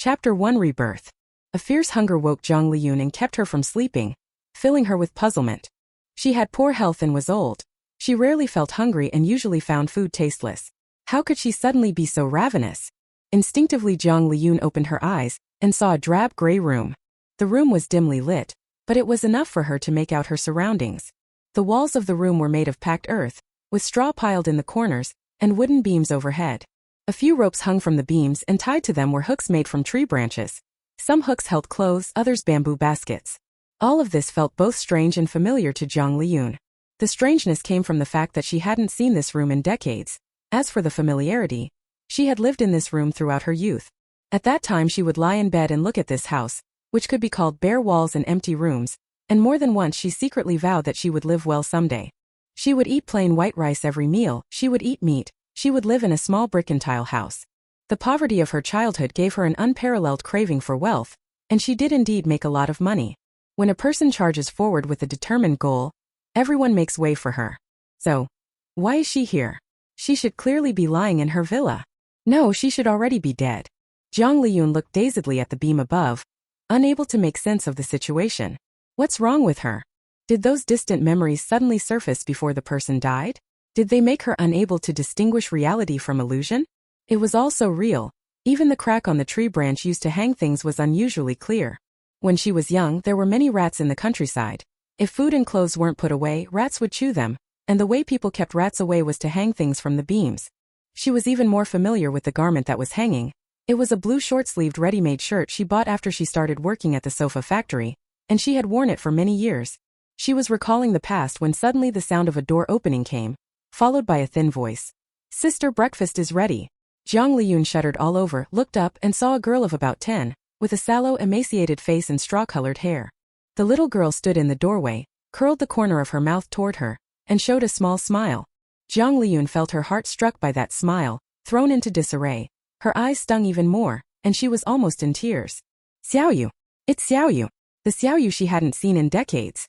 Chapter 1 Rebirth. A fierce hunger woke Jiang Liyun and kept her from sleeping, filling her with puzzlement. She had poor health and was old. She rarely felt hungry and usually found food tasteless. How could she suddenly be so ravenous? Instinctively Jiang Liyun opened her eyes and saw a drab gray room. The room was dimly lit, but it was enough for her to make out her surroundings. The walls of the room were made of packed earth, with straw piled in the corners and wooden beams overhead. A few ropes hung from the beams and tied to them were hooks made from tree branches. Some hooks held clothes, others bamboo baskets. All of this felt both strange and familiar to Jiang Liyun. The strangeness came from the fact that she hadn't seen this room in decades. As for the familiarity, she had lived in this room throughout her youth. At that time she would lie in bed and look at this house, which could be called bare walls and empty rooms, and more than once she secretly vowed that she would live well someday. She would eat plain white rice every meal, she would eat meat, she would live in a small brick and tile house. The poverty of her childhood gave her an unparalleled craving for wealth, and she did indeed make a lot of money. When a person charges forward with a determined goal, everyone makes way for her. So, why is she here? She should clearly be lying in her villa. No, she should already be dead. Jiang Liyun looked dazedly at the beam above, unable to make sense of the situation. What's wrong with her? Did those distant memories suddenly surface before the person died? Did they make her unable to distinguish reality from illusion? It was all so real. Even the crack on the tree branch used to hang things was unusually clear. When she was young, there were many rats in the countryside. If food and clothes weren't put away, rats would chew them, and the way people kept rats away was to hang things from the beams. She was even more familiar with the garment that was hanging. It was a blue short-sleeved ready-made shirt she bought after she started working at the sofa factory, and she had worn it for many years. She was recalling the past when suddenly the sound of a door opening came, followed by a thin voice. "Sister, breakfast is ready." Jiang Liyun shuddered all over, looked up, and saw a girl of about 10, with a sallow, emaciated face and straw-colored hair. The little girl stood in the doorway, curled the corner of her mouth toward her, and showed a small smile. Jiang Liyun felt her heart struck by that smile, thrown into disarray. Her eyes stung even more, and she was almost in tears. Xiaoyu. It's Xiaoyu. The Xiaoyu she hadn't seen in decades.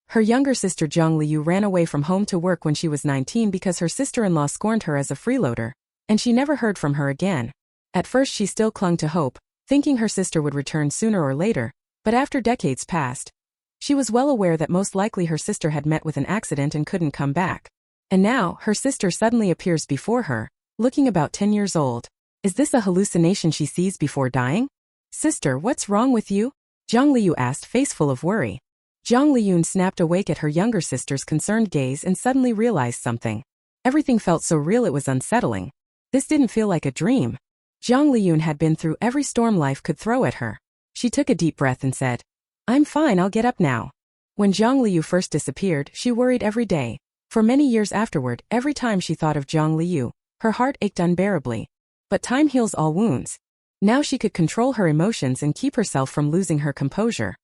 Her younger sister Jiang Liyu ran away from home to work when she was 19 because her sister-in-law scorned her as a freeloader, and she never heard from her again. At first she still clung to hope, thinking her sister would return sooner or later, but after decades passed, she was well aware that most likely her sister had met with an accident and couldn't come back. And now, her sister suddenly appears before her, looking about 10 years old. Is this a hallucination she sees before dying? "Sister, what's wrong with you?" Jiang Liyu asked, face full of worry. Jiang Liyun snapped awake at her younger sister's concerned gaze and suddenly realized something. Everything felt so real it was unsettling. This didn't feel like a dream. Jiang Liyun had been through every storm life could throw at her. She took a deep breath and said, "I'm fine, I'll get up now." When Jiang Liyu first disappeared, she worried every day. For many years afterward, every time she thought of Jiang Liyu, her heart ached unbearably. But time heals all wounds. Now she could control her emotions and keep herself from losing her composure.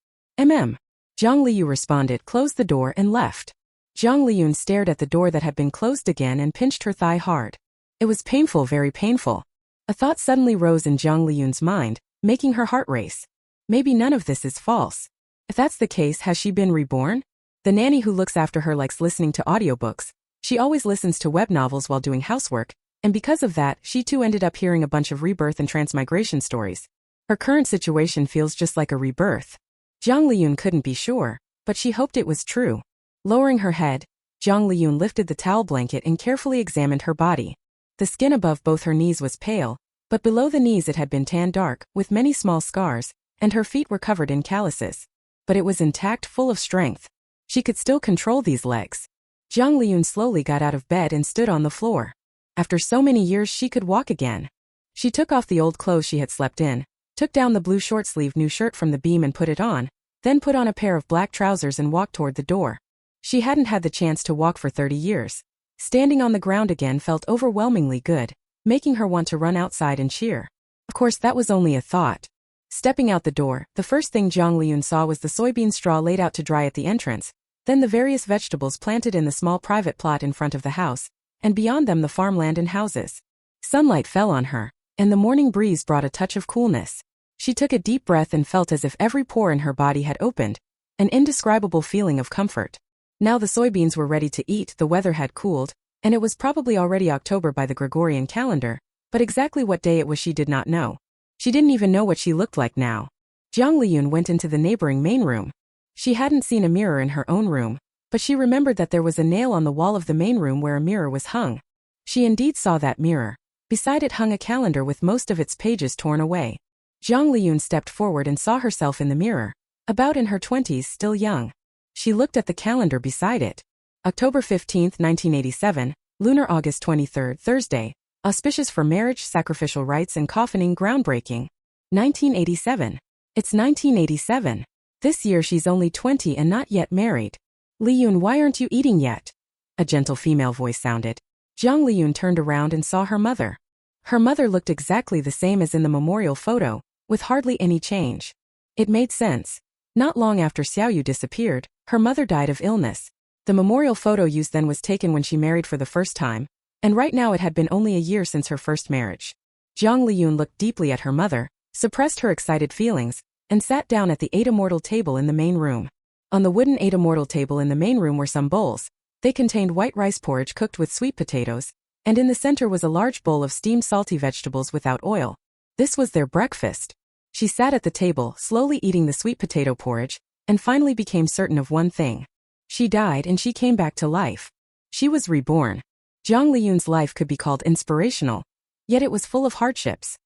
Jiang Liyu responded, closed the door and left. Jiang Liyun stared at the door that had been closed again and pinched her thigh hard. It was painful, very painful. A thought suddenly rose in Jiang Liyun's mind, making her heart race. Maybe none of this is false. If that's the case, has she been reborn? The nanny who looks after her likes listening to audiobooks. She always listens to web novels while doing housework, and because of that, she too ended up hearing a bunch of rebirth and transmigration stories. Her current situation feels just like a rebirth. Jiang Liyun couldn't be sure, but she hoped it was true. Lowering her head, Jiang Liyun lifted the towel blanket and carefully examined her body. The skin above both her knees was pale, but below the knees it had been tanned dark, with many small scars, and her feet were covered in calluses. But it was intact, full of strength. She could still control these legs. Jiang Liyun slowly got out of bed and stood on the floor. After so many years she could walk again. She took off the old clothes she had slept in, took down the blue short-sleeved new shirt from the beam and put it on, then put on a pair of black trousers and walked toward the door. She hadn't had the chance to walk for 30 years. Standing on the ground again felt overwhelmingly good, making her want to run outside and cheer. Of course that was only a thought. Stepping out the door, the first thing Jiang Liyun saw was the soybean straw laid out to dry at the entrance, then the various vegetables planted in the small private plot in front of the house, and beyond them the farmland and houses. Sunlight fell on her, and the morning breeze brought a touch of coolness. She took a deep breath and felt as if every pore in her body had opened, an indescribable feeling of comfort. Now the soybeans were ready to eat, the weather had cooled, and it was probably already October by the Gregorian calendar, but exactly what day it was she did not know. She didn't even know what she looked like now. Jiang Liyun went into the neighboring main room. She hadn't seen a mirror in her own room, but she remembered that there was a nail on the wall of the main room where a mirror was hung. She indeed saw that mirror. Beside it hung a calendar with most of its pages torn away. Jiang Liyun stepped forward and saw herself in the mirror, about in her 20s, still young. She looked at the calendar beside it. October 15, 1987, lunar August 23, Thursday. Auspicious for marriage, sacrificial rites and coffining, groundbreaking. 1987. It's 1987. This year she's only 20 and not yet married. Liyun, why aren't you eating yet? A gentle female voice sounded. Jiang Liyun turned around and saw her mother. Her mother looked exactly the same as in the memorial photo, with hardly any change. It made sense. Not long after Xiaoyu disappeared, her mother died of illness. The memorial photo used then was taken when she married for the first time, and right now it had been only a year since her first marriage. Jiang Liyun looked deeply at her mother, suppressed her excited feelings, and sat down at the 8 immortal table in the main room. On the wooden 8 immortal table in the main room were some bowls. They contained white rice porridge cooked with sweet potatoes, and in the center was a large bowl of steamed salty vegetables without oil. This was their breakfast. She sat at the table, slowly eating the sweet potato porridge, and finally became certain of one thing. She died and she came back to life. She was reborn. Jiang Liyun's life could be called inspirational, yet it was full of hardships.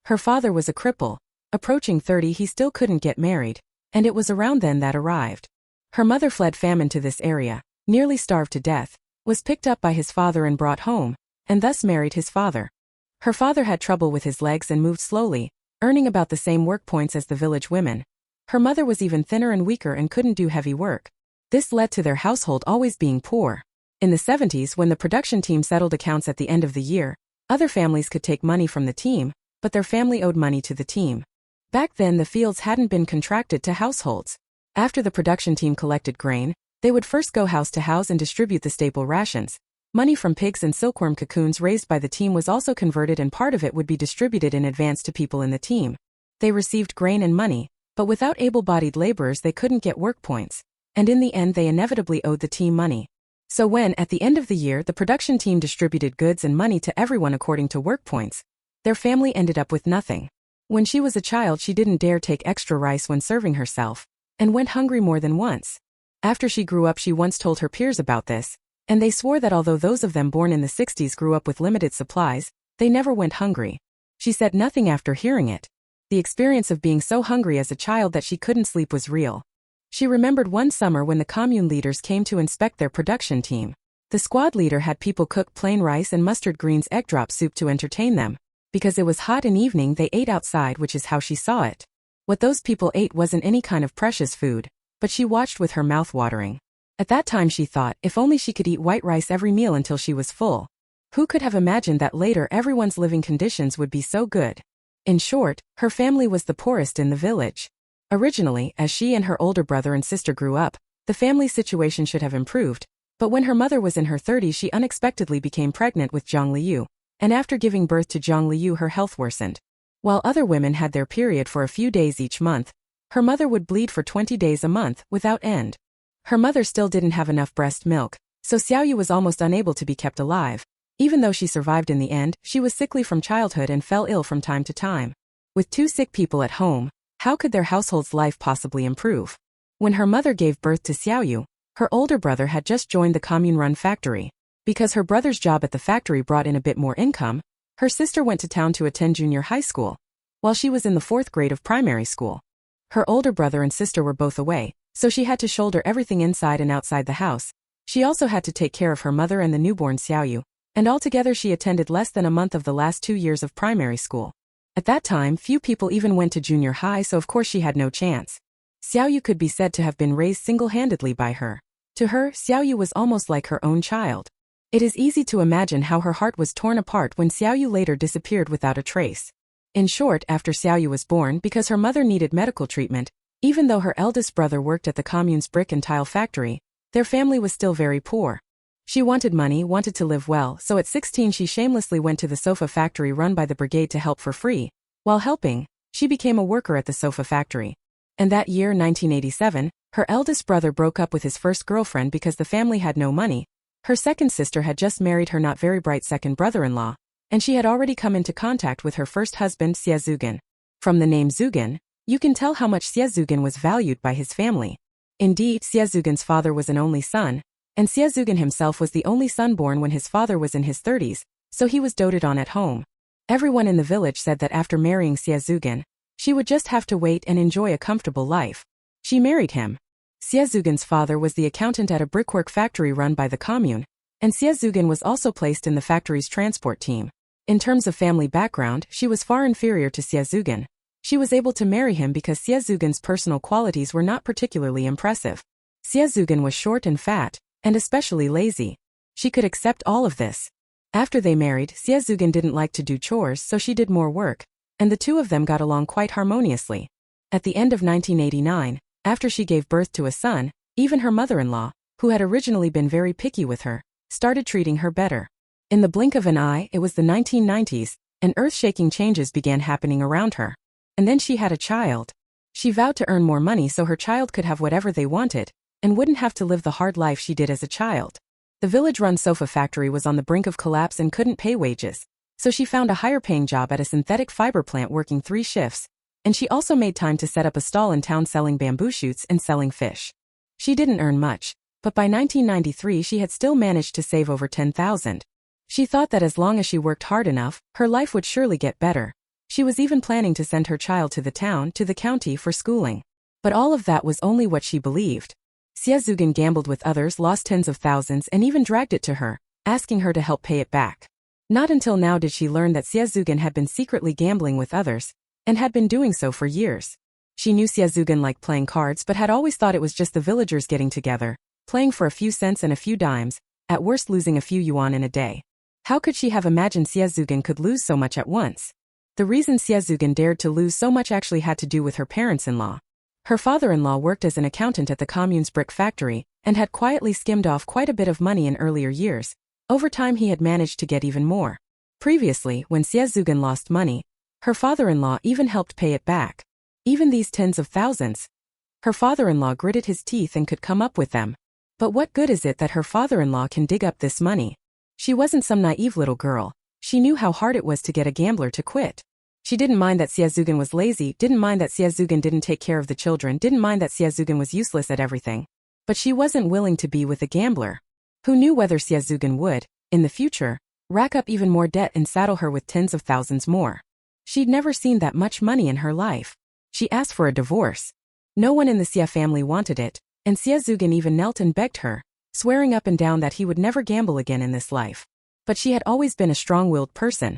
Her father was a cripple. Approaching 30, he still couldn't get married, and it was around then that arrived. Her mother fled famine to this area, nearly starved to death, was picked up by his father and brought home, and thus married his father. Her father had trouble with his legs and moved slowly, earning about the same work points as the village women. Her mother was even thinner and weaker and couldn't do heavy work. This led to their household always being poor. In the 70s, when the production team settled accounts at the end of the year, other families could take money from the team, but their family owed money to the team. Back then the fields hadn't been contracted to households. After the production team collected grain, they would first go house to house and distribute the staple rations. Money from pigs and silkworm cocoons raised by the team was also converted, and part of it would be distributed in advance to people in the team. They received grain and money, but without able-bodied laborers they couldn't get work points, and in the end they inevitably owed the team money. So when, at the end of the year, the production team distributed goods and money to everyone according to work points, their family ended up with nothing. When she was a child she didn't dare take extra rice when serving herself, and went hungry more than once. After she grew up she once told her peers about this, and they swore that although those of them born in the 60s grew up with limited supplies, they never went hungry. She said nothing after hearing it. The experience of being so hungry as a child that she couldn't sleep was real. She remembered one summer when the commune leaders came to inspect their production team. The squad leader had people cook plain rice and mustard greens egg drop soup to entertain them. Because it was hot in evening they ate outside, which is how she saw it. What those people ate wasn't any kind of precious food, but she watched with her mouth watering. At that time she thought, if only she could eat white rice every meal until she was full. Who could have imagined that later everyone's living conditions would be so good? In short, her family was the poorest in the village. Originally, as she and her older brother and sister grew up, the family situation should have improved, but when her mother was in her 30s she unexpectedly became pregnant with Jiang Liyun, and after giving birth to Jiang Liyun her health worsened. While other women had their period for a few days each month, her mother would bleed for 20 days a month, without end. Her mother still didn't have enough breast milk, so Xiaoyu was almost unable to be kept alive. Even though she survived in the end, she was sickly from childhood and fell ill from time to time. With 2 sick people at home, how could their household's life possibly improve? When her mother gave birth to Xiaoyu, her older brother had just joined the commune-run factory. Because her brother's job at the factory brought in a bit more income, her sister went to town to attend junior high school, while she was in the 4th grade of primary school. Her older brother and sister were both away, so she had to shoulder everything inside and outside the house. She also had to take care of her mother and the newborn Xiaoyu, and altogether she attended less than a month of the last 2 years of primary school. At that time, few people even went to junior high, so of course she had no chance. Xiaoyu could be said to have been raised single-handedly by her. To her, Xiaoyu was almost like her own child. It is easy to imagine how her heart was torn apart when Xiaoyu later disappeared without a trace. In short, after Xiaoyu was born, because her mother needed medical treatment, even though her eldest brother worked at the commune's brick and tile factory, their family was still very poor. She wanted money, wanted to live well, so at 16 she shamelessly went to the sofa factory run by the brigade to help for free. While helping, she became a worker at the sofa factory. And that year, 1987, her eldest brother broke up with his first girlfriend because the family had no money. Her second sister had just married her not very bright second brother-in-law, and she had already come into contact with her first husband, Xie Zugan. From the name Zugan, you can tell how much Xie Zugan was valued by his family. Indeed, Xie Zugan's father was an only son, and Xie Zugan himself was the only son born when his father was in his 30s, so he was doted on at home. Everyone in the village said that after marrying Xie Zugan, she would just have to wait and enjoy a comfortable life. She married him. Xie Zugan's father was the accountant at a brickwork factory run by the commune, and Xie Zugan was also placed in the factory's transport team. In terms of family background, she was far inferior to Xie Zugan. She was able to marry him because Xie Zugan's personal qualities were not particularly impressive. Xie Zugan was short and fat, and especially lazy. She could accept all of this. After they married, Xie Zugan didn't like to do chores, so she did more work, and the two of them got along quite harmoniously. At the end of 1989, after she gave birth to a son, even her mother-in-law, who had originally been very picky with her, started treating her better. In the blink of an eye, it was the 1990s, and earth-shaking changes began happening around her. And then she had a child. She vowed to earn more money so her child could have whatever they wanted, and wouldn't have to live the hard life she did as a child. The village-run sofa factory was on the brink of collapse and couldn't pay wages, so she found a higher-paying job at a synthetic fiber plant working 3 shifts, and she also made time to set up a stall in town selling bamboo shoots and selling fish. She didn't earn much, but by 1993 she had still managed to save over 10,000. She thought that as long as she worked hard enough, her life would surely get better. She was even planning to send her child to the county for schooling. But all of that was only what she believed. Xie Zugan gambled with others, lost tens of thousands, and even dragged it to her, asking her to help pay it back. Not until now did she learn that Xie Zugan had been secretly gambling with others, and had been doing so for years. She knew Xie Zugan liked playing cards but had always thought it was just the villagers getting together, playing for a few cents and a few dimes, at worst losing a few yuan in a day. How could she have imagined Xie Zugan could lose so much at once? The reason Xie Zugan dared to lose so much actually had to do with her parents-in-law. Her father-in-law worked as an accountant at the commune's brick factory, and had quietly skimmed off quite a bit of money in earlier years. Over time he had managed to get even more. Previously, when Xie Zugan lost money, her father-in-law even helped pay it back. Even these tens of thousands. Her father-in-law gritted his teeth and could come up with them. But what good is it that her father-in-law can dig up this money? She wasn't some naive little girl. She knew how hard it was to get a gambler to quit. She didn't mind that Xie Zugan was lazy, didn't mind that Xie Zugan didn't take care of the children, didn't mind that Xie Zugan was useless at everything. But she wasn't willing to be with a gambler. Who knew whether Xie Zugan would, in the future, rack up even more debt and saddle her with tens of thousands more. She'd never seen that much money in her life. She asked for a divorce. No one in the Xie family wanted it, and Xie Zugan even knelt and begged her, swearing up and down that he would never gamble again in this life. But she had always been a strong-willed person.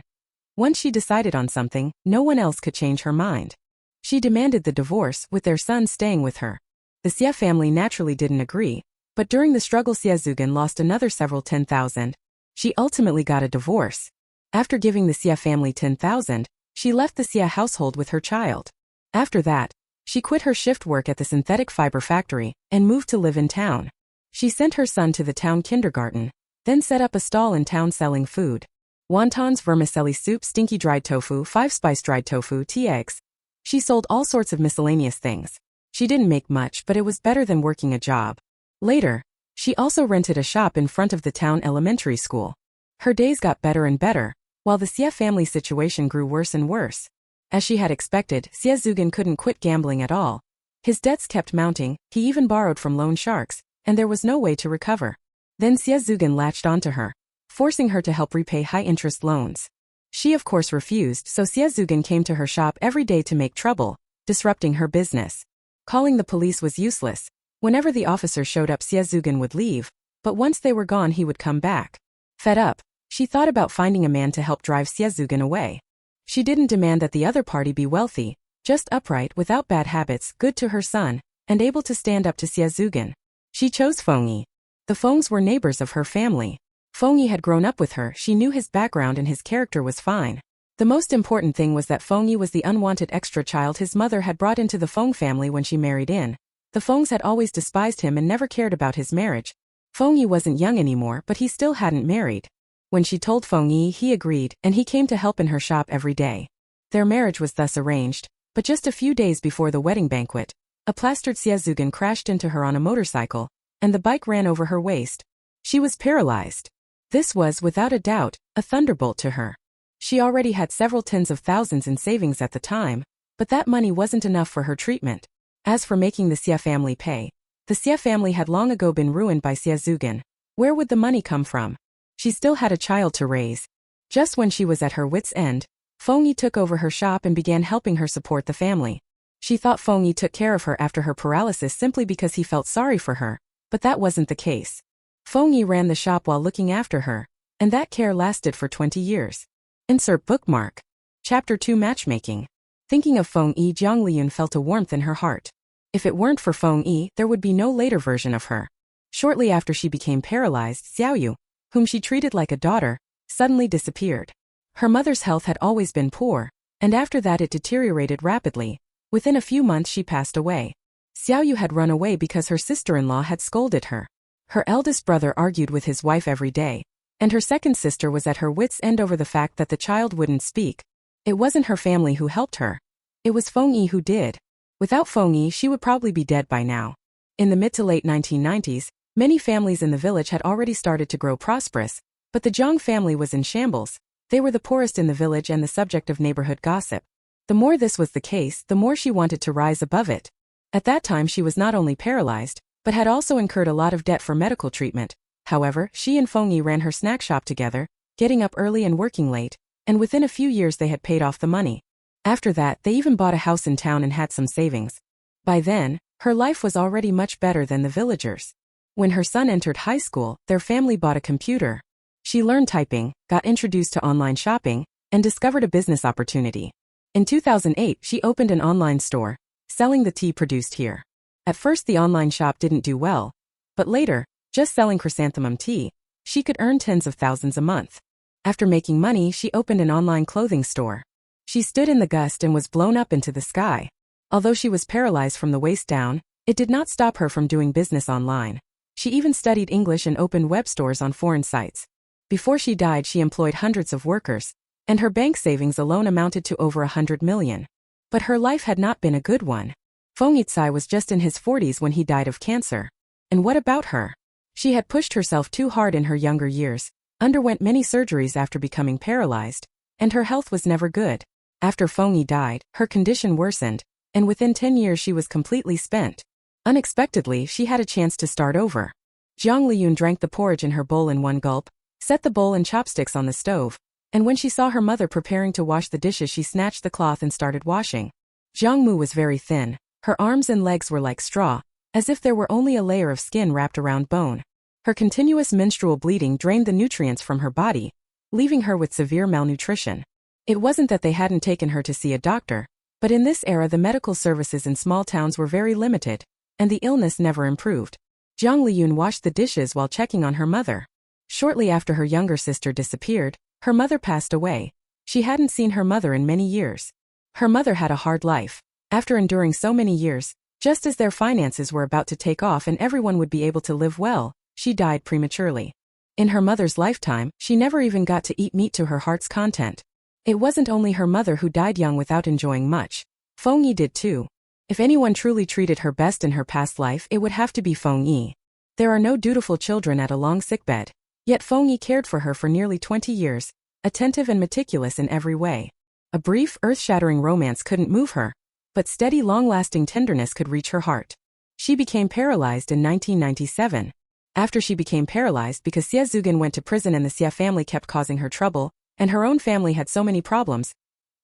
Once she decided on something, no one else could change her mind. She demanded the divorce, with their son staying with her. The Xie family naturally didn't agree, but during the struggle Xie Zugan lost another several 10,000. She ultimately got a divorce. After giving the Xie family 10,000, she left the Xie household with her child. After that, she quit her shift work at the synthetic fiber factory, and moved to live in town. She sent her son to the town kindergarten, then set up a stall in town selling food. Wontons, vermicelli soup, stinky dried tofu, 5-spice dried tofu, tea eggs. She sold all sorts of miscellaneous things. She didn't make much, but it was better than working a job. Later, she also rented a shop in front of the town elementary school. Her days got better and better, while the Xie family situation grew worse and worse. As she had expected, Xie Zugan couldn't quit gambling at all. His debts kept mounting, he even borrowed from loan sharks, and there was no way to recover. Then Xie Zugan latched onto her, forcing her to help repay high-interest loans. She of course refused, so Xie Zugan came to her shop every day to make trouble, disrupting her business. Calling the police was useless. Whenever the officers showed up, Xie Zugan would leave, but once they were gone he would come back. Fed up, she thought about finding a man to help drive Xie Zugan away. She didn't demand that the other party be wealthy, just upright, without bad habits, good to her son, and able to stand up to Xie Zugan. She chose Feng Yi. The Fengs were neighbors of her family. Feng Yi had grown up with her, she knew his background and his character was fine. The most important thing was that Feng Yi was the unwanted extra child his mother had brought into the Feng family when she married in. The Fengs had always despised him and never cared about his marriage. Feng Yi wasn't young anymore, but he still hadn't married. When she told Feng Yi, he agreed, and he came to help in her shop every day. Their marriage was thus arranged, but just a few days before the wedding banquet, a plastered Xie Zugan crashed into her on a motorcycle, and the bike ran over her waist. She was paralyzed. This was, without a doubt, a thunderbolt to her. She already had several tens of thousands in savings at the time, But that money wasn't enough for her treatment. As for making the Xie family pay, the Xie family had long ago been ruined by Xie Zugin. Where would the money come from? She still had a child to raise. Just when she was at her wit's end, Feng Yi took over her shop and began helping her support the family. She thought Feng Yi took care of her after her paralysis simply because he felt sorry for her, but that wasn't the case. Feng Yi ran the shop while looking after her, and that care lasted for 20 years. Insert bookmark. Chapter 2 Matchmaking. Thinking of Feng Yi, Jiang Liyun felt a warmth in her heart. If it weren't for Feng Yi, there would be no later version of her. Shortly after she became paralyzed, Xiaoyu, whom she treated like a daughter, suddenly disappeared. Her mother's health had always been poor, and after that it deteriorated rapidly. Within a few months she passed away. Xiaoyu had run away because her sister-in-law had scolded her. Her eldest brother argued with his wife every day, and her second sister was at her wit's end over the fact that the child wouldn't speak. It wasn't her family who helped her. It was Feng Yi who did. Without Feng Yi, she would probably be dead by now. In the mid to late 1990s, many families in the village had already started to grow prosperous, but the Jiang family was in shambles. They were the poorest in the village and the subject of neighborhood gossip. The more this was the case, the more she wanted to rise above it. At that time she was not only paralyzed, but had also incurred a lot of debt for medical treatment. However, she and Feng Yi ran her snack shop together, getting up early and working late, and within a few years they had paid off the money. After that, they even bought a house in town and had some savings. By then, her life was already much better than the villagers. When her son entered high school, their family bought a computer. She learned typing, got introduced to online shopping, and discovered a business opportunity. In 2008, she opened an online store, selling the tea produced here. At first the online shop didn't do well, but later, just selling chrysanthemum tea, she could earn tens of thousands a month. After making money, she opened an online clothing store. She stood in the gust and was blown up into the sky. Although she was paralyzed from the waist down, it did not stop her from doing business online. She even studied English and opened web stores on foreign sites. Before she died, she employed hundreds of workers, and her bank savings alone amounted to over 100 million. But her life had not been a good one. Feng Yi was just in his 40s when he died of cancer. And what about her? She had pushed herself too hard in her younger years, underwent many surgeries after becoming paralyzed, and her health was never good. After Feng Yi died, her condition worsened, and within 10 years she was completely spent. Unexpectedly, she had a chance to start over. Jiang Liyun drank the porridge in her bowl in one gulp, set the bowl and chopsticks on the stove, and when she saw her mother preparing to wash the dishes, she snatched the cloth and started washing. Jiang Mu was very thin. Her arms and legs were like straw, as if there were only a layer of skin wrapped around bone. Her continuous menstrual bleeding drained the nutrients from her body, leaving her with severe malnutrition. It wasn't that they hadn't taken her to see a doctor, but in this era the medical services in small towns were very limited, and the illness never improved. Jiang Liyun washed the dishes while checking on her mother. Shortly after her younger sister disappeared, her mother passed away. She hadn't seen her mother in many years. Her mother had a hard life. After enduring so many years, just as their finances were about to take off and everyone would be able to live well, she died prematurely. In her mother's lifetime, she never even got to eat meat to her heart's content. It wasn't only her mother who died young without enjoying much. Feng Yi did too. If anyone truly treated her best in her past life, it would have to be Feng Yi. There are no dutiful children at a long sickbed. Yet Feng Yi cared for her for nearly 20 years, attentive and meticulous in every way. A brief, earth-shattering romance couldn't move her, but steady, long-lasting tenderness could reach her heart. She became paralyzed in 1997. After she became paralyzed because Xie Zugin went to prison and the Xie family kept causing her trouble, and her own family had so many problems,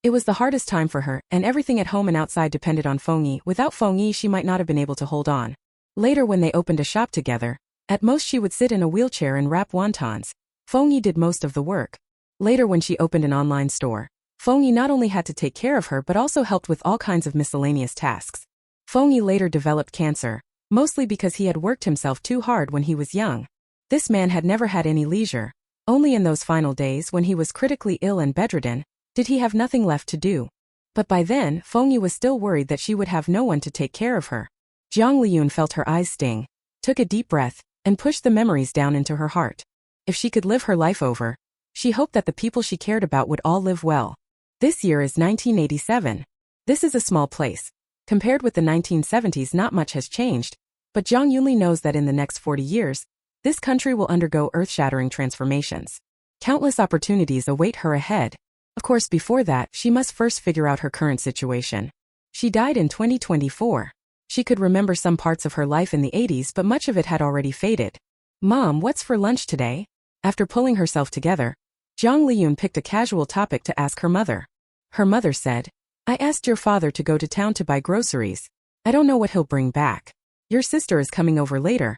it was the hardest time for her, and everything at home and outside depended on Feng Yi. Without Feng Yi, she might not have been able to hold on. Later, when they opened a shop together, at most she would sit in a wheelchair and wrap wontons. Feng Yi did most of the work. Later, when she opened an online store, Feng Yi not only had to take care of her but also helped with all kinds of miscellaneous tasks. Feng Yi later developed cancer, mostly because he had worked himself too hard when he was young. This man had never had any leisure. Only in those final days when he was critically ill and bedridden, did he have nothing left to do. But by then, Feng Yi was still worried that she would have no one to take care of her. Jiang Liyun felt her eyes sting, took a deep breath, and pushed the memories down into her heart. If she could live her life over, she hoped that the people she cared about would all live well. This year is 1987. This is a small place. Compared with the 1970s, not much has changed, but Jiang Yunli knows that in the next 40 years, this country will undergo earth-shattering transformations. Countless opportunities await her ahead. Of course, before that, she must first figure out her current situation. She died in 2024. She could remember some parts of her life in the 80s, but much of it had already faded. Mom, what's for lunch today? After pulling herself together, Jiang Liyun picked a casual topic to ask her mother. Her mother said, I asked your father to go to town to buy groceries. I don't know what he'll bring back. Your sister is coming over later.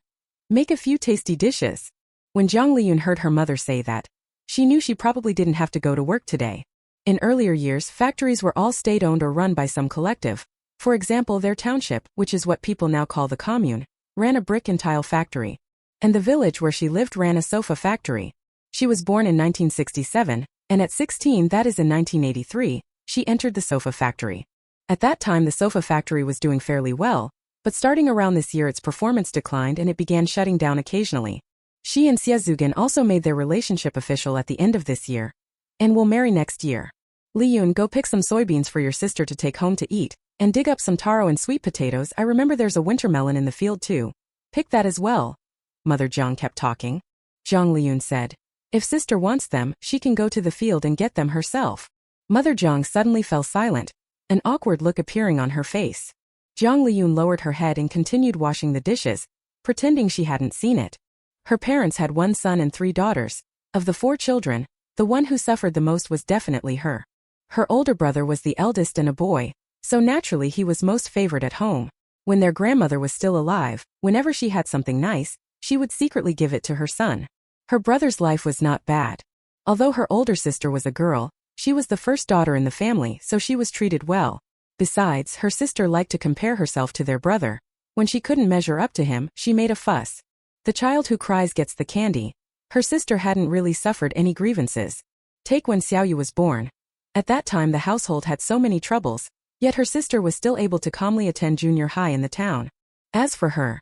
Make a few tasty dishes. When Jiang Liyun heard her mother say that, she knew she probably didn't have to go to work today. In earlier years, factories were all state-owned or run by some collective. For example, their township, which is what people now call the commune, ran a brick and tile factory. And the village where she lived ran a sofa factory. She was born in 1967, and at 16, that is in 1983, she entered the sofa factory. At that time the sofa factory was doing fairly well, but starting around this year its performance declined and it began shutting down occasionally. She and Xiaozugan also made their relationship official at the end of this year, and will marry next year. Liyun, go pick some soybeans for your sister to take home to eat, and dig up some taro and sweet potatoes. I remember there's a winter melon in the field too. Pick that as well. Mother Jiang kept talking. Jiang Liyun said, if sister wants them, she can go to the field and get them herself. Mother Jiang suddenly fell silent, an awkward look appearing on her face. Jiang Liyun lowered her head and continued washing the dishes, pretending she hadn't seen it. Her parents had 1 son and 3 daughters. Of the 4 children, the one who suffered the most was definitely her. Her older brother was the eldest and a boy, so naturally he was most favored at home. When their grandmother was still alive, whenever she had something nice, she would secretly give it to her son. Her brother's life was not bad. Although her older sister was a girl, she was the first daughter in the family, so she was treated well. Besides, her sister liked to compare herself to their brother. When she couldn't measure up to him, she made a fuss. The child who cries gets the candy. Her sister hadn't really suffered any grievances. Take when Xiaoyu was born. At that time the household had so many troubles, yet her sister was still able to calmly attend junior high in the town. As for her,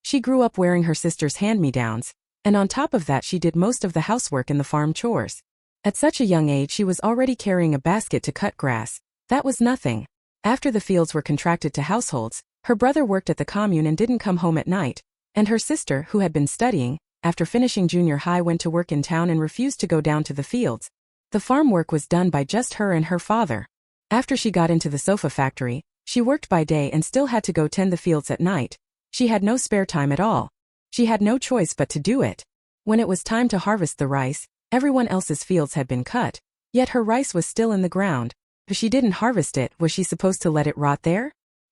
she grew up wearing her sister's hand-me-downs, and on top of that she did most of the housework and the farm chores. At such a young age she was already carrying a basket to cut grass. That was nothing. After the fields were contracted to households, her brother worked at the commune and didn't come home at night, and her sister, who had been studying, after finishing junior high went to work in town and refused to go down to the fields. The farm work was done by just her and her father. After she got into the sofa factory, she worked by day and still had to go tend the fields at night. She had no spare time at all. She had no choice but to do it. When it was time to harvest the rice, everyone else's fields had been cut, yet her rice was still in the ground. If she didn't harvest it, was she supposed to let it rot there?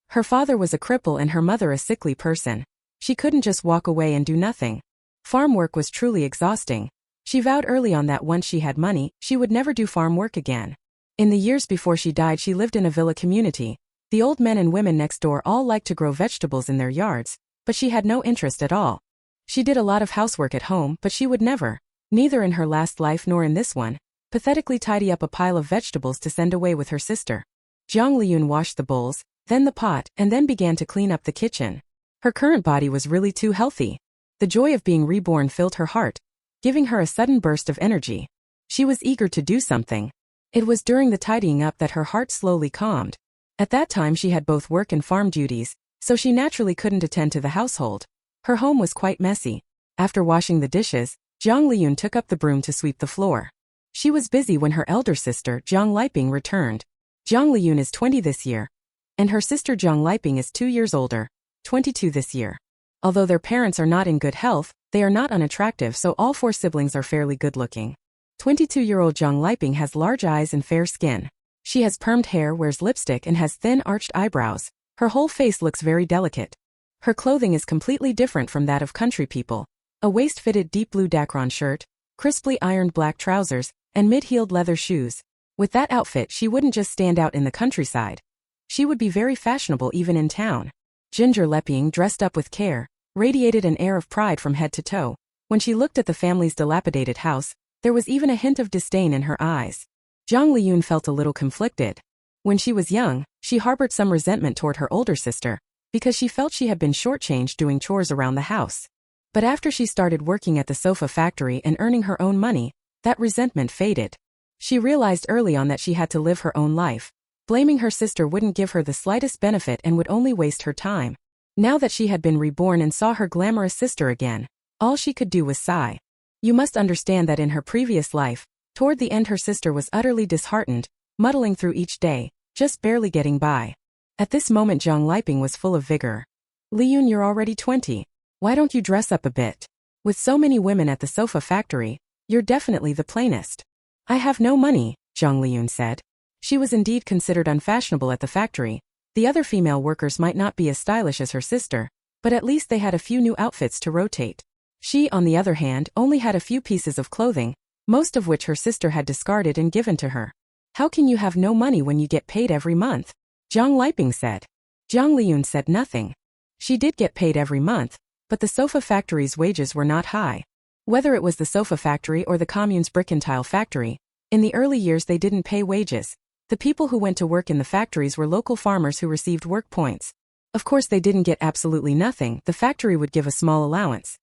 Her father was a cripple and her mother a sickly person. She couldn't just walk away and do nothing. Farm work was truly exhausting. She vowed early on that once she had money, she would never do farm work again. In the years before she died she lived in a villa community. The old men and women next door all liked to grow vegetables in their yards, but she had no interest at all. She did a lot of housework at home, but she would never, neither in her last life nor in this one, pathetically tidy up a pile of vegetables to send away with her sister. Jiang Liyun washed the bowls, then the pot, and then began to clean up the kitchen. Her current body was really too healthy. The joy of being reborn filled her heart, giving her a sudden burst of energy. She was eager to do something. It was during the tidying up that her heart slowly calmed. At that time she had both work and farm duties, so she naturally couldn't attend to the household. Her home was quite messy. After washing the dishes, Jiang Liyun took up the broom to sweep the floor. She was busy when her elder sister, Jiang Liping, returned. Jiang Liyun is 20 this year, and her sister Jiang Liping is 2 years older, 22 this year. Although their parents are not in good health, they are not unattractive, so all 4 siblings are fairly good-looking. 22-year-old Jiang Liping has large eyes and fair skin. She has permed hair, wears lipstick, and has thin arched eyebrows. Her whole face looks very delicate. Her clothing is completely different from that of country people. A waist-fitted deep blue dacron shirt, crisply ironed black trousers, and mid-heeled leather shoes. With that outfit she wouldn't just stand out in the countryside. She would be very fashionable even in town. Ginger Liping, dressed up with care, radiated an air of pride from head to toe. When she looked at the family's dilapidated house, there was even a hint of disdain in her eyes. Jiang Liyun felt a little conflicted. When she was young, she harbored some resentment toward her older sister, because she felt she had been shortchanged doing chores around the house. But after she started working at the sofa factory and earning her own money, that resentment faded. She realized early on that she had to live her own life. Blaming her sister wouldn't give her the slightest benefit and would only waste her time. Now that she had been reborn and saw her glamorous sister again, all she could do was sigh. You must understand that in her previous life, toward the end her sister was utterly disheartened, muddling through each day, just barely getting by. At this moment Jiang Liyun was full of vigor. Liyun, you're already 20. Why don't you dress up a bit? With so many women at the sofa factory, you're definitely the plainest. I have no money, Jiang Liyun said. She was indeed considered unfashionable at the factory. The other female workers might not be as stylish as her sister, but at least they had a few new outfits to rotate. She, on the other hand, only had a few pieces of clothing, most of which her sister had discarded and given to her. How can you have no money when you get paid every month? Jiang Liyun said. Jiang Liyun said nothing. She did get paid every month, but the sofa factory's wages were not high. Whether it was the sofa factory or the commune's brick and tile factory, in the early years they didn't pay wages. The people who went to work in the factories were local farmers who received work points. Of course they didn't get absolutely nothing, the factory would give a small allowance.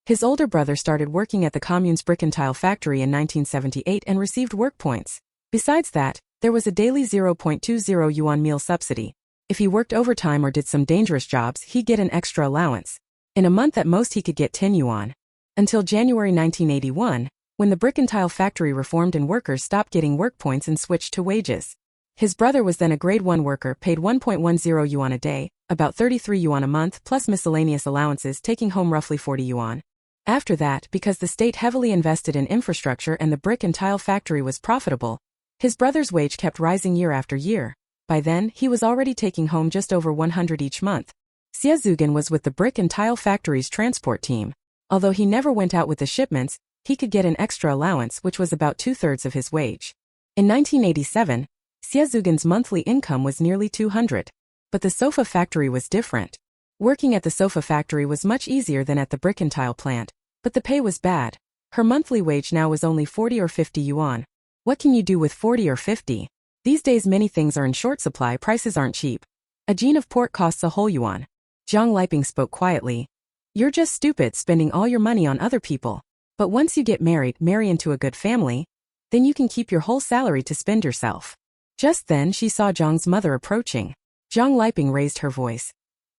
His older brother started working at the commune's brick and tile factory in 1978 and received work points. Besides that, there was a daily 0.20 yuan meal subsidy. If he worked overtime or did some dangerous jobs, he'd get an extra allowance. In a month at most he could get 10 yuan. Until January 1981, when the brick and tile factory reformed and workers stopped getting work points and switched to wages. His brother was then a grade 1 worker, paid 1.10 yuan a day, about 33 yuan a month plus miscellaneous allowances, taking home roughly 40 yuan. After that, because the state heavily invested in infrastructure and the brick and tile factory was profitable, his brother's wage kept rising year after year. By then, he was already taking home just over 100 each month. Xie Zugan was with the brick and tile factory's transport team. Although he never went out with the shipments, he could get an extra allowance which was about 2/3 of his wage. In 1987, Xie Zugan's monthly income was nearly 200. But the sofa factory was different. Working at the sofa factory was much easier than at the brick and tile plant, but the pay was bad. Her monthly wage now was only 40 or 50 yuan. What can you do with 40 or 50? These days many things are in short supply, prices aren't cheap. A jean of pork costs a whole yuan. Jiang Liyun spoke quietly. You're just stupid spending all your money on other people. But once you get married, marry into a good family, then you can keep your whole salary to spend yourself. Just then she saw Jiang's mother approaching. Jiang Liyun raised her voice.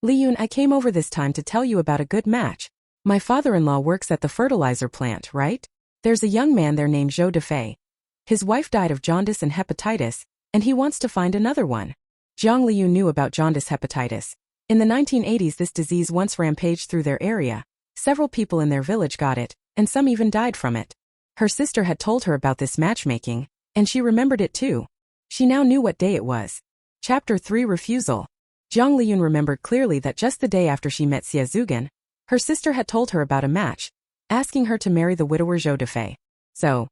Liyun, I came over this time to tell you about a good match. My father-in-law works at the fertilizer plant, right? There's a young man there named Zhou Defei. His wife died of jaundice and hepatitis, and he wants to find another one. Jiang Liyun knew about jaundice hepatitis. In the 1980s this disease once rampaged through their area. Several people in their village got it, and some even died from it. Her sister had told her about this matchmaking, and she remembered it too. She now knew what day it was. Chapter 3 Refusal. Jiang Liyun remembered clearly that just the day after she met Xie Zugan, her sister had told her about a match, asking her to marry the widower Zhou Defei. So,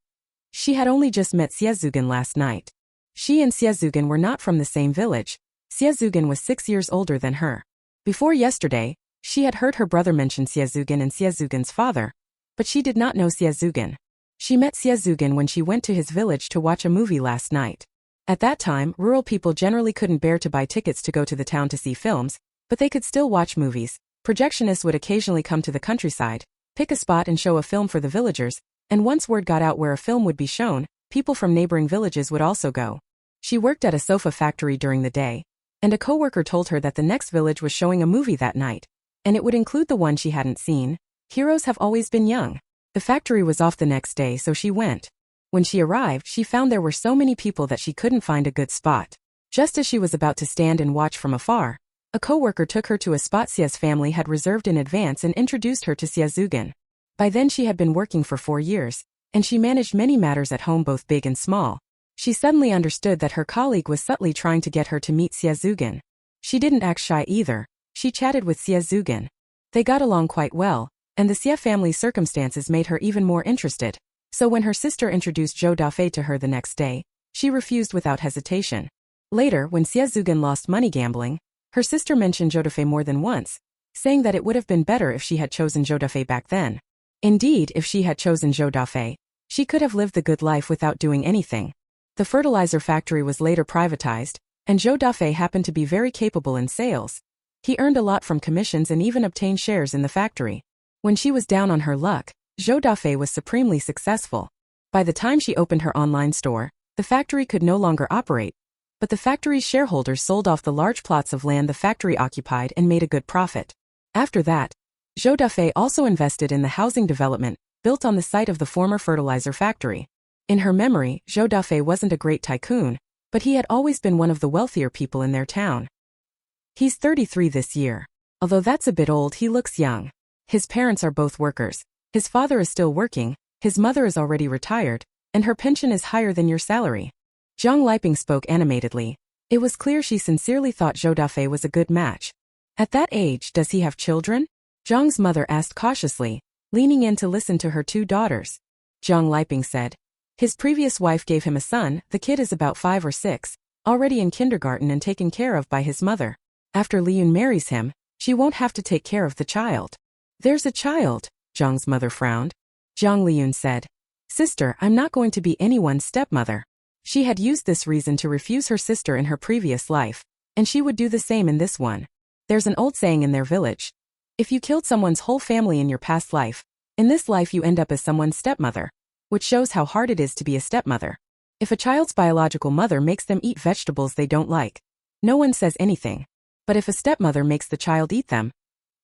she had only just met Xie Zugan last night. She and Xie Zugan were not from the same village. Xie Zugan was 6 years older than her. Before yesterday, she had heard her brother mention Xie Zugan and Xie Zugan's father, but she did not know Xie Zugan. She met Xie Zugan when she went to his village to watch a movie last night. At that time, rural people generally couldn't bear to buy tickets to go to the town to see films, but they could still watch movies. Projectionists would occasionally come to the countryside, pick a spot and show a film for the villagers, and once word got out where a film would be shown, people from neighboring villages would also go. She worked at a sofa factory during the day, and a coworker told her that the next village was showing a movie that night, and it would include the one she hadn't seen. Heroes have always been young. The factory was off the next day, so she went. When she arrived, she found there were so many people that she couldn't find a good spot. Just as she was about to stand and watch from afar, a coworker took her to a spot Xie's family had reserved in advance and introduced her to Xie Zugan. By then she had been working for 4 years, and she managed many matters at home, both big and small. She suddenly understood that her colleague was subtly trying to get her to meet Xie Zugan. She didn't act shy either. She chatted with Xie Zugan. They got along quite well, and the Xie family's circumstances made her even more interested. So when her sister introduced Zhou Defei to her the next day, she refused without hesitation. Later, when Xie Zugan lost money gambling, her sister mentioned Zhou Defei more than once, saying that it would have been better if she had chosen Zhou Defei back then. Indeed, if she had chosen Zhou Defei, she could have lived the good life without doing anything. The fertilizer factory was later privatized, and Zhou Defei happened to be very capable in sales. He earned a lot from commissions and even obtained shares in the factory. When she was down on her luck, Zhou Defei was supremely successful. By the time she opened her online store, the factory could no longer operate, but the factory's shareholders sold off the large plots of land the factory occupied and made a good profit. After that, Zhou Defei also invested in the housing development built on the site of the former fertilizer factory. In her memory, Zhou Defei wasn't a great tycoon, but he had always been one of the wealthier people in their town. He's 33 this year. Although that's a bit old, he looks young. His parents are both workers. His father is still working, his mother is already retired, and her pension is higher than your salary. Jiang Liyun spoke animatedly. It was clear she sincerely thought Zhou Dafei was a good match. At that age, does he have children? Jiang's mother asked cautiously, leaning in to listen to her two daughters. Jiang Liyun said. His previous wife gave him a son, the kid is about 5 or 6, already in kindergarten and taken care of by his mother. After Liyun marries him, she won't have to take care of the child. There's a child, Jiang's mother frowned. Jiang Liyun said. Sister, I'm not going to be anyone's stepmother. She had used this reason to refuse her sister in her previous life, and she would do the same in this one. There's an old saying in their village. If you killed someone's whole family in your past life, in this life you end up as someone's stepmother, which shows how hard it is to be a stepmother. If a child's biological mother makes them eat vegetables they don't like, no one says anything. But if a stepmother makes the child eat them,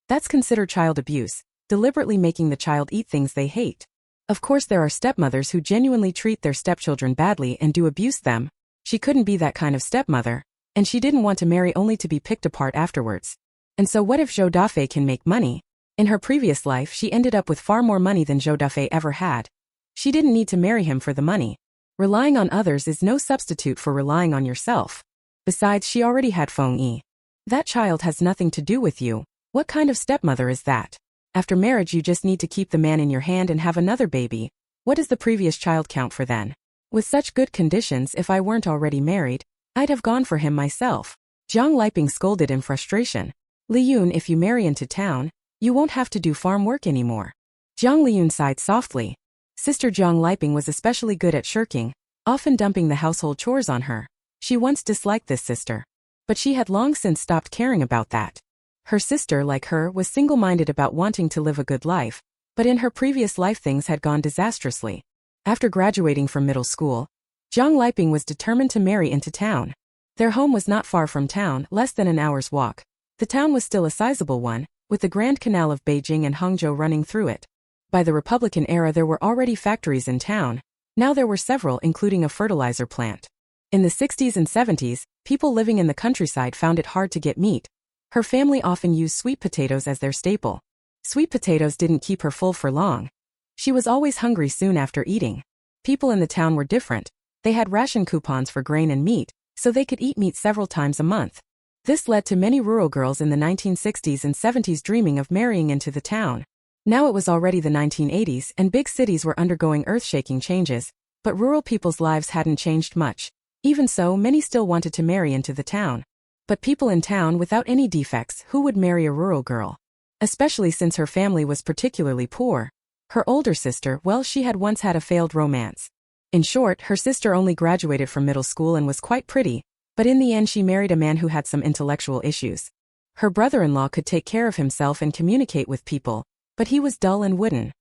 that's considered child abuse, deliberately making the child eat things they hate. Of course there are stepmothers who genuinely treat their stepchildren badly and do abuse them. She couldn't be that kind of stepmother, and she didn't want to marry only to be picked apart afterwards. And so what if Zhou Dafei can make money? In her previous life she ended up with far more money than Zhou Dafei ever had. She didn't need to marry him for the money. Relying on others is no substitute for relying on yourself. Besides, she already had Feng Yi. That child has nothing to do with you. What kind of stepmother is that? After marriage you just need to keep the man in your hand and have another baby. What does the previous child count for then? With such good conditions, if I weren't already married, I'd have gone for him myself. Jiang Liyun scolded in frustration. Liyun, if you marry into town, you won't have to do farm work anymore. Jiang Liyun sighed softly. Sister Jiang Liyun was especially good at shirking, often dumping the household chores on her. She once disliked this sister. But she had long since stopped caring about that. Her sister, like her, was single-minded about wanting to live a good life, but in her previous life things had gone disastrously. After graduating from middle school, Jiang Liyun was determined to marry into town. Their home was not far from town, less than an hour's walk. The town was still a sizable one, with the Grand Canal of Beijing and Hangzhou running through it. By the Republican era there were already factories in town. Now there were several, including a fertilizer plant. In the 60s and 70s, people living in the countryside found it hard to get meat. Her family often used sweet potatoes as their staple. Sweet potatoes didn't keep her full for long. She was always hungry soon after eating. People in the town were different. They had ration coupons for grain and meat, so they could eat meat several times a month. This led to many rural girls in the 1960s and 70s dreaming of marrying into the town. Now it was already the 1980s and big cities were undergoing earth-shaking changes, but rural people's lives hadn't changed much. Even so, many still wanted to marry into the town. But people in town without any defects, who would marry a rural girl? Especially since her family was particularly poor. Her older sister, well, she had once had a failed romance. In short, her sister only graduated from middle school and was quite pretty, but in the end she married a man who had some intellectual issues. Her brother-in-law could take care of himself and communicate with people, but he was dull and wooden.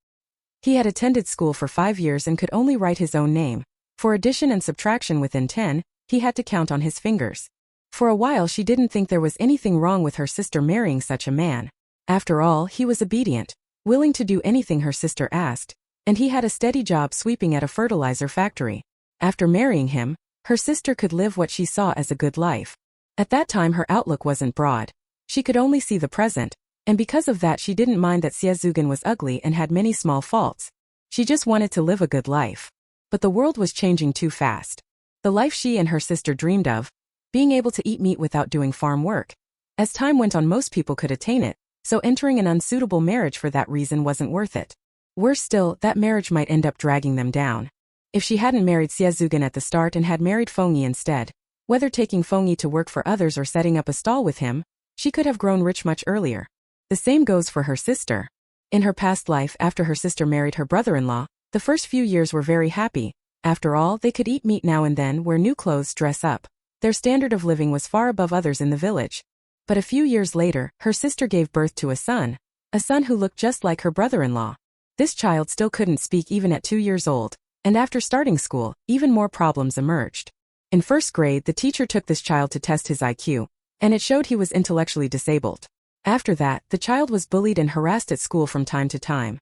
He had attended school for 5 years and could only write his own name. For addition and subtraction within 10, he had to count on his fingers. For a while she didn't think there was anything wrong with her sister marrying such a man. After all, he was obedient, willing to do anything her sister asked, and he had a steady job sweeping at a fertilizer factory. After marrying him, her sister could live what she saw as a good life. At that time her outlook wasn't broad. She could only see the present, and because of that she didn't mind that Xie Zugan was ugly and had many small faults. She just wanted to live a good life. But the world was changing too fast. The life she and her sister dreamed of, being able to eat meat without doing farm work. As time went on most people could attain it, so entering an unsuitable marriage for that reason wasn't worth it. Worse still, that marriage might end up dragging them down. If she hadn't married Xie Zugan at the start and had married Feng Yi instead, whether taking Feng Yi to work for others or setting up a stall with him, she could have grown rich much earlier. The same goes for her sister. In her past life, after her sister married her brother-in-law, the first few years were very happy. After all, they could eat meat now and then, wear new clothes, dress up. Their standard of living was far above others in the village. But a few years later, her sister gave birth to a son who looked just like her brother-in-law. This child still couldn't speak even at 2 years old, and after starting school, even more problems emerged. In first grade, the teacher took this child to test his IQ, and it showed he was intellectually disabled. After that, the child was bullied and harassed at school from time to time.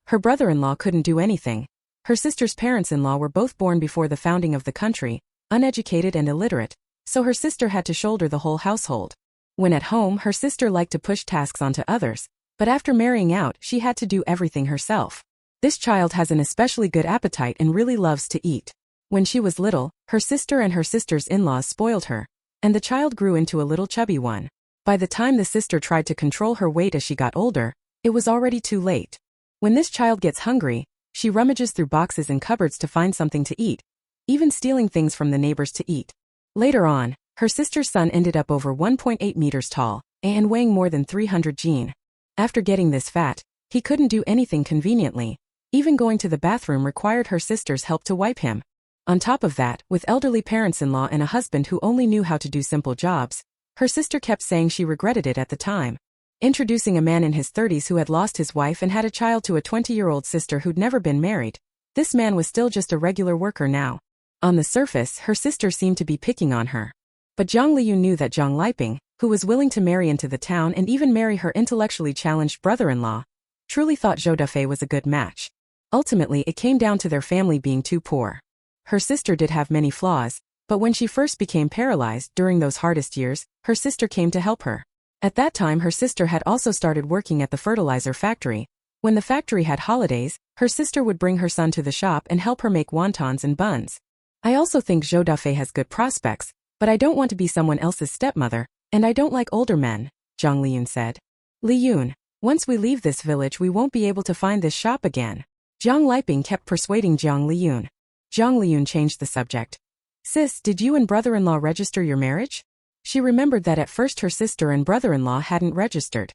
Her brother-in-law couldn't do anything. Her sister's parents-in-law were both born before the founding of the country, uneducated and illiterate, so her sister had to shoulder the whole household. When at home, her sister liked to push tasks onto others, but after marrying out, she had to do everything herself. This child has an especially good appetite and really loves to eat. When she was little, her sister and her sister's in-laws spoiled her, and the child grew into a little chubby one. By the time the sister tried to control her weight as she got older, it was already too late. When this child gets hungry, she rummages through boxes and cupboards to find something to eat, even stealing things from the neighbors to eat. Later on, her sister's son ended up over 1.8 meters tall and weighing more than 300 kg. After getting this fat, he couldn't do anything conveniently. Even going to the bathroom required her sister's help to wipe him. On top of that, with elderly parents-in-law and a husband who only knew how to do simple jobs, her sister kept saying she regretted it at the time. Introducing a man in his 30s who had lost his wife and had a child to a 20-year-old sister who'd never been married, this man was still just a regular worker now. On the surface, her sister seemed to be picking on her. But Jiang Liyun knew that Jiang Liyun, who was willing to marry into the town and even marry her intellectually challenged brother-in-law, truly thought Zhou Dafei was a good match. Ultimately, it came down to their family being too poor. Her sister did have many flaws, but when she first became paralyzed during those hardest years, her sister came to help her. At that time, her sister had also started working at the fertilizer factory. When the factory had holidays, her sister would bring her son to the shop and help her make wontons and buns. I also think Zhou Dafei has good prospects, but I don't want to be someone else's stepmother, and I don't like older men, Jiang Liyun said. Liyun, once we leave this village we won't be able to find this shop again. Jiang Liyun kept persuading Jiang Liyun. Jiang Liyun changed the subject. Sis, did you and brother-in-law register your marriage? She remembered that at first her sister and brother-in-law hadn't registered.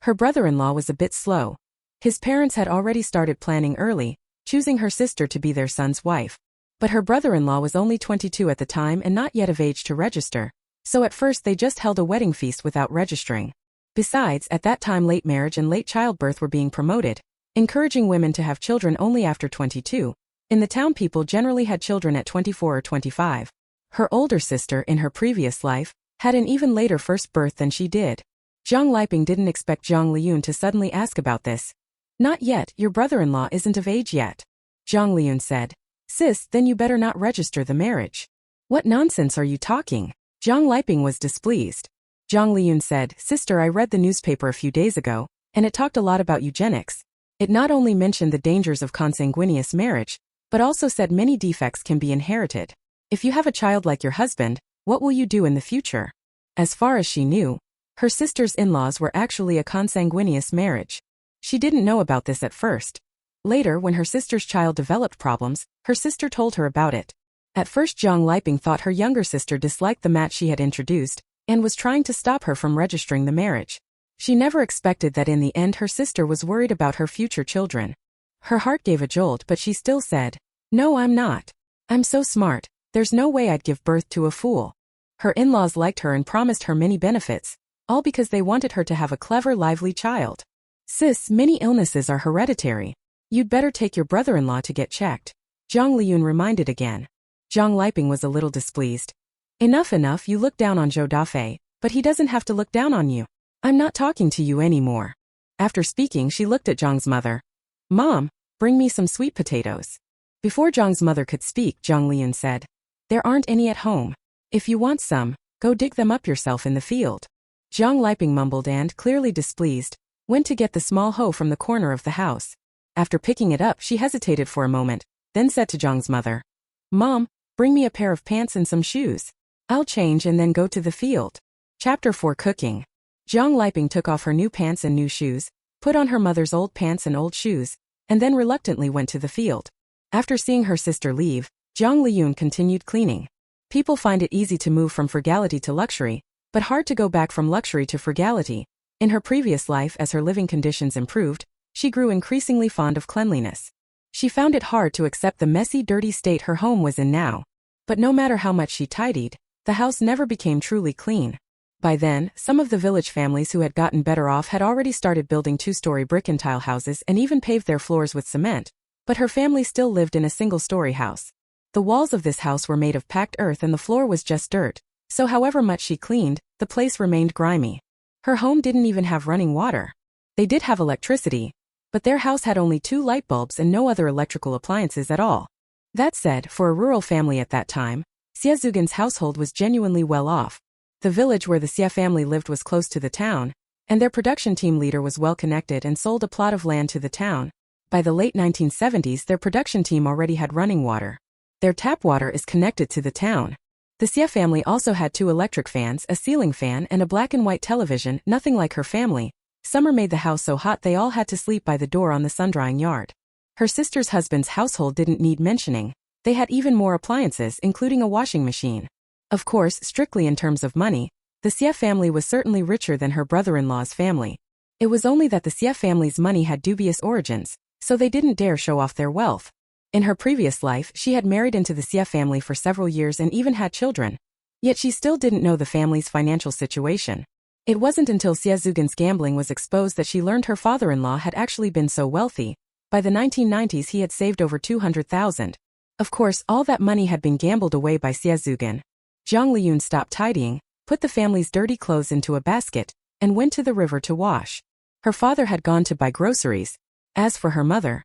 Her brother-in-law was a bit slow. His parents had already started planning early, choosing her sister to be their son's wife. But her brother-in-law was only 22 at the time and not yet of age to register, so at first they just held a wedding feast without registering. Besides, at that time late marriage and late childbirth were being promoted, encouraging women to have children only after 22. In the town, people generally had children at 24 or 25. Her older sister, in her previous life, had an even later first birth than she did. Jiang Liyun didn't expect Jiang Liyun to suddenly ask about this. Not yet, your brother-in-law isn't of age yet. Jiang Liyun said. Sis, then you better not register the marriage. What nonsense are you talking? Jiang Liyun was displeased. Jiang Liyun said, Sister, I read the newspaper a few days ago, and it talked a lot about eugenics. It not only mentioned the dangers of consanguineous marriage, but also said many defects can be inherited. If you have a child like your husband, what will you do in the future? As far as she knew, her sister's in-laws were actually a consanguineous marriage. She didn't know about this at first. Later, when her sister's child developed problems, her sister told her about it. At first, Jiang Liyun thought her younger sister disliked the match she had introduced, and was trying to stop her from registering the marriage. She never expected that in the end her sister was worried about her future children. Her heart gave a jolt, but she still said, No, I'm not. I'm so smart, there's no way I'd give birth to a fool. Her in-laws liked her and promised her many benefits, all because they wanted her to have a clever, lively child. Sis, many illnesses are hereditary. You'd better take your brother-in-law to get checked. Jiang Liyun reminded again. Jiang Liyun was a little displeased. Enough, you look down on Zhou Dafei, but he doesn't have to look down on you. I'm not talking to you anymore. After speaking, she looked at Jiang's mother. Mom, bring me some sweet potatoes. Before Jiang's mother could speak, Jiang Liyun said, There aren't any at home. If you want some, go dig them up yourself in the field. Jiang Liyun mumbled and, clearly displeased, went to get the small hoe from the corner of the house. After picking it up, she hesitated for a moment, then said to Jiang's mother, Mom, bring me a pair of pants and some shoes. I'll change and then go to the field. Chapter 4 Cooking. Jiang Liyun took off her new pants and new shoes, put on her mother's old pants and old shoes, and then reluctantly went to the field. After seeing her sister leave, Jiang Liyun continued cleaning. People find it easy to move from frugality to luxury, but hard to go back from luxury to frugality. In her previous life, as her living conditions improved, she grew increasingly fond of cleanliness. She found it hard to accept the messy, dirty state her home was in now. But no matter how much she tidied, the house never became truly clean. By then, some of the village families who had gotten better off had already started building two-story brick and tile houses and even paved their floors with cement, but her family still lived in a single-story house. The walls of this house were made of packed earth and the floor was just dirt, so however much she cleaned, the place remained grimy. Her home didn't even have running water. They did have electricity, but their house had only 2 light bulbs and no other electrical appliances at all. That said, for a rural family at that time, Xie Zugan's household was genuinely well off. The village where the Xie family lived was close to the town, and their production team leader was well connected and sold a plot of land to the town. By the late 1970s, their production team already had running water. Their tap water is connected to the town. The Xie family also had 2 electric fans, a ceiling fan, and a black and white television, nothing like her family. Summer made the house so hot they all had to sleep by the door on the sun-drying yard. Her sister's husband's household didn't need mentioning. They had even more appliances, including a washing machine. Of course, strictly in terms of money, the Xie family was certainly richer than her brother-in-law's family. It was only that the Xie family's money had dubious origins, so they didn't dare show off their wealth. In her previous life, she had married into the Xie family for several years and even had children. Yet she still didn't know the family's financial situation. It wasn't until Xie Zugan's gambling was exposed that she learned her father-in-law had actually been so wealthy. By the 1990s he had saved over 200,000. Of course, all that money had been gambled away by Xie Zugan. Jiang Liyun stopped tidying, put the family's dirty clothes into a basket, and went to the river to wash. Her father had gone to buy groceries. As for her mother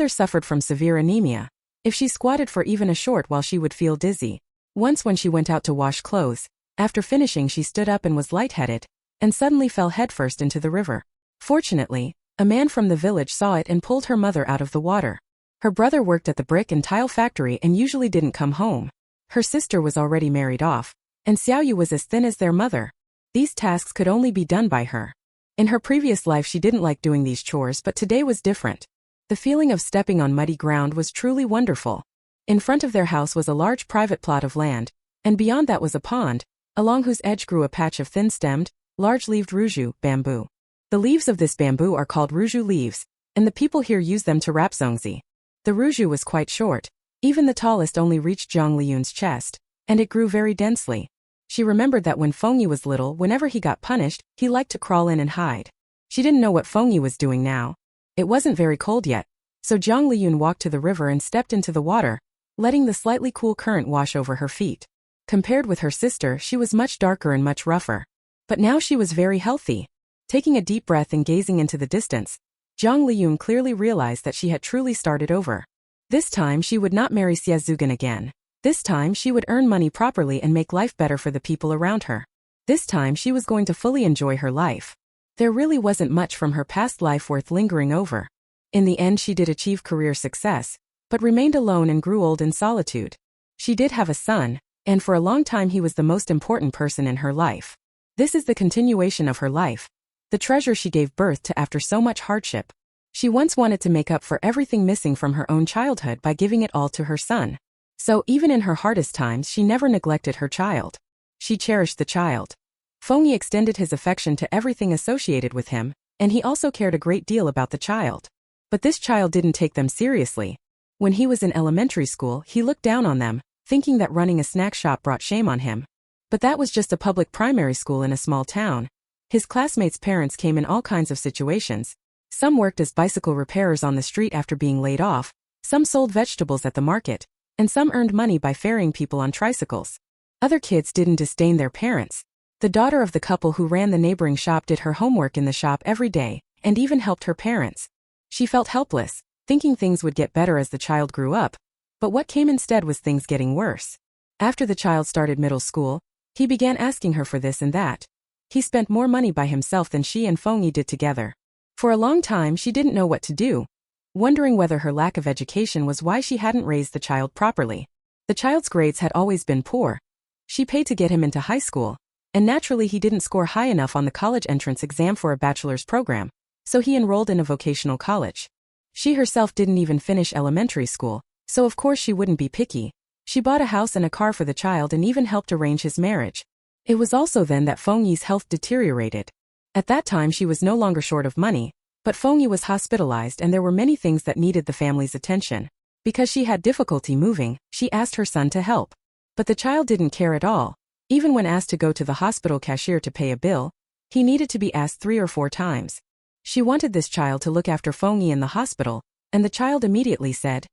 suffered from severe anemia. If she squatted for even a short while she would feel dizzy. Once when she went out to wash clothes, after finishing she stood up and was lightheaded, and suddenly fell headfirst into the river. Fortunately, a man from the village saw it and pulled her mother out of the water. Her brother worked at the brick and tile factory and usually didn't come home. Her sister was already married off, and Xiaoyu was as thin as their mother. These tasks could only be done by her. In her previous life she didn't like doing these chores, but today was different. The feeling of stepping on muddy ground was truly wonderful. In front of their house was a large private plot of land, and beyond that was a pond, along whose edge grew a patch of thin-stemmed, large-leaved ruju bamboo. The leaves of this bamboo are called ruju leaves, and the people here use them to wrap zongzi. The ruju was quite short. Even the tallest only reached Jiang Liyun's chest, and it grew very densely. She remembered that when Feng Yi was little, whenever he got punished, he liked to crawl in and hide. She didn't know what Feng Yi was doing now. It wasn't very cold yet, so Jiang Liyun walked to the river and stepped into the water, letting the slightly cool current wash over her feet. Compared with her sister, she was much darker and much rougher. But now she was very healthy. Taking a deep breath and gazing into the distance, Jiang Liyun clearly realized that she had truly started over. This time she would not marry Xie Zugan again. This time she would earn money properly and make life better for the people around her. This time she was going to fully enjoy her life. There really wasn't much from her past life worth lingering over. In the end she did achieve career success, but remained alone and grew old in solitude. She did have a son, and for a long time he was the most important person in her life. This is the continuation of her life. The treasure she gave birth to after so much hardship. She once wanted to make up for everything missing from her own childhood by giving it all to her son. So even in her hardest times she never neglected her child. She cherished the child. Feng Yi extended his affection to everything associated with him, and he also cared a great deal about the child. But this child didn't take them seriously. When he was in elementary school he looked down on them, thinking that running a snack shop brought shame on him. But that was just a public primary school in a small town. His classmates' parents came in all kinds of situations. Some worked as bicycle repairers on the street after being laid off, some sold vegetables at the market, and some earned money by ferrying people on tricycles. Other kids didn't disdain their parents. The daughter of the couple who ran the neighboring shop did her homework in the shop every day, and even helped her parents. She felt helpless, thinking things would get better as the child grew up, but what came instead was things getting worse. After the child started middle school, he began asking her for this and that. He spent more money by himself than she and Feng Yi did together. For a long time she didn't know what to do, wondering whether her lack of education was why she hadn't raised the child properly. The child's grades had always been poor. She paid to get him into high school, and naturally he didn't score high enough on the college entrance exam for a bachelor's program, so he enrolled in a vocational college. She herself didn't even finish elementary school, so of course she wouldn't be picky. She bought a house and a car for the child and even helped arrange his marriage. It was also then that Feng Yi's health deteriorated. At that time she was no longer short of money, but Feng Yi was hospitalized and there were many things that needed the family's attention. Because she had difficulty moving, she asked her son to help. But the child didn't care at all. Even when asked to go to the hospital cashier to pay a bill, he needed to be asked 3 or 4 times. She wanted this child to look after Feng Yi in the hospital, and the child immediately said,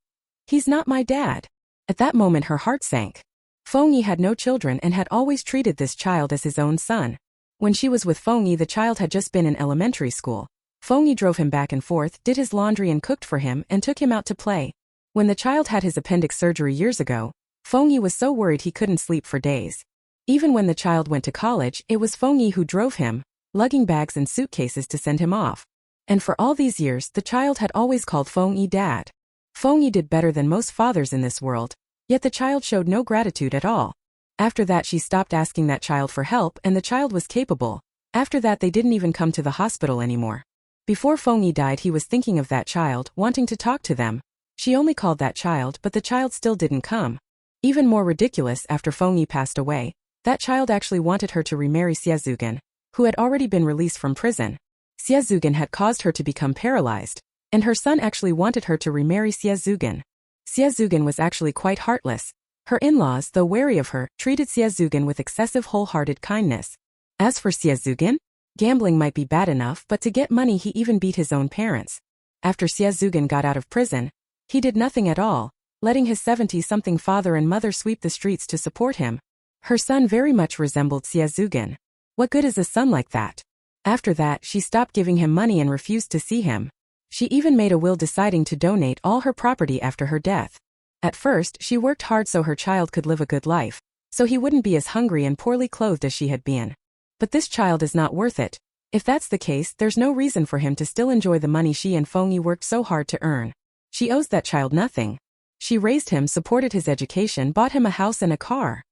"He's not my dad." At that moment her heart sank. Feng Yi had no children and had always treated this child as his own son. When she was with Feng Yi the child had just been in elementary school. Feng Yi drove him back and forth, did his laundry and cooked for him and took him out to play. When the child had his appendix surgery years ago, Feng Yi was so worried he couldn't sleep for days. Even when the child went to college, it was Feng Yi who drove him, lugging bags and suitcases to send him off. And for all these years, the child had always called Feng Yi dad. Feng Yi did better than most fathers in this world, yet the child showed no gratitude at all. After that she stopped asking that child for help and the child was capable. After that they didn't even come to the hospital anymore. Before Feng Yi died he was thinking of that child, wanting to talk to them. She only called that child but the child still didn't come. Even more ridiculous, after Feng Yi passed away, that child actually wanted her to remarry Xie, who had already been released from prison. Xie had caused her to become paralyzed, and her son actually wanted her to remarry Xie. Xie was actually quite heartless. Her in-laws, though wary of her, treated Xie with excessive wholehearted kindness. As for Xie, gambling might be bad enough, but to get money he even beat his own parents. After Xie got out of prison, he did nothing at all, letting his 70-something father and mother sweep the streets to support him. Her son very much resembled Xie. What good is a son like that? After that, she stopped giving him money and refused to see him. She even made a will deciding to donate all her property after her death. At first, she worked hard so her child could live a good life, so he wouldn't be as hungry and poorly clothed as she had been. But this child is not worth it. If that's the case, there's no reason for him to still enjoy the money she and Feng Yi worked so hard to earn. She owes that child nothing. She raised him, supported his education, bought him a house and a car.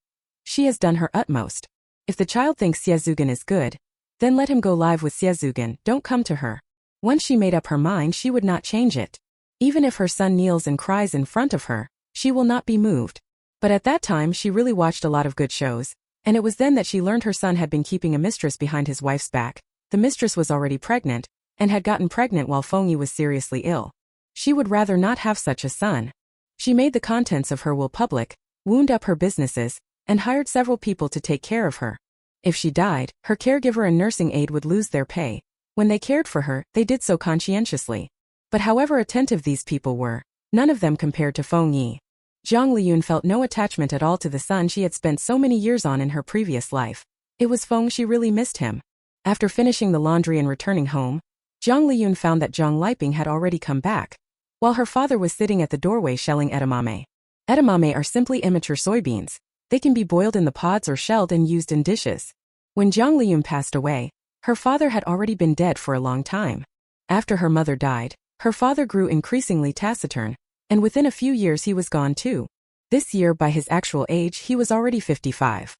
She has done her utmost. If the child thinks Xie is good, then let him go live with Xie, don't come to her. Once she made up her mind, she would not change it. Even if her son kneels and cries in front of her, she will not be moved. But at that time she really watched a lot of good shows, and it was then that she learned her son had been keeping a mistress behind his wife's back. The mistress was already pregnant, and had gotten pregnant while Feng Yi was seriously ill. She would rather not have such a son. She made the contents of her will public, wound up her businesses, and hired several people to take care of her. If she died, her caregiver and nursing aide would lose their pay. When they cared for her, they did so conscientiously. But however attentive these people were, none of them compared to Feng Yi. Jiang Liyun felt no attachment at all to the son she had spent so many years on in her previous life. It was Feng she really missed him. After finishing the laundry and returning home, Jiang Liyun found that Jiang Liping had already come back, while her father was sitting at the doorway shelling edamame. Edamame are simply immature soybeans. They can be boiled in the pods or shelled and used in dishes. When Jiang Liyun passed away, her father had already been dead for a long time. After her mother died, her father grew increasingly taciturn, and within a few years he was gone too. This year, by his actual age, he was already 55.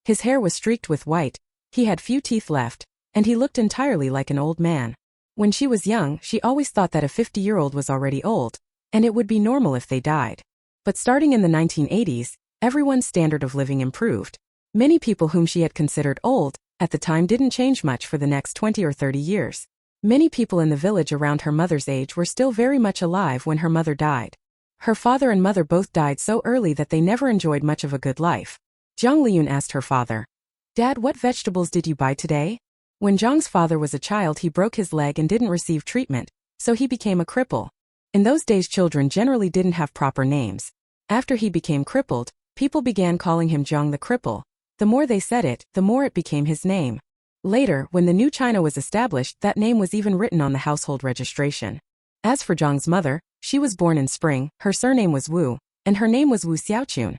His hair was streaked with white, he had few teeth left, and he looked entirely like an old man. When she was young, she always thought that a 50-year-old was already old, and it would be normal if they died. But starting in the 1980s, everyone's standard of living improved. Many people whom she had considered old at the time didn't change much for the next 20 or 30 years. Many people in the village around her mother's age were still very much alive when her mother died. Her father and mother both died so early that they never enjoyed much of a good life. Jiang Liyun asked her father, "Dad, what vegetables did you buy today?" When Jiang's father was a child he broke his leg and didn't receive treatment, so he became a cripple. In those days children generally didn't have proper names. After he became crippled, people began calling him Jiang the Cripple. The more they said it, the more it became his name. Later, when the new China was established, that name was even written on the household registration. As for Jiang's mother, she was born in spring, her surname was Wu, and her name was Wu Xiaochun.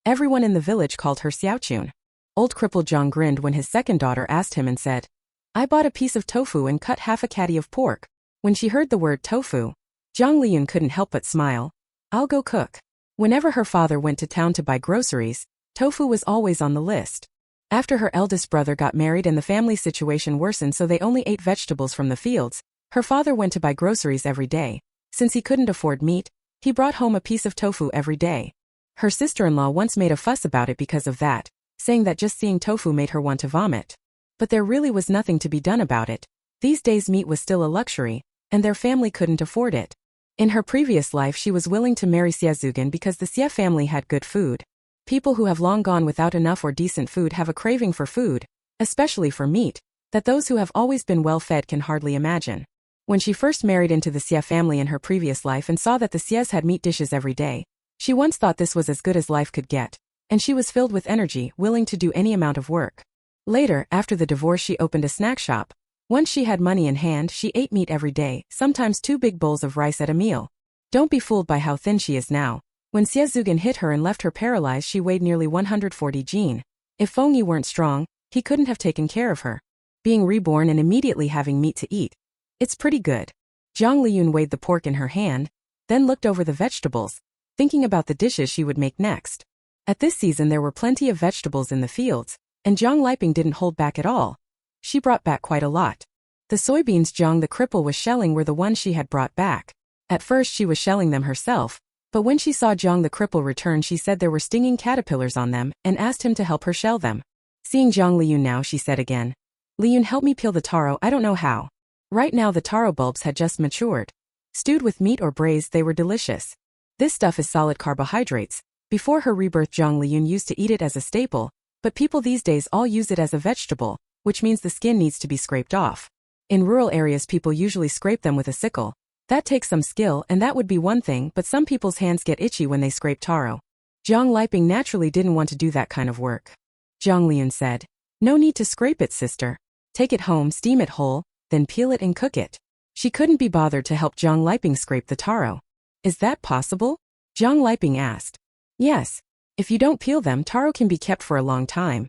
Everyone in the village called her Xiaochun. Old cripple Jiang grinned when his second daughter asked him and said, "I bought a piece of tofu and cut half a catty of pork." When she heard the word tofu, Jiang Liyun couldn't help but smile. "I'll go cook." Whenever her father went to town to buy groceries, tofu was always on the list. After her eldest brother got married and the family situation worsened so they only ate vegetables from the fields, her father went to buy groceries every day. Since he couldn't afford meat, he brought home a piece of tofu every day. Her sister-in-law once made a fuss about it because of that, saying that just seeing tofu made her want to vomit. But there really was nothing to be done about it. These days meat was still a luxury, and their family couldn't afford it. In her previous life she was willing to marry Xie because the Xie family had good food. People who have long gone without enough or decent food have a craving for food, especially for meat, that those who have always been well-fed can hardly imagine. When she first married into the Xie family in her previous life and saw that the Xies had meat dishes every day, she once thought this was as good as life could get, and she was filled with energy, willing to do any amount of work. Later, after the divorce she opened a snack shop. Once she had money in hand she ate meat every day, sometimes 2 big bowls of rice at a meal. Don't be fooled by how thin she is now. When Xie hit her and left her paralyzed she weighed nearly 140 jin. If Feng Yi weren't strong, he couldn't have taken care of her. Being reborn and immediately having meat to eat. It's pretty good. Jiang Liyun weighed the pork in her hand, then looked over the vegetables, thinking about the dishes she would make next. At this season there were plenty of vegetables in the fields, and Jiang Liping didn't hold back at all. She brought back quite a lot. The soybeans Jiang the cripple was shelling were the ones she had brought back. At first she was shelling them herself, but when she saw Jiang the cripple return she said there were stinging caterpillars on them and asked him to help her shell them. Seeing Jiang Liyun now she said again, "Liyun, help me peel the taro, I don't know how." Right now the taro bulbs had just matured. Stewed with meat or braised they were delicious. This stuff is solid carbohydrates. Before her rebirth Jiang Liyun used to eat it as a staple, but people these days all use it as a vegetable, which means the skin needs to be scraped off. In rural areas people usually scrape them with a sickle. That takes some skill and that would be one thing, but some people's hands get itchy when they scrape taro. Jiang Liping naturally didn't want to do that kind of work. Jiang Liyun said, "No need to scrape it, sister. Take it home, steam it whole, then peel it and cook it." She couldn't be bothered to help Jiang Liping scrape the taro. "Is that possible?" Jiang Liping asked. "Yes. If you don't peel them, taro can be kept for a long time.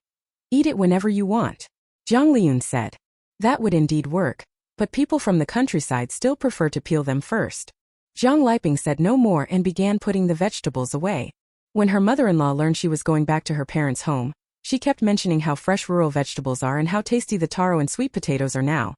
Eat it whenever you want." Jiang Liyun said. That would indeed work, but people from the countryside still prefer to peel them first. Jiang Liping said no more and began putting the vegetables away. When her mother-in-law learned she was going back to her parents' home, she kept mentioning how fresh rural vegetables are and how tasty the taro and sweet potatoes are now.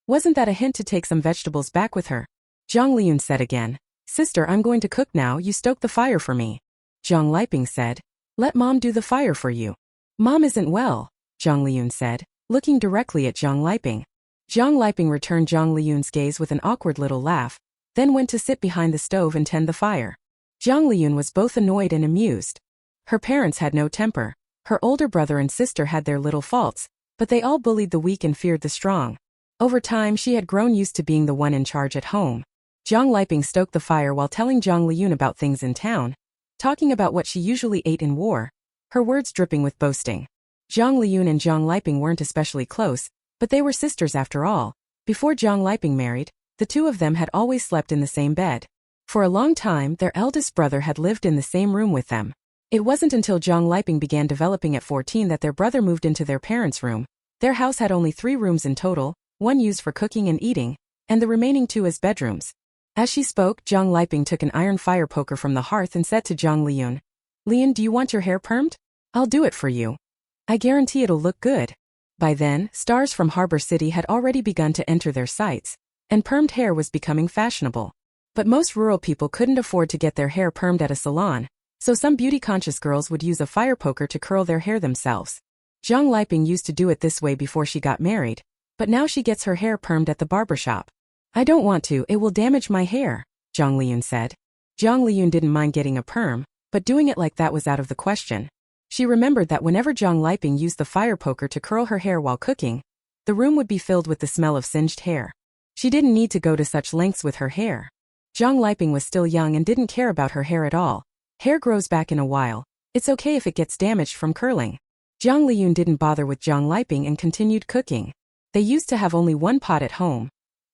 Wasn't that a hint to take some vegetables back with her? Jiang Liyun said again, "Sister, I'm going to cook now, you stoke the fire for me." Jiang Liping said, "Let Mom do the fire for you." "Mom isn't well," Jiang Liyun said, looking directly at Jiang Liping. Jiang Liping returned Jiang Liyun's gaze with an awkward little laugh, then went to sit behind the stove and tend the fire. Jiang Liyun was both annoyed and amused. Her parents had no temper. Her older brother and sister had their little faults, but they all bullied the weak and feared the strong. Over time she had grown used to being the one in charge at home. Jiang Liping stoked the fire while telling Jiang Liyun about things in town, talking about what she usually ate in war, her words dripping with boasting. Jiang Liyun and Jiang Liping weren't especially close, but they were sisters after all. Before Jiang Liping married, the two of them had always slept in the same bed. For a long time, their eldest brother had lived in the same room with them. It wasn't until Jiang Liping began developing at 14 that their brother moved into their parents' room. Their house had only 3 rooms in total, one used for cooking and eating, and the remaining 2 as bedrooms. As she spoke, Jiang Liping took an iron fire poker from the hearth and said to Jiang Liyun, "Liyun, do you want your hair permed? I'll do it for you. I guarantee it'll look good." By then, stars from Harbor City had already begun to enter their sights, and permed hair was becoming fashionable. But most rural people couldn't afford to get their hair permed at a salon, so some beauty-conscious girls would use a fire poker to curl their hair themselves. Jiang Liping used to do it this way before she got married, but now she gets her hair permed at the barbershop. "I don't want to, it will damage my hair," Jiang Liyun said. Jiang Liyun didn't mind getting a perm, but doing it like that was out of the question. She remembered that whenever Jiang Liping used the fire poker to curl her hair while cooking, the room would be filled with the smell of singed hair. She didn't need to go to such lengths with her hair. Jiang Liping was still young and didn't care about her hair at all. Hair grows back in a while. It's okay if it gets damaged from curling. Jiang Liyun didn't bother with Jiang Liping and continued cooking. They used to have only one pot at home.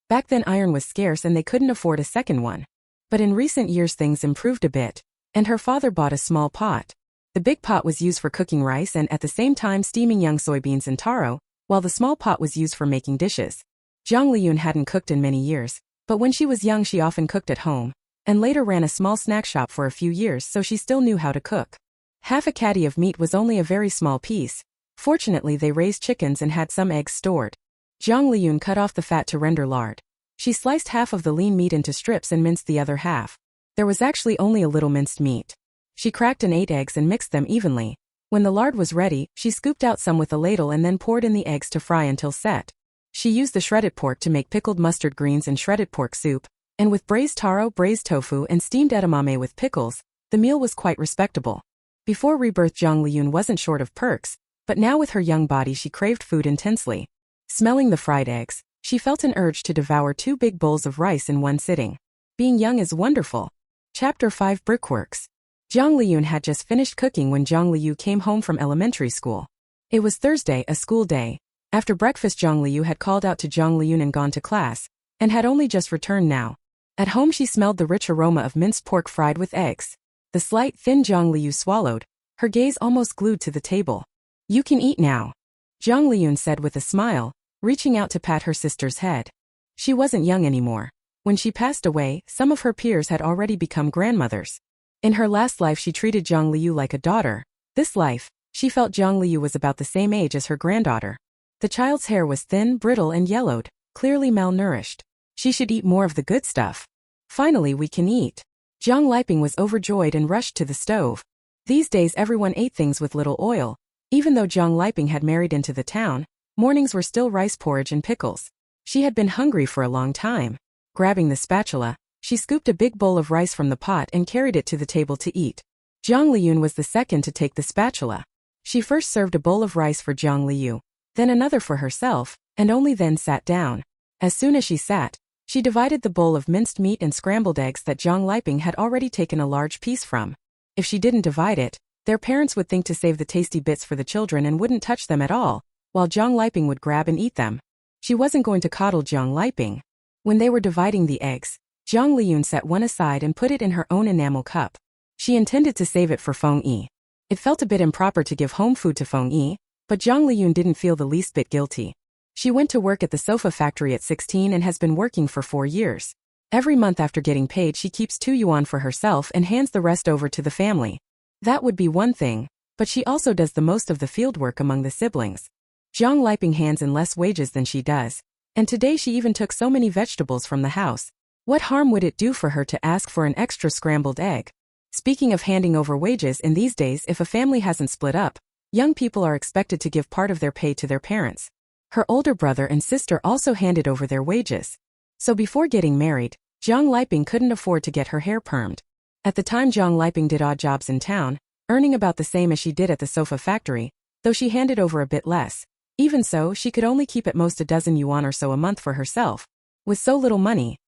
Back then iron was scarce and they couldn't afford a second one. But in recent years things improved a bit, and her father bought a small pot. The big pot was used for cooking rice and at the same time steaming young soybeans and taro, while the small pot was used for making dishes. Jiang Liyun hadn't cooked in many years, but when she was young she often cooked at home, and later ran a small snack shop for a few years, so she still knew how to cook. Half a caddy of meat was only a very small piece. Fortunately they raised chickens and had some eggs stored. Jiang Liyun cut off the fat to render lard. She sliced half of the lean meat into strips and minced the other half. There was actually only a little minced meat. She cracked and ate eggs and mixed them evenly. When the lard was ready, she scooped out some with a ladle and then poured in the eggs to fry until set. She used the shredded pork to make pickled mustard greens and shredded pork soup, and with braised taro, braised tofu, and steamed edamame with pickles, the meal was quite respectable. Before rebirth Jiang Liyun wasn't short of perks, but now with her young body she craved food intensely. Smelling the fried eggs, she felt an urge to devour 2 big bowls of rice in one sitting. Being young is wonderful. Chapter 5 Brickworks. Jiang Liyun had just finished cooking when Jiang Liyu came home from elementary school. It was Thursday, a school day. After breakfast Jiang Liyu had called out to Jiang Liyun and gone to class, and had only just returned now. At home she smelled the rich aroma of minced pork fried with eggs. The slight, thin Jiang Liyu swallowed, her gaze almost glued to the table. You can eat now, Jiang Liyun said with a smile, reaching out to pat her sister's head. She wasn't young anymore. When she passed away, some of her peers had already become grandmothers. In her last life she treated Jiang Liyu like a daughter. This life, she felt Jiang Liyu was about the same age as her granddaughter. The child's hair was thin, brittle and yellowed, clearly malnourished. She should eat more of the good stuff. Finally we can eat. Jiang Liping was overjoyed and rushed to the stove. These days everyone ate things with little oil. Even though Jiang Liping had married into the town, mornings were still rice porridge and pickles. She had been hungry for a long time. Grabbing the spatula, she scooped a big bowl of rice from the pot and carried it to the table to eat. Jiang Liyun was the second to take the spatula. She first served a bowl of rice for Jiang Liyu, then another for herself, and only then sat down. As soon as she sat, she divided the bowl of minced meat and scrambled eggs that Jiang Liping had already taken a large piece from. If she didn't divide it, their parents would think to save the tasty bits for the children and wouldn't touch them at all, while Jiang Liping would grab and eat them. She wasn't going to coddle Jiang Liping. When they were dividing the eggs, Jiang Liyun set one aside and put it in her own enamel cup. She intended to save it for Feng Yi. It felt a bit improper to give home food to Feng Yi, but Jiang Liyun didn't feel the least bit guilty. She went to work at the sofa factory at 16 and has been working for 4 years. Every month after getting paid she keeps 2 yuan for herself and hands the rest over to the family. That would be one thing, but she also does the most of the fieldwork among the siblings. Jiang Liping hands in less wages than she does, and today she even took so many vegetables from the house. What harm would it do for her to ask for an extra scrambled egg? Speaking of handing over wages, in these days if a family hasn't split up, young people are expected to give part of their pay to their parents. Her older brother and sister also handed over their wages. So before getting married, Jiang Liping couldn't afford to get her hair permed. At the time Jiang Liping did odd jobs in town, earning about the same as she did at the sofa factory, though she handed over a bit less. Even so, she could only keep at most a dozen yuan or so a month for herself. With so little money,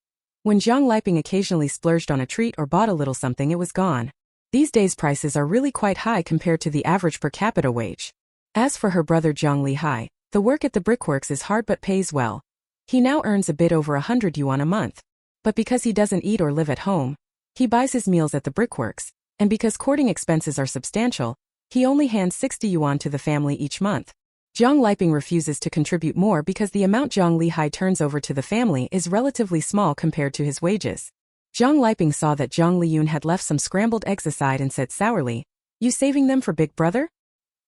when Jiang Liping occasionally splurged on a treat or bought a little something, it was gone. These days prices are really quite high compared to the average per capita wage. As for her brother Jiang Lihai, the work at the brickworks is hard but pays well. He now earns a bit over 100 yuan a month. But because he doesn't eat or live at home, he buys his meals at the brickworks, and because courting expenses are substantial, he only hands 60 yuan to the family each month. Jiang Liping refuses to contribute more because the amount Jiang Lihai turns over to the family is relatively small compared to his wages. Jiang Liping saw that Jiang Liyun had left some scrambled eggs aside and said sourly, "You saving them for Big Brother?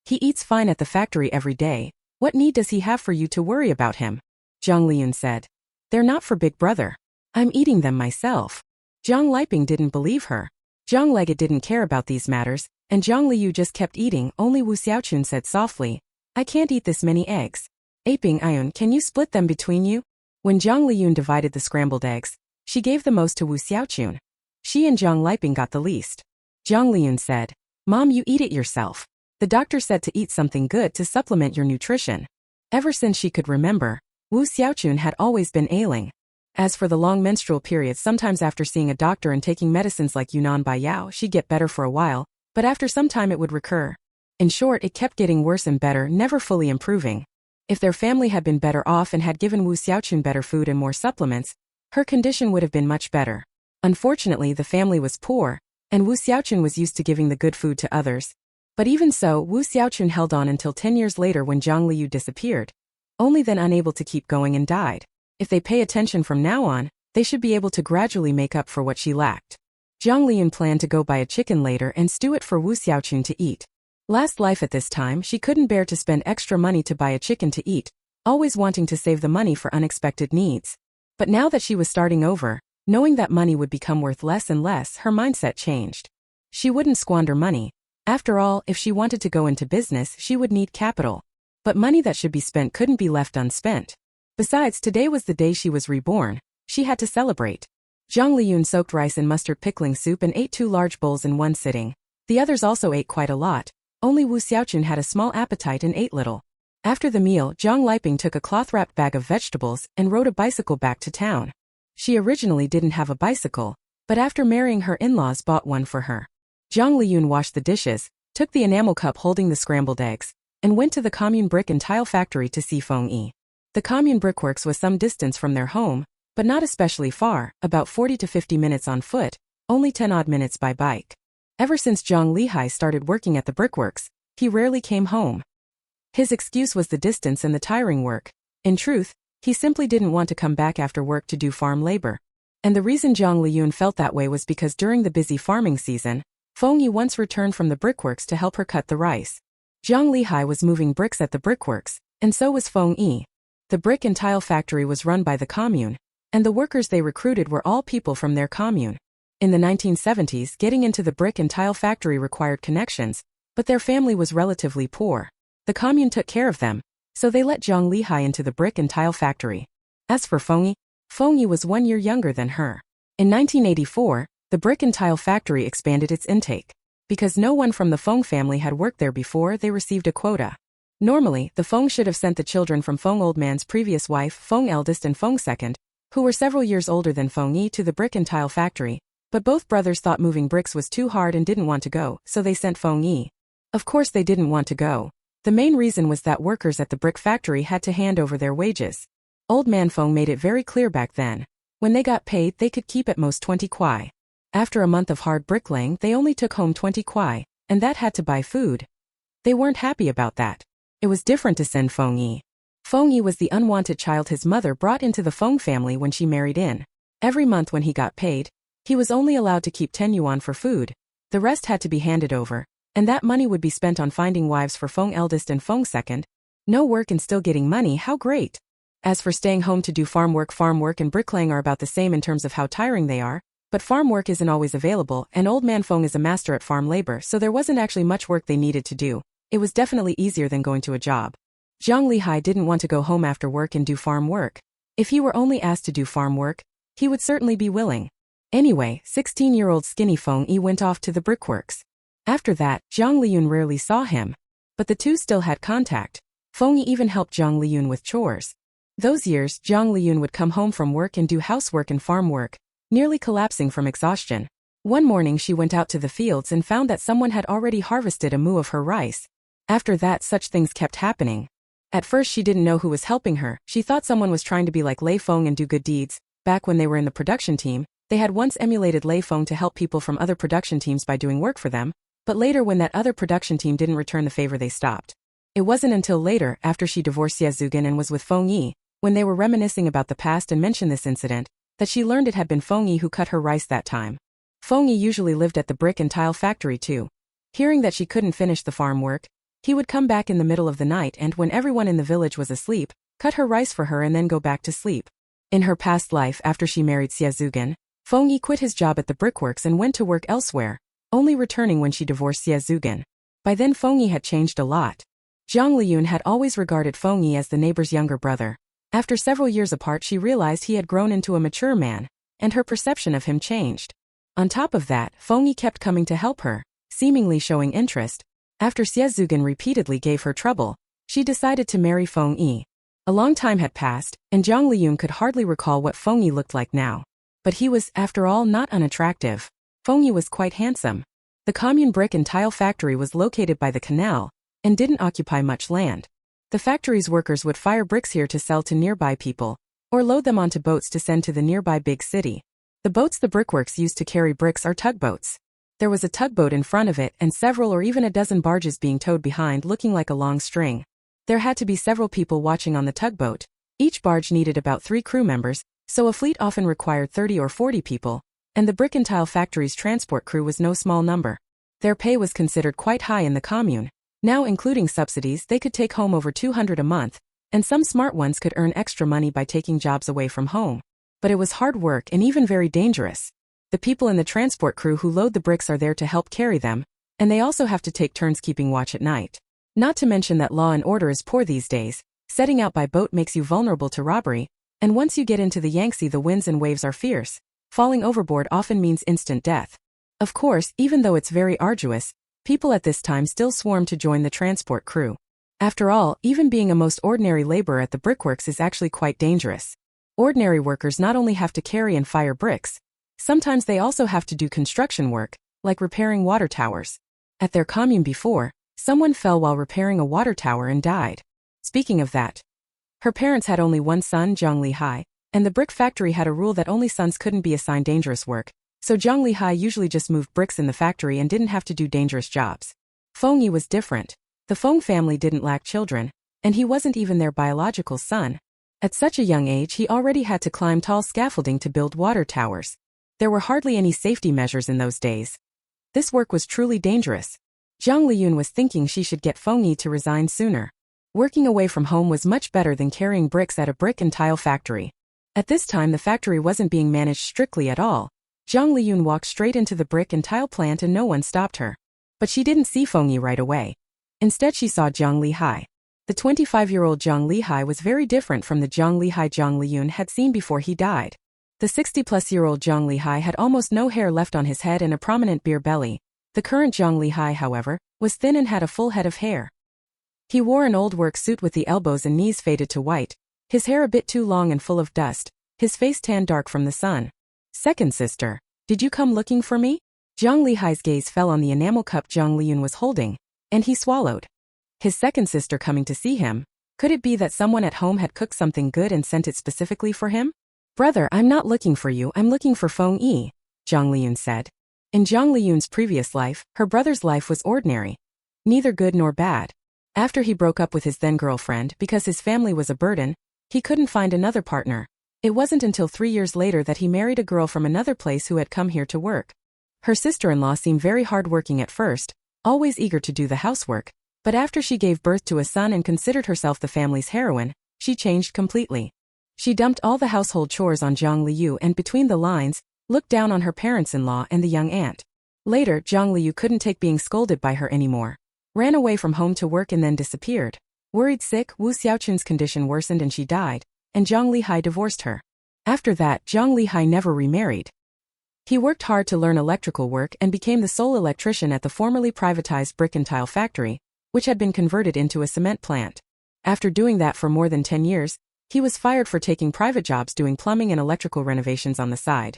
He eats fine at the factory every day. What need does he have for you to worry about him?" Jiang Liyun said. "They're not for Big Brother. I'm eating them myself." Jiang Liping didn't believe her. Jiang Legate didn't care about these matters, and Jiang Liyu just kept eating. Only Wu Xiaochun said softly, "I can't eat this many eggs. Aping Ayun, can you split them between you?" When Jiang Liyun divided the scrambled eggs, she gave the most to Wu Xiaochun. She and Jiang Liping got the least. Jiang Liyun said, "Mom, you eat it yourself. The doctor said to eat something good to supplement your nutrition." Ever since she could remember, Wu Xiaochun had always been ailing. As for the long menstrual periods, sometimes after seeing a doctor and taking medicines like Yunnan Bai Yao, she'd get better for a while, but after some time it would recur. In short, it kept getting worse and better, never fully improving. If their family had been better off and had given Wu Xiaochun better food and more supplements, her condition would have been much better. Unfortunately, the family was poor, and Wu Xiaochun was used to giving the good food to others. But even so, Wu Xiaochun held on until 10 years later when Jiang Liyu disappeared. Only then unable to keep going and died. If they pay attention from now on, they should be able to gradually make up for what she lacked. Jiang Liyun planned to go buy a chicken later and stew it for Wu Xiaochun to eat. Last life at this time, she couldn't bear to spend extra money to buy a chicken to eat, always wanting to save the money for unexpected needs. But now that she was starting over, knowing that money would become worth less and less, her mindset changed. She wouldn't squander money. After all, if she wanted to go into business, she would need capital. But money that should be spent couldn't be left unspent. Besides, today was the day she was reborn. She had to celebrate. Jiang Liyun soaked rice in mustard pickling soup and ate 2 large bowls in one sitting. The others also ate quite a lot. Only Wu Xiaochun had a small appetite and ate little. After the meal, Jiang Liping took a cloth-wrapped bag of vegetables and rode a bicycle back to town. She originally didn't have a bicycle, but after marrying her in-laws bought one for her. Jiang Liyun washed the dishes, took the enamel cup holding the scrambled eggs, and went to the commune brick and tile factory to see Feng Yi. The commune brickworks was some distance from their home, but not especially far, about 40 to 50 minutes on foot, only 10 odd minutes by bike. Ever since Jiang Lihai started working at the brickworks, he rarely came home. His excuse was the distance and the tiring work. In truth, he simply didn't want to come back after work to do farm labor. And the reason Jiang Liyun felt that way was because during the busy farming season, Feng Yi once returned from the brickworks to help her cut the rice. Jiang Lihai was moving bricks at the brickworks, and so was Feng Yi. The brick and tile factory was run by the commune, and the workers they recruited were all people from their commune. In the 1970s, getting into the brick and tile factory required connections, but their family was relatively poor. The commune took care of them, so they let Jiang Lihai into the brick and tile factory. As for Feng Yi was 1 year younger than her. In 1984, the brick and tile factory expanded its intake. Because no one from the Feng family had worked there before, they received a quota. Normally, the Feng should have sent the children from Feng Old Man's previous wife, Feng Eldest and Feng Second, who were several years older than Feng Yi, to the brick and tile factory, but both brothers thought moving bricks was too hard and didn't want to go, so they sent Feng Yi. Of course they didn't want to go. The main reason was that workers at the brick factory had to hand over their wages. Old Man Feng made it very clear back then. When they got paid, they could keep at most 20 kwai. After a month of hard bricklaying, they only took home 20 kwai, and that had to buy food. They weren't happy about that. It was different to send Feng Yi. Feng Yi was the unwanted child his mother brought into the Feng family when she married in. Every month when he got paid, he was only allowed to keep 10 yuan for food. The rest had to be handed over, and that money would be spent on finding wives for Feng Eldest and Feng Second. No work and still getting money, how great! As for staying home to do farm work and bricklaying are about the same in terms of how tiring they are, but farm work isn't always available, and Old Man Feng is a master at farm labor, so there wasn't actually much work they needed to do. It was definitely easier than going to a job. Jiang Lihai didn't want to go home after work and do farm work. If he were only asked to do farm work, he would certainly be willing. Anyway, 16-year-old skinny Feng Yi went off to the brickworks. After that, Jiang Liyun rarely saw him. But the two still had contact. Feng Yi even helped Jiang Liyun with chores. Those years, Jiang Liyun would come home from work and do housework and farm work, nearly collapsing from exhaustion. One morning she went out to the fields and found that someone had already harvested a mu of her rice. After that, such things kept happening. At first she didn't know who was helping her. She thought someone was trying to be like Lei Feng and do good deeds. Back when they were in the production team, they had once emulated Lei Feng to help people from other production teams by doing work for them, but later when that other production team didn't return the favor, they stopped. It wasn't until later, after she divorced Xie and was with Feng Yi, when they were reminiscing about the past and mentioned this incident, that she learned it had been Feng Yi who cut her rice that time. Feng Yi usually lived at the brick and tile factory too. Hearing that she couldn't finish the farm work, he would come back in the middle of the night and, when everyone in the village was asleep, cut her rice for her and then go back to sleep. In her past life, after she married Xie, Feng Yi quit his job at the brickworks and went to work elsewhere, only returning when she divorced Xie. By then Feng Yi had changed a lot. Jiang Liyun had always regarded Feng Yi as the neighbor's younger brother. After several years apart, she realized he had grown into a mature man, and her perception of him changed. On top of that, Feng Yi kept coming to help her, seemingly showing interest. After Xie repeatedly gave her trouble, she decided to marry Feng Yi. A long time had passed, and Jiang Liyun could hardly recall what Feng Yi looked like now. But he was, after all, not unattractive. Feng Yi was quite handsome. The commune brick and tile factory was located by the canal, and didn't occupy much land. The factory's workers would fire bricks here to sell to nearby people, or load them onto boats to send to the nearby big city. The boats the brickworks used to carry bricks are tugboats. There was a tugboat in front of it and several or even a dozen barges being towed behind, looking like a long string. There had to be several people watching on the tugboat. Each barge needed about 3 crew members, so a fleet often required 30 or 40 people, and the brick and tile factory's transport crew was no small number. Their pay was considered quite high in the commune. Now, including subsidies, they could take home over 200 a month, and some smart ones could earn extra money by taking jobs away from home. But it was hard work and even very dangerous. The people in the transport crew who load the bricks are there to help carry them, and they also have to take turns keeping watch at night. Not to mention that law and order is poor these days. Setting out by boat makes you vulnerable to robbery, and once you get into the Yangtze, the winds and waves are fierce. Falling overboard often means instant death. Of course, even though it's very arduous, people at this time still swarm to join the transport crew. After all, even being a most ordinary laborer at the brickworks is actually quite dangerous. Ordinary workers not only have to carry and fire bricks, sometimes they also have to do construction work, like repairing water towers. At their commune before, someone fell while repairing a water tower and died. Speaking of that, her parents had only one son, Jiang Lihai, and the brick factory had a rule that only sons couldn't be assigned dangerous work, so Jiang Lihai usually just moved bricks in the factory and didn't have to do dangerous jobs. Feng Yi was different. The Feng family didn't lack children, and he wasn't even their biological son. At such a young age he already had to climb tall scaffolding to build water towers. There were hardly any safety measures in those days. This work was truly dangerous. Jiang Liyun was thinking she should get Feng Yi to resign sooner. Working away from home was much better than carrying bricks at a brick and tile factory. At this time the factory wasn't being managed strictly at all. Jiang Liyun walked straight into the brick and tile plant and no one stopped her. But she didn't see Feng Yi right away. Instead she saw Jiang Liyun. The 25-year-old Jiang Liyun was very different from the Jiang Liyun had seen before he died. The 60-plus-year-old Jiang Liyun had almost no hair left on his head and a prominent beer belly. The current Jiang Liyun, however, was thin and had a full head of hair. He wore an old work suit with the elbows and knees faded to white, his hair a bit too long and full of dust, his face tanned dark from the sun. "Second sister, did you come looking for me?" Jiang Liyun's gaze fell on the enamel cup Jiang Liyun was holding, and he swallowed. His second sister coming to see him? Could it be that someone at home had cooked something good and sent it specifically for him? "Brother, I'm not looking for you, I'm looking for Feng Yi," Jiang Liyun said. In Jiang Liyun's previous life, her brother's life was ordinary. Neither good nor bad. After he broke up with his then-girlfriend because his family was a burden, he couldn't find another partner. It wasn't until 3 years later that he married a girl from another place who had come here to work. Her sister-in-law seemed very hard-working at first, always eager to do the housework, but after she gave birth to a son and considered herself the family's heroine, she changed completely. She dumped all the household chores on Jiang Liyun and between the lines, looked down on her parents-in-law and the young aunt. Later, Jiang Liyun couldn't take being scolded by her anymore. Ran away from home to work and then disappeared. Worried sick, Wu Xiaoqun's condition worsened and she died, and Jiang Liyun divorced her. After that, Jiang Liyun never remarried. He worked hard to learn electrical work and became the sole electrician at the formerly privatized brick and tile factory, which had been converted into a cement plant. After doing that for more than 10 years, he was fired for taking private jobs doing plumbing and electrical renovations on the side.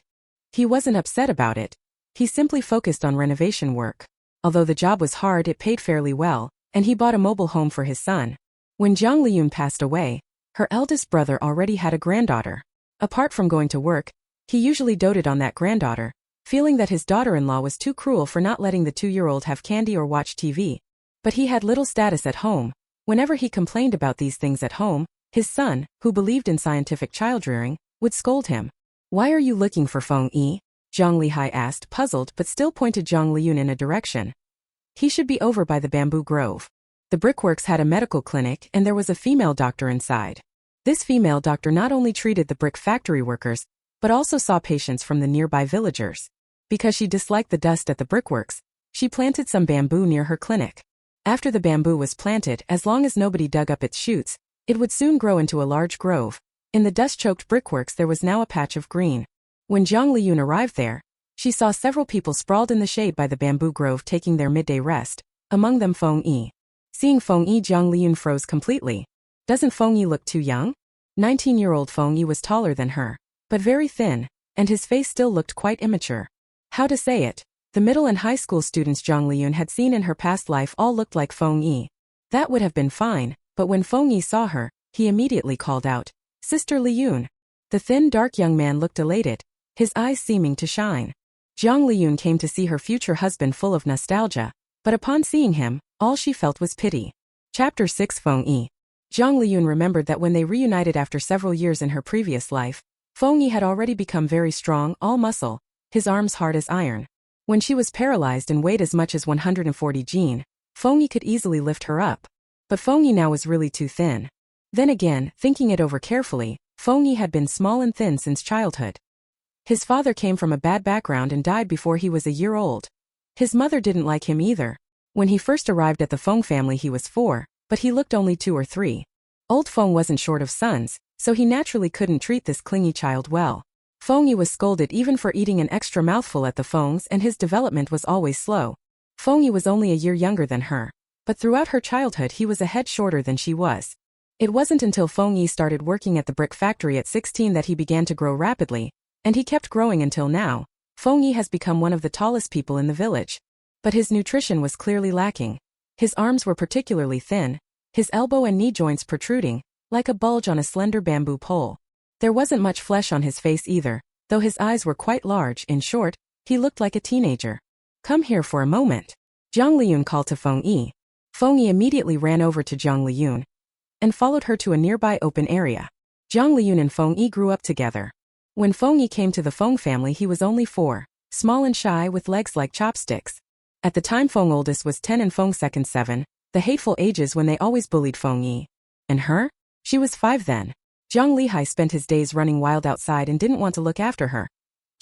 He wasn't upset about it. He simply focused on renovation work. Although the job was hard, it paid fairly well, and he bought a mobile home for his son. When Jiang Liyun passed away, her eldest brother already had a granddaughter. Apart from going to work, he usually doted on that granddaughter, feeling that his daughter-in-law was too cruel for not letting the 2-year-old have candy or watch TV. But he had little status at home. Whenever he complained about these things at home, his son, who believed in scientific child-rearing, would scold him. "Why are you looking for Feng Yi?" Jiang Liyun asked, puzzled, but still pointed Jiang Liyun in a direction. He should be over by the bamboo grove. The brickworks had a medical clinic and there was a female doctor inside. This female doctor not only treated the brick factory workers, but also saw patients from the nearby villagers. Because she disliked the dust at the brickworks, she planted some bamboo near her clinic. After the bamboo was planted, as long as nobody dug up its shoots, it would soon grow into a large grove. In the dust-choked brickworks there was now a patch of green. When Jiang Liyun arrived there, she saw several people sprawled in the shade by the bamboo grove taking their midday rest, among them Feng Yi. Seeing Feng Yi, Jiang Liyun froze completely. Doesn't Feng Yi look too young? 19-year-old Feng Yi was taller than her, but very thin, and his face still looked quite immature. How to say it? The middle and high school students Jiang Liyun had seen in her past life all looked like Feng Yi. That would have been fine, but when Feng Yi saw her, he immediately called out, "Sister Liyun." The thin, dark young man looked elated, his eyes seeming to shine. Jiang Liyun came to see her future husband full of nostalgia, but upon seeing him, all she felt was pity. Chapter 6 Feng Yi. Jiang Liyun remembered that when they reunited after several years in her previous life, Feng Yi had already become very strong, all muscle, his arms hard as iron. When she was paralyzed and weighed as much as 140 jin, Feng Yi could easily lift her up. But Feng Yi now was really too thin. Then again, thinking it over carefully, Feng Yi had been small and thin since childhood. His father came from a bad background and died before he was a year old. His mother didn't like him either. When he first arrived at the Feng family he was 4, but he looked only 2 or 3. Old Feng wasn't short of sons, so he naturally couldn't treat this clingy child well. Feng Yi was scolded even for eating an extra mouthful at the Feng's and his development was always slow. Feng Yi was only a year younger than her, but throughout her childhood he was a head shorter than she was. It wasn't until Feng Yi started working at the brick factory at 16 that he began to grow rapidly, and he kept growing until now. Feng Yi has become one of the tallest people in the village. But his nutrition was clearly lacking. His arms were particularly thin, his elbow and knee joints protruding, like a bulge on a slender bamboo pole. There wasn't much flesh on his face either, though his eyes were quite large. In short, he looked like a teenager. "Come here for a moment," Jiang Liyun called to Feng Yi. Feng Yi immediately ran over to Jiang Liyun and followed her to a nearby open area. Jiang Liyun and Feng Yi grew up together. When Feng Yi came to the Feng family, he was only 4, small and shy with legs like chopsticks. At the time, Feng oldest was 10 and Feng second 7, the hateful ages when they always bullied Feng Yi. And her? She was 5 then. Jiang Lihai spent his days running wild outside and didn't want to look after her.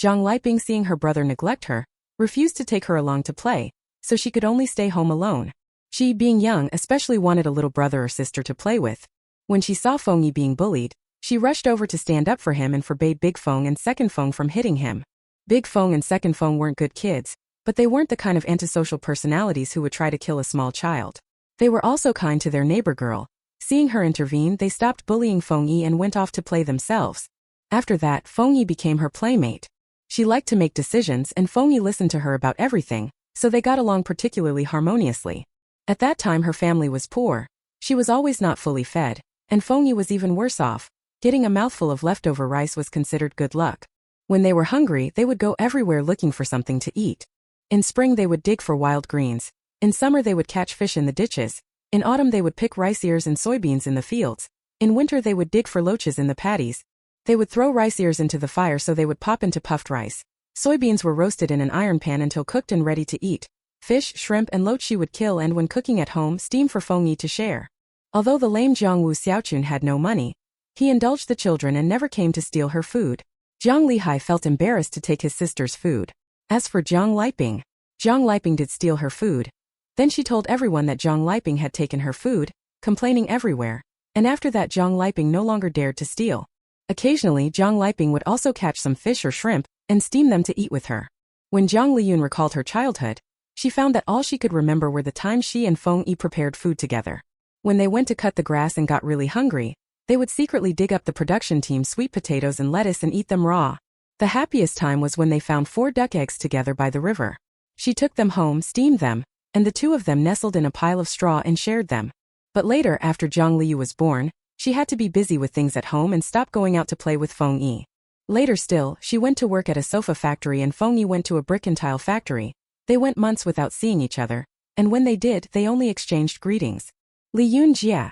Jiang Liping, seeing her brother neglect her, refused to take her along to play, so she could only stay home alone. She, being young, especially wanted a little brother or sister to play with. When she saw Feng Yi being bullied, she rushed over to stand up for him and forbade Big Feng and Second Feng from hitting him. Big Feng and Second Feng weren't good kids, but they weren't the kind of antisocial personalities who would try to kill a small child. They were also kind to their neighbor girl. Seeing her intervene, they stopped bullying Feng Yi and went off to play themselves. After that, Feng Yi became her playmate. She liked to make decisions and Feng Yi listened to her about everything, so they got along particularly harmoniously. At that time her family was poor. She was always not fully fed, and Feng Yi was even worse off. Getting a mouthful of leftover rice was considered good luck. When they were hungry, they would go everywhere looking for something to eat. In spring they would dig for wild greens. In summer they would catch fish in the ditches. In autumn they would pick rice ears and soybeans in the fields. In winter they would dig for loaches in the paddies. They would throw rice ears into the fire so they would pop into puffed rice. Soybeans were roasted in an iron pan until cooked and ready to eat. Fish, shrimp and loach she would kill and when cooking at home steam for Feng Yi to share. Although the lame Jiangwu Xiaochun had no money, he indulged the children and never came to steal her food. Jiang Lihai felt embarrassed to take his sister's food. As for Jiang Liping did steal her food. Then she told everyone that Jiang Liping had taken her food, complaining everywhere. And after that Jiang Liping no longer dared to steal. Occasionally Jiang Liping would also catch some fish or shrimp and steam them to eat with her. When Jiang Liyun recalled her childhood, she found that all she could remember were the times she and Feng Yi prepared food together. When they went to cut the grass and got really hungry, they would secretly dig up the production team's sweet potatoes and lettuce and eat them raw. The happiest time was when they found 4 duck eggs together by the river. She took them home, steamed them, and the 2 of them nestled in a pile of straw and shared them. But later, after Jiang Liyu was born, she had to be busy with things at home and stopped going out to play with Feng Yi. Later still, she went to work at a sofa factory and Feng Yi went to a brick and tile factory. They went months without seeing each other, and when they did, they only exchanged greetings. Liyun Jia.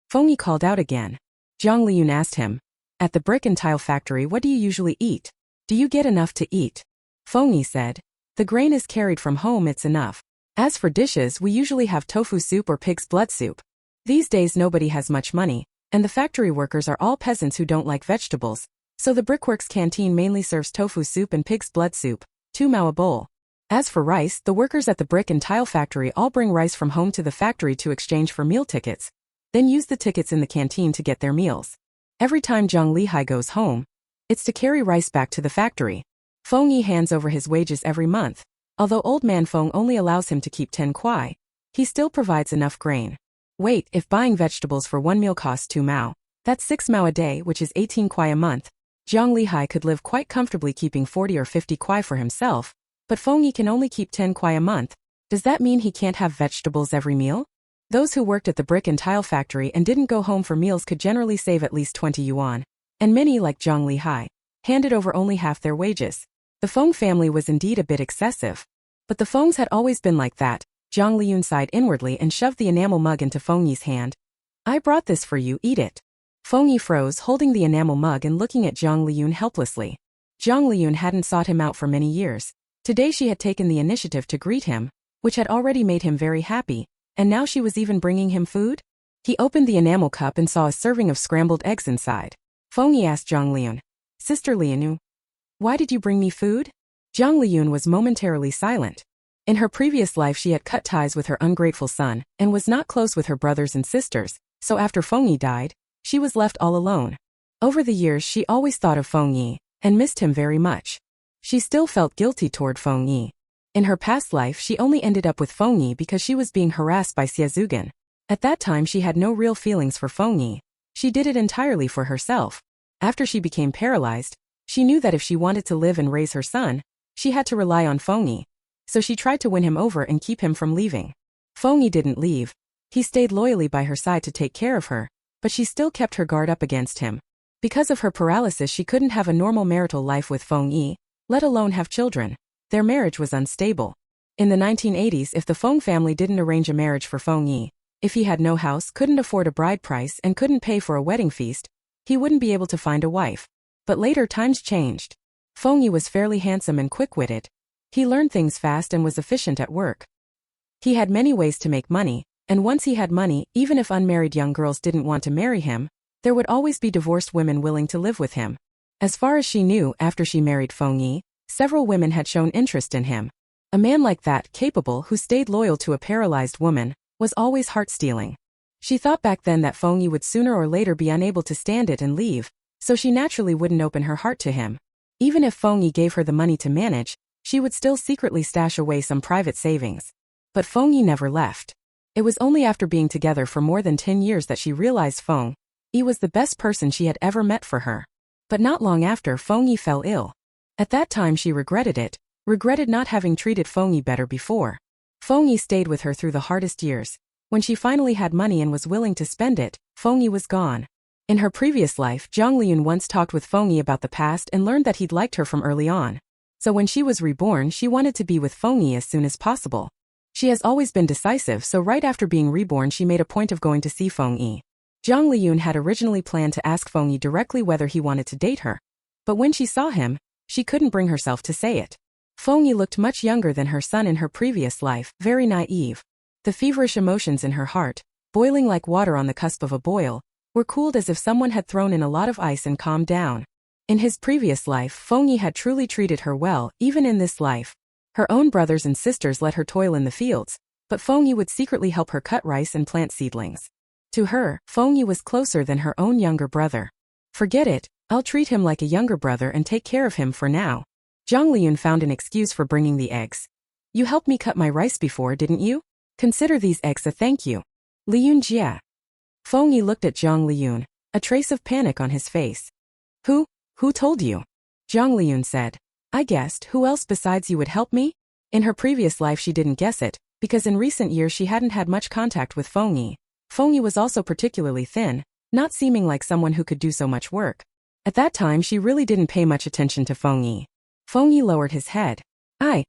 Feng Yi called out again. Jiang Liyun asked him, "At the brick and tile factory, what do you usually eat? Do you get enough to eat?" Feng Yi said, "The grain is carried from home, it's enough. As for dishes, we usually have tofu soup or pig's blood soup. These days nobody has much money, and the factory workers are all peasants who don't like vegetables, so the brickworks canteen mainly serves tofu soup and pig's blood soup, 2 mao a bowl. As for rice, the workers at the brick and tile factory all bring rice from home to the factory to exchange for meal tickets, then use the tickets in the canteen to get their meals. Every time Jiang Lihai goes home, it's to carry rice back to the factory. Feng Yi hands over his wages every month. Although old man Feng only allows him to keep 10 kuai, he still provides enough grain. Wait, if buying vegetables for 1 meal costs 2 mao, that's 6 mao a day, which is 18 kuai a month. Jiang Lihai could live quite comfortably keeping 40 or 50 kuai for himself, but Feng Yi can only keep 10 kuai a month. Does that mean he can't have vegetables every meal? Those who worked at the brick and tile factory and didn't go home for meals could generally save at least 20 yuan, and many, like Jiang Lihai, handed over only half their wages. The Feng family was indeed a bit excessive. But the Fengs had always been like that. Jiang Liyun sighed inwardly and shoved the enamel mug into Feng Yi's hand. "I brought this for you, eat it." Feng Yi froze, holding the enamel mug and looking at Jiang Liyun helplessly. Jiang Liyun hadn't sought him out for many years. Today she had taken the initiative to greet him, which had already made him very happy, and now she was even bringing him food? He opened the enamel cup and saw a serving of scrambled eggs inside. Feng Yi asked Jiang Liyun, "Sister Lianu, why did you bring me food?" Jiang Liyun was momentarily silent. In her previous life she had cut ties with her ungrateful son, and was not close with her brothers and sisters, so after Feng Yi died, she was left all alone. Over the years she always thought of Feng Yi, and missed him very much. She still felt guilty toward Feng Yi. In her past life she only ended up with Feng Yi because she was being harassed by Xiezugan. At that time she had no real feelings for Feng Yi. She did it entirely for herself. After she became paralyzed, she knew that if she wanted to live and raise her son, she had to rely on Feng Yi. So she tried to win him over and keep him from leaving. Feng Yi didn't leave. He stayed loyally by her side to take care of her, but she still kept her guard up against him. Because of her paralysis she couldn't have a normal marital life with Feng Yi, let alone have children. Their marriage was unstable. In the 1980s, if the Feng family didn't arrange a marriage for Feng Yi, if he had no house, couldn't afford a bride price, and couldn't pay for a wedding feast, he wouldn't be able to find a wife. But later times changed. Feng Yi was fairly handsome and quick-witted. He learned things fast and was efficient at work. He had many ways to make money, and once he had money, even if unmarried young girls didn't want to marry him, there would always be divorced women willing to live with him. As far as she knew, after she married Feng Yi, several women had shown interest in him. A man like that, capable, who stayed loyal to a paralyzed woman, was always heart-stealing. She thought back then that Feng Yi would sooner or later be unable to stand it and leave, so she naturally wouldn't open her heart to him. Even if Feng Yi gave her the money to manage, she would still secretly stash away some private savings. But Feng Yi never left. It was only after being together for more than 10 years that she realized Feng Yi was the best person she had ever met for her. But not long after, Feng Yi fell ill. At that time she regretted it, regretted not having treated Feng Yi better before. Feng Yi stayed with her through the hardest years. When she finally had money and was willing to spend it, Feng Yi was gone. In her previous life, Jiang Liyun once talked with Feng Yi about the past and learned that he'd liked her from early on. So when she was reborn, she wanted to be with Feng Yi as soon as possible. She has always been decisive, so right after being reborn she made a point of going to see Feng Yi. Jiang Liyun had originally planned to ask Feng Yi directly whether he wanted to date her. But when she saw him, she couldn't bring herself to say it. Feng Yi looked much younger than her son in her previous life, very naive. The feverish emotions in her heart, boiling like water on the cusp of a boil, were cooled as if someone had thrown in a lot of ice and calmed down. In his previous life, Feng Yi had truly treated her well. Even in this life, her own brothers and sisters let her toil in the fields, but Feng Yi would secretly help her cut rice and plant seedlings. To her, Feng Yi was closer than her own younger brother. Forget it, I'll treat him like a younger brother and take care of him for now. Jiang Liyun found an excuse for bringing the eggs. You helped me cut my rice before, didn't you? Consider these eggs a thank you. Liyun Jia. Feng Yi looked at Jiang Liyun, a trace of panic on his face. Who told you? Jiang Liyun said. I guessed. Who else besides you would help me? In her previous life she didn't guess it, because in recent years she hadn't had much contact with Feng Yi. Feng Yi was also particularly thin, not seeming like someone who could do so much work. At that time she really didn't pay much attention to Feng Yi. Feng Yi lowered his head. I.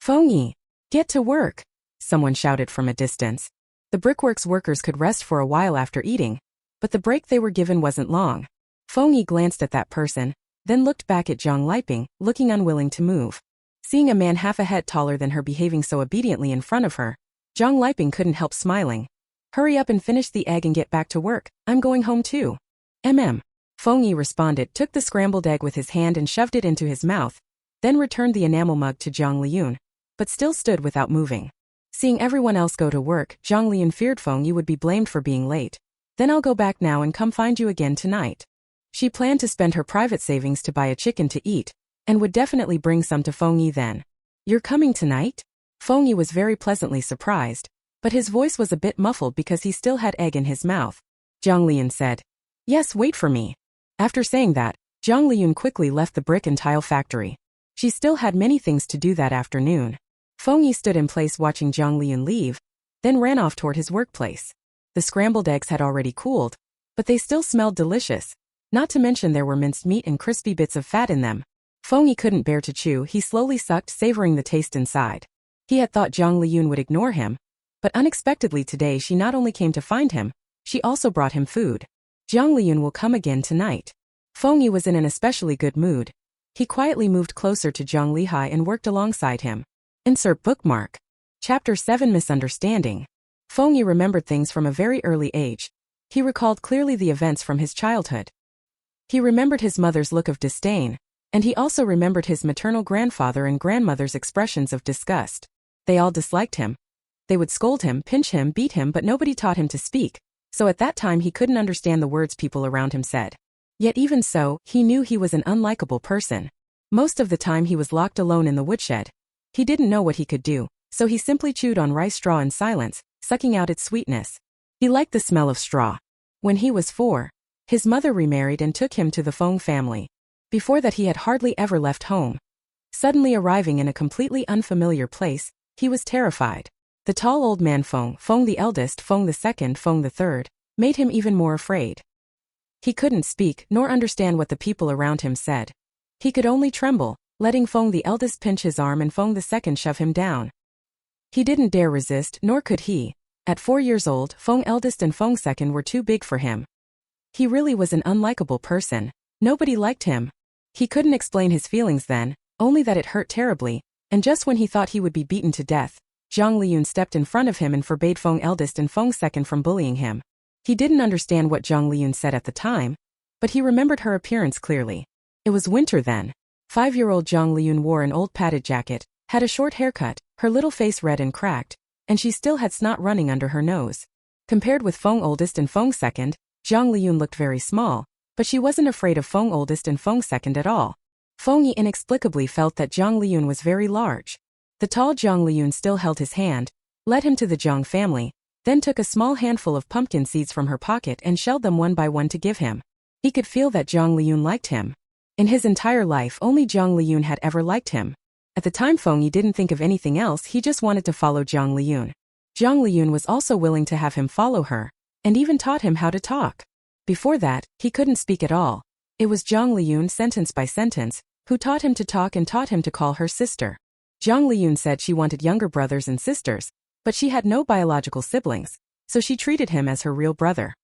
Feng Yi, get to work, someone shouted from a distance. The brickworks workers could rest for a while after eating, but the break they were given wasn't long. Feng Yi glanced at that person, then looked back at Jiang Liyun, looking unwilling to move. Seeing a man half a head taller than her behaving so obediently in front of her, Jiang Liyun couldn't help smiling. Hurry up and finish the egg and get back to work, I'm going home too. Feng Yi responded, took the scrambled egg with his hand and shoved it into his mouth, then returned the enamel mug to Jiang Liyun, but still stood without moving. Seeing everyone else go to work, Jiang Liyun feared Feng Yi would be blamed for being late. Then I'll go back now and come find you again tonight. She planned to spend her private savings to buy a chicken to eat, and would definitely bring some to Feng Yi then. You're coming tonight? Feng Yi was very pleasantly surprised, but his voice was a bit muffled because he still had egg in his mouth. Jiang Liyun said. Yes, wait for me. After saying that, Jiang Liyun quickly left the brick and tile factory. She still had many things to do that afternoon. Feng Yi stood in place watching Jiang Liyun leave, then ran off toward his workplace. The scrambled eggs had already cooled, but they still smelled delicious. Not to mention there were minced meat and crispy bits of fat in them. Feng Yi couldn't bear to chew. He slowly sucked, savoring the taste inside. He had thought Jiang Liyun would ignore him, but unexpectedly today she not only came to find him, she also brought him food. Jiang Liyun will come again tonight. Feng Yi was in an especially good mood. He quietly moved closer to Jiang Lihai and worked alongside him. Insert bookmark. Chapter 7 Misunderstanding. Feng Yi remembered things from a very early age. He recalled clearly the events from his childhood. He remembered his mother's look of disdain, and he also remembered his maternal grandfather and grandmother's expressions of disgust. They all disliked him. They would scold him, pinch him, beat him, but nobody taught him to speak, so at that time he couldn't understand the words people around him said. Yet even so, he knew he was an unlikable person. Most of the time he was locked alone in the woodshed. He didn't know what he could do, so he simply chewed on rice straw in silence, sucking out its sweetness. He liked the smell of straw. When he was 4, his mother remarried and took him to the Feng family. Before that he had hardly ever left home. Suddenly arriving in a completely unfamiliar place, he was terrified. The tall old man Feng the eldest, Feng the second, Feng the third, made him even more afraid. He couldn't speak nor understand what the people around him said. He could only tremble. letting Feng the eldest pinch his arm and Feng the second shove him down. He didn't dare resist, nor could he. At 4 years old, Feng eldest and Feng second were too big for him. He really was an unlikable person. Nobody liked him. He couldn't explain his feelings then, only that it hurt terribly, and just when he thought he would be beaten to death, Jiang Liyun stepped in front of him and forbade Feng eldest and Feng second from bullying him. He didn't understand what Jiang Liyun said at the time, but he remembered her appearance clearly. It was winter then. 5-year-old Jiang Liyun wore an old padded jacket, had a short haircut, her little face red and cracked, and she still had snot running under her nose. Compared with Feng oldest and Feng second, Jiang Liyun looked very small, but she wasn't afraid of Feng oldest and Feng second at all. Feng Yi inexplicably felt that Jiang Liyun was very large. The tall Jiang Liyun still held his hand, led him to the Jiang family, then took a small handful of pumpkin seeds from her pocket and shelled them one by one to give him. He could feel that Jiang Liyun liked him. In his entire life only Jiang Liyun had ever liked him. At the time Feng Yi didn't think of anything else, he just wanted to follow Jiang Liyun. Jiang Liyun was also willing to have him follow her, and even taught him how to talk. Before that, he couldn't speak at all. It was Jiang Liyun, sentence by sentence, who taught him to talk and taught him to call her sister. Jiang Liyun said she wanted younger brothers and sisters, but she had no biological siblings, so she treated him as her real brother.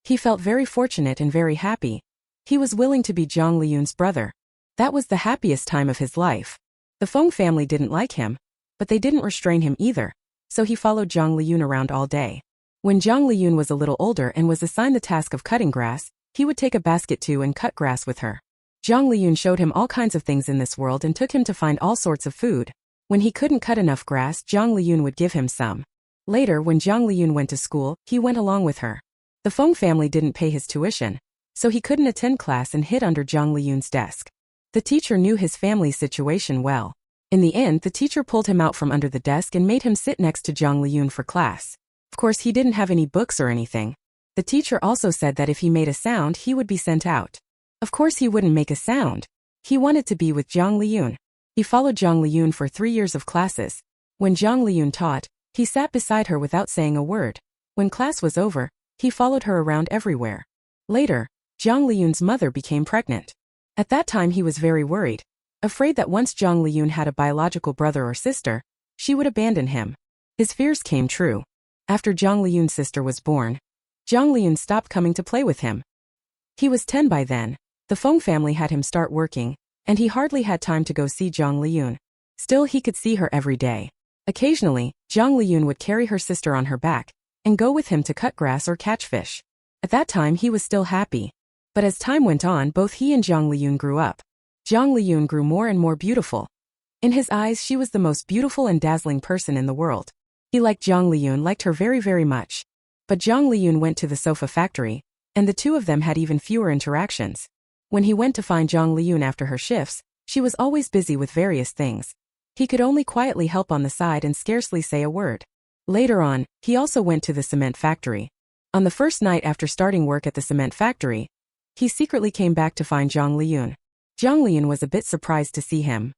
He felt very fortunate and very happy. He was willing to be Jiang Liyun's brother. That was the happiest time of his life. The Feng family didn't like him, but they didn't restrain him either, so he followed Jiang Liyun around all day. When Jiang Liyun was a little older and was assigned the task of cutting grass, he would take a basket too and cut grass with her. Jiang Liyun showed him all kinds of things in this world and took him to find all sorts of food. When he couldn't cut enough grass, Jiang Liyun would give him some. Later, when Jiang Liyun went to school, he went along with her. The Feng family didn't pay his tuition, so he couldn't attend class and hid under Jiang Liyun's desk. The teacher knew his family's situation well. In the end, the teacher pulled him out from under the desk and made him sit next to Jiang Liyun for class. Of course, he didn't have any books or anything. The teacher also said that if he made a sound, he would be sent out. Of course, he wouldn't make a sound. He wanted to be with Jiang Liyun. He followed Jiang Liyun for 3 years of classes. When Jiang Liyun taught, he sat beside her without saying a word. When class was over, he followed her around everywhere. Later, Jiang Liyun's mother became pregnant. At that time he was very worried, afraid that once Jiang Liyun had a biological brother or sister, she would abandon him. His fears came true. After Jiang Liyun's sister was born, Jiang Liyun stopped coming to play with him. He was 10 by then. The Feng family had him start working, and he hardly had time to go see Jiang Liyun. Still, he could see her every day. Occasionally, Jiang Liyun would carry her sister on her back and go with him to cut grass or catch fish. At that time he was still happy. But as time went on, both he and Jiang Liyun grew up. Jiang Liyun grew more and more beautiful. In his eyes, she was the most beautiful and dazzling person in the world. He liked Jiang Liyun, liked her very, very much. But Jiang Liyun went to the sofa factory, and the two of them had even fewer interactions. When he went to find Jiang Liyun after her shifts, she was always busy with various things. He could only quietly help on the side and scarcely say a word. Later on, he also went to the cement factory. On the first night after starting work at the cement factory, he secretly came back to find Jiang Liyun. Jiang Liyun was a bit surprised to see him.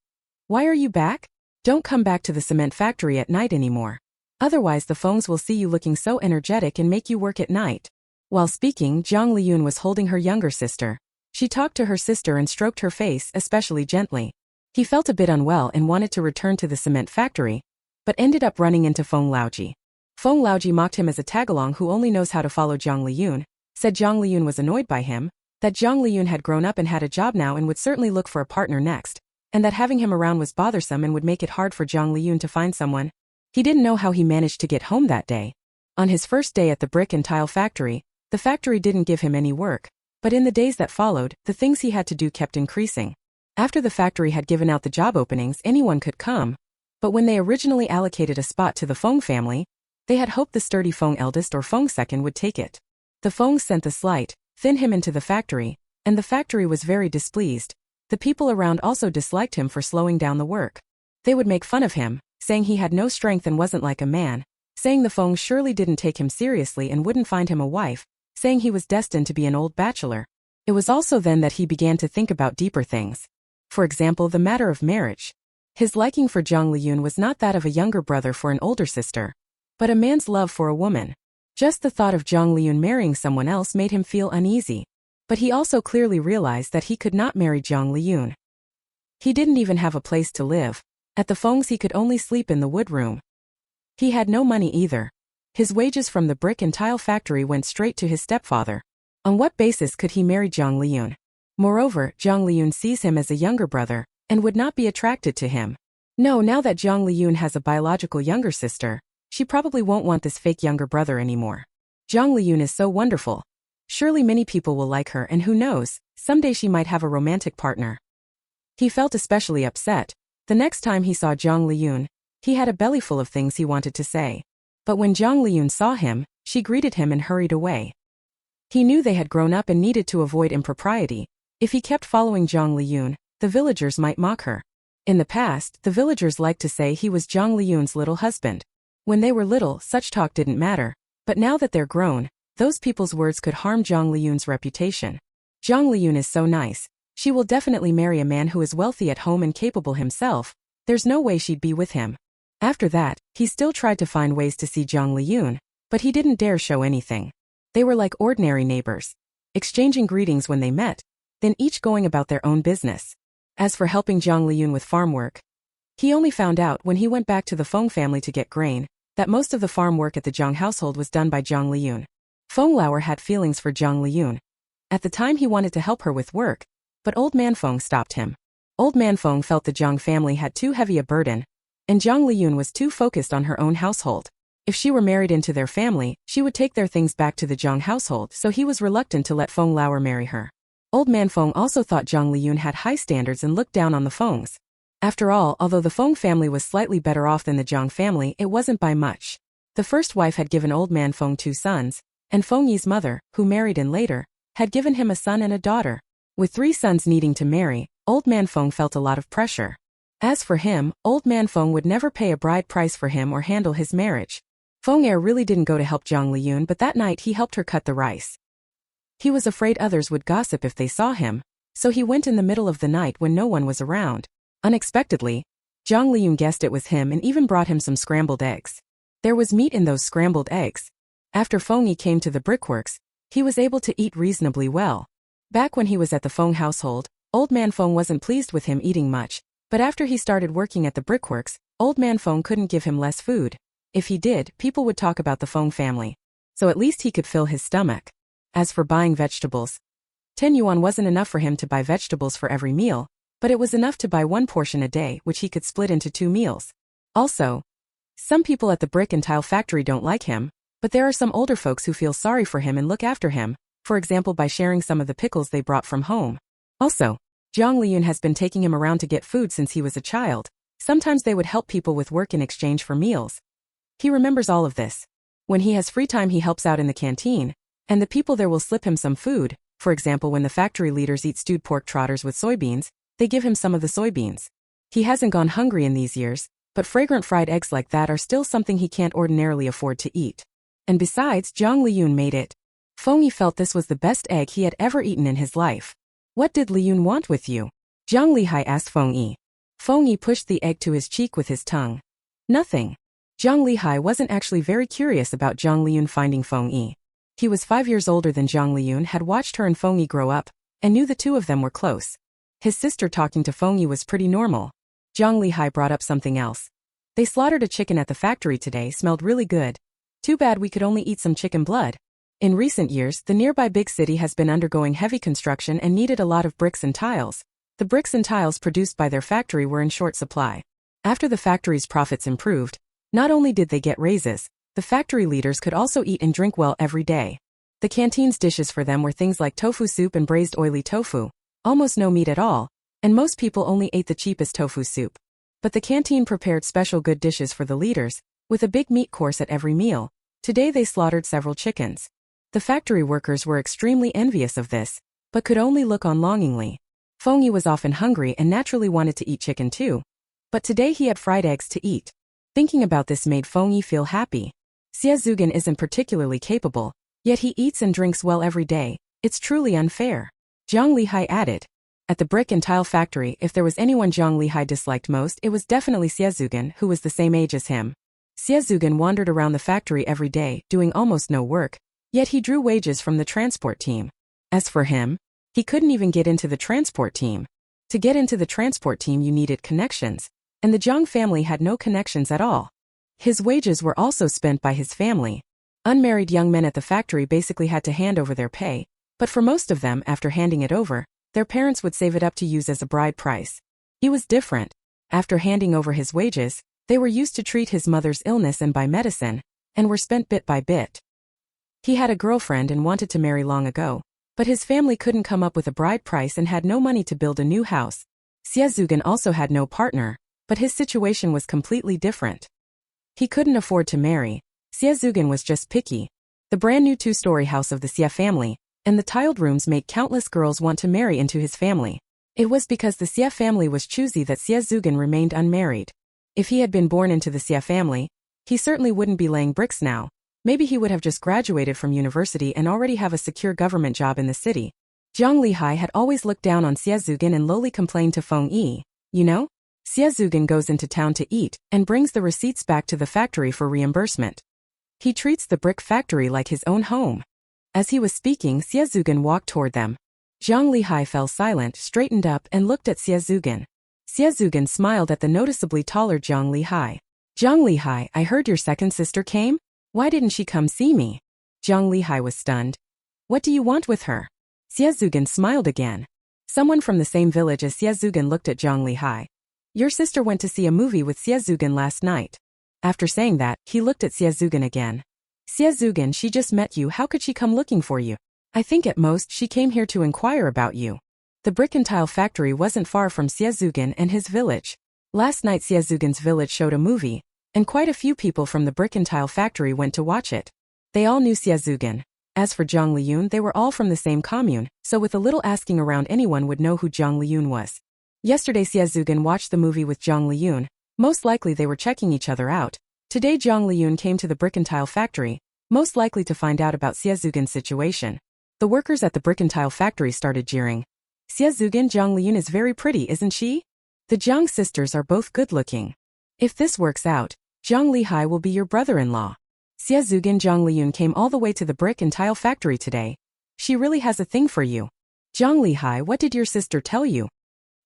"Why are you back? Don't come back to the cement factory at night anymore. Otherwise the Fengs will see you looking so energetic and make you work at night." While speaking, Jiang Liyun was holding her younger sister. She talked to her sister and stroked her face, especially gently. He felt a bit unwell and wanted to return to the cement factory, but ended up running into Feng Laoji. Feng Laoji mocked him as a tagalong who only knows how to follow Jiang Liyun, said Jiang Liyun was annoyed by him, that Jiang Liyun had grown up and had a job now and would certainly look for a partner next, and that having him around was bothersome and would make it hard for Jiang Liyun to find someone. He didn't know how he managed to get home that day. On his first day at the brick and tile factory, the factory didn't give him any work, but in the days that followed, the things he had to do kept increasing. After the factory had given out the job openings, anyone could come. But when they originally allocated a spot to the Feng family, they had hoped the sturdy Feng eldest or Feng second would take it. The Fengs sent the slight, thin him into the factory, and the factory was very displeased. The people around also disliked him for slowing down the work. They would make fun of him, saying he had no strength and wasn't like a man, saying the Fengs surely didn't take him seriously and wouldn't find him a wife, saying he was destined to be an old bachelor. It was also then that he began to think about deeper things. For example, the matter of marriage. His liking for Jiang Liyun was not that of a younger brother for an older sister, but a man's love for a woman. Just the thought of Jiang Liyun marrying someone else made him feel uneasy. But he also clearly realized that he could not marry Jiang Liyun. He didn't even have a place to live. At the Feng's he could only sleep in the wood room. He had no money either. His wages from the brick and tile factory went straight to his stepfather. On what basis could he marry Jiang Liyun? Moreover, Jiang Liyun sees him as a younger brother, and would not be attracted to him. No, now that Jiang Liyun has a biological younger sister, she probably won't want this fake younger brother anymore. Jiang Liyun is so wonderful. Surely many people will like her, and who knows, someday she might have a romantic partner. He felt especially upset. The next time he saw Jiang Liyun, he had a bellyful of things he wanted to say. But when Jiang Liyun saw him, she greeted him and hurried away. He knew they had grown up and needed to avoid impropriety. If he kept following Jiang Liyun, the villagers might mock her. In the past, the villagers liked to say he was Jiang Liyun's little husband. When they were little, such talk didn't matter. But now that they're grown, those people's words could harm Jiang Liyun's reputation. Jiang Liyun is so nice. She will definitely marry a man who is wealthy at home and capable himself. There's no way she'd be with him. After that, he still tried to find ways to see Jiang Liyun, but he didn't dare show anything. They were like ordinary neighbors, exchanging greetings when they met, then each going about their own business. As for helping Jiang Liyun with farm work, he only found out when he went back to the Feng family to get grain, that most of the farm work at the Jiang household was done by Jiang Liyun. Feng Lauer had feelings for Jiang Liyun. At the time he wanted to help her with work, but Old Man Feng stopped him. Old Man Feng felt the Jiang family had too heavy a burden, and Jiang Liyun was too focused on her own household. If she were married into their family, she would take their things back to the Jiang household, so he was reluctant to let Feng Lauer marry her. Old Man Feng also thought Jiang Liyun had high standards and looked down on the Fengs. After all, although the Feng family was slightly better off than the Jiang family, it wasn't by much. The first wife had given Old Man Feng 2 sons, and Feng Yi's mother, who married in later, had given him a son and a daughter. With 3 sons needing to marry, Old Man Feng felt a lot of pressure. As for him, Old Man Feng would never pay a bride price for him or handle his marriage. Feng Yi really didn't go to help Jiang Liyun, but that night he helped her cut the rice. He was afraid others would gossip if they saw him, so he went in the middle of the night when no one was around. Unexpectedly, Jiang Liyun guessed it was him and even brought him some scrambled eggs. There was meat in those scrambled eggs. After Feng Yi came to the brickworks, he was able to eat reasonably well. Back when he was at the Feng household, Old Man Feng wasn't pleased with him eating much, but after he started working at the brickworks, Old Man Feng couldn't give him less food. If he did, people would talk about the Feng family. So at least he could fill his stomach. As for buying vegetables, 10 yuan wasn't enough for him to buy vegetables for every meal, but it was enough to buy 1 portion a day, which he could split into 2 meals. Also, some people at the brick and tile factory don't like him, but there are some older folks who feel sorry for him and look after him, for example by sharing some of the pickles they brought from home. Also, Jiang Liyun has been taking him around to get food since he was a child. Sometimes they would help people with work in exchange for meals. He remembers all of this. When he has free time he helps out in the canteen, and the people there will slip him some food. For example, when the factory leaders eat stewed pork trotters with soybeans, they give him some of the soybeans. He hasn't gone hungry in these years, but fragrant fried eggs like that are still something he can't ordinarily afford to eat. And besides, Jiang Liyun made it. Feng Yi felt this was the best egg he had ever eaten in his life. What did Liyun want with you? Jiang Lihai asked Feng Yi. Feng Yi pushed the egg to his cheek with his tongue. Nothing. Jiang Lihai wasn't actually very curious about Jiang Liyun finding Feng Yi. He was 5 years older than Jiang Liyun, had watched her and Feng Yi grow up, and knew the two of them were close. His sister talking to Feng Yi was pretty normal. Jiang Lihai brought up something else. They slaughtered a chicken at the factory today, smelled really good. Too bad we could only eat some chicken blood. In recent years, the nearby big city has been undergoing heavy construction and needed a lot of bricks and tiles. The bricks and tiles produced by their factory were in short supply. After the factory's profits improved, not only did they get raises, the factory leaders could also eat and drink well every day. The canteen's dishes for them were things like tofu soup and braised oily tofu, almost no meat at all, and most people only ate the cheapest tofu soup. But the canteen prepared special good dishes for the leaders, with a big meat course at every meal. Today they slaughtered several chickens. The factory workers were extremely envious of this, but could only look on longingly. Feng Yi was often hungry and naturally wanted to eat chicken too. But today he had fried eggs to eat. Thinking about this made Feng Yi feel happy. Xie Zugan isn't particularly capable, yet he eats and drinks well every day. It's truly unfair. Jiang Lihai added. At the brick and tile factory, if there was anyone Jiang Lihai disliked most, it was definitely Xie Zugan, who was the same age as him. Xie Zugan wandered around the factory every day, doing almost no work, yet he drew wages from the transport team. As for him, he couldn't even get into the transport team. To get into the transport team you needed connections, and the Jiang family had no connections at all. His wages were also spent by his family. Unmarried young men at the factory basically had to hand over their pay, but for most of them, after handing it over, their parents would save it up to use as a bride price. He was different. After handing over his wages, they were used to treat his mother's illness and buy medicine, and were spent bit by bit. He had a girlfriend and wanted to marry long ago, but his family couldn't come up with a bride price and had no money to build a new house. Xiezugan also had no partner, but his situation was completely different. He couldn't afford to marry. Xiezugan was just picky. The brand new 2-story house of the Xie family, and the tiled rooms made countless girls want to marry into his family. It was because the Xie family was choosy that Xiezugan remained unmarried. If he had been born into the Xie family, he certainly wouldn't be laying bricks now. Maybe he would have just graduated from university and already have a secure government job in the city. Jiang Liyun had always looked down on Xiezugan and lowly complained to Feng Yi, "You know? Xiezugan goes into town to eat and brings the receipts back to the factory for reimbursement. He treats the brick factory like his own home." As he was speaking, Xiezugan walked toward them. Jiang Liyun fell silent, straightened up, and looked at Xiezugan. Xiezugan smiled at the noticeably taller Jiang Liyun. "Jiang Liyun, I heard your second sister came? Why didn't she come see me?" Jiang Liyun was stunned. "What do you want with her?" Xiezugan smiled again. Someone from the same village as Xiezugan looked at Jiang Liyun. "Your sister went to see a movie with Xiezugan last night." After saying that, he looked at Xiezugan again. "Xiezugan, she just met you. How could she come looking for you? I think at most she came here to inquire about you." The brick and tile factory wasn't far from Xiezugan and his village. Last night Xiezugan's village showed a movie, and quite a few people from the brick and tile factory went to watch it. They all knew Xiezugan. As for Jiang Liyun, they were all from the same commune, so with a little asking around anyone would know who Jiang Liyun was. Yesterday Xiezugan watched the movie with Jiang Liyun. Most likely they were checking each other out. Today Jiang Liyun came to the brick and tile factory, most likely to find out about Xiezugan's situation. The workers at the brick and tile factory started jeering. "Xiezugan, Jiang Liyun is very pretty, isn't she? The Jiang sisters are both good-looking. If this works out, Jiang Liyun will be your brother-in-law." "Xiezugan, Jiang Liyun came all the way to the brick and tile factory today. She really has a thing for you. Jiang Liyun, what did your sister tell you?"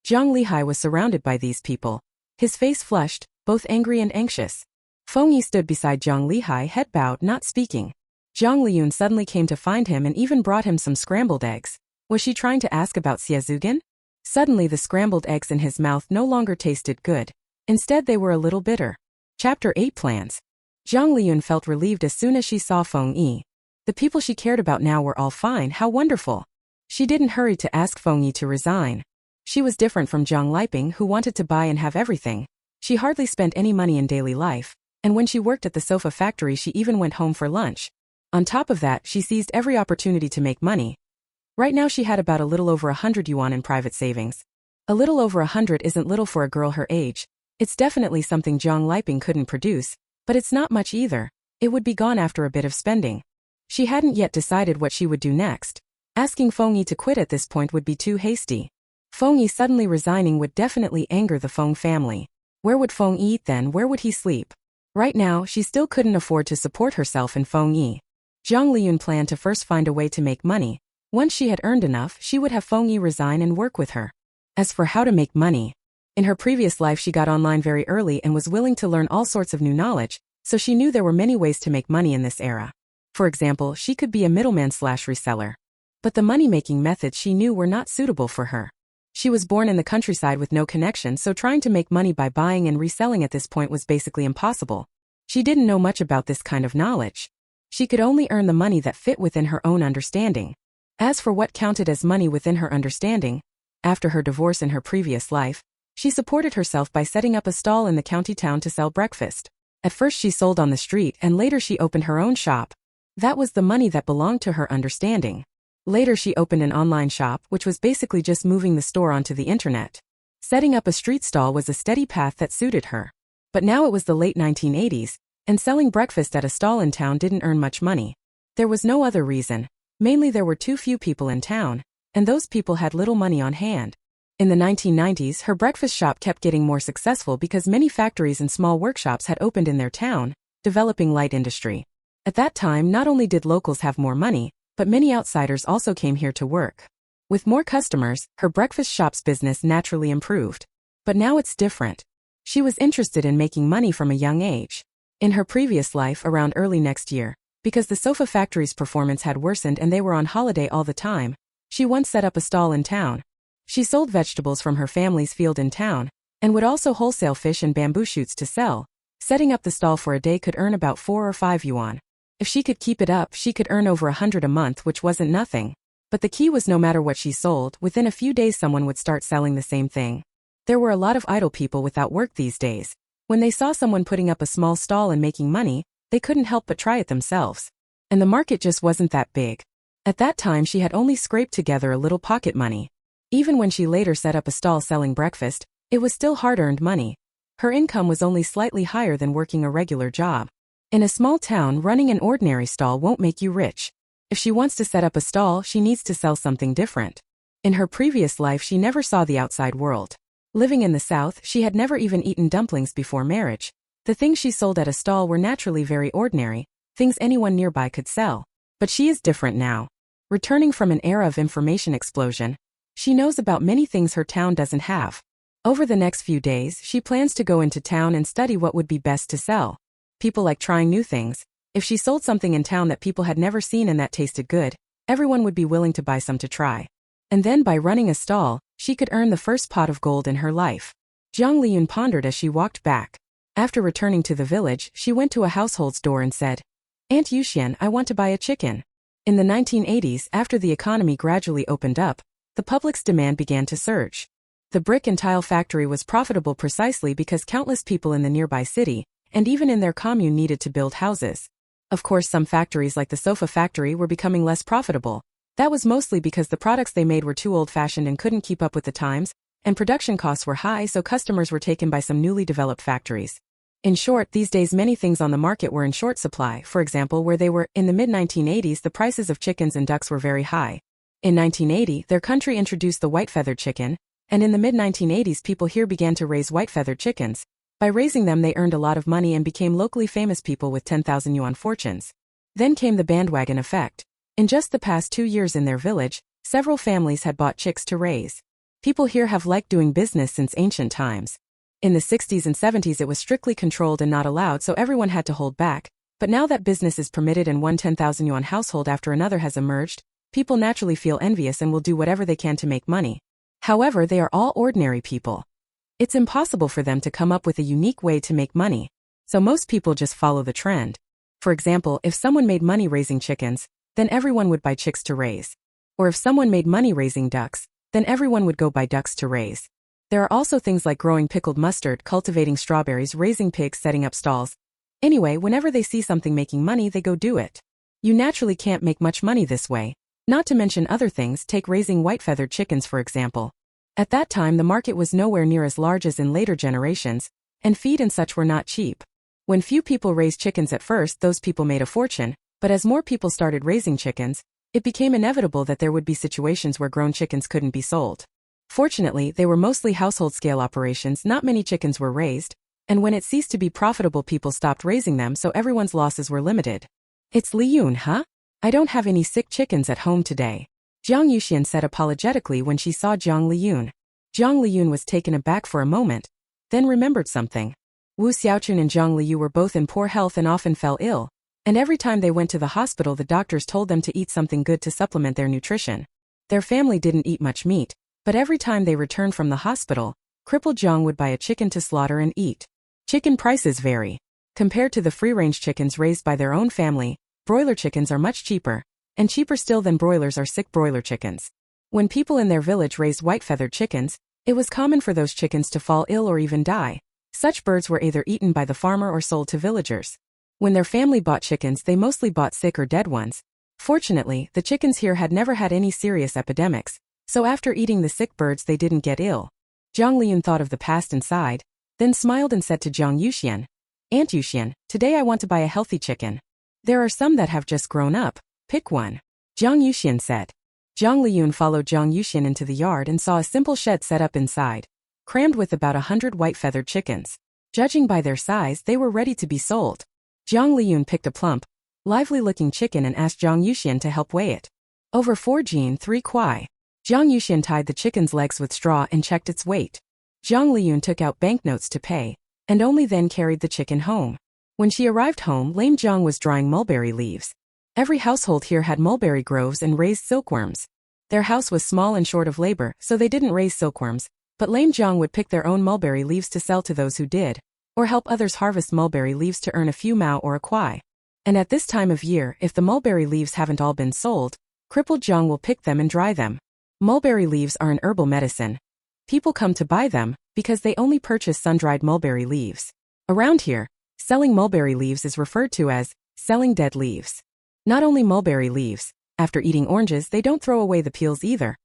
Jiang Liyun was surrounded by these people. His face flushed, both angry and anxious. Feng Yi stood beside Jiang Liyun, head bowed, not speaking. Jiang Liyun suddenly came to find him and even brought him some scrambled eggs. Was she trying to ask about Xiezugan? Suddenly the scrambled eggs in his mouth no longer tasted good. Instead they were a little bitter. Chapter 8 Plans. Jiang Liyun felt relieved as soon as she saw Feng Yi. The people she cared about now were all fine, how wonderful. She didn't hurry to ask Feng Yi to resign. She was different from Jiang Liyun, who wanted to buy and have everything. She hardly spent any money in daily life, and when she worked at the sofa factory she even went home for lunch. On top of that, she seized every opportunity to make money. Right now she had about a little over 100 yuan in private savings. A little over 100 isn't little for a girl her age. It's definitely something Jiang Liyun couldn't produce, but it's not much either. It would be gone after a bit of spending. She hadn't yet decided what she would do next. Asking Feng Yi to quit at this point would be too hasty. Feng Yi suddenly resigning would definitely anger the Feng family. Where would Feng Yi eat then? Where would he sleep? Right now, she still couldn't afford to support herself and Feng Yi. Jiang Liyun planned to first find a way to make money. Once she had earned enough, she would have Feng Yi resign and work with her. As for how to make money, in her previous life she got online very early and was willing to learn all sorts of new knowledge, so she knew there were many ways to make money in this era. For example, she could be a middleman/reseller. But the money-making methods she knew were not suitable for her. She was born in the countryside with no connection, so trying to make money by buying and reselling at this point was basically impossible. She didn't know much about this kind of knowledge. She could only earn the money that fit within her own understanding. As for what counted as money within her understanding, after her divorce in her previous life, she supported herself by setting up a stall in the county town to sell breakfast. At first she sold on the street and later she opened her own shop. That was the money that belonged to her understanding. Later she opened an online shop, which was basically just moving the store onto the internet. Setting up a street stall was a steady path that suited her. But now it was the late 1980s, and selling breakfast at a stall in town didn't earn much money. There was no other reason. Mainly there were too few people in town, and those people had little money on hand. In the 1990s, her breakfast shop kept getting more successful because many factories and small workshops had opened in their town, developing light industry. At that time, not only did locals have more money, but many outsiders also came here to work. With more customers, her breakfast shop's business naturally improved. But now it's different. She was interested in making money from a young age. In her previous life around early next year, because the sofa factory's performance had worsened and they were on holiday all the time, she once set up a stall in town. She sold vegetables from her family's field in town, and would also wholesale fish and bamboo shoots to sell. Setting up the stall for a day could earn about 4 or 5 yuan. If she could keep it up, she could earn over 100 a month, which wasn't nothing. But the key was no matter what she sold, within a few days someone would start selling the same thing. There were a lot of idle people without work these days. When they saw someone putting up a small stall and making money, they couldn't help but try it themselves. And the market just wasn't that big. At that time she had only scraped together a little pocket money. Even when she later set up a stall selling breakfast, it was still hard-earned money. Her income was only slightly higher than working a regular job. In a small town, running an ordinary stall won't make you rich. If she wants to set up a stall, she needs to sell something different. In her previous life she never saw the outside world. Living in the South, she had never even eaten dumplings before marriage. The things she sold at a stall were naturally very ordinary, things anyone nearby could sell. But she is different now. Returning from an era of information explosion, she knows about many things her town doesn't have. Over the next few days, she plans to go into town and study what would be best to sell. People like trying new things. If she sold something in town that people had never seen and that tasted good, everyone would be willing to buy some to try. And then by running a stall, she could earn the first pot of gold in her life. Jiang Liyun pondered as she walked back. After returning to the village, she went to a household's door and said, "Aunt Yuxian, I want to buy a chicken." In the 1980s, after the economy gradually opened up, the public's demand began to surge. The brick and tile factory was profitable precisely because countless people in the nearby city, and even in their commune, needed to build houses. Of course, some factories like the sofa factory were becoming less profitable. That was mostly because the products they made were too old-fashioned and couldn't keep up with the times, and production costs were high, so customers were taken by some newly developed factories. In short, these days many things on the market were in short supply. For example, where they were, in the mid-1980s, the prices of chickens and ducks were very high. In 1980, their country introduced the white-feathered chicken, and in the mid-1980s people here began to raise white-feathered chickens. By raising them they earned a lot of money and became locally famous people with 10,000 yuan fortunes. Then came the bandwagon effect. In just the past 2 years in their village, several families had bought chicks to raise. People here have liked doing business since ancient times. In the 60s and 70s it was strictly controlled and not allowed, so everyone had to hold back, but now that business is permitted and one 10,000 yuan household after another has emerged, people naturally feel envious and will do whatever they can to make money. However, they are all ordinary people. It's impossible for them to come up with a unique way to make money, so most people just follow the trend. For example, if someone made money raising chickens, then everyone would buy chicks to raise. Or if someone made money raising ducks, then everyone would go buy ducks to raise. There are also things like growing pickled mustard, cultivating strawberries, raising pigs, setting up stalls. Anyway, whenever they see something making money, they go do it. You naturally can't make much money this way. Not to mention other things, take raising white-feathered chickens for example. At that time the market was nowhere near as large as in later generations, and feed and such were not cheap. When few people raised chickens at first, those people made a fortune, but as more people started raising chickens, it became inevitable that there would be situations where grown chickens couldn't be sold. Fortunately, they were mostly household-scale operations, not many chickens were raised, and when it ceased to be profitable people stopped raising them, so everyone's losses were limited. "It's Liyun, huh? I don't have any sick chickens at home today," Jiang Yuxian said apologetically when she saw Jiang Liyun. Jiang Liyun was taken aback for a moment, then remembered something. Wu Xiaochun and Jiang Liyu were both in poor health and often fell ill, and every time they went to the hospital the doctors told them to eat something good to supplement their nutrition. Their family didn't eat much meat, but every time they returned from the hospital, crippled Jiang would buy a chicken to slaughter and eat. Chicken prices vary. Compared to the free-range chickens raised by their own family, broiler chickens are much cheaper, and cheaper still than broilers are sick broiler chickens. When people in their village raised white-feathered chickens, it was common for those chickens to fall ill or even die. Such birds were either eaten by the farmer or sold to villagers. When their family bought chickens, they mostly bought sick or dead ones. Fortunately, the chickens here had never had any serious epidemics, so after eating the sick birds they didn't get ill. Jiang Liyun thought of the past and sighed, then smiled and said to Jiang Yuxian, "Aunt Yuxian, today I want to buy a healthy chicken. There are some that have just grown up. Pick one," Jiang Yuxian said. Jiang Liyun followed Jiang Yuxian into the yard and saw a simple shed set up inside, crammed with about 100 white-feathered chickens. Judging by their size, they were ready to be sold. Jiang Liyun picked a plump, lively-looking chicken and asked Jiang Yuxian to help weigh it. "Over 4 jin, 3 kuai." Jiang Yushin tied the chicken's legs with straw and checked its weight. Jiang Liyun took out banknotes to pay, and only then carried the chicken home. When she arrived home, lame Jiang was drying mulberry leaves. Every household here had mulberry groves and raised silkworms. Their house was small and short of labor, so they didn't raise silkworms, but lame Jiang would pick their own mulberry leaves to sell to those who did, or help others harvest mulberry leaves to earn a few mao or a kwai. And at this time of year, if the mulberry leaves haven't all been sold, crippled Jiang will pick them and dry them. Mulberry leaves are an herbal medicine. People come to buy them because they only purchase sun-dried mulberry leaves. Around here, selling mulberry leaves is referred to as selling dead leaves. Not only mulberry leaves, after eating oranges they don't throw away the peels either.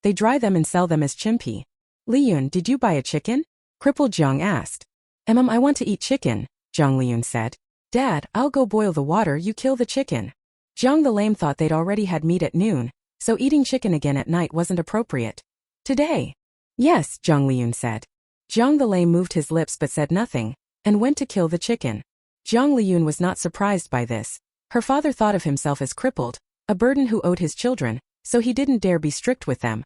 They dry them and sell them as chimpi. Liyun, did you buy a chicken? Crippled Jiang asked. I want to eat chicken, Jiang Liyun said. Dad, I'll go boil the water, you kill the chicken. Jiang the lame thought they'd already had meat at noon, so eating chicken again at night wasn't appropriate. Today? Yes, Jiang Liyun said. Jiang the lame moved his lips but said nothing, and went to kill the chicken. Jiang Liyun was not surprised by this. Her father thought of himself as crippled, a burden who owed his children, so he didn't dare be strict with them.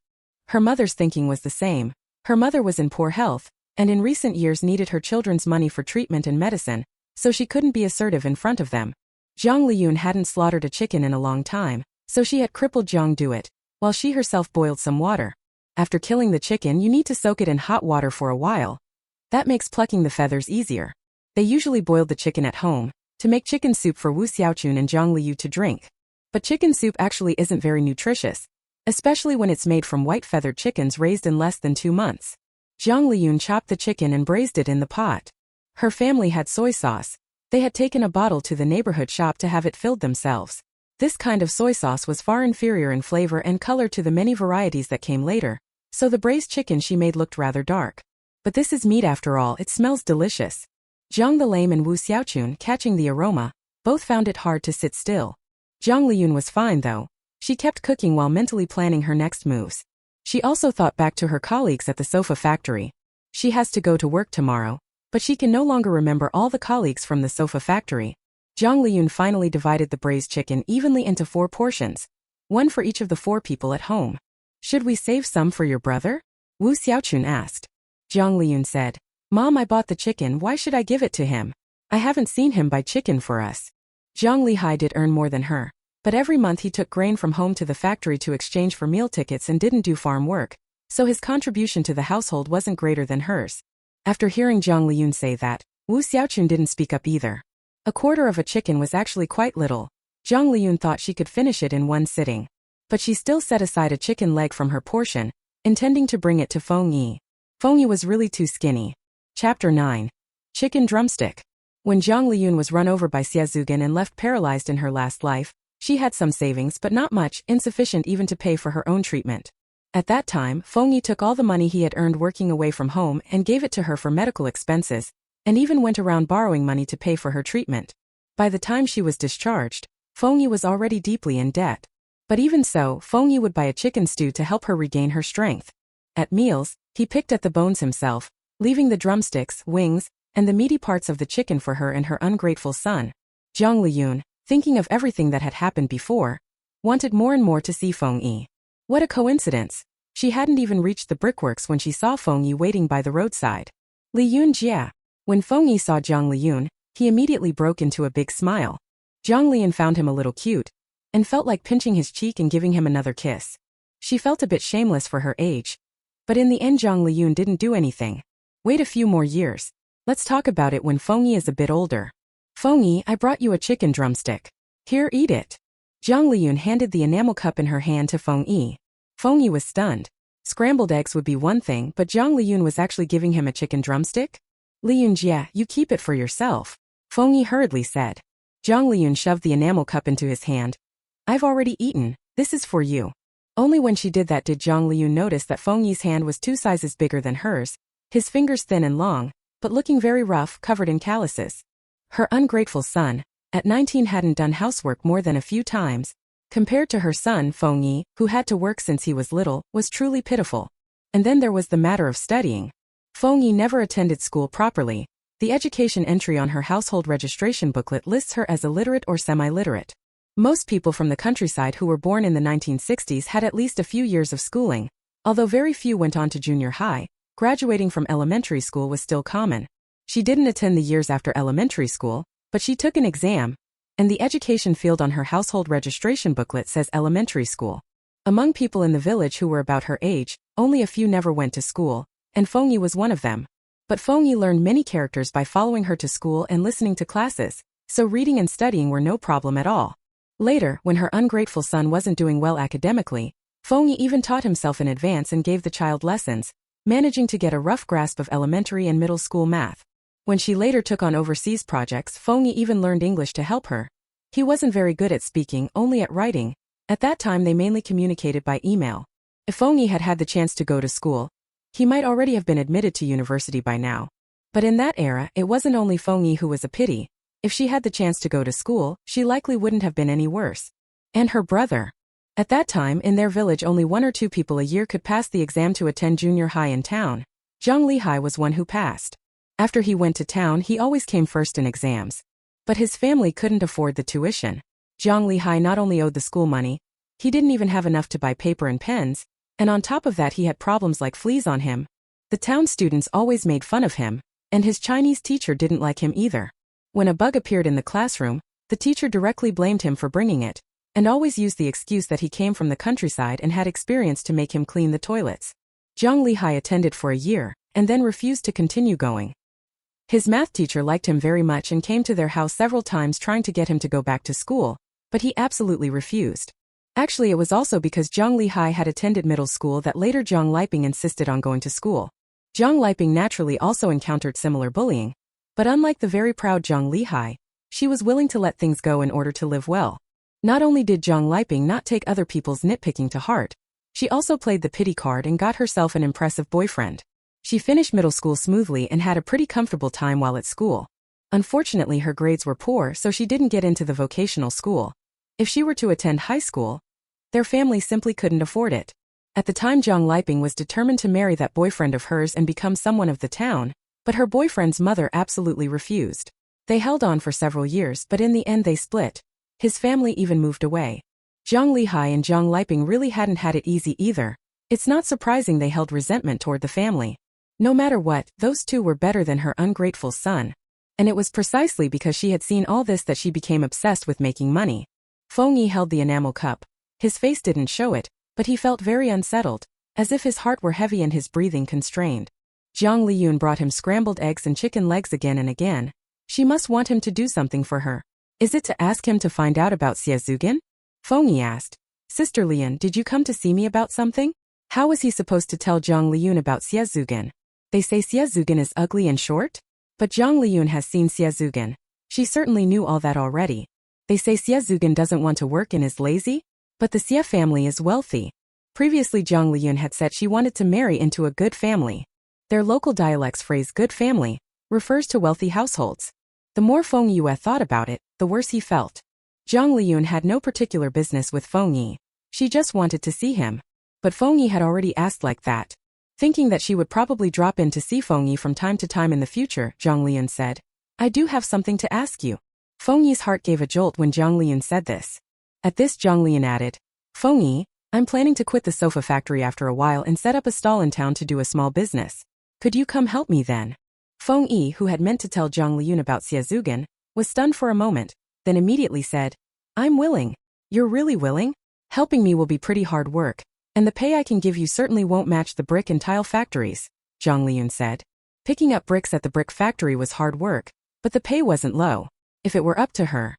Her mother's thinking was the same. Her mother was in poor health, and in recent years needed her children's money for treatment and medicine, so she couldn't be assertive in front of them. Jiang Liyun hadn't slaughtered a chicken in a long time, so she had crippled Jiang do it, while she herself boiled some water. After killing the chicken, you need to soak it in hot water for a while. That makes plucking the feathers easier. They usually boiled the chicken at home, to make chicken soup for Wu Xiaochun and Jiang Liyu to drink. But chicken soup actually isn't very nutritious, especially when it's made from white feathered chickens raised in less than 2 months. Jiang Liyun chopped the chicken and braised it in the pot. Her family had soy sauce. They had taken a bottle to the neighborhood shop to have it filled themselves. This kind of soy sauce was far inferior in flavor and color to the many varieties that came later, so the braised chicken she made looked rather dark. But this is meat after all, it smells delicious. Jiang the lame and Wu Xiaochun, catching the aroma, both found it hard to sit still. Jiang Liyun was fine though. She kept cooking while mentally planning her next moves. She also thought back to her colleagues at the sofa factory. She has to go to work tomorrow, but she can no longer remember all the colleagues from the sofa factory. Jiang Liyun finally divided the braised chicken evenly into 4 portions, one for each of the 4 people at home. Should we save some for your brother? Wu Xiaochun asked. Jiang Liyun said, Mom, I bought the chicken, why should I give it to him? I haven't seen him buy chicken for us. Jiang Lihai did earn more than her, but every month he took grain from home to the factory to exchange for meal tickets and didn't do farm work, so his contribution to the household wasn't greater than hers. After hearing Jiang Liyun say that, Wu Xiaochun didn't speak up either. A quarter of a chicken was actually quite little. Jiang Liyun thought she could finish it in one sitting. But she still set aside a chicken leg from her portion, intending to bring it to Feng Yi. Feng Yi was really too skinny. Chapter 9. Chicken Drumstick. When Jiang Liyun was run over by Xiezugan and left paralyzed in her last life, she had some savings but not much, insufficient even to pay for her own treatment. At that time, Feng Yi took all the money he had earned working away from home and gave it to her for medical expenses, and even went around borrowing money to pay for her treatment. By the time she was discharged, Feng Yi was already deeply in debt. But even so, Feng Yi would buy a chicken stew to help her regain her strength. At meals, he picked at the bones himself, leaving the drumsticks, wings, and the meaty parts of the chicken for her and her ungrateful son. Jiang Liyun, thinking of everything that had happened before, wanted more and more to see Feng Yi. What a coincidence! She hadn't even reached the brickworks when she saw Feng Yi waiting by the roadside. Liyun Jia. When Feng Yi saw Jiang Liyun, he immediately broke into a big smile. Jiang Liyun found him a little cute, and felt like pinching his cheek and giving him another kiss. She felt a bit shameless for her age. But in the end Jiang Liyun didn't do anything. Wait a few more years. Let's talk about it when Feng Yi is a bit older. Feng Yi, I brought you a chicken drumstick. Here, eat it. Jiang Liyun handed the enamel cup in her hand to Feng Yi. Feng Yi was stunned. Scrambled eggs would be one thing, but Jiang Liyun was actually giving him a chicken drumstick? Liyun Jia, you keep it for yourself. Feng Yi hurriedly said. Jiang Liyun shoved the enamel cup into his hand. I've already eaten, this is for you. Only when she did that did Jiang Liyun notice that Feng Yi's hand was 2 sizes bigger than hers, his fingers thin and long, but looking very rough, covered in calluses. Her ungrateful son, at 19 hadn't done housework more than a few times. Compared to her son, Feng Yi, who had to work since he was little, was truly pitiful. And then there was the matter of studying. Feng Yi never attended school properly. The education entry on her household registration booklet lists her as illiterate or semi-literate. Most people from the countryside who were born in the 1960s had at least a few years of schooling, although very few went on to junior high. Graduating from elementary school was still common. She didn't attend the years after elementary school, but she took an exam, and the education field on her household registration booklet says elementary school. Among people in the village who were about her age, only a few never went to school, and Feng Yi was one of them. But Feng Yi learned many characters by following her to school and listening to classes, so reading and studying were no problem at all. Later, when her ungrateful son wasn't doing well academically, Feng Yi even taught himself in advance and gave the child lessons, managing to get a rough grasp of elementary and middle school math. When she later took on overseas projects, Feng Yi even learned English to help her. He wasn't very good at speaking, only at writing. At that time they mainly communicated by email. If Feng Yi had had the chance to go to school, he might already have been admitted to university by now. But in that era, it wasn't only Feng Yi who was a pity. If she had the chance to go to school, she likely wouldn't have been any worse. And her brother. At that time, in their village only 1 or 2 people a year could pass the exam to attend junior high in town. Jiang Liyun was one who passed. After he went to town, he always came first in exams. But his family couldn't afford the tuition. Jiang Liyun not only owed the school money, he didn't even have enough to buy paper and pens, and on top of that he had problems like fleas on him. The town students always made fun of him, and his Chinese teacher didn't like him either. When a bug appeared in the classroom, the teacher directly blamed him for bringing it, and always used the excuse that he came from the countryside and had experience to make him clean the toilets. Jiang Liyun attended for a year, and then refused to continue going. His math teacher liked him very much and came to their house several times trying to get him to go back to school, but he absolutely refused. Actually, it was also because Jiang Liyun had attended middle school that later Jiang Liyun insisted on going to school. Jiang Liyun naturally also encountered similar bullying, but unlike the very proud Jiang Liyun, she was willing to let things go in order to live well. Not only did Jiang Liyun not take other people's nitpicking to heart, she also played the pity card and got herself an impressive boyfriend. She finished middle school smoothly and had a pretty comfortable time while at school. Unfortunately, her grades were poor, so she didn't get into the vocational school. If she were to attend high school, their family simply couldn't afford it. At the time, Jiang Liyun was determined to marry that boyfriend of hers and become someone of the town, but her boyfriend's mother absolutely refused. They held on for several years, but in the end they split. His family even moved away. Jiang Liyun and Jiang Liyun really hadn't had it easy either. It's not surprising they held resentment toward the family. No matter what, those two were better than her ungrateful son. And it was precisely because she had seen all this that she became obsessed with making money. Feng Yi held the enamel cup. His face didn't show it, but he felt very unsettled, as if his heart were heavy and his breathing constrained. Jiang Liyun brought him scrambled eggs and chicken legs again and again. She must want him to do something for her. Is it to ask him to find out about Xiaozugan? Feng Yi asked. Sister Liyun, did you come to see me about something? How was he supposed to tell Jiang Liyun about Xiaozugan? They say Xiaozugan is ugly and short? But Jiang Liyun has seen Xiaozugan. She certainly knew all that already. They say Xiaozugan doesn't want to work and is lazy? But the Xia family is wealthy. Previously Jiang Liyun had said she wanted to marry into a good family. Their local dialect's phrase good family refers to wealthy households. The more Feng Yi thought about it, the worse he felt. Jiang Liyun had no particular business with Feng Yi. She just wanted to see him. But Feng Yi had already asked like that. Thinking that she would probably drop in to see Feng Yi from time to time in the future, Jiang Liyun said, I do have something to ask you. Feng Yi's heart gave a jolt when Jiang Liyun said this. At this, Jiang Liyun added, Feng Yi, I'm planning to quit the sofa factory after a while and set up a stall in town to do a small business. Could you come help me then? Feng Yi, who had meant to tell Jiang Liyun about Xiaozugan, was stunned for a moment, then immediately said, I'm willing. You're really willing? Helping me will be pretty hard work, and the pay I can give you certainly won't match the brick and tile factories, Jiang Liyun said. Picking up bricks at the brick factory was hard work, but the pay wasn't low. If it were up to her,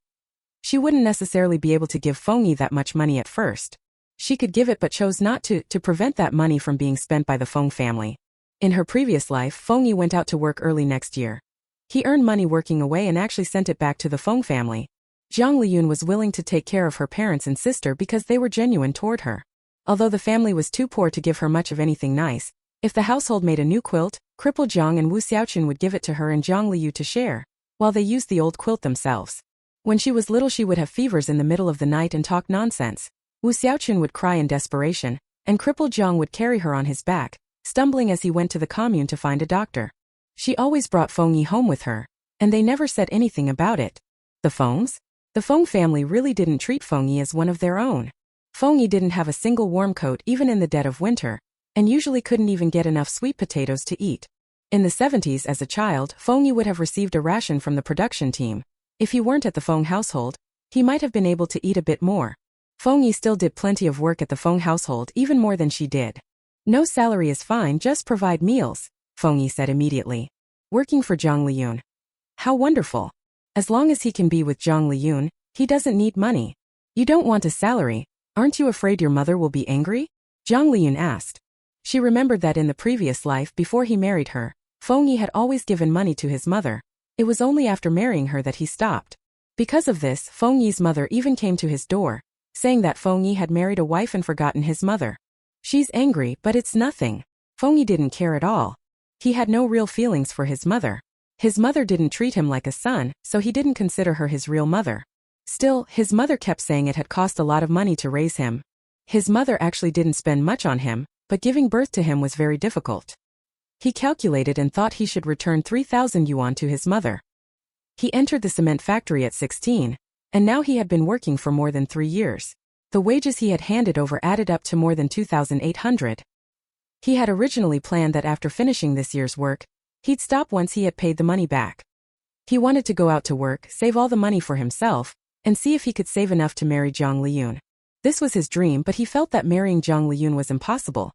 she wouldn't necessarily be able to give Feng Yi that much money at first. She could give it but chose not to prevent that money from being spent by the Feng family. In her previous life, Feng Yi went out to work early next year. He earned money working away and actually sent it back to the Feng family. Jiang Liyun was willing to take care of her parents and sister because they were genuine toward her. Although the family was too poor to give her much of anything nice, if the household made a new quilt, crippled Jiang and Wu Xiaoqun would give it to her and Jiang Liyun to share, while they used the old quilt themselves. When she was little she would have fevers in the middle of the night and talk nonsense. Wu Xiaoqun would cry in desperation, and crippled Jiang would carry her on his back, stumbling as he went to the commune to find a doctor. She always brought Feng Yi home with her, and they never said anything about it. The Fengs? The Feng family really didn't treat Feng Yi as one of their own. Feng Yi didn't have a single warm coat even in the dead of winter, and usually couldn't even get enough sweet potatoes to eat. In the 70s as a child, Feng Yi would have received a ration from the production team. If he weren't at the Feng household, he might have been able to eat a bit more. Feng Yi still did plenty of work at the Feng household, even more than she did. No salary is fine, just provide meals, Feng Yi said immediately. Working for Jiang Liyun. How wonderful. As long as he can be with Jiang Liyun, he doesn't need money. You don't want a salary, aren't you afraid your mother will be angry? Jiang Liyun asked. She remembered that in the previous life before he married her, Feng Yi had always given money to his mother. It was only after marrying her that he stopped. Because of this, Feng Yi's mother even came to his door, saying that Feng Yi had married a wife and forgotten his mother. She's angry, but it's nothing. Feng Yi didn't care at all. He had no real feelings for his mother. His mother didn't treat him like a son, so he didn't consider her his real mother. Still, his mother kept saying it had cost a lot of money to raise him. His mother actually didn't spend much on him, but giving birth to him was very difficult. He calculated and thought he should return 3,000 yuan to his mother. He entered the cement factory at 16, and now he had been working for more than 3 years. The wages he had handed over added up to more than 2,800. He had originally planned that after finishing this year's work, he'd stop once he had paid the money back. He wanted to go out to work, save all the money for himself, and see if he could save enough to marry Jiang Liyun. This was his dream, but he felt that marrying Jiang Liyun was impossible.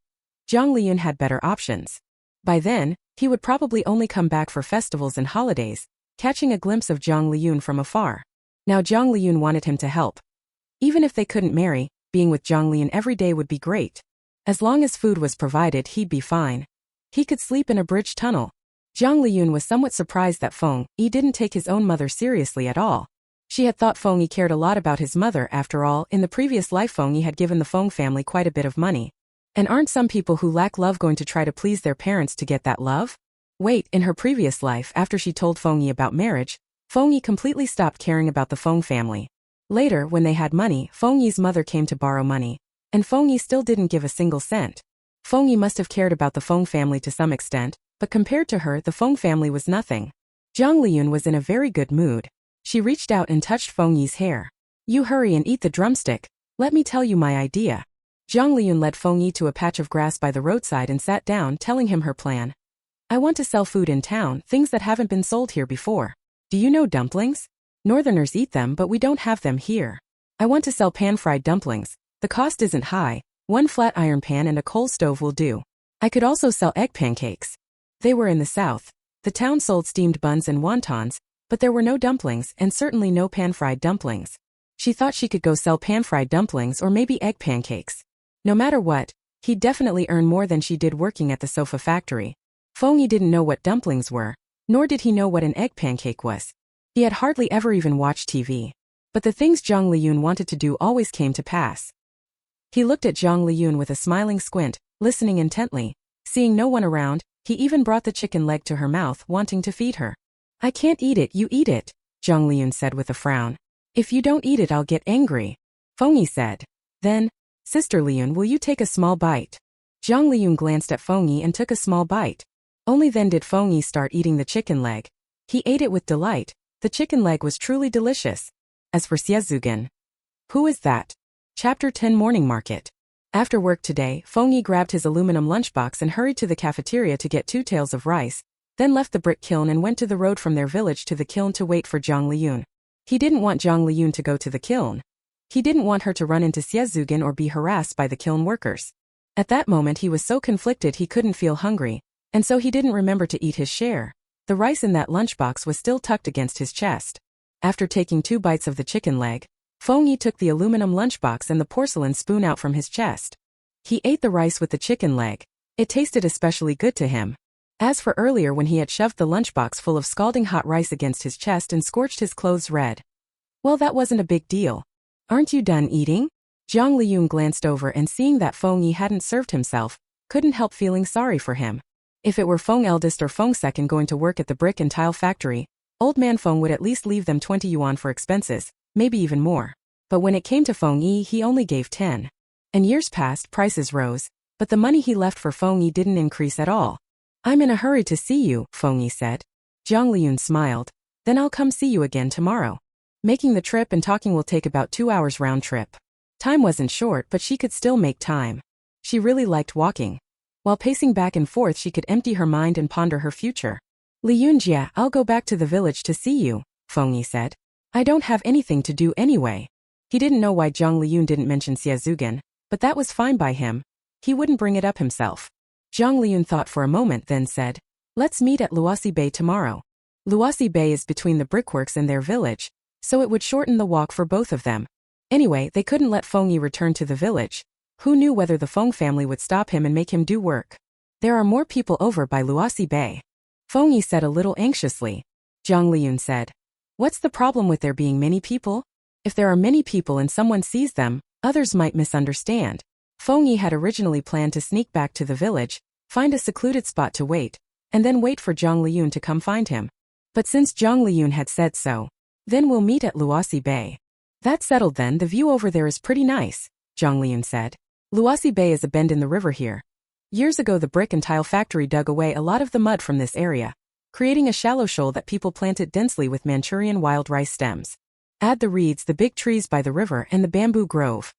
Jiang Liyun had better options. By then, he would probably only come back for festivals and holidays, catching a glimpse of Jiang Liyun from afar. Now Jiang Liyun wanted him to help. Even if they couldn't marry, being with Jiang Liyun every day would be great. As long as food was provided, he'd be fine. He could sleep in a bridge tunnel. Jiang Liyun was somewhat surprised that Feng Yi didn't take his own mother seriously at all. She had thought Feng Yi cared a lot about his mother. After all, in the previous life Feng Yi had given the Feng family quite a bit of money. And aren't some people who lack love going to try to please their parents to get that love? Wait, in her previous life, after she told Feng Yi about marriage, Feng Yi completely stopped caring about the Feng family. Later, when they had money, Feng Yi's mother came to borrow money, and Feng Yi still didn't give a single cent. Feng Yi must have cared about the Feng family to some extent, but compared to her, the Feng family was nothing. Jiang Liyun was in a very good mood. She reached out and touched Feng Yi's hair. You hurry and eat the drumstick. Let me tell you my idea. Jiang Liyun led Feng Yi to a patch of grass by the roadside and sat down, telling him her plan. I want to sell food in town, things that haven't been sold here before. Do you know dumplings? Northerners eat them, but we don't have them here. I want to sell pan-fried dumplings. The cost isn't high. 1 flat iron pan and a coal stove will do. I could also sell egg pancakes. They were in the south. The town sold steamed buns and wontons, but there were no dumplings and certainly no pan-fried dumplings. She thought she could go sell pan-fried dumplings or maybe egg pancakes. No matter what, he'd definitely earn more than she did working at the sofa factory. Feng Yi didn't know what dumplings were, nor did he know what an egg pancake was. He had hardly ever even watched TV. But the things Jiang Liyun wanted to do always came to pass. He looked at Jiang Liyun with a smiling squint, listening intently. Seeing no one around, he even brought the chicken leg to her mouth, wanting to feed her. I can't eat it, you eat it, Jiang Liyun said with a frown. If you don't eat it, I'll get angry, Feng Yi said. Then, Sister Liyun, will you take a small bite? Jiang Liyun glanced at Feng Yi and took a small bite. Only then did Feng Yi start eating the chicken leg. He ate it with delight. The chicken leg was truly delicious. As for Xiezugan. Who is that? Chapter 10 Morning Market. After work today, Feng Yi grabbed his aluminum lunchbox and hurried to the cafeteria to get 2 taels of rice, then left the brick kiln and went to the road from their village to the kiln to wait for Jiang Liyun. He didn't want Jiang Liyun to go to the kiln. He didn't want her to run into Xiezugan or be harassed by the kiln workers. At that moment he was so conflicted he couldn't feel hungry, and so he didn't remember to eat his share. The rice in that lunchbox was still tucked against his chest. After taking 2 bites of the chicken leg, Feng Yi took the aluminum lunchbox and the porcelain spoon out from his chest. He ate the rice with the chicken leg. It tasted especially good to him. As for earlier when he had shoved the lunchbox full of scalding hot rice against his chest and scorched his clothes red. Well, that wasn't a big deal. Aren't you done eating? Jiang Liyun glanced over and seeing that Feng Yi hadn't served himself, couldn't help feeling sorry for him. If it were Feng eldest or Feng second going to work at the brick and tile factory, old man Feng would at least leave them 20 yuan for expenses, maybe even more. But when it came to Feng Yi, he only gave 10. And years passed, prices rose, but the money he left for Feng Yi didn't increase at all. I'm in a hurry to see you, Feng Yi said. Jiang Liyun smiled. Then I'll come see you again tomorrow. Making the trip and talking will take about 2 hours round trip. Time wasn't short, but she could still make time. She really liked walking. While pacing back and forth, she could empty her mind and ponder her future. Liyun Jia, I'll go back to the village to see you, Feng Yi said. I don't have anything to do anyway. He didn't know why Jiang Liyun didn't mention Xiaozugan, but that was fine by him. He wouldn't bring it up himself. Jiang Liyun thought for a moment, then said, let's meet at Luosi Bay tomorrow. Luosi Bay is between the brickworks and their village, so it would shorten the walk for both of them. Anyway, they couldn't let Feng Yi return to the village. Who knew whether the Feng family would stop him and make him do work? There are more people over by Luosi Bay. Feng Yi said a little anxiously. Jiang Liyun said, what's the problem with there being many people? If there are many people and someone sees them, others might misunderstand. Feng Yi had originally planned to sneak back to the village, find a secluded spot to wait, and then wait for Jiang Liyun to come find him. But since Jiang Liyun had said so, then we'll meet at Luosi Bay. That's settled then. The view over there is pretty nice, Jiang Liyun said. Luosi Bay is a bend in the river here. Years ago the brick and tile factory dug away a lot of the mud from this area, creating a shallow shoal that people planted densely with Manchurian wild rice stems. Add the reeds, the big trees by the river, and the bamboo grove.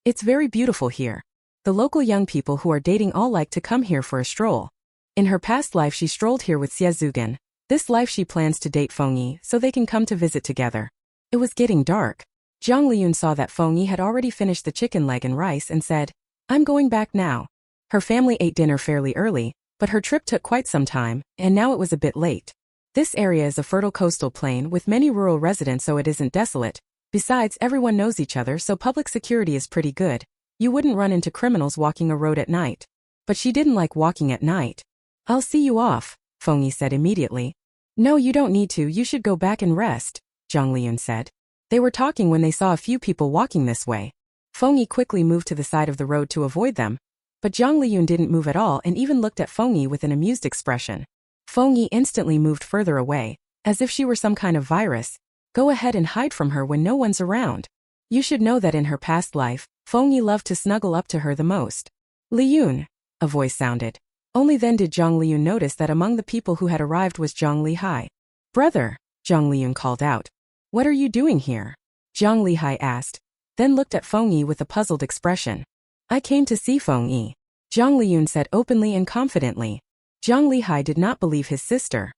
It's very beautiful here. The local young people who are dating all like to come here for a stroll. In her past life she strolled here with Xiaozugan. This life she plans to date Feng Yi so they can come to visit together. It was getting dark. Jiang Liyun saw that Feng Yi had already finished the chicken leg and rice and said, I'm going back now. Her family ate dinner fairly early, but her trip took quite some time, and now it was a bit late. This area is a fertile coastal plain with many rural residents, so it isn't desolate. Besides, everyone knows each other, so public security is pretty good. You wouldn't run into criminals walking a road at night. But she didn't like walking at night. I'll see you off, Feng Yi said immediately. No, you don't need to. You should go back and rest, Jiang Liyun said. They were talking when they saw a few people walking this way. Feng Yi quickly moved to the side of the road to avoid them, but Jiang Liyun didn't move at all and even looked at Feng Yi with an amused expression. Feng Yi instantly moved further away, as if she were some kind of virus. Go ahead and hide from her when no one's around. You should know that in her past life, Feng Yi loved to snuggle up to her the most. Liyun, a voice sounded. Only then did Jiang Liyun notice that among the people who had arrived was Jiang Lihai. Brother, Jiang Liyun called out. What are you doing here? Jiang Lihai asked, then looked at Feng Yi with a puzzled expression. I came to see Feng Yi, Jiang Liyun said openly and confidently. Jiang Lihai did not believe his sister.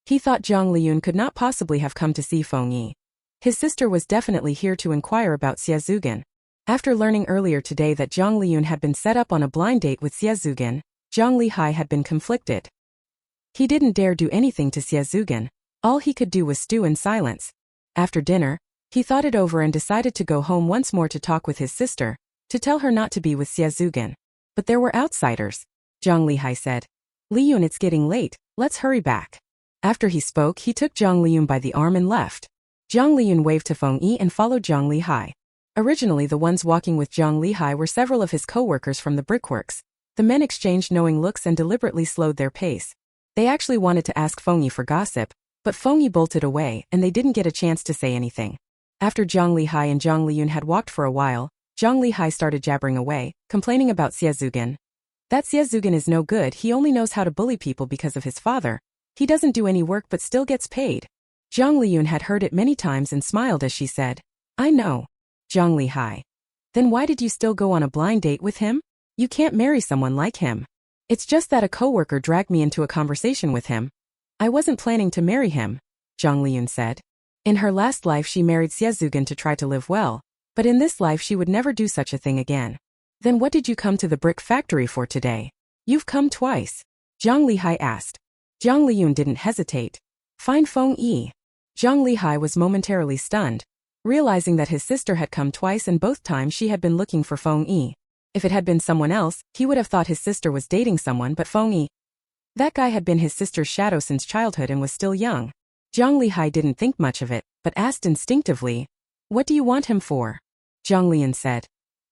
He thought Jiang Liyun could not possibly have come to see Feng Yi. His sister was definitely here to inquire about Xiaozugan. After learning earlier today that Jiang Liyun had been set up on a blind date with Xiaozugan, Jiang Lihai had been conflicted. He didn't dare do anything to Xiaozugan. All he could do was stew in silence. After dinner, he thought it over and decided to go home once more to talk with his sister, to tell her not to be with Xiaozugan. But there were outsiders. Jiang Lihai said, Liyun, it's getting late, let's hurry back. After he spoke, he took Jiang Liyun by the arm and left. Jiang Liyun waved to Feng Yi and followed Jiang Lihai. Originally the ones walking with Jiang Lihai were several of his co-workers from the brickworks. The men exchanged knowing looks and deliberately slowed their pace. They actually wanted to ask Feng Yi for gossip, but Feng Yi bolted away and they didn't get a chance to say anything. After Jiang Lihai and Jiang Liyun had walked for a while, Jiang Lihai started jabbering away, complaining about Xiaozugan. That Xiaozugan is no good, he only knows how to bully people because of his father. He doesn't do any work but still gets paid. Jiang Liyun had heard it many times and smiled as she said, I know. Jiang Lihai. Then why did you still go on a blind date with him? You can't marry someone like him. It's just that a coworker dragged me into a conversation with him. I wasn't planning to marry him, Jiang Liyun said. In her last life she married Xiaozugan to try to live well, but in this life she would never do such a thing again. Then what did you come to the brick factory for today? You've come twice, Jiang Lihai asked. Jiang Liyun didn't hesitate. Find Feng Yi. Jiang Lihai was momentarily stunned, realizing that his sister had come twice and both times she had been looking for Feng Yi. If it had been someone else, he would have thought his sister was dating someone, but Feng Yi, that guy had been his sister's shadow since childhood and was still young. Jiang Lihai didn't think much of it, but asked instinctively, What do you want him for? Jiang Liyun said,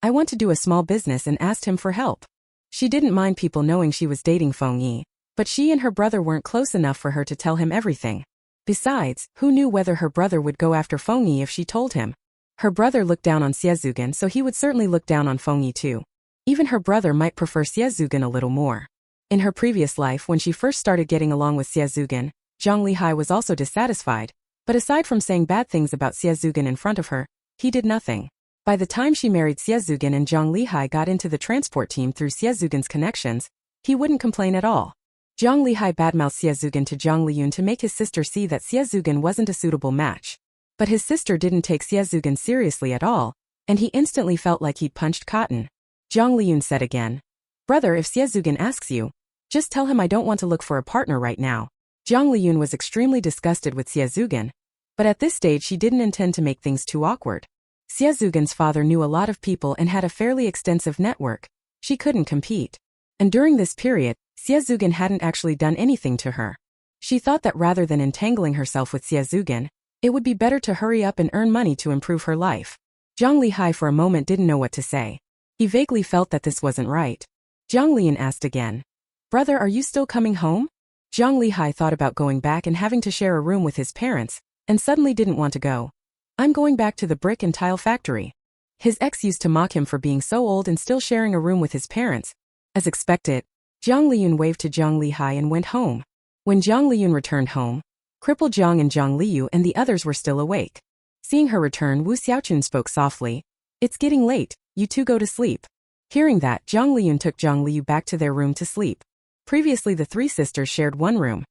I want to do a small business and asked him for help. She didn't mind people knowing she was dating Feng Yi, but she and her brother weren't close enough for her to tell him everything. Besides, who knew whether her brother would go after Feng Yi if she told him? Her brother looked down on Xiaozugan, so he would certainly look down on Feng Yi too. Even her brother might prefer Xiaozugan a little more. In her previous life when she first started getting along with Xiaozugan, Jiang Lihai was also dissatisfied, But aside from saying bad things about Xie in front of her, he did nothing. By the time she married Xie and Jiang Liyun got into the transport team through Xie connections, he wouldn't complain at all. Jiang Liyun badmouthed Xie to Jiang Liyun to make his sister see that Xie wasn't a suitable match. But his sister didn't take Xie seriously at all, and he instantly felt like he'd punched cotton. Jiang Liyun said again, "Brother, if Xie asks you, just tell him I don't want to look for a partner right now." Jiang Liyun was extremely disgusted with Xie, but at this stage she didn't intend to make things too awkward. Xie father knew a lot of people and had a fairly extensive network. She couldn't compete. And during this period, Xie hadn't actually done anything to her. She thought that rather than entangling herself with Xie, it would be better to hurry up and earn money to improve her life. Jiang Liyun for a moment didn't know what to say. He vaguely felt that this wasn't right. Jiang Liyun asked again, "Brother, are you still coming home?" Jiang Liyun thought about going back and having to share a room with his parents, and suddenly didn't want to go. "I'm going back to the brick and tile factory." His ex used to mock him for being so old and still sharing a room with his parents. As expected, Jiang Liyun waved to Jiang Liyun and went home. When Jiang Liyun returned home, crippled Jiang and Jiang Liyu and the others were still awake. Seeing her return, Wu Xiaochun spoke softly, "It's getting late, you two go to sleep." Hearing that, Jiang Liyun took Jiang Liyu back to their room to sleep. Previously the three sisters shared one room.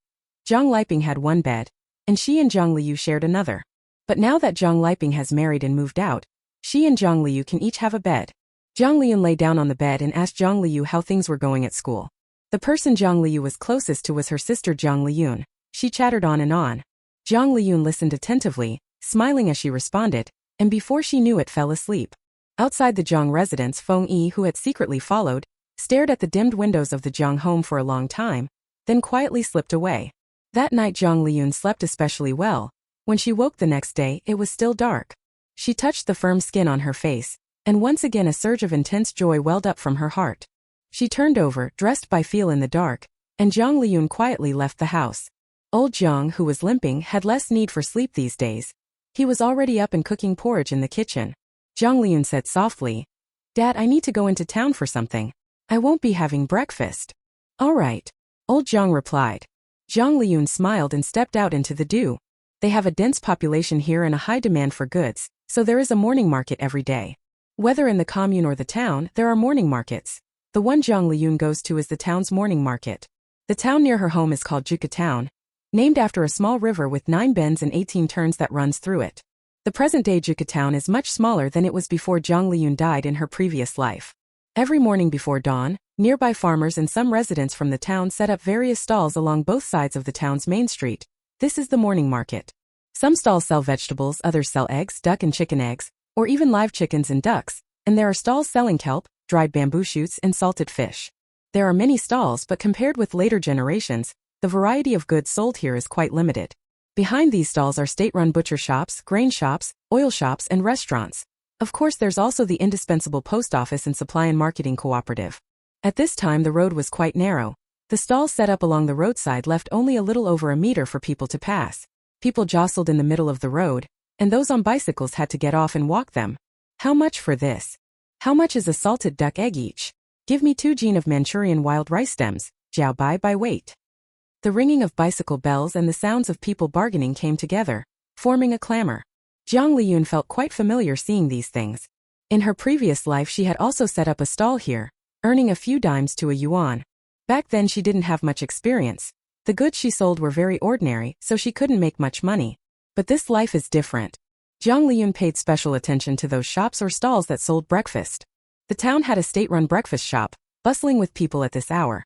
Jiang Liping had one bed, and she and Jiang Liyu shared another. But now that Jiang Liping has married and moved out, she and Jiang Liyu can each have a bed. Jiang Liyun lay down on the bed and asked Jiang Liyu how things were going at school. The person Jiang Liyu was closest to was her sister Jiang Liyun. She chattered on and on. Jiang Liyun listened attentively, smiling as she responded, and before she knew it fell asleep. Outside the Jiang residence, Feng Yi, who had secretly followed, stared at the dimmed windows of the Jiang home for a long time, then quietly slipped away. That night Jiang Liyun slept especially well. When she woke the next day, it was still dark. She touched the firm skin on her face, and once again a surge of intense joy welled up from her heart. She turned over, dressed by feel in the dark, and Jiang Liyun quietly left the house. Old Jiang, who was limping, had less need for sleep these days. He was already up and cooking porridge in the kitchen. Jiang Liyun said softly, "Dad, I need to go into town for something. I won't be having breakfast." "All right," Old Jiang replied. Jiang Liyun smiled and stepped out into the dew. They have a dense population here and a high demand for goods, so there is a morning market every day. Whether in the commune or the town, there are morning markets. The one Jiang Liyun goes to is the town's morning market. The town near her home is called Juka Town, named after a small river with 9 bends and 18 turns that runs through it. The present-day Juka Town is much smaller than it was before Jiang Liyun died in her previous life. Every morning before dawn, nearby farmers and some residents from the town set up various stalls along both sides of the town's main street. This is the morning market. Some stalls sell vegetables, others sell eggs, duck and chicken eggs, or even live chickens and ducks, and there are stalls selling kelp, dried bamboo shoots, and salted fish. There are many stalls, but compared with later generations, the variety of goods sold here is quite limited. Behind these stalls are state-run butcher shops, grain shops, oil shops, and restaurants. Of course, there's also the indispensable post office and supply and marketing cooperative. At this time, the road was quite narrow. The stalls set up along the roadside left only a little over a meter for people to pass. People jostled in the middle of the road, and those on bicycles had to get off and walk them. "How much for this?" "How much is a salted duck egg each?" "Give me 2 jin of Manchurian wild rice stems, jiao bai by weight." The ringing of bicycle bells and the sounds of people bargaining came together, forming a clamor. Jiang Liyun felt quite familiar seeing these things. In her previous life she had also set up a stall here, earning a few dimes to a yuan. Back then she didn't have much experience. The goods she sold were very ordinary, so she couldn't make much money. But this life is different. Jiang Liyun paid special attention to those shops or stalls that sold breakfast. The town had a state-run breakfast shop, bustling with people at this hour.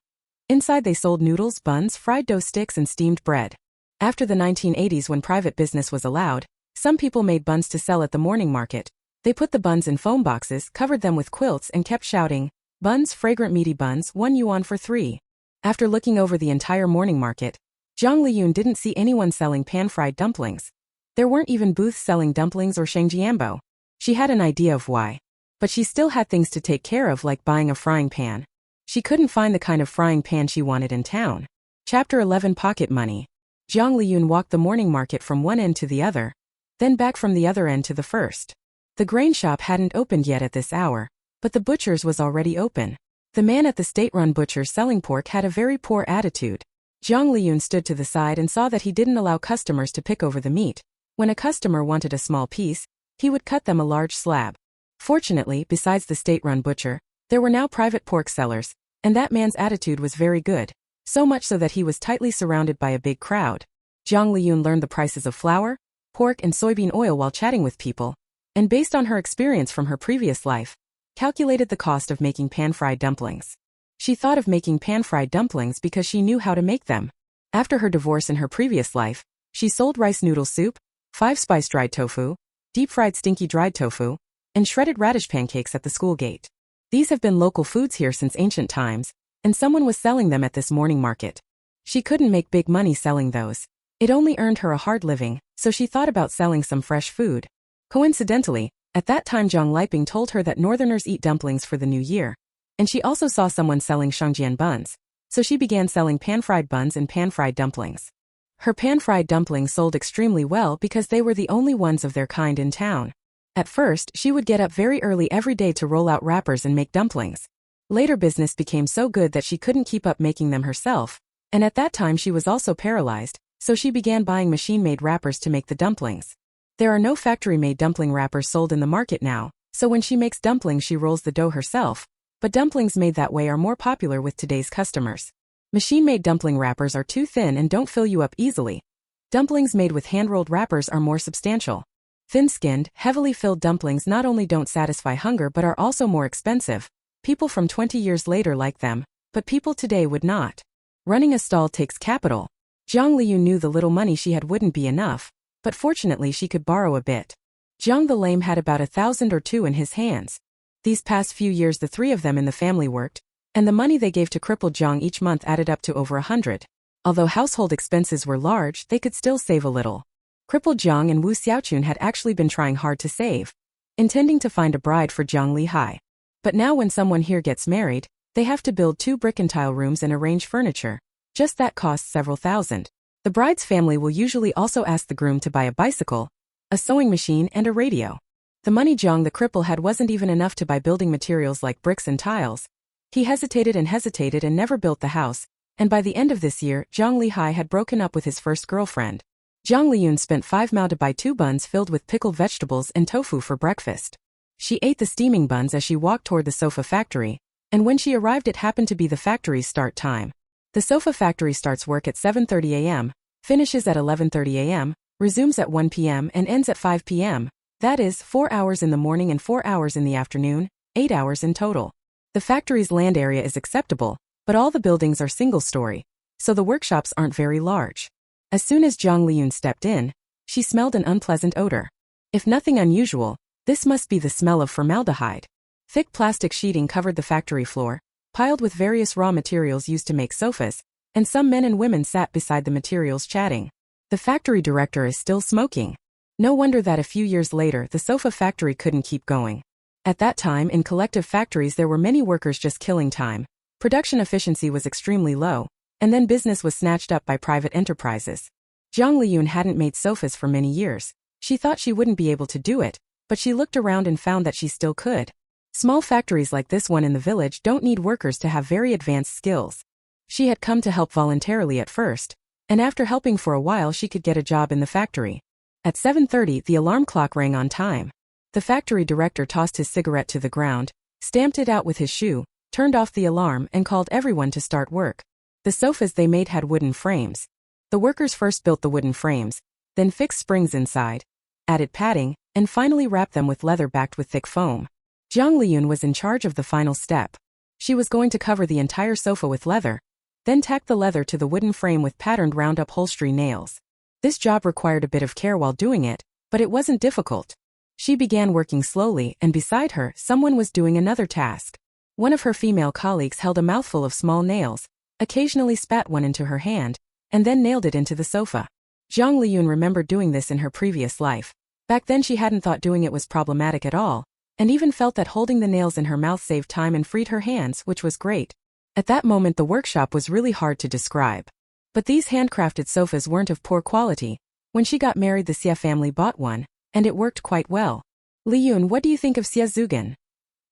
Inside they sold noodles, buns, fried dough sticks and steamed bread. After the 1980s, when private business was allowed, some people made buns to sell at the morning market. They put the buns in foam boxes, covered them with quilts and kept shouting, "Buns, fragrant meaty buns, 1 yuan for 3. After looking over the entire morning market, Jiang Liyun didn't see anyone selling pan-fried dumplings. There weren't even booths selling dumplings or shengjianbo. She had an idea of why. But she still had things to take care of, like buying a frying pan. She couldn't find the kind of frying pan she wanted in town. Chapter 11 Pocket Money. Jiang Liyun walked the morning market from one end to the other, then back from the other end to the first. The grain shop hadn't opened yet at this hour, but the butcher's was already open. The man at the state-run butcher selling pork had a very poor attitude. Jiang Liyun stood to the side and saw that he didn't allow customers to pick over the meat, When a customer wanted a small piece, he would cut them a large slab. Fortunately, besides the state-run butcher, there were now private pork sellers, and that man's attitude was very good, so much so that he was tightly surrounded by a big crowd. Jiang Liyun learned the prices of flour, pork and soybean oil while chatting with people, and based on her experience from her previous life, calculated the cost of making pan-fried dumplings. She thought of making pan-fried dumplings because she knew how to make them. After her divorce in her previous life, she sold rice noodle soup, 5-spice dried tofu, deep-fried stinky dried tofu, and shredded radish pancakes at the school gate. These have been local foods here since ancient times, and someone was selling them at this morning market. She couldn't make big money selling those. It only earned her a hard living, so she thought about selling some fresh food. Coincidentally, at that time Jiang Liyun told her that northerners eat dumplings for the new year, and she also saw someone selling shangjian buns, so she began selling pan-fried buns and pan-fried dumplings. Her pan-fried dumplings sold extremely well because they were the only ones of their kind in town. At first, she would get up very early every day to roll out wrappers and make dumplings. Later business became so good that she couldn't keep up making them herself, and at that time she was also paralyzed, so she began buying machine-made wrappers to make the dumplings. There are no factory-made dumpling wrappers sold in the market now, so when she makes dumplings she rolls the dough herself, but dumplings made that way are more popular with today's customers. Machine-made dumpling wrappers are too thin and don't fill you up easily. Dumplings made with hand-rolled wrappers are more substantial. Thin-skinned, heavily filled dumplings not only don't satisfy hunger but are also more expensive. People from 20 years later like them, but people today would not. Running a stall takes capital. Jiang Liyun knew the little money she had wouldn't be enough, but fortunately she could borrow a bit. Jiang the Lame had about 1,000 or 2 in his hands. These past few years the 3 of them in the family worked, and the money they gave to crippled Jiang each month added up to over 100. Although household expenses were large, they could still save a little. Crippled Jiang and Wu Xiaochun had actually been trying hard to save, intending to find a bride for Jiang Lihai. But now when someone here gets married, they have to build 2 brick and tile rooms and arrange furniture. Just that costs several thousand. The bride's family will usually also ask the groom to buy a bicycle, a sewing machine and a radio. The money Jiang the cripple had wasn't even enough to buy building materials like bricks and tiles. He hesitated and never built the house, and by the end of this year, Jiang Lihai had broken up with his first girlfriend. Jiang Liyun spent 5 mao to buy 2 buns filled with pickled vegetables and tofu for breakfast. She ate the steaming buns as she walked toward the sofa factory, and when she arrived it happened to be the factory's start time. The sofa factory starts work at 7:30 a.m., finishes at 11:30 a.m., resumes at 1 p.m. and ends at 5 p.m., that is, 4 hours in the morning and 4 hours in the afternoon, 8 hours in total. The factory's land area is acceptable, but all the buildings are single-story, so the workshops aren't very large. As soon as Jiang Liyun stepped in, she smelled an unpleasant odor. If nothing unusual, this must be the smell of formaldehyde. Thick plastic sheeting covered the factory floor, piled with various raw materials used to make sofas, and some men and women sat beside the materials chatting. The factory director is still smoking. No wonder that a few years later the sofa factory couldn't keep going. At that time in collective factories there were many workers just killing time. Production efficiency was extremely low, and then business was snatched up by private enterprises. Jiang Liyun hadn't made sofas for many years. She thought she wouldn't be able to do it, but she looked around and found that she still could. Small factories like this one in the village don't need workers to have very advanced skills. She had come to help voluntarily at first, and after helping for a while she could get a job in the factory. At 7:30 the alarm clock rang on time. The factory director tossed his cigarette to the ground, stamped it out with his shoe, turned off the alarm and called everyone to start work. The sofas they made had wooden frames. The workers first built the wooden frames, then fixed springs inside, added padding, and finally wrapped them with leather backed with thick foam. Jiang Liyun was in charge of the final step. She was going to cover the entire sofa with leather, then tack the leather to the wooden frame with patterned round upholstery nails. This job required a bit of care while doing it, but it wasn't difficult. She began working slowly, and beside her, someone was doing another task. One of her female colleagues held a mouthful of small nails, occasionally spat one into her hand, and then nailed it into the sofa. Jiang Liyun remembered doing this in her previous life. Back then she hadn't thought doing it was problematic at all, and even felt that holding the nails in her mouth saved time and freed her hands, which was great. At that moment the workshop was really hard to describe. But these handcrafted sofas weren't of poor quality. When she got married the Xie family bought one, and it worked quite well. Liyun, what do you think of Xie Zugan?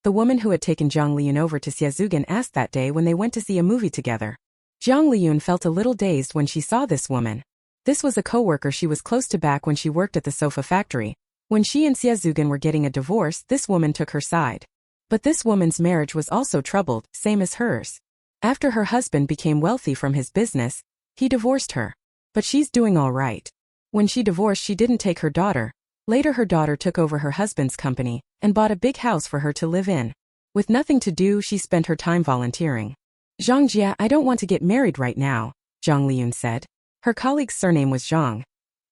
The woman who had taken Jiang Liyun over to Xie Zugan asked that day when they went to see a movie together. Jiang Liyun felt a little dazed when she saw this woman. This was a co-worker she was close to back when she worked at the sofa factory. When she and Xie were getting a divorce, this woman took her side. But this woman's marriage was also troubled, same as hers. After her husband became wealthy from his business, he divorced her. But she's doing all right. When she divorced, she didn't take her daughter. Later her daughter took over her husband's company and bought a big house for her to live in. With nothing to do, she spent her time volunteering. Jiang Jia, I don't want to get married right now, Jiang Liyun said. Her colleague's surname was Jiang.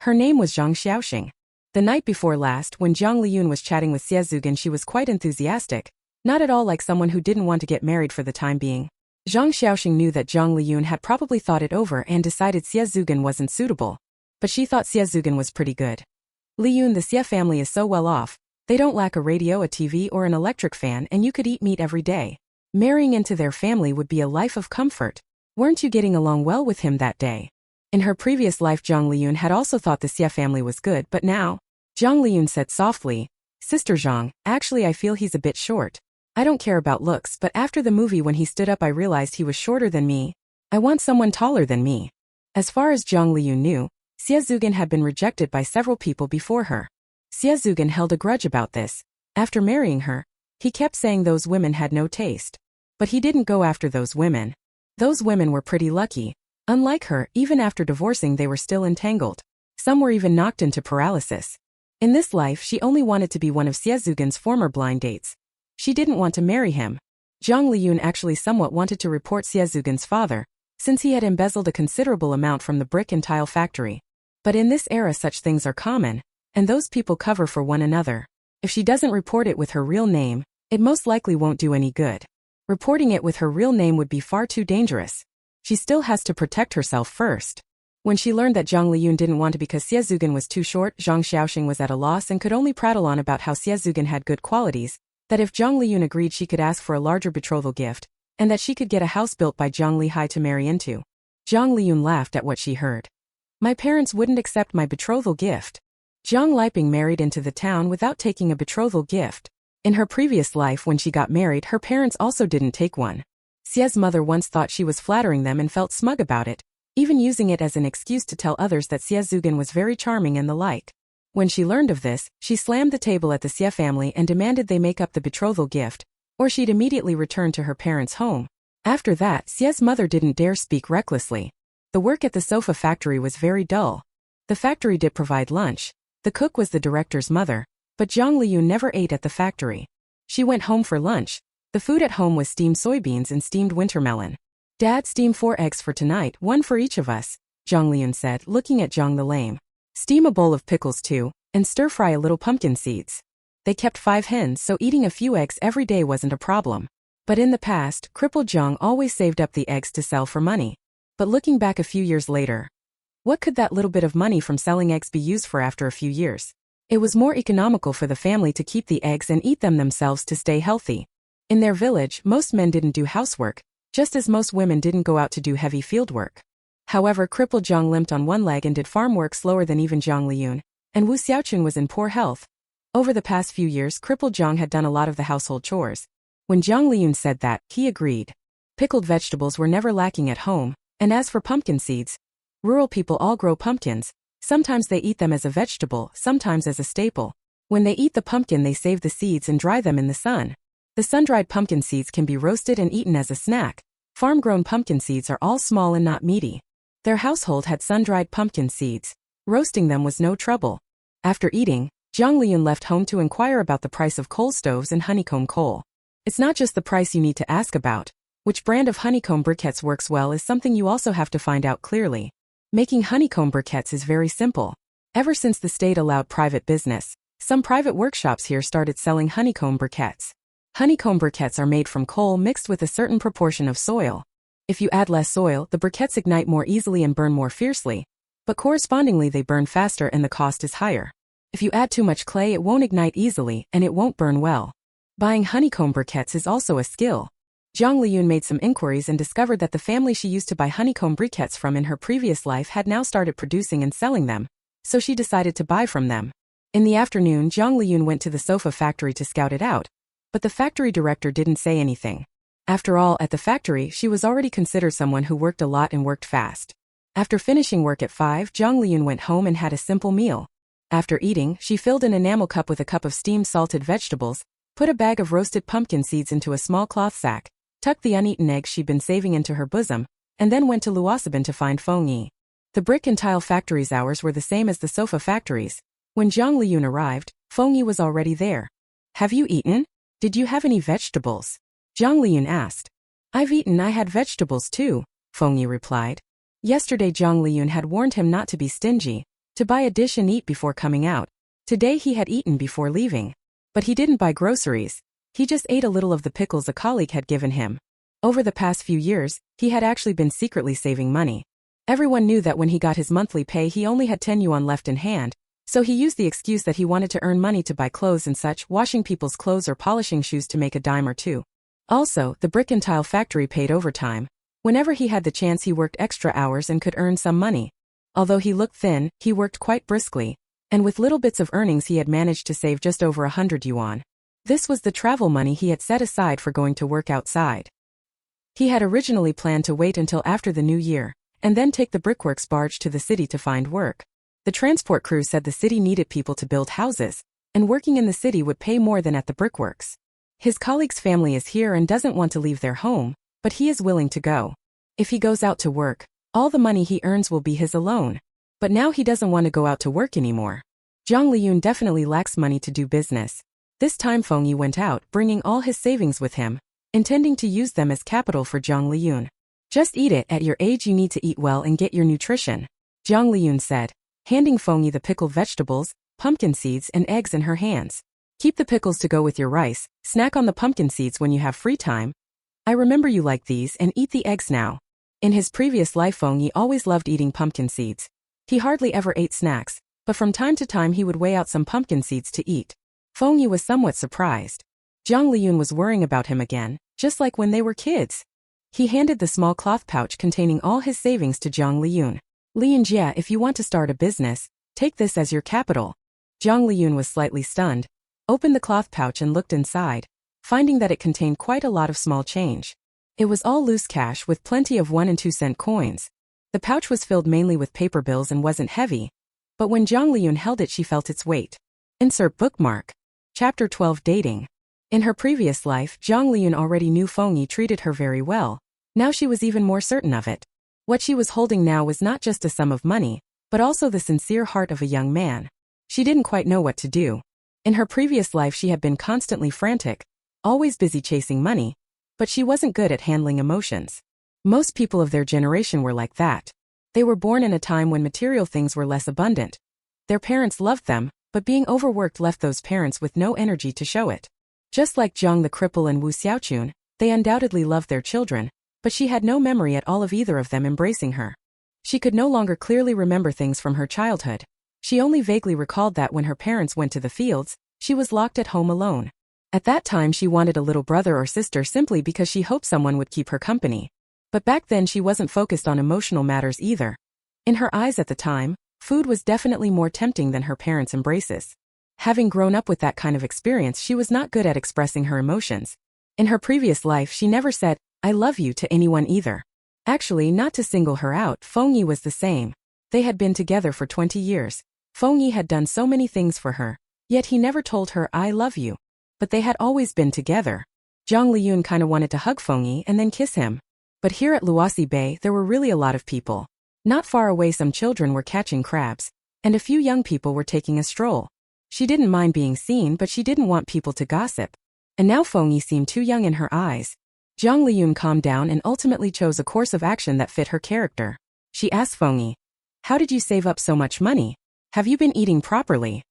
Her name was Jiang Xiaoxing. The night before last, when Jiang Liyun was chatting with Xie, she was quite enthusiastic, not at all like someone who didn't want to get married for the time being. Jiang Xiaoxing knew that Jiang Liyun had probably thought it over and decided Xie wasn't suitable. But she thought Xie was pretty good. Liyun, the Xie family is so well off. They don't lack a radio, a TV, or an electric fan, and you could eat meat every day. Marrying into their family would be a life of comfort. Weren't you getting along well with him that day? In her previous life, Jiang Liyun had also thought the Xie family was good, but now, Jiang Liyun said softly, Sister Jiang, actually I feel he's a bit short. I don't care about looks, but after the movie when he stood up I realized he was shorter than me. I want someone taller than me. As far as Jiang Liyun knew, Xie had been rejected by several people before her. Xie held a grudge about this. After marrying her, he kept saying those women had no taste. But he didn't go after those women. Those women were pretty lucky. Unlike her, even after divorcing they were still entangled. Some were even knocked into paralysis. In this life she only wanted to be one of Xie former blind dates. She didn't want to marry him. Jiang Liyun actually somewhat wanted to report Xie father, since he had embezzled a considerable amount from the brick and tile factory. But in this era such things are common, and those people cover for one another. If she doesn't report it with her real name, it most likely won't do any good. Reporting it with her real name would be far too dangerous. She still has to protect herself first. When she learned that Jiang Liyun didn't want to because Xie was too short, Jiang Xiaoxing was at a loss and could only prattle on about how Xie had good qualities, that if Jiang Liyun agreed she could ask for a larger betrothal gift, and that she could get a house built by Jiang Lihai to marry into. Jiang Liyun laughed at what she heard. My parents wouldn't accept my betrothal gift. Jiang Liping married into the town without taking a betrothal gift. In her previous life when she got married her parents also didn't take one. Xie's mother once thought she was flattering them and felt smug about it, even using it as an excuse to tell others that Xie was very charming and the like. When she learned of this, she slammed the table at the Xie family and demanded they make up the betrothal gift, or she'd immediately return to her parents' home. After that, Xie's mother didn't dare speak recklessly. The work at the sofa factory was very dull. The factory did provide lunch. The cook was the director's mother, but Jiang Liyun never ate at the factory. She went home for lunch. The food at home was steamed soybeans and steamed winter melon. Dad, steam 4 eggs for tonight, 1 for each of us, Jiang Liyun said, looking at Jiang the lame. Steam a bowl of pickles too, and stir-fry a little pumpkin seeds. They kept 5 hens, so eating a few eggs every day wasn't a problem. But in the past, crippled Jiang always saved up the eggs to sell for money. But looking back a few years later, what could that little bit of money from selling eggs be used for after a few years? It was more economical for the family to keep the eggs and eat them themselves to stay healthy. In their village, most men didn't do housework, just as most women didn't go out to do heavy field work. However, crippled Jiang limped on one leg and did farm work slower than even Jiang Liyun, and Wu Xiaochun was in poor health. Over the past few years, crippled Jiang had done a lot of the household chores. When Jiang Liyun said that, he agreed. Pickled vegetables were never lacking at home, and as for pumpkin seeds, rural people all grow pumpkins. Sometimes they eat them as a vegetable, sometimes as a staple. When they eat the pumpkin they save the seeds and dry them in the sun. The sun-dried pumpkin seeds can be roasted and eaten as a snack. Farm-grown pumpkin seeds are all small and not meaty. Their household had sun-dried pumpkin seeds. Roasting them was no trouble. After eating, Jiang Liyun left home to inquire about the price of coal stoves and honeycomb coal. It's not just the price you need to ask about. Which brand of honeycomb briquettes works well is something you also have to find out clearly. Making honeycomb briquettes is very simple. Ever since the state allowed private business, some private workshops here started selling honeycomb briquettes. Honeycomb briquettes are made from coal mixed with a certain proportion of soil. If you add less soil, the briquettes ignite more easily and burn more fiercely, but correspondingly they burn faster and the cost is higher. If you add too much clay, it won't ignite easily and it won't burn well. Buying honeycomb briquettes is also a skill. Jiang Liyun made some inquiries and discovered that the family she used to buy honeycomb briquettes from in her previous life had now started producing and selling them, so she decided to buy from them. In the afternoon, Jiang Liyun went to the sofa factory to scout it out, but the factory director didn't say anything. After all, at the factory, she was already considered someone who worked a lot and worked fast. After finishing work at 5, Jiang Liyun went home and had a simple meal. After eating, she filled an enamel cup with a cup of steamed salted vegetables, put a bag of roasted pumpkin seeds into a small cloth sack, tucked the uneaten eggs she'd been saving into her bosom, and then went to Luossabun to find Feng Yi. The brick and tile factory's hours were the same as the sofa factory's. When Jiang Liyun arrived, Feng Yi was already there. "Have you eaten? Did you have any vegetables?" Jiang Liyun asked. "I've eaten. I had vegetables too," Feng Yi replied. Yesterday Jiang Liyun had warned him not to be stingy, to buy a dish and eat before coming out. Today he had eaten before leaving. But he didn't buy groceries. He just ate a little of the pickles a colleague had given him. Over the past few years, he had actually been secretly saving money. Everyone knew that when he got his monthly pay he only had 10 yuan left in hand, so he used the excuse that he wanted to earn money to buy clothes and such, washing people's clothes or polishing shoes to make a dime or two. Also, the brick and tile factory paid overtime. Whenever he had the chance he worked extra hours and could earn some money. Although he looked thin, he worked quite briskly, and with little bits of earnings he had managed to save just over 100 yuan. This was the travel money he had set aside for going to work outside. He had originally planned to wait until after the new year, and then take the brickworks barge to the city to find work. The transport crew said the city needed people to build houses, and working in the city would pay more than at the brickworks. His colleague's family is here and doesn't want to leave their home, but he is willing to go. If he goes out to work, all the money he earns will be his alone. But now he doesn't want to go out to work anymore. Jiang Liyun definitely lacks money to do business. This time Feng Yi went out, bringing all his savings with him, intending to use them as capital for Jiang Liyun. "Just eat it. At your age you need to eat well and get your nutrition," Jiang Liyun said, handing Feng Yi the pickled vegetables, pumpkin seeds and eggs in her hands. "Keep the pickles to go with your rice, snack on the pumpkin seeds when you have free time. I remember you like these, and eat the eggs now." In his previous life Feng Yi always loved eating pumpkin seeds. He hardly ever ate snacks, but from time to time he would weigh out some pumpkin seeds to eat. Feng Yi was somewhat surprised. Jiang Liyun was worrying about him again, just like when they were kids. He handed the small cloth pouch containing all his savings to Jiang Liyun. "Liyun Jia, if you want to start a business, take this as your capital." Jiang Liyun was slightly stunned, opened the cloth pouch and looked inside, finding that it contained quite a lot of small change. It was all loose cash with plenty of 1 and 2 cent coins. The pouch was filled mainly with paper bills and wasn't heavy, but when Jiang Liyun held it she felt its weight. Insert bookmark. Chapter 12 Dating. In her previous life, Jiang Liyun already knew Feng Yi treated her very well. Now she was even more certain of it. What she was holding now was not just a sum of money, but also the sincere heart of a young man. She didn't quite know what to do. In her previous life she had been constantly frantic, always busy chasing money, but she wasn't good at handling emotions. Most people of their generation were like that. They were born in a time when material things were less abundant. Their parents loved them, but being overworked left those parents with no energy to show it. Just like Zhang the cripple and Wu Xiaochun, they undoubtedly loved their children, but she had no memory at all of either of them embracing her. She could no longer clearly remember things from her childhood. She only vaguely recalled that when her parents went to the fields, she was locked at home alone. At that time she wanted a little brother or sister simply because she hoped someone would keep her company. But back then she wasn't focused on emotional matters either. In her eyes at the time, food was definitely more tempting than her parents' embraces. Having grown up with that kind of experience, she was not good at expressing her emotions. In her previous life she never said, "I love you" to anyone either. Actually, not to single her out, Feng Yi was the same. They had been together for 20 years. Feng Yi had done so many things for her, yet he never told her, "I love you." But they had always been together. Jiang Liyun kinda wanted to hug Feng Yi and then kiss him. But here at Luosi Bay there were really a lot of people. Not far away some children were catching crabs, and a few young people were taking a stroll. She didn't mind being seen, but she didn't want people to gossip. And now Feng Yi seemed too young in her eyes. Jiang Liyun calmed down and ultimately chose a course of action that fit her character. She asked Feng Yi, "How did you save up so much money? Have you been eating properly?"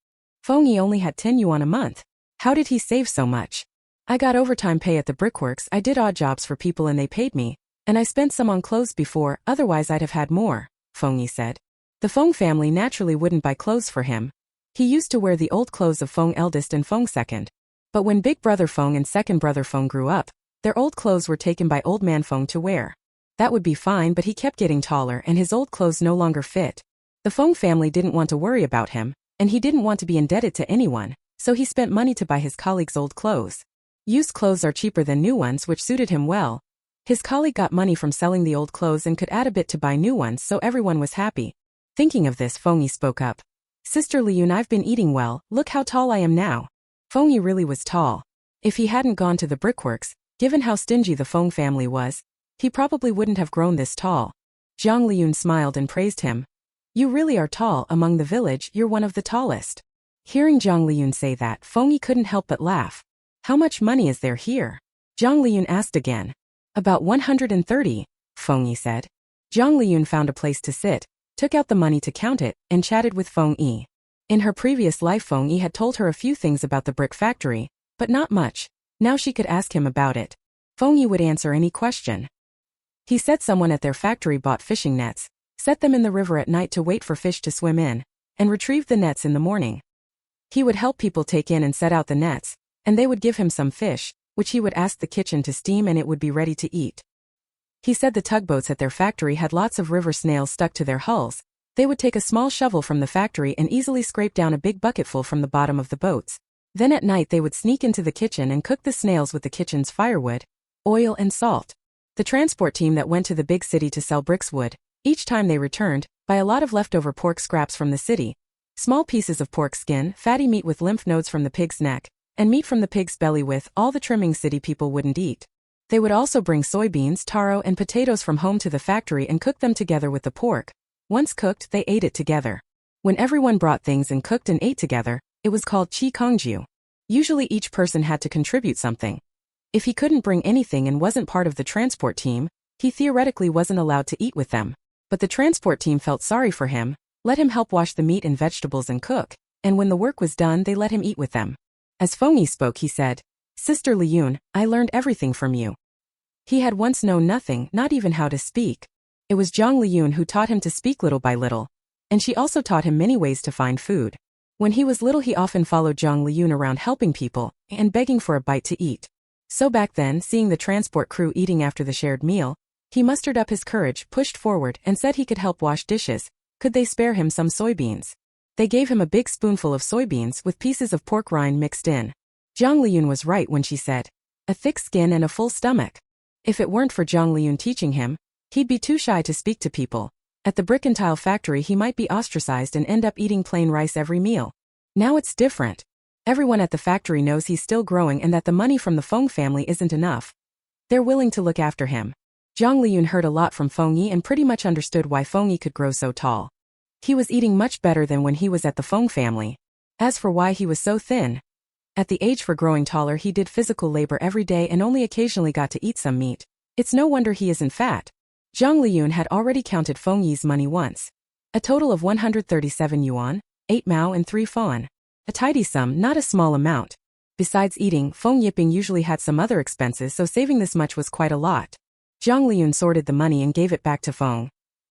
Feng Yi only had 10 yuan a month. How did he save so much? "I got overtime pay at the brickworks, I did odd jobs for people and they paid me, and I spent some on clothes before, otherwise I'd have had more," Feng Yi said. The Feng family naturally wouldn't buy clothes for him. He used to wear the old clothes of Feng eldest and Feng second. But when big brother Feng and second brother Feng grew up, their old clothes were taken by old man Feng to wear. That would be fine, but he kept getting taller and his old clothes no longer fit. The Feng family didn't want to worry about him, and he didn't want to be indebted to anyone, so he spent money to buy his colleagues' old clothes. Used clothes are cheaper than new ones, which suited him well. His colleague got money from selling the old clothes and could add a bit to buy new ones, so everyone was happy. Thinking of this, Feng Yi spoke up. Sister Liyun, I've been eating well, look how tall I am now. Feng Yi really was tall. If he hadn't gone to the brickworks, given how stingy the Feng family was, he probably wouldn't have grown this tall. Jiang Liyun smiled and praised him. You really are tall, among the village, you're one of the tallest. Hearing Jiang Liyun say that, Feng Yi couldn't help but laugh. How much money is there here? Jiang Liyun asked again. About 130, Feng Yi said. Jiang Liyun found a place to sit, took out the money to count it, and chatted with Feng Yi. In her previous life, Feng Yi had told her a few things about the brick factory, but not much. Now she could ask him about it. Feng Yi would answer any question. He said someone at their factory bought fishing nets, set them in the river at night to wait for fish to swim in, and retrieved the nets in the morning. He would help people take in and set out the nets, and they would give him some fish, which he would ask the kitchen to steam and it would be ready to eat. He said the tugboats at their factory had lots of river snails stuck to their hulls. They would take a small shovel from the factory and easily scrape down a big bucketful from the bottom of the boats. Then at night they would sneak into the kitchen and cook the snails with the kitchen's firewood, oil and salt. The transport team that went to the big city to sell bricks would, each time they returned, buy a lot of leftover pork scraps from the city, small pieces of pork skin, fatty meat with lymph nodes from the pig's neck, and meat from the pig's belly with all the trimmings city people wouldn't eat. They would also bring soybeans, taro, and potatoes from home to the factory and cook them together with the pork. Once cooked, they ate it together. When everyone brought things and cooked and ate together, it was called chi kongju. Usually each person had to contribute something. If he couldn't bring anything and wasn't part of the transport team, he theoretically wasn't allowed to eat with them. But the transport team felt sorry for him, let him help wash the meat and vegetables and cook, and when the work was done they let him eat with them. As Feng Yi spoke, he said, Sister Liyun, I learned everything from you. He had once known nothing, not even how to speak. It was Jiang Liyun who taught him to speak little by little, and she also taught him many ways to find food. When he was little he often followed Jiang Liyun around helping people and begging for a bite to eat. So back then, seeing the transport crew eating after the shared meal, he mustered up his courage, pushed forward, and said he could help wash dishes. Could they spare him some soybeans? They gave him a big spoonful of soybeans with pieces of pork rind mixed in. Jiang Liyun was right when she said, a thick skin and a full stomach. If it weren't for Jiang Liyun teaching him, he'd be too shy to speak to people. At the brick and tile factory he might be ostracized and end up eating plain rice every meal. Now it's different. Everyone at the factory knows he's still growing and that the money from the Feng family isn't enough. They're willing to look after him. Jiang Liyun heard a lot from Feng Yi and pretty much understood why Feng Yi could grow so tall. He was eating much better than when he was at the Feng family. As for why he was so thin, at the age for growing taller he did physical labor every day and only occasionally got to eat some meat. It's no wonder he isn't fat. Jiang Liyun had already counted Feng Yi's money once. A total of 137 yuan, 8 mao and 3 fawn. A tidy sum, not a small amount. Besides eating, Feng Yiping usually had some other expenses, so saving this much was quite a lot. Jiang Liyun sorted the money and gave it back to Feng.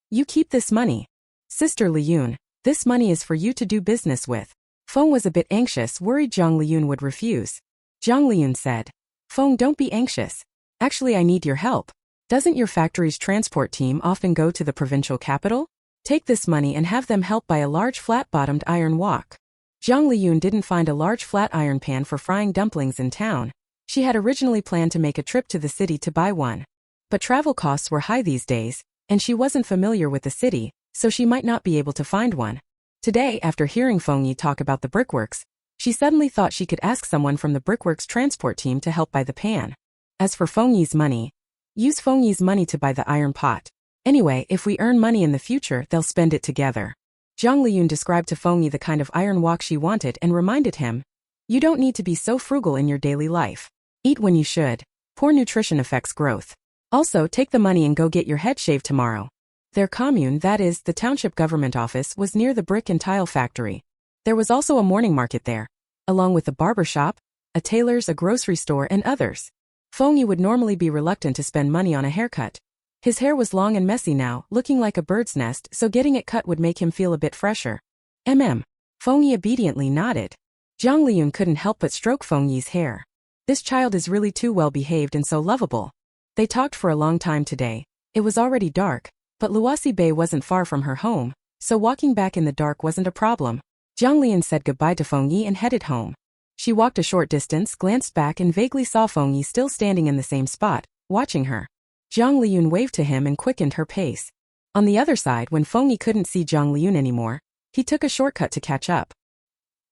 You keep this money. Sister Liyun, this money is for you to do business with. Feng was a bit anxious, worried Jiang Liyun would refuse. Jiang Liyun said, Feng, don't be anxious. Actually, I need your help. Doesn't your factory's transport team often go to the provincial capital? Take this money and have them help buy a large flat-bottomed iron wok. Jiang Liyun didn't find a large flat iron pan for frying dumplings in town. She had originally planned to make a trip to the city to buy one. But travel costs were high these days, and she wasn't familiar with the city, so she might not be able to find one. Today, after hearing Feng Yi talk about the brickworks, she suddenly thought she could ask someone from the brickworks transport team to help buy the pan. As for Feng Yi's money, use Feng Yi's money to buy the iron pot. Anyway, if we earn money in the future, they'll spend it together. Jiang Liyun described to Feng Yi the kind of iron wok she wanted and reminded him, you don't need to be so frugal in your daily life. Eat when you should. Poor nutrition affects growth. Also, take the money and go get your head shaved tomorrow. Their commune, that is, the township government office, was near the brick and tile factory. There was also a morning market there, along with a barber shop, a tailor's, a grocery store, and others. Feng Yi would normally be reluctant to spend money on a haircut. His hair was long and messy now, looking like a bird's nest, so getting it cut would make him feel a bit fresher. Feng Yi obediently nodded. Jiang Liyun couldn't help but stroke Feng Yi's hair. This child is really too well behaved and so lovable. They talked for a long time today. It was already dark, but Luosi Bay wasn't far from her home, so walking back in the dark wasn't a problem. Jiang Liyun said goodbye to Feng Yi and headed home. She walked a short distance, glanced back and vaguely saw Feng Yi still standing in the same spot, watching her. Jiang Liyun waved to him and quickened her pace. On the other side, when Feng Yi couldn't see Jiang Liyun anymore, he took a shortcut to catch up.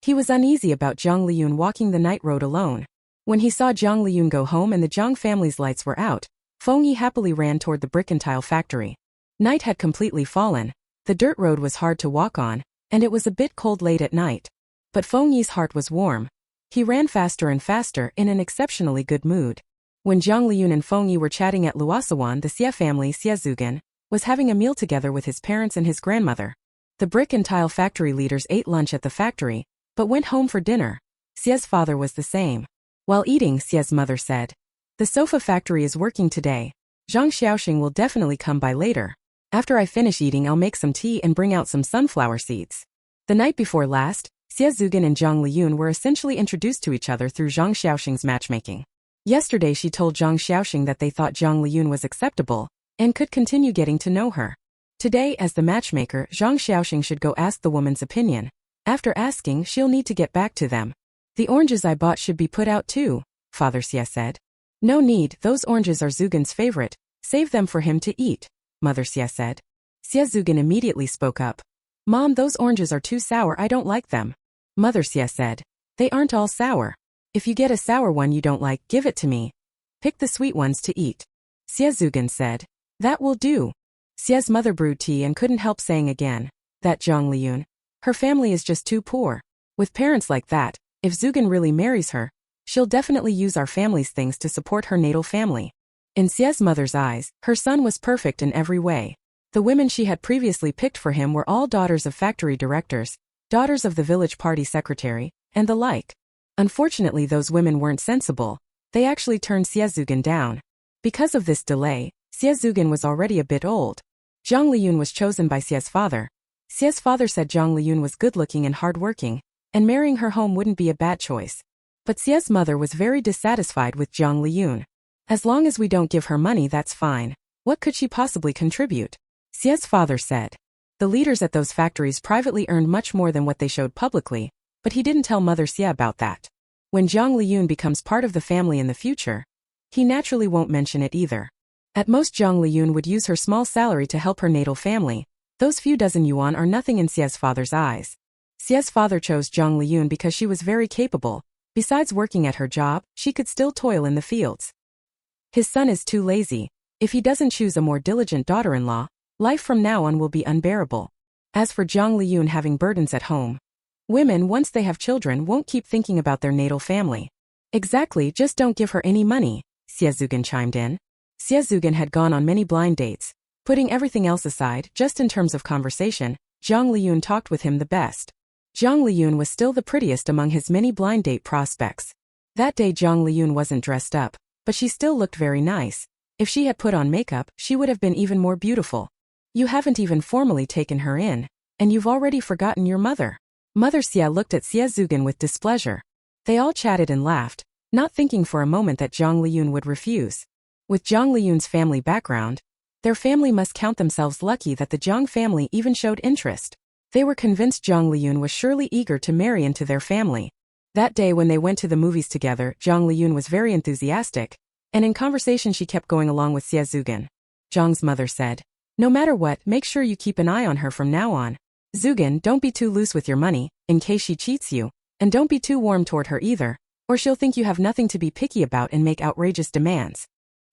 He was uneasy about Jiang Liyun walking the night road alone. When he saw Jiang Liyun go home and the Jiang family's lights were out, Feng Yi happily ran toward the brick and tile factory. Night had completely fallen, the dirt road was hard to walk on, and it was a bit cold late at night. But Feng Yi's heart was warm. He ran faster and faster in an exceptionally good mood. When Jiang Liyun and Feng Yi were chatting at Luosawan, the Xie family, Xie Zugan, was having a meal together with his parents and his grandmother. The brick and tile factory leaders ate lunch at the factory, but went home for dinner. Xie's father was the same. While eating, Xie's mother said, "The sofa factory is working today. Zhang Xiaoxing will definitely come by later. After I finish eating, I'll make some tea and bring out some sunflower seeds." The night before last, Xie Zugan and Jiang Liyun were essentially introduced to each other through Zhang Xiaoxing's matchmaking. Yesterday she told Zhang Xiaoxing that they thought Jiang Liyun was acceptable and could continue getting to know her. Today, as the matchmaker, Zhang Xiaoxing should go ask the woman's opinion. After asking, she'll need to get back to them. "The oranges I bought should be put out too," Father Xie said. "No need, those oranges are Zugan's favorite. Save them for him to eat," Mother Xie said. Xie Zugan immediately spoke up. "Mom, those oranges are too sour, I don't like them." Mother Xie said, "They aren't all sour. If you get a sour one you don't like, give it to me. Pick the sweet ones to eat." Xie Zugan said, "That will do." Xie's mother brewed tea and couldn't help saying again, "That Jiang Liyun. Her family is just too poor. With parents like that, if Zugan really marries her, she'll definitely use our family's things to support her natal family." In Xie's mother's eyes, her son was perfect in every way. The women she had previously picked for him were all daughters of factory directors, daughters of the village party secretary, and the like. Unfortunately, those women weren't sensible. They actually turned Xie Zugan down. Because of this delay, Xie Zugan was already a bit old. Jiang Liyun was chosen by Xie's father. Xie's father said Jiang Liyun was good-looking and hard-working, and marrying her home wouldn't be a bad choice. But Xie's mother was very dissatisfied with Jiang Liyun. "As long as we don't give her money, that's fine. What could she possibly contribute?" Xie's father said. The leaders at those factories privately earned much more than what they showed publicly, but he didn't tell Mother Xie about that. When Jiang Liyun becomes part of the family in the future, he naturally won't mention it either. At most, Jiang Liyun would use her small salary to help her natal family. Those few dozen yuan are nothing in Xie's father's eyes. Xie's father chose Jiang Liyun because she was very capable. Besides working at her job, she could still toil in the fields. His son is too lazy. If he doesn't choose a more diligent daughter-in-law, life from now on will be unbearable. As for Jiang Liyun having burdens at home, women, once they have children, won't keep thinking about their natal family. "Exactly, just don't give her any money," Xie Zugan chimed in. Xie Zugan had gone on many blind dates. Putting everything else aside, just in terms of conversation, Jiang Liyun talked with him the best. Jiang Liyun was still the prettiest among his many blind date prospects. That day Jiang Liyun wasn't dressed up, but she still looked very nice. If she had put on makeup, she would have been even more beautiful. "You haven't even formally taken her in, and you've already forgotten your mother." Mother Xie looked at Xie Zugan with displeasure. They all chatted and laughed, not thinking for a moment that Jiang Liyun would refuse. With Jiang Liyun's family background, their family must count themselves lucky that the Jiang family even showed interest. They were convinced Jiang Liyun was surely eager to marry into their family. That day when they went to the movies together, Jiang Liyun was very enthusiastic, and in conversation she kept going along with Xie Zugan. Jiang's mother said, "No matter what, make sure you keep an eye on her from now on. Zugan, don't be too loose with your money, in case she cheats you, and don't be too warm toward her either, or she'll think you have nothing to be picky about and make outrageous demands."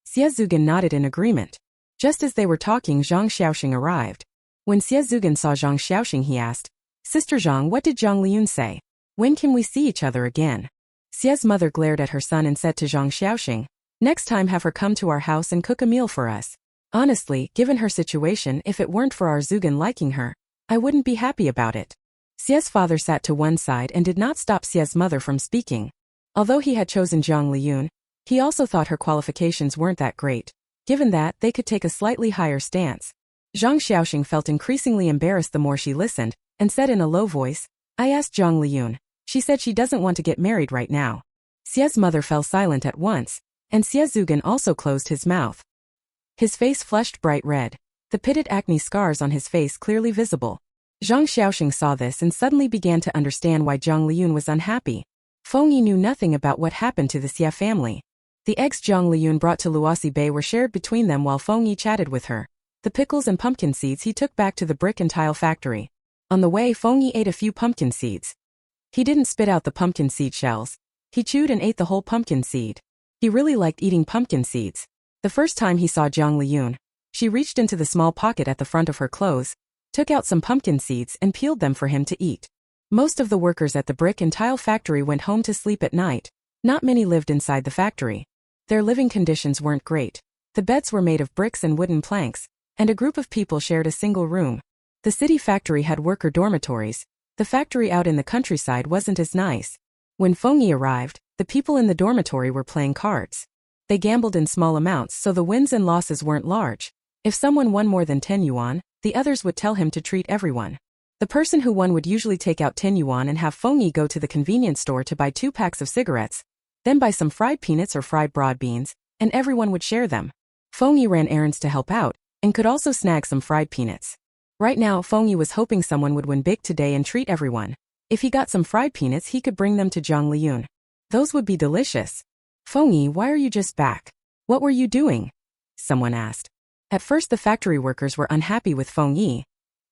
Xie Zugan nodded in agreement. Just as they were talking, Zhang Xiaoxing arrived. When Xie Zugan saw Zhang Xiaoxing, he asked, "Sister Zhang, what did Jiang Liyun say? When can we see each other again?" Xie's mother glared at her son and said to Zhang Xiaoxing, "Next time have her come to our house and cook a meal for us. Honestly, given her situation, if it weren't for our Zugan liking her, I wouldn't be happy about it." Xie's father sat to one side and did not stop Xie's mother from speaking. Although he had chosen Jiang Liyun, he also thought her qualifications weren't that great. Given that, they could take a slightly higher stance. Zhang Xiaoxing felt increasingly embarrassed the more she listened, and said in a low voice, "I asked Jiang Liyun. She said she doesn't want to get married right now." Xie's mother fell silent at once, and Xie Zugan also closed his mouth. His face flushed bright red, the pitted acne scars on his face clearly visible. Zhang Xiaoxing saw this and suddenly began to understand why Jiang Liyun was unhappy. Feng Yi knew nothing about what happened to the Xie family. The eggs Jiang Liyun brought to Luosi Bay were shared between them while Feng Yi chatted with her. The pickles and pumpkin seeds he took back to the brick and tile factory. On the way, Feng Yi ate a few pumpkin seeds. He didn't spit out the pumpkin seed shells. He chewed and ate the whole pumpkin seed. He really liked eating pumpkin seeds. The first time he saw Jiang Liyun, she reached into the small pocket at the front of her clothes, took out some pumpkin seeds and peeled them for him to eat. Most of the workers at the brick and tile factory went home to sleep at night. Not many lived inside the factory. Their living conditions weren't great. The beds were made of bricks and wooden planks, and a group of people shared a single room. The city factory had worker dormitories. The factory out in the countryside wasn't as nice. When Feng Yi arrived, the people in the dormitory were playing cards. They gambled in small amounts so the wins and losses weren't large. If someone won more than 10 yuan, the others would tell him to treat everyone. The person who won would usually take out 10 yuan and have Feng Yi go to the convenience store to buy 2 packs of cigarettes, then buy some fried peanuts or fried broad beans, and everyone would share them. Feng Yi ran errands to help out, and could also snag some fried peanuts. Right now, Feng Yi was hoping someone would win big today and treat everyone. If he got some fried peanuts, he could bring them to Jiang Liyun. Those would be delicious. Feng Yi, why are you just back? What were you doing? Someone asked. At first the factory workers were unhappy with Feng Yi,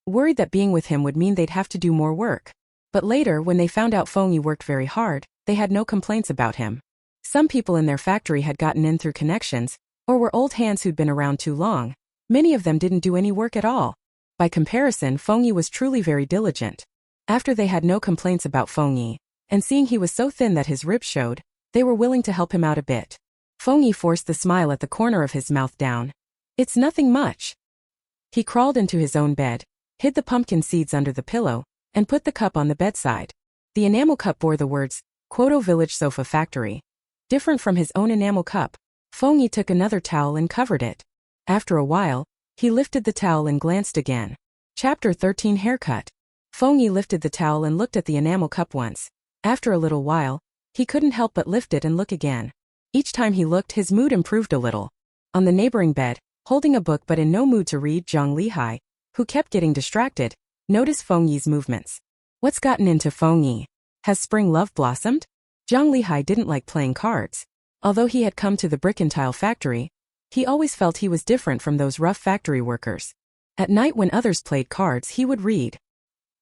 worried that being with him would mean they'd have to do more work. But later, when they found out Feng Yi worked very hard, they had no complaints about him. Some people in their factory had gotten in through connections, or were old hands who'd been around too long. Many of them didn't do any work at all. By comparison, Feng Yi was truly very diligent. After they had no complaints about Feng Yi, and seeing he was so thin that his ribs showed, they were willing to help him out a bit. Feng Yi forced the smile at the corner of his mouth down. It's nothing much. He crawled into his own bed, hid the pumpkin seeds under the pillow, and put the cup on the bedside. The enamel cup bore the words, Quoto Village Sofa Factory. Different from his own enamel cup, Feng Yi took another towel and covered it. After a while, he lifted the towel and glanced again. Chapter 13 Haircut. Feng Yi lifted the towel and looked at the enamel cup once. After a little while, he couldn't help but lift it and look again. Each time he looked, his mood improved a little. On the neighboring bed, holding a book but in no mood to read, Jiang Liyun, who kept getting distracted, noticed Feng Yi's movements. What's gotten into Feng Yi? Has spring love blossomed? Jiang Liyun didn't like playing cards. Although he had come to the brick and tile factory, he always felt he was different from those rough factory workers. At night when others played cards, he would read.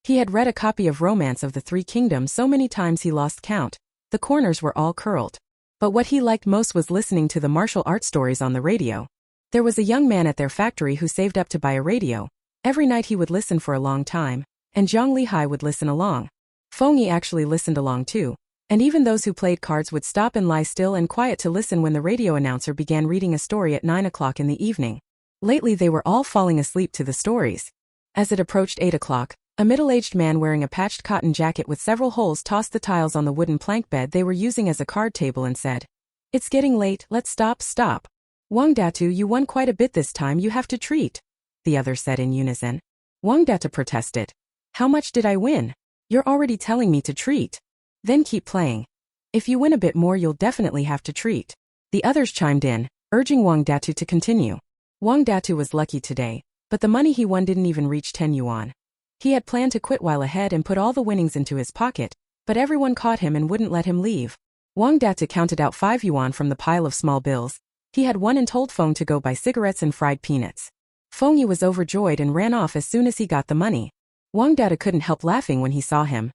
He had read a copy of Romance of the Three Kingdoms so many times he lost count. The corners were all curled. But what he liked most was listening to the martial arts stories on the radio. There was a young man at their factory who saved up to buy a radio. Every night he would listen for a long time, and Jiang Liyun would listen along. Feng Yi actually listened along too, and even those who played cards would stop and lie still and quiet to listen when the radio announcer began reading a story at 9 o'clock in the evening. Lately they were all falling asleep to the stories. As it approached 8 o'clock, a middle-aged man wearing a patched cotton jacket with several holes tossed the tiles on the wooden plank bed they were using as a card table and said, "It's getting late, let's stop. Wang Datu, you won quite a bit this time, you have to treat," the others said in unison. Wang Datu protested. "How much did I win? You're already telling me to treat. Then keep playing. If you win a bit more, you'll definitely have to treat." The others chimed in, urging Wang Datu to continue. Wang Datu was lucky today, but the money he won didn't even reach 10 yuan. He had planned to quit while ahead and put all the winnings into his pocket, but everyone caught him and wouldn't let him leave. Wang Datu counted out 5 yuan from the pile of small bills he had won and told Feng to go buy cigarettes and fried peanuts. Feng Yi was overjoyed and ran off as soon as he got the money. Wang Datu couldn't help laughing when he saw him.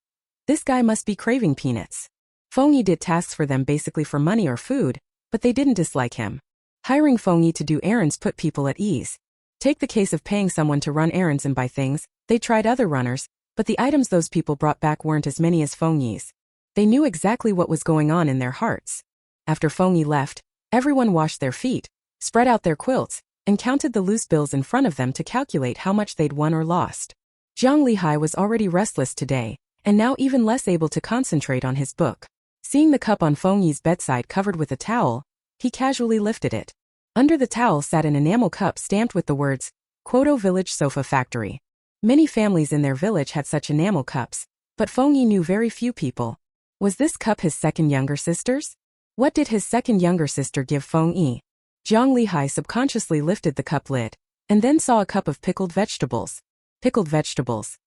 This guy must be craving peanuts. Feng Yi did tasks for them basically for money or food, but they didn't dislike him. Hiring Feng Yi to do errands put people at ease. Take the case of paying someone to run errands and buy things. They tried other runners, but the items those people brought back weren't as many as Feng Yi's. They knew exactly what was going on in their hearts. After Feng Yi left, everyone washed their feet, spread out their quilts, and counted the loose bills in front of them to calculate how much they'd won or lost. Jiang Liyun was already restless today, and now even less able to concentrate on his book. Seeing the cup on Feng Yi's bedside covered with a towel, he casually lifted it. Under the towel sat an enamel cup stamped with the words, Quoto Village Sofa Factory. Many families in their village had such enamel cups, but Feng Yi knew very few people. Was this cup his second younger sister's? What did his second younger sister give Feng Yi? Jiang Liyun subconsciously lifted the cup lid, and then saw a cup of pickled vegetables. Pickled vegetables.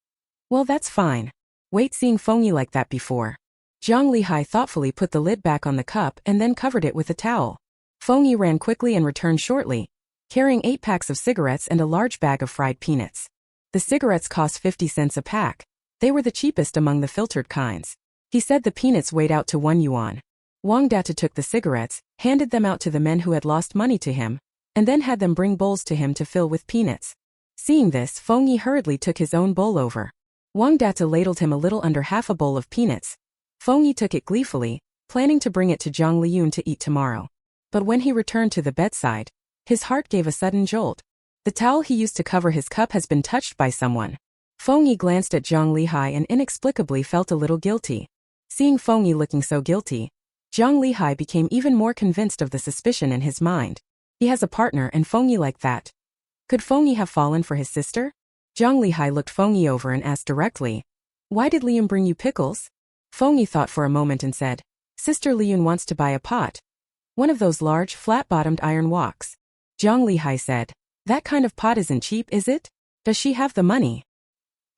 Well, that's fine. Wait, seeing Feng Yi like that before. Jiang Liyun thoughtfully put the lid back on the cup and then covered it with a towel. Feng Yi ran quickly and returned shortly, carrying 8 packs of cigarettes and a large bag of fried peanuts. The cigarettes cost 50 cents a pack. They were the cheapest among the filtered kinds. He said the peanuts weighed out to 1 yuan. Wang Data took the cigarettes, handed them out to the men who had lost money to him, and then had them bring bowls to him to fill with peanuts. Seeing this, Feng Yi hurriedly took his own bowl over. Wang Data ladled him a little under half a bowl of peanuts. Feng Yi took it gleefully, planning to bring it to Jiang Liyun to eat tomorrow. But when he returned to the bedside, his heart gave a sudden jolt. The towel he used to cover his cup has been touched by someone. Feng Yi glanced at Jiang Lihai and inexplicably felt a little guilty. Seeing Feng Yi looking so guilty, Jiang Lihai became even more convinced of the suspicion in his mind. He has a partner and Feng Yi like that. Could Feng Yi have fallen for his sister? Jiang Lihai looked Feng Yi over and asked directly, "Why did Liyun bring you pickles?" Feng Yi thought for a moment and said, "Sister Liyun wants to buy a pot. One of those large, flat-bottomed iron woks." Jiang Lihai said, "That kind of pot isn't cheap, is it? Does she have the money?"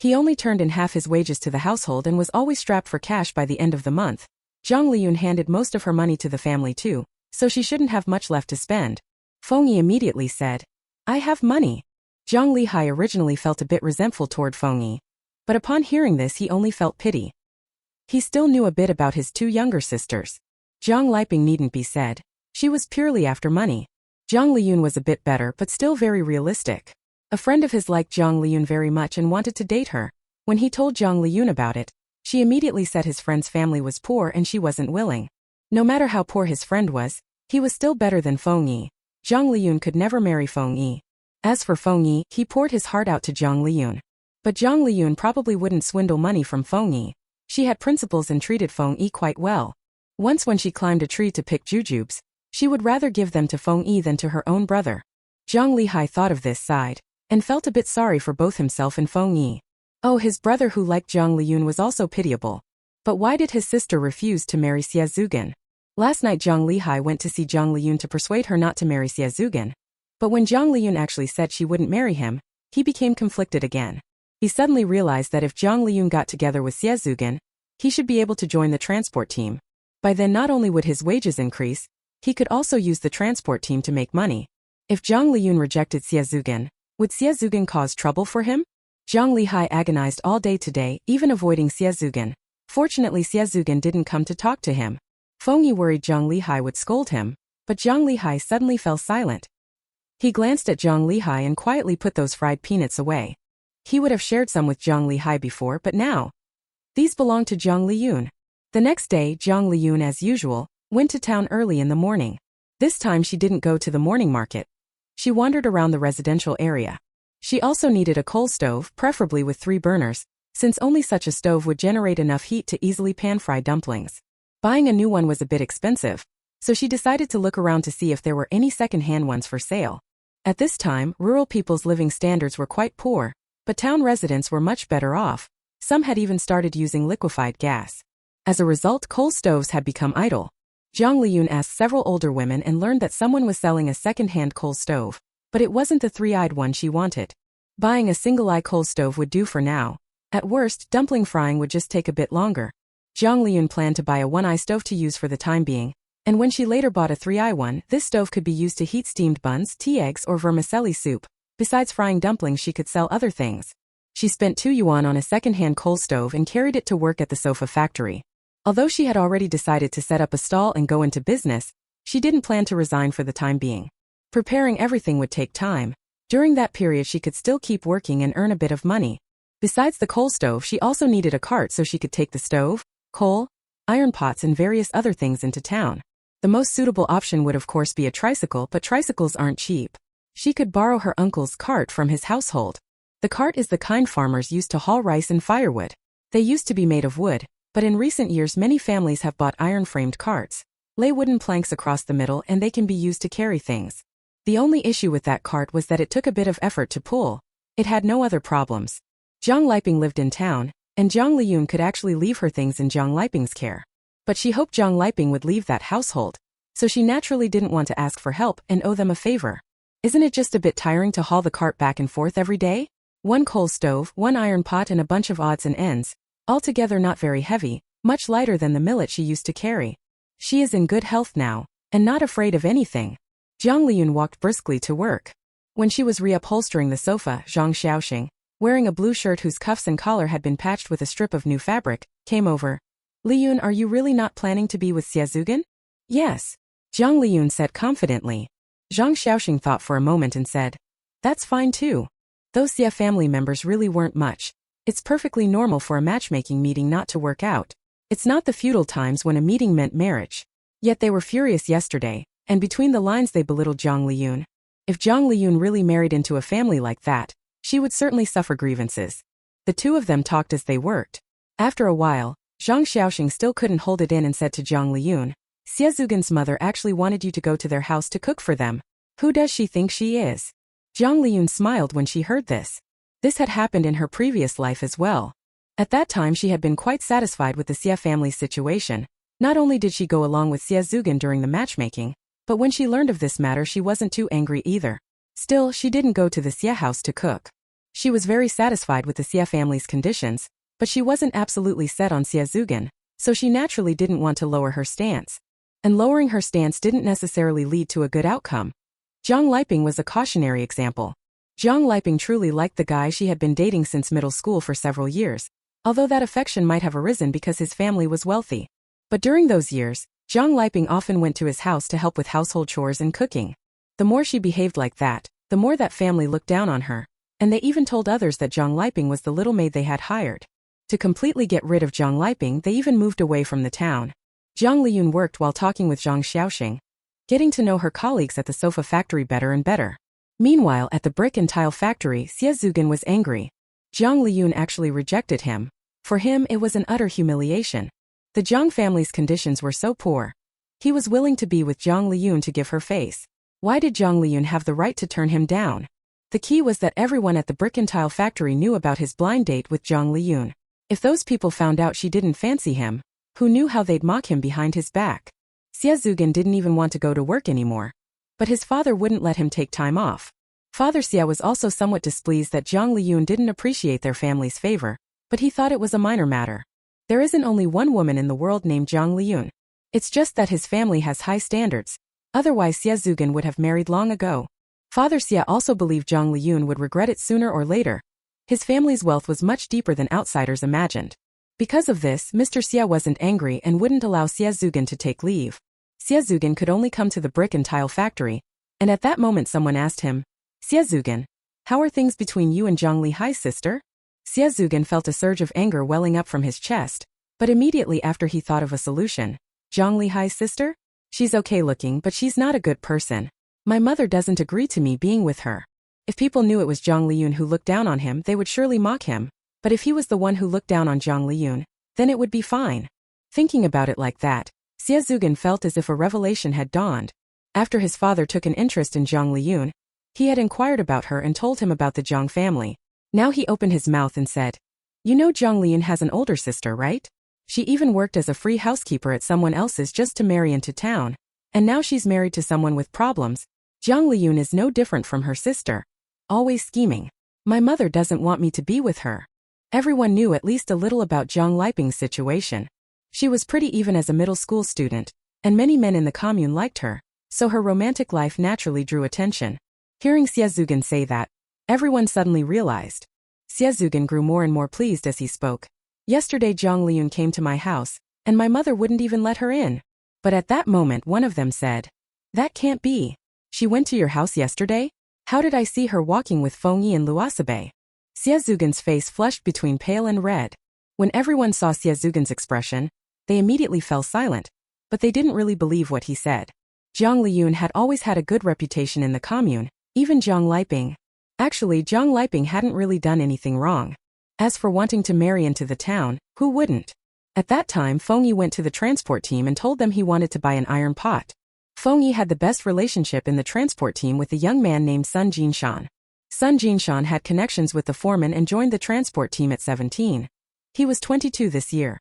He only turned in half his wages to the household and was always strapped for cash by the end of the month. Jiang Liyun handed most of her money to the family too, so she shouldn't have much left to spend. Feng Yi immediately said, "I have money." Jiang Lihai originally felt a bit resentful toward Feng Yi, but upon hearing this he only felt pity. He still knew a bit about his 2 younger sisters. Jiang Liping needn't be said. She was purely after money. Jiang Liyun was a bit better but still very realistic. A friend of his liked Jiang Liyun very much and wanted to date her. When he told Jiang Liyun about it, she immediately said his friend's family was poor and she wasn't willing. No matter how poor his friend was, he was still better than Feng Yi. Jiang Liyun could never marry Feng Yi. As for Feng Yi, he poured his heart out to Jiang Liyun. But Jiang Liyun probably wouldn't swindle money from Feng Yi. She had principles and treated Feng Yi quite well. Once when she climbed a tree to pick jujubes, she would rather give them to Feng Yi than to her own brother. Jiang Lihai thought of this side, and felt a bit sorry for both himself and Feng Yi. Oh, his brother who liked Jiang Liyun was also pitiable. But why did his sister refuse to marry Xie Zugan? Last night Jiang Lihai went to see Jiang Liyun to persuade her not to marry Xie Zugan. But when Jiang Liyun actually said she wouldn't marry him, he became conflicted again. He suddenly realized that if Jiang Liyun got together with Xie Zugan, he should be able to join the transport team. By then not only would his wages increase, he could also use the transport team to make money. If Jiang Liyun rejected Xie Zugan, would Xie Zugan cause trouble for him? Jiang Lihai agonized all day today, even avoiding Xie Zugan. Fortunately Xie Zugan didn't come to talk to him. Feng Yi worried Jiang Lihai would scold him, but Jiang Lihai suddenly fell silent. He glanced at Jiang Lihai and quietly put those fried peanuts away. He would have shared some with Jiang Lihai before, but now these belonged to Jiang Liyun. The next day, Jiang Liyun, as usual, went to town early in the morning. This time she didn't go to the morning market. She wandered around the residential area. She also needed a coal stove, preferably with 3 burners, since only such a stove would generate enough heat to easily pan-fry dumplings. Buying a new one was a bit expensive, so she decided to look around to see if there were any second-hand ones for sale. At this time, rural people's living standards were quite poor, but town residents were much better off. Some had even started using liquefied gas. As a result, coal stoves had become idle. Jiang Liyun asked several older women and learned that someone was selling a second-hand coal stove, but it wasn't the 3-eyed one she wanted. Buying a single-eye coal stove would do for now. At worst, dumpling frying would just take a bit longer. Jiang Liyun planned to buy a 1-eye stove to use for the time being, and when she later bought a 3-eye one, this stove could be used to heat steamed buns, tea eggs, or vermicelli soup. Besides frying dumplings, she could sell other things. She spent 2 yuan on a second-hand coal stove and carried it to work at the sofa factory. Although she had already decided to set up a stall and go into business, she didn't plan to resign for the time being. Preparing everything would take time. During that period she could still keep working and earn a bit of money. Besides the coal stove, she also needed a cart so she could take the stove, coal, iron pots and various other things into town. The most suitable option would of course be a tricycle, but tricycles aren't cheap. She could borrow her uncle's cart from his household. The cart is the kind farmers use to haul rice and firewood. They used to be made of wood, but in recent years many families have bought iron-framed carts. Lay wooden planks across the middle and they can be used to carry things. The only issue with that cart was that it took a bit of effort to pull. It had no other problems. Jiang Liping lived in town, and Jiang Liyun could actually leave her things in Jiang Liping's care. But she hoped Jiang Liping would leave that household, so she naturally didn't want to ask for help and owe them a favor. Isn't it just a bit tiring to haul the cart back and forth every day? 1 coal stove, 1 iron pot and a bunch of odds and ends. Altogether not very heavy, much lighter than the millet she used to carry. She is in good health now. and not afraid of anything. Jiang Liyun walked briskly to work. When she was reupholstering the sofa, Zhang Xiaoxing, wearing a blue shirt whose cuffs and collar had been patched with a strip of new fabric, came over. Liyun, are you really not planning to be with Xie? Yes. Jiang Liyun said confidently. Zhang Xiaoxing thought for a moment and said, that's fine too. Those Xie family members really weren't much. It's perfectly normal for a matchmaking meeting not to work out. It's not the feudal times when a meeting meant marriage. Yet they were furious yesterday, and between the lines they belittled Jiang Liyun. If Jiang Liyun really married into a family like that, she would certainly suffer grievances. The two of them talked as they worked. After a while, Zhang Xiaoxing still couldn't hold it in and said to Jiang Liyun, Xie mother actually wanted you to go to their house to cook for them. Who does she think she is? Jiang Liyun smiled when she heard this. This had happened in her previous life as well. At that time she had been quite satisfied with the Xie family's situation. Not only did she go along with Xie during the matchmaking, but when she learned of this matter she wasn't too angry either. Still, she didn't go to the Xie house to cook. She was very satisfied with the Xie family's conditions, but she wasn't absolutely set on Xie, so she naturally didn't want to lower her stance. And lowering her stance didn't necessarily lead to a good outcome. Jiang Liping was a cautionary example. Jiang Liping truly liked the guy she had been dating since middle school for several years, although that affection might have arisen because his family was wealthy. But during those years, Jiang Liping often went to his house to help with household chores and cooking. The more she behaved like that, the more that family looked down on her, and they even told others that Jiang Liping was the little maid they had hired. To completely get rid of Jiang Liping, they even moved away from the town. Jiang Liyun worked while talking with Zhang Xiaoxing, getting to know her colleagues at the sofa factory better and better. Meanwhile, at the brick and tile factory, Xie was angry. Jiang Liyun actually rejected him. For him, it was an utter humiliation. The Jiang family's conditions were so poor. He was willing to be with Jiang Liyun to give her face. Why did Jiang Liyun have the right to turn him down? The key was that everyone at the brick and tile factory knew about his blind date with Jiang Liyun. If those people found out she didn't fancy him, who knew how they'd mock him behind his back? Xie didn't even want to go to work anymore. But his father wouldn't let him take time off. Father Xie was also somewhat displeased that Jiang Liyun didn't appreciate their family's favor, but he thought it was a minor matter. There isn't only one woman in the world named Jiang Liyun. It's just that his family has high standards. Otherwise Xie would have married long ago. Father Xie also believed Jiang Liyun would regret it sooner or later. His family's wealth was much deeper than outsiders imagined. Because of this, Mr. Xie wasn't angry and wouldn't allow Xie to take leave. Xie could only come to the brick and tile factory, and at that moment someone asked him, Xie, how are things between you and Jiang Lihai's sister? Xie felt a surge of anger welling up from his chest, but immediately after he thought of a solution. Jiang Lihai's sister? She's okay looking, but she's not a good person. My mother doesn't agree to me being with her. If people knew it was Jiang Liyun who looked down on him, they would surely mock him. But if he was the one who looked down on Jiang Liyun, then it would be fine. Thinking about it like that, Xie felt as if a revelation had dawned. After his father took an interest in Jiang Liyun, he had inquired about her and told him about the Jiang family. Now he opened his mouth and said, you know Jiang Liyun has an older sister, right? She even worked as a free housekeeper at someone else's just to marry into town. And now she's married to someone with problems. Jiang Liyun is no different from her sister. Always scheming. My mother doesn't want me to be with her. Everyone knew at least a little about Jiang Liping's situation. She was pretty even as a middle school student, and many men in the commune liked her, so her romantic life naturally drew attention. Hearing Xie say that, everyone suddenly realized. Xie grew more and more pleased as he spoke. Yesterday Jiang Liyun came to my house, and my mother wouldn't even let her in. But at that moment one of them said, that can't be. She went to your house yesterday? How did I see her walking with Feng Yi and Luosabe? Xie face flushed between pale and red. When everyone saw Xie expression, they immediately fell silent. But they didn't really believe what he said. Jiang Liyun had always had a good reputation in the commune, even Jiang Liping. Actually, Jiang Liping hadn't really done anything wrong. As for wanting to marry into the town, who wouldn't? At that time Feng Yi went to the transport team and told them he wanted to buy an iron pot. Feng Yi had the best relationship in the transport team with a young man named Sun Jinshan. Sun Jinshan had connections with the foreman and joined the transport team at 17. He was 22 this year.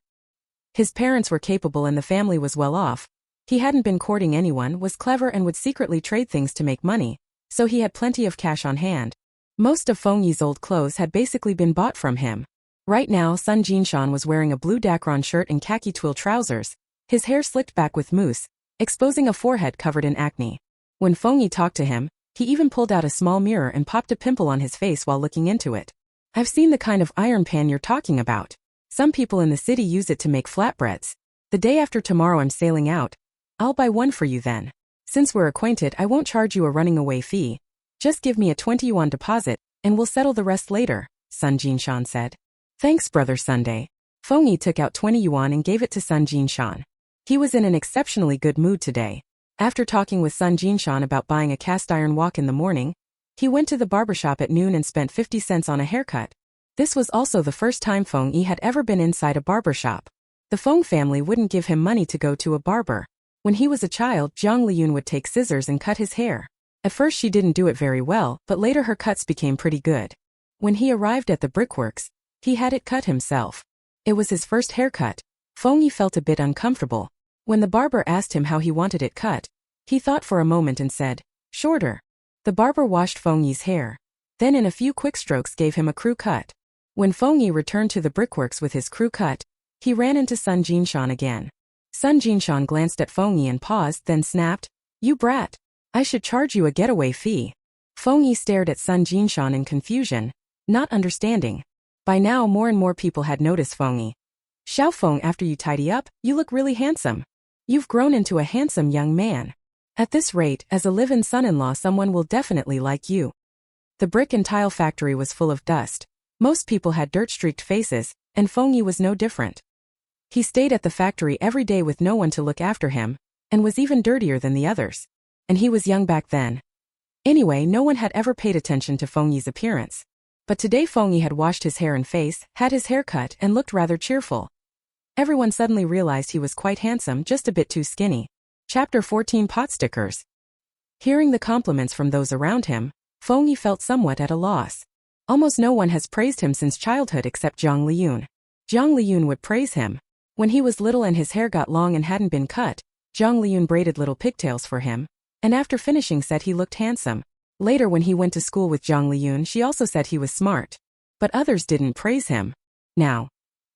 His parents were capable and the family was well off. He hadn't been courting anyone, was clever and would secretly trade things to make money, so he had plenty of cash on hand. Most of Feng Yi's old clothes had basically been bought from him. Right now Sun Jinshan was wearing a blue Dacron shirt and khaki twill trousers, his hair slicked back with mousse, exposing a forehead covered in acne. When Feng Yi talked to him, he even pulled out a small mirror and popped a pimple on his face while looking into it. I've seen the kind of iron pan you're talking about. Some people in the city use it to make flatbreads. The day after tomorrow I'm sailing out. I'll buy one for you then. Since we're acquainted, I won't charge you a running away fee. Just give me a 20 yuan deposit, and we'll settle the rest later, Sun Jinshan said. Thanks, Brother Sunday. Feng Yi took out 20 yuan and gave it to Sun Jinshan. He was in an exceptionally good mood today. After talking with Sun Jinshan about buying a cast iron wok in the morning, he went to the barbershop at noon and spent 50 cents on a haircut. This was also the first time Feng Yi had ever been inside a barbershop. The Feng family wouldn't give him money to go to a barber. When he was a child, Jiang Liyun would take scissors and cut his hair. At first she didn't do it very well, but later her cuts became pretty good. When he arrived at the brickworks, he had it cut himself. It was his first haircut. Feng Yi felt a bit uncomfortable. When the barber asked him how he wanted it cut, he thought for a moment and said, shorter. The barber washed Feng Yi's hair. Then in a few quick strokes gave him a crew cut. When Feng Yi returned to the brickworks with his crew cut, he ran into Sun Jinshan again. Sun Jinshan glanced at Feng Yi and paused, then snapped, You brat! I should charge you a getaway fee. Feng Yi stared at Sun Jinshan in confusion, not understanding. By now more and more people had noticed Feng Yi. Xiao Feng, after you tidy up, you look really handsome. You've grown into a handsome young man. At this rate, as a live-in son-in-law someone will definitely like you. The brick and tile factory was full of dust. Most people had dirt-streaked faces, and Feng Yi was no different. He stayed at the factory every day with no one to look after him, and was even dirtier than the others. And he was young back then. Anyway, no one had ever paid attention to Feng Yi's appearance. But today Feng Yi had washed his hair and face, had his hair cut, and looked rather cheerful. Everyone suddenly realized he was quite handsome, just a bit too skinny. Chapter 14 Pot Stickers. Hearing the compliments from those around him, Feng Yi felt somewhat at a loss. Almost no one has praised him since childhood except Jiang Liyun. Jiang Liyun would praise him. When he was little and his hair got long and hadn't been cut, Jiang Liyun braided little pigtails for him, and after finishing said he looked handsome. Later when he went to school with Jiang Liyun, she also said he was smart. But others didn't praise him. Now,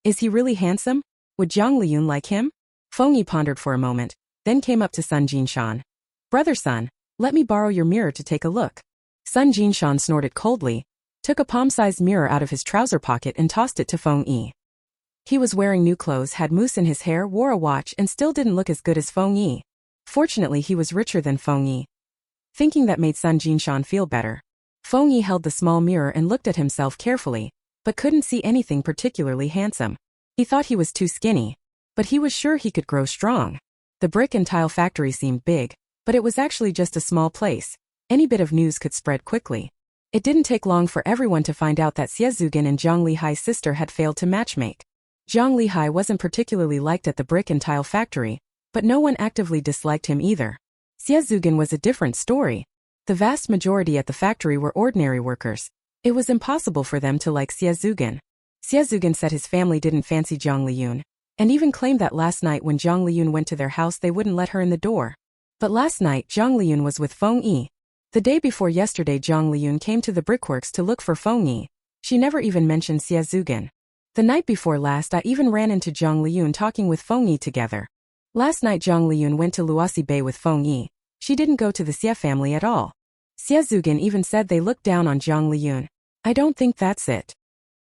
is he really handsome? Would Jiang Liyun like him? Feng Yi pondered for a moment, then came up to Sun Jinshan. Brother Sun, let me borrow your mirror to take a look. Sun Jinshan snorted coldly, took a palm-sized mirror out of his trouser pocket and tossed it to Feng Yi. He was wearing new clothes, had mousse in his hair, wore a watch, and still didn't look as good as Feng Yi. Fortunately, he was richer than Feng Yi. Thinking that made Sun Jinshan feel better. Feng Yi held the small mirror and looked at himself carefully, but couldn't see anything particularly handsome. He thought he was too skinny, but he was sure he could grow strong. The brick and tile factory seemed big, but it was actually just a small place. Any bit of news could spread quickly. It didn't take long for everyone to find out that Xie Zugin and Jiang Lihai's sister had failed to matchmake. Jiang Lihai wasn't particularly liked at the brick and tile factory, but no one actively disliked him either. Xie Zugin was a different story. The vast majority at the factory were ordinary workers. It was impossible for them to like Xie Zugin. Xie Zugin said his family didn't fancy Jiang Liyun, and even claimed that last night when Jiang Liyun went to their house they wouldn't let her in the door. But last night Jiang Liyun was with Feng Yi. The day before yesterday Jiang Liyun came to the brickworks to look for Feng Yi. She never even mentioned Xie Zugin. The night before last I even ran into Jiang Liyun talking with Feng Yi together. Last night Jiang Liyun went to Luosi Bay with Feng Yi. She didn't go to the Xie family at all. Xie Zugin even said they looked down on Jiang Liyun. I don't think that's it.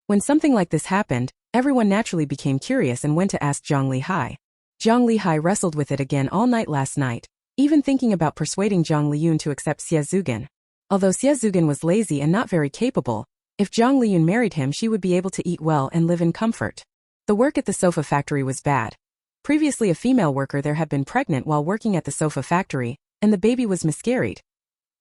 When something like this happened, everyone naturally became curious and went to ask Jiang Lihai. Jiang Lihai wrestled with it again all night last night, even thinking about persuading Jiang Liyun to accept Xie Zugin. Although Xie Zugin was lazy and not very capable, if Jiang Liyun married him she would be able to eat well and live in comfort. The work at the sofa factory was bad. Previously a female worker there had been pregnant while working at the sofa factory, and the baby was miscarried.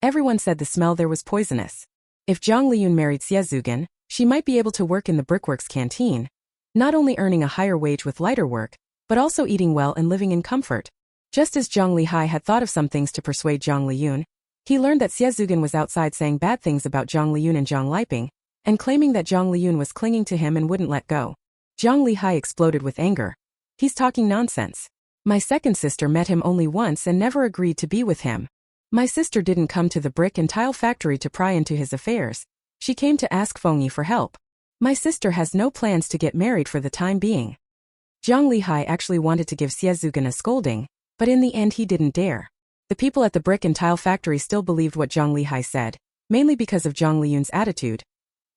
Everyone said the smell there was poisonous. If Jiang Liyun married Xie Zugin, she might be able to work in the brickworks canteen, not only earning a higher wage with lighter work, but also eating well and living in comfort. Just as Jiang Lihai had thought of some things to persuade Jiang Liyun, he learned that Xie Zugin was outside saying bad things about Jiang Liyun and Jiang Liping, and claiming that Jiang Liyun was clinging to him and wouldn't let go. Jiang Lihai exploded with anger. He's talking nonsense. My second sister met him only once and never agreed to be with him. My sister didn't come to the brick and tile factory to pry into his affairs. She came to ask Feng Yi for help. My sister has no plans to get married for the time being. Jiang Lihai actually wanted to give Xie Zugin a scolding, But in the end he didn't dare. The people at the brick and tile factory still believed what Jiang Liyun said, mainly because of Jiang Liyun's attitude.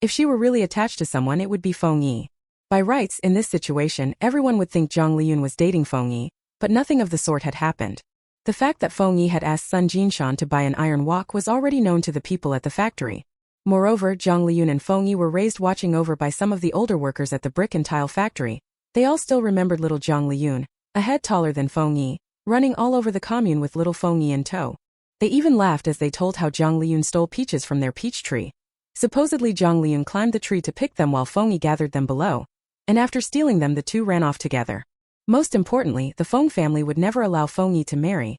If she were really attached to someone, it would be Feng Yi. By rights, in this situation, everyone would think Jiang Liyun was dating Feng Yi, but nothing of the sort had happened. The fact that Feng Yi had asked Sun Jinshan to buy an iron wok was already known to the people at the factory. Moreover, Jiang Liyun and Feng Yi were raised watching over by some of the older workers at the brick and tile factory. They all still remembered little Jiang Liyun, a head taller than Feng Yi, running all over the commune with little Feng Yi in tow. They even laughed as they told how Jiang Liyun stole peaches from their peach tree. Supposedly Jiang Liyun climbed the tree to pick them while Feng Yi gathered them below, and after stealing them the two ran off together. Most importantly, the Feng family would never allow Feng Yi to marry.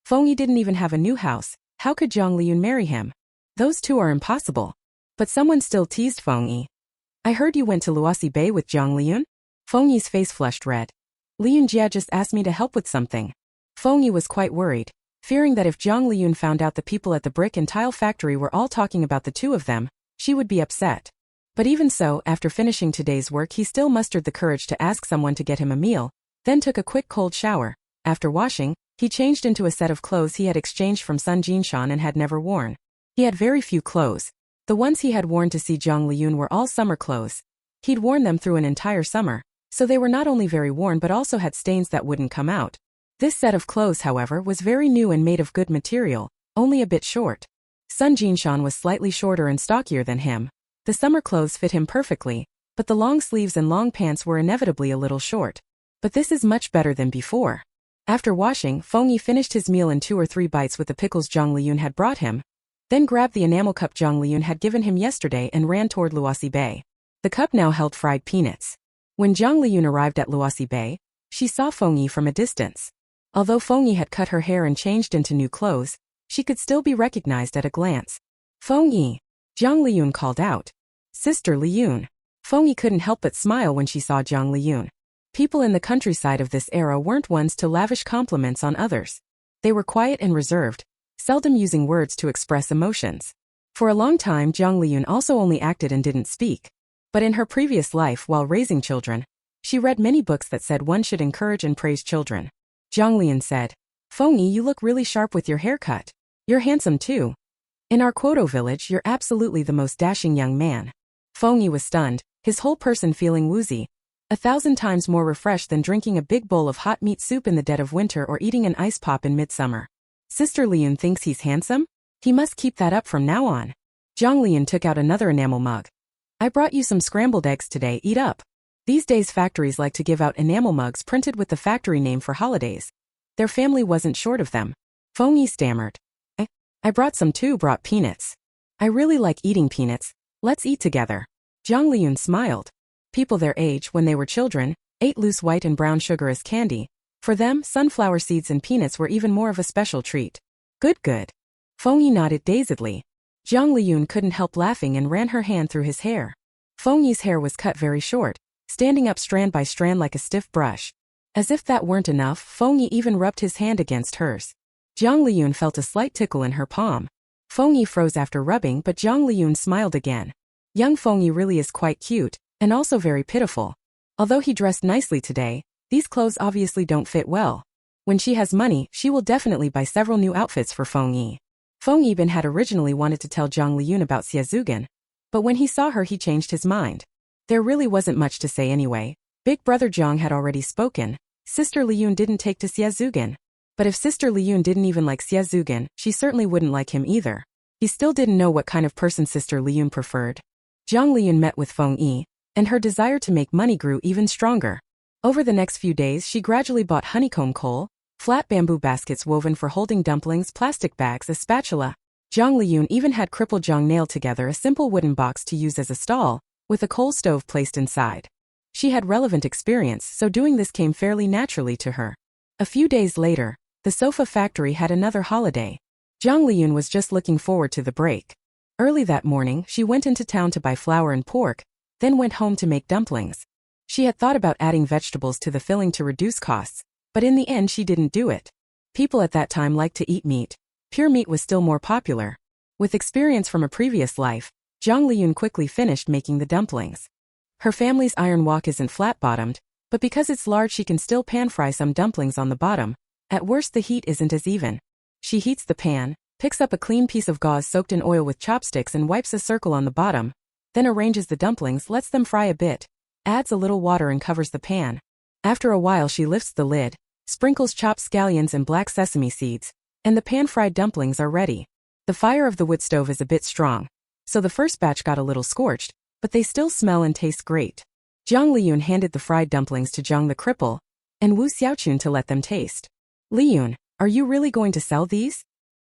Feng Yi didn't even have a new house. How could Jiang Liyun marry him? Those two are impossible. But someone still teased Feng Yi. I heard you went to Luosi Bay with Jiang Liyun? Feng Yi's face flushed red. Liyun Jia just asked me to help with something. Feng Yi was quite worried, fearing that if Jiang Liyun found out the people at the brick and tile factory were all talking about the two of them, she would be upset. But even so, after finishing today's work he still mustered the courage to ask someone to get him a meal, then took a quick cold shower. After washing, he changed into a set of clothes he had exchanged from Sun Jinshan and had never worn. He had very few clothes. The ones he had worn to see Jiang Liyun were all summer clothes. He'd worn them through an entire summer, so they were not only very worn but also had stains that wouldn't come out. This set of clothes, however, was very new and made of good material, only a bit short. Sun Jinshan was slightly shorter and stockier than him. The summer clothes fit him perfectly, but the long sleeves and long pants were inevitably a little short. But this is much better than before. After washing, Feng Yi finished his meal in 2 or 3 bites with the pickles Jiang Liyun had brought him, then grabbed the enamel cup Jiang Liyun had given him yesterday and ran toward Luosi Bay. The cup now held fried peanuts. When Jiang Liyun arrived at Luosi Bay, she saw Feng Yi from a distance. Although Feng Yi had cut her hair and changed into new clothes, she could still be recognized at a glance. Feng Yi! Jiang Liyun called out. Sister Liyun. Feng Yi couldn't help but smile when she saw Jiang Liyun. People in the countryside of this era weren't ones to lavish compliments on others. They were quiet and reserved, seldom using words to express emotions. For a long time Jiang Liyun also only acted and didn't speak. But in her previous life while raising children, she read many books that said one should encourage and praise children. Jiang Liyun said, Feng Yi, you look really sharp with your haircut. You're handsome too. In our Quoto village you're absolutely the most dashing young man. Feng Yi was stunned, his whole person feeling woozy. 1,000 times more refreshed than drinking a big bowl of hot meat soup in the dead of winter or eating an ice pop in midsummer. Sister Liyun thinks he's handsome? He must keep that up from now on. Jiang Liyun took out another enamel mug. I brought you some scrambled eggs today, eat up. These days factories like to give out enamel mugs printed with the factory name for holidays. Their family wasn't short of them. Feng Yi stammered. I brought some too, brought peanuts. I really like eating peanuts, let's eat together. Jiang Liyun smiled. People their age, when they were children, ate loose white and brown sugar as candy. For them, sunflower seeds and peanuts were even more of a special treat. Good. Feng Yi nodded dazedly. Jiang Liyun couldn't help laughing and ran her hand through his hair. Feng Yi's hair was cut very short, standing up strand by strand like a stiff brush. As if that weren't enough, Feng Yi even rubbed his hand against hers. Jiang Liyun felt a slight tickle in her palm. Feng Yi froze after rubbing, but Jiang Liyun smiled again. Young Feng Yi really is quite cute, and also very pitiful. Although he dressed nicely today, these clothes obviously don't fit well. When she has money, she will definitely buy several new outfits for Feng Yi. Feng Yi had originally wanted to tell Jiang Liyun about Xiaozugan, but when he saw her he changed his mind. There really wasn't much to say anyway. Big brother Jiang had already spoken. Sister Liyun didn't take to Xiaozugan. But if Sister Liyun didn't even like Xiaozugan, she certainly wouldn't like him either. He still didn't know what kind of person Sister Liyun preferred. Jiang Liyun met with Feng Yi, and her desire to make money grew even stronger. Over the next few days she gradually bought honeycomb coal, flat bamboo baskets woven for holding dumplings, plastic bags, a spatula. Jiang Liyun even had crippled Jiang nail together a simple wooden box to use as a stall, with a coal stove placed inside. She had relevant experience, so doing this came fairly naturally to her. A few days later, the sofa factory had another holiday. Jiang Liyun was just looking forward to the break. Early that morning, she went into town to buy flour and pork, then went home to make dumplings. She had thought about adding vegetables to the filling to reduce costs, but in the end she didn't do it. People at that time liked to eat meat. Pure meat was still more popular. With experience from a previous life, Jiang Liyun quickly finished making the dumplings. Her family's iron wok isn't flat-bottomed, but because it's large she can still pan-fry some dumplings on the bottom, At worst the heat isn't as even. She heats the pan, picks up a clean piece of gauze soaked in oil with chopsticks and wipes a circle on the bottom, then arranges the dumplings, lets them fry a bit, adds a little water and covers the pan. After a while she lifts the lid, sprinkles chopped scallions and black sesame seeds, and the pan-fried dumplings are ready. The fire of the wood stove is a bit strong, so the first batch got a little scorched, but they still smell and taste great. Jiang Liyun handed the fried dumplings to Jiang the cripple, and Wu Xiaochun to let them taste. Liyun, are you really going to sell these?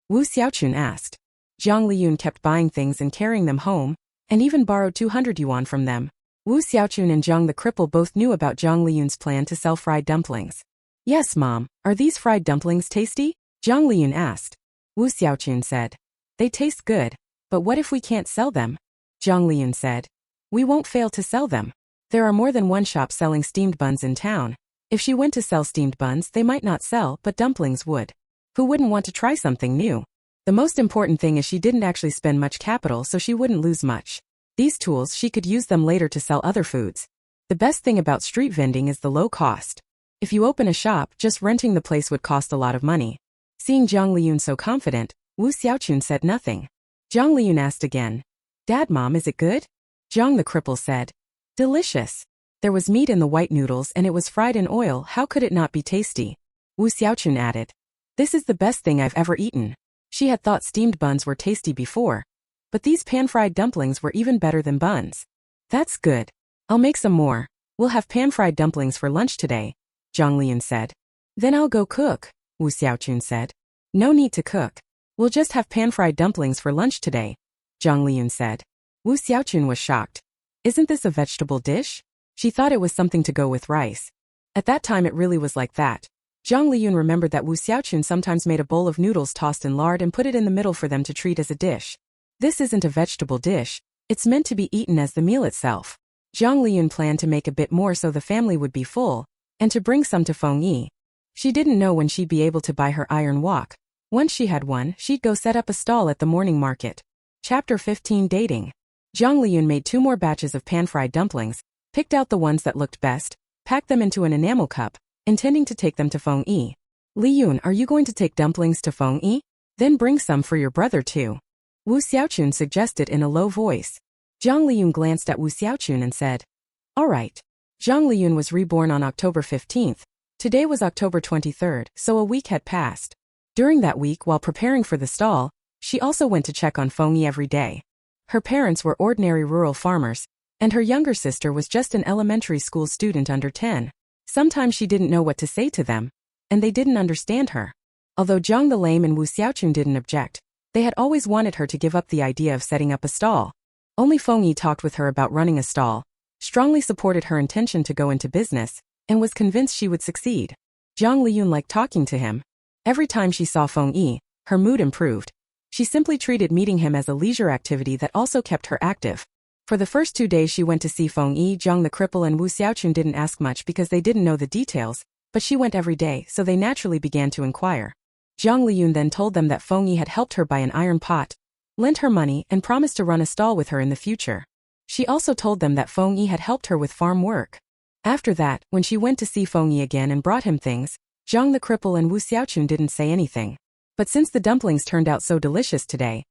Wu Xiaochun asked. Jiang Liyun kept buying things and carrying them home, and even borrowed 200 yuan from them. Wu Xiaochun and Jiang the cripple both knew about Jiang Liyun's plan to sell fried dumplings. Yes, Mom, are these fried dumplings tasty? Jiang Liyun asked. Wu Xiaochun said. They taste good, but what if we can't sell them? Jiang Liyun said. We won't fail to sell them. There are more than one shop selling steamed buns in town. If she went to sell steamed buns, they might not sell, but dumplings would. Who wouldn't want to try something new? The most important thing is she didn't actually spend much capital, so she wouldn't lose much. These tools, she could use them later to sell other foods. The best thing about street vending is the low cost. If you open a shop, just renting the place would cost a lot of money. Seeing Jiang Liyun so confident, Wu Xiaochun said nothing. Jiang Liyun asked again. Dad, Mom, is it good? Jiang the cripple said. Delicious. There was meat in the white noodles and it was fried in oil, how could it not be tasty? Wu Xiaochun added. This is the best thing I've ever eaten. She had thought steamed buns were tasty before, but these pan-fried dumplings were even better than buns. That's good. I'll make some more. We'll have pan-fried dumplings for lunch today, Jiang Liyun said. Then I'll go cook, Wu Xiaochun said. No need to cook. We'll just have pan-fried dumplings for lunch today, Jiang Liyun said. Wu Xiaochun was shocked. Isn't this a vegetable dish? She thought it was something to go with rice. At that time it really was like that. Jiang Liyun remembered that Wu Xiaochun sometimes made a bowl of noodles tossed in lard and put it in the middle for them to treat as a dish. This isn't a vegetable dish, it's meant to be eaten as the meal itself. Jiang Liyun planned to make a bit more so the family would be full, and to bring some to Feng Yi. She didn't know when she'd be able to buy her iron wok. Once she had one, she'd go set up a stall at the morning market. Chapter 15 Dating. Jiang Liyun made 2 more batches of pan-fried dumplings, picked out the ones that looked best, packed them into an enamel cup, intending to take them to Feng Yi. Liyun, are you going to take dumplings to Feng Yi? Then bring some for your brother too. Wu Xiaochun suggested in a low voice. Jiang Liyun glanced at Wu Xiaochun and said, All right. Jiang Liyun was reborn on October 15th. Today was October 23rd, so a week had passed. During that week, while preparing for the stall, she also went to check on Feng Yi every day. Her parents were ordinary rural farmers, and her younger sister was just an elementary school student under 10. Sometimes she didn't know what to say to them, and they didn't understand her. Although Jiang the Lame and Wu Xiaochun didn't object, they had always wanted her to give up the idea of setting up a stall. Only Feng Yi talked with her about running a stall, strongly supported her intention to go into business, and was convinced she would succeed. Jiang Liyun liked talking to him. Every time she saw Feng Yi, her mood improved. She simply treated meeting him as a leisure activity that also kept her active. For the first 2 days she went to see Feng Yi, Jiang the cripple and Wu Xiaochun didn't ask much because they didn't know the details, but she went every day, so they naturally began to inquire. Jiang Liyun then told them that Feng Yi had helped her buy an iron pot, lent her money, and promised to run a stall with her in the future. She also told them that Feng Yi had helped her with farm work. After that, when she went to see Feng Yi again and brought him things, Jiang the cripple and Wu Xiaochun didn't say anything. But since the dumplings turned out so delicious today,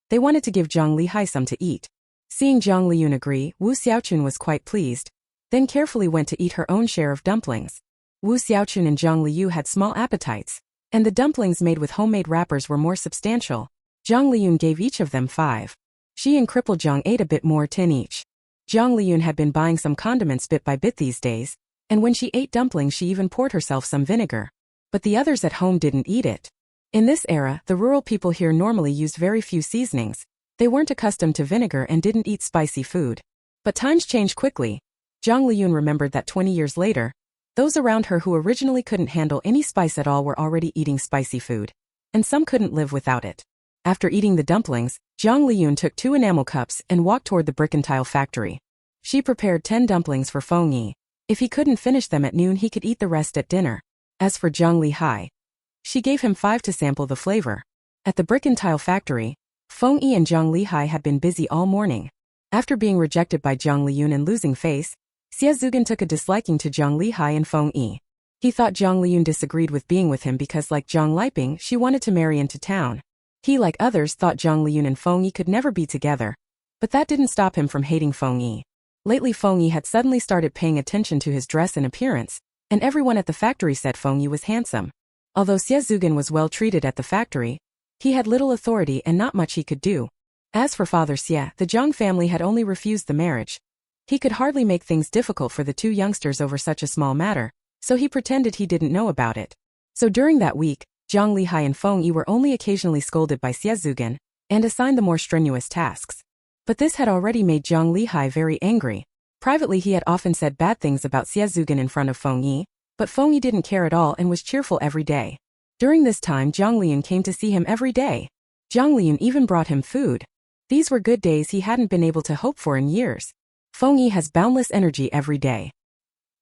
they wanted to give Jiang Lihai some to eat. Seeing Jiang Liyun agree, Wu Xiaochun was quite pleased, then carefully went to eat her own share of dumplings. Wu Xiaochun and Jiang Liyu had small appetites, and the dumplings made with homemade wrappers were more substantial. Jiang Liyun gave each of them 5. She and cripple Jiang ate a bit more, 10 each. Jiang Liyun had been buying some condiments bit by bit these days, and when she ate dumplings she even poured herself some vinegar. But the others at home didn't eat it. In this era, the rural people here normally used very few seasonings. They weren't accustomed to vinegar and didn't eat spicy food. But times changed quickly. Jiang Liyun remembered that 20 years later, those around her who originally couldn't handle any spice at all were already eating spicy food. And some couldn't live without it. After eating the dumplings, Jiang Liyun took 2 enamel cups and walked toward the brick and tile factory. She prepared 10 dumplings for Feng Yi. If he couldn't finish them at noon he could eat the rest at dinner. As for Jiang Lihai, she gave him 5 to sample the flavor. At the brick and tile factory, Feng Yi and Jiang Lihai had been busy all morning. After being rejected by Jiang Liyun and losing face, Xie Zugan took a disliking to Jiang Lihai and Feng Yi. He thought Jiang Liyun disagreed with being with him because, like Jiang Liping, she wanted to marry into town. He, like others, thought Jiang Liyun and Feng Yi could never be together. But that didn't stop him from hating Feng Yi. Lately Feng Yi had suddenly started paying attention to his dress and appearance, and everyone at the factory said Feng Yi was handsome. Although Xie Zugan was well treated at the factory, he had little authority and not much he could do. As for Father Xie, the Jiang family had only refused the marriage. He could hardly make things difficult for the two youngsters over such a small matter, so he pretended he didn't know about it. So during that week, Jiang Lihai and Feng Yi were only occasionally scolded by Xie Zugan and assigned the more strenuous tasks. But this had already made Jiang Lihai very angry. Privately he had often said bad things about Xie Zugan in front of Feng Yi, but Feng Yi didn't care at all and was cheerful every day. During this time Jiang Liyun came to see him every day. Jiang Liyun even brought him food. These were good days he hadn't been able to hope for in years. Feng Yi has boundless energy every day.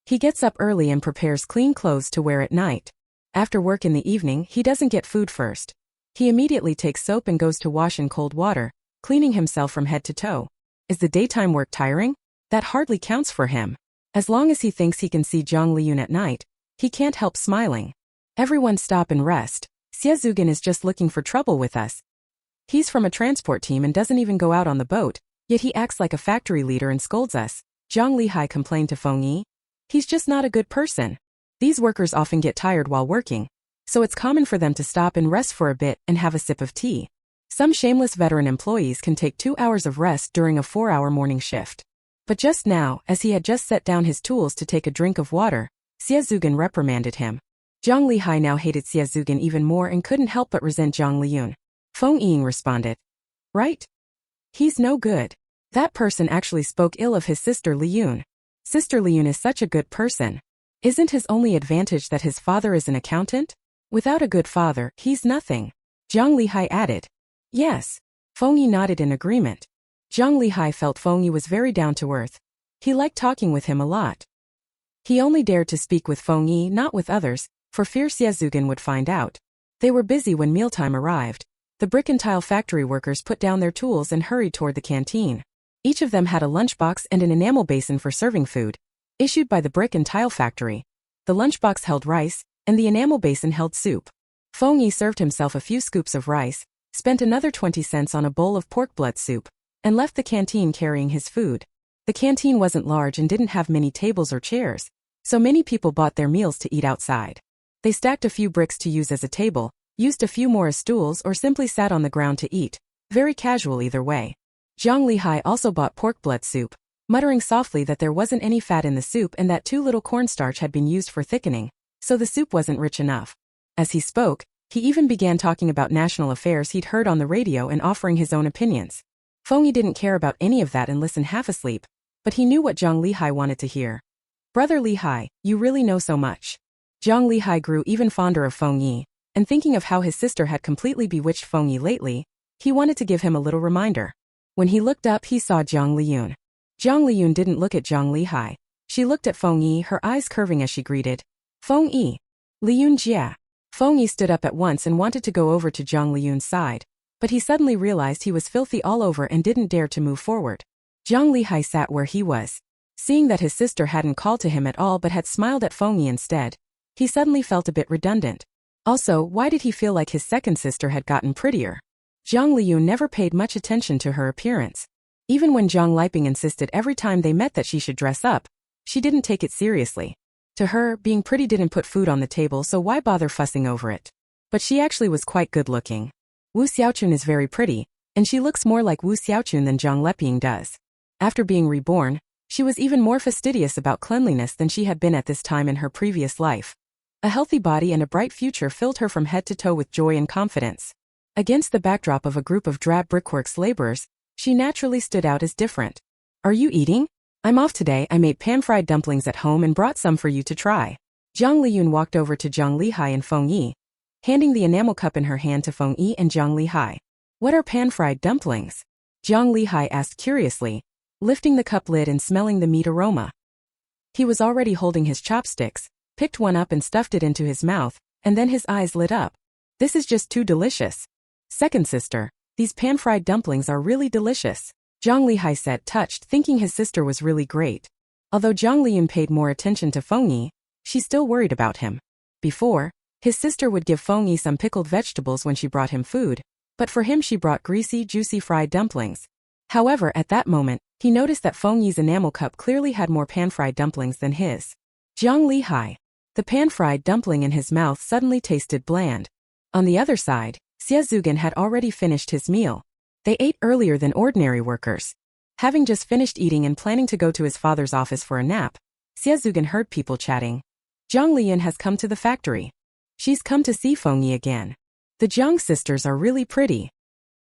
He gets up early and prepares clean clothes to wear at night. After work in the evening, he doesn't get food first. He immediately takes soap and goes to wash in cold water, cleaning himself from head to toe. Is the daytime work tiring? That hardly counts for him. As long as he thinks he can see Jiang Liyun at night, he can't help smiling. Everyone stop and rest. Xie Zugan is just looking for trouble with us. He's from a transport team and doesn't even go out on the boat, yet he acts like a factory leader and scolds us. Jiang Lihai complained to Feng Yi. He's just not a good person. These workers often get tired while working, so it's common for them to stop and rest for a bit and have a sip of tea. Some shameless veteran employees can take 2 hours of rest during a 4-hour morning shift. But just now, as he had just set down his tools to take a drink of water, Xie Zugan reprimanded him. Jiang Lihai now hated Xie Zugan even more and couldn't help but resent Jiang Liyun. Feng Yi responded. Right? He's no good. That person actually spoke ill of his sister Liyun. Sister Liyun is such a good person. Isn't his only advantage that his father is an accountant? Without a good father, he's nothing. Jiang Lihai added. Yes. Feng Yi nodded in agreement. Jiang Lihai felt Feng Yi was very down to earth. He liked talking with him a lot. He only dared to speak with Feng Yi, not with others, for fear Xie Zugan would find out. They were busy when mealtime arrived. The brick and tile factory workers put down their tools and hurried toward the canteen. Each of them had a lunchbox and an enamel basin for serving food, issued by the brick and tile factory. The lunchbox held rice, and the enamel basin held soup. Feng Yi served himself a few scoops of rice, spent another 20 cents on a bowl of pork blood soup, and left the canteen carrying his food. The canteen wasn't large and didn't have many tables or chairs, so many people bought their meals to eat outside. They stacked a few bricks to use as a table, used a few more as stools, or simply sat on the ground to eat, very casual either way. Jiang Lihai also bought pork blood soup, muttering softly that there wasn't any fat in the soup and that too little cornstarch had been used for thickening, so the soup wasn't rich enough. As he spoke, he even began talking about national affairs he'd heard on the radio and offering his own opinions. Feng Yi didn't care about any of that and listened half asleep, but he knew what Jiang Lihai wanted to hear. Brother Lihai, you really know so much. Jiang Lihai grew even fonder of Feng Yi, and thinking of how his sister had completely bewitched Feng Yi lately, he wanted to give him a little reminder. When he looked up he saw Jiang Liyun. Jiang Liyun didn't look at Jiang Lihai. She looked at Feng Yi, her eyes curving as she greeted. Feng Yi. Liyun Jia. Feng Yi stood up at once and wanted to go over to Jiang Liyun's side, but he suddenly realized he was filthy all over and didn't dare to move forward. Jiang Lihai sat where he was. Seeing that his sister hadn't called to him at all but had smiled at Feng Yi instead, he suddenly felt a bit redundant. Also, why did he feel like his second sister had gotten prettier? Jiang Liyun never paid much attention to her appearance. Even when Jiang Liping insisted every time they met that she should dress up, she didn't take it seriously. To her, being pretty didn't put food on the table, so why bother fussing over it? But she actually was quite good looking. Wu Xiaochun is very pretty, and she looks more like Wu Xiaochun than Jiang Liping does. After being reborn, she was even more fastidious about cleanliness than she had been at this time in her previous life. A healthy body and a bright future filled her from head to toe with joy and confidence. Against the backdrop of a group of drab brickworks laborers, she naturally stood out as different. Are you eating? I'm off today. I made pan-fried dumplings at home and brought some for you to try. Jiang Liyun walked over to Jiang Lihai and Feng Yi, handing the enamel cup in her hand to Feng Yi and Jiang Lihai. What are pan-fried dumplings? Jiang Lihai asked curiously, lifting the cup lid and smelling the meat aroma. He was already holding his chopsticks, picked one up and stuffed it into his mouth, and then his eyes lit up. This is just too delicious. Second sister, these pan-fried dumplings are really delicious. Jiang Lihai said, touched, thinking his sister was really great. Although Jiang Liyun paid more attention to Feng Yi, She still worried about him. Before, his sister would give Feng Yi some pickled vegetables when she brought him food, but for him she brought greasy, juicy fried dumplings. However, at that moment, he noticed that Feng Yi's enamel cup clearly had more pan-fried dumplings than his. Jiang Liyun. The pan-fried dumpling in his mouth suddenly tasted bland. On the other side, Xie had already finished his meal. They ate earlier than ordinary workers. Having just finished eating and planning to go to his father's office for a nap, Xie heard people chatting. Jiang Liyun has come to the factory. She's come to see Feng Yi again. The Jiang sisters are really pretty.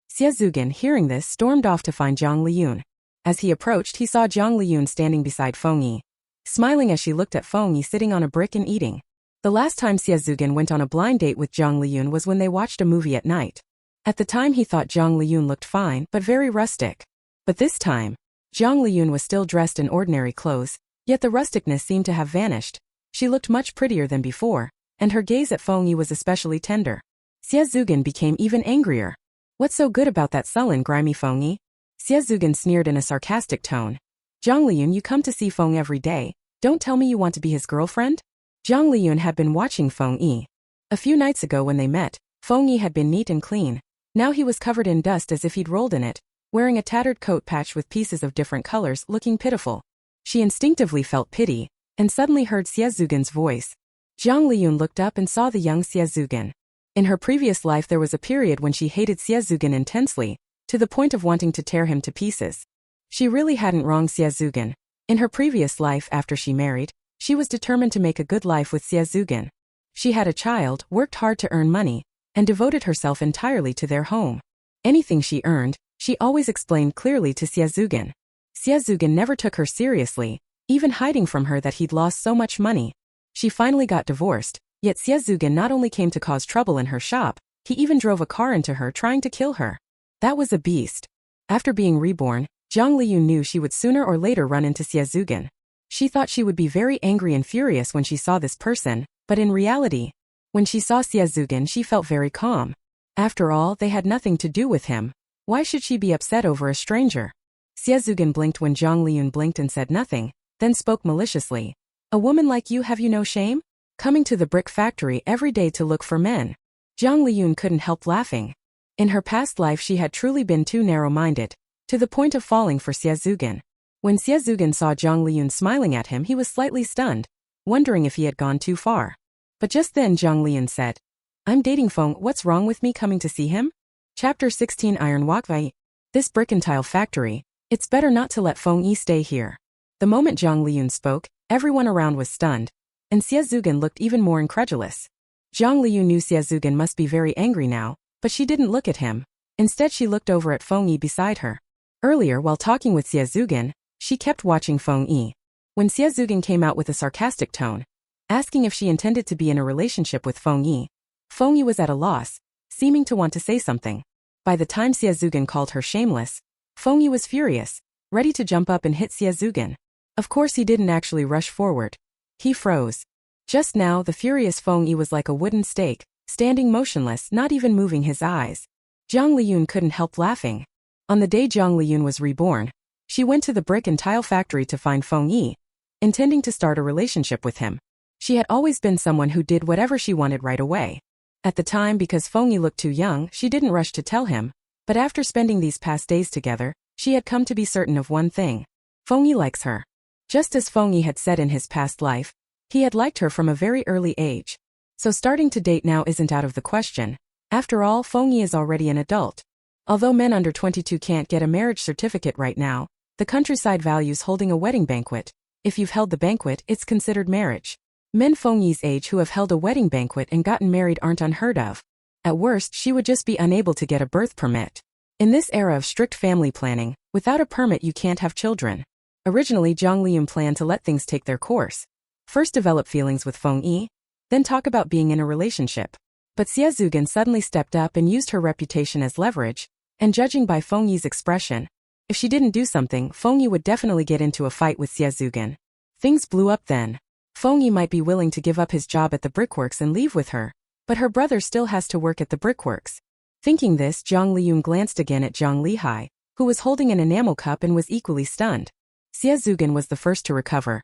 Xie, hearing this, stormed off to find Jiang Liyun. As he approached, he saw Jiang Liyun standing beside Feng Yi, smiling as she looked at Feng Yi sitting on a brick and eating. The last time Xie went on a blind date with Jiang Liyun was when they watched a movie at night. At the time he thought Jiang Liyun looked fine but very rustic. But this time, Jiang Liyun was still dressed in ordinary clothes, yet the rusticness seemed to have vanished. She looked much prettier than before, and her gaze at Feng Yi was especially tender. Xie became even angrier. What's so good about that sullen, grimy Feng Yi? Xie sneered in a sarcastic tone. Jiang Liyun, you come to see Feng every day. Don't tell me you want to be his girlfriend? Jiang Liyun had been watching Feng Yi. A few nights ago when they met, Feng Yi had been neat and clean. Now he was covered in dust as if he'd rolled in it, wearing a tattered coat patched with pieces of different colors, looking pitiful. She instinctively felt pity, and suddenly heard Xie voice. Jiang Liyun looked up and saw the young Xie. In her previous life there was a period when she hated Xie intensely, to the point of wanting to tear him to pieces. She really hadn't wronged Xie. In her previous life after she married, she was determined to make a good life with Xie. She had a child, worked hard to earn money, and devoted herself entirely to their home. Anything she earned, she always explained clearly to Xie. Xie never took her seriously, even hiding from her that he'd lost so much money. She finally got divorced, yet Xie not only came to cause trouble in her shop, he even drove a car into her trying to kill her. That was a beast. After being reborn, Jiang Liyun knew she would sooner or later run into Xie. She thought she would be very angry and furious when she saw this person, but in reality, when she saw Xie she felt very calm. After all, they had nothing to do with him. Why should she be upset over a stranger? Xie blinked when Jiang Liyun blinked and said nothing, then spoke maliciously. A woman like you, have you no shame? Coming to the brick factory every day to look for men. Jiang Liyun couldn't help laughing. In her past life she had truly been too narrow-minded, to the point of falling for Xie. When Xie saw Jiang Liyun smiling at him, he was slightly stunned, wondering if he had gone too far. But just then Jiang Liyun said, I'm dating Feng, what's wrong with me coming to see him? Chapter 16 Iron Wakvai. This brick and tile factory, it's better not to let Feng Yi stay here. The moment Jiang Liyun spoke, everyone around was stunned, and Xie looked even more incredulous. Jiang Liyun knew Xie must be very angry now, but she didn't look at him. Instead she looked over at Feng Yi beside her. Earlier, while talking with Xie, she kept watching Feng Yi. When Xie came out with a sarcastic tone, asking if she intended to be in a relationship with Feng Yi was at a loss, seeming to want to say something. By the time Xie called her shameless, Feng Yi was furious, ready to jump up and hit Xie. Of course he didn't actually rush forward. He froze. Just now the furious Feng Yi was like a wooden stake, standing motionless, not even moving his eyes. Jiang Liyun couldn't help laughing. On the day Jiang Liyun was reborn, she went to the brick and tile factory to find Feng Yi, intending to start a relationship with him. She had always been someone who did whatever she wanted right away. At the time, because Feng Yi looked too young, she didn't rush to tell him, but after spending these past days together, she had come to be certain of one thing. Feng Yi likes her. Just as Feng Yi had said in his past life, he had liked her from a very early age. So starting to date now isn't out of the question. After all, Feng Yi is already an adult. Although men under 22 can't get a marriage certificate right now, the countryside values holding a wedding banquet. If you've held the banquet, it's considered marriage. Men Feng Yi's age who have held a wedding banquet and gotten married aren't unheard of. At worst, she would just be unable to get a birth permit. In this era of strict family planning, without a permit you can't have children. Originally Jiang Liyun planned to let things take their course. First develop feelings with Feng Yi, then talk about being in a relationship. But Xie suddenly stepped up and used her reputation as leverage, and judging by Feng Yi's expression, if she didn't do something, Feng Yi would definitely get into a fight with Xie. Things blew up then. Feng Yi might be willing to give up his job at the brickworks and leave with her, but her brother still has to work at the brickworks. Thinking this, Jiang Liyun glanced again at Jiang Liyun, who was holding an enamel cup and was equally stunned. Xie was the first to recover.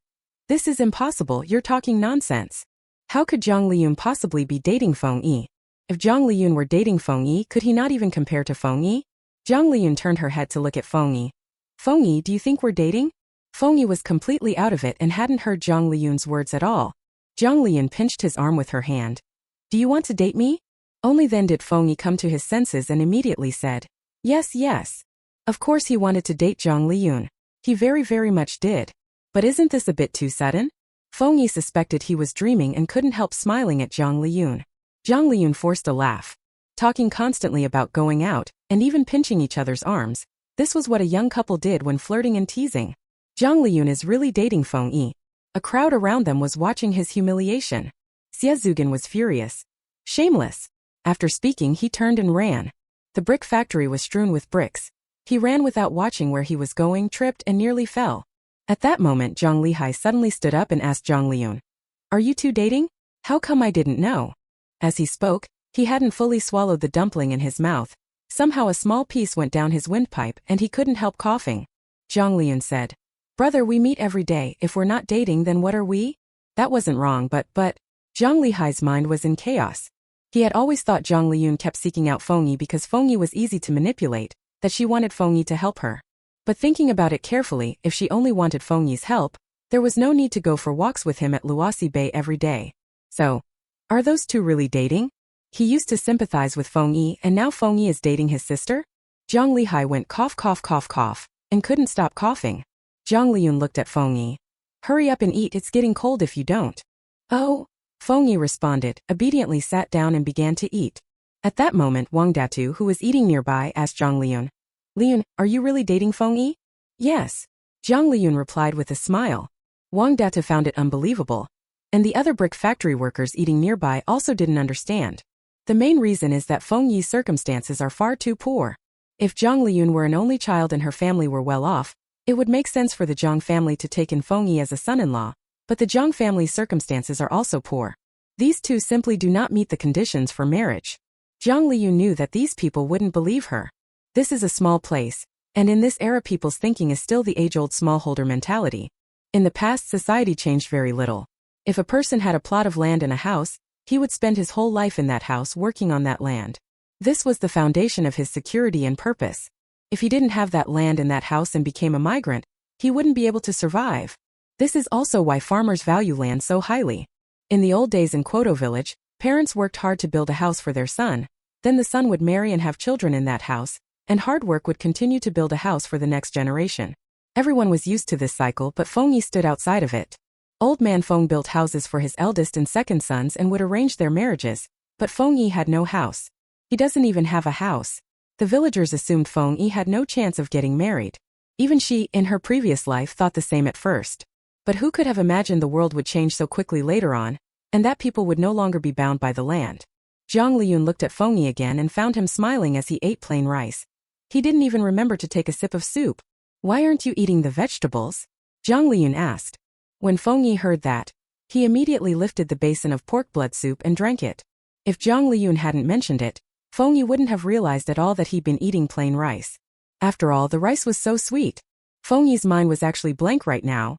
This is impossible, you're talking nonsense. How could Jiang Liyun possibly be dating Feng Yi? If Jiang Liyun were dating Feng Yi, could he not even compare to Feng Yi? Jiang Liyun turned her head to look at Feng Yi. Feng Yi, do you think we're dating? Feng Yi was completely out of it and hadn't heard Jiang Liyun's words at all. Jiang Liyun pinched his arm with her hand. Do you want to date me? Only then did Feng Yi come to his senses and immediately said, yes, yes. Of course he wanted to date Jiang Liyun. He very much did. But isn't this a bit too sudden? Feng Yi suspected he was dreaming and couldn't help smiling at Jiang Liyun. Jiang Liyun forced a laugh. Talking constantly about going out, and even pinching each other's arms, this was what a young couple did when flirting and teasing. Jiang Liyun is really dating Feng Yi. A crowd around them was watching his humiliation. Xie Zhugan was furious. Shameless. After speaking, he turned and ran. The brick factory was strewn with bricks. He ran without watching where he was going, tripped and nearly fell. At that moment, Zhang Lihai suddenly stood up and asked Jiang Liyun, "Are you two dating? How come I didn't know?" As he spoke, he hadn't fully swallowed the dumpling in his mouth. Somehow a small piece went down his windpipe and he couldn't help coughing. Jiang Liyun said, "Brother, we meet every day. If we're not dating, then what are we?" That wasn't wrong, but Zhang Lihai's mind was in chaos. He had always thought Jiang Liyun kept seeking out Feng Yi because Feng Yi was easy to manipulate, that she wanted Feng Yi to help her. But thinking about it carefully, if she only wanted Feng Yi's help, there was no need to go for walks with him at Luosi Bay every day. So, are those two really dating? He used to sympathize with Feng Yi and now Feng Yi is dating his sister? Jiang Lihai went cough cough cough cough, and couldn't stop coughing. Jiang Liyun looked at Feng Yi. "Hurry up and eat, it's getting cold if you don't." "Oh." Feng Yi responded, obediently sat down and began to eat. At that moment Wang Datu, who was eating nearby, asked Jiang Liyun, "Liyun, are you really dating Feng Yi?" "Yes." Jiang Liyun replied with a smile. Wang Datu found it unbelievable. And the other brick factory workers eating nearby also didn't understand. The main reason is that Feng Yi's circumstances are far too poor. If Jiang Liyun were an only child and her family were well off, it would make sense for the Jiang family to take in Feng Yi as a son-in-law, but the Jiang family's circumstances are also poor. These two simply do not meet the conditions for marriage. Jiang Liyun knew that these people wouldn't believe her. This is a small place, and in this era people's thinking is still the age-old smallholder mentality. In the past, society changed very little. If a person had a plot of land and a house, he would spend his whole life in that house working on that land. This was the foundation of his security and purpose. If he didn't have that land and that house and became a migrant, he wouldn't be able to survive. This is also why farmers value land so highly. In the old days in Kwoto village, parents worked hard to build a house for their son, then the son would marry and have children in that house, and hard work would continue to build a house for the next generation. Everyone was used to this cycle, but Feng Yi stood outside of it. Old man Feng built houses for his eldest and second sons and would arrange their marriages, but Feng Yi had no house. He doesn't even have a house. The villagers assumed Feng Yi had no chance of getting married. Even she, in her previous life, thought the same at first. But who could have imagined the world would change so quickly later on, and that people would no longer be bound by the land? Jiang Liyun looked at Feng Yi again and found him smiling as he ate plain rice. He didn't even remember to take a sip of soup. "Why aren't you eating the vegetables?" Jiang Liyun asked. When Feng Yi heard that, he immediately lifted the basin of pork blood soup and drank it. If Jiang Liyun hadn't mentioned it, Feng Yi wouldn't have realized at all that he'd been eating plain rice. After all, the rice was so sweet. Feng Yi's mind was actually blank right now.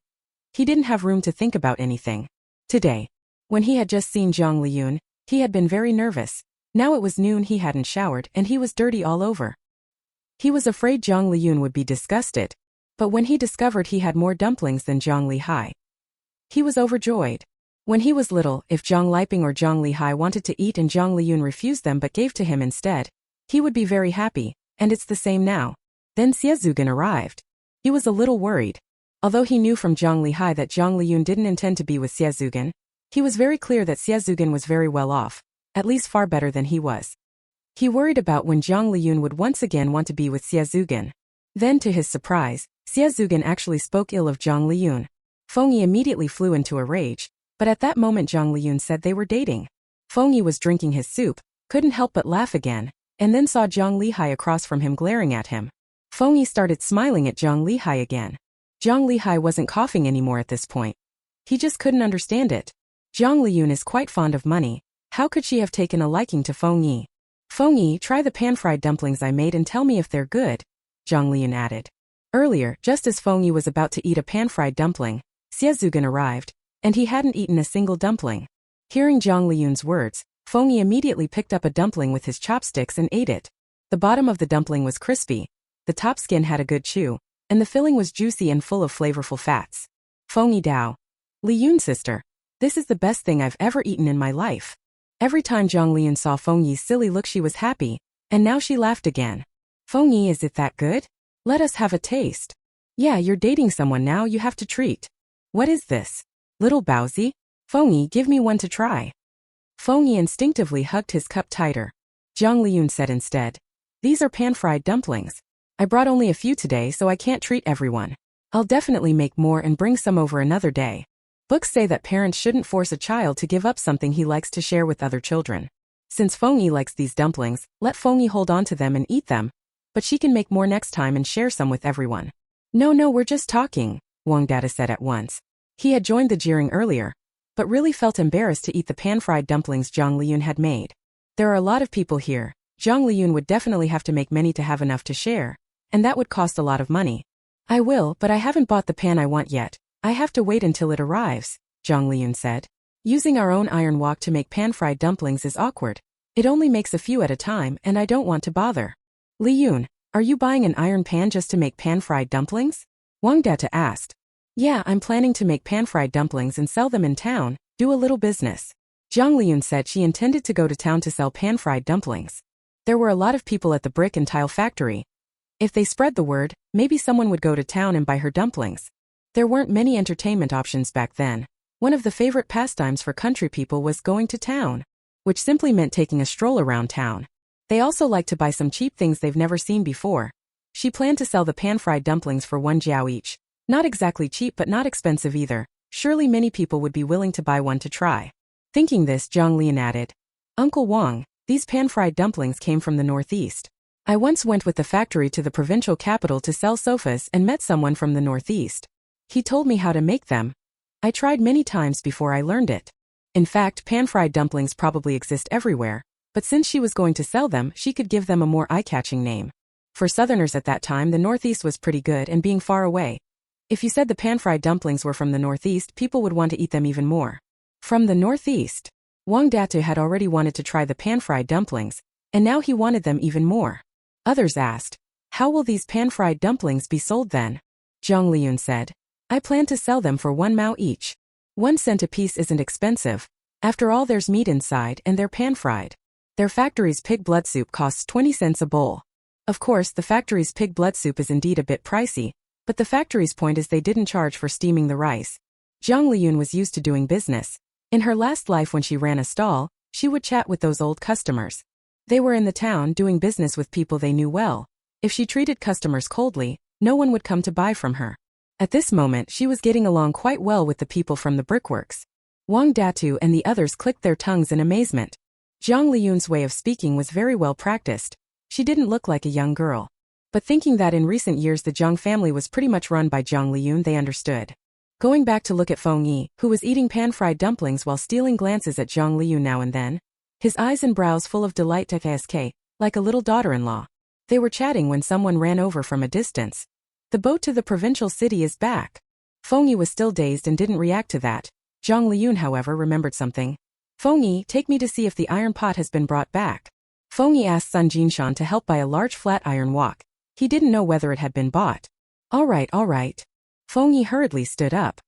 He didn't have room to think about anything. Today, when he had just seen Jiang Liyun, he had been very nervous. Now it was noon, he hadn't showered, and he was dirty all over. He was afraid Jiang Liyun would be disgusted. But when he discovered he had more dumplings than Jiang Lihai, he was overjoyed. When he was little, if Jiang Liping or Jiang Lihai wanted to eat and Jiang Liyun refused them but gave to him instead, he would be very happy, and it's the same now. Then Xie Zhugan arrived. He was a little worried. Although he knew from Jiang Lihai that Jiang Liyun didn't intend to be with Xie Zhugan, he was very clear that Xie Zhugan was very well off, at least far better than he was. He worried about when Jiang Liyun would once again want to be with Xie Zhugan. Then to his surprise, Xie Zhugan actually spoke ill of Jiang Liyun. Feng Yi immediately flew into a rage, but at that moment Jiang Liyun said they were dating. Feng Yi was drinking his soup, couldn't help but laugh again, and then saw Jiang Lihai across from him glaring at him. Feng Yi started smiling at Jiang Lihai again. Jiang Lihai wasn't coughing anymore at this point. He just couldn't understand it. Jiang Liyun is quite fond of money. How could she have taken a liking to Feng Yi? "Feng Yi, try the pan-fried dumplings I made and tell me if they're good," Jiang Liyun added. Earlier, just as Feng Yi was about to eat a pan-fried dumpling, Xiezugan arrived, and he hadn't eaten a single dumpling. Hearing Jiang Liyun's words, Feng Yi immediately picked up a dumpling with his chopsticks and ate it. The bottom of the dumpling was crispy, the top skin had a good chew, and the filling was juicy and full of flavorful fats. Feng Yi Dao. Liyun sister. This is the best thing I've ever eaten in my life. Every time Jiang Liyun saw Feng Yi's silly look she was happy, and now she laughed again. Feng Yi, is it that good? Let us have a taste. Yeah, you're dating someone now, you have to treat. What is this? Little Baozi? Feng Yi, give me one to try. Feng Yi instinctively hugged his cup tighter. Jiang Liyun said instead, these are pan-fried dumplings. I brought only a few today, so I can't treat everyone. I'll definitely make more and bring some over another day. Books say that parents shouldn't force a child to give up something he likes to share with other children. Since Feng Yi likes these dumplings, let Feng Yi hold on to them and eat them, but she can make more next time and share some with everyone. No, we're just talking, Wang Dada said at once. He had joined the jeering earlier, but really felt embarrassed to eat the pan-fried dumplings Jiang Liyun had made. There are a lot of people here. Jiang Liyun would definitely have to make many to have enough to share, and that would cost a lot of money. I will, but I haven't bought the pan I want yet. I have to wait until it arrives, Jiang Liyun said. Using our own iron wok to make pan-fried dumplings is awkward. It only makes a few at a time, and I don't want to bother. Liyun, are you buying an iron pan just to make pan-fried dumplings? Wang Data asked. Yeah, I'm planning to make pan-fried dumplings and sell them in town, do a little business. Jiang Liyun said she intended to go to town to sell pan-fried dumplings. There were a lot of people at the brick and tile factory. If they spread the word, maybe someone would go to town and buy her dumplings. There weren't many entertainment options back then. One of the favorite pastimes for country people was going to town, which simply meant taking a stroll around town. They also liked to buy some cheap things they've never seen before. She planned to sell the pan-fried dumplings for 1 jiao each. Not exactly cheap but not expensive either. Surely many people would be willing to buy one to try. Thinking this, Jiang Liyun added, Uncle Wang, these pan-fried dumplings came from the northeast. I once went with the factory to the provincial capital to sell sofas and met someone from the northeast. He told me how to make them. I tried many times before I learned it. In fact, pan-fried dumplings probably exist everywhere, but since she was going to sell them, she could give them a more eye-catching name. For Southerners at that time, the Northeast was pretty good, and being far away, if you said the pan-fried dumplings were from the Northeast, people would want to eat them even more. From the Northeast? Wang Datu had already wanted to try the pan-fried dumplings, and now he wanted them even more. Others asked, how will these pan-fried dumplings be sold then? Jiang Liyun said, I plan to sell them for 1 mao each. 1 cent a piece isn't expensive. After all, there's meat inside and they're pan-fried. Their factory's pig blood soup costs 20 cents a bowl. Of course, the factory's pig blood soup is indeed a bit pricey, but the factory's point is they didn't charge for steaming the rice. Jiang Liyun was used to doing business. In her last life when she ran a stall, she would chat with those old customers. They were in the town doing business with people they knew well. If she treated customers coldly, no one would come to buy from her. At this moment, she was getting along quite well with the people from the brickworks. Wang Datu and the others clicked their tongues in amazement. Jiang Liyun's way of speaking was very well practiced. She didn't look like a young girl. But thinking that in recent years the Jiang family was pretty much run by Jiang Liyun, they understood. Going back to look at Feng Yi, who was eating pan-fried dumplings while stealing glances at Jiang Liyun now and then, his eyes and brows full of delight to KSK, like a little daughter-in-law. They were chatting when someone ran over from a distance. The boat to the provincial city is back. Feng Yi was still dazed and didn't react to that. Jiang Liyun, however, remembered something. Feng Yi, take me to see if the iron pot has been brought back. Feng Yi asked Sun Jinshan to help buy a large flat iron wok. He didn't know whether it had been bought. All right. Feng Yi hurriedly stood up.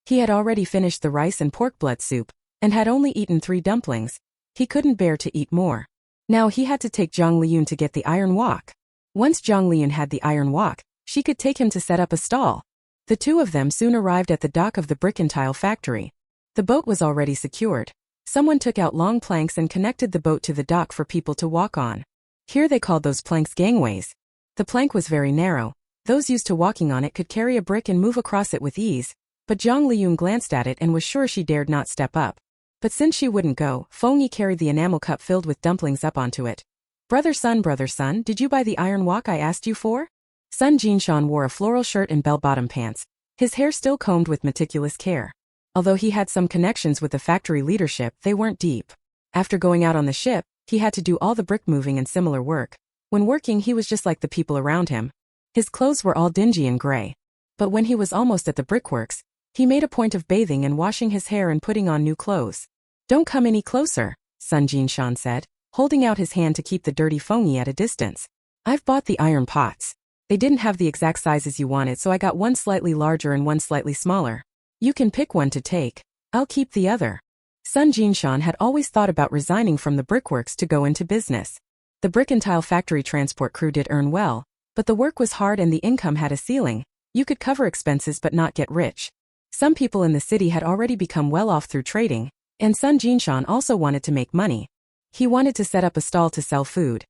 He had already finished the rice and pork blood soup, and had only eaten 3 dumplings. He couldn't bear to eat more. Now he had to take Jiang Liyun to get the iron wok. Once Jiang Liyun had the iron wok, she could take him to set up a stall. The two of them soon arrived at the dock of the brick and tile factory. The boat was already secured. Someone took out long planks and connected the boat to the dock for people to walk on. Here they called those planks gangways. The plank was very narrow. Those used to walking on it could carry a brick and move across it with ease, but Jiang Liyun glanced at it and was sure she dared not step up. But since she wouldn't go, Feng Yi carried the enamel cup filled with dumplings up onto it. Brother Sun, did you buy the iron wok I asked you for? Sun Jinshan wore a floral shirt and bell-bottom pants, his hair still combed with meticulous care. Although he had some connections with the factory leadership, they weren't deep. After going out on the ship, he had to do all the brick moving and similar work. When working, he was just like the people around him. His clothes were all dingy and gray. But when he was almost at the brickworks, He made a point of bathing and washing his hair and putting on new clothes. Don't come any closer, Sun Jinshan said, holding out his hand to keep the dirty Feng Yi at a distance. I've bought the iron pots. They didn't have the exact sizes you wanted, so I got one slightly larger and one slightly smaller. You can pick one to take. I'll keep the other. Sun Jinshan had always thought about resigning from the brickworks to go into business. The brick and tile factory transport crew did earn well, but the work was hard and the income had a ceiling. You could cover expenses but not get rich. Some people in the city had already become well off through trading, and Sun Jinshan also wanted to make money. He wanted to set up a stall to sell food.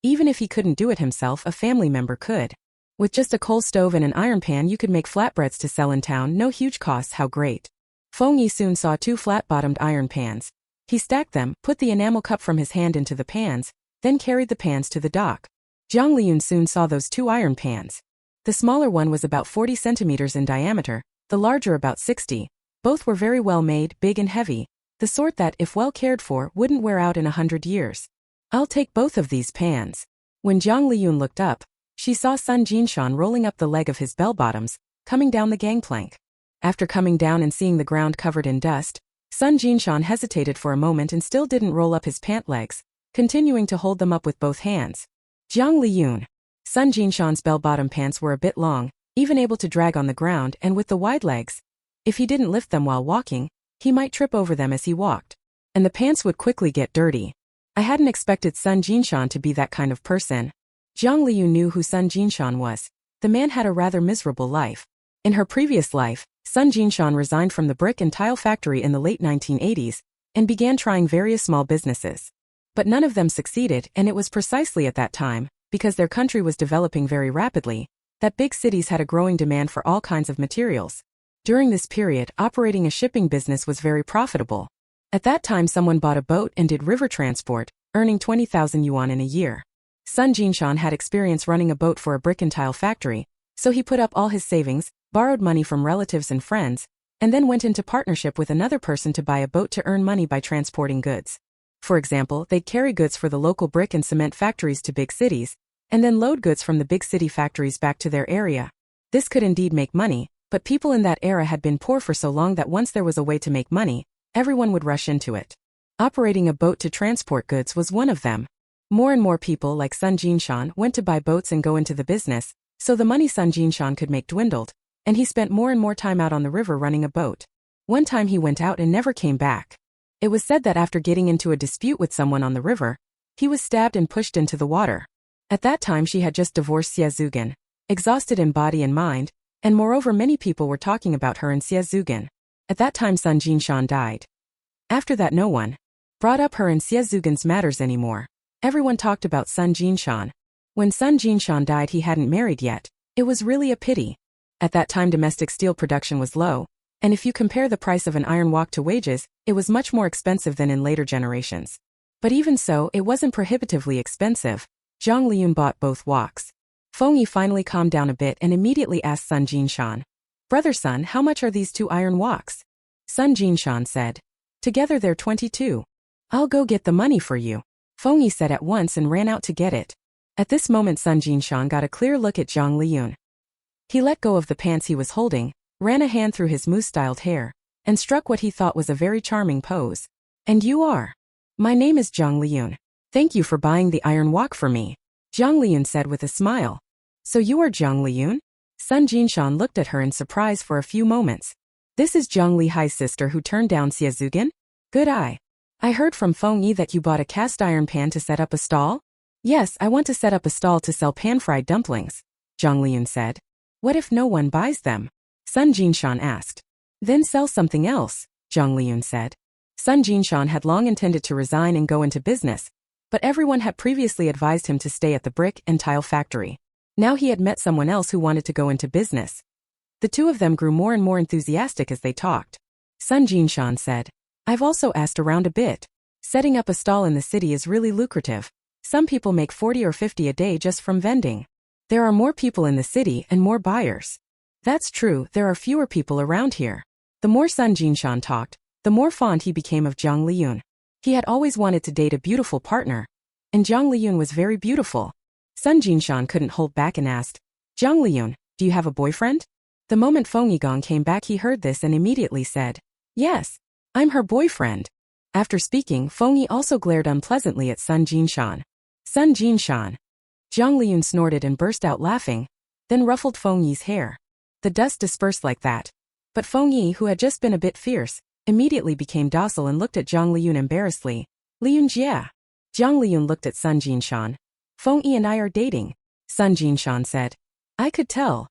Even if he couldn't do it himself, a family member could. With just a coal stove and an iron pan, you could make flatbreads to sell in town, no huge costs. How great. Feng Yi soon saw 2 flat-bottomed iron pans. He stacked them, put the enamel cup from his hand into the pans, then carried the pans to the dock. Jiang Liyun soon saw those 2 iron pans. The smaller one was about 40 centimeters in diameter, the larger about 60. Both were very well made, big and heavy, the sort that, if well cared for, wouldn't wear out in 100 years. I'll take both of these pans. When Jiang Liyun looked up, she saw Sun Jinshan rolling up the leg of his bell-bottoms, coming down the gangplank. After coming down and seeing the ground covered in dust, Sun Jinshan hesitated for a moment and still didn't roll up his pant legs, continuing to hold them up with both hands. Jiang Liyun. Sun Jinshan's bell-bottom pants were a bit long, even able to drag on the ground, and with the wide legs, if he didn't lift them while walking, he might trip over them as he walked. And the pants would quickly get dirty. I hadn't expected Sun Jinshan to be that kind of person. Jiang Liyun knew who Sun Jinshan was. The man had a rather miserable life. In her previous life, Sun Jinshan resigned from the brick and tile factory in the late 1980s and began trying various small businesses. But none of them succeeded, and it was precisely at that time, because their country was developing very rapidly, that big cities had a growing demand for all kinds of materials. During this period, operating a shipping business was very profitable. At that time, someone bought a boat and did river transport, earning 20,000 yuan in a year. Sun Jinshan had experience running a boat for a brick and tile factory, so he put up all his savings, borrowed money from relatives and friends, and then went into partnership with another person to buy a boat to earn money by transporting goods. For example, they'd carry goods for the local brick and cement factories to big cities, and then load goods from the big city factories back to their area. This could indeed make money, but people in that era had been poor for so long that once there was a way to make money, everyone would rush into it. Operating a boat to transport goods was one of them. More and more people like Sun Jinshan went to buy boats and go into the business, so the money Sun Jinshan could make dwindled, and he spent more and more time out on the river running a boat. One time he went out and never came back. It was said that after getting into a dispute with someone on the river, he was stabbed and pushed into the water. At that time she had just divorced Xie, exhausted in body and mind, and moreover many people were talking about her and Xie. At that time Sun Jinshan died. After that no one brought up her and Xie's matters anymore. Everyone talked about Sun Jinshan. When Sun Jinshan died he hadn't married yet. It was really a pity. At that time domestic steel production was low, and if you compare the price of an iron wok to wages, it was much more expensive than in later generations. But even so, it wasn't prohibitively expensive. Jiang Liyun bought both woks. Feng Yi finally calmed down a bit and immediately asked Sun Jinshan, "Brother Sun, how much are these 2 iron woks?" Sun Jinshan said, "Together they're 22. I'll go get the money for you," Feng Yi said at once and ran out to get it. At this moment Sun Jinshan got a clear look at Jiang Liyun. He let go of the pants he was holding, ran a hand through his mousse-styled hair, and struck what he thought was a very charming pose. "And you are?" "My name is Jiang Liyun. Thank you for buying the iron wok for me," Jiang Liyun said with a smile. "So you are Jiang Liyun?" Sun Jinshan looked at her in surprise for a few moments. "This is Jiang Lihai's sister who turned down Xie. Good eye. I heard from Feng Yi that you bought a cast iron pan to set up a stall?" "Yes, I want to set up a stall to sell pan-fried dumplings," Jiang Liyun said. "What if no one buys them?" Sun Jinshan asked. "Then sell something else," Jiang Liyun said. Sun Jinshan had long intended to resign and go into business, but everyone had previously advised him to stay at the brick and tile factory. Now he had met someone else who wanted to go into business. The two of them grew more and more enthusiastic as they talked. Sun Jinshan said, "I've also asked around a bit. Setting up a stall in the city is really lucrative. Some people make 40 or 50 a day just from vending. There are more people in the city and more buyers." "That's true, there are fewer people around here." The more Sun Jinshan talked, the more fond he became of Jiang Liyun. He had always wanted to date a beautiful partner, and Jiang Liyun was very beautiful. Sun Jinshan couldn't hold back and asked, "Jiang Liyun, do you have a boyfriend?" The moment Feng Yi came back he heard this and immediately said, "Yes, I'm her boyfriend." After speaking, Feng Yi also glared unpleasantly at Sun Jinshan. Sun Jinshan. Jiang Liyun snorted and burst out laughing, then ruffled Feng Yi's hair. The dust dispersed like that. But Feng Yi, who had just been a bit fierce, immediately became docile and looked at Jiang Liyun embarrassedly. "Liyun Jia." Jiang Liyun looked at Sun Jinshan. "Feng Yi and I are dating," Sun Jinshan said. "I could tell.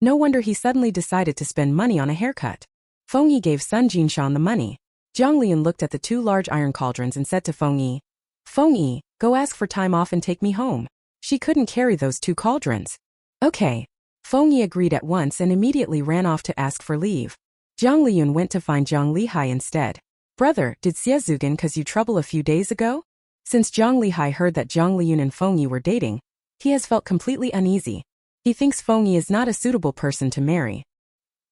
No wonder he suddenly decided to spend money on a haircut." Feng Yi gave Sun Jinshan the money. Jiang Liyun looked at the two large iron cauldrons and said to Feng Yi, "Feng Yi, go ask for time off and take me home." She couldn't carry those two cauldrons. Okay. Feng Yi agreed at once and immediately ran off to ask for leave. Jiang Liyun went to find Jiang Lihai instead. "Brother, did Xie cause you trouble a few days ago?" Since Jiang Lihai heard that Jiang Liyun and Feng Yi were dating, he has felt completely uneasy. He thinks Feng Yi is not a suitable person to marry.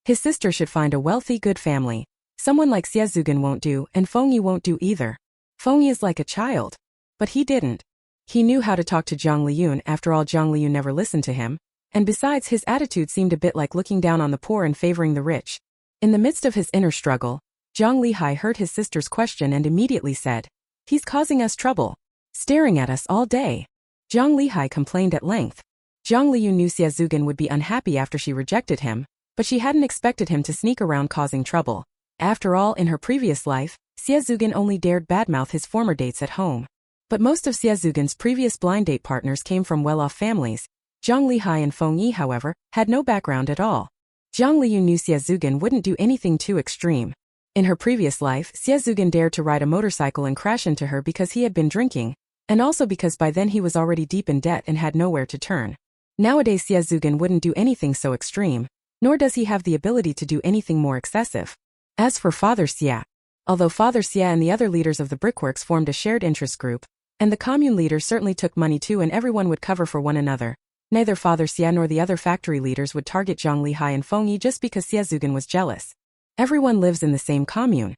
His sister should find a wealthy, good family. Someone like Xie won't do, and Feng Yi won't do either. Feng Yi is like a child. But he didn't. He knew how to talk to Jiang Liyun. After all, Jiang Liyun never listened to him, and besides his attitude seemed a bit like looking down on the poor and favoring the rich. In the midst of his inner struggle, Jiang Lihai heard his sister's question and immediately said, "He's causing us trouble. Staring at us all day." Jiang Lihai complained at length. Jiang Liyun knew Xie would be unhappy after she rejected him, but she hadn't expected him to sneak around causing trouble. After all, in her previous life, Xie only dared badmouth his former dates at home. But most of Xie previous blind date partners came from well-off families. Jiang Lihai and Feng Yi, however, had no background at all. Jiang Liyun knew Xie wouldn't do anything too extreme. In her previous life, Xie dared to ride a motorcycle and crash into her because he had been drinking, and also because by then he was already deep in debt and had nowhere to turn. Nowadays Xie wouldn't do anything so extreme, nor does he have the ability to do anything more excessive. As for Father Xie, although Father Xie and the other leaders of the brickworks formed a shared interest group, and the commune leaders certainly took money too and everyone would cover for one another, neither Father Xie nor the other factory leaders would target Jiang Lihai and Feng Yi just because Xie was jealous. Everyone lives in the same commune.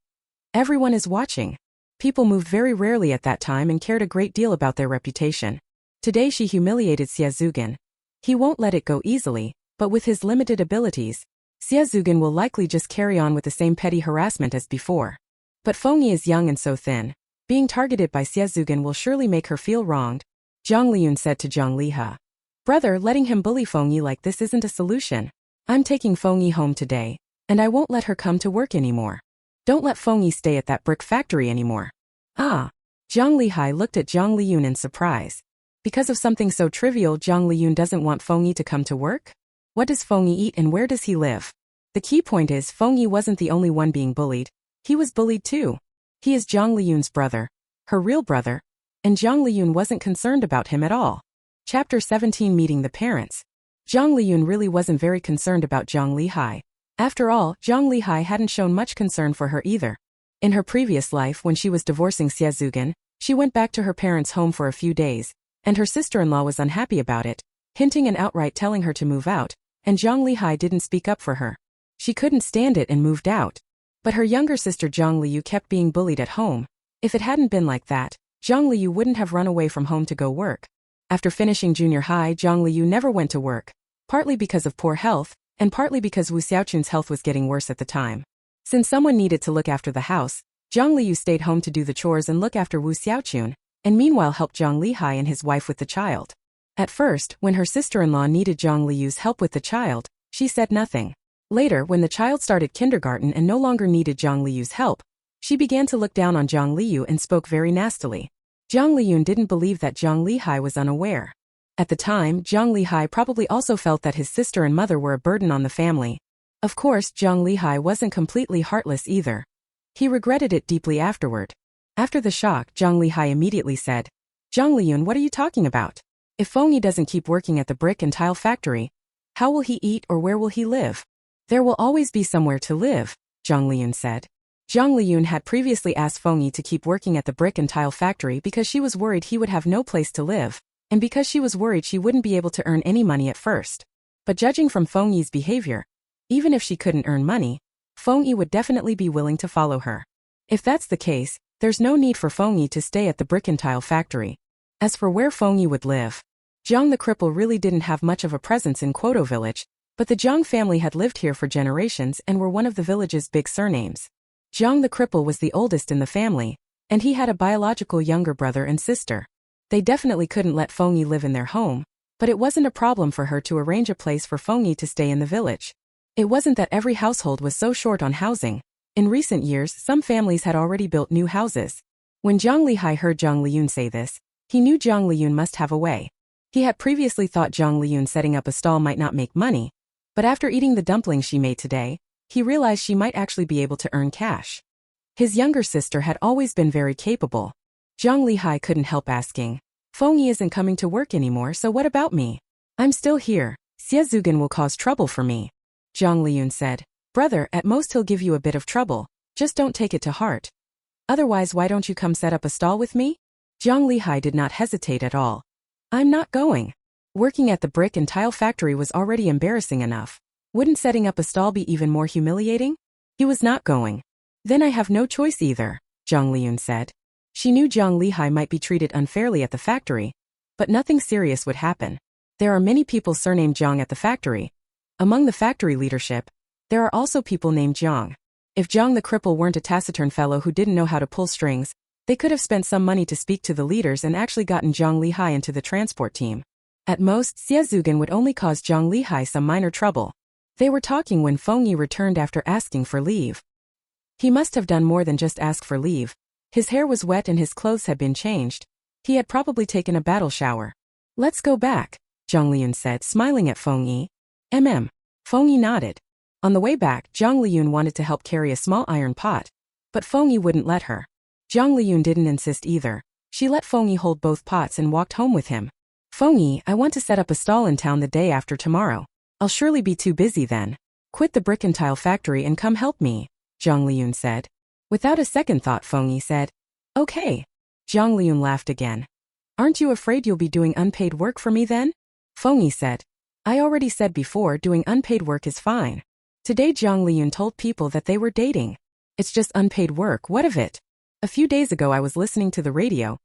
Everyone is watching. People moved very rarely at that time and cared a great deal about their reputation. Today she humiliated Xie. He won't let it go easily, but with his limited abilities, Xie will likely just carry on with the same petty harassment as before. But Feng Yi is young and so thin. Being targeted by Xie will surely make her feel wronged. Jiang Liyun said to Jiang Lihai, "Brother, letting him bully Feng Yi like this isn't a solution. I'm taking Feng Yi home today, and I won't let her come to work anymore. Don't let Feng Yi stay at that brick factory anymore." Ah! Jiang Lihai looked at Jiang Liyun in surprise. Because of something so trivial, Jiang Liyun doesn't want Feng Yi to come to work? What does Feng Yi eat and where does he live? The key point is Feng Yi wasn't the only one being bullied. He was bullied too. He is Jiang Liyun's brother, her real brother, and Jiang Liyun wasn't concerned about him at all. Chapter 17 Meeting the Parents. Jiang Liyun really wasn't very concerned about Jiang Lihai. After all, Jiang Lihai hadn't shown much concern for her either. In her previous life, when she was divorcing Xie, she went back to her parents' home for a few days, and her sister-in-law was unhappy about it, hinting and outright telling her to move out, and Jiang Lihai didn't speak up for her. She couldn't stand it and moved out. But her younger sister Jiang Liyu kept being bullied at home. If it hadn't been like that, Jiang Liyu wouldn't have run away from home to go work. After finishing junior high, Jiang Liyu never went to work, partly because of poor health, and partly because Wu Xiaochun's health was getting worse at the time. Since someone needed to look after the house, Jiang Liyu stayed home to do the chores and look after Wu Xiaochun, and meanwhile helped Jiang Lihai and his wife with the child. At first, when her sister-in-law needed Jiang Liyu's help with the child, she said nothing. Later, when the child started kindergarten and no longer needed Jiang Liyu's help, she began to look down on Jiang Liyu and spoke very nastily. Jiang Liyun didn't believe that Jiang Lihai was unaware. At the time, Jiang Lihai probably also felt that his sister and mother were a burden on the family. Of course, Jiang Lihai wasn't completely heartless either. He regretted it deeply afterward. After the shock, Jiang Lihai immediately said, "Jiang Liyun, what are you talking about? If Feng Yi doesn't keep working at the brick and tile factory, how will he eat or where will he live?" "There will always be somewhere to live," Jiang Liyun said. Jiang Liyun had previously asked Feng Yi to keep working at the brick and tile factory because she was worried he would have no place to live, and because she was worried she wouldn't be able to earn any money at first. But judging from Feng Yi's behavior, even if she couldn't earn money, Feng Yi would definitely be willing to follow her. If that's the case, there's no need for Feng Yi to stay at the brick and tile factory. As for where Feng Yi would live, Jiang the cripple really didn't have much of a presence in Quoto village, But the Jiang family had lived here for generations and were one of the village's big surnames. Jiang the cripple was the oldest in the family, and he had a biological younger brother and sister. They definitely couldn't let Feng Yi live in their home, but it wasn't a problem for her to arrange a place for Feng Yi to stay in the village. It wasn't that every household was so short on housing. In recent years, some families had already built new houses. When Jiang Liyun heard Jiang Liyun say this, he knew Jiang Liyun must have a way. He had previously thought Jiang Liyun setting up a stall might not make money, but after eating the dumplings she made today, he realized she might actually be able to earn cash. His younger sister had always been very capable. Jiang Liyun couldn't help asking, Feng Yi isn't coming to work anymore, so what about me? I'm still here. Xie Zugan will cause trouble for me. Jiang Liyun said, brother, at most he'll give you a bit of trouble, just don't take it to heart. Otherwise, why don't you come set up a stall with me? Jiang Liyun did not hesitate at all. I'm not going. Working at the brick and tile factory was already embarrassing enough. Wouldn't setting up a stall be even more humiliating? He was not going. Then I have no choice either, Jiang Liyun said. She knew Jiang Liyun might be treated unfairly at the factory, but nothing serious would happen. There are many people surnamed Jiang at the factory. Among the factory leadership, there are also people named Jiang. If Jiang the cripple weren't a taciturn fellow who didn't know how to pull strings, they could have spent some money to speak to the leaders and actually gotten Jiang Liyun into the transport team. At most, Xie Zugan would only cause Jiang Liyun some minor trouble. They were talking when Feng Yi returned after asking for leave. He must have done more than just ask for leave. His hair was wet and his clothes had been changed. He had probably taken a battle shower. Let's go back, Jiang Liyun said, smiling at Feng Yi. Feng Yi nodded. On the way back, Jiang Liyun wanted to help carry a small iron pot, but Feng Yi wouldn't let her. Jiang Liyun didn't insist either. She let Feng Yi hold both pots and walked home with him. Feng Yi, I want to set up a stall in town the day after tomorrow. I'll surely be too busy then. Quit the brick and tile factory and come help me, Jiang Liyun said. Without a second thought, Feng Yi said, okay. Jiang Liyun laughed again. Aren't you afraid you'll be doing unpaid work for me then? Feng Yi said, I already said before, doing unpaid work is fine. Today Jiang Liyun told people that they were dating. It's just unpaid work, what of it? A few days ago I was listening to the radio.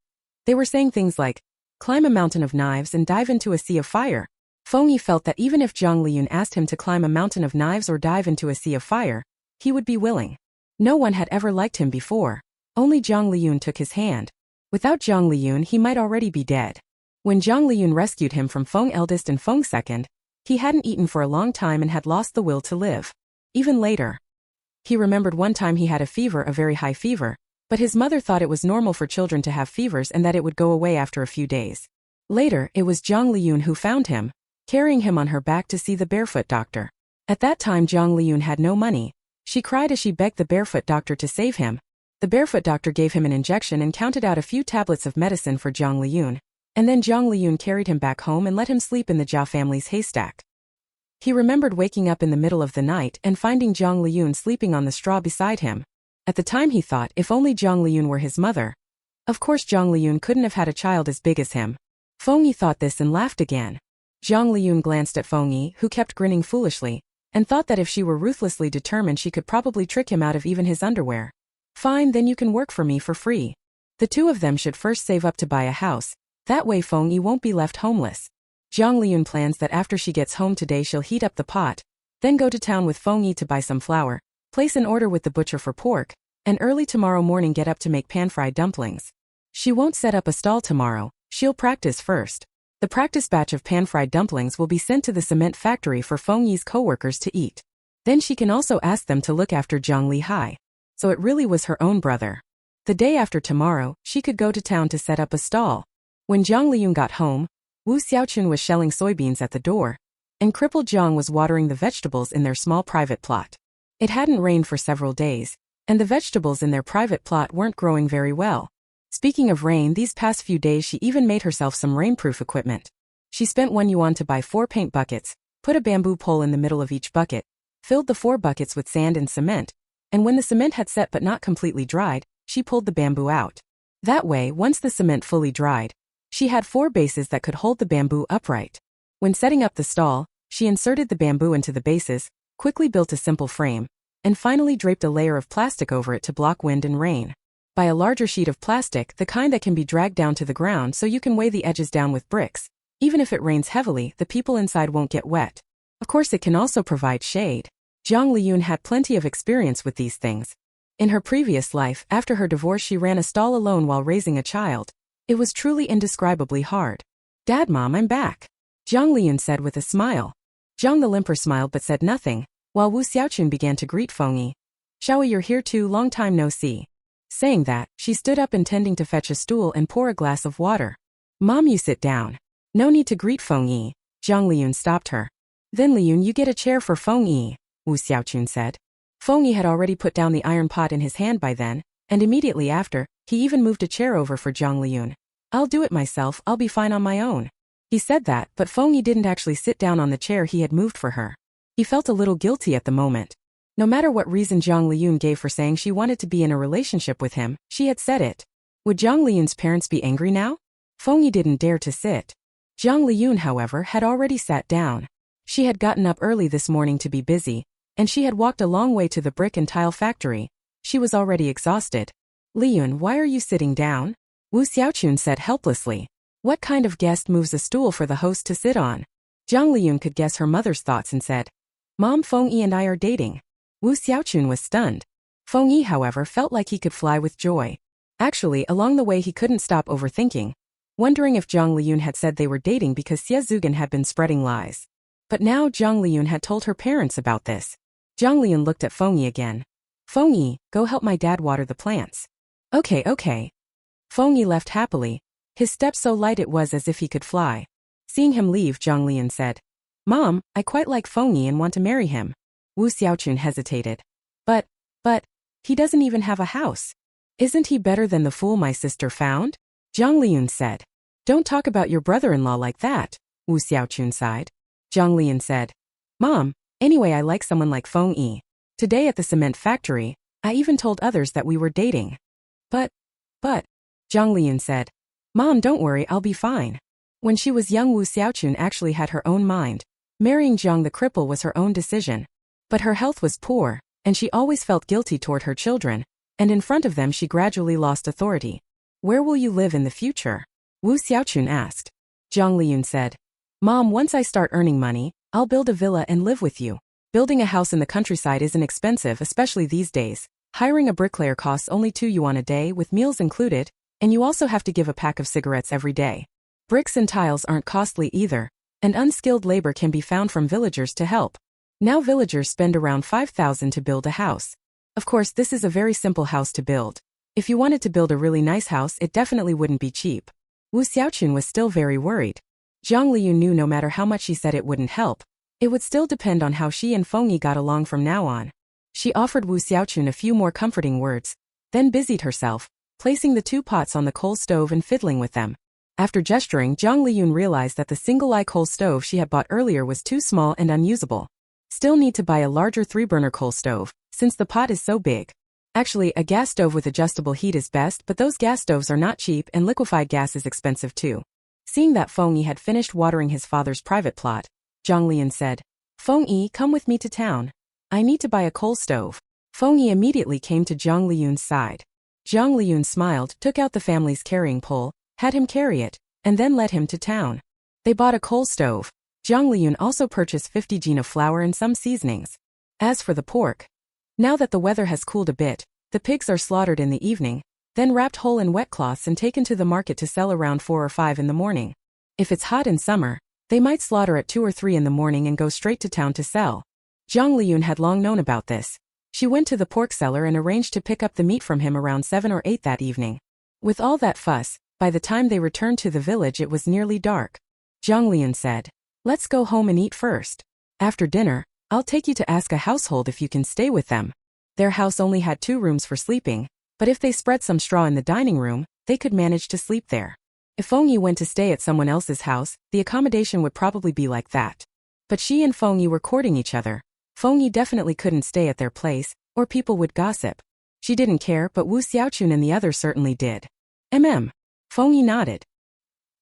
They were saying things like, climb a mountain of knives and dive into a sea of fire. Feng Yi felt that even if Jiang Liyun asked him to climb a mountain of knives or dive into a sea of fire, he would be willing. No one had ever liked him before. Only Jiang Liyun took his hand. Without Jiang Liyun he might already be dead. When Jiang Liyun rescued him from Feng Eldest and Feng Second, he hadn't eaten for a long time and had lost the will to live. Even later. He remembered one time he had a fever, a very high fever, but his mother thought it was normal for children to have fevers and that it would go away after a few days. Later, it was Jiang Liyun who found him, carrying him on her back to see the barefoot doctor. At that time Jiang Liyun had no money. She cried as she begged the barefoot doctor to save him. The barefoot doctor gave him an injection and counted out a few tablets of medicine for Jiang Liyun, and then Jiang Liyun carried him back home and let him sleep in the Jia family's haystack. He remembered waking up in the middle of the night and finding Jiang Liyun sleeping on the straw beside him. At the time he thought if only Jiang Liyun were his mother. Of course Jiang Liyun couldn't have had a child as big as him. Feng Yi thought this and laughed again. Jiang Liyun glanced at Feng Yi, who kept grinning foolishly, and thought that if she were ruthlessly determined she could probably trick him out of even his underwear. Fine, then you can work for me for free. The two of them should first save up to buy a house, that way Feng Yi won't be left homeless. Jiang Liyun plans that after she gets home today she'll heat up the pot, then go to town with Feng Yi to buy some flour, place an order with the butcher for pork, and early tomorrow morning get up to make pan-fried dumplings. She won't set up a stall tomorrow, she'll practice first. The practice batch of pan-fried dumplings will be sent to the cement factory for Feng Yi's co-workers to eat. Then she can also ask them to look after Jiang Liyun. So it really was her own brother. The day after tomorrow, she could go to town to set up a stall. When Jiang Liyun got home, Wu Xiaochun was shelling soybeans at the door, and crippled Jiang was watering the vegetables in their small private plot. It hadn't rained for several days, and the vegetables in their private plot weren't growing very well. Speaking of rain, these past few days she even made herself some rainproof equipment. She spent 1 yuan to buy 4 paint buckets, put a bamboo pole in the middle of each bucket, filled the 4 buckets with sand and cement, and when the cement had set but not completely dried, she pulled the bamboo out. That way, once the cement fully dried, she had 4 bases that could hold the bamboo upright. When setting up the stall, she inserted the bamboo into the bases, quickly built a simple frame, and finally draped a layer of plastic over it to block wind and rain. Buy a larger sheet of plastic, the kind that can be dragged down to the ground so you can weigh the edges down with bricks. Even if it rains heavily, the people inside won't get wet. Of course it can also provide shade. Jiang Liyun had plenty of experience with these things. In her previous life, after her divorce she ran a stall alone while raising a child. It was truly indescribably hard. "Dad, Mom, I'm back," Jiang Liyun said with a smile. Jiang the limper smiled but said nothing, while Wu Xiaochun began to greet Feng Yi. "Xiaoyi, you're here too, long time no see." Saying that, she stood up intending to fetch a stool and pour a glass of water. "Mom, you sit down." "No need to greet Feng Yi," Jiang Liyun stopped her. "Then Liyun, you get a chair for Feng Yi," Wu Xiaochun said. Feng Yi had already put down the iron pot in his hand by then, and immediately after, he even moved a chair over for Jiang Liyun. "I'll do it myself, I'll be fine on my own." He said that, but Feng Yi didn't actually sit down on the chair he had moved for her. He felt a little guilty at the moment. No matter what reason Jiang Liyun gave for saying she wanted to be in a relationship with him, she had said it. Would Jiang Liyun's parents be angry now? Feng Yi didn't dare to sit. Jiang Liyun, however, had already sat down. She had gotten up early this morning to be busy, and she had walked a long way to the brick and tile factory. She was already exhausted. "Liyun, why are you sitting down?" Wu Xiaochun said helplessly. What kind of guest moves a stool for the host to sit on? Jiang Liyun could guess her mother's thoughts and said, "Mom, Feng Yi and I are dating." Wu Xiaochun was stunned. Feng Yi, however, felt like he could fly with joy. Actually, along the way he couldn't stop overthinking, wondering if Jiang Liyun had said they were dating because Xie Zugan had been spreading lies. But now Jiang Liyun had told her parents about this. Jiang Liyun looked at Feng Yi again. "Feng Yi, go help my dad water the plants." Okay. Feng Yi left happily, his step so light it was as if he could fly. Seeing him leave, Jiang Liyun said, "Mom, I quite like Feng Yi and want to marry him." Wu Xiaochun hesitated. But, he doesn't even have a house. "Isn't he better than the fool my sister found?" Jiang Liyun said. "Don't talk about your brother-in-law like that," Wu Xiaochun sighed. Jiang Liyun said, "Mom, anyway I like someone like Feng Yi. Today at the cement factory, I even told others that we were dating." But, Jiang Liyun said, "Mom, don't worry, I'll be fine." When she was young, Wu Xiaochun actually had her own mind. Marrying Jiang the cripple was her own decision. But her health was poor, and she always felt guilty toward her children, and in front of them she gradually lost authority. "Where will you live in the future?" Wu Xiaochun asked. Jiang Liyun said, "Mom, once I start earning money, I'll build a villa and live with you. Building a house in the countryside isn't expensive, especially these days. Hiring a bricklayer costs only 2 yuan a day with meals included, and you also have to give a pack of cigarettes every day. Bricks and tiles aren't costly either, and unskilled labor can be found from villagers to help. Now villagers spend around 5,000 to build a house. Of course, this is a very simple house to build. If you wanted to build a really nice house, it definitely wouldn't be cheap." Wu Xiaochun was still very worried. Jiang Liyun knew no matter how much she said it wouldn't help, it would still depend on how she and Feng Yi got along from now on. She offered Wu Xiaochun a few more comforting words, then busied herself, placing the 2 pots on the coal stove and fiddling with them. After gesturing, Jiang Liyun realized that the single-eye coal stove she had bought earlier was too small and unusable. Still need to buy a larger 3-burner coal stove, since the pot is so big. Actually, a gas stove with adjustable heat is best, but those gas stoves are not cheap and liquefied gas is expensive too. Seeing that Feng Yi had finished watering his father's private plot, Jiang Liyun said, "Feng Yi, come with me to town. I need to buy a coal stove." Feng Yi immediately came to Jiang Liyun's side. Jiang Liyun smiled, took out the family's carrying pole, had him carry it, and then led him to town. They bought a coal stove. Jiang Liyun also purchased 50 jin of flour and some seasonings. As for the pork, now that the weather has cooled a bit, the pigs are slaughtered in the evening, then wrapped whole in wet cloths and taken to the market to sell around 4 or 5 in the morning. If it's hot in summer, they might slaughter at 2 or 3 in the morning and go straight to town to sell. Jiang Liyun had long known about this. She went to the pork seller and arranged to pick up the meat from him around 7 or 8 that evening. With all that fuss, by the time they returned to the village it was nearly dark. Jiang Liyun said, "Let's go home and eat first. After dinner, I'll take you to ask a household if you can stay with them." Their house only had 2 rooms for sleeping, but if they spread some straw in the dining room, they could manage to sleep there. If Feng Yi went to stay at someone else's house, the accommodation would probably be like that. But she and Feng Yi were courting each other. Feng Yi definitely couldn't stay at their place, or people would gossip. She didn't care, but Wu Xiaochun and the others certainly did. Feng Yi nodded.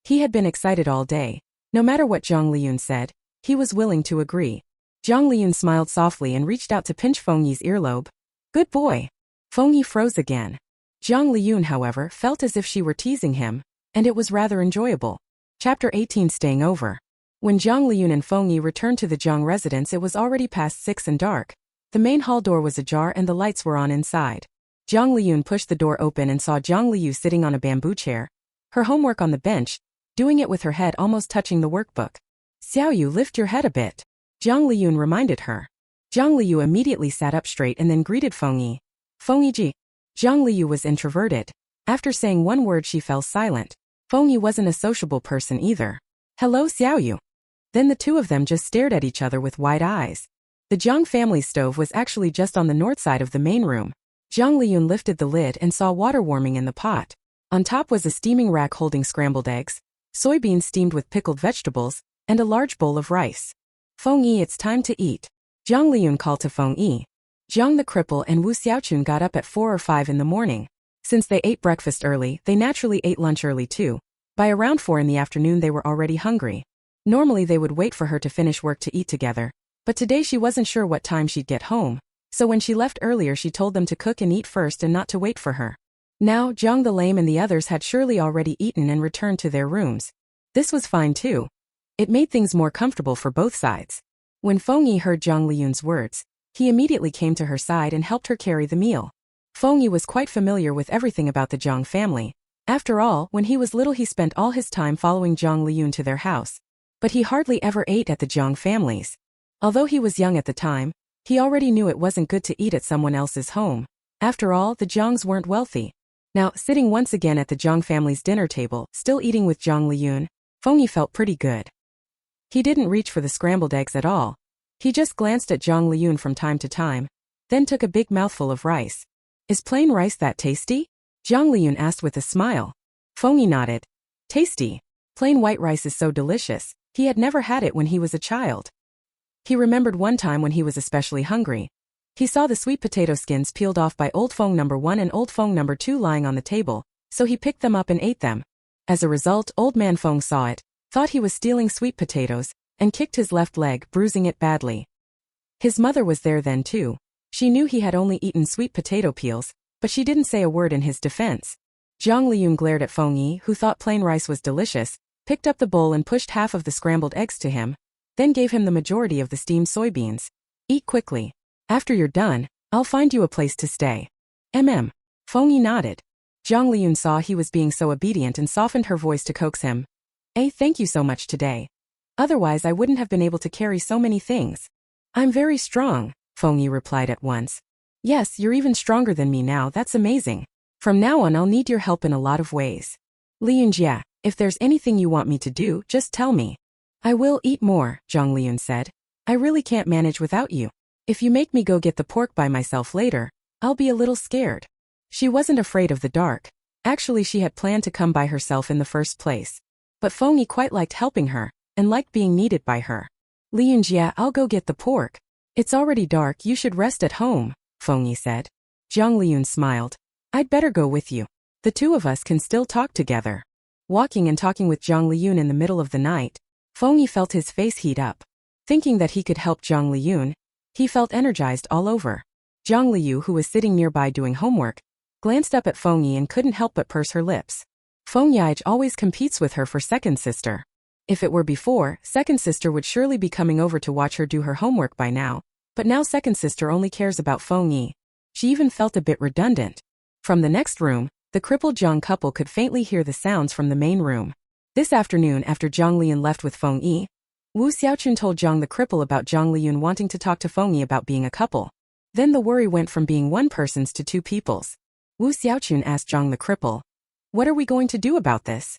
He had been excited all day. No matter what Jiang Liyun said, he was willing to agree. Jiang Liyun smiled softly and reached out to pinch Feng Yi's earlobe. "Good boy." Feng Yi froze again. Jiang Liyun, however, felt as if she were teasing him, and it was rather enjoyable. Chapter 18, Staying Over. When Jiang Liyun and Feng Yi returned to the Jiang residence, it was already past 6 and dark. The main hall door was ajar and the lights were on inside. Jiang Liyun pushed the door open and saw Jiang Liyu sitting on a bamboo chair, her homework on the bench, doing it with her head almost touching the workbook. "Xiaoyu, lift your head a bit," Jiang Liyun reminded her. Jiang Liyu immediately sat up straight and then greeted Feng Yi. "Feng Yi ji." Jiang Liyu was introverted. After saying one word, she fell silent. Feng Yi wasn't a sociable person either. "Hello, Xiaoyu." Then the two of them just stared at each other with wide eyes. The Jiang family stove was actually just on the north side of the main room. Jiang Liyun lifted the lid and saw water warming in the pot. On top was a steaming rack holding scrambled eggs, soybeans steamed with pickled vegetables, and a large bowl of rice. "Feng Yi, it's time to eat," Jiang Liyun called to Feng Yi. Jiang the cripple and Wu Xiaochun got up at 4 or 5 in the morning. Since they ate breakfast early, they naturally ate lunch early too. By around 4 in the afternoon they were already hungry. Normally they would wait for her to finish work to eat together, but today she wasn't sure what time she'd get home, so when she left earlier she told them to cook and eat first and not to wait for her. Now, Jiang the lame and the others had surely already eaten and returned to their rooms. This was fine too. It made things more comfortable for both sides. When Feng Yi heard Jiang Liyun's words, he immediately came to her side and helped her carry the meal. Feng Yi was quite familiar with everything about the Jiang family. After all, when he was little he spent all his time following Jiang Liyun to their house. But he hardly ever ate at the Jiang families. Although he was young at the time, he already knew it wasn't good to eat at someone else's home. After all, the Jiangs weren't wealthy. Now, sitting once again at the Jiang family's dinner table, still eating with Jiang Liyun, Feng Yi felt pretty good. He didn't reach for the scrambled eggs at all. He just glanced at Jiang Liyun from time to time, then took a big mouthful of rice. "Is plain rice that tasty?" Jiang Liyun asked with a smile. Feng Yi nodded. "Tasty. Plain white rice is so delicious." He had never had it when he was a child. He remembered one time when he was especially hungry. He saw the sweet potato skins peeled off by old Feng number 1 and old Feng number 2 lying on the table, so he picked them up and ate them. As a result, old man Feng saw it, thought he was stealing sweet potatoes, and kicked his left leg, bruising it badly. His mother was there then too. She knew he had only eaten sweet potato peels, but she didn't say a word in his defense. Jiang Liyun glared at Feng Yi, who thought plain rice was delicious, picked up the bowl and pushed half of the scrambled eggs to him, then gave him the majority of the steamed soybeans. "Eat quickly. After you're done, I'll find you a place to stay." Feng Yi nodded. Jiang Liyun saw he was being so obedient and softened her voice to coax him. Thank you so much today. Otherwise I wouldn't have been able to carry so many things." "I'm very strong," Feng Yi replied at once. "Yes, you're even stronger than me now, that's amazing. From now on I'll need your help in a lot of ways. Liyun Jia, if there's anything you want me to do, just tell me." "I will eat more," Jiang Liyun said. "I really can't manage without you. If you make me go get the pork by myself later, I'll be a little scared." She wasn't afraid of the dark. Actually, she had planned to come by herself in the first place. But Feng Yi quite liked helping her, and liked being needed by her. "Liyun Jia, I'll go get the pork. It's already dark, you should rest at home," Feng Yi said. Jiang Liyun smiled. "I'd better go with you. The two of us can still talk together." Walking and talking with Jiang Liyun in the middle of the night, Feng Yi felt his face heat up. Thinking that he could help Jiang Liyun, he felt energized all over. Jiang Liyu, who was sitting nearby doing homework, glanced up at Feng Yi and couldn't help but purse her lips. Feng Yi always competes with her for second sister. If it were before, second sister would surely be coming over to watch her do her homework by now, but now second sister only cares about Feng Yi. She even felt a bit redundant. From the next room, the crippled Jiang couple could faintly hear the sounds from the main room. This afternoon, after Jiang Liyun left with Feng Yi, Wu Xiaochun told Jiang the cripple about Jiang Liyun wanting to talk to Feng Yi about being a couple. Then the worry went from being one person's to two people's. Wu Xiaochun asked Jiang the cripple, "What are we going to do about this?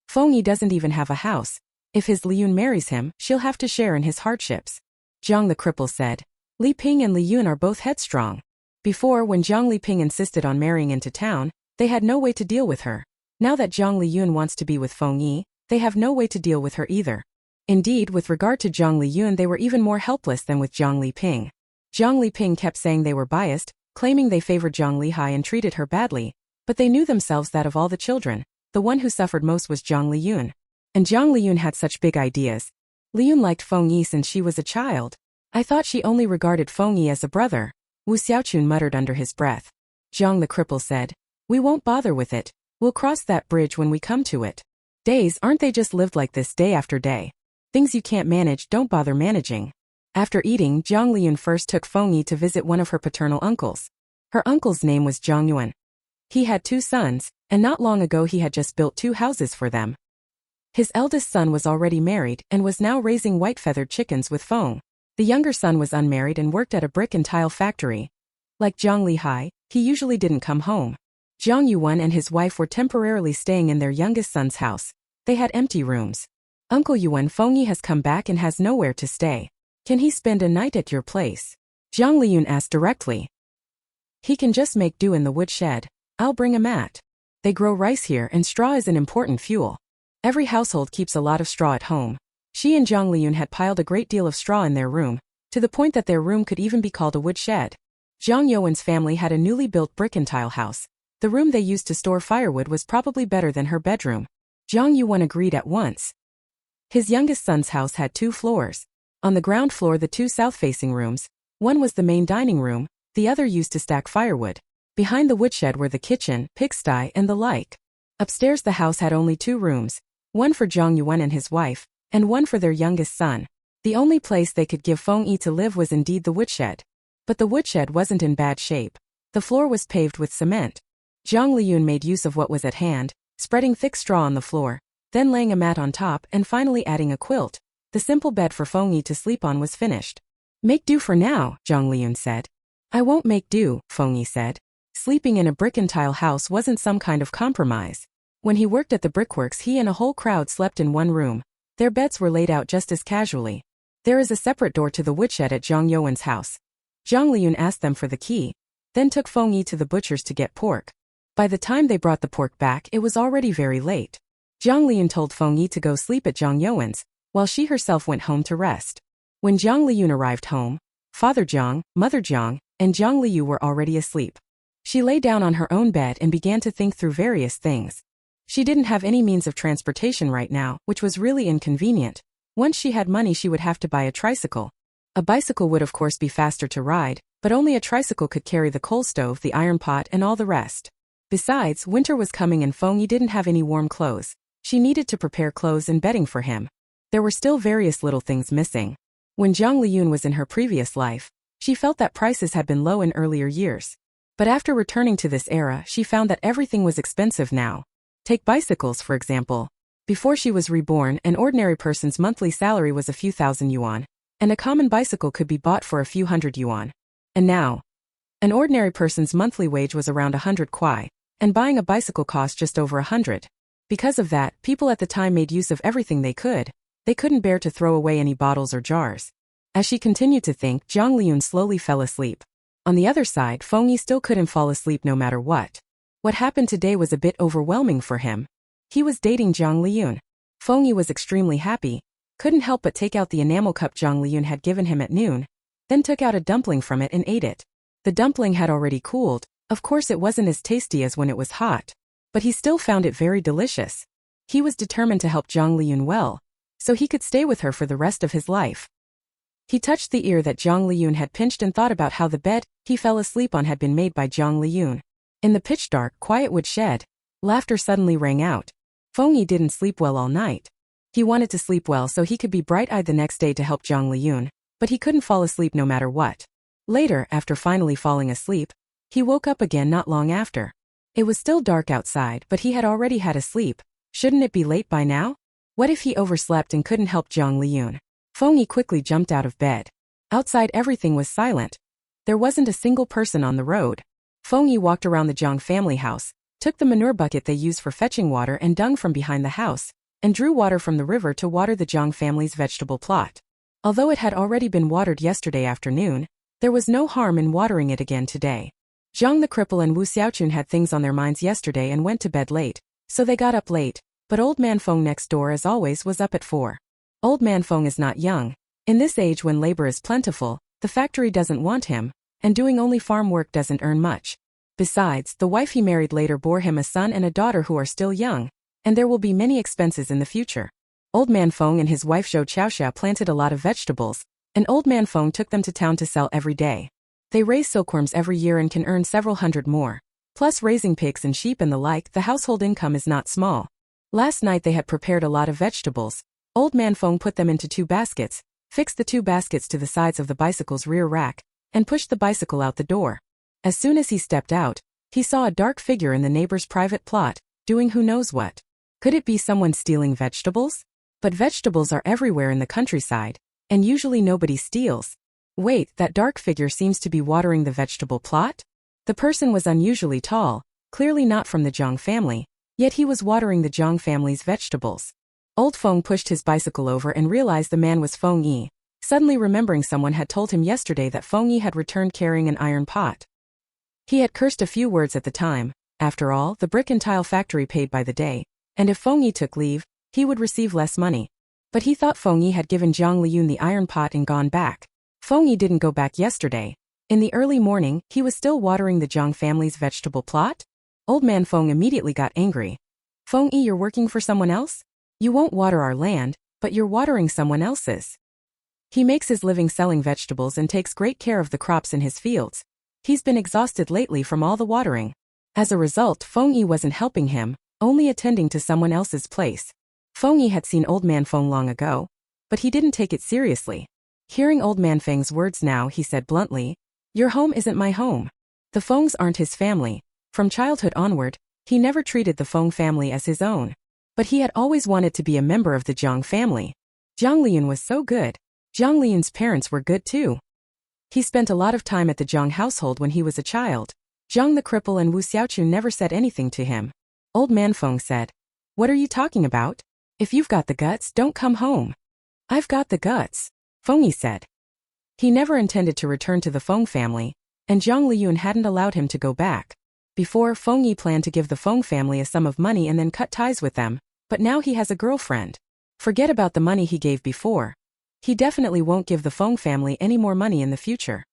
Feng Yi doesn't even have a house. If his Liyun marries him, she'll have to share in his hardships." Jiang the cripple said, "Li Ping and Liyun are both headstrong. Before, when Jiang Li Ping insisted on marrying into town, they had no way to deal with her. Now that Jiang Liyun wants to be with Feng Yi, they have no way to deal with her either. Indeed, with regard to Jiang Liyun, they were even more helpless than with Jiang Li Ping. Jiang Li Ping kept saying they were biased, claiming they favored Jiang Lihai and treated her badly, but they knew themselves that of all the children, the one who suffered most was Jiang Liyun. And Jiang Liyun had such big ideas. Liyun liked Feng Yi since she was a child. I thought she only regarded Feng Yi as a brother," Wu Xiaochun muttered under his breath. Jiang the cripple said, "We won't bother with it. We'll cross that bridge when we come to it. Days, aren't they just lived like this day after day? Things you can't manage, don't bother managing. After eating, Jiang Liyun first took Feng Yi to visit one of her paternal uncles. Her uncle's name was Jiang Liyun. He had 2 sons, and not long ago he had just built 2 houses for them. His eldest son was already married and was now raising white-feathered chickens with Feng. The younger son was unmarried and worked at a brick and tile factory. Like Jiang Lihai, he usually didn't come home. Jiang Yuan and his wife were temporarily staying in their youngest son's house. They had empty rooms. Uncle Yuan, Feng Yi has come back and has nowhere to stay. Can he spend a night at your place? Jiang Liyun asked directly. He can just make do in the woodshed. I'll bring a mat. They grow rice here and straw is an important fuel. Every household keeps a lot of straw at home. She and Jiang Liyun had piled a great deal of straw in their room, to the point that their room could even be called a woodshed. Jiang Yuan's family had a newly built brick and tile house. The room they used to store firewood was probably better than her bedroom. Jiang Yuan agreed at once. His youngest son's house had 2 floors. On the ground floor, the 2 south-facing rooms. One was the main dining room, the other used to stack firewood. Behind the woodshed were the kitchen, pigsty, and the like. Upstairs the house had only 2 rooms, one for Jiang Yuan and his wife, and one for their youngest son. The only place they could give Feng Yi to live was indeed the woodshed. But the woodshed wasn't in bad shape. The floor was paved with cement. Jiang Liyun made use of what was at hand, spreading thick straw on the floor, then laying a mat on top and finally adding a quilt. The simple bed for Feng Yi to sleep on was finished. Make do for now, Jiang Liyun said. I won't make do, Feng Yi said. Sleeping in a brick and tile house wasn't some kind of compromise. When he worked at the brickworks, he and a whole crowd slept in one room. Their beds were laid out just as casually. There is a separate door to the woodshed at Jiang Yuan's house. Jiang Liyun asked them for the key, then took Feng Yi to the butcher's to get pork. By the time they brought the pork back, it was already very late. Jiang Liyun told Feng Yi to go sleep at Jiang Yuan's, while she herself went home to rest. When Jiang Liyun arrived home, Father Jiang, Mother Jiang, and Jiang Liyu were already asleep. She lay down on her own bed and began to think through various things. She didn't have any means of transportation right now, which was really inconvenient. Once she had money, she would have to buy a tricycle. A bicycle would of course be faster to ride, but only a tricycle could carry the coal stove, the iron pot, and all the rest. Besides, winter was coming and Feng Yi didn't have any warm clothes. She needed to prepare clothes and bedding for him. There were still various little things missing. When Jiang Liyun was in her previous life, she felt that prices had been low in earlier years. But after returning to this era, she found that everything was expensive now. Take bicycles, for example. Before she was reborn, an ordinary person's monthly salary was a few thousand yuan, and a common bicycle could be bought for a few hundred yuan. And now, an ordinary person's monthly wage was around 100 kwai, and buying a bicycle cost just over 100. Because of that, people at the time made use of everything they could. They couldn't bear to throw away any bottles or jars. As she continued to think, Jiang Liyun slowly fell asleep. On the other side, Feng Yi still couldn't fall asleep no matter what. What happened today was a bit overwhelming for him. He was dating Jiang Liyun. Feng Yi was extremely happy, couldn't help but take out the enamel cup Jiang Liyun had given him at noon, then took out a dumpling from it and ate it. The dumpling had already cooled. Of course it wasn't as tasty as when it was hot, but he still found it very delicious. He was determined to help Jiang Liyun well, so he could stay with her for the rest of his life. He touched the ear that Jiang Liyun had pinched and thought about how the bed he fell asleep on had been made by Jiang Liyun. In the pitch-dark, quiet woodshed, laughter suddenly rang out. Feng Yi didn't sleep well all night. He wanted to sleep well so he could be bright-eyed the next day to help Jiang Liyun, but he couldn't fall asleep no matter what. Later, after finally falling asleep, he woke up again not long after. It was still dark outside, but he had already had a sleep. Shouldn't it be late by now? What if he overslept and couldn't help Jiang Liyun? Feng Yi quickly jumped out of bed. Outside everything was silent. There wasn't a single person on the road. Feng Yi walked around the Jiang family house, took the manure bucket they used for fetching water and dung from behind the house, and drew water from the river to water the Jiang family's vegetable plot. Although it had already been watered yesterday afternoon, there was no harm in watering it again today. Jiang the cripple and Wu Xiaochun had things on their minds yesterday and went to bed late, so they got up late, but old man Feng next door as always was up at 4. Old man Feng is not young. In this age when labor is plentiful, the factory doesn't want him, and doing only farm work doesn't earn much. Besides, the wife he married later bore him a son and a daughter who are still young, and there will be many expenses in the future. Old man Feng and his wife Zhou Xiaoxia planted a lot of vegetables, and old man Feng took them to town to sell every day. They raise silkworms every year and can earn several hundred more. Plus raising pigs and sheep and the like, the household income is not small. Last night they had prepared a lot of vegetables. Old Man Feng put them into 2 baskets, fixed the 2 baskets to the sides of the bicycle's rear rack, and pushed the bicycle out the door. As soon as he stepped out, he saw a dark figure in the neighbor's private plot, doing who knows what. Could it be someone stealing vegetables? But vegetables are everywhere in the countryside, and usually nobody steals. Wait, that dark figure seems to be watering the vegetable plot? The person was unusually tall, clearly not from the Jiang family, yet he was watering the Jiang family's vegetables. Old Feng pushed his bicycle over and realized the man was Feng Yi, suddenly remembering someone had told him yesterday that Feng Yi had returned carrying an iron pot. He had cursed a few words at the time. After all, the brick and tile factory paid by the day, and if Feng Yi took leave, he would receive less money. But he thought Feng Yi had given Jiang Liyun the iron pot and gone back. Feng Yi didn't go back yesterday. In the early morning, he was still watering the Jiang family's vegetable plot? Old Man Feng immediately got angry. Feng Yi, you're working for someone else? You won't water our land, but you're watering someone else's. He makes his living selling vegetables and takes great care of the crops in his fields. He's been exhausted lately from all the watering. As a result, Feng Yi wasn't helping him, only attending to someone else's place. Feng Yi had seen Old Man Feng long ago, but he didn't take it seriously. Hearing Old Man Feng's words now, he said bluntly, "Your home isn't my home. The Fengs aren't his family." From childhood onward, he never treated the Feng family as his own. But he had always wanted to be a member of the Jiang family. Jiang Liyun was so good. Jiang Liyun's parents were good too. He spent a lot of time at the Jiang household when he was a child. Jiang the cripple and Wu Xiaoqun never said anything to him. Old Man Feng said, "What are you talking about? If you've got the guts, don't come home." "I've got the guts," Feng Yi said. He never intended to return to the Feng family, and Jiang Liyun hadn't allowed him to go back. Before, Feng Yi planned to give the Feng family a sum of money and then cut ties with them, but now he has a girlfriend. Forget about the money he gave before. He definitely won't give the Feng family any more money in the future.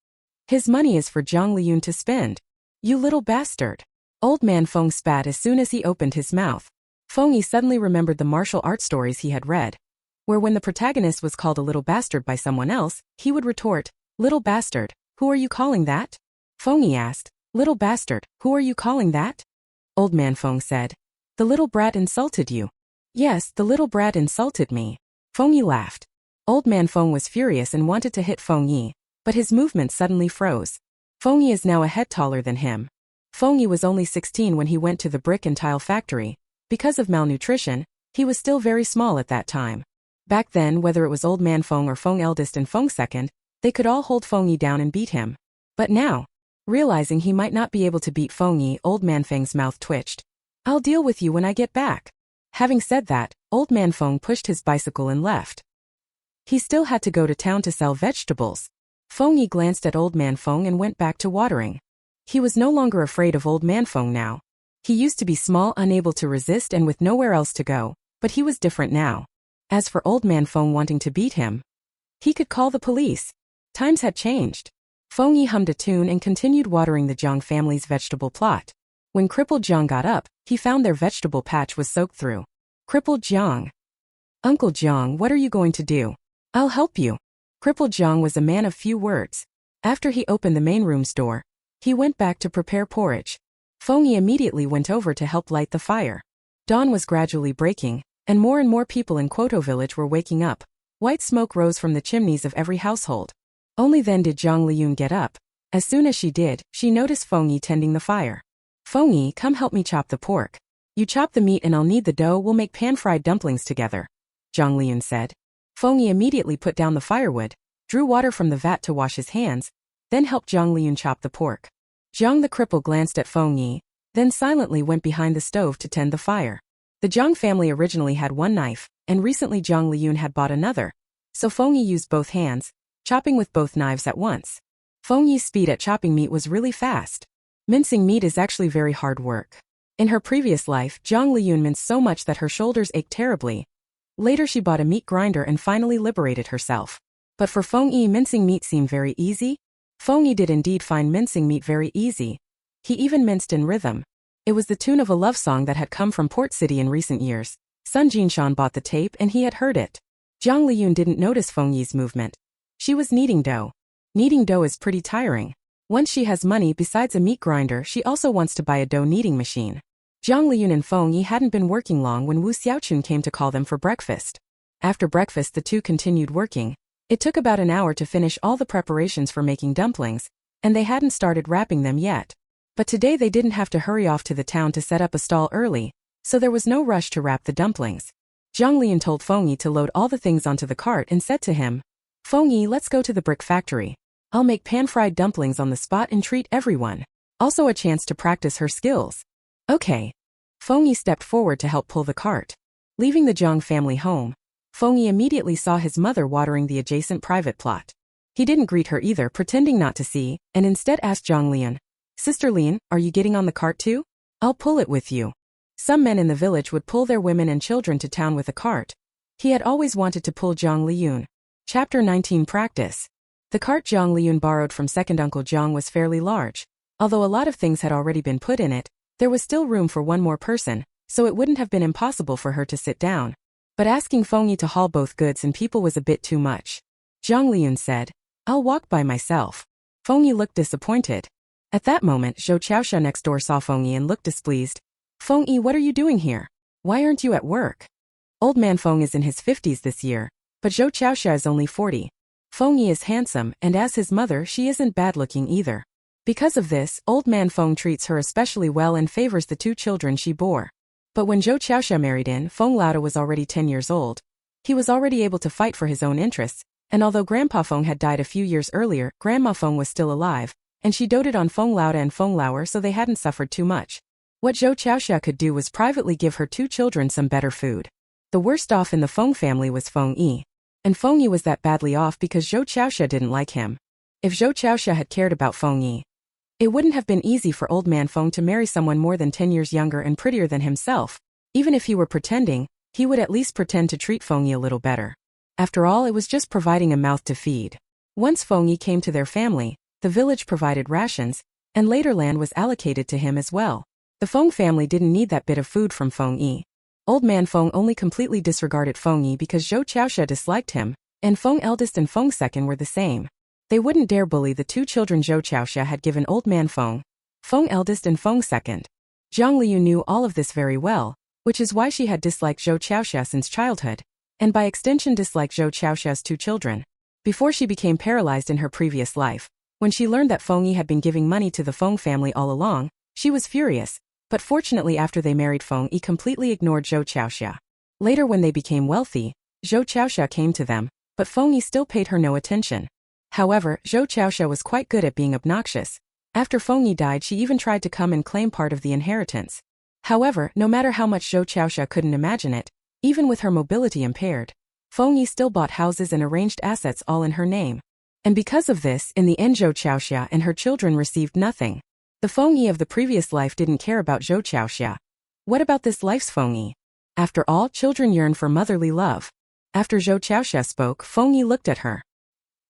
His money is for Jiang Liyun to spend. "You little bastard." Old Man Feng spat as soon as he opened his mouth. Feng Yi suddenly remembered the martial art stories he had read, where when the protagonist was called a little bastard by someone else, he would retort, "Little bastard, who are you calling that?" Feng Yi asked, "Little bastard, who are you calling that?" Old Man Feng said, "The little brat insulted you." "Yes, the little brat insulted me." Feng Yi laughed. Old Man Feng was furious and wanted to hit Feng Yi, but his movement suddenly froze. Feng Yi is now a head taller than him. Feng Yi was only 16 when he went to the brick and tile factory. Because of malnutrition, he was still very small at that time. Back then, whether it was Old Man Feng or Feng Eldest and Feng Second, they could all hold Feng Yi down and beat him. But now, realizing he might not be able to beat Feng Yi, Old Man Feng's mouth twitched. "I'll deal with you when I get back." Having said that, Old Man Feng pushed his bicycle and left. He still had to go to town to sell vegetables. Feng Yi glanced at Old Man Feng and went back to watering. He was no longer afraid of Old Man Feng now. He used to be small, unable to resist and with nowhere else to go, but he was different now. As for Old Man Feng wanting to beat him, he could call the police. Times had changed. Feng Yi hummed a tune and continued watering the Jiang family's vegetable plot. When crippled Jiang got up, he found their vegetable patch was soaked through. Crippled Jiang. "Uncle Jiang, what are you going to do?" "I'll help you." Crippled Jiang was a man of few words. After he opened the main room's door, he went back to prepare porridge. Feng Yi immediately went over to help light the fire. Dawn was gradually breaking, and more people in Quoto village were waking up. White smoke rose from the chimneys of every household. Only then did Jiang Liyun get up. As soon as she did, she noticed Feng Yi tending the fire. "Feng Yi, come help me chop the pork. You chop the meat and I'll knead the dough, we'll make pan-fried dumplings together," Jiang Liyun said. Feng Yi immediately put down the firewood, drew water from the vat to wash his hands, then helped Jiang Liyun chop the pork. Jiang the cripple glanced at Feng Yi, then silently went behind the stove to tend the fire. The Jiang family originally had one knife, and recently Jiang Liyun had bought another, so Feng Yi used both hands, chopping with both knives at once. Feng Yi's speed at chopping meat was really fast. Mincing meat is actually very hard work. In her previous life, Jiang Liyun minced so much that her shoulders ached terribly. Later she bought a meat grinder and finally liberated herself. But for Feng Yi, mincing meat seemed very easy. Feng Yi did indeed find mincing meat very easy. He even minced in rhythm. It was the tune of a love song that had come from Port City in recent years. Sun Jinshan bought the tape and he had heard it. Jiang Liyun didn't notice Feng Yi's movement. She was kneading dough. Kneading dough is pretty tiring. Once she has money besides a meat grinder, she also wants to buy a dough kneading machine. Jiang Liyun and Feng Yi hadn't been working long when Wu Xiaoqun came to call them for breakfast. After breakfast the two continued working. It took about an hour to finish all the preparations for making dumplings, and they hadn't started wrapping them yet. But today they didn't have to hurry off to the town to set up a stall early, so there was no rush to wrap the dumplings. Jiang Liyun told Feng Yi to load all the things onto the cart and said to him, "Feng Yi, let's go to the brick factory. I'll make pan-fried dumplings on the spot and treat everyone. Also a chance to practice her skills." "Okay." Feng Yi stepped forward to help pull the cart. Leaving the Jiang family home, Feng Yi immediately saw his mother watering the adjacent private plot. He didn't greet her either, pretending not to see, and instead asked Jiang Liyun, "Sister Liyun, are you getting on the cart too? I'll pull it with you." Some men in the village would pull their women and children to town with a cart. He had always wanted to pull Jiang Liyun. Chapter 19 Practice. The cart Jiang Liyun borrowed from second uncle Jiang was fairly large. Although a lot of things had already been put in it, there was still room for one more person, so it wouldn't have been impossible for her to sit down. But asking Feng Yi to haul both goods and people was a bit too much. Jiang Liyun said, "I'll walk by myself." Feng Yi looked disappointed. At that moment, Zhou Chaoxia next door saw Feng Yi and looked displeased. "Feng Yi, what are you doing here? Why aren't you at work?" Old man Feng is in his 50s this year, but Zhou Chaoxia is only 40. Feng Yi is handsome, and as his mother, she isn't bad-looking either. Because of this, old man Feng treats her especially well and favors the two children she bore. But when Zhou Chaoxia married in, Feng Lauda was already 10 years old. He was already able to fight for his own interests, and although Grandpa Feng had died a few years earlier, Grandma Feng was still alive, and she doted on Feng Lauda and Feng Lauer, so they hadn't suffered too much. What Zhou Chaoxia could do was privately give her two children some better food. The worst off in the Feng family was Feng Yi. And Feng Yi was that badly off because Zhou Chaoxia didn't like him. If Zhou Chaoxia had cared about Feng Yi, it wouldn't have been easy for old man Feng to marry someone more than 10 years younger and prettier than himself. Even if he were pretending, he would at least pretend to treat Feng Yi a little better. After all, it was just providing a mouth to feed. Once Feng Yi came to their family, the village provided rations, and later land was allocated to him as well. The Feng family didn't need that bit of food from Feng Yi. Old man Feng only completely disregarded Feng Yi because Zhou Chaoxia disliked him, and Feng eldest and Feng second were the same. They wouldn't dare bully the two children Zhou Chaoxia had given old man Feng eldest and Feng second. Jiang Liyun knew all of this very well, which is why she had disliked Zhou Chaoxia since childhood, and by extension disliked Zhou Chaoxia's two children. Before she became paralyzed in her previous life, when she learned that Feng Yi had been giving money to the Feng family all along, she was furious, but fortunately after they married Feng Yi completely ignored Zhou Chaoxia. Later when they became wealthy, Zhou Chaoxia came to them, but Feng Yi still paid her no attention. However, Zhou Chaoxia was quite good at being obnoxious. After Feng Yi died, she even tried to come and claim part of the inheritance. However, no matter how much Zhou Chaoxia couldn't imagine it, even with her mobility impaired, Feng Yi still bought houses and arranged assets all in her name. And because of this, in the end Zhou Chaoxia and her children received nothing. The Feng Yi of the previous life didn't care about Zhou Chaoxia. What about this life's Feng Yi? After all, children yearn for motherly love. After Zhou Chaoxia spoke, Feng Yi looked at her.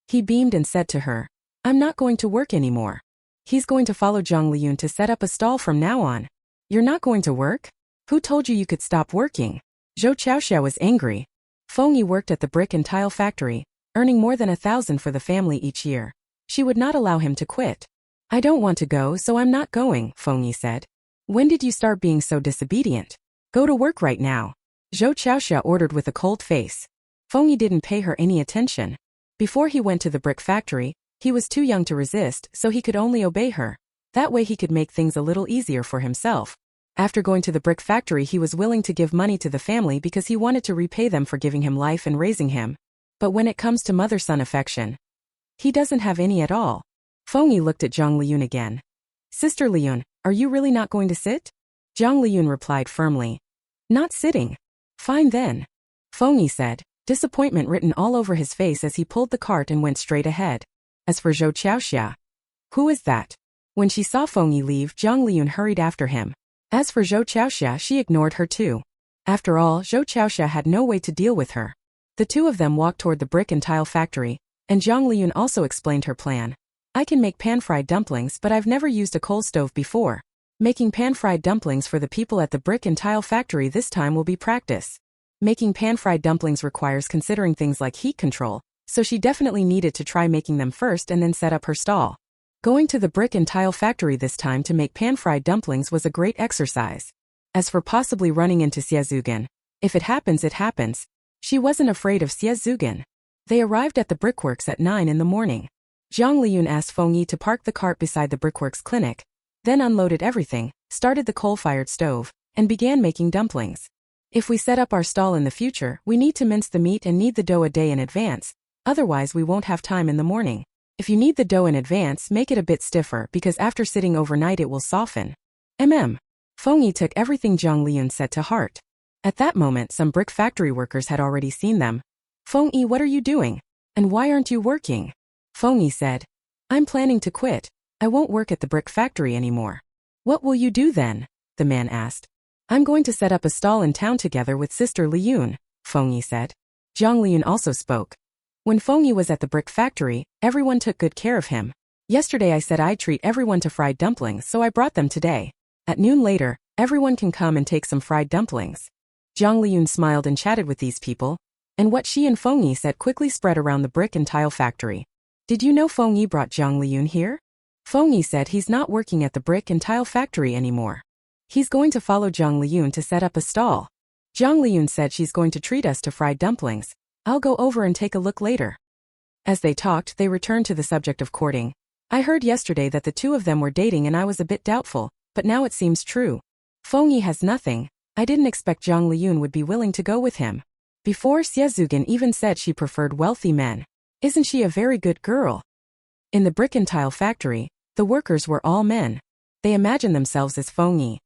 He beamed and said to her, "I'm not going to work anymore. He's going to follow Jiang Liyun to set up a stall from now on." "You're not going to work? Who told you you could stop working?" Zhou Chaoxia was angry. Feng Yi worked at the brick and tile factory, earning more than 1,000 for the family each year. She would not allow him to quit. "I don't want to go, so I'm not going," Feng Yi said. "When did you start being so disobedient? Go to work right now," Zhou Chaoxia ordered with a cold face. Feng Yi didn't pay her any attention. Before he went to the brick factory, he was too young to resist, so he could only obey her. That way he could make things a little easier for himself. After going to the brick factory, he was willing to give money to the family because he wanted to repay them for giving him life and raising him. But when it comes to mother-son affection, he doesn't have any at all. Feng Yi looked at Jiang Liyun again. "Sister Liyun, are you really not going to sit?" Jiang Liyun replied firmly. "Not sitting." "Fine then," Feng Yi said, disappointment written all over his face as he pulled the cart and went straight ahead. As for Zhou Chaoxia, "Who is that?" When she saw Feng Yi leave, Jiang Liyun hurried after him. As for Zhou Chaoxia, she ignored her too. After all, Zhou Chaoxia had no way to deal with her. The two of them walked toward the brick and tile factory, and Jiang Liyun also explained her plan. "I can make pan-fried dumplings, but I've never used a coal stove before. Making pan-fried dumplings for the people at the brick and tile factory this time will be practice." Making pan-fried dumplings requires considering things like heat control, so she definitely needed to try making them first and then set up her stall. Going to the brick and tile factory this time to make pan-fried dumplings was a great exercise. As for possibly running into Xiezugan, if it happens, it happens. She wasn't afraid of Xie. They arrived at the brickworks at 9 in the morning. Jiang Liyun asked Feng Yi to park the cart beside the brickworks clinic, then unloaded everything, started the coal-fired stove, and began making dumplings. If we set up our stall in the future, we need to mince the meat and knead the dough a day in advance, otherwise we won't have time in the morning. If you knead the dough in advance, make it a bit stiffer because after sitting overnight it will soften. Feng Yi took everything Jiang Liyun said to heart. At that moment some brick factory workers had already seen them. Feng Yi, what are you doing? And why aren't you working? Feng Yi said, I'm planning to quit. I won't work at the brick factory anymore. What will you do then? The man asked. I'm going to set up a stall in town together with Sister Liyun, Feng Yi said. Jiang Liyun also spoke. When Feng Yi was at the brick factory, everyone took good care of him. Yesterday I said I'd treat everyone to fried dumplings, so I brought them today. At noon later, everyone can come and take some fried dumplings. Jiang Liyun smiled and chatted with these people, and what she and Feng Yi said quickly spread around the brick and tile factory. Did you know Feng Yi brought Jiang Liyun here? Feng Yi said he's not working at the brick and tile factory anymore. He's going to follow Jiang Liyun to set up a stall. Jiang Liyun said she's going to treat us to fried dumplings. I'll go over and take a look later. As they talked, they returned to the subject of courting. I heard yesterday that the two of them were dating and I was a bit doubtful, but now it seems true. Feng Yi has nothing. I didn't expect Jiang Liyun would be willing to go with him. Before, Xie even said she preferred wealthy men. Isn't she a very good girl? In the brick and tile factory, the workers were all men. They imagined themselves as Feng Yi,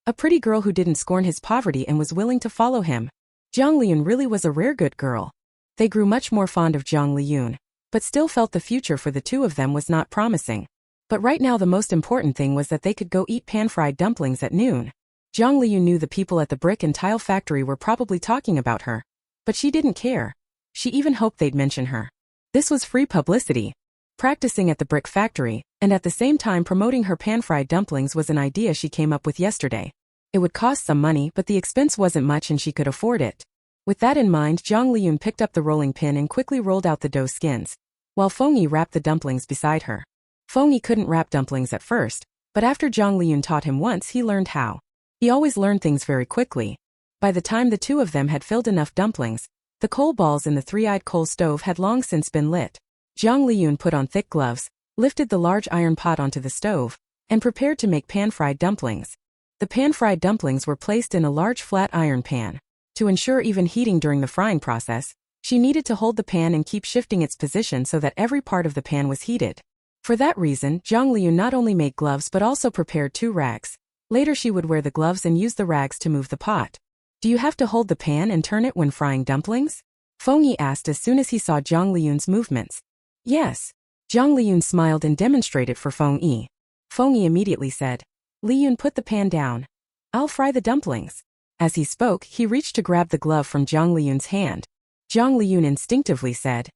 a pretty girl who didn't scorn his poverty and was willing to follow him. Jiang Liyun really was a rare good girl. They grew much more fond of Jiang Liyun, but still felt the future for the two of them was not promising. But right now the most important thing was that they could go eat pan-fried dumplings at noon. Jiang Liyun knew the people at the brick and tile factory were probably talking about her, but she didn't care. She even hoped they'd mention her. This was free publicity. Practicing at the brick factory, and at the same time promoting her pan-fried dumplings was an idea she came up with yesterday. It would cost some money, but the expense wasn't much and she could afford it. With that in mind, Jiang Liyun picked up the rolling pin and quickly rolled out the dough skins, while Feng Yi wrapped the dumplings beside her. Feng Yi couldn't wrap dumplings at first, but after Jiang Liyun taught him once he learned how. He always learned things very quickly. By the time the two of them had filled enough dumplings, the coal balls in the three-eyed coal stove had long since been lit. Jiang Liyun put on thick gloves, lifted the large iron pot onto the stove, and prepared to make pan-fried dumplings. The pan-fried dumplings were placed in a large flat iron pan. To ensure even heating during the frying process, she needed to hold the pan and keep shifting its position so that every part of the pan was heated. For that reason, Jiang Liyun not only made gloves but also prepared 2 rags. Later she would wear the gloves and use the rags to move the pot. Do you have to hold the pan and turn it when frying dumplings? Feng Yi asked as soon as he saw Jiang Liyun's movements. Yes. Jiang Liyun smiled and demonstrated for Feng Yi. Feng Yi immediately said, Liyun, put the pan down. I'll fry the dumplings. As he spoke, he reached to grab the glove from Jiang Liyun's hand. Jiang Liyun instinctively said,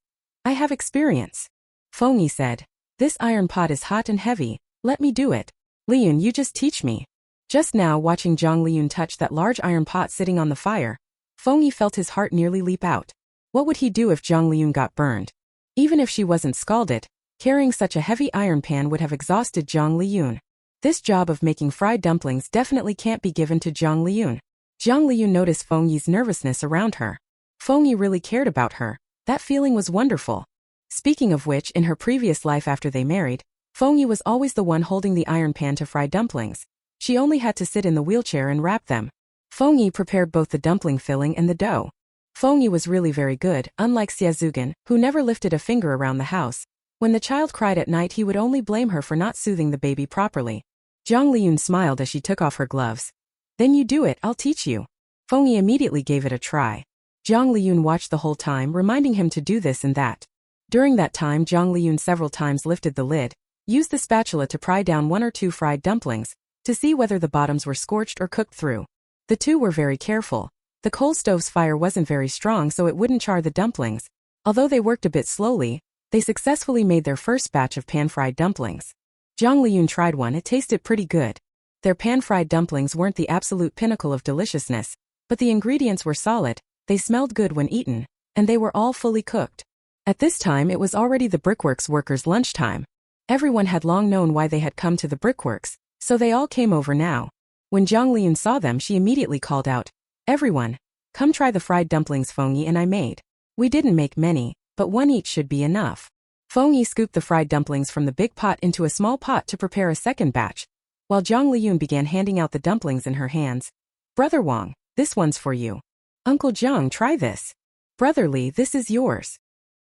I have experience. Feng Yi said, this iron pot is hot and heavy, let me do it. Liyun, you just teach me. Just now, watching Jiang Liyun touch that large iron pot sitting on the fire, Feng Yi felt his heart nearly leap out. What would he do if Jiang Liyun got burned? Even if she wasn't scalded, carrying such a heavy iron pan would have exhausted Jiang Liyun. This job of making fried dumplings definitely can't be given to Jiang Liyun. Jiang Liyun noticed Feng Yi's nervousness around her. Feng Yi really cared about her. That feeling was wonderful. Speaking of which, in her previous life after they married, Feng Yi was always the one holding the iron pan to fry dumplings. She only had to sit in the wheelchair and wrap them. Feng Yi prepared both the dumpling filling and the dough. Feng Yi was really very good, unlike Xie, who never lifted a finger around the house. When the child cried at night, he would only blame her for not soothing the baby properly. Jiang Liyun smiled as she took off her gloves. Then you do it, I'll teach you. Feng Yi immediately gave it a try. Jiang Liyun watched the whole time, reminding him to do this and that. During that time, Jiang Liyun several times lifted the lid, used the spatula to pry down 1 or 2 fried dumplings, to see whether the bottoms were scorched or cooked through. The two were very careful. The coal stove's fire wasn't very strong, so it wouldn't char the dumplings. Although they worked a bit slowly, they successfully made their first batch of pan-fried dumplings. Jiang Liyun tried one, it tasted pretty good. Their pan-fried dumplings weren't the absolute pinnacle of deliciousness, but the ingredients were solid, they smelled good when eaten, and they were all fully cooked. At this time it was already the brickworks workers' lunchtime. Everyone had long known why they had come to the brickworks, so they all came over now. When Jiang Liyun saw them, she immediately called out, Everyone, Come try the fried dumplings Feng Yi and I made. We didn't make many, but one each should be enough. Feng Yi scooped the fried dumplings from the big pot into a small pot to prepare a second batch, while Jiang Liyun began handing out the dumplings in her hands. Brother Wang, this one's for you. Uncle Jiang, try this. Brother Li, this is yours.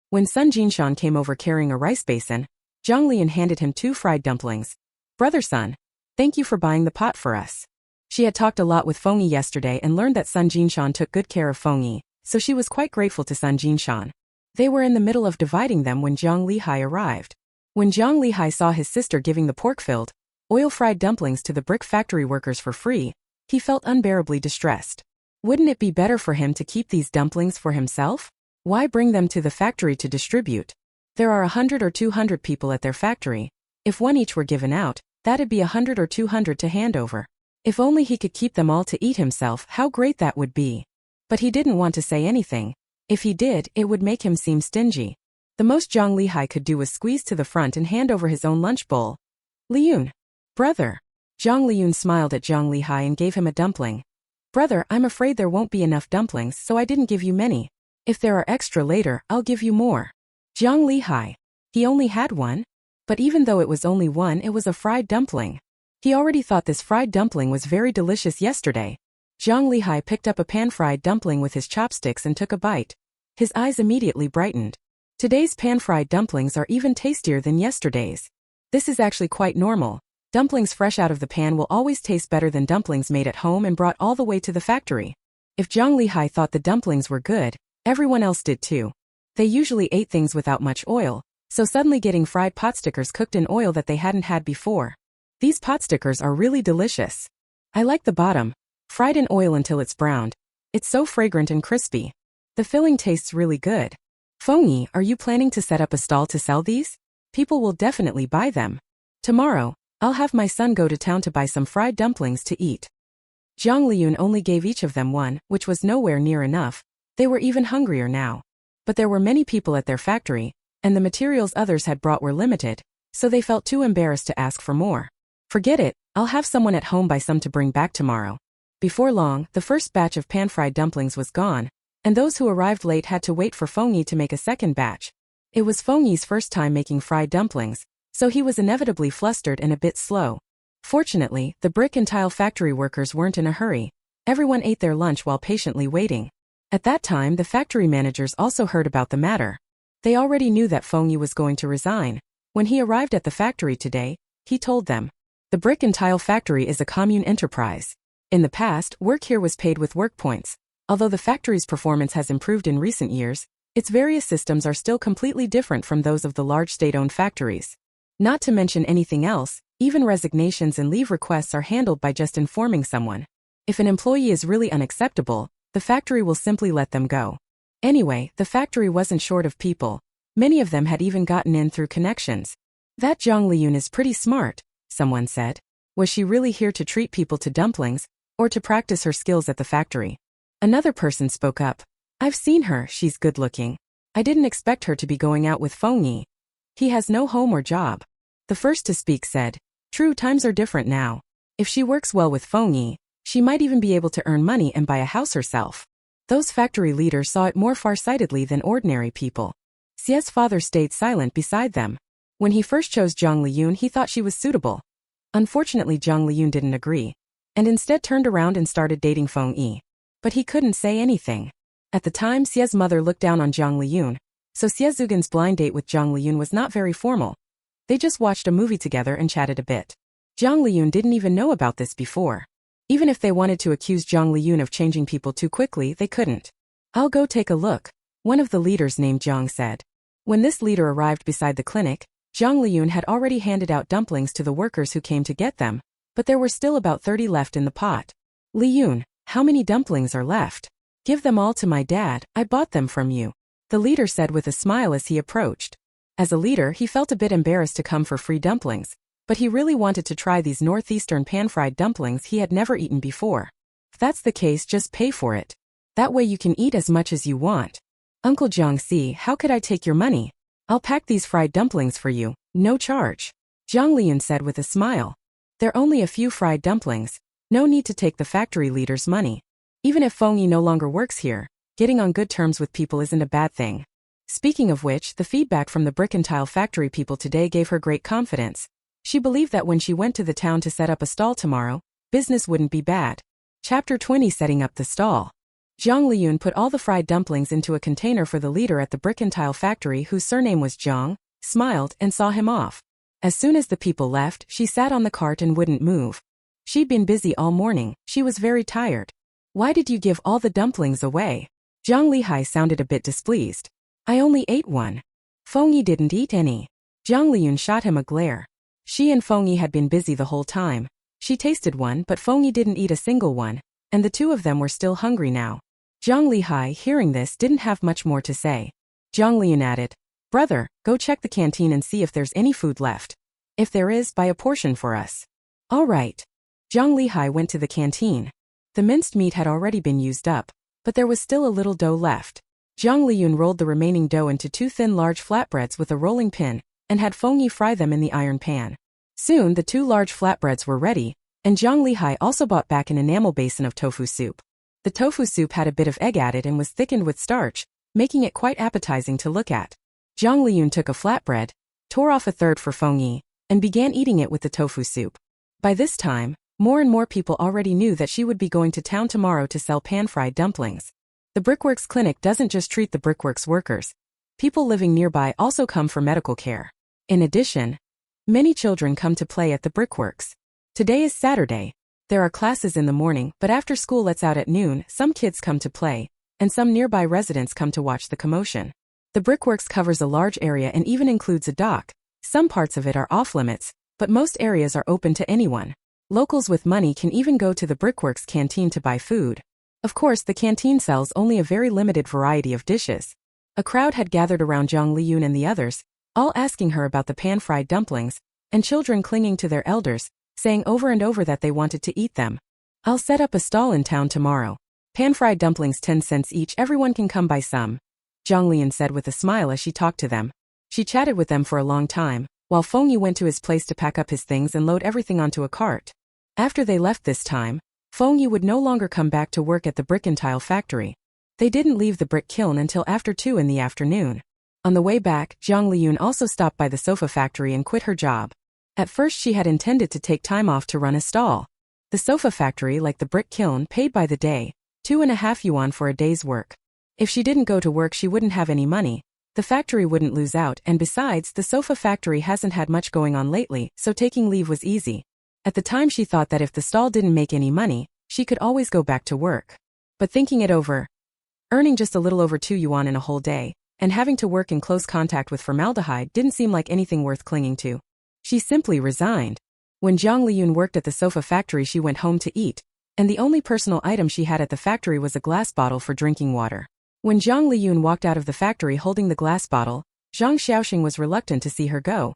When Sun Jinshan came over carrying a rice basin, Jiang Liyun handed him 2 fried dumplings. Brother Sun, thank you for buying the pot for us. She had talked a lot with Feng Yi yesterday and learned that Sun Jinshan took good care of Feng Yi, so she was quite grateful to Sun Jinshan. They were in the middle of dividing them when Jiang Lihai arrived. When Jiang Lihai saw his sister giving the pork-filled, oil-fried dumplings to the brick factory workers for free, he felt unbearably distressed. Wouldn't it be better for him to keep these dumplings for himself? Why bring them to the factory to distribute? There are 100 or 200 people at their factory. If one each were given out, that'd be 100 or 200 to hand over. If only he could keep them all to eat himself, how great that would be. But he didn't want to say anything. If he did, it would make him seem stingy. The most Jiang Lihai could do was squeeze to the front and hand over his own lunch bowl. Liyun. Brother. Jiang Liyun smiled at Jiang Lihai and gave him a dumpling. Brother, I'm afraid there won't be enough dumplings, so I didn't give you many. If there are extra later, I'll give you more. Jiang Lihai. He only had one? But even though it was only one, it was a fried dumpling. He already thought this fried dumpling was very delicious yesterday. Jiang Lihai picked up a pan-fried dumpling with his chopsticks and took a bite. His eyes immediately brightened. Today's pan-fried dumplings are even tastier than yesterday's. This is actually quite normal. Dumplings fresh out of the pan will always taste better than dumplings made at home and brought all the way to the factory. If Jiang Lihai thought the dumplings were good, everyone else did too. They usually ate things without much oil, so suddenly getting fried pot stickers cooked in oil that they hadn't had before. These pot stickers are really delicious. I like the bottom, fried in oil until it's browned. It's so fragrant and crispy. The filling tastes really good. Feng Yi, are you planning to set up a stall to sell these? People will definitely buy them. Tomorrow, I'll have my son go to town to buy some fried dumplings to eat. Jiang Liyun only gave each of them one, which was nowhere near enough. They were even hungrier now. But there were many people at their factory, and the materials others had brought were limited, so they felt too embarrassed to ask for more. Forget it, I'll have someone at home buy some to bring back tomorrow. Before long, the first batch of pan-fried dumplings was gone, and those who arrived late had to wait for Feng Yi to make a second batch. It was Feng Yi's first time making fried dumplings, so he was inevitably flustered and a bit slow. Fortunately, the brick and tile factory workers weren't in a hurry. Everyone ate their lunch while patiently waiting. At that time, the factory managers also heard about the matter. They already knew that Feng Yi was going to resign. When he arrived at the factory today, he told them, "The brick and tile factory is a commune enterprise. In the past, work here was paid with work points. Although the factory's performance has improved in recent years, its various systems are still completely different from those of the large state-owned factories. Not to mention anything else, even resignations and leave requests are handled by just informing someone. If an employee is really unacceptable, the factory will simply let them go." Anyway, the factory wasn't short of people. Many of them had even gotten in through connections. "That Jiang Liyun is pretty smart," someone said. Was she really here to treat people to dumplings, or to practice her skills at the factory? Another person spoke up. "I've seen her, she's good-looking. I didn't expect her to be going out with Feng Yi. He has no home or job." The first to speak said, "True, times are different now. If she works well with Feng Yi, she might even be able to earn money and buy a house herself." Those factory leaders saw it more far-sightedly than ordinary people. Xie's father stayed silent beside them. When he first chose Jiang Liyun, he thought she was suitable. Unfortunately, Jiang Liyun didn't agree, and instead turned around and started dating Feng Yi. But he couldn't say anything. At the time, Xie's mother looked down on Jiang Liyun, so Xie Zugan's blind date with Jiang Liyun was not very formal. They just watched a movie together and chatted a bit. Jiang Liyun didn't even know about this before. Even if they wanted to accuse Jiang Liyun of changing people too quickly, they couldn't. "I'll go take a look," one of the leaders named Jiang said. When this leader arrived beside the clinic, Jiang Liyun had already handed out dumplings to the workers who came to get them, but there were still about 30 left in the pot. "Liyun, how many dumplings are left? Give them all to my dad, I bought them from you," the leader said with a smile as he approached. As a leader, he felt a bit embarrassed to come for free dumplings, but he really wanted to try these northeastern pan-fried dumplings he had never eaten before. "If that's the case, just pay for it. That way you can eat as much as you want." "Uncle Jiang Si, how could I take your money? I'll pack these fried dumplings for you, no charge," Jiang Liyun said with a smile. "They're only a few fried dumplings, no need to take the factory leader's money." Even if Feng Yi no longer works here, getting on good terms with people isn't a bad thing. Speaking of which, the feedback from the brick and tile factory people today gave her great confidence. She believed that when she went to the town to set up a stall tomorrow, business wouldn't be bad. Chapter 20 Setting up the stall. Jiang Liyun put all the fried dumplings into a container for the leader at the brick and tile factory whose surname was Jiang, smiled and saw him off. As soon as the people left, she sat on the cart and wouldn't move. She'd been busy all morning, she was very tired. Why did you give all the dumplings away? Jiang Lihai sounded a bit displeased. I only ate one. Feng Yi didn't eat any. Jiang Liyun shot him a glare. She and Feng Yi had been busy the whole time. She tasted one but Feng Yi didn't eat a single one, and the two of them were still hungry now. Jiang Lihai, hearing this, didn't have much more to say. Jiang Liyun added, Brother, go check the canteen and see if there's any food left. If there is, buy a portion for us. All right. Jiang Lihai went to the canteen. The minced meat had already been used up, but there was still a little dough left. Jiang Liyun rolled the remaining dough into 2 thin large flatbreads with a rolling pin, and had Feng Yi fry them in the iron pan. Soon the 2 large flatbreads were ready, and Jiang Lihai also brought back an enamel basin of tofu soup. The tofu soup had a bit of egg added and was thickened with starch, making it quite appetizing to look at. Jiang Liyun took a flatbread, tore off a third for Feng Yi, and began eating it with the tofu soup. By this time, more and more people already knew that she would be going to town tomorrow to sell pan-fried dumplings. The Brickworks Clinic doesn't just treat the Brickworks workers. People living nearby also come for medical care. In addition, many children come to play at the Brickworks. Today is Saturday. There are classes in the morning, but after school lets out at noon, some kids come to play, and some nearby residents come to watch the commotion. The Brickworks covers a large area and even includes a dock. Some parts of it are off-limits, but most areas are open to anyone. Locals with money can even go to the Brickworks canteen to buy food. Of course, the canteen sells only a very limited variety of dishes. A crowd had gathered around Jiang Liyun and the others, all asking her about the pan-fried dumplings, and children clinging to their elders, saying over and over that they wanted to eat them. I'll set up a stall in town tomorrow. Pan-fried dumplings 10 cents each, everyone can come buy some. Jiang Liyun said with a smile as she talked to them. She chatted with them for a long time, while Feng Yi went to his place to pack up his things and load everything onto a cart. After they left this time, Feng Yi would no longer come back to work at the brick and tile factory. They didn't leave the brick kiln until after 2 in the afternoon. On the way back, Jiang Liyun also stopped by the sofa factory and quit her job. At first she had intended to take time off to run a stall. The sofa factory, like the brick kiln, paid by the day, 2.5 yuan for a day's work. If she didn't go to work she wouldn't have any money. The factory wouldn't lose out, and besides, the sofa factory hasn't had much going on lately, so taking leave was easy. At the time she thought that if the stall didn't make any money, she could always go back to work. But thinking it over, earning just a little over 2 yuan in a whole day, and having to work in close contact with formaldehyde didn't seem like anything worth clinging to. She simply resigned. When Jiang Liyun worked at the sofa factory she went home to eat, and the only personal item she had at the factory was a glass bottle for drinking water. When Jiang Liyun walked out of the factory holding the glass bottle, Zhang Xiaoxing was reluctant to see her go.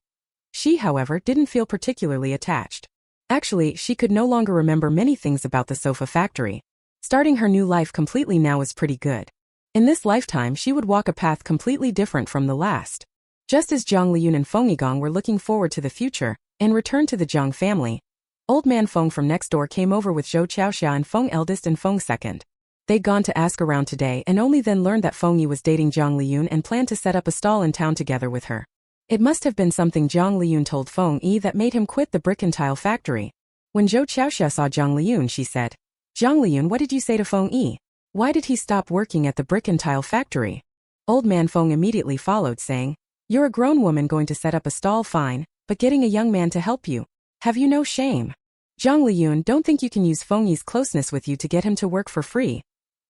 She, however, didn't feel particularly attached. Actually, she could no longer remember many things about the sofa factory. Starting her new life completely now was pretty good. In this lifetime she would walk a path completely different from the last. Just as Jiang Liyun and Feng Yigong were looking forward to the future, and returned to the Jiang family, old man Feng from next door came over with Zhou Qiaoxia and Feng eldest and Feng second. They'd gone to ask around today and only then learned that Feng Yi was dating Jiang Liyun and planned to set up a stall in town together with her. It must have been something Jiang Liyun told Feng Yi that made him quit the brick and tile factory. When Zhou Qiaoxia saw Jiang Liyun she said, Jiang Liyun, what did you say to Feng Yi? Why did he stop working at the brick and tile factory? Old man Feng immediately followed saying, You're a grown woman going to set up a stall, fine, but getting a young man to help you. Have you no shame? Jiang Liyun, don't think you can use Feng Yi's closeness with you to get him to work for free.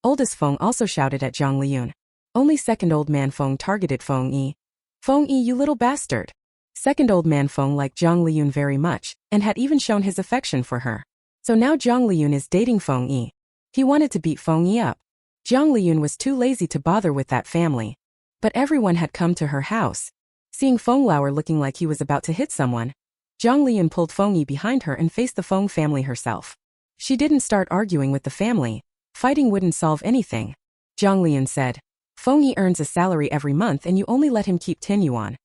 Oldest Feng also shouted at Jiang Liyun. Only second old man Feng targeted Feng Yi. Feng Yi, you little bastard. Second old man Feng liked Jiang Liyun very much, and had even shown his affection for her. So now Jiang Liyun is dating Feng Yi. He wanted to beat Feng Yi up. Jiang Liyun was too lazy to bother with that family. But everyone had come to her house. Seeing Feng Lauer looking like he was about to hit someone, Jiang Liyun pulled Feng Yi behind her and faced the Feng family herself. She didn't start arguing with the family. Fighting wouldn't solve anything. Jiang Liyun said, Feng Yi earns a salary every month and you only let him keep 10 yuan.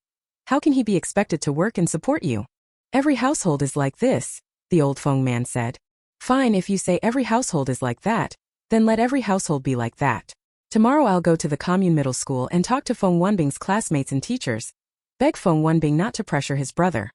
How can he be expected to work and support you? Every household is like this, the old Feng man said. Fine, if you say every household is like that, Then let every household be like that. Tomorrow I'll go to the commune middle school and talk to Feng Wenbing's classmates and teachers. Beg Feng Wenbing not to pressure his brother.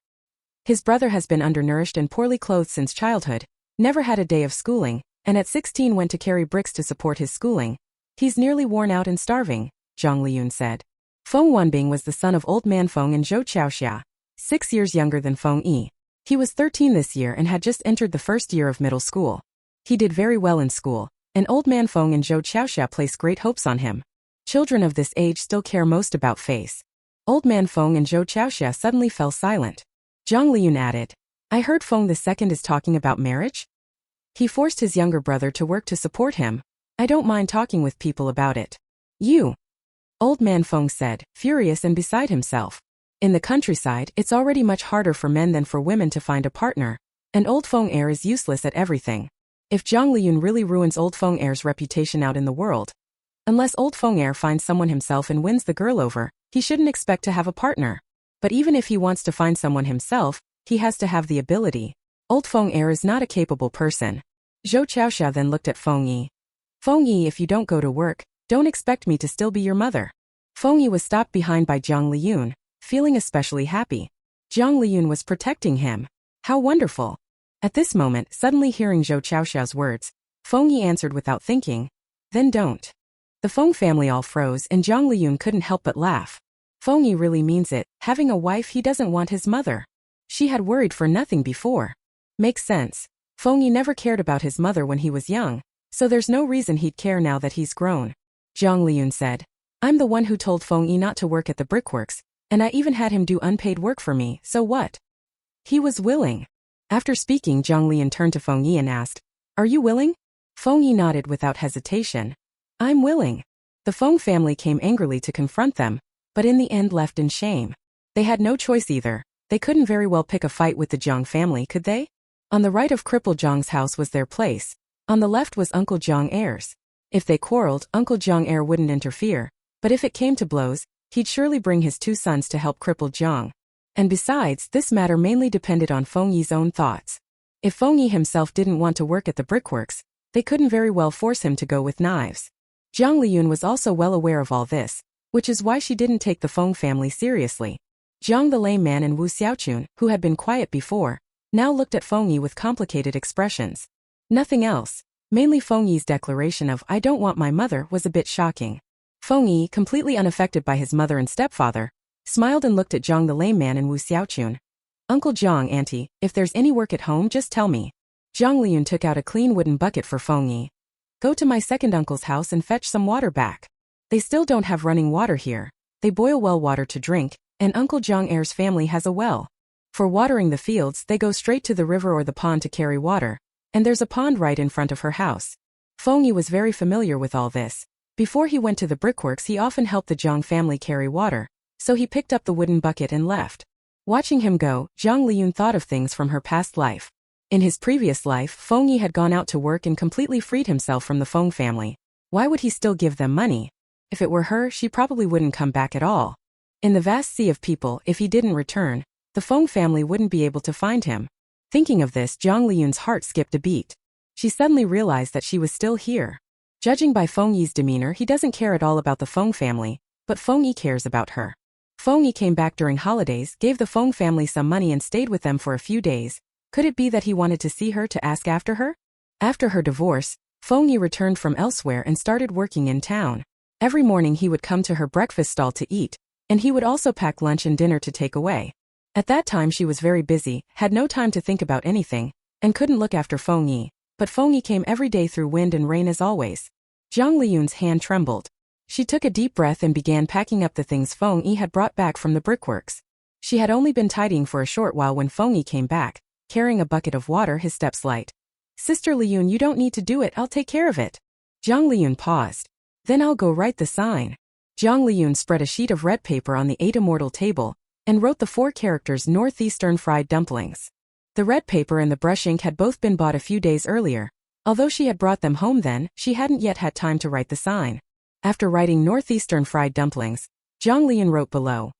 His brother has been undernourished and poorly clothed since childhood, never had a day of schooling, and at 16 went to carry bricks to support his schooling. He's nearly worn out and starving, Jiang Liyun said. Feng Wenbing was the son of old man Feng and Zhou Qiaoxia, 6 years younger than Feng Yi. He was 13 this year and had just entered the first year of middle school. He did very well in school, and old man Feng and Zhou Qiaoxia placed great hopes on him. Children of this age still care most about face. Old man Feng and Zhou Qiaoxia suddenly fell silent. Jiang Liyun added, I heard Feng II is talking about marriage? He forced his younger brother to work to support him. I don't mind talking with people about it. You. Old man Feng said, furious and beside himself. In the countryside, it's already much harder for men than for women to find a partner, and old Feng heir is useless at everything. If Jiang Liyun really ruins old Feng heir's reputation out in the world, unless old Feng heir finds someone himself and wins the girl over, he shouldn't expect to have a partner. But even if he wants to find someone himself, he has to have the ability. Old Feng heir is not a capable person. Zhou Qiaoxia then looked at Feng Yi. Feng Yi, if you don't go to work, don't expect me to still be your mother. Feng Yi was stopped behind by Jiang Liyun, feeling especially happy. Jiang Liyun was protecting him. How wonderful. At this moment, suddenly hearing Zhou Qiaoxia's words, Feng Yi answered without thinking, then don't. The Feng family all froze and Jiang Liyun couldn't help but laugh. Feng Yi really means it, having a wife he doesn't want his mother. She had worried for nothing before. Makes sense. Feng Yi never cared about his mother when he was young, so there's no reason he'd care now that he's grown. Jiang Liyun said, I'm the one who told Feng Yi not to work at the brickworks, and I even had him do unpaid work for me, so what? He was willing. After speaking, Jiang Liyun turned to Feng Yi and asked, Are you willing? Feng Yi nodded without hesitation. I'm willing. The Feng family came angrily to confront them, but in the end left in shame. They had no choice either. They couldn't very well pick a fight with the Jiang family, could they? On the right of Cripple Jiang's house was their place. On the left was Uncle Jiang Heir's. If they quarreled, Uncle Jiang Heir wouldn't interfere, but if it came to blows, he'd surely bring his 2 sons to help Cripple Jiang. And besides, this matter mainly depended on Feng Yi's own thoughts. If Feng Yi himself didn't want to work at the brickworks, they couldn't very well force him to go with knives. Jiang Liyun was also well aware of all this, which is why she didn't take the Feng family seriously. Jiang the lame man and Wu Xiaochun, who had been quiet before, now looked at Feng Yi with complicated expressions. Nothing else. Mainly Feng Yi's declaration of I don't want my mother was a bit shocking. Feng Yi, completely unaffected by his mother and stepfather, smiled and looked at Jiang the lame man and Wu Xiaochun. Uncle Jiang, auntie, if there's any work at home just tell me. Jiang Liyun took out a clean wooden bucket for Feng Yi. Go to my second uncle's house and fetch some water back. They still don't have running water here. They boil well water to drink, and Uncle Jiang Heir's family has a well. For watering the fields, they go straight to the river or the pond to carry water, and there's a pond right in front of her house. Feng Yi was very familiar with all this. Before he went to the brickworks, he often helped the Jiang family carry water, so he picked up the wooden bucket and left. Watching him go, Jiang Liyun thought of things from her past life. In his previous life, Feng Yi had gone out to work and completely freed himself from the Feng family. Why would he still give them money? If it were her, she probably wouldn't come back at all. In the vast sea of people, if he didn't return, the Feng family wouldn't be able to find him. Thinking of this, Jiang Liyun's heart skipped a beat. She suddenly realized that she was still here. Judging by Feng Yi's demeanor, he doesn't care at all about the Feng family, but Feng Yi cares about her. Feng Yi came back during holidays, gave the Feng family some money and stayed with them for a few days. Could it be that he wanted to see her to ask after her? After her divorce, Feng Yi returned from elsewhere and started working in town. Every morning he would come to her breakfast stall to eat, and he would also pack lunch and dinner to take away. At that time she was very busy, had no time to think about anything, and couldn't look after Feng Yi, but Feng Yi came every day through wind and rain as always. Jiang Liyun's hand trembled. She took a deep breath and began packing up the things Feng Yi had brought back from the brickworks. She had only been tidying for a short while when Feng Yi came back, carrying a bucket of water, his steps light. Sister Liyun, you don't need to do it, I'll take care of it. Jiang Liyun paused. Then I'll go write the sign. Jiang Liyun spread a sheet of red paper on the 8 immortal table, and wrote the 4 characters Northeastern fried dumplings. The red paper and the brush ink had both been bought a few days earlier. Although she had brought them home then, she hadn't yet had time to write the sign. After writing Northeastern fried dumplings, Jiang Liyun wrote below,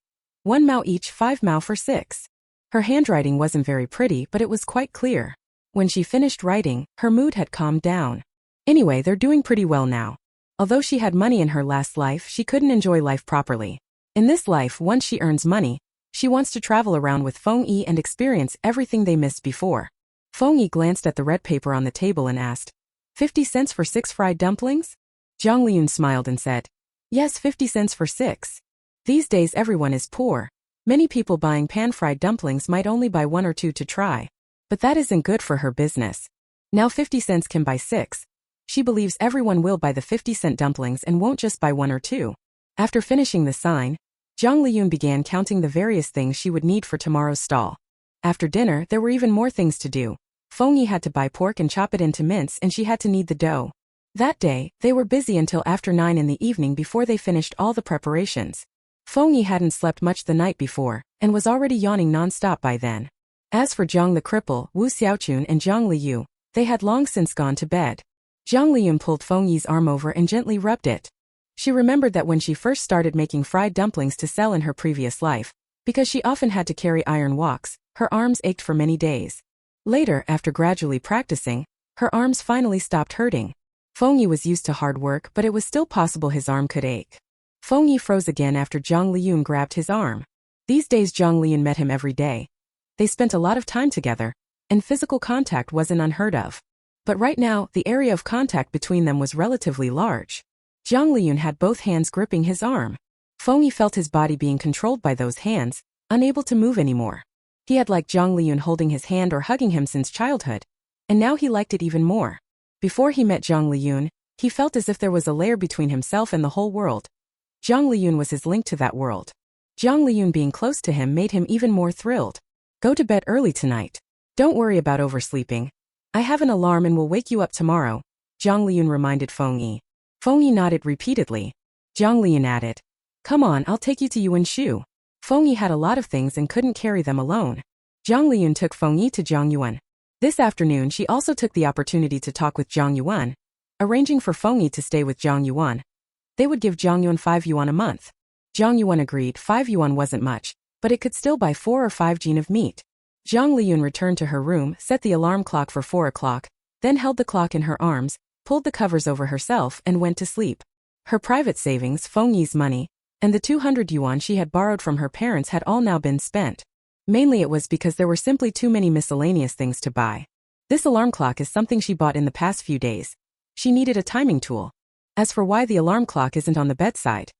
1 mao each, 5 mao for 6. Her handwriting wasn't very pretty, but it was quite clear. When she finished writing, her mood had calmed down. Anyway, they're doing pretty well now. Although she had money in her last life, she couldn't enjoy life properly. In this life, once she earns money, she wants to travel around with Feng Yi and experience everything they missed before. Feng Yi glanced at the red paper on the table and asked, 50 cents for 6 fried dumplings? Jiang Liyun smiled and said, yes, 50 cents for 6. These days everyone is poor. Many people buying pan-fried dumplings might only buy 1 or 2 to try. But that isn't good for her business. Now 50 cents can buy 6. She believes everyone will buy the 50-cent dumplings and won't just buy 1 or 2. After finishing the sign, Jiang Liyun began counting the various things she would need for tomorrow's stall. After dinner, there were even more things to do. Feng Yi had to buy pork and chop it into mince, and she had to knead the dough. That day, they were busy until after 9 in the evening before they finished all the preparations. Feng Yi hadn't slept much the night before, and was already yawning non-stop by then. As for Jiang the cripple, Wu Xiaochun and Jiang Liyun, they had long since gone to bed. Jiang Liyun pulled Feng Yi's arm over and gently rubbed it. She remembered that when she first started making fried dumplings to sell in her previous life, because she often had to carry iron walks, her arms ached for many days. Later, after gradually practicing, her arms finally stopped hurting. Feng Yi was used to hard work, but it was still possible his arm could ache. Feng Yi froze again after Jiang Liyun grabbed his arm. These days Jiang Liyun met him every day. They spent a lot of time together, and physical contact wasn't unheard of. But right now, the area of contact between them was relatively large. Jiang Liyun had both hands gripping his arm. Feng Yi felt his body being controlled by those hands, unable to move anymore. He had liked Jiang Liyun holding his hand or hugging him since childhood, and now he liked it even more. Before he met Jiang Liyun, he felt as if there was a layer between himself and the whole world. Jiang Liyun was his link to that world. Jiang Liyun being close to him made him even more thrilled. Go to bed early tonight. Don't worry about oversleeping. I have an alarm and will wake you up tomorrow, Jiang Liyun reminded Feng Yi. Feng Yi nodded repeatedly. Jiang Liyun added, come on, I'll take you to Yuan Shu. Feng Yi had a lot of things and couldn't carry them alone. Jiang Liyun took Feng Yi to Jiang Yuan. This afternoon she also took the opportunity to talk with Jiang Yuan, arranging for Feng Yi to stay with Jiang Yuan. They would give Jiang Yuan 5 yuan a month. Jiang Yuan agreed. 5 yuan wasn't much, but it could still buy 4 or 5 jin of meat. Jiang Liyun returned to her room, set the alarm clock for 4 o'clock, then held the clock in her arms, pulled the covers over herself and went to sleep. Her private savings, Feng Yi's money, and the 200 yuan she had borrowed from her parents had all now been spent. Mainly it was because there were simply too many miscellaneous things to buy. This alarm clock is something she bought in the past few days. She needed a timing tool. As for why the alarm clock isn't on the bedside,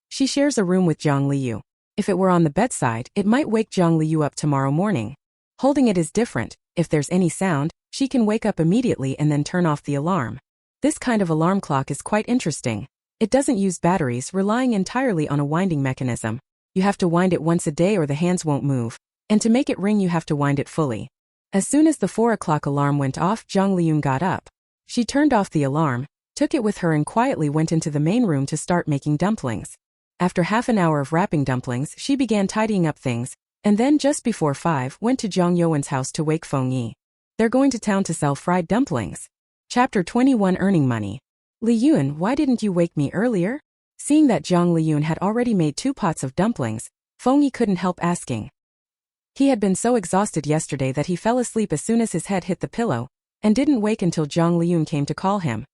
she shares a room with Jiang Liyun. If it were on the bedside, it might wake Jiang Liyun up tomorrow morning. Holding it is different. If there's any sound, she can wake up immediately and then turn off the alarm. This kind of alarm clock is quite interesting. It doesn't use batteries, relying entirely on a winding mechanism. You have to wind it once a day or the hands won't move, and to make it ring you have to wind it fully. As soon as the 4 o'clock alarm went off, Jiang Liyun got up. She turned off the alarm, took it with her and quietly went into the main room to start making dumplings. After half an hour of wrapping dumplings, she began tidying up things, and then just before 5 went to Jiang Yuan's house to wake Feng Yi. They're going to town to sell fried dumplings. Chapter 21 Earning Money. Liyun, why didn't you wake me earlier? Seeing that Jiang Liyun had already made 2 pots of dumplings, Feng Yi couldn't help asking. He had been so exhausted yesterday that he fell asleep as soon as his head hit the pillow, and didn't wake until Jiang Liyun came to call him.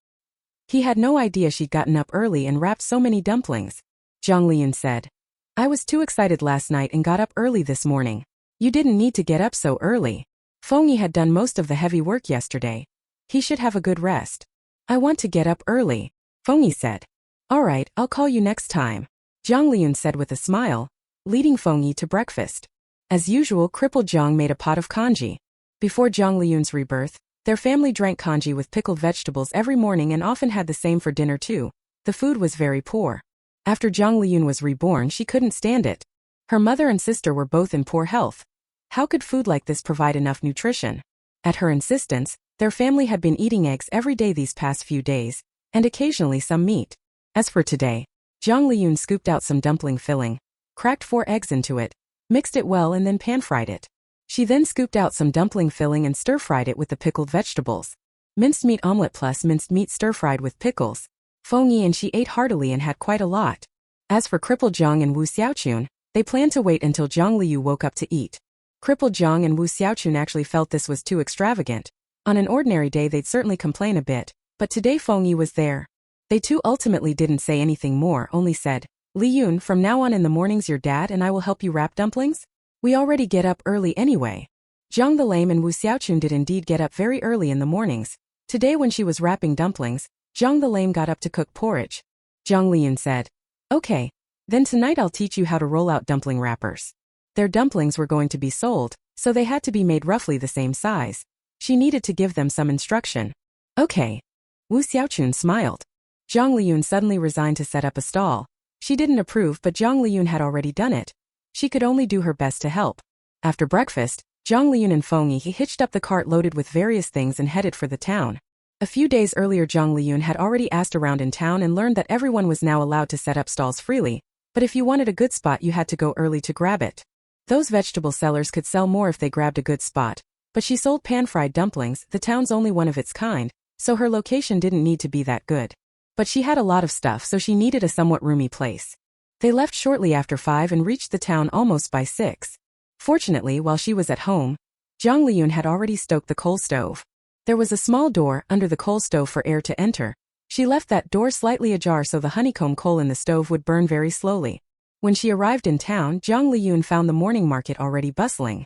He had no idea she'd gotten up early and wrapped so many dumplings. Jiang Liyun said, I was too excited last night and got up early this morning. You didn't need to get up so early. Feng Yi had done most of the heavy work yesterday. He should have a good rest. I want to get up early, Feng Yi said. All right, I'll call you next time, Jiang Liyun said with a smile, leading Feng Yi to breakfast. As usual, crippled Jiang made a pot of congee. Before Jiang Liyun's rebirth, their family drank congee with pickled vegetables every morning and often had the same for dinner too. The food was very poor. After Jiang Liyun was reborn, she couldn't stand it. Her mother and sister were both in poor health. How could food like this provide enough nutrition? At her insistence, their family had been eating eggs every day these past few days, and occasionally some meat. As for today, Jiang Liyun scooped out some dumpling filling, cracked 4 eggs into it, mixed it well and then pan-fried it. She then scooped out some dumpling filling and stir-fried it with the pickled vegetables. Minced meat omelette plus minced meat stir-fried with pickles. Feng Yi and she ate heartily and had quite a lot. As for crippled Jiang and Wu Xiaochun, they planned to wait until Jiang Liyun woke up to eat. Crippled Jiang and Wu Xiaochun actually felt this was too extravagant. On an ordinary day they'd certainly complain a bit, But today Feng Yi was there. They two ultimately didn't say anything more, only said, Liyun, from now on in the mornings your dad and I will help you wrap dumplings? We already get up early anyway. Jiang the Lame and Wu Xiaochun did indeed get up very early in the mornings. Today when she was wrapping dumplings, Jiang the Lame got up to cook porridge. Jiang Liyun said, Okay, then tonight I'll teach you how to roll out dumpling wrappers. Their dumplings were going to be sold, so they had to be made roughly the same size. She needed to give them some instruction. Okay. Wu Xiaochun smiled. Jiang Liyun suddenly resigned to set up a stall. She didn't approve, but Jiang Liyun had already done it. She could only do her best to help. After breakfast, Jiang Liyun and Feng Yi hitched up the cart loaded with various things and headed for the town. A few days earlier Jiang Liyun had already asked around in town and learned that everyone was now allowed to set up stalls freely, but if you wanted a good spot you had to go early to grab it. Those vegetable sellers could sell more if they grabbed a good spot, but she sold pan-fried dumplings, the town's only one of its kind, so her location didn't need to be that good. But she had a lot of stuff, so she needed a somewhat roomy place. They left shortly after 5 and reached the town almost by 6. Fortunately, while she was at home, Jiang Liyun had already stoked the coal stove. There was a small door under the coal stove for air to enter. She left that door slightly ajar so the honeycomb coal in the stove would burn very slowly. When she arrived in town, Jiang Liyun found the morning market already bustling.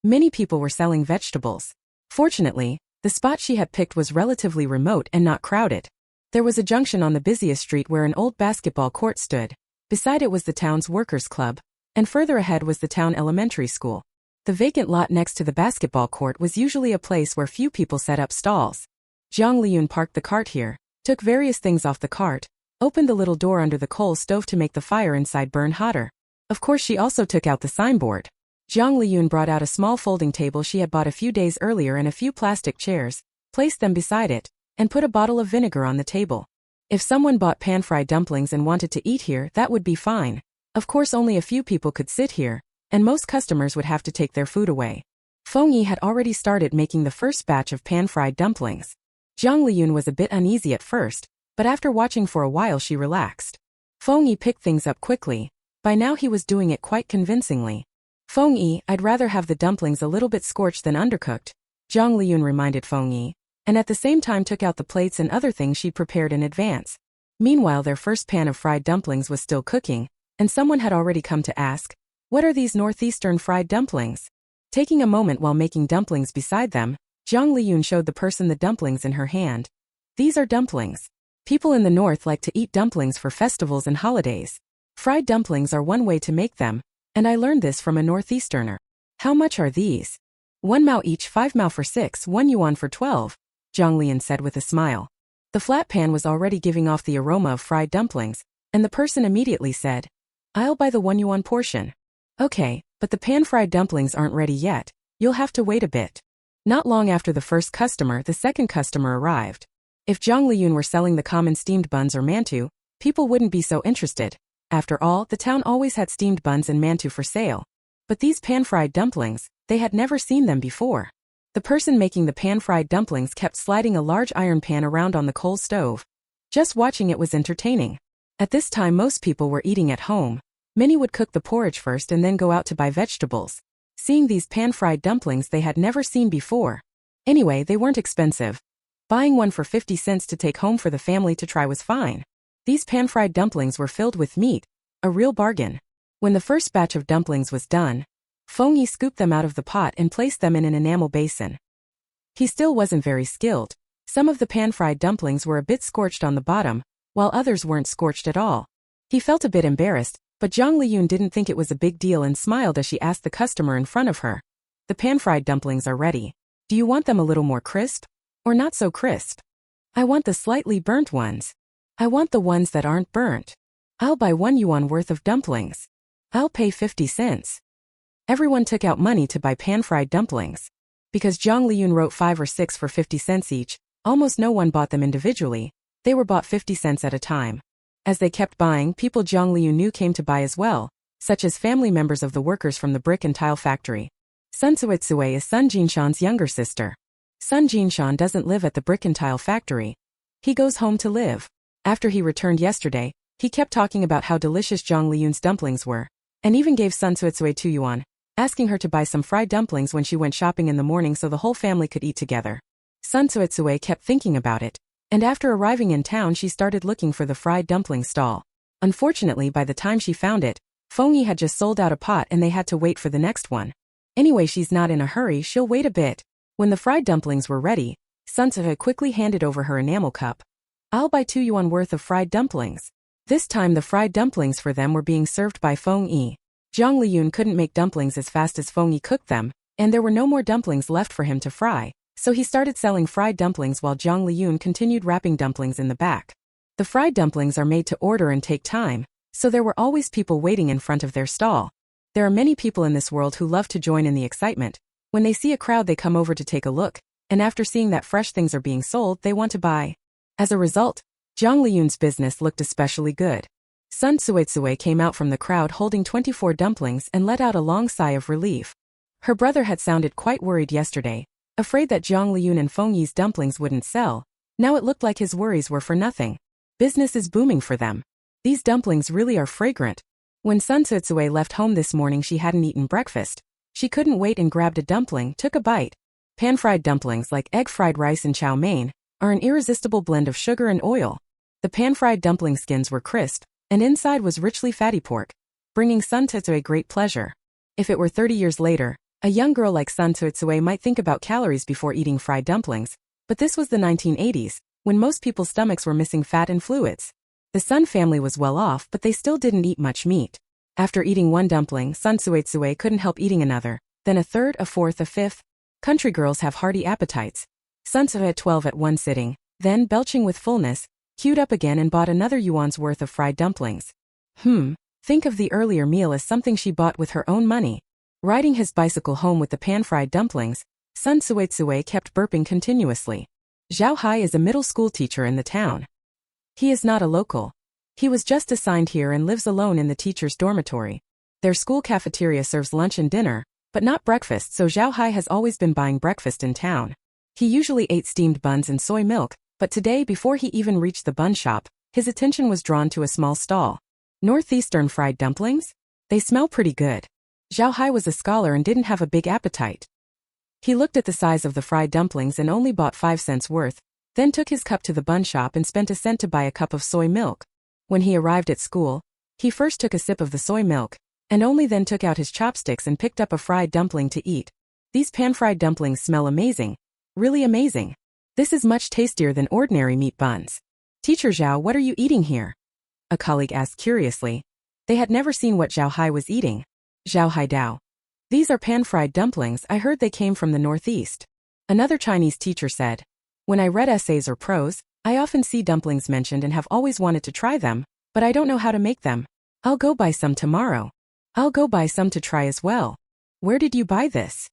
Many people were selling vegetables. Fortunately, the spot she had picked was relatively remote and not crowded. There was a junction on the busiest street where an old basketball court stood. Beside it was the town's workers' club, and further ahead was the town elementary school. The vacant lot next to the basketball court was usually a place where few people set up stalls. Jiang Liyun parked the cart here, took various things off the cart, opened the little door under the coal stove to make the fire inside burn hotter. Of course she also took out the signboard. Jiang Liyun brought out a small folding table she had bought a few days earlier and a few plastic chairs, placed them beside it, and put a bottle of vinegar on the table. If someone bought pan-fried dumplings and wanted to eat here, that would be fine. Of course only a few people could sit here, and most customers would have to take their food away. Feng Yi had already started making the first batch of pan-fried dumplings. Jiang Liyun was a bit uneasy at first, but after watching for a while she relaxed. Feng Yi picked things up quickly. By now he was doing it quite convincingly. Feng Yi, I'd rather have the dumplings a little bit scorched than undercooked, Jiang Liyun reminded Feng Yi, and at the same time took out the plates and other things she'd prepared in advance. Meanwhile their first pan of fried dumplings was still cooking, and someone had already come to ask, What are these northeastern fried dumplings? Taking a moment while making dumplings beside them, Jiang Liyun showed the person the dumplings in her hand. These are dumplings. People in the north like to eat dumplings for festivals and holidays. Fried dumplings are one way to make them, and I learned this from a northeasterner. How much are these? 1 mao each, 5 mao for 6, 1 yuan for 12, Jiang Liyun said with a smile. The flat pan was already giving off the aroma of fried dumplings, and the person immediately said, I'll buy the 1 yuan portion. Okay, but the pan-fried dumplings aren't ready yet, you'll have to wait a bit. Not long after the first customer, the second customer arrived. If Jiang Liyun were selling the common steamed buns or mantu, people wouldn't be so interested. After all, the town always had steamed buns and mantu for sale. But these pan-fried dumplings, they had never seen them before. The person making the pan-fried dumplings kept sliding a large iron pan around on the coal stove. Just watching it was entertaining. At this time most people were eating at home. Many would cook the porridge first and then go out to buy vegetables. Seeing these pan-fried dumplings they had never seen before. Anyway, they weren't expensive. Buying one for 50 cents to take home for the family to try was fine. These pan-fried dumplings were filled with meat, a real bargain. When the first batch of dumplings was done, Feng Yi scooped them out of the pot and placed them in an enamel basin. He still wasn't very skilled. Some of the pan-fried dumplings were a bit scorched on the bottom, while others weren't scorched at all. He felt a bit embarrassed, but Jiang Liyun didn't think it was a big deal and smiled as she asked the customer in front of her. The pan-fried dumplings are ready. Do you want them a little more crisp? Or not so crisp? I want the slightly burnt ones. I want the ones that aren't burnt. I'll buy 1 yuan worth of dumplings. I'll pay 50 cents. Everyone took out money to buy pan-fried dumplings. Because Jiang Liyun wrote 5 or 6 for 50 cents each, almost no one bought them individually. They were bought 50 cents at a time. As they kept buying, people Jiang Liyun knew came to buy as well, such as family members of the workers from the brick and tile factory. Sun Suitsue is Sun Jinshan's younger sister. Sun Jinshan doesn't live at the brick and tile factory. He goes home to live. After he returned yesterday, he kept talking about how delicious Jiang Liyun's dumplings were, and even gave Sun Suitsue 2 yuan, asking her to buy some fried dumplings when she went shopping in the morning so the whole family could eat together. Sun Suitsue kept thinking about it, and after arriving in town she started looking for the fried dumpling stall. Unfortunately, by the time she found it, Feng Yi had just sold out a pot and they had to wait for the next one. Anyway, she's not in a hurry, she'll wait a bit. When the fried dumplings were ready, Sun Ce quickly handed over her enamel cup. I'll buy 2 yuan worth of fried dumplings. This time the fried dumplings for them were being served by Feng Yi. Jiang Liyun couldn't make dumplings as fast as Feng Yi cooked them, and there were no more dumplings left for him to fry, so he started selling fried dumplings while Jiang Liyun continued wrapping dumplings in the back. The fried dumplings are made to order and take time, so there were always people waiting in front of their stall. There are many people in this world who love to join in the excitement. When they see a crowd they come over to take a look, and after seeing that fresh things are being sold they want to buy. As a result, Jiang Liyun's business looked especially good. Sun Ce came out from the crowd holding 24 dumplings and let out a long sigh of relief. Her brother had sounded quite worried yesterday, afraid that Jiang Liyun and Feng Yi's dumplings wouldn't sell. Now it looked like his worries were for nothing. Business is booming for them. These dumplings really are fragrant. When Sun Ce left home this morning she hadn't eaten breakfast. She couldn't wait and grabbed a dumpling, took a bite. Pan-fried dumplings like egg-fried rice and chow mein are an irresistible blend of sugar and oil. The pan-fried dumpling skins were crisp, and inside was richly fatty pork, bringing Sun Ce great pleasure. If it were 30 years later, a young girl like Sun Ce might think about calories before eating fried dumplings, but this was the 1980s, when most people's stomachs were missing fat and fluids. The Sun family was well off, but they still didn't eat much meat. After eating one dumpling, Sun Ce couldn't help eating another, then a third, a fourth, a fifth. Country girls have hearty appetites. Sun Ce at 12 at one sitting, then, belching with fullness, queued up again and bought another yuan's worth of fried dumplings. Think of the earlier meal as something she bought with her own money. Riding his bicycle home with the pan-fried dumplings, Sun Ce kept burping continuously. Zhao Hai is a middle school teacher in the town. He is not a local. He was just assigned here and lives alone in the teacher's dormitory. Their school cafeteria serves lunch and dinner, but not breakfast, so Zhao Hai has always been buying breakfast in town. He usually ate steamed buns and soy milk, but today, before he even reached the bun shop, his attention was drawn to a small stall. Northeastern fried dumplings? They smell pretty good. Zhao Hai was a scholar and didn't have a big appetite. He looked at the size of the fried dumplings and only bought 5 cents worth, then took his cup to the bun shop and spent a cent to buy a cup of soy milk. When he arrived at school, he first took a sip of the soy milk, and only then took out his chopsticks and picked up a fried dumpling to eat. These pan-fried dumplings smell amazing. Really amazing. This is much tastier than ordinary meat buns. Teacher Zhao, what are you eating here? A colleague asked curiously. They had never seen what Zhao Hai was eating. Zhao Hai Dao. These are pan-fried dumplings, I heard they came from the northeast. Another Chinese teacher said. When I read essays or prose, I often see dumplings mentioned and have always wanted to try them, but I don't know how to make them. I'll go buy some tomorrow. I'll go buy some to try as well. Where did you buy this?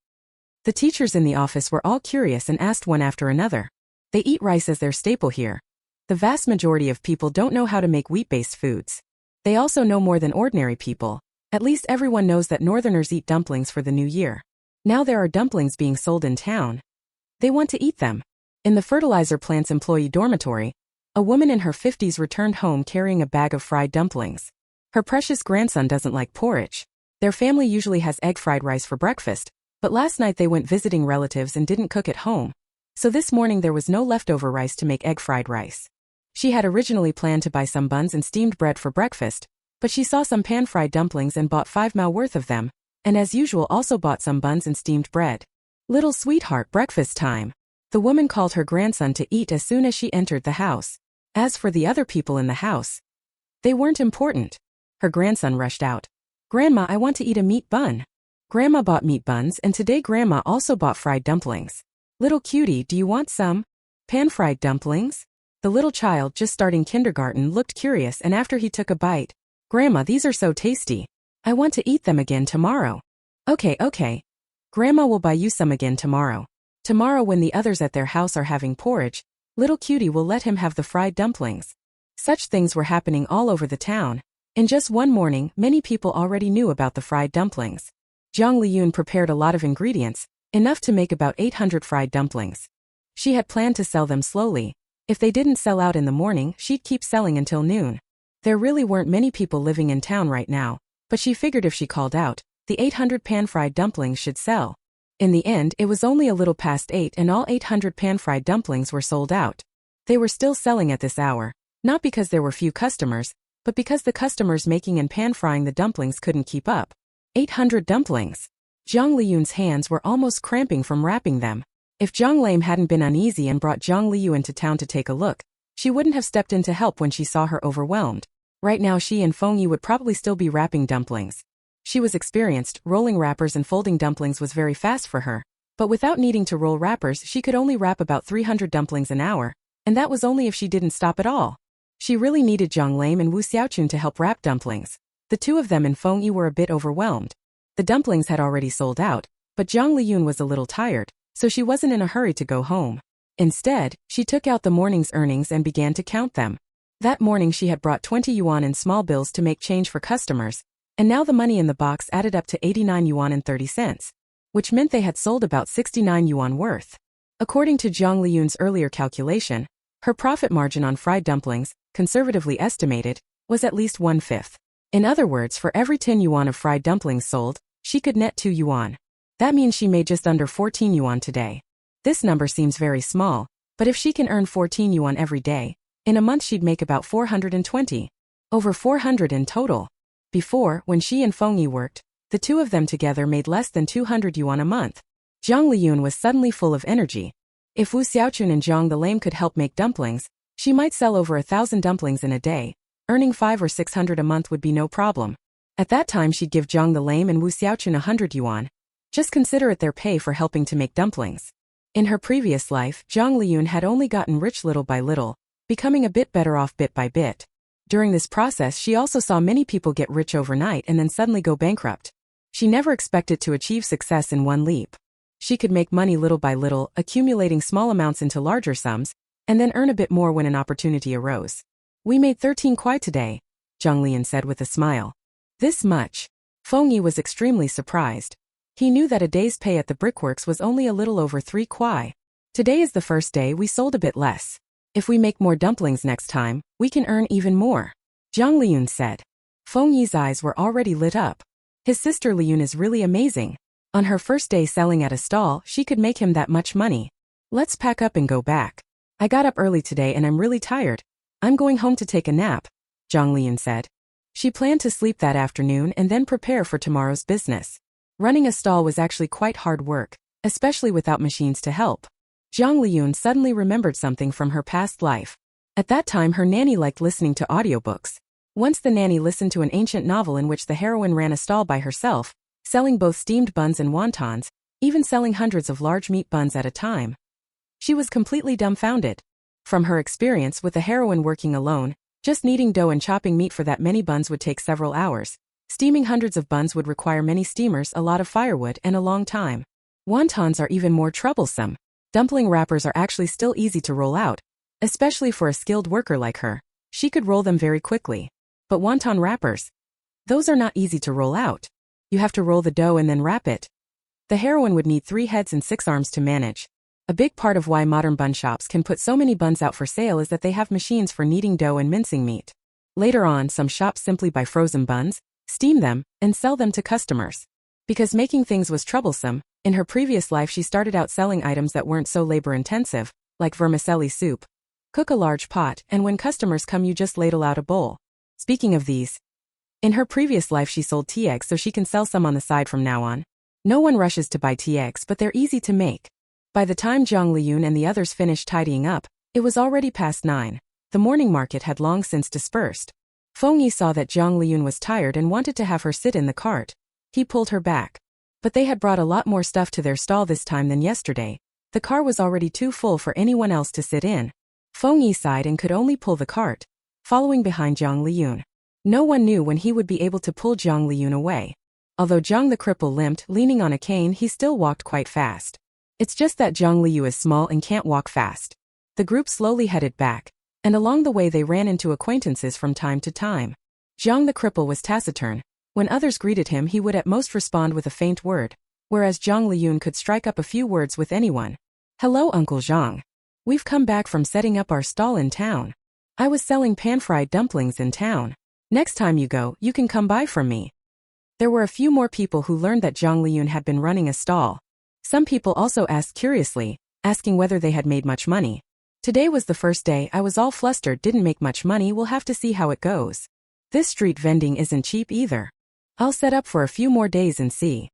The teachers in the office were all curious and asked one after another. They eat rice as their staple here. The vast majority of people don't know how to make wheat-based foods. They also know more than ordinary people. At least everyone knows that Northerners eat dumplings for the new year. Now there are dumplings being sold in town. They want to eat them. In the fertilizer plant's employee dormitory, a woman in her 50s returned home carrying a bag of fried dumplings. Her precious grandson doesn't like porridge. Their family usually has egg-fried rice for breakfast, but last night they went visiting relatives and didn't cook at home. So this morning there was no leftover rice to make egg-fried rice. She had originally planned to buy some buns and steamed bread for breakfast, but she saw some pan-fried dumplings and bought 5 mao worth of them, and as usual also bought some buns and steamed bread. Little sweetheart, breakfast time. The woman called her grandson to eat as soon as she entered the house. As for the other people in the house, they weren't important. Her grandson rushed out. Grandma, I want to eat a meat bun. Grandma bought meat buns and today Grandma also bought fried dumplings. Little cutie, do you want some? Pan-fried dumplings? The little child, just starting kindergarten, looked curious and after he took a bite, Grandma, these are so tasty. I want to eat them again tomorrow. Okay. Grandma will buy you some again tomorrow. Tomorrow when the others at their house are having porridge, little cutie will let him have the fried dumplings. Such things were happening all over the town. In just one morning, many people already knew about the fried dumplings. Jiang Liyun prepared a lot of ingredients, enough to make about 800 fried dumplings. She had planned to sell them slowly. If they didn't sell out in the morning, she'd keep selling until noon. There really weren't many people living in town right now, but she figured if she called out, the 800 pan-fried dumplings should sell. In the end, it was only a little past 8 and all 800 pan-fried dumplings were sold out. They were still selling at this hour, not because there were few customers, but because the customers making and pan-frying the dumplings couldn't keep up. 800 dumplings. Jiang Liyun's hands were almost cramping from wrapping them. If Jiang Lame hadn't been uneasy and brought Jiang Liyun into town to take a look, she wouldn't have stepped in to help when she saw her overwhelmed. Right now she and Feng Yi would probably still be wrapping dumplings. She was experienced, rolling wrappers and folding dumplings was very fast for her, but without needing to roll wrappers she could only wrap about 300 dumplings an hour, and that was only if she didn't stop at all. She really needed Jiang Lame and Wu Xiaochun to help wrap dumplings. The two of them and Feng Yi were a bit overwhelmed. The dumplings had already sold out, but Jiang Liyun was a little tired, so she wasn't in a hurry to go home. Instead, she took out the morning's earnings and began to count them. That morning she had brought 20 yuan in small bills to make change for customers, and now the money in the box added up to 89 yuan and 30 cents, which meant they had sold about 69 yuan worth. According to Jiang Liyun's earlier calculation, her profit margin on fried dumplings, conservatively estimated, was at least 1/5. In other words, for every 10 yuan of fried dumplings sold, she could net 2 yuan. That means she made just under 14 yuan today. This number seems very small, but if she can earn 14 yuan every day, in a month she'd make about 420. Over 400 in total. Before, when she and Feng Yi worked, the two of them together made less than 200 yuan a month. Jiang Liyun was suddenly full of energy. If Wu Xiaochun and Jiang the Lame could help make dumplings, she might sell over 1,000 dumplings in a day. Earning 500 or 600 a month would be no problem. At that time she'd give Jiang the Lame and Wu Xiaochun 100 yuan. Just consider it their pay for helping to make dumplings. In her previous life, Jiang Liyun had only gotten rich little by little, becoming a bit better off bit by bit. During this process she also saw many people get rich overnight and then suddenly go bankrupt. She never expected to achieve success in one leap. She could make money little by little, accumulating small amounts into larger sums, and then earn a bit more when an opportunity arose. We made 13 kuai today, Jiang Liyun said with a smile. This much? Feng Yi was extremely surprised. He knew that a day's pay at the brickworks was only a little over 3 kuai. Today is the first day we sold a bit less. If we make more dumplings next time, we can earn even more, Jiang Liyun said. Feng Yi's eyes were already lit up. His sister Liyun is really amazing. On her first day selling at a stall, she could make him that much money. Let's pack up and go back. I got up early today and I'm really tired. I'm going home to take a nap, Jiang Liyun said. She planned to sleep that afternoon and then prepare for tomorrow's business. Running a stall was actually quite hard work, especially without machines to help. Jiang Liyun suddenly remembered something from her past life. At that time her nanny liked listening to audiobooks. Once the nanny listened to an ancient novel in which the heroine ran a stall by herself, selling both steamed buns and wontons, even selling hundreds of large meat buns at a time. She was completely dumbfounded. From her experience with the heroine working alone, just kneading dough and chopping meat for that many buns would take several hours. Steaming hundreds of buns would require many steamers, a lot of firewood, and a long time. Wontons are even more troublesome. Dumpling wrappers are actually still easy to roll out, especially for a skilled worker like her. She could roll them very quickly. But wonton wrappers? Those are not easy to roll out. You have to roll the dough and then wrap it. The heroine would need 3 heads and 6 arms to manage. A big part of why modern bun shops can put so many buns out for sale is that they have machines for kneading dough and mincing meat. Later on, some shops simply buy frozen buns, steam them, and sell them to customers. Because making things was troublesome, in her previous life she started out selling items that weren't so labor-intensive, like vermicelli soup. Cook a large pot, and when customers come you just ladle out a bowl. Speaking of these, in her previous life she sold tea eggs so she can sell some on the side from now on. No one rushes to buy tea eggs but they're easy to make. By the time Jiang Liyun and the others finished tidying up, it was already past 9. The morning market had long since dispersed. Feng Yi saw that Jiang Liyun was tired and wanted to have her sit in the cart. He pulled her back. But they had brought a lot more stuff to their stall this time than yesterday. The car was already too full for anyone else to sit in. Feng Yi sighed and could only pull the cart, following behind Jiang Liyun. No one knew when he would be able to pull Jiang Liyun away. Although Jiang the cripple limped, leaning on a cane, he still walked quite fast. It's just that Jiang Liyun is small and can't walk fast. The group slowly headed back, and along the way they ran into acquaintances from time to time. Jiang the cripple was taciturn. When others greeted him he would at most respond with a faint word, whereas Jiang Liyun could strike up a few words with anyone. Hello Uncle Jiang. We've come back from setting up our stall in town. I was selling pan-fried dumplings in town. Next time you go, you can come buy from me. There were a few more people who learned that Jiang Liyun had been running a stall. Some people also asked curiously, asking whether they had made much money. Today was the first day. I was all flustered, didn't make much money, we'll have to see how it goes. This street vending isn't cheap either. I'll set up for a few more days and see.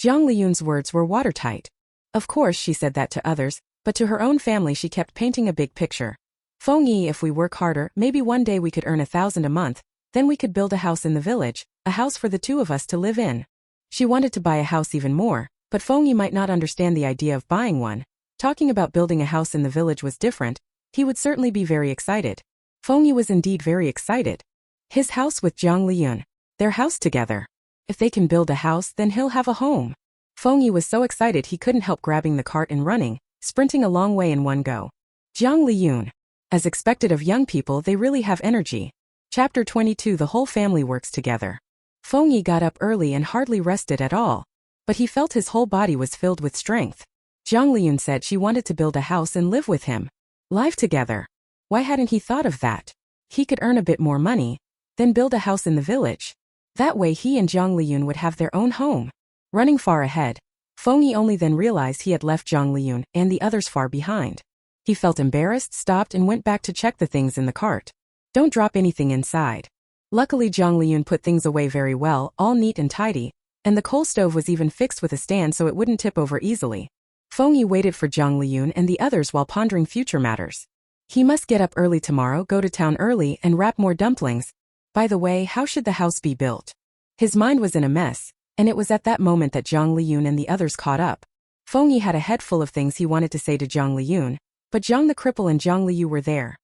Jiang Liyun's words were watertight. Of course she said that to others, but to her own family she kept painting a big picture. Feng Yi, if we work harder, maybe one day we could earn 1,000 a month, then we could build a house in the village, a house for the two of us to live in. She wanted to buy a house even more, but Feng Yi might not understand the idea of buying one. Talking about building a house in the village was different. He would certainly be very excited. Feng Yi was indeed very excited. His house with Jiang Liyun. Their house together. If they can build a house, then he'll have a home. Feng Yi was so excited he couldn't help grabbing the cart and running, sprinting a long way in one go. Jiang Liyun. As expected of young people, they really have energy. Chapter 22. The whole family works together. Feng Yi got up early and hardly rested at all. But he felt his whole body was filled with strength. Jiang Liyun said she wanted to build a house and live with him. Live together. Why hadn't he thought of that? He could earn a bit more money, then build a house in the village. That way he and Jiang Liyun would have their own home. Running far ahead, Feng Yi only then realized he had left Jiang Liyun and the others far behind. He felt embarrassed, stopped and went back to check the things in the cart. Don't drop anything inside. Luckily Jiang Liyun put things away very well, all neat and tidy, and the coal stove was even fixed with a stand so it wouldn't tip over easily. Feng Yi waited for Jiang Liyun and the others while pondering future matters. He must get up early tomorrow, go to town early and wrap more dumplings. By the way, how should the house be built? His mind was in a mess, and it was at that moment that Jiang Liyun and the others caught up. Feng Yi had a head full of things he wanted to say to Jiang Liyun, but Jiang the cripple and Jiang Liyu were there.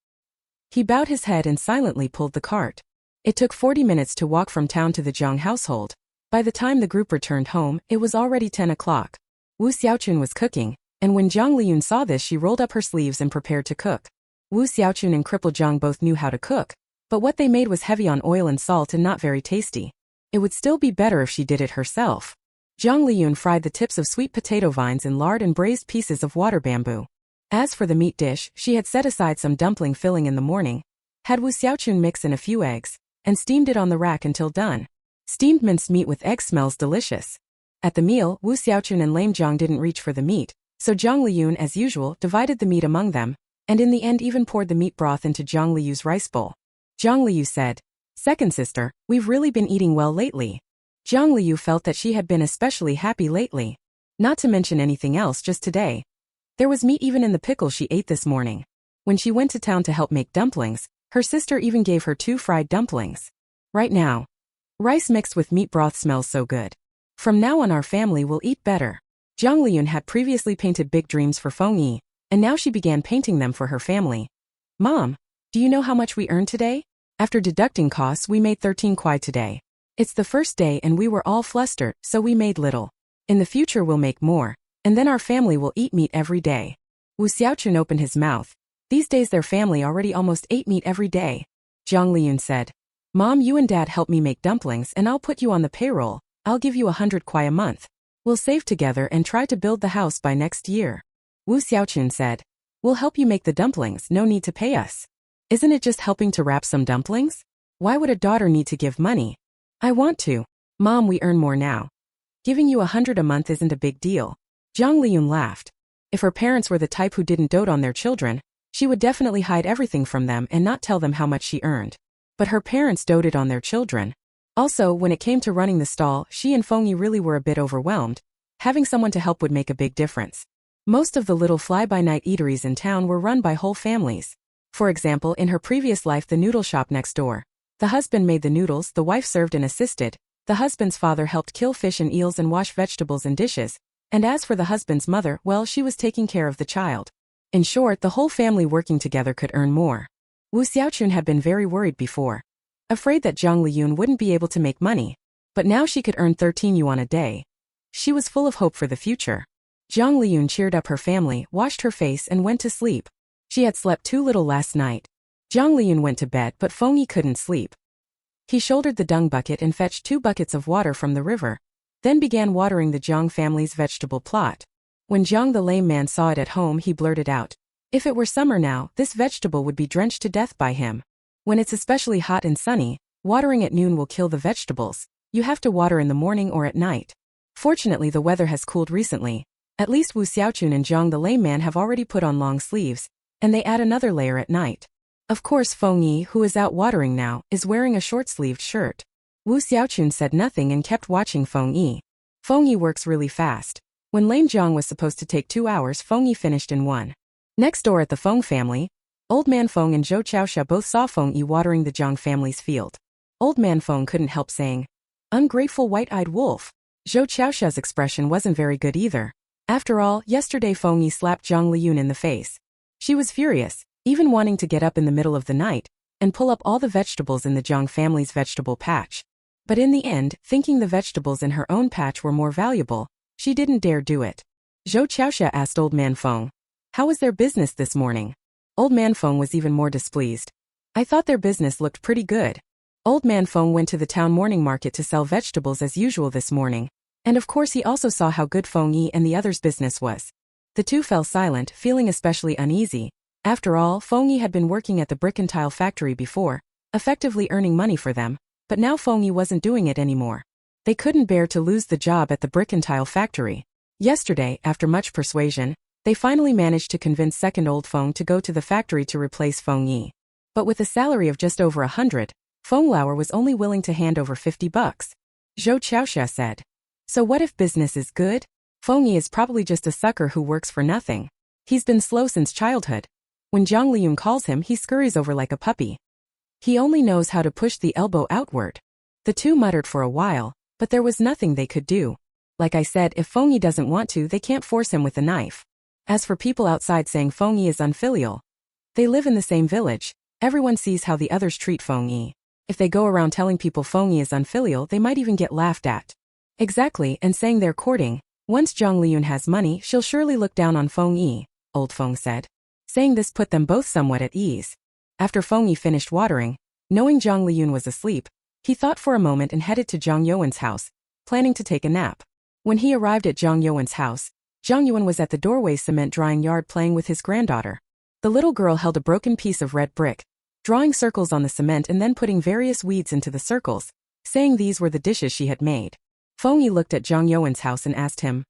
He bowed his head and silently pulled the cart. It took 40 minutes to walk from town to the Jiang household. By the time the group returned home, it was already 10 o'clock. Wu Xiaochun was cooking, and when Jiang Liyun saw this she rolled up her sleeves and prepared to cook. Wu Xiaochun and cripple Jiang both knew how to cook, but what they made was heavy on oil and salt and not very tasty. It would still be better if she did it herself. Jiang Liyun fried the tips of sweet potato vines in lard and braised pieces of water bamboo. As for the meat dish, she had set aside some dumpling filling in the morning, had Wu Xiaochun mix in a few eggs, and steamed it on the rack until done. Steamed minced meat with egg smells delicious. At the meal, Wu Xiaochun and lame Jiang didn't reach for the meat, so Jiang Liyun, as usual, divided the meat among them, and in the end even poured the meat broth into Jiang Liyu's rice bowl. Jiang Liyu said, "Second sister, we've really been eating well lately." Jiang Liyu felt that she had been especially happy lately. Not to mention anything else, just today. There was meat even in the pickle she ate this morning. When she went to town to help make dumplings, her sister even gave her 2 fried dumplings. Right now, rice mixed with meat broth smells so good. From now on our family will eat better. Jiang Liyun had previously painted big dreams for Feng Yi, and now she began painting them for her family. Mom, do you know how much we earned today? After deducting costs we made 13 kwai today. It's the first day and we were all flustered, so we made little. In the future we'll make more, and then our family will eat meat every day. Wu Xiaochun opened his mouth. These days their family already almost ate meat every day. Jiang Liyun said, "Mom, you and Dad help me make dumplings and I'll put you on the payroll. I'll give you 100 kwai a month. We'll save together and try to build the house by next year." Wu Xiaochun said, "We'll help you make the dumplings, no need to pay us. Isn't it just helping to wrap some dumplings? Why would a daughter need to give money? I want to. Mom, we earn more now. Giving you 100 a month isn't a big deal." Jiang Liyun laughed. If her parents were the type who didn't dote on their children, she would definitely hide everything from them and not tell them how much she earned. But her parents doted on their children. Also, when it came to running the stall, she and Feng Yi really were a bit overwhelmed. Having someone to help would make a big difference. Most of the little fly-by-night eateries in town were run by whole families. For example, in her previous life, the noodle shop next door. The husband made the noodles, the wife served and assisted. The husband's father helped kill fish and eels and wash vegetables and dishes. And as for the husband's mother, well, she was taking care of the child. In short, the whole family working together could earn more. Wu Xiaochun had been very worried before, afraid that Jiang Liyun wouldn't be able to make money. But now she could earn 13 yuan a day. She was full of hope for the future. Jiang Liyun cheered up her family, washed her face and went to sleep. She had slept too little last night. Jiang Liyun went to bed but Feng Yi couldn't sleep. He shouldered the dung bucket and fetched 2 buckets of water from the river, then began watering the Jiang family's vegetable plot. When Jiang the lame man saw it at home he blurted out, "If it were summer now, this vegetable would be drenched to death by him. When it's especially hot and sunny, watering at noon will kill the vegetables. You have to water in the morning or at night." Fortunately the weather has cooled recently. At least Wu Xiaochun and Jiang the lame man have already put on long sleeves, and they add another layer at night. Of course Feng Yi, who is out watering now, is wearing a short-sleeved shirt. Wu Xiaochun said nothing and kept watching Feng Yi. Feng Yi works really fast. When Lame Jiang was supposed to take 2 hours, Feng Yi finished in 1. Next door at the Feng family, Old Man Feng and Zhou Chaoxia both saw Feng Yi watering the Jiang family's field. Old Man Feng couldn't help saying, "Ungrateful white-eyed wolf." Zhou Chaoxia's expression wasn't very good either. After all, yesterday Feng Yi slapped Jiang Liyun in the face. She was furious, even wanting to get up in the middle of the night and pull up all the vegetables in the Jiang family's vegetable patch. But in the end, thinking the vegetables in her own patch were more valuable, she didn't dare do it. Zhou Chaoxia asked Old Man Feng, "How was their business this morning?" Old Man Feng was even more displeased. "I thought their business looked pretty good." Old Man Feng went to the town morning market to sell vegetables as usual this morning, and of course he also saw how good Feng Yi and the others' business was. The two fell silent, feeling especially uneasy. After all, Feng Yi had been working at the brick and tile factory before, effectively earning money for them, but now Feng Yi wasn't doing it anymore. They couldn't bear to lose the job at the brick and tile factory. Yesterday, after much persuasion, they finally managed to convince second old Feng to go to the factory to replace Feng Yi. But with a salary of just over 100, Feng Lauer was only willing to hand over $50. Zhou Chaoxia said, "So what if business is good? Feng Yi is probably just a sucker who works for nothing. He's been slow since childhood. When Jiang Liyun calls him, he scurries over like a puppy. He only knows how to push the elbow outward." The two muttered for a while, but there was nothing they could do. Like I said, if Feng Yi doesn't want to, they can't force him with a knife. As for people outside saying Feng Yi is unfilial, they live in the same village. Everyone sees how the others treat Feng Yi. If they go around telling people Feng Yi is unfilial, they might even get laughed at. Exactly, and saying they're courting. Once Jiang Liyun has money, she'll surely look down on Feng Yi, Old Feng said. Saying this put them both somewhat at ease. After Feng Yi finished watering, knowing Jiang Liyun was asleep, he thought for a moment and headed to Jiang Yuan's house, planning to take a nap. When he arrived at Jiang Yuan's house, Jiang Yuan was at the doorway cement drying yard playing with his granddaughter. The little girl held a broken piece of red brick, drawing circles on the cement and then putting various weeds into the circles, saying these were the dishes she had made. Feng Yi looked at Jiang Yuan's house and asked him,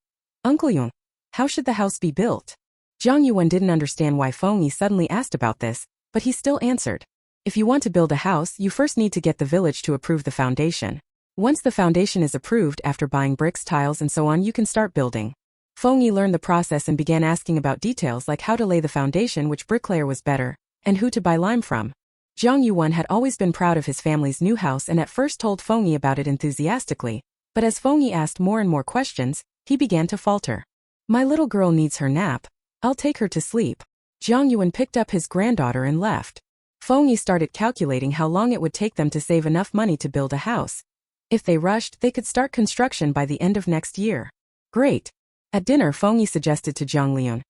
"Uncle Yuan, how should the house be built?" Jiang Yuan didn't understand why Feng Yi suddenly asked about this, but he still answered, "If you want to build a house, you first need to get the village to approve the foundation. Once the foundation is approved, after buying bricks, tiles and so on, you can start building." Feng Yi learned the process and began asking about details like how to lay the foundation, which bricklayer was better, and who to buy lime from. Jiang Yuan had always been proud of his family's new house and at first told Feng Yi about it enthusiastically, but as Feng Yi asked more and more questions, he began to falter. "My little girl needs her nap. I'll take her to sleep." Jiang Yuan picked up his granddaughter and left. Feng Yi started calculating how long it would take them to save enough money to build a house. If they rushed, they could start construction by the end of next year. Great. At dinner, Feng Yi suggested to Jiang Liyun,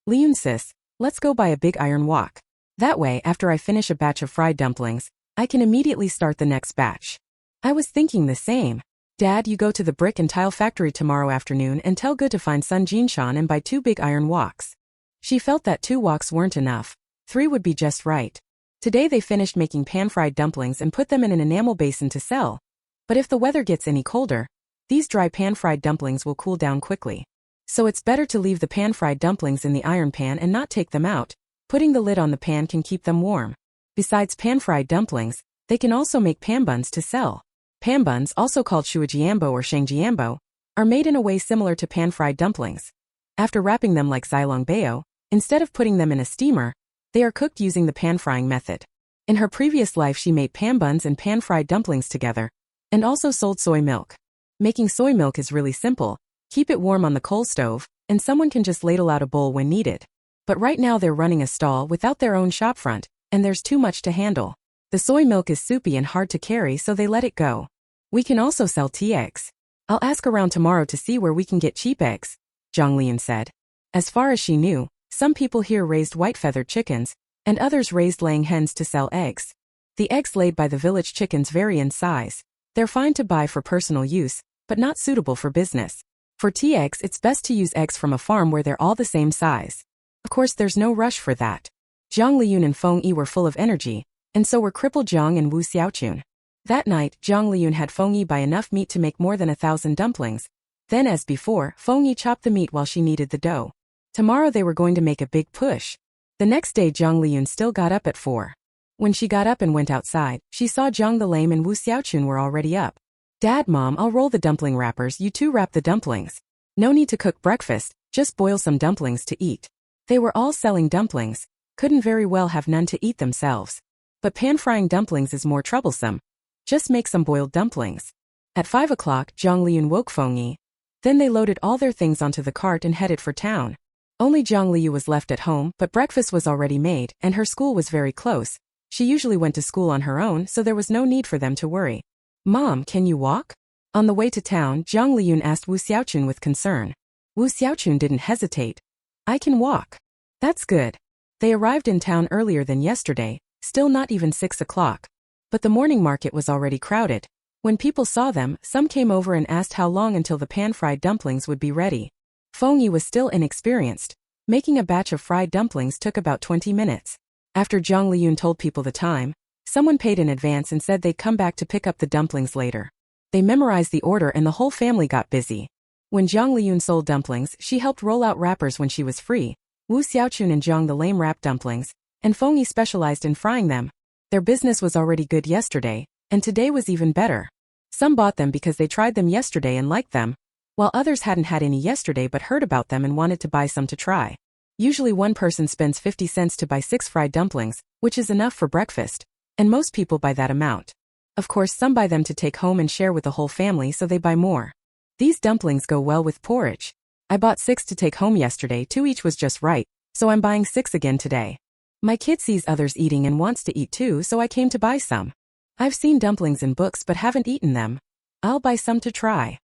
"Liyun sis, let's go buy a big iron wok. That way, after I finish a batch of fried dumplings, I can immediately start the next batch." "I was thinking the same. Dad, you go to the brick and tile factory tomorrow afternoon and tell Good to find Sun Jinshan and buy 2 big iron woks." She felt that 2 woks weren't enough. 3 would be just right. Today they finished making pan-fried dumplings and put them in an enamel basin to sell. But if the weather gets any colder, these dry pan-fried dumplings will cool down quickly. So it's better to leave the pan-fried dumplings in the iron pan and not take them out. Putting the lid on the pan can keep them warm. Besides pan-fried dumplings, they can also make pan buns to sell. Pan buns, also called shuajiambo or shangjiambo, are made in a way similar to pan-fried dumplings. After wrapping them like xilongbao, instead of putting them in a steamer, they are cooked using the pan-frying method. In her previous life she made pan buns and pan-fried dumplings together, and also sold soy milk. Making soy milk is really simple. Keep it warm on the coal stove, and someone can just ladle out a bowl when needed. But right now they're running a stall without their own shopfront, and there's too much to handle. The soy milk is soupy and hard to carry, so they let it go. "We can also sell tea eggs. I'll ask around tomorrow to see where we can get cheap eggs," Jiang Liyun said. As far as she knew, some people here raised white-feathered chickens, and others raised laying hens to sell eggs. The eggs laid by the village chickens vary in size. They're fine to buy for personal use, but not suitable for business. For tea eggs, it's best to use eggs from a farm where they're all the same size. Of course, there's no rush for that. Jiang Liyun and Feng Yi were full of energy, and so were crippled Jiang and Wu Xiaochun. That night, Jiang Liyun had Feng Yi buy enough meat to make more than 1,000 dumplings. Then as before, Feng Yi chopped the meat while she kneaded the dough. Tomorrow they were going to make a big push. The next day Jiang Liyun still got up at 4. When she got up and went outside, she saw Jiang the Lame and Wu Xiaochun were already up. Dad, Mom, I'll roll the dumpling wrappers, you two wrap the dumplings. No need to cook breakfast, just boil some dumplings to eat. They were all selling dumplings, couldn't very well have none to eat themselves. But pan-frying dumplings is more troublesome. Just make some boiled dumplings. At 5 o'clock, Jiang Liyun woke Feng Yi. Then they loaded all their things onto the cart and headed for town. Only Jiang Liyun was left at home, but breakfast was already made, and her school was very close. She usually went to school on her own, so there was no need for them to worry. Mom, can you walk? On the way to town, Jiang Liyun asked Wu Xiaochun with concern. Wu Xiaochun didn't hesitate. I can walk. That's good. They arrived in town earlier than yesterday, still not even 6 o'clock. But the morning market was already crowded. When people saw them, some came over and asked how long until the pan-fried dumplings would be ready. Feng Yi was still inexperienced. Making a batch of fried dumplings took about 20 minutes. After Jiang Liyun told people the time, someone paid in advance and said they'd come back to pick up the dumplings later. They memorized the order and the whole family got busy. When Jiang Liyun sold dumplings, she helped roll out wrappers when she was free. Wu Xiaochun and Jiang the Lame wrapped dumplings, and Feng Yi specialized in frying them. Their business was already good yesterday, and today was even better. Some bought them because they tried them yesterday and liked them, while others hadn't had any yesterday but heard about them and wanted to buy some to try. Usually one person spends 50 cents to buy 6 fried dumplings, which is enough for breakfast, and most people buy that amount. Of course, some buy them to take home and share with the whole family, so they buy more. These dumplings go well with porridge. I bought 6 to take home yesterday, 2 each was just right, so I'm buying 6 again today. My kid sees others eating and wants to eat too, so I came to buy some. I've seen dumplings in books but haven't eaten them. I'll buy some to try.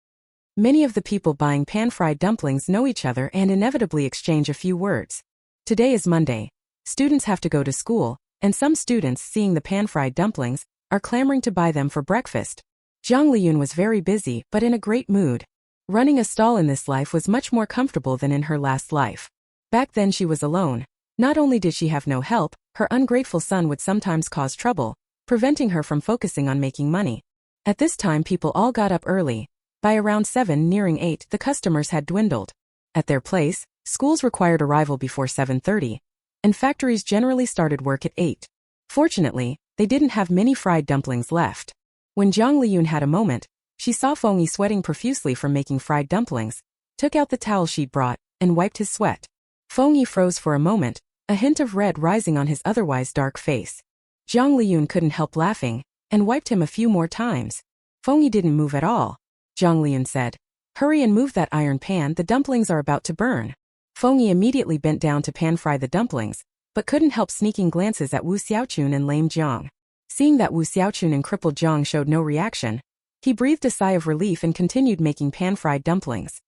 Many of the people buying pan-fried dumplings know each other and inevitably exchange a few words. Today is Monday. Students have to go to school, and some students, seeing the pan-fried dumplings, are clamoring to buy them for breakfast. Jiang Liyun was very busy but in a great mood. Running a stall in this life was much more comfortable than in her last life. Back then she was alone. Not only did she have no help, her ungrateful son would sometimes cause trouble, preventing her from focusing on making money. At this time people all got up early. By around 7, nearing 8, the customers had dwindled. At their place, schools required arrival before 7:30, and factories generally started work at 8. Fortunately, they didn't have many fried dumplings left. When Jiang Liyun had a moment, she saw Feng Yi sweating profusely from making fried dumplings, took out the towel she'd brought, and wiped his sweat. Feng Yi froze for a moment, a hint of red rising on his otherwise dark face. Jiang Liyun couldn't help laughing, and wiped him a few more times. Feng Yi didn't move at all. Jiang Liyun said, "Hurry and move that iron pan, the dumplings are about to burn." Feng Yi immediately bent down to pan-fry the dumplings, but couldn't help sneaking glances at Wu Xiaochun and lame Jiang. Seeing that Wu Xiaochun and crippled Jiang showed no reaction, he breathed a sigh of relief and continued making pan-fried dumplings.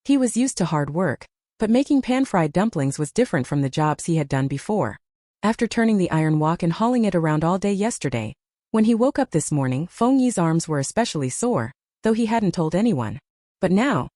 He was used to hard work, but making pan-fried dumplings was different from the jobs he had done before. After turning the iron wok and hauling it around all day yesterday, when he woke up this morning, Feng Yi's arms were especially sore, though he hadn't told anyone. But now,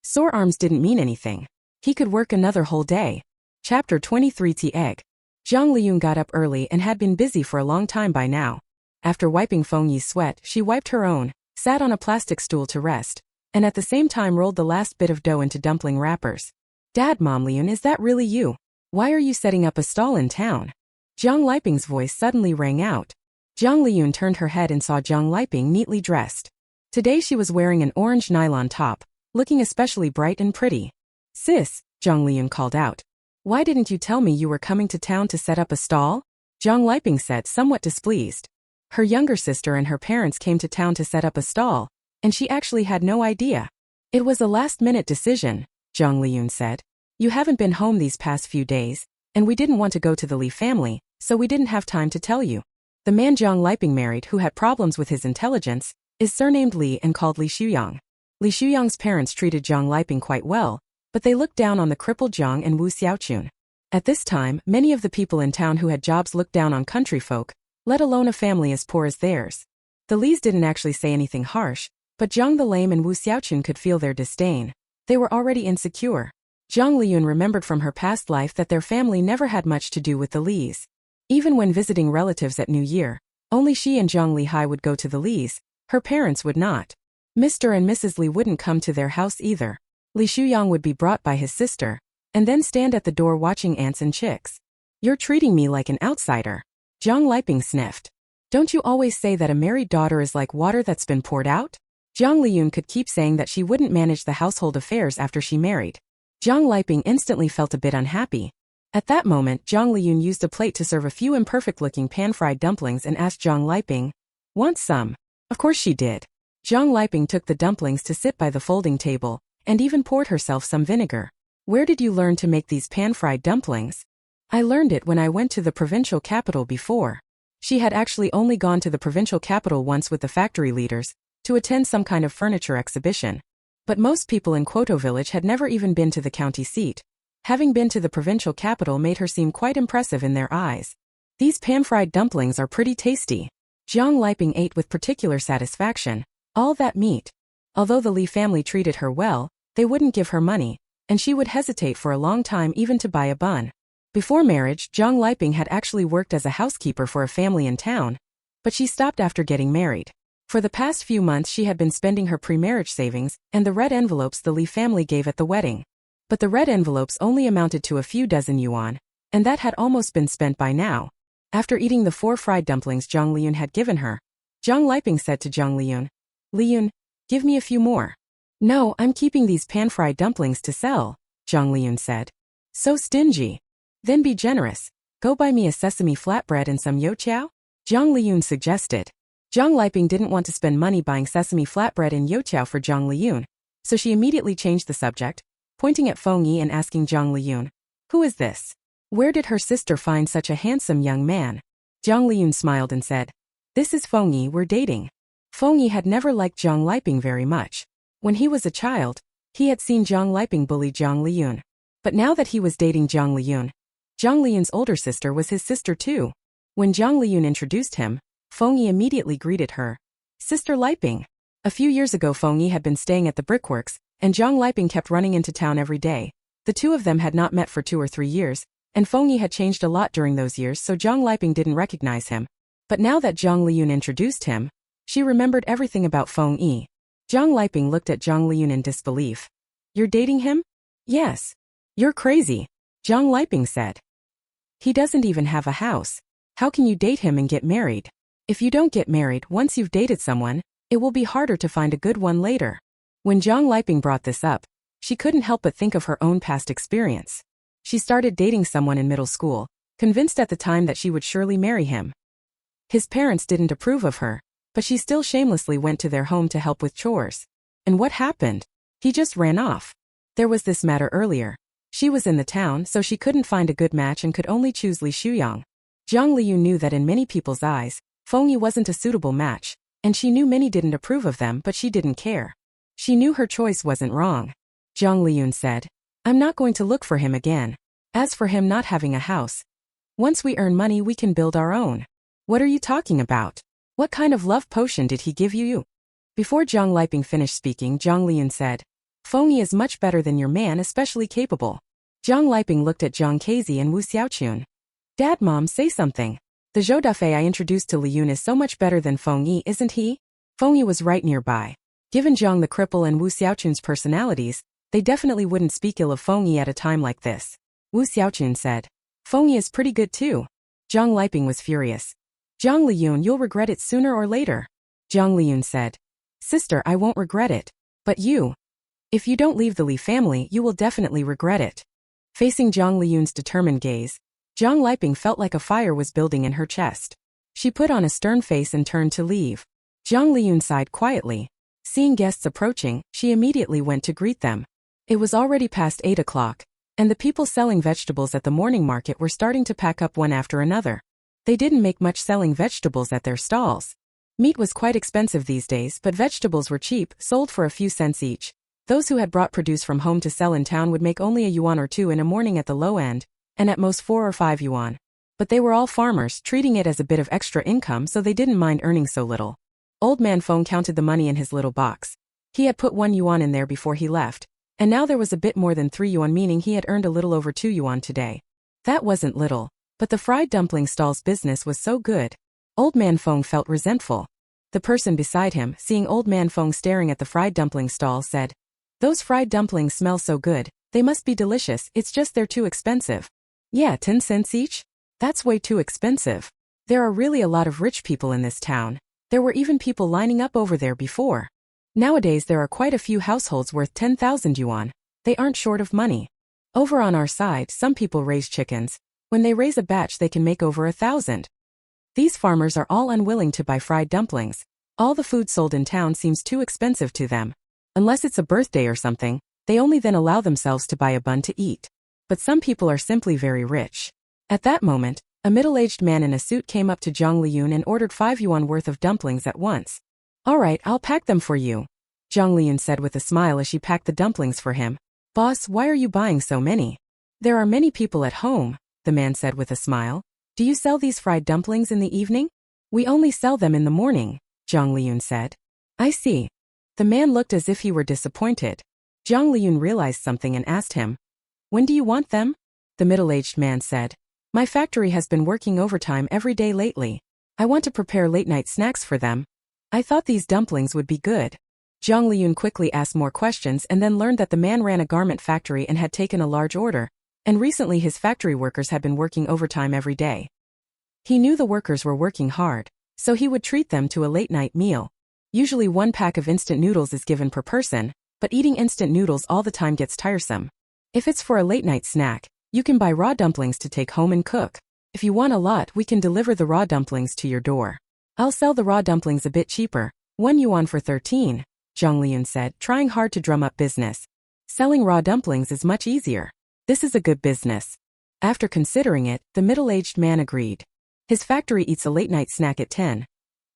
sore arms didn't mean anything. He could work another whole day. Chapter 23 Tea Egg. Jiang Liyun got up early and had been busy for a long time by now. After wiping Feng Yi's sweat, she wiped her own, sat on a plastic stool to rest, and at the same time rolled the last bit of dough into dumpling wrappers. "Dad, Mom Liyun, is that really you? Why are you setting up a stall in town?" Jiang Liping's voice suddenly rang out. Jiang Liyun turned her head and saw Jiang Liping neatly dressed. Today she was wearing an orange nylon top, looking especially bright and pretty. "Sis," Jiang Liyun called out. "Why didn't you tell me you were coming to town to set up a stall?" Jiang Liping said, somewhat displeased. Her younger sister and her parents came to town to set up a stall, and she actually had no idea. "It was a last-minute decision," Jiang Liyun said. "You haven't been home these past few days, and we didn't want to go to the Li family, so we didn't have time to tell you." The man Jiang Liping married, who had problems with his intelligence, is surnamed Li and called Li Shuyang. Li Shuyang's parents treated Jiang Liping quite well, but they looked down on the crippled Jiang and Wu Xiaochun. At this time, many of the people in town who had jobs looked down on country folk, let alone a family as poor as theirs. The Lis didn't actually say anything harsh, but Jiang the Lame and Wu Xiaochun could feel their disdain. They were already insecure. Jiang Liyun remembered from her past life that their family never had much to do with the Lis. Even when visiting relatives at New Year, only she and Jiang Lihai would go to the Lis. Her parents would not. Mr. and Mrs. Li wouldn't come to their house either. Li Shuyang would be brought by his sister, and then stand at the door watching ants and chicks. You're treating me like an outsider. Jiang Liyun sniffed. Don't you always say that a married daughter is like water that's been poured out? Jiang Liyun could keep saying that she wouldn't manage the household affairs after she married. Jiang Liyun instantly felt a bit unhappy. At that moment, Jiang Liyun used a plate to serve a few imperfect-looking pan-fried dumplings and asked Jiang Liyun, "Want some?" Of course she did. Jiang Liyun took the dumplings to sit by the folding table, and even poured herself some vinegar. "Where did you learn to make these pan-fried dumplings?" "I learned it when I went to the provincial capital before." She had actually only gone to the provincial capital once with the factory leaders, to attend some kind of furniture exhibition. But most people in Kwoto village had never even been to the county seat. Having been to the provincial capital made her seem quite impressive in their eyes. "These pan-fried dumplings are pretty tasty." Jiang Liyun ate with particular satisfaction. All that meat. Although the Li family treated her well, they wouldn't give her money, and she would hesitate for a long time even to buy a bun. Before marriage, Jiang Liyun had actually worked as a housekeeper for a family in town, but she stopped after getting married. For the past few months she had been spending her pre-marriage savings and the red envelopes the Li family gave at the wedding. But the red envelopes only amounted to a few dozen yuan, and that had almost been spent by now. After eating the 4 fried dumplings Jiang Liyun had given her, Jiang Liyun said to Jiang Liyun, "Liyun, give me a few more." "No, I'm keeping these pan-fried dumplings to sell," Jiang Liyun said. "So stingy." "Then be generous. Go buy me a sesame flatbread and some youtiao?" Jiang Liyun suggested. Jiang Liyun didn't want to spend money buying sesame flatbread and youtiao for Jiang Liyun, so she immediately changed the subject, pointing at Feng Yi and asking Jiang Liyun, "Who is this? Where did her sister find such a handsome young man?" Jiang Liyun smiled and said, "This is Feng Yi, we're dating." Feng Yi had never liked Jiang Liyun very much. When he was a child, he had seen Jiang Liyun bully Jiang Liyun. But now that he was dating Jiang Liyun's older sister was his sister too. When Jiang Liyun introduced him, Feng Yi immediately greeted her. "Sister Liyun." A few years ago Feng Yi had been staying at the brickworks, and Jiang Liyun kept running into town every day. The two of them had not met for 2 or 3 years, and Feng Yi had changed a lot during those years, so Jiang Liyun didn't recognize him. But now that Jiang Liyun introduced him, she remembered everything about Feng Yi. Jiang Liyun looked at Jiang Liyun in disbelief. "You're dating him?" "Yes." "You're crazy," Jiang Liyun said. "He doesn't even have a house. How can you date him and get married? If you don't get married once you've dated someone, it will be harder to find a good one later." When Jiang Liyun brought this up, she couldn't help but think of her own past experience. She started dating someone in middle school, convinced at the time that she would surely marry him. His parents didn't approve of her, but she still shamelessly went to their home to help with chores. And what happened? He just ran off. There was this matter earlier. She was in the town, so she couldn't find a good match and could only choose Li Shuyang. Jiang Liyun knew that in many people's eyes, Feng Yi wasn't a suitable match, and she knew many didn't approve of them, but she didn't care. She knew her choice wasn't wrong. Jiang Liyun said, "I'm not going to look for him again. As for him not having a house, once we earn money we can build our own." "What are you talking about? What kind of love potion did he give you?" Before Jiang Liyun finished speaking, Jiang Liyun said, "Feng Yi is much better than your man, especially capable." Jiang Liyun looked at Jiang Kazi and Wu Xiaochun. "Dad, Mom, say something. The Zhou I introduced to Liyun is so much better than Feng Yi, isn't he?" Feng Yi was right nearby. Given Jiang the cripple and Wu Xiaochun's personalities, they definitely wouldn't speak ill of Feng Yi at a time like this. Wu Xiaochun said, "Feng Yi is pretty good too." Jiang Liyun was furious. "Jiang Liyun, you'll regret it sooner or later." Jiang Liyun said, "Sister, I won't regret it. But you. If you don't leave the Li family, you will definitely regret it." Facing Jiang Liyun's determined gaze, Jiang Liyun felt like a fire was building in her chest. She put on a stern face and turned to leave. Jiang Liyun sighed quietly. Seeing guests approaching, she immediately went to greet them. It was already past 8 o'clock, and the people selling vegetables at the morning market were starting to pack up one after another. They didn't make much selling vegetables at their stalls. Meat was quite expensive these days, but vegetables were cheap, sold for a few cents each. Those who had brought produce from home to sell in town would make only a yuan or two in a morning at the low end, and at most 4 or 5 yuan. But they were all farmers, treating it as a bit of extra income, so they didn't mind earning so little. Old man Feng counted the money in his little box. He had put 1 yuan in there before he left, and now there was a bit more than 3 yuan, meaning he had earned a little over 2 yuan today. That wasn't little, but the fried dumpling stall's business was so good. Old man Feng felt resentful. The person beside him, seeing old man Feng staring at the fried dumpling stall, said, "Those fried dumplings smell so good, they must be delicious, it's just they're too expensive." "Yeah, 10 cents each?" That's way too expensive. There are really a lot of rich people in this town. There were even people lining up over there before. Nowadays there are quite a few households worth 10,000 yuan. They aren't short of money. Over on our side, some people raise chickens. When they raise a batch they can make over 1,000. These farmers are all unwilling to buy fried dumplings. All the food sold in town seems too expensive to them. Unless it's a birthday or something, they only then allow themselves to buy a bun to eat. But some people are simply very rich. At that moment, a middle-aged man in a suit came up to Jiang Liyun and ordered 5 yuan worth of dumplings at once. "All right, I'll pack them for you," Jiang Liyun said with a smile as she packed the dumplings for him. "Boss, why are you buying so many?" "There are many people at home," the man said with a smile. "Do you sell these fried dumplings in the evening?" "We only sell them in the morning," Jiang Liyun said. "I see." The man looked as if he were disappointed. Jiang Liyun realized something and asked him, "When do you want them?" The middle-aged man said, "My factory has been working overtime every day lately. I want to prepare late-night snacks for them. I thought these dumplings would be good." Jiang Liyun quickly asked more questions and then learned that the man ran a garment factory and had taken a large order, and recently his factory workers had been working overtime every day. He knew the workers were working hard, so he would treat them to a late-night meal. Usually 1 pack of instant noodles is given per person, but eating instant noodles all the time gets tiresome. If it's for a late-night snack, you can buy raw dumplings to take home and cook. If you want a lot, we can deliver the raw dumplings to your door. I'll sell the raw dumplings a bit cheaper, 1 yuan for 13, Jiang Liyun said, trying hard to drum up business. Selling raw dumplings is much easier. This is a good business. After considering it, the middle-aged man agreed. His factory eats a late-night snack at 10.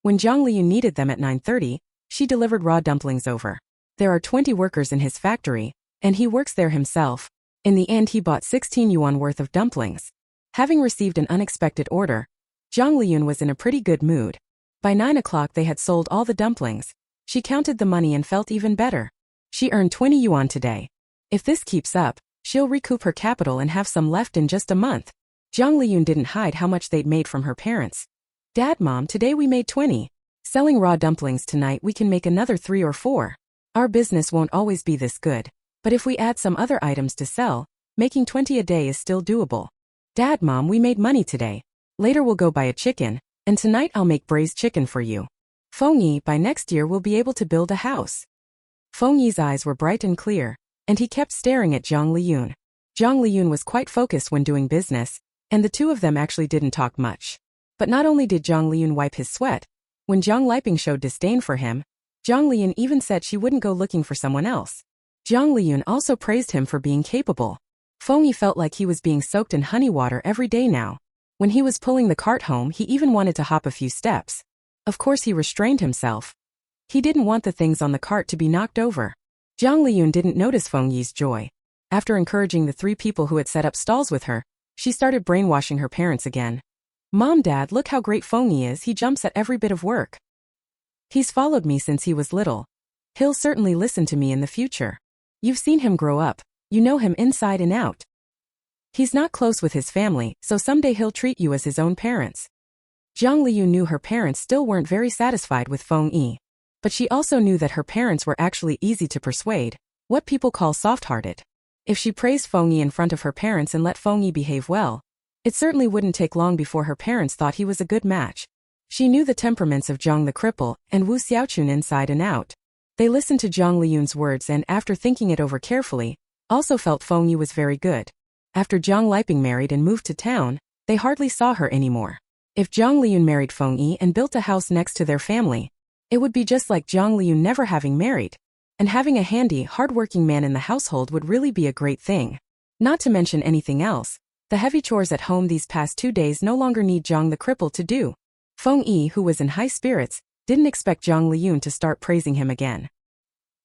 When Jiang Liyun needed them at 9:30, she delivered raw dumplings over. There are 20 workers in his factory, and he works there himself. In the end he bought 16 yuan worth of dumplings. Having received an unexpected order, Jiang Liyun was in a pretty good mood. By 9 o'clock they had sold all the dumplings. She counted the money and felt even better. She earned 20 yuan today. If this keeps up, she'll recoup her capital and have some left in just a month. Jiang Liyun didn't hide how much they'd made from her parents. "Dad, Mom, today we made 20. Selling raw dumplings tonight we can make another 3 or 4. Our business won't always be this good. But if we add some other items to sell, making 20 a day is still doable. Dad, Mom, we made money today. Later we'll go buy a chicken, and tonight I'll make braised chicken for you. Feng Yi, by next year we'll be able to build a house." Feng Yi's eyes were bright and clear, and he kept staring at Jiang Liyun. Jiang Liyun was quite focused when doing business, and the two of them actually didn't talk much. But not only did Jiang Liyun wipe his sweat, when Jiang Liping showed disdain for him, Jiang Liyun even said she wouldn't go looking for someone else. Jiang Liyun also praised him for being capable. Feng Yi felt like he was being soaked in honey water every day now. When he was pulling the cart home he even wanted to hop a few steps. Of course he restrained himself. He didn't want the things on the cart to be knocked over. Jiang Liyun didn't notice Feng Yi's joy. After encouraging the 3 people who had set up stalls with her, she started brainwashing her parents again. "Mom, Dad, look how great Feng Yi is, he jumps at every bit of work. He's followed me since he was little. He'll certainly listen to me in the future. You've seen him grow up, you know him inside and out. He's not close with his family, so someday he'll treat you as his own parents." Jiang Liyun knew her parents still weren't very satisfied with Feng Yi. But she also knew that her parents were actually easy to persuade, what people call soft-hearted. If she praised Feng Yi in front of her parents and let Feng Yi behave well, it certainly wouldn't take long before her parents thought he was a good match. She knew the temperaments of Jiang the cripple and Wu Xiaochun inside and out. They listened to Jiang Liyun's words and, after thinking it over carefully, also felt Feng Yi was very good. After Jiang Liping married and moved to town, they hardly saw her anymore. If Jiang Liyun married Feng Yi and built a house next to their family, it would be just like Jiang Liyun never having married. And having a handy, hard-working man in the household would really be a great thing. Not to mention anything else, the heavy chores at home these past 2 days no longer need Jiang the cripple to do. Feng Yi, who was in high spirits, didn't expect Jiang Liyun to start praising him again.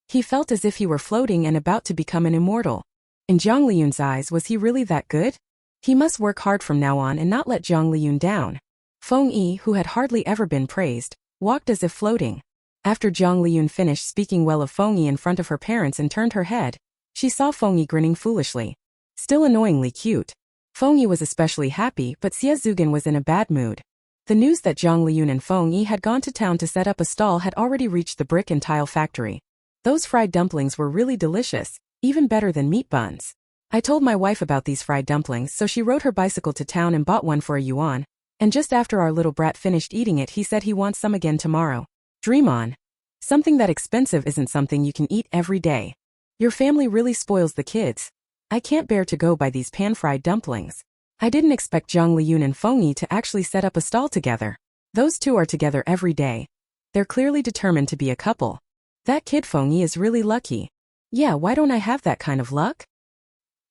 He felt as if he were floating and about to become an immortal. In Jiang Liyun's eyes, was he really that good? He must work hard from now on and not let Jiang Liyun down. Feng Yi, who had hardly ever been praised, walked as if floating. After Jiang Liyun finished speaking well of Feng Yi in front of her parents and turned her head, she saw Feng Yi grinning foolishly. Still annoyingly cute. Feng Yi was especially happy, but Xie Zugan was in a bad mood. The news that Jiang Liyun and Feng Yi had gone to town to set up a stall had already reached the brick and tile factory. Those fried dumplings were really delicious, even better than meat buns. I told my wife about these fried dumplings, so she rode her bicycle to town and bought one for a yuan. And just after our little brat finished eating it, he said he wants some again tomorrow. Dream on. Something that expensive isn't something you can eat every day. Your family really spoils the kids. I can't bear to go by these pan-fried dumplings. I didn't expect Jiang Liyun and Feng Yi to actually set up a stall together. Those two are together every day. They're clearly determined to be a couple. That kid Feng Yi is really lucky. Yeah, why don't I have that kind of luck?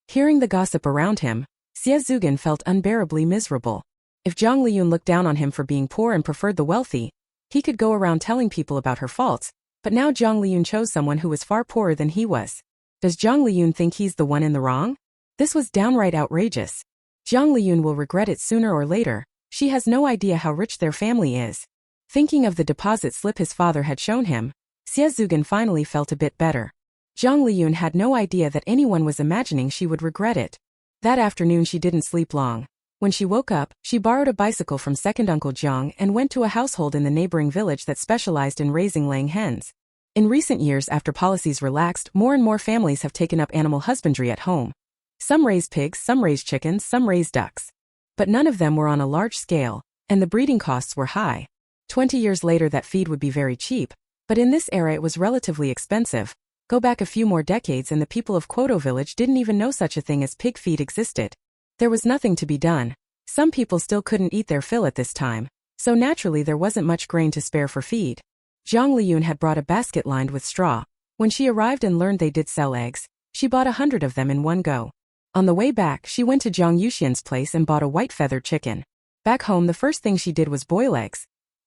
Hearing the gossip around him, Xie Zugan felt unbearably miserable. If Jiang Liyun looked down on him for being poor and preferred the wealthy, he could go around telling people about her faults, but now Jiang Liyun chose someone who was far poorer than he was. Does Jiang Liyun think he's the one in the wrong? This was downright outrageous. Jiang Liyun will regret it sooner or later. She has no idea how rich their family is. Thinking of the deposit slip his father had shown him, Xie Zugan finally felt a bit better. Jiang Liyun had no idea that anyone was imagining she would regret it. That afternoon she didn't sleep long. When she woke up, she borrowed a bicycle from second Uncle Jiang and went to a household in the neighboring village that specialized in raising laying hens. In recent years, after policies relaxed, more and more families have taken up animal husbandry at home. Some raise pigs, some raise chickens, some raise ducks. But none of them were on a large scale, and the breeding costs were high. 20 years later that feed would be very cheap, but in this era it was relatively expensive. Go back a few more decades and the people of Kwoto village didn't even know such a thing as pig feed existed. There was nothing to be done. Some people still couldn't eat their fill at this time, so naturally there wasn't much grain to spare for feed. Jiang Liyun had brought a basket lined with straw. When she arrived and learned they did sell eggs, she bought 100 of them in one go. On the way back, she went to Jiang Yuxian's place and bought a white-feathered chicken. Back home, the first thing she did was boil eggs.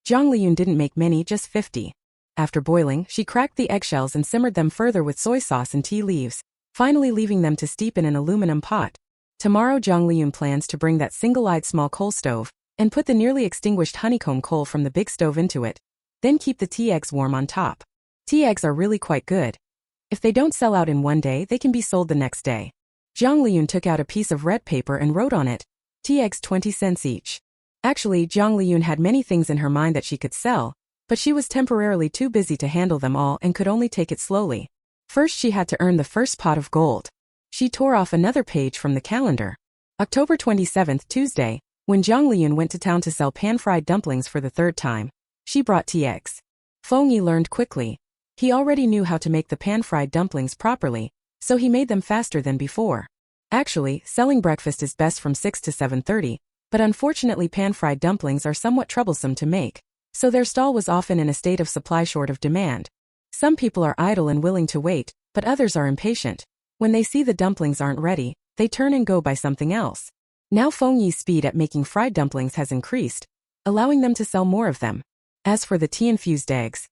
Jiang Liyun didn't make many, just 50. After boiling, she cracked the eggshells and simmered them further with soy sauce and tea leaves, finally leaving them to steep in an aluminum pot. Tomorrow Jiang Liyun plans to bring that single-eyed small coal stove, and put the nearly extinguished honeycomb coal from the big stove into it. Then keep the tea eggs warm on top. Tea eggs are really quite good. If they don't sell out in one day, they can be sold the next day. Jiang Liyun took out a piece of red paper and wrote on it, tea eggs 20 cents each. Actually, Jiang Liyun had many things in her mind that she could sell, but she was temporarily too busy to handle them all and could only take it slowly. First she had to earn the first pot of gold. She tore off another page from the calendar. October 27th, Tuesday, when Jiang Liyun went to town to sell pan-fried dumplings for the third time. She brought tea eggs. Feng Yi learned quickly. He already knew how to make the pan-fried dumplings properly, so he made them faster than before. Actually, selling breakfast is best from 6 to 7:30, but unfortunately pan-fried dumplings are somewhat troublesome to make, so their stall was often in a state of supply short of demand. Some people are idle and willing to wait, but others are impatient. When they see the dumplings aren't ready, they turn and go buy something else. Now Feng Yi's speed at making fried dumplings has increased, allowing them to sell more of them. As for the tea-infused eggs,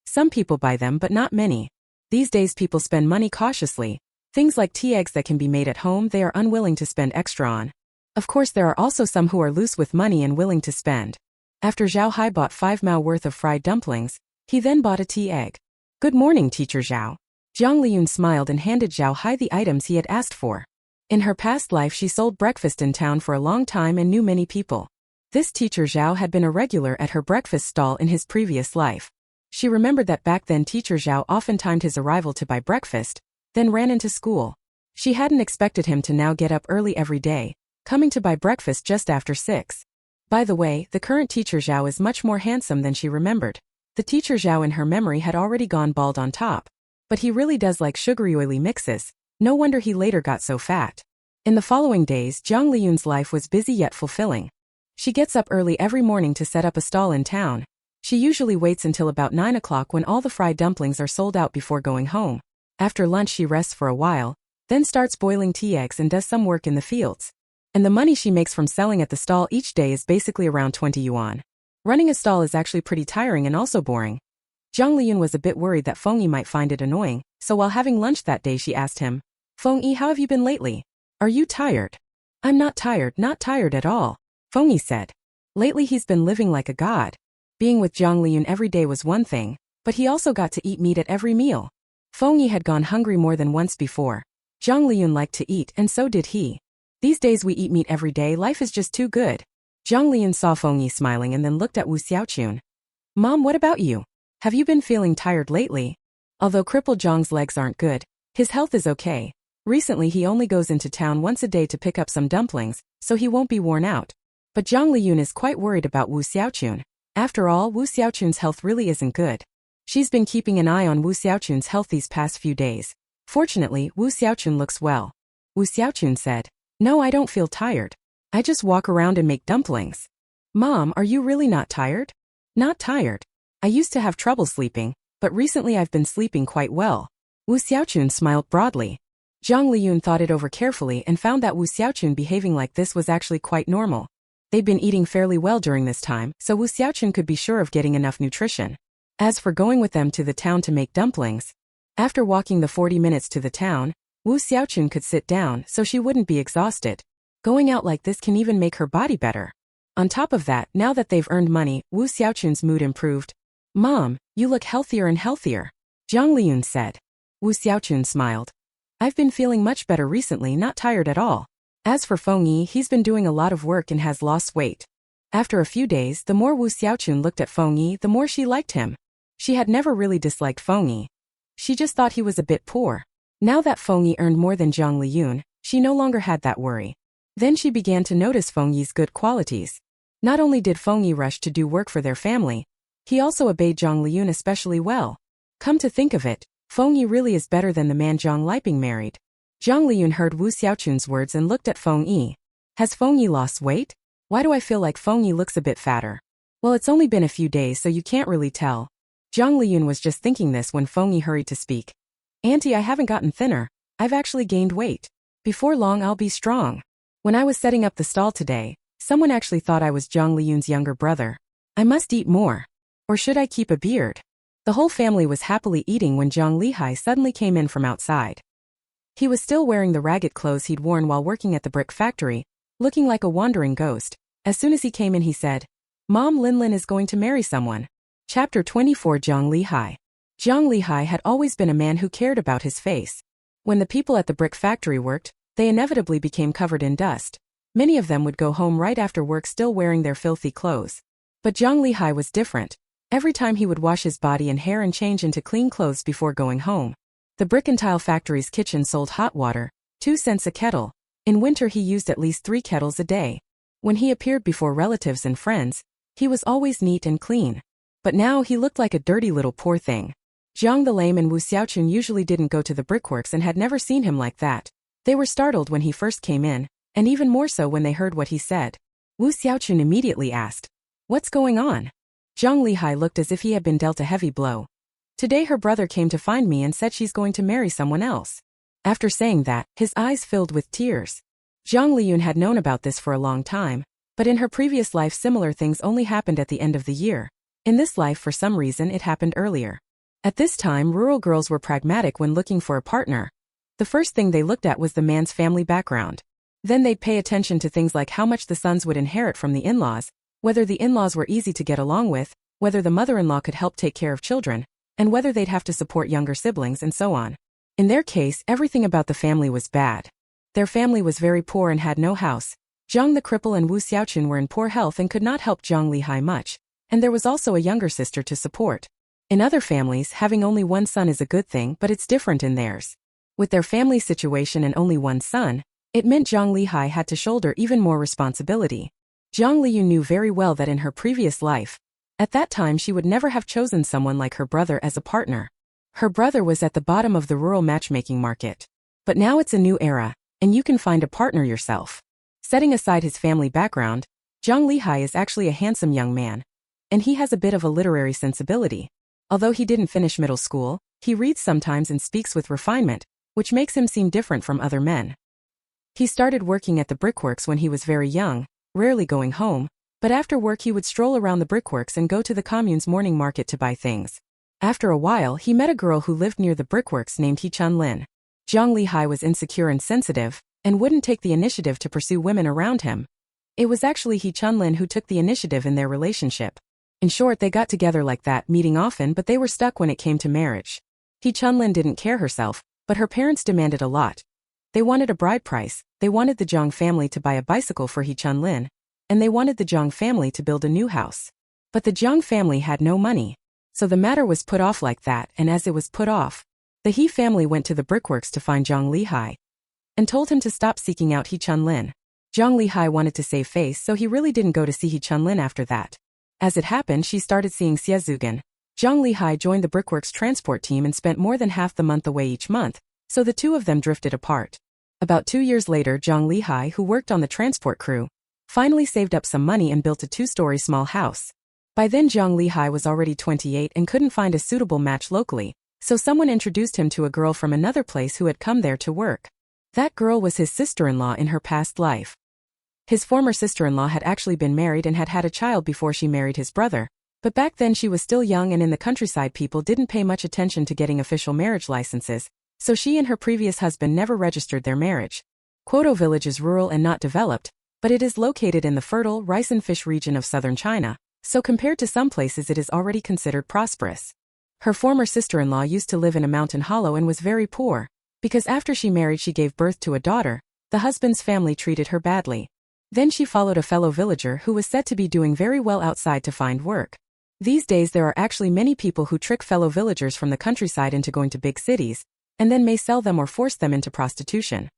some people buy them but not many. These days people spend money cautiously. Things like tea eggs that can be made at home they are unwilling to spend extra on. Of course there are also some who are loose with money and willing to spend. After Zhao Hai bought 5 mao worth of fried dumplings, he then bought a tea egg. Good morning, Teacher Zhao. Jiang Liyun smiled and handed Zhao Hai the items he had asked for. In her past life she sold breakfast in town for a long time and knew many people. This Teacher Zhao had been a regular at her breakfast stall in his previous life. She remembered that back then Teacher Zhao often timed his arrival to buy breakfast, then ran into school. She hadn't expected him to now get up early every day, coming to buy breakfast just after 6. By the way, the current Teacher Zhao is much more handsome than she remembered. The Teacher Zhao in her memory had already gone bald on top. But he really does like sugary oily mixes. No wonder he later got so fat. In the following days, Jiang Liyun's life was busy yet fulfilling. She gets up early every morning to set up a stall in town. She usually waits until about 9 o'clock when all the fried dumplings are sold out before going home. After lunch she rests for a while, then starts boiling tea eggs and does some work in the fields. And the money she makes from selling at the stall each day is basically around 20 yuan. Running a stall is actually pretty tiring and also boring. Jiang Liyun was a bit worried that Feng Yi might find it annoying, so while having lunch that day she asked him, Feng Yi, how have you been lately? Are you tired? I'm not tired at all, Feng Yi said. Lately he's been living like a god. Being with Jiang Liyun every day was one thing, but he also got to eat meat at every meal. Feng Yi had gone hungry more than once before. Jiang Liyun liked to eat and so did he. These days we eat meat every day, life is just too good. Jiang Liyun saw Feng Yi smiling and then looked at Wu Xiaochun. Mom, what about you? Have you been feeling tired lately? Although crippled Zhang's legs aren't good, his health is okay. Recently he only goes into town once a day to pick up some dumplings, so he won't be worn out. But Jiang Liyun is quite worried about Wu Xiaochun. After all, Wu Xiaochun's health really isn't good. She's been keeping an eye on Wu Xiaochun's health these past few days. Fortunately, Wu Xiaochun looks well. Wu Xiaochun said, "No, I don't feel tired. I just walk around and make dumplings." "Mom, are you really not tired?" "Not tired. I used to have trouble sleeping, but recently I've been sleeping quite well." Wu Xiaochun smiled broadly. Jiang Liyun thought it over carefully and found that Wu Xiaochun behaving like this was actually quite normal. They'd been eating fairly well during this time, so Wu Xiaochun could be sure of getting enough nutrition. As for going with them to the town to make dumplings, after walking the 40 minutes to the town, Wu Xiaochun could sit down so she wouldn't be exhausted. Going out like this can even make her body better. On top of that, now that they've earned money, Wu Xiaochun's mood improved. "Mom, you look healthier and healthier," Jiang Liyun said. Wu Xiaochun smiled. "I've been feeling much better recently, not tired at all." As for Feng Yi, he's been doing a lot of work and has lost weight. After a few days, the more Wu Xiaochun looked at Feng Yi, the more she liked him. She had never really disliked Feng Yi. She just thought he was a bit poor. Now that Feng Yi earned more than Jiang Liyun, she no longer had that worry. Then she began to notice Feng Yi's good qualities. Not only did Feng Yi rush to do work for their family, he also obeyed Jiang Liyun especially well. Come to think of it, Feng Yi really is better than the man Jiang Liping married. Jiang Liyun heard Wu Xiaochun's words and looked at Feng Yi. "Has Feng Yi lost weight? Why do I feel like Feng Yi looks a bit fatter?" "Well, it's only been a few days so you can't really tell." Jiang Liyun was just thinking this when Feng Yi hurried to speak. "Auntie, I haven't gotten thinner. I've actually gained weight. Before long I'll be strong. When I was setting up the stall today, someone actually thought I was Jiang Liyun's younger brother. I must eat more. Or should I keep a beard?" The whole family was happily eating when Jiang Lihai suddenly came in from outside. He was still wearing the ragged clothes he'd worn while working at the brick factory, looking like a wandering ghost. As soon as he came in he said, "Mom, Linlin is going to marry someone." Chapter 24. Jiang Lihai. Jiang Lihai had always been a man who cared about his face. When the people at the brick factory worked, they inevitably became covered in dust. Many of them would go home right after work still wearing their filthy clothes. But Jiang Lihai was different. Every time he would wash his body and hair and change into clean clothes before going home. The brick and tile factory's kitchen sold hot water, 2 cents a kettle. In winter he used at least 3 kettles a day. When he appeared before relatives and friends, he was always neat and clean. But now he looked like a dirty little poor thing. Jiang the Lame and Wu Xiaochun usually didn't go to the brickworks and had never seen him like that. They were startled when he first came in, and even more so when they heard what he said. Wu Xiaochun immediately asked, "What's going on?" Jiang Lihai looked as if he had been dealt a heavy blow. "Today her brother came to find me and said she's going to marry someone else." After saying that, his eyes filled with tears. Jiang Liyun had known about this for a long time, but in her previous life similar things only happened at the end of the year. In this life for some reason it happened earlier. At this time rural girls were pragmatic when looking for a partner. The first thing they looked at was the man's family background. Then they'd pay attention to things like how much the sons would inherit from the in-laws, whether the in-laws were easy to get along with, whether the mother-in-law could help take care of children, and whether they'd have to support younger siblings and so on. In their case, everything about the family was bad. Their family was very poor and had no house. Jiang the cripple and Wu Xiaochun were in poor health and could not help Jiang Lihai much. And there was also a younger sister to support. In other families, having only one son is a good thing, but it's different in theirs. With their family situation and only one son, it meant Jiang Lihai had to shoulder even more responsibility. Jiang Liyun knew very well that in her previous life, at that time she would never have chosen someone like her brother as a partner. Her brother was at the bottom of the rural matchmaking market. But now it's a new era, and you can find a partner yourself. Setting aside his family background, Jiang Lihai is actually a handsome young man. And he has a bit of a literary sensibility. Although he didn't finish middle school, he reads sometimes and speaks with refinement, which makes him seem different from other men. He started working at the brickworks when he was very young, rarely going home, but after work he would stroll around the brickworks and go to the commune's morning market to buy things. After a while he met a girl who lived near the brickworks named Lin. Jiang Lihai was insecure and sensitive, and wouldn't take the initiative to pursue women around him. It was actually Lin who took the initiative in their relationship. In short, they got together like that, meeting often, but they were stuck when it came to marriage. Lin didn't care herself, but her parents demanded a lot. They wanted a bride price, they wanted the Jiang family to buy a bicycle for Lin, and they wanted the Jiang family to build a new house. But the Jiang family had no money. So the matter was put off like that, and as it was put off, the He family went to the brickworks to find Jiang Lihai. and told him to stop seeking out He Chunlin. Jiang Liyun wanted to save face, so he really didn't go to see He Chunlin after that. As it happened, she started seeing Xie Zugan. Jiang Liyun joined the Brickworks transport team and spent more than half the month away each month, so the two of them drifted apart. About 2 years later, Jiang Liyun, who worked on the transport crew, finally saved up some money and built a 2-story small house. By then Jiang Liyun was already 28 and couldn't find a suitable match locally, so someone introduced him to a girl from another place who had come there to work. That girl was his sister-in-law in her past life. His former sister-in-law had actually been married and had had a child before she married his brother, but back then she was still young and in the countryside people didn't pay much attention to getting official marriage licenses, so she and her previous husband never registered their marriage. Quoto village is rural and not developed, but it is located in the fertile rice and fish region of southern China, so compared to some places it is already considered prosperous. Her former sister-in-law used to live in a mountain hollow and was very poor, because after she married she gave birth to a daughter. The husband's family treated her badly. Then she followed a fellow villager who was said to be doing very well outside to find work. These days there are actually many people who trick fellow villagers from the countryside into going to big cities, and then may sell them or force them into prostitution.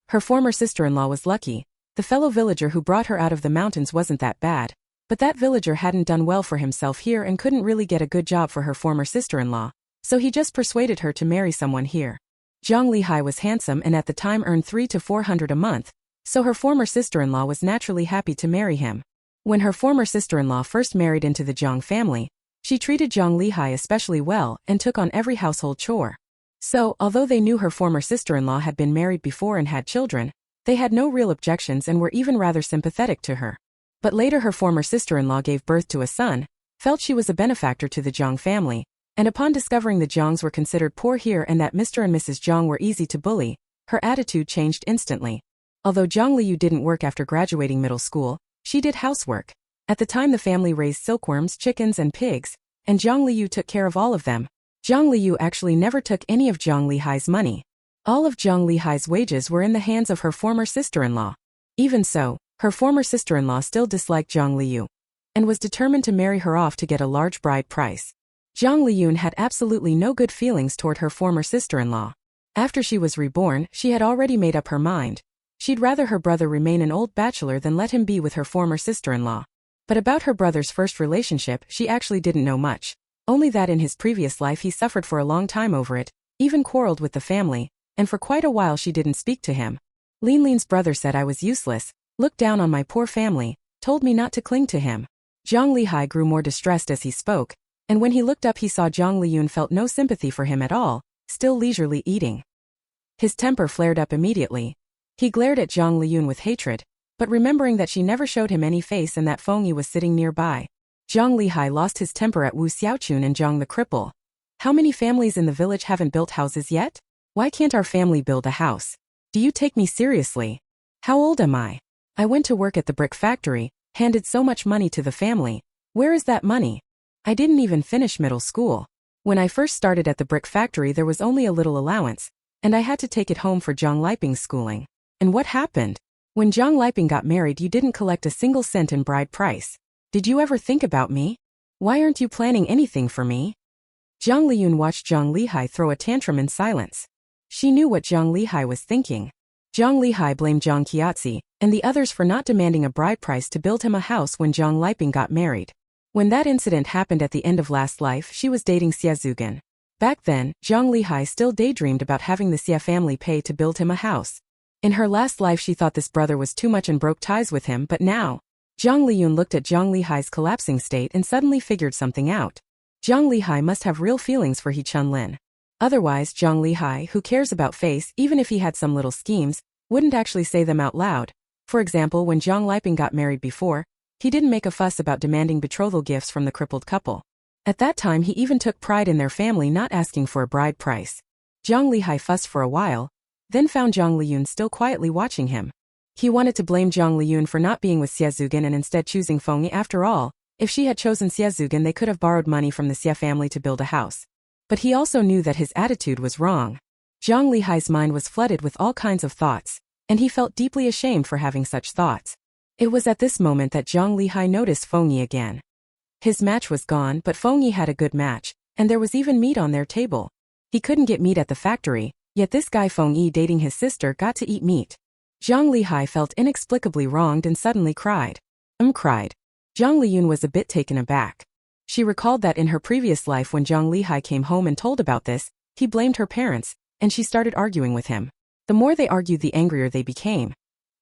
Her former sister-in-law was lucky. The fellow villager who brought her out of the mountains wasn't that bad, but that villager hadn't done well for himself here and couldn't really get a good job for her former sister-in-law, so he just persuaded her to marry someone here. Jiang Liyun was handsome and at the time earned 300 to 400 a month, so her former sister-in-law was naturally happy to marry him. When her former sister-in-law first married into the Jiang family, she treated Jiang Liyun especially well and took on every household chore. So, although they knew her former sister-in-law had been married before and had children, they had no real objections and were even rather sympathetic to her. But later her former sister-in-law gave birth to a son, felt she was a benefactor to the Jiang family, and upon discovering the Jiangs were considered poor here and that Mr. and Mrs. Jiang were easy to bully, her attitude changed instantly. Although Jiang Liyun didn't work after graduating middle school, she did housework. At the time the family raised silkworms, chickens and pigs, and Jiang Liyun took care of all of them. Jiang Liyun actually never took any of Jiang Liyun's money. All of Jiang Liyun's wages were in the hands of her former sister-in-law. Even so, her former sister-in-law still disliked Jiang Liyun, and was determined to marry her off to get a large bride price. Jiang Liyun had absolutely no good feelings toward her former sister-in-law. After she was reborn, she had already made up her mind. She'd rather her brother remain an old bachelor than let him be with her former sister-in-law. But about her brother's first relationship, she actually didn't know much. Only that in his previous life he suffered for a long time over it, even quarreled with the family, and for quite a while she didn't speak to him. Lin's brother said I was useless, looked down on my poor family, told me not to cling to him. Jiang Liyun grew more distressed as he spoke, and when he looked up he saw Jiang Liyun felt no sympathy for him at all, still leisurely eating. His temper flared up immediately. He glared at Jiang Liyun with hatred, but remembering that she never showed him any face and that Feng Yi was sitting nearby, Jiang Liyun lost his temper at Wu Xiaochun and Jiang the cripple. How many families in the village haven't built houses yet? Why can't our family build a house? Do you take me seriously? How old am I? I went to work at the brick factory, handed so much money to the family. Where is that money? I didn't even finish middle school. When I first started at the brick factory there was only a little allowance, and I had to take it home for Jiang Liping's schooling. And what happened? When Jiang Liping got married you didn't collect a single cent in bride price. Did you ever think about me? Why aren't you planning anything for me? Jiang Liyun watched Jiang Liyun throw a tantrum in silence. She knew what Jiang Liyun was thinking. Jiang Liyun blamed Jiang Qiaozi and the others for not demanding a bride price to build him a house when Jiang Liping got married. When that incident happened at the end of last life she was dating Xie Zugan. Back then, Jiang Liyun still daydreamed about having the Xie family pay to build him a house. In her last life she thought this brother was too much and broke ties with him, but now, Jiang Liyun looked at Jiang Liyun's collapsing state and suddenly figured something out. Jiang Liyun must have real feelings for He Chunlin. Otherwise Jiang Liyun, who cares about face even if he had some little schemes, wouldn't actually say them out loud. For example, when Jiang Liping got married before, he didn't make a fuss about demanding betrothal gifts from the crippled couple. At that time he even took pride in their family not asking for a bride price. Jiang Liyun fussed for a while, then found Jiang Liyun still quietly watching him. He wanted to blame Jiang Liyun for not being with Xie Zugan and instead choosing Feng Yi. After all, if she had chosen Xie Zugan they could have borrowed money from the Xie family to build a house. But he also knew that his attitude was wrong. Jiang Liyun's mind was flooded with all kinds of thoughts, and he felt deeply ashamed for having such thoughts. It was at this moment that Jiang Liyun noticed Feng Yi again. His match was gone, but Feng Yi had a good match, and there was even meat on their table. He couldn't get meat at the factory, Yet this guy Feng Yi dating his sister got to eat meat. Jiang Liyun felt inexplicably wronged and suddenly cried. Cried. Jiang Liyun was a bit taken aback. She recalled that in her previous life when Jiang Liyun came home and told about this, he blamed her parents, and she started arguing with him. The more they argued, the angrier they became.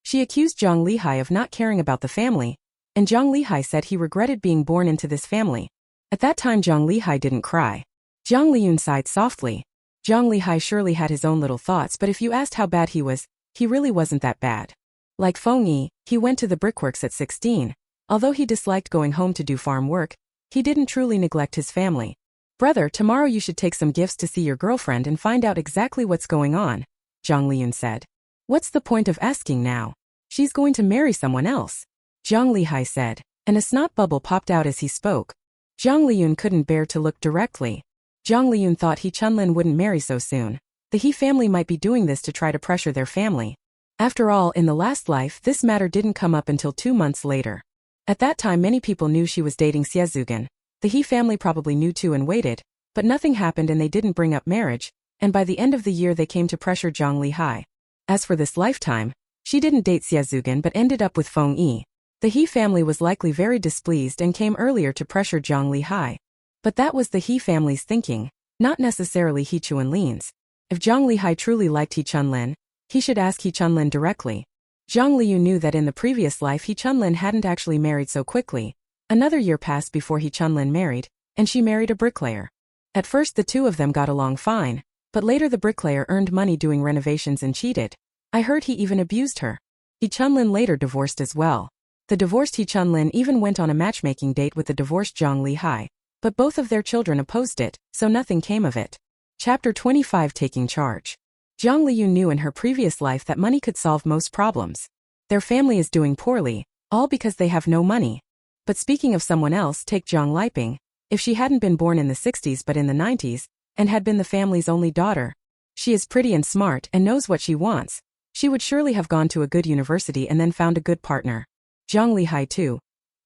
She accused Jiang Liyun of not caring about the family, and Jiang Liyun said he regretted being born into this family. At that time Jiang Liyun didn't cry. Jiang Liyun sighed softly. Jiang Liyun surely had his own little thoughts, but if you asked how bad he was, he really wasn't that bad. Like Feng Yi, he went to the brickworks at 16. Although he disliked going home to do farm work, he didn't truly neglect his family. Brother, tomorrow you should take some gifts to see your girlfriend and find out exactly what's going on, Jiang Liyun said. What's the point of asking now? She's going to marry someone else, Jiang Liyun said, and a snot bubble popped out as he spoke. Jiang Liyun couldn't bear to look directly. Jiang Liyun thought He Chunlin wouldn't marry so soon. The He family might be doing this to try to pressure their family. After all, in the last life, this matter didn't come up until 2 months later. At that time many people knew she was dating Xiezugan. The He family probably knew too and waited, but nothing happened and they didn't bring up marriage, and by the end of the year they came to pressure Jiang Liyun. As for this lifetime, she didn't date Xiezugan but ended up with Feng Yi. The He family was likely very displeased and came earlier to pressure Jiang Liyun. But that was the He family's thinking, not necessarily He Chunlin's. If Jiang Liyun truly liked He Chunlin, he should ask He Chunlin directly. Jiang Liyun knew that in the previous life He Chunlin hadn't actually married so quickly. Another year passed before He Chunlin married, and she married a bricklayer. At first the two of them got along fine, but later the bricklayer earned money doing renovations and cheated. I heard he even abused her. He Chunlin later divorced as well. The divorced He Chunlin even went on a matchmaking date with the divorced Jiang Liyun, but both of their children opposed it, so nothing came of it. Chapter 25 Taking Charge. Jiang Liyun knew in her previous life that money could solve most problems. Their family is doing poorly, all because they have no money. But speaking of someone else, take Jiang Liyun. If she hadn't been born in the 60s but in the 90s, and had been the family's only daughter, she is pretty and smart and knows what she wants. She would surely have gone to a good university and then found a good partner. Jiang Liyun too.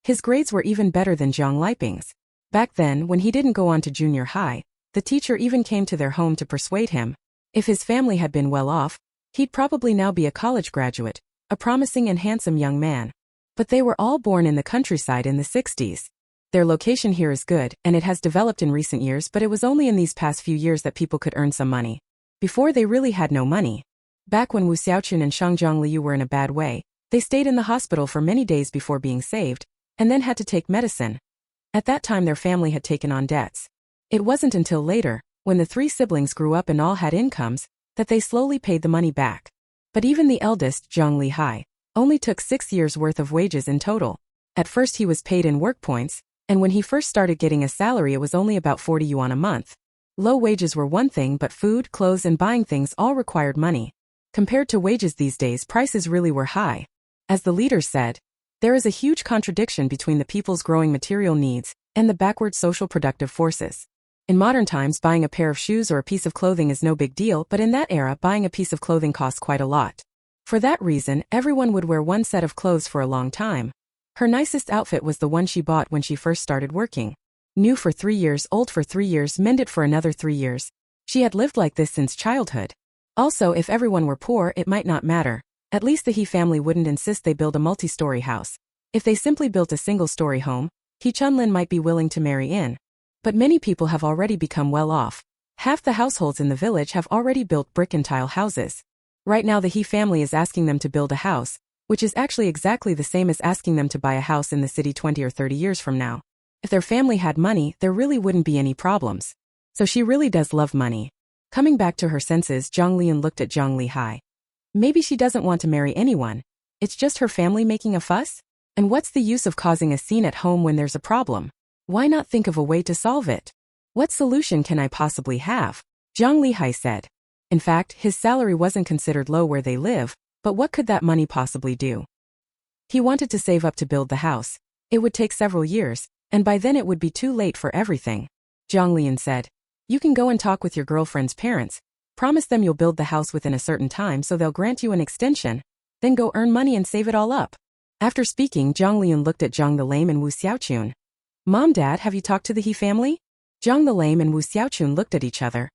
His grades were even better than Jiang Liyun's. Back then, when he didn't go on to junior high, the teacher even came to their home to persuade him. If his family had been well off, he'd probably now be a college graduate, a promising and handsome young man. But they were all born in the countryside in the 60s. Their location here is good, and it has developed in recent years, but it was only in these past few years that people could earn some money. Before they really had no money. Back when Wu Xiaochun and Jiang Liyun were in a bad way, they stayed in the hospital for many days before being saved, and then had to take medicine. At that time their family had taken on debts. It wasn't until later, when the 3 siblings grew up and all had incomes, that they slowly paid the money back. But even the eldest, Jiang Liyun, only took 6 years' worth of wages in total. At first he was paid in work points, and when he first started getting a salary it was only about 40 yuan a month. Low wages were one thing, but food, clothes and buying things all required money. Compared to wages these days, prices really were high. As the leaders said, there is a huge contradiction between the people's growing material needs and the backward social productive forces. In modern times, buying a pair of shoes or a piece of clothing is no big deal, but in that era, buying a piece of clothing cost quite a lot. For that reason, everyone would wear one set of clothes for a long time. Her nicest outfit was the one she bought when she first started working. New for 3 years, old for 3 years, mend it for another 3 years. She had lived like this since childhood. Also, if everyone were poor, it might not matter. At least the He family wouldn't insist they build a multi-story house. If they simply built a single-story home, He Chunlin might be willing to marry in. But many people have already become well off. Half the households in the village have already built brick and tile houses. Right now the He family is asking them to build a house, which is actually exactly the same as asking them to buy a house in the city 20 or 30 years from now. If their family had money, there really wouldn't be any problems. So she really does love money. Coming back to her senses, Jiang Liyun looked at Jiang Liyun. Maybe she doesn't want to marry anyone. It's just her family making a fuss? And what's the use of causing a scene at home when there's a problem? Why not think of a way to solve it? What solution can I possibly have? Jiang Liyun said. In fact, his salary wasn't considered low where they live, but what could that money possibly do? He wanted to save up to build the house. It would take several years, and by then it would be too late for everything. Jiang Liyun said. You can go and talk with your girlfriend's parents. Promise them you'll build the house within a certain time so they'll grant you an extension. Then go earn money and save it all up. After speaking, Jiang Liyun looked at Jiang the Lame and Wu Xiaochun. Mom, Dad, have you talked to the He family? Jiang the Lame and Wu Xiaochun looked at each other.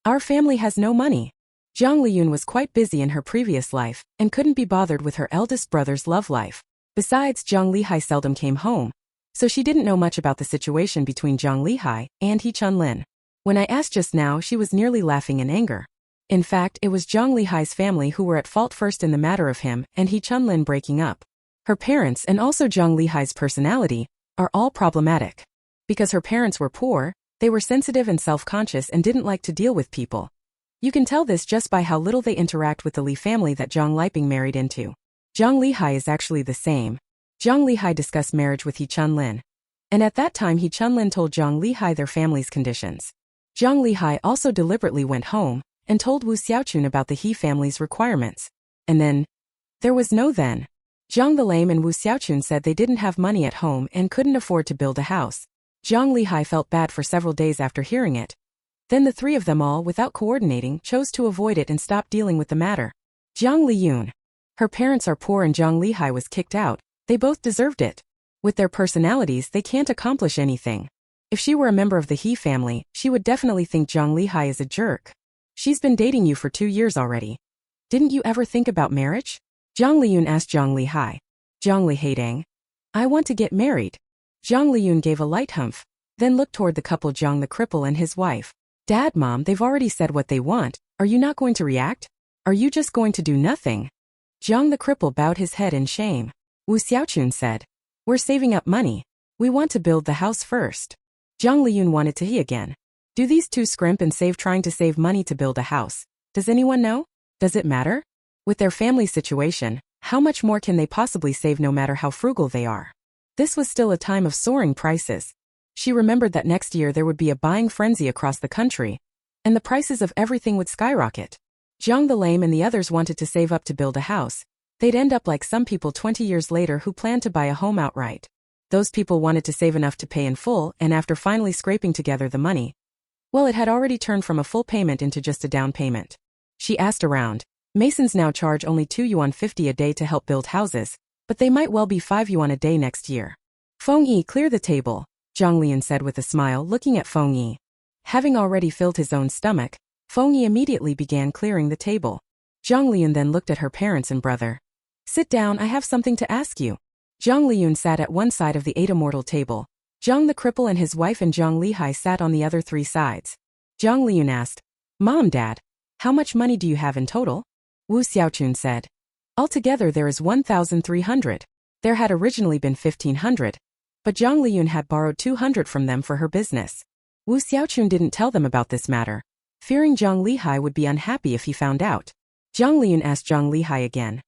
Our family has no money. Jiang Liyun was quite busy in her previous life and couldn't be bothered with her eldest brother's love life. Besides, Jiang Lihai seldom came home, so she didn't know much about the situation between Jiang Lihai and He Chunlin. When I asked just now, she was nearly laughing in anger. In fact, it was Jiang Lihai's family who were at fault first in the matter of him and He Chunlin breaking up. Her parents and also Jiang Lihai's personality are all problematic. Because her parents were poor, they were sensitive and self-conscious and didn't like to deal with people. You can tell this just by how little they interact with the Li family that Jiang Liping married into. Jiang Lihai is actually the same. Jiang Lihai discussed marriage with He Chunlin. And at that time He Chunlin told Jiang Lihai their family's conditions. Jiang Lihai also deliberately went home and told Wu Xiaochun about the He family's requirements. And then, there was no then. Jiang the Lame and Wu Xiaochun said they didn't have money at home and couldn't afford to build a house. Jiang Lihai felt bad for several days after hearing it. Then the three of them all, without coordinating, chose to avoid it and stop dealing with the matter. Jiang Liyun. Her parents are poor and Jiang Lihai was kicked out. They both deserved it. With their personalities, they can't accomplish anything. If she were a member of the He family, she would definitely think Jiang Lihai is a jerk. She's been dating you for 2 years already. Didn't you ever think about marriage? Jiang Liyun asked Jiang Lihai. Jiang Lihai, I want to get married. Jiang Liyun gave a light humph, then looked toward the couple Jiang the cripple and his wife. Dad, Mom, they've already said what they want. Are you not going to react? Are you just going to do nothing? Jiang the cripple bowed his head in shame. Wu Xiaochun said, we're saving up money. We want to build the house first. Jiang Liyun wanted to he again. Do these two scrimp and save trying to save money to build a house? Does anyone know? Does it matter? With their family situation, how much more can they possibly save no matter how frugal they are? This was still a time of soaring prices. She remembered that next year there would be a buying frenzy across the country, and the prices of everything would skyrocket. Jiang the Lame and the others wanted to save up to build a house. They'd end up like some people 20 years later who planned to buy a home outright. Those people wanted to save enough to pay in full, and after finally scraping together the money, well, it had already turned from a full payment into just a down payment. She asked around. Masons now charge only 2 yuan 50 a day to help build houses, but they might well be 5 yuan a day next year. Feng Yi, clear the table, Jiang Liyun said with a smile, looking at Feng Yi. Having already filled his own stomach, Feng Yi immediately began clearing the table. Jiang Liyun then looked at her parents and brother. Sit down, I have something to ask you. Jiang Liyun sat at one side of the 8 immortal table. Jiang the cripple and his wife and Jiang Lihai sat on the other 3 sides. Jiang Liyun asked, Mom, Dad, how much money do you have in total? Wu Xiaochun said, altogether there is 1,300. There had originally been 1,500, but Jiang Liyun had borrowed 200 from them for her business. Wu Xiaochun didn't tell them about this matter, fearing Jiang Lihai would be unhappy if he found out. Jiang Liyun asked Jiang Lihai again,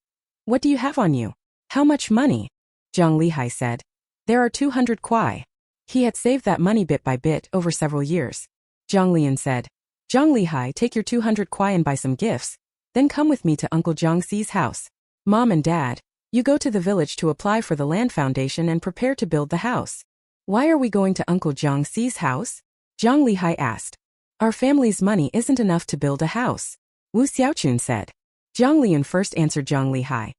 what do you have on you? How much money? Jiang Lihai said, there are 200 kuai. He had saved that money bit by bit over several years. Jiang Liyun said, Jiang Lihai, take your 200 kuai and buy some gifts, then come with me to Uncle Jiang Xi's house. Mom and Dad, you go to the village to apply for the land foundation and prepare to build the house. Why are we going to Uncle Jiang Xi's house? Jiang Lihai asked. Our family's money isn't enough to build a house. Wu Xiaochun said. Jiang Liyun first answered Jiang Lihai.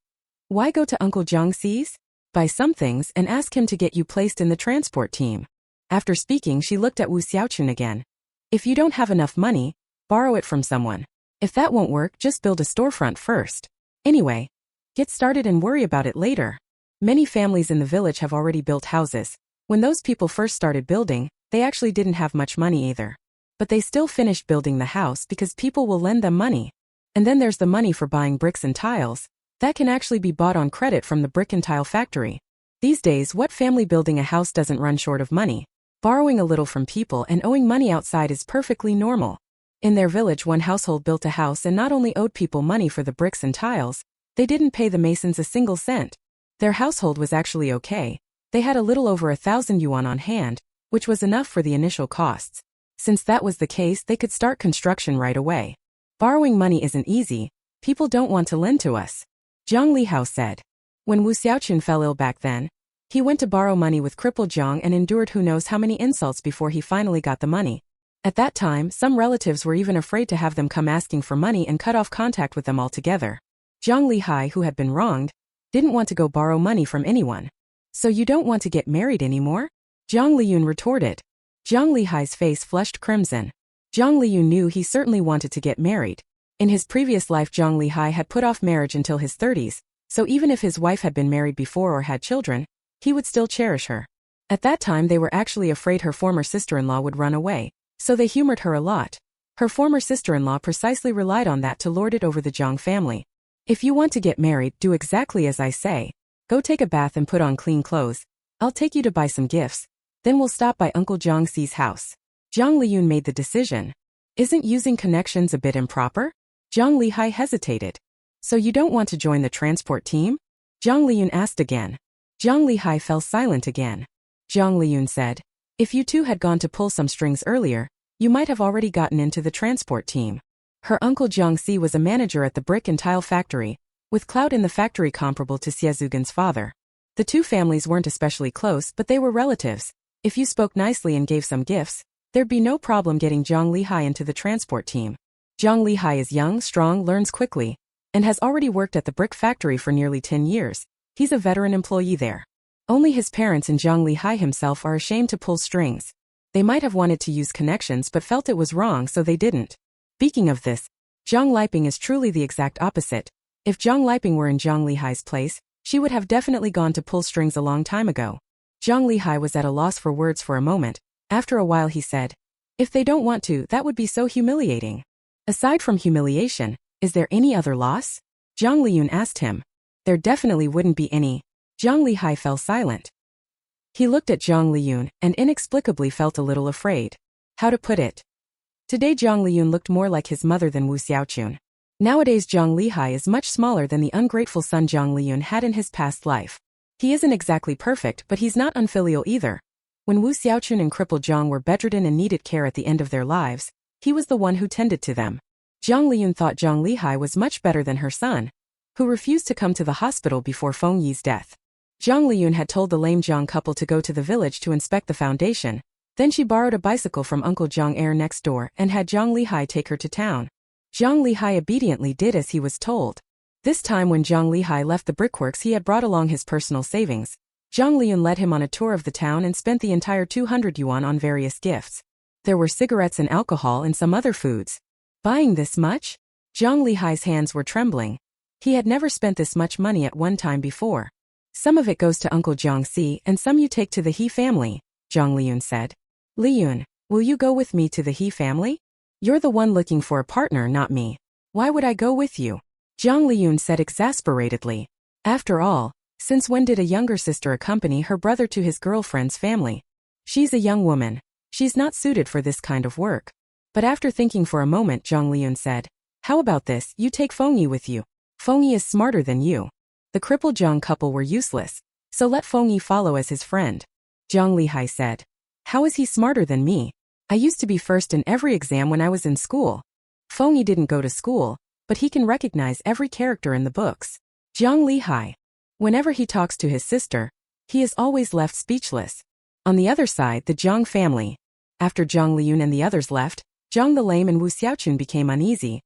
Why go to Uncle Jiang Xi's? Buy some things and ask him to get you placed in the transport team. After speaking, she looked at Wu Xiaochun again. If you don't have enough money, borrow it from someone. If that won't work, just build a storefront first. Anyway, get started and worry about it later. Many families in the village have already built houses. When those people first started building, they actually didn't have much money either. But they still finished building the house because people will lend them money. And then there's the money for buying bricks and tiles. That can actually be bought on credit from the brick and tile factory. These days, what family building a house doesn't run short of money? Borrowing a little from people and owing money outside is perfectly normal. In their village, one household built a house and not only owed people money for the bricks and tiles, they didn't pay the masons a single cent. Their household was actually okay. They had a little over 1,000 yuan on hand, which was enough for the initial costs. Since that was the case, they could start construction right away. Borrowing money isn't easy. People don't want to lend to us. Jiang Lihao said. When Wu Xiaochun fell ill back then, he went to borrow money with crippled Jiang and endured who knows how many insults before he finally got the money. At that time, some relatives were even afraid to have them come asking for money and cut off contact with them altogether. Jiang Lihai, who had been wronged, didn't want to go borrow money from anyone. So you don't want to get married anymore? Jiang Liyun retorted. Jiang Lihai's face flushed crimson. Jiang Liyun knew he certainly wanted to get married. In his previous life, Jiang Liyun had put off marriage until his 30s, so even if his wife had been married before or had children, he would still cherish her. At that time they were actually afraid her former sister-in-law would run away, so they humored her a lot. Her former sister-in-law precisely relied on that to lord it over the Jiang family. If you want to get married, do exactly as I say. Go take a bath and put on clean clothes. I'll take you to buy some gifts. Then we'll stop by Uncle Jiang Xi's house. Jiang Liyun made the decision. Isn't using connections a bit improper? Jiang Liyun hesitated. So you don't want to join the transport team? Jiang Liyun asked again. Jiang Liyun fell silent again. Jiang Liyun said, if you two had gone to pull some strings earlier, you might have already gotten into the transport team. Her uncle Jiang Xi was a manager at the brick and tile factory, with clout in the factory comparable to Xiezugan's father. The two families weren't especially close, but they were relatives. If you spoke nicely and gave some gifts, there'd be no problem getting Jiang Liyun into the transport team. Jiang Liyun is young, strong, learns quickly, and has already worked at the brick factory for nearly 10 years. He's a veteran employee there. Only his parents and Jiang Liyun himself are ashamed to pull strings. They might have wanted to use connections but felt it was wrong, so they didn't. Speaking of this, Jiang Liping is truly the exact opposite. If Jiang Liping were in Jiang Lihai's place, she would have definitely gone to pull strings a long time ago. Jiang Lihai was at a loss for words for a moment. After a while he said, if they don't want to, that would be so humiliating. Aside from humiliation, is there any other loss? Jiang Liyun asked him. There definitely wouldn't be any. Jiang Lihai fell silent. He looked at Jiang Liyun and inexplicably felt a little afraid. How to put it? Today Jiang Liyun looked more like his mother than Wu Xiaochun. Nowadays Jiang Lihai is much smaller than the ungrateful son Jiang Liyun had in his past life. He isn't exactly perfect, but he's not unfilial either. When Wu Xiaochun and crippled Jiang were bedridden and needed care at the end of their lives, he was the one who tended to them. Jiang Liyun thought Jiang Lihai was much better than her son, who refused to come to the hospital before Feng Yi's death. Jiang Liyun had told the lame Jiang couple to go to the village to inspect the foundation. Then she borrowed a bicycle from Uncle Jiang Air next door and had Jiang Lihai take her to town. Jiang Lihai obediently did as he was told. This time when Jiang Lihai left the brickworks, he had brought along his personal savings. Jiang Liyun led him on a tour of the town and spent the entire 200 yuan on various gifts. There were cigarettes and alcohol and some other foods. Buying this much? Jiang Lihai's hands were trembling. He had never spent this much money at one time before. Some of it goes to Uncle Jiang Xi and some you take to the He family, Jiang Liyun said. Liyun, will you go with me to the He family? You're the one looking for a partner, not me. Why would I go with you? Jiang Liyun said exasperatedly. After all, since when did a younger sister accompany her brother to his girlfriend's family? She's a young woman. She's not suited for this kind of work. But after thinking for a moment, Jiang Liyun said, how about this, you take Feng Yi with you. Feng Yi is smarter than you. The crippled Jiang couple were useless, so let Feng Yi follow as his friend. Jiang Lihai said, how is he smarter than me? I used to be first in every exam when I was in school. Feng Yi didn't go to school, but he can recognize every character in the books. Jiang Lihai. Whenever he talks to his sister, he is always left speechless. On the other side, the Jiang family. After Jiang Liyun and the others left, Jiang the Lame and Wu Xiaochun became uneasy.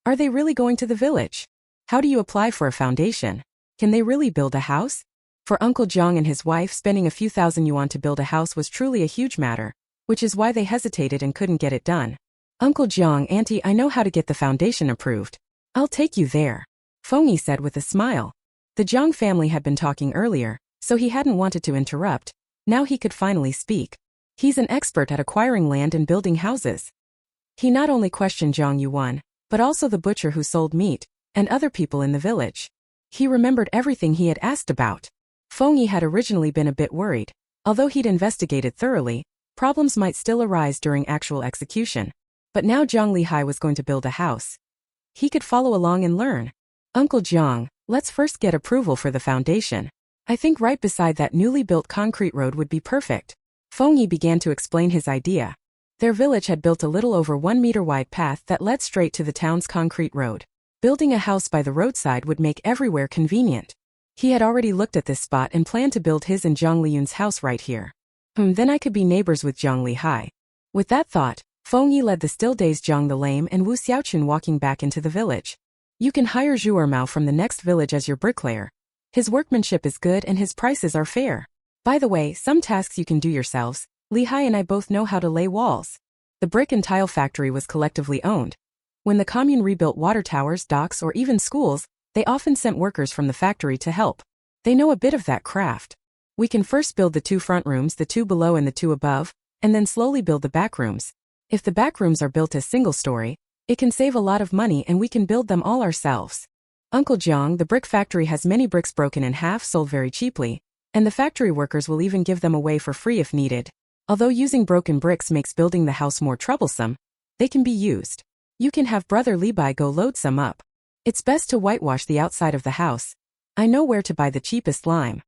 Are they really going to the village? How do you apply for a foundation? Can they really build a house? For Uncle Jiang and his wife, spending a few thousand yuan to build a house was truly a huge matter, which is why they hesitated and couldn't get it done. Uncle Jiang, Auntie, I know how to get the foundation approved. I'll take you there, Feng Yi said with a smile. The Jiang family had been talking earlier, so he hadn't wanted to interrupt. Now he could finally speak. He's an expert at acquiring land and building houses. He not only questioned Jiang Yuan, but also the butcher who sold meat, and other people in the village. He remembered everything he had asked about. Feng Yi had originally been a bit worried. Although he'd investigated thoroughly, problems might still arise during actual execution. But now Jiang Lihai was going to build a house. He could follow along and learn. Uncle Jiang, let's first get approval for the foundation. I think right beside that newly built concrete road would be perfect. Feng Yi began to explain his idea. Their village had built a little over 1 meter wide path that led straight to the town's concrete road. Building a house by the roadside would make everywhere convenient. He had already looked at this spot and planned to build his and Jiang Liyun's house right here. Then I could be neighbors with Jiang Lihai. With that thought, Feng Yi led the still-dazed Jiang the Lame and Wu Xiaochun walking back into the village. You can hire Zhu Ermao from the next village as your bricklayer. His workmanship is good and his prices are fair. By the way, some tasks you can do yourselves. Lihai and I both know how to lay walls. The brick and tile factory was collectively owned. When the commune rebuilt water towers, docks, or even schools, they often sent workers from the factory to help. They know a bit of that craft. We can first build the 2 front rooms, the 2 below and the 2 above, and then slowly build the back rooms. If the back rooms are built as single story, it can save a lot of money and we can build them all ourselves. Uncle Jiang, the brick factory has many bricks broken in half, sold very cheaply, and the factory workers will even give them away for free if needed. Although using broken bricks makes building the house more troublesome, they can be used. You can have Brother Levi go load some up. It's best to whitewash the outside of the house. I know where to buy the cheapest lime.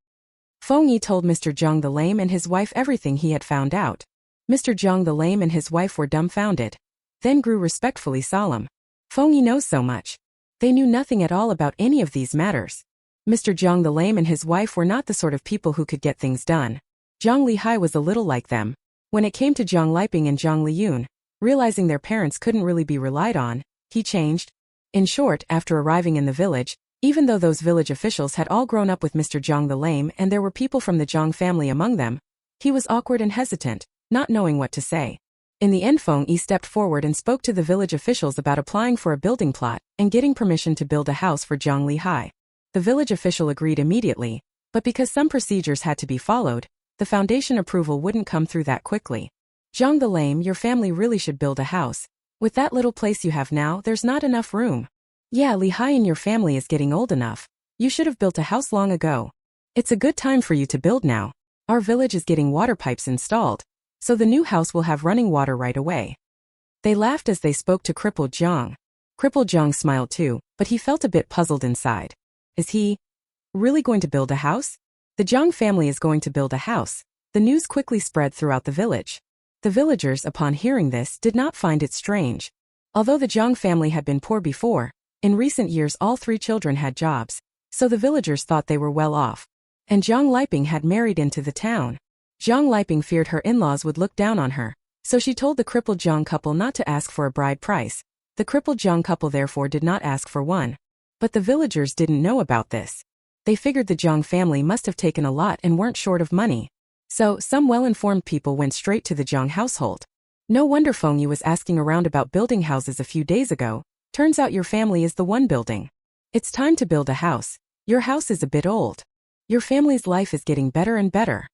Feng Yi told Mr. Jiang the Lame and his wife everything he had found out. Mr. Jiang the Lame and his wife were dumbfounded, then grew respectfully solemn. Feng Yi knows so much. They knew nothing at all about any of these matters. Mr. Jiang the Lame and his wife were not the sort of people who could get things done. Jiang Lihai was a little like them. When it came to Jiang Liping and Jiang Liyun, realizing their parents couldn't really be relied on, he changed. In short, after arriving in the village, even though those village officials had all grown up with Mr. Jiang the Lame and there were people from the Jiang family among them, he was awkward and hesitant, not knowing what to say. In the end, Feng Yi stepped forward and spoke to the village officials about applying for a building plot and getting permission to build a house for Jiang Lihai. The village official agreed immediately, but because some procedures had to be followed, the foundation approval wouldn't come through that quickly. Jiang the Lame, your family really should build a house. With that little place you have now, there's not enough room. Yeah, Lihai and your family is getting old enough. You should have built a house long ago. It's a good time for you to build now. Our village is getting water pipes installed, so the new house will have running water right away. They laughed as they spoke to crippled Jiang. Crippled Jiang smiled too, but he felt a bit puzzled inside. Is he really going to build a house? The Jiang family is going to build a house. The news quickly spread throughout the village. The villagers, upon hearing this, did not find it strange. Although the Jiang family had been poor before, in recent years all 3 children had jobs, so the villagers thought they were well off. And Jiang Liping had married into the town. Jiang Liping feared her in-laws would look down on her, so she told the crippled Jiang couple not to ask for a bride price. The crippled Jiang couple therefore did not ask for one. But the villagers didn't know about this. They figured the Jiang family must have taken a lot and weren't short of money. So, some well-informed people went straight to the Jiang household. No wonder Feng Yi was asking around about building houses a few days ago. Turns out your family is the one building. It's time to build a house. Your house is a bit old. Your family's life is getting better and better.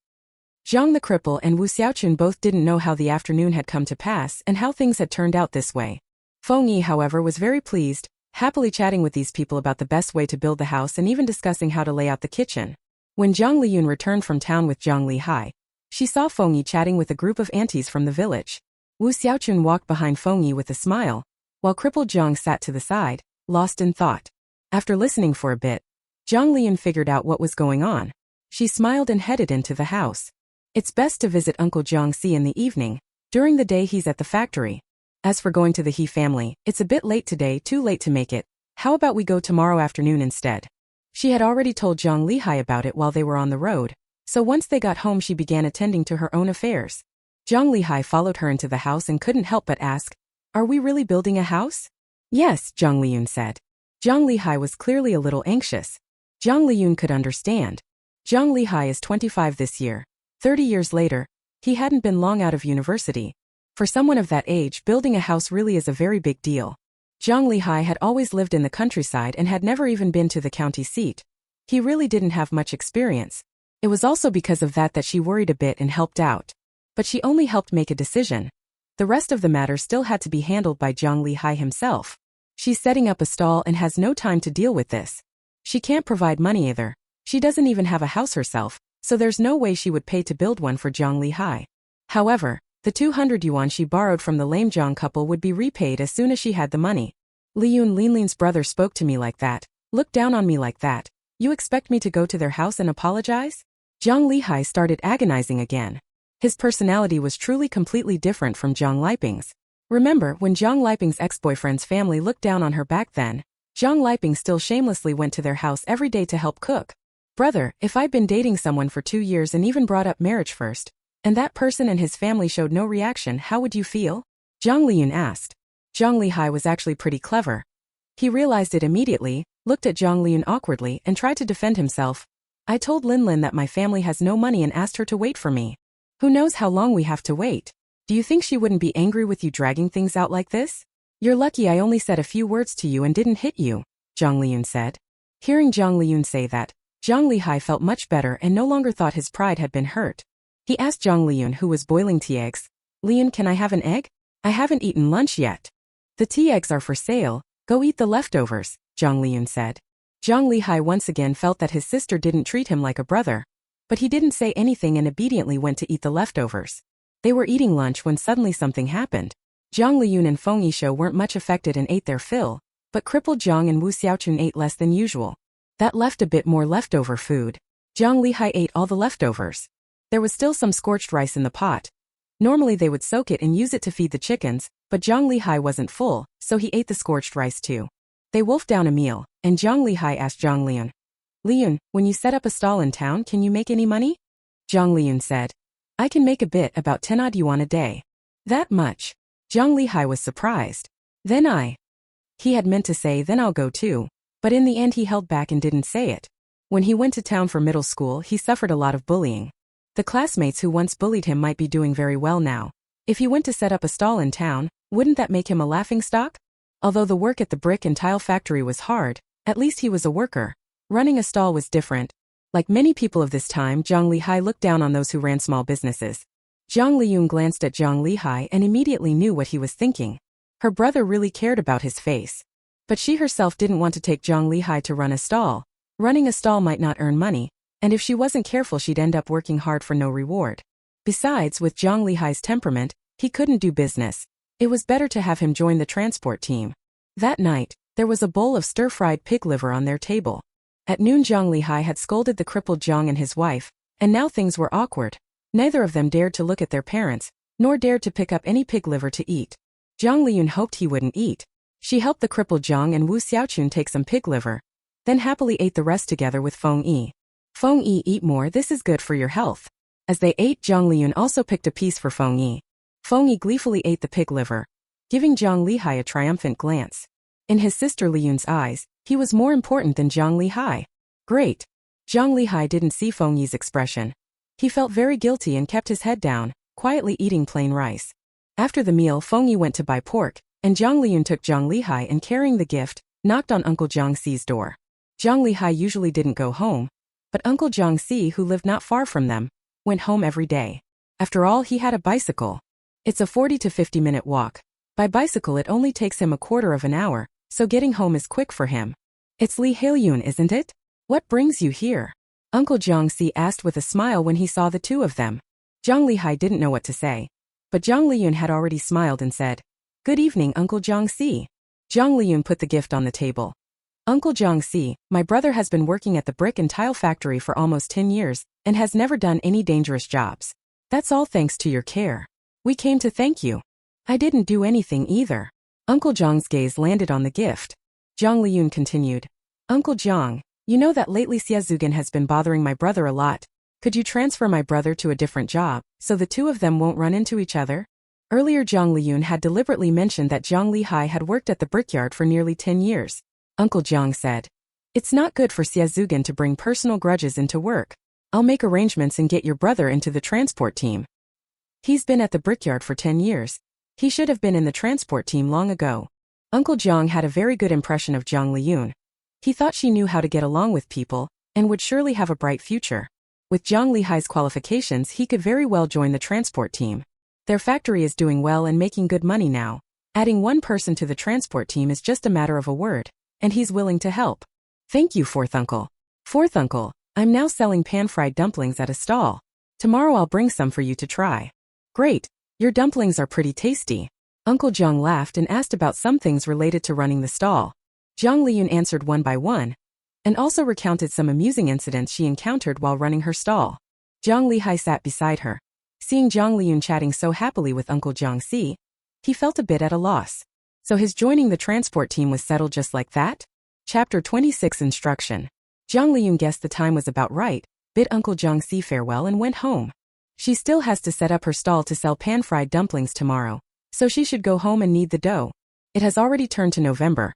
Jiang the cripple and Wu Xiaochun both didn't know how the afternoon had come to pass and how things had turned out this way. Feng Yi, however, was very pleased, happily chatting with these people about the best way to build the house and even discussing how to lay out the kitchen. When Jiang Liyun returned from town with Jiang Lihai, she saw Feng Yi chatting with a group of aunties from the village. Wu Xiaochun walked behind Feng Yi with a smile, while crippled Jiang sat to the side, lost in thought. After listening for a bit, Jiang Liyun figured out what was going on. She smiled and headed into the house. It's best to visit Uncle Jiang Si in the evening. During the day he's at the factory. As for going to the He family, it's a bit late today, too late to make it. How about we go tomorrow afternoon instead? She had already told Jiang Lihai about it while they were on the road, so once they got home she began attending to her own affairs. Jiang Lihai followed her into the house and couldn't help but ask, "Are we really building a house?" "Yes," Jiang Liyun said. Jiang Lihai was clearly a little anxious. Jiang Liyun could understand. Jiang Lihai is 25 this year. 30 years later, he hadn't been long out of university. For someone of that age, building a house really is a very big deal. Jiang Lihai had always lived in the countryside and had never even been to the county seat. He really didn't have much experience. It was also because of that she worried a bit and helped out. But she only helped make a decision. The rest of the matter still had to be handled by Jiang Lihai himself. She's setting up a stall and has no time to deal with this. She can't provide money either. She doesn't even have a house herself, so there's no way she would pay to build one for Jiang Lihai. However, the 200 yuan she borrowed from the lame Jiang couple would be repaid as soon as she had the money. Liyun, Linlin's brother, spoke to me like that, looked down on me like that. You expect me to go to their house and apologize? Jiang Lihai started agonizing again. His personality was truly completely different from Jiang Liping's. Remember, when Jiang Liping's ex-boyfriend's family looked down on her back then, Jiang Liping still shamelessly went to their house every day to help cook. Brother, if I'd been dating someone for 2 years and even brought up marriage first, and that person and his family showed no reaction, how would you feel? Jiang Liyun asked. Jiang Lihai was actually pretty clever. He realized it immediately, looked at Jiang Liyun awkwardly and tried to defend himself. I told Linlin that my family has no money and asked her to wait for me. Who knows how long we have to wait? Do you think she wouldn't be angry with you dragging things out like this? You're lucky I only said a few words to you and didn't hit you, Jiang Liyun said. Hearing Jiang Liyun say that, Jiang Lihai felt much better and no longer thought his pride had been hurt. He asked Jiang Liyun, who was boiling tea eggs, "Liyun, can I have an egg? I haven't eaten lunch yet." "The tea eggs are for sale, go eat the leftovers," Jiang Liyun said. Jiang Lihai once again felt that his sister didn't treat him like a brother. But he didn't say anything and obediently went to eat the leftovers. They were eating lunch when suddenly something happened. Jiang Liyun and Feng Yi weren't much affected and ate their fill, but crippled Jiang and Wu Xiaochun ate less than usual. That left a bit more leftover food. Jiang Lihai ate all the leftovers. There was still some scorched rice in the pot. Normally they would soak it and use it to feed the chickens, but Jiang Lihai wasn't full, so he ate the scorched rice too. They wolfed down a meal, and Jiang Lihai asked Jiang Liyun, "Liyun, when you set up a stall in town, can you make any money?" Jiang Liyun said, "I can make a bit, about 10 odd yuan a day." "That much?" Jiang Lihai was surprised. He had meant to say, "Then I'll go too," but in the end he held back and didn't say it. When he went to town for middle school, he suffered a lot of bullying. The classmates who once bullied him might be doing very well now. If he went to set up a stall in town, wouldn't that make him a laughingstock? Although the work at the brick and tile factory was hard, at least he was a worker. Running a stall was different. Like many people of this time, Jiang Lihai looked down on those who ran small businesses. Jiang Liyun glanced at Jiang Lihai and immediately knew what he was thinking. Her brother really cared about his face. But she herself didn't want to take Jiang Lihai to run a stall. Running a stall might not earn money, and if she wasn't careful she'd end up working hard for no reward. Besides, with Jiang Lihai's temperament, he couldn't do business. It was better to have him join the transport team. That night, there was a bowl of stir-fried pig liver on their table. At noon Jiang Lihai had scolded the crippled Jiang and his wife, and now things were awkward. Neither of them dared to look at their parents, nor dared to pick up any pig liver to eat. Jiang Liyun hoped he wouldn't eat. She helped the crippled Jiang and Wu Xiaochun take some pig liver, then happily ate the rest together with Feng Yi. "Feng Yi, eat more, this is good for your health." As they ate, Jiang Liyun also picked a piece for Feng Yi. Feng Yi gleefully ate the pig liver, giving Jiang Lihai a triumphant glance. In his sister Liyun's eyes, he was more important than Jiang Lihai. Great. Jiang Lihai didn't see Feng Yi's expression. He felt very guilty and kept his head down, quietly eating plain rice. After the meal, Feng Yi went to buy pork, and Jiang Liyun took Jiang Lihai and, carrying the gift, knocked on Uncle Jiang Xi's door. Jiang Lihai usually didn't go home, but Uncle Jiang Xi, who lived not far from them, went home every day. After all, he had a bicycle. It's a 40 to 50-minute walk. By bicycle it only takes him a quarter of an hour, so getting home is quick for him. "It's Li Haoyun, isn't it? What brings you here?" Uncle Jiang Xi asked with a smile when he saw the two of them. Jiang Lihai didn't know what to say, but Jiang Liyun had already smiled and said, "Good evening, Uncle Jiang Xi." Jiang Liyun put the gift on the table. "Uncle Jiang Xi, my brother has been working at the brick and tile factory for almost 10 years, and has never done any dangerous jobs. That's all thanks to your care. We came to thank you." "I didn't do anything either." Uncle Jiang's gaze landed on the gift. Jiang Liyun continued, "Uncle Jiang, you know that lately Xiezugan has been bothering my brother a lot. Could you transfer my brother to a different job, so the two of them won't run into each other?" Earlier Jiang Liyun had deliberately mentioned that Jiang Lihai had worked at the brickyard for nearly 10 years. Uncle Jiang said, "It's not good for Xiezugan to bring personal grudges into work. I'll make arrangements and get your brother into the transport team. He's been at the brickyard for 10 years. He should have been in the transport team long ago." Uncle Jiang had a very good impression of Jiang Liyun. He thought she knew how to get along with people, and would surely have a bright future. With Jiang Lihai's qualifications, he could very well join the transport team. Their factory is doing well and making good money now. Adding one person to the transport team is just a matter of a word, and he's willing to help. "Thank you, fourth uncle." "Fourth uncle, I'm now selling pan-fried dumplings at a stall. Tomorrow I'll bring some for you to try." "Great, your dumplings are pretty tasty." Uncle Jiang laughed and asked about some things related to running the stall. Jiang Liyun answered one by one, and also recounted some amusing incidents she encountered while running her stall. Jiang Lihai sat beside her. Seeing Jiang Liyun chatting so happily with Uncle Jiang Xi, he felt a bit at a loss. So his joining the transport team was settled just like that? Chapter 26 Instruction. Jiang Liyun guessed the time was about right, bid Uncle Jiang Xi farewell and went home. She still has to set up her stall to sell pan-fried dumplings tomorrow, so she should go home and knead the dough. It has already turned to November.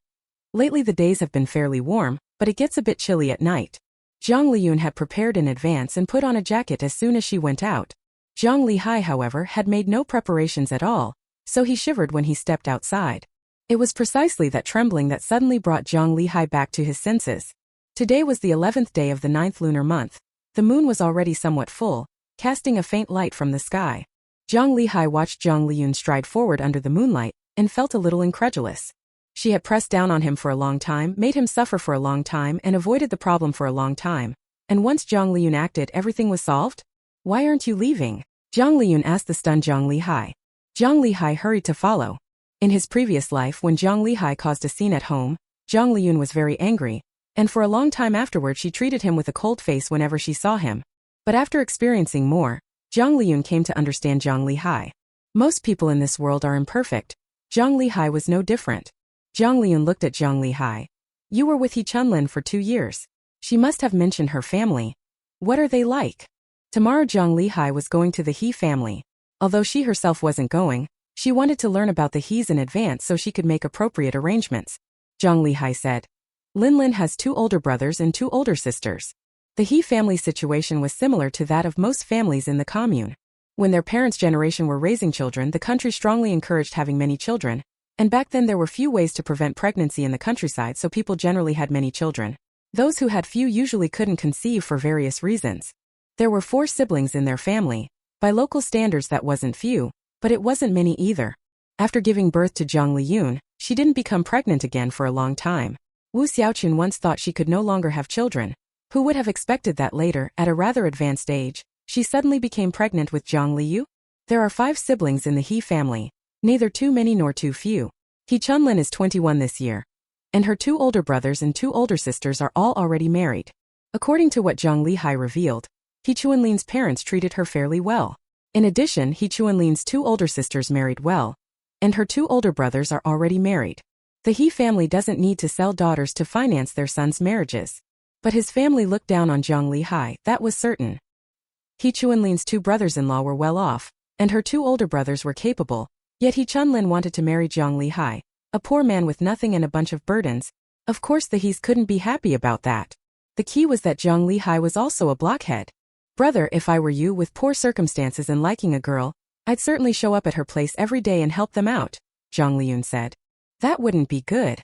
Lately the days have been fairly warm, but it gets a bit chilly at night. Jiang Liyun had prepared in advance and put on a jacket as soon as she went out. Jiang Lihai, however, had made no preparations at all, so he shivered when he stepped outside. It was precisely that trembling that suddenly brought Jiang Liyun back to his senses. Today was the 11th day of the 9th lunar month. The moon was already somewhat full, casting a faint light from the sky. Jiang Liyun watched Jiang Liyun stride forward under the moonlight, and felt a little incredulous. She had pressed down on him for a long time, made him suffer for a long time, and avoided the problem for a long time. And once Jiang Liyun acted, everything was solved? Why aren't you leaving? Jiang Liyun asked the stunned Jiang Liyun. Jiang Liyun hurried to follow. In his previous life, when Jiang Liyun caused a scene at home, Jiang Liyun was very angry, and for a long time afterward she treated him with a cold face whenever she saw him. But after experiencing more, Jiang Liyun came to understand Jiang Liyun. Most people in this world are imperfect. Jiang Liyun was no different. Jiang Liyun looked at Jiang Liyun. You were with He Chunlin for 2 years. She must have mentioned her family. What are they like? Tomorrow Jiang Liyun was going to the He family. Although she herself wasn't going, she wanted to learn about the He's in advance so she could make appropriate arrangements. Jiang Liyun said. Lin has 2 older brothers and 2 older sisters. The He family situation was similar to that of most families in the commune. When their parents' generation were raising children, the country strongly encouraged having many children, and back then there were few ways to prevent pregnancy in the countryside, so people generally had many children. Those who had few usually couldn't conceive for various reasons. There were 4 siblings in their family. By local standards that wasn't few, but it wasn't many either. After giving birth to Jiang Liyun, she didn't become pregnant again for a long time. Wu Xiaoqun once thought she could no longer have children. Who would have expected that later, at a rather advanced age, she suddenly became pregnant with Jiang Liyun? There are 5 siblings in the He family, neither too many nor too few. He Chunlin is 21 this year, and her 2 older brothers and 2 older sisters are all already married. According to what Jiang Liyun revealed, He Chunlin's parents treated her fairly well. In addition, He Chunlin's 2 older sisters married well, and her 2 older brothers are already married. The He family doesn't need to sell daughters to finance their sons' marriages. But his family looked down on Jiang Liyun, that was certain. He Chunlin's 2 brothers-in-law were well off, and her 2 older brothers were capable, yet He Chunlin wanted to marry Jiang Liyun, a poor man with nothing and a bunch of burdens. Of course the He's couldn't be happy about that. The key was that Jiang Liyun was also a blockhead. Brother, if I were you with poor circumstances and liking a girl, I'd certainly show up at her place every day and help them out, Jiang Liyun said. That wouldn't be good.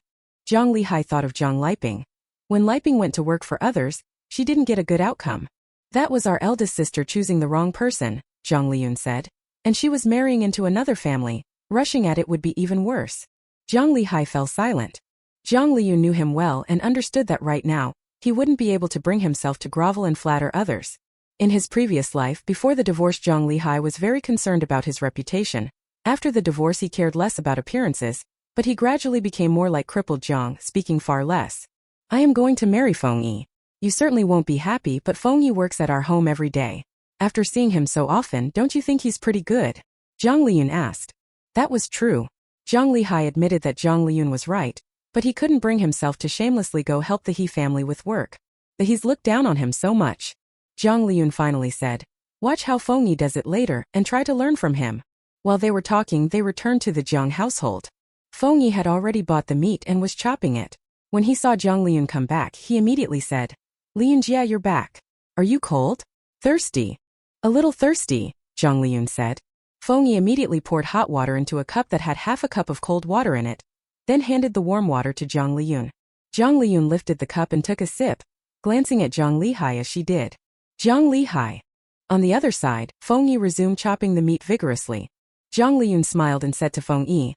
Jiang Liyun thought of Jiang Liping. When Liping went to work for others, she didn't get a good outcome. That was our eldest sister choosing the wrong person, Jiang Liyun said. And she was marrying into another family. Rushing at it would be even worse. Jiang Liyun fell silent. Jiang Liyun knew him well and understood that right now, he wouldn't be able to bring himself to grovel and flatter others. In his previous life, before the divorce, Jiang Liyun was very concerned about his reputation. After the divorce he cared less about appearances, but he gradually became more like crippled Jiang, speaking far less. I am going to marry Feng Yi. You certainly won't be happy, but Feng Yi works at our home every day. After seeing him so often, don't you think he's pretty good? Jiang Liyun asked. That was true. Jiang Liyun admitted that Jiang Liyun was right, but he couldn't bring himself to shamelessly go help the He family with work. The He's looked down on him so much. Jiang Liyun finally said, watch how Feng Yi does it later, and try to learn from him. While they were talking, they returned to the Jiang household. Feng Yi had already bought the meat and was chopping it. When he saw Jiang Liyun come back, he immediately said, Liyunjia, you're back. Are you cold? Thirsty? A little thirsty, Jiang Liyun said. Feng Yi immediately poured hot water into a cup that had half a cup of cold water in it, then handed the warm water to Jiang Liyun. Jiang Liyun lifted the cup and took a sip, glancing at Jiang Liyun as she did. Jiang Liyun. On the other side, Feng Yi resumed chopping the meat vigorously. Jiang Liyun smiled and said to Feng Yi,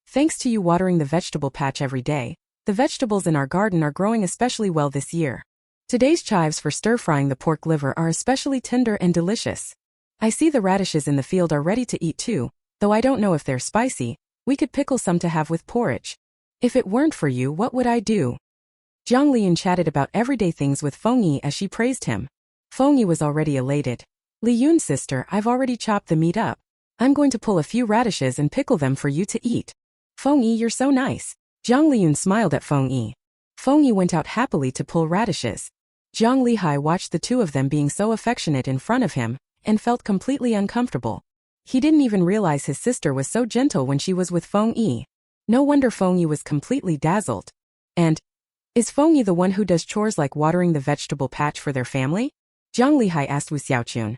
thanks to you watering the vegetable patch every day, the vegetables in our garden are growing especially well this year. Today's chives for stir-frying the pork liver are especially tender and delicious. I see the radishes in the field are ready to eat too, though I don't know if they're spicy. We could pickle some to have with porridge. If it weren't for you, what would I do? Jiang Liyun chatted about everyday things with Feng Yi as she praised him. Feng Yi was already elated. Liyun sister, I've already chopped the meat up. I'm going to pull a few radishes and pickle them for you to eat. Feng Yi, you're so nice. Jiang Liyun smiled at Feng Yi. Feng Yi went out happily to pull radishes. Jiang Liyun watched the 2 of them being so affectionate in front of him, and felt completely uncomfortable. He didn't even realize his sister was so gentle when she was with Feng Yi. No wonder Feng Yi was completely dazzled. And, is Feng Yi the one who does chores like watering the vegetable patch for their family? Jiang Liyun asked Wu Xiaoqun.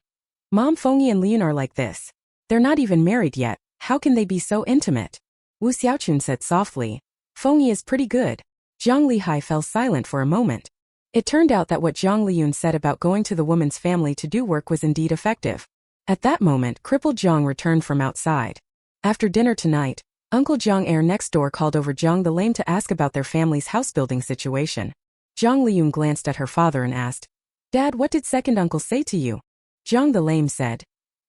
Mom, Feng Yi and Liyun are like this. They're not even married yet, how can they be so intimate? Wu Xiaochun said softly. Feng Yi is pretty good. Jiang Liyun fell silent for a moment. It turned out that what Jiang Liyun said about going to the woman's family to do work was indeed effective. At that moment, crippled Jiang returned from outside. After dinner tonight, Uncle Jiang next door called over Jiang the Lame to ask about their family's house-building situation. Jiang Liyun glanced at her father and asked, Dad, what did second uncle say to you? Jiang the Lame said.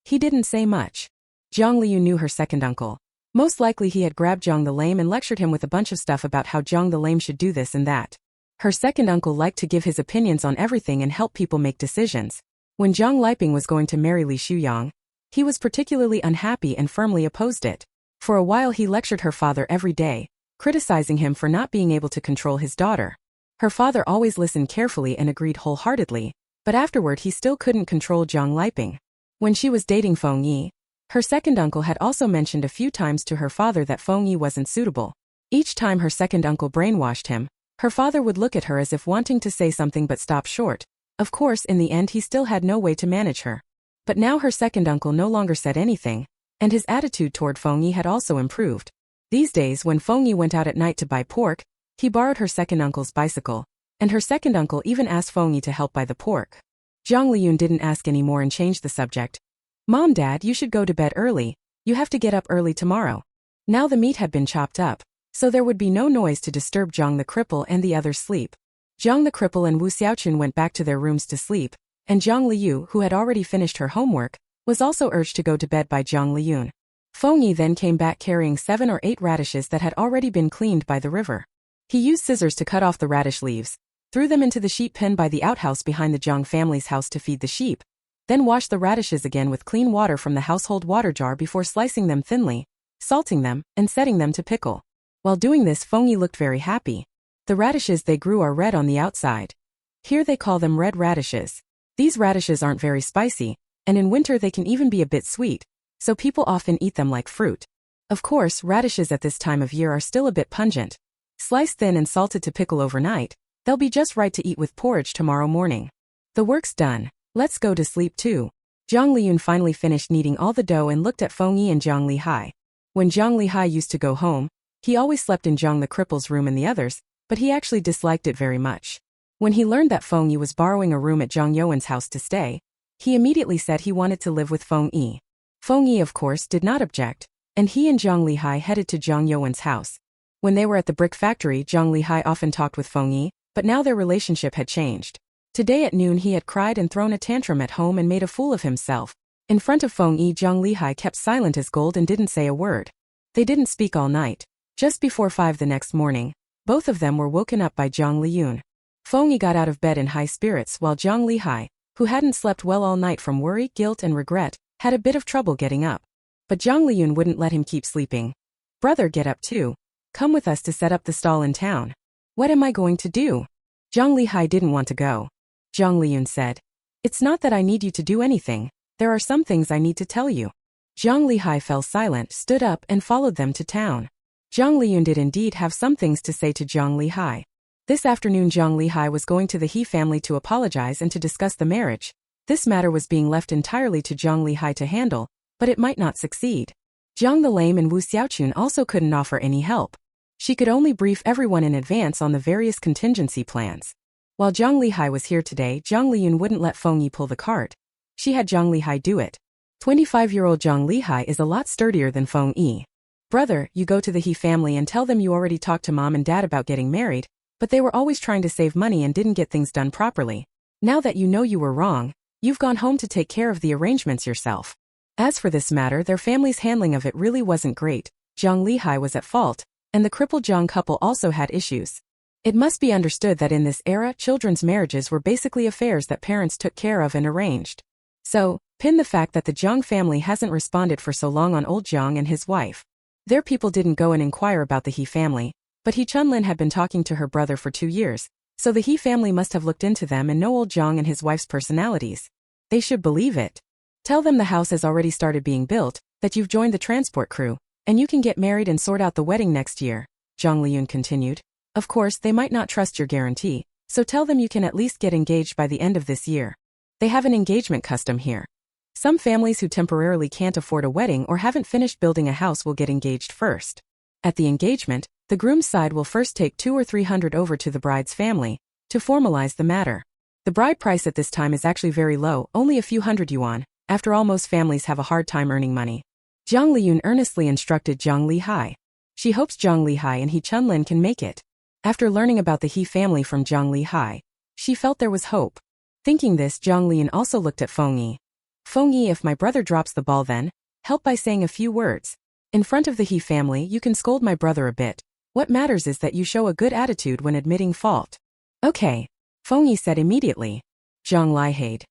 He didn't say much. Jiang Liyun knew her second uncle. Most likely he had grabbed Jiang the Lame and lectured him with a bunch of stuff about how Jiang the Lame should do this and that. Her second uncle liked to give his opinions on everything and help people make decisions. When Jiang Liping was going to marry Li Shuyang, he was particularly unhappy and firmly opposed it. For a while he lectured her father every day, criticizing him for not being able to control his daughter. Her father always listened carefully and agreed wholeheartedly, but afterward he still couldn't control Jiang Liping. When she was dating Feng Yi, her second uncle had also mentioned a few times to her father that Feng Yi wasn't suitable. Each time her second uncle brainwashed him, her father would look at her as if wanting to say something but stop short. Of course, in the end he still had no way to manage her. But now her second uncle no longer said anything, and his attitude toward Feng Yi had also improved. These days when Feng Yi went out at night to buy pork, he borrowed her second uncle's bicycle, and her second uncle even asked Feng Yi to help buy the pork. Jiang Liyun didn't ask any more and changed the subject. Mom, Dad, you should go to bed early. You have to get up early tomorrow. Now the meat had been chopped up, so there would be no noise to disturb Jiang the cripple and the others' sleep. Jiang the cripple and Wu Xiaochun went back to their rooms to sleep, and Jiang Liyun, who had already finished her homework, was also urged to go to bed by Jiang Liyun. Feng Yi then came back carrying 7 or 8 radishes that had already been cleaned by the river. He used scissors to cut off the radish leaves, threw them into the sheep pen by the outhouse behind the Jiang family's house to feed the sheep, then washed the radishes again with clean water from the household water jar before slicing them thinly, salting them, and setting them to pickle. While doing this, Feng Yi looked very happy. The radishes they grew are red on the outside. Here they call them red radishes. These radishes aren't very spicy, and in winter they can even be a bit sweet, so people often eat them like fruit. Of course, radishes at this time of year are still a bit pungent. Sliced thin and salted to pickle overnight, they'll be just right to eat with porridge tomorrow morning. The work's done. Let's go to sleep too. Jiang Liyun finally finished kneading all the dough and looked at Feng Yi and Jiang Lihai. When Jiang Lihai used to go home, he always slept in Jiang the cripple's room and the others, but he actually disliked it very much. When he learned that Feng Yi was borrowing a room at Jiang Youen's house to stay, he immediately said he wanted to live with Feng Yi. Feng Yi, of course, did not object, and he and Jiang Lihai headed to Jiang Youen's house. When they were at the brick factory, Jiang Lihai often talked with Feng Yi, but now their relationship had changed. Today at noon he had cried and thrown a tantrum at home and made a fool of himself. In front of Feng Yi, Jiang Lihai kept silent as gold and didn't say a word. They didn't speak all night. Just before 5 the next morning, both of them were woken up by Jiang Liyun. Feng Yi got out of bed in high spirits while Jiang Lihai, who hadn't slept well all night from worry, guilt and regret, had a bit of trouble getting up. But Jiang Liyun wouldn't let him keep sleeping. Brother, get up too. Come with us to set up the stall in town. What am I going to do? Jiang Lihai didn't want to go. Jiang Liyun said, It's not that I need you to do anything, there are some things I need to tell you. Jiang Lihai fell silent, stood up and followed them to town. Jiang Liyun did indeed have some things to say to Jiang Lihai. This afternoon Jiang Lihai was going to the He family to apologize and to discuss the marriage. This matter was being left entirely to Jiang Lihai to handle, but it might not succeed. Jiang the Lame and Wu Xiaochun also couldn't offer any help. She could only brief everyone in advance on the various contingency plans. While Jiang Lihai was here today, Jiang Liyun wouldn't let Feng Yi pull the cart. She had Jiang Lihai do it. 25-year-old Jiang Lihai is a lot sturdier than Feng Yi. Brother, you go to the He family and tell them you already talked to Mom and Dad about getting married, but they were always trying to save money and didn't get things done properly. Now that you know you were wrong, you've gone home to take care of the arrangements yourself. As for this matter, their family's handling of it really wasn't great. Jiang Lihai was at fault, and the crippled Jiang couple also had issues. It must be understood that in this era, children's marriages were basically affairs that parents took care of and arranged. So, pin the fact that the Jiang family hasn't responded for so long on old Jiang and his wife. Their people didn't go and inquire about the He family, but He Chunlin had been talking to her brother for 2 years, so the He family must have looked into them and know old Jiang and his wife's personalities. They should believe it. Tell them the house has already started being built, that you've joined the transport crew, and you can get married and sort out the wedding next year, Jiang Liyun continued. Of course, they might not trust your guarantee, so tell them you can at least get engaged by the end of this year. They have an engagement custom here. Some families who temporarily can't afford a wedding or haven't finished building a house will get engaged first. At the engagement, the groom's side will first take 200 or 300 over to the bride's family to formalize the matter. The bride price at this time is actually very low, only a few hundred yuan. After all, most families have a hard time earning money. Jiang Liyun earnestly instructed Jiang Liyun. She hopes Jiang Liyun and He Chunlin can make it. After learning about the He family from Jiang Liyun, she felt there was hope. Thinking this, Jiang Liyun also looked at Feng Yi. Feng Yi, if my brother drops the ball, then help by saying a few words. In front of the He family, you can scold my brother a bit. What matters is that you show a good attitude when admitting fault. Okay, Feng Yi said immediately. Jiang Liyun,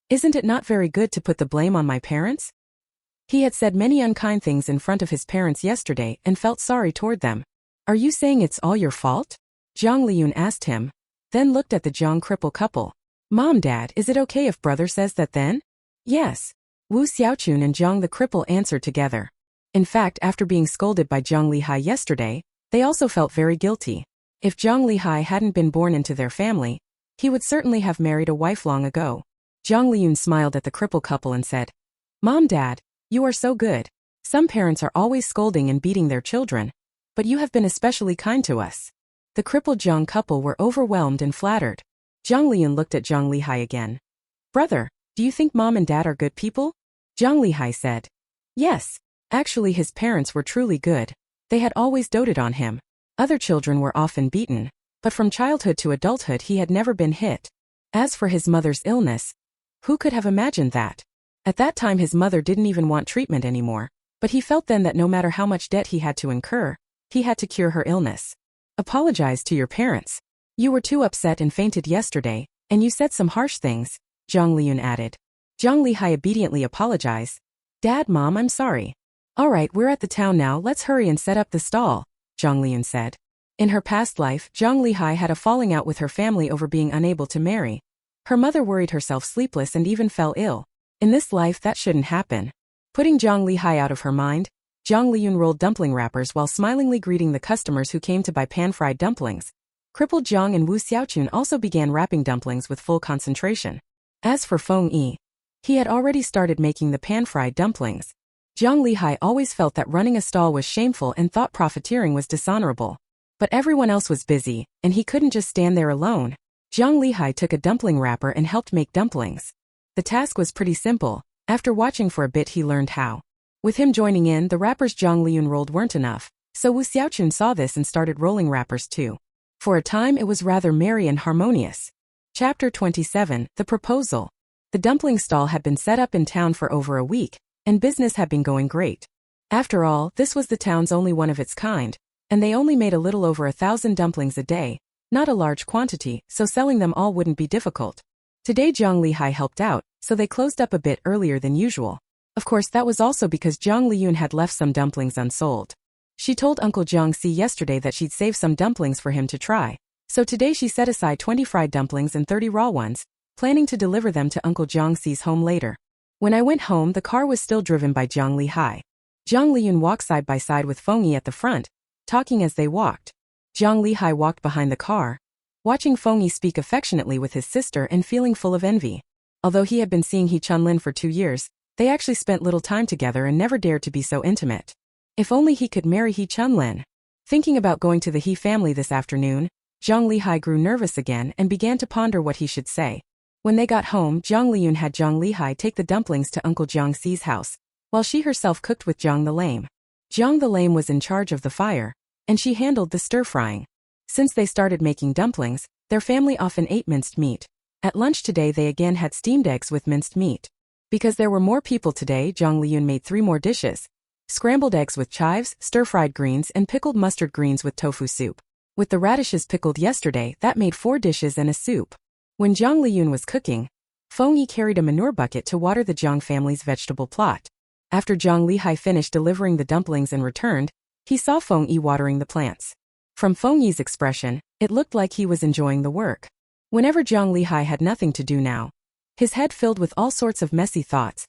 isn't it not very good to put the blame on my parents? He had said many unkind things in front of his parents yesterday and felt sorry toward them. Are you saying it's all your fault? Jiang Liyun asked him, then looked at the Jiang cripple couple. Mom, Dad, is it okay if brother says that then? Yes. Wu Xiaochun and Jiang the cripple answered together. In fact, after being scolded by Jiang Liyun yesterday, they also felt very guilty. If Jiang Liyun hadn't been born into their family, he would certainly have married a wife long ago. Jiang Liyun smiled at the cripple couple and said, Mom, Dad, you are so good. Some parents are always scolding and beating their children, but you have been especially kind to us. The crippled Jiang couple were overwhelmed and flattered. Jiang Liyun looked at Jiang Liyun again. Brother, do you think Mom and Dad are good people? Jiang Liyun said. Yes. Actually, his parents were truly good. They had always doted on him. Other children were often beaten, but from childhood to adulthood he had never been hit. As for his mother's illness, who could have imagined that? At that time his mother didn't even want treatment anymore, but he felt then that no matter how much debt he had to incur, he had to cure her illness. Apologize to your parents. You were too upset and fainted yesterday, and you said some harsh things, Jiang Liyun added. Jiang Liyun obediently apologized. Dad, Mom, I'm sorry. All right, we're at the town now, let's hurry and set up the stall, Jiang Liyun said. In her past life, Jiang Liyun had a falling out with her family over being unable to marry. Her mother worried herself sleepless and even fell ill. In this life that shouldn't happen. Putting Jiang Liyun out of her mind, Jiang Liyun rolled dumpling wrappers while smilingly greeting the customers who came to buy pan-fried dumplings. Crippled Jiang and Wu Xiaochun also began wrapping dumplings with full concentration. As for Feng Yi, he had already started making the pan-fried dumplings. Jiang Liyun always felt that running a stall was shameful and thought profiteering was dishonorable. But everyone else was busy, and he couldn't just stand there alone. Jiang Liyun took a dumpling wrapper and helped make dumplings. The task was pretty simple. After watching for a bit he learned how. With him joining in, the wrappers Jiang Liyun rolled weren't enough, so Wu Xiaochun saw this and started rolling wrappers too. For a time it was rather merry and harmonious. Chapter 27, The Proposal. The dumpling stall had been set up in town for over a week, and business had been going great. After all, this was the town's only one of its kind, and they only made a little over 1,000 dumplings a day, not a large quantity, so selling them all wouldn't be difficult. Today Jiang Liyun helped out, so they closed up a bit earlier than usual. Of course that was also because Jiang Liyun had left some dumplings unsold. She told Uncle Jiang Si yesterday that she'd save some dumplings for him to try, so today she set aside 20 fried dumplings and 30 raw ones, planning to deliver them to Uncle Jiang Si's home later. When I went home the car was still driven by Jiang Liyun. Jiang Liyun walked side by side with Feng Yi at the front, talking as they walked. Jiang Liyun walked behind the car, watching Feng Yi speak affectionately with his sister and feeling full of envy. Although he had been seeing He Chunlin for 2 years, they actually spent little time together and never dared to be so intimate. If only he could marry He Chunlin. Thinking about going to the He family this afternoon, Jiang Liyun grew nervous again and began to ponder what he should say. When they got home, Jiang Liyun had Jiang Liyun take the dumplings to Uncle Jiang Si's house, while she herself cooked with Jiang the Lame. Jiang the Lame was in charge of the fire, and she handled the stir-frying. Since they started making dumplings, their family often ate minced meat. At lunch today they again had steamed eggs with minced meat. Because there were more people today, Jiang Liyun made 3 more dishes. Scrambled eggs with chives, stir-fried greens and pickled mustard greens with tofu soup. With the radishes pickled yesterday, that made 4 dishes and a soup. When Jiang Liyun was cooking, Feng Yi carried a manure bucket to water the Jiang family's vegetable plot. After Jiang Liyun finished delivering the dumplings and returned, he saw Feng Yi watering the plants. From Feng Yi's expression, it looked like he was enjoying the work. Whenever Jiang Liyun had nothing to do now, his head filled with all sorts of messy thoughts,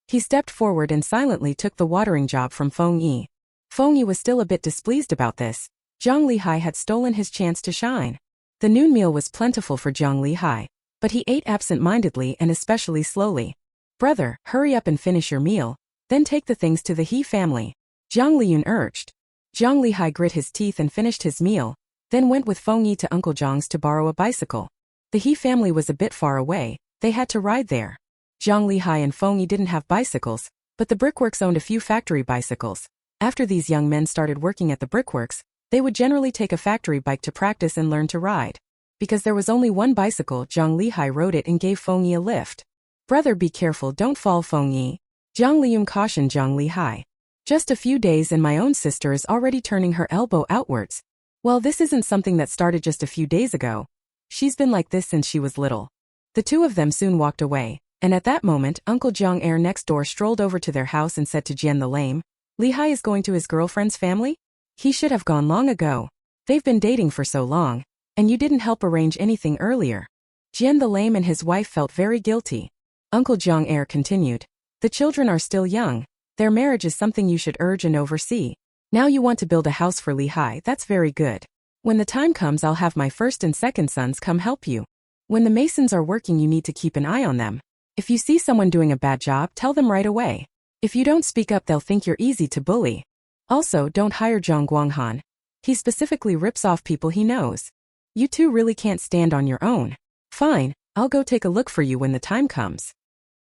he stepped forward and silently took the watering job from Feng Yi. Feng Yi was still a bit displeased about this. Jiang Liyun had stolen his chance to shine. The noon meal was plentiful for Jiang Liyun, but he ate absent-mindedly and especially slowly. Brother, hurry up and finish your meal, then take the things to the He family, Jiang Liyun urged. Jiang Liyun grit his teeth and finished his meal, then went with Feng Yi to Uncle Jiang's to borrow a bicycle. The He family was a bit far away, they had to ride there. Jiang Liyun and Feng Yi didn't have bicycles, but the brickworks owned a few factory bicycles. After these young men started working at the brickworks, they would generally take a factory bike to practice and learn to ride. Because there was only one bicycle, Jiang Liyun rode it and gave Feng Yi a lift. "Brother, be careful, don't fall, Feng Yi," Jiang Liyun cautioned Jiang Liyun. "Just a few days and my own sister is already turning her elbow outwards." "Well, this isn't something that started just a few days ago. She's been like this since she was little." The two of them soon walked away, and at that moment, Uncle Jiang next door strolled over to their house and said to Jian the lame, "Liyun is going to his girlfriend's family? He should have gone long ago. They've been dating for so long, and you didn't help arrange anything earlier." Jian the lame and his wife felt very guilty. Uncle Jiang continued, "The children are still young. Their marriage is something you should urge and oversee. Now you want to build a house for Liyun, that's very good. When the time comes, I'll have my first and second sons come help you. When the masons are working, you need to keep an eye on them. If you see someone doing a bad job, tell them right away. If you don't speak up, they'll think you're easy to bully. Also, don't hire Zhang Guanghan. He specifically rips off people he knows. You two really can't stand on your own. Fine, I'll go take a look for you when the time comes."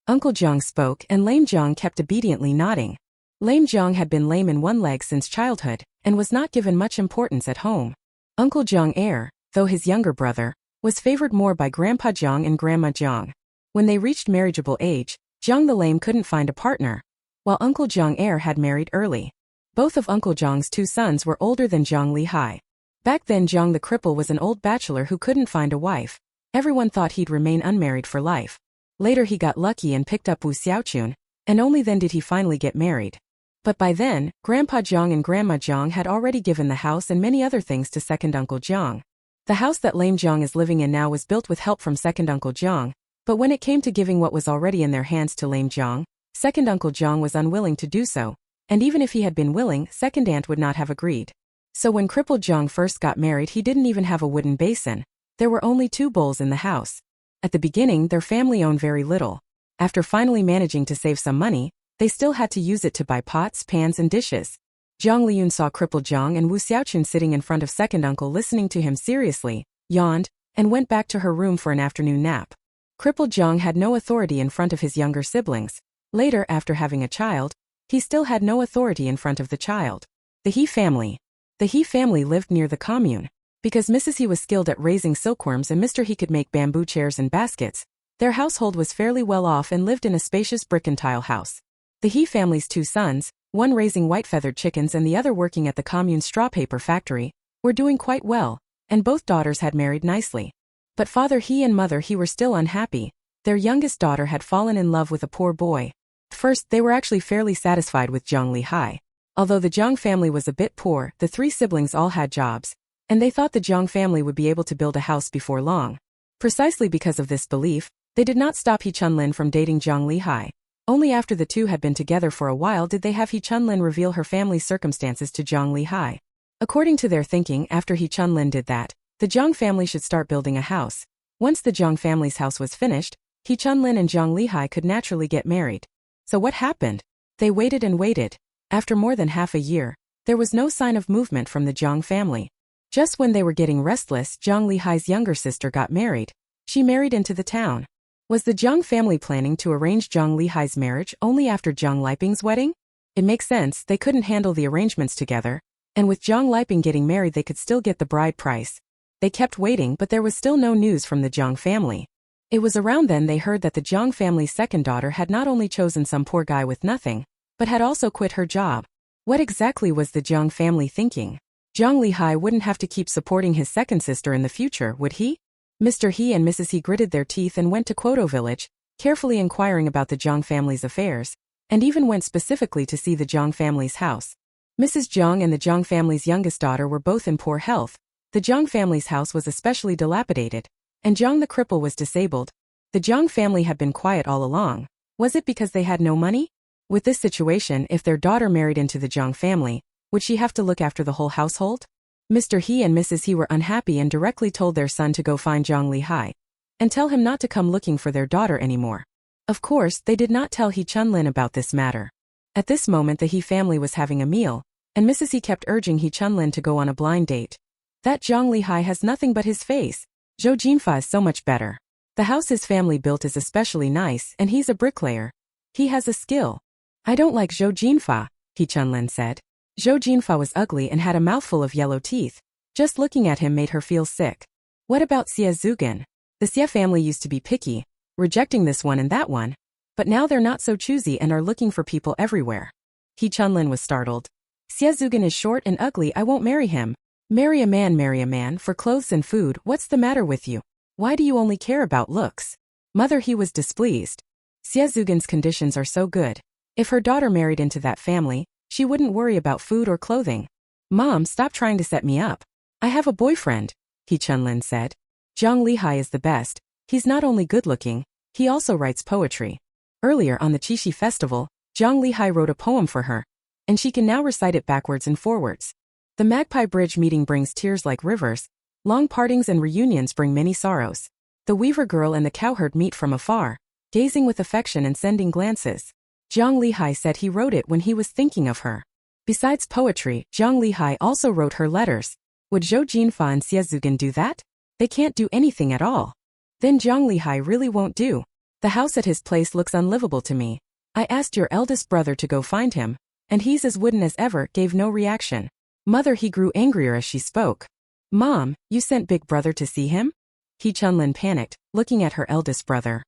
Uncle Jiang spoke and Lame Jiang kept obediently nodding. Lame Jiang had been lame in one leg since childhood and was not given much importance at home. Uncle Jiang though his younger brother, was favored more by Grandpa Jiang and Grandma Jiang. When they reached marriageable age, Jiang the lame couldn't find a partner, while Uncle Jiang had married early. Both of Uncle Jiang's two sons were older than Jiang Liyun. Back then, Jiang the cripple was an old bachelor who couldn't find a wife. Everyone thought he'd remain unmarried for life. Later he got lucky and picked up Wu Xiaochun, and only then did he finally get married. But by then, Grandpa Jiang and Grandma Jiang had already given the house and many other things to second Uncle Jiang. The house that Lame Jiang is living in now was built with help from second Uncle Jiang, but when it came to giving what was already in their hands to Lame Jiang, second Uncle Jiang was unwilling to do so, and even if he had been willing, second aunt would not have agreed. So when crippled Jiang first got married, he didn't even have a wooden basin. There were only 2 bowls in the house. At the beginning, their family owned very little. After finally managing to save some money, they still had to use it to buy pots, pans, and dishes. Jiang Liyun saw crippled Jiang and Wu Xiaochun sitting in front of second uncle listening to him seriously, yawned, and went back to her room for an afternoon nap. Crippled Jiang had no authority in front of his younger siblings. Later, after having a child, he still had no authority in front of the child. The He family. The He family lived near the commune. Because Mrs. He was skilled at raising silkworms and Mr. He could make bamboo chairs and baskets, their household was fairly well off and lived in a spacious brick and tile house. The He family's 2 sons, one raising white-feathered chickens and the other working at the commune's straw paper factory, were doing quite well, and both daughters had married nicely. But Father He and Mother He were still unhappy. Their youngest daughter had fallen in love with a poor boy. First, they were actually fairly satisfied with Jiang Liyun. Although the Jiang family was a bit poor, the 3 siblings all had jobs, and they thought the Jiang family would be able to build a house before long. Precisely because of this belief, they did not stop He Chunlin from dating Jiang Liyun. Only after the two had been together for a while did they have He Chunlin reveal her family's circumstances to Jiang Liyun. According to their thinking, after He Chunlin did that, the Jiang family should start building a house. Once the Jiang family's house was finished, He Chunlin and Jiang Liyun could naturally get married. So what happened? They waited and waited. After more than half a year, there was no sign of movement from the Jiang family. Just when they were getting restless, Jiang Liyun's younger sister got married. She married into the town. Was the Jiang family planning to arrange Jiang Liyun's marriage only after Jiang Liping's wedding? It makes sense, they couldn't handle the arrangements together, and with Jiang Liping getting married they could still get the bride price. They kept waiting, but there was still no news from the Jiang family. It was around then they heard that the Jiang family's second daughter had not only chosen some poor guy with nothing, but had also quit her job. What exactly was the Jiang family thinking? Jiang Liyun wouldn't have to keep supporting his second sister in the future, would he? Mr. He and Mrs. He gritted their teeth and went to Quoto village, carefully inquiring about the Jiang family's affairs, and even went specifically to see the Jiang family's house. Mrs. Jiang and the Jiang family's youngest daughter were both in poor health. The Jiang family's house was especially dilapidated, and Jiang the cripple was disabled. The Jiang family had been quiet all along. Was it because they had no money? With this situation, if their daughter married into the Jiang family, would she have to look after the whole household? Mr. He and Mrs. He were unhappy and directly told their son to go find Jiang Liyun and tell him not to come looking for their daughter anymore. Of course, they did not tell He Chunlin about this matter. At this moment the He family was having a meal, and Mrs. He kept urging He Chunlin to go on a blind date. That Jiang Liyun has nothing but his face. Zhou Jinfa is so much better. The house his family built is especially nice, and he's a bricklayer. He has a skill. I don't like Zhou Jinfa, He Chunlin said. Zhou Jinfa was ugly and had a mouthful of yellow teeth. Just looking at him made her feel sick. What about Xie Zugan? The Xie family used to be picky, rejecting this one and that one. But now they're not so choosy and are looking for people everywhere. He Chunlin was startled. Xie Zugan is short and ugly, I won't marry him. Marry a man, for clothes and food, what's the matter with you? Why do you only care about looks? Mother, he was displeased. Xie Zugan's conditions are so good. If her daughter married into that family, she wouldn't worry about food or clothing. Mom, stop trying to set me up. I have a boyfriend, He Chunlin said. Jiang Liyun is the best. He's not only good-looking, he also writes poetry. Earlier on the Qixi festival, Jiang Liyun wrote a poem for her, and she can now recite it backwards and forwards. The Magpie Bridge meeting brings tears like rivers. Long partings and reunions bring many sorrows. The weaver girl and the cowherd meet from afar, gazing with affection and sending glances. Jiang Liyun said he wrote it when he was thinking of her. Besides poetry, Jiang Liyun also wrote her letters. Would Zhou Jinfa and Xie Zugan do that? They can't do anything at all. Then Jiang Liyun really won't do. The house at his place looks unlivable to me. I asked your eldest brother to go find him, and he's as wooden as ever, gave no reaction. Mother, he grew angrier as she spoke. Mom, you sent Big Brother to see him? He Chunlin panicked, looking at her eldest brother.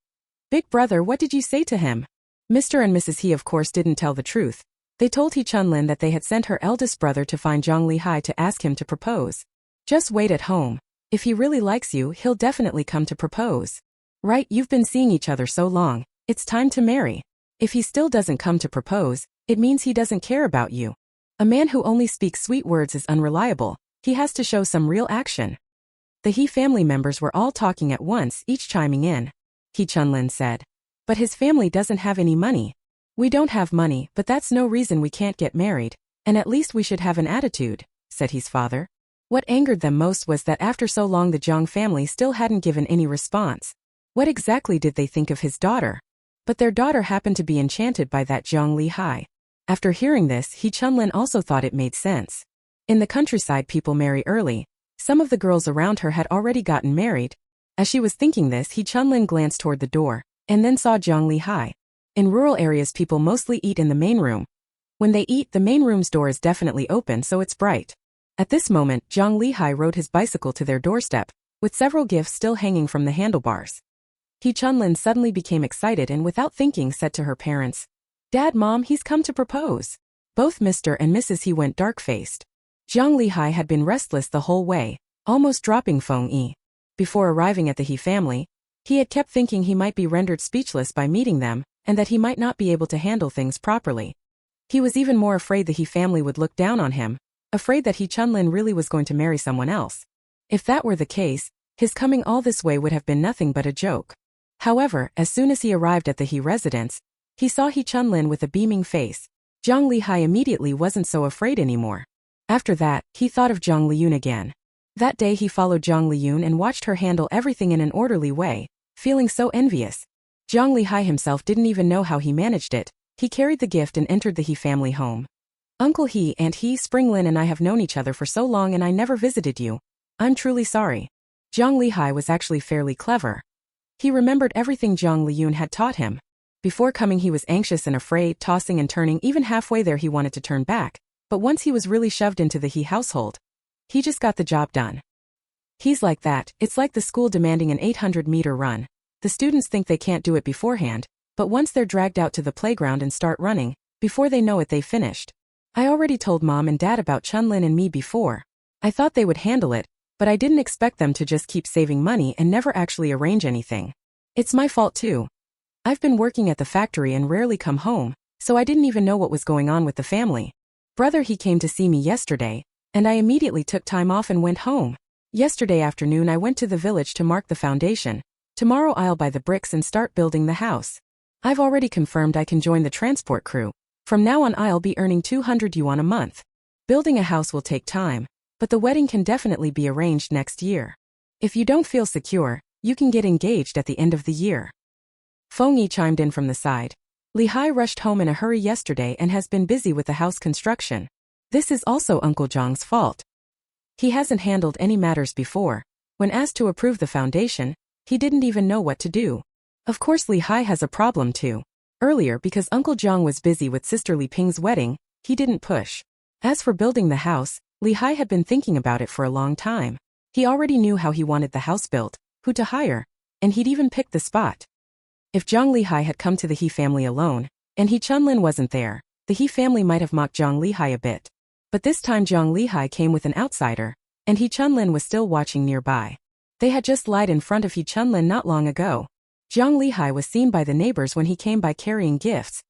Big Brother, what did you say to him? Mr. and Mrs. He of course didn't tell the truth. They told He Chunlin that they had sent her eldest brother to find Jiang Liyun to ask him to propose. Just wait at home. If he really likes you, he'll definitely come to propose. Right, you've been seeing each other so long, it's time to marry. If he still doesn't come to propose, it means he doesn't care about you. A man who only speaks sweet words is unreliable. He has to show some real action. The He family members were all talking at once, each chiming in. He Chunlin said. But his family doesn't have any money. We don't have money, but that's no reason we can't get married, and at least we should have an attitude, said his father. What angered them most was that after so long the Jiang family still hadn't given any response. What exactly did they think of his daughter? But their daughter happened to be enchanted by that Jiang Liyun. After hearing this, He Chunlin also thought it made sense. In the countryside people marry early. Some of the girls around her had already gotten married. As she was thinking this, He Chunlin glanced toward the door, and then saw Jiang Liyun. In rural areas people mostly eat in the main room. When they eat, the main room's door is definitely open so it's bright. At this moment, Jiang Liyun rode his bicycle to their doorstep, with several gifts still hanging from the handlebars. He Chunlin suddenly became excited and without thinking said to her parents, Dad, Mom, he's come to propose. Both Mr. and Mrs. He went dark-faced. Jiang Liyun had been restless the whole way, almost dropping Feng Yi. Before arriving at the He family, he had kept thinking he might be rendered speechless by meeting them, and that he might not be able to handle things properly. He was even more afraid the He family would look down on him, afraid that He Chunlin really was going to marry someone else. If that were the case, his coming all this way would have been nothing but a joke. However, as soon as he arrived at the He residence, he saw He Chunlin with a beaming face. Jiang Liyun immediately wasn't so afraid anymore. After that, he thought of Jiang Liyun again. That day he followed Jiang Liyun and watched her handle everything in an orderly way, feeling so envious. Jiang Liyun himself didn't even know how he managed it. He carried the gift and entered the He family home. Uncle He, Aunt He, Springlin and I have known each other for so long and I never visited you. I'm truly sorry. Jiang Liyun was actually fairly clever. He remembered everything Jiang Liyun had taught him. Before coming he was anxious and afraid, tossing and turning, even halfway there he wanted to turn back. But once he was really shoved into the He household, he just got the job done. He's like that. It's like the school demanding an 800-meter run. The students think they can't do it beforehand, but once they're dragged out to the playground and start running, before they know it they finished. I already told Mom and Dad about Chunlin and me before. I thought they would handle it, but I didn't expect them to just keep saving money and never actually arrange anything. It's my fault too. I've been working at the factory and rarely come home, so I didn't even know what was going on with the family. Brother He came to see me yesterday, and I immediately took time off and went home. Yesterday afternoon I went to the village to mark the foundation. Tomorrow I'll buy the bricks and start building the house. I've already confirmed I can join the transport crew. From now on I'll be earning 200 yuan a month. Building a house will take time, but the wedding can definitely be arranged next year. If you don't feel secure, you can get engaged at the end of the year. Feng Yi chimed in from the side. Li Hai rushed home in a hurry yesterday and has been busy with the house construction. This is also Uncle Jiang's fault. He hasn't handled any matters before. When asked to approve the foundation, he didn't even know what to do. Of course Li Hai has a problem too. Earlier, because Uncle Jiang was busy with Sister Li Ping's wedding, he didn't push. As for building the house, Li Hai had been thinking about it for a long time. He already knew how he wanted the house built, who to hire, and he'd even picked the spot. If Jiang Li Hai had come to the He family alone, and He Chunlin wasn't there, the He family might have mocked Jiang Li Hai a bit. But this time Jiang Li Hai came with an outsider, and He Chunlin was still watching nearby. They had just lied in front of He Chunlin not long ago. Jiang Li Hai was seen by the neighbors when he came by carrying gifts.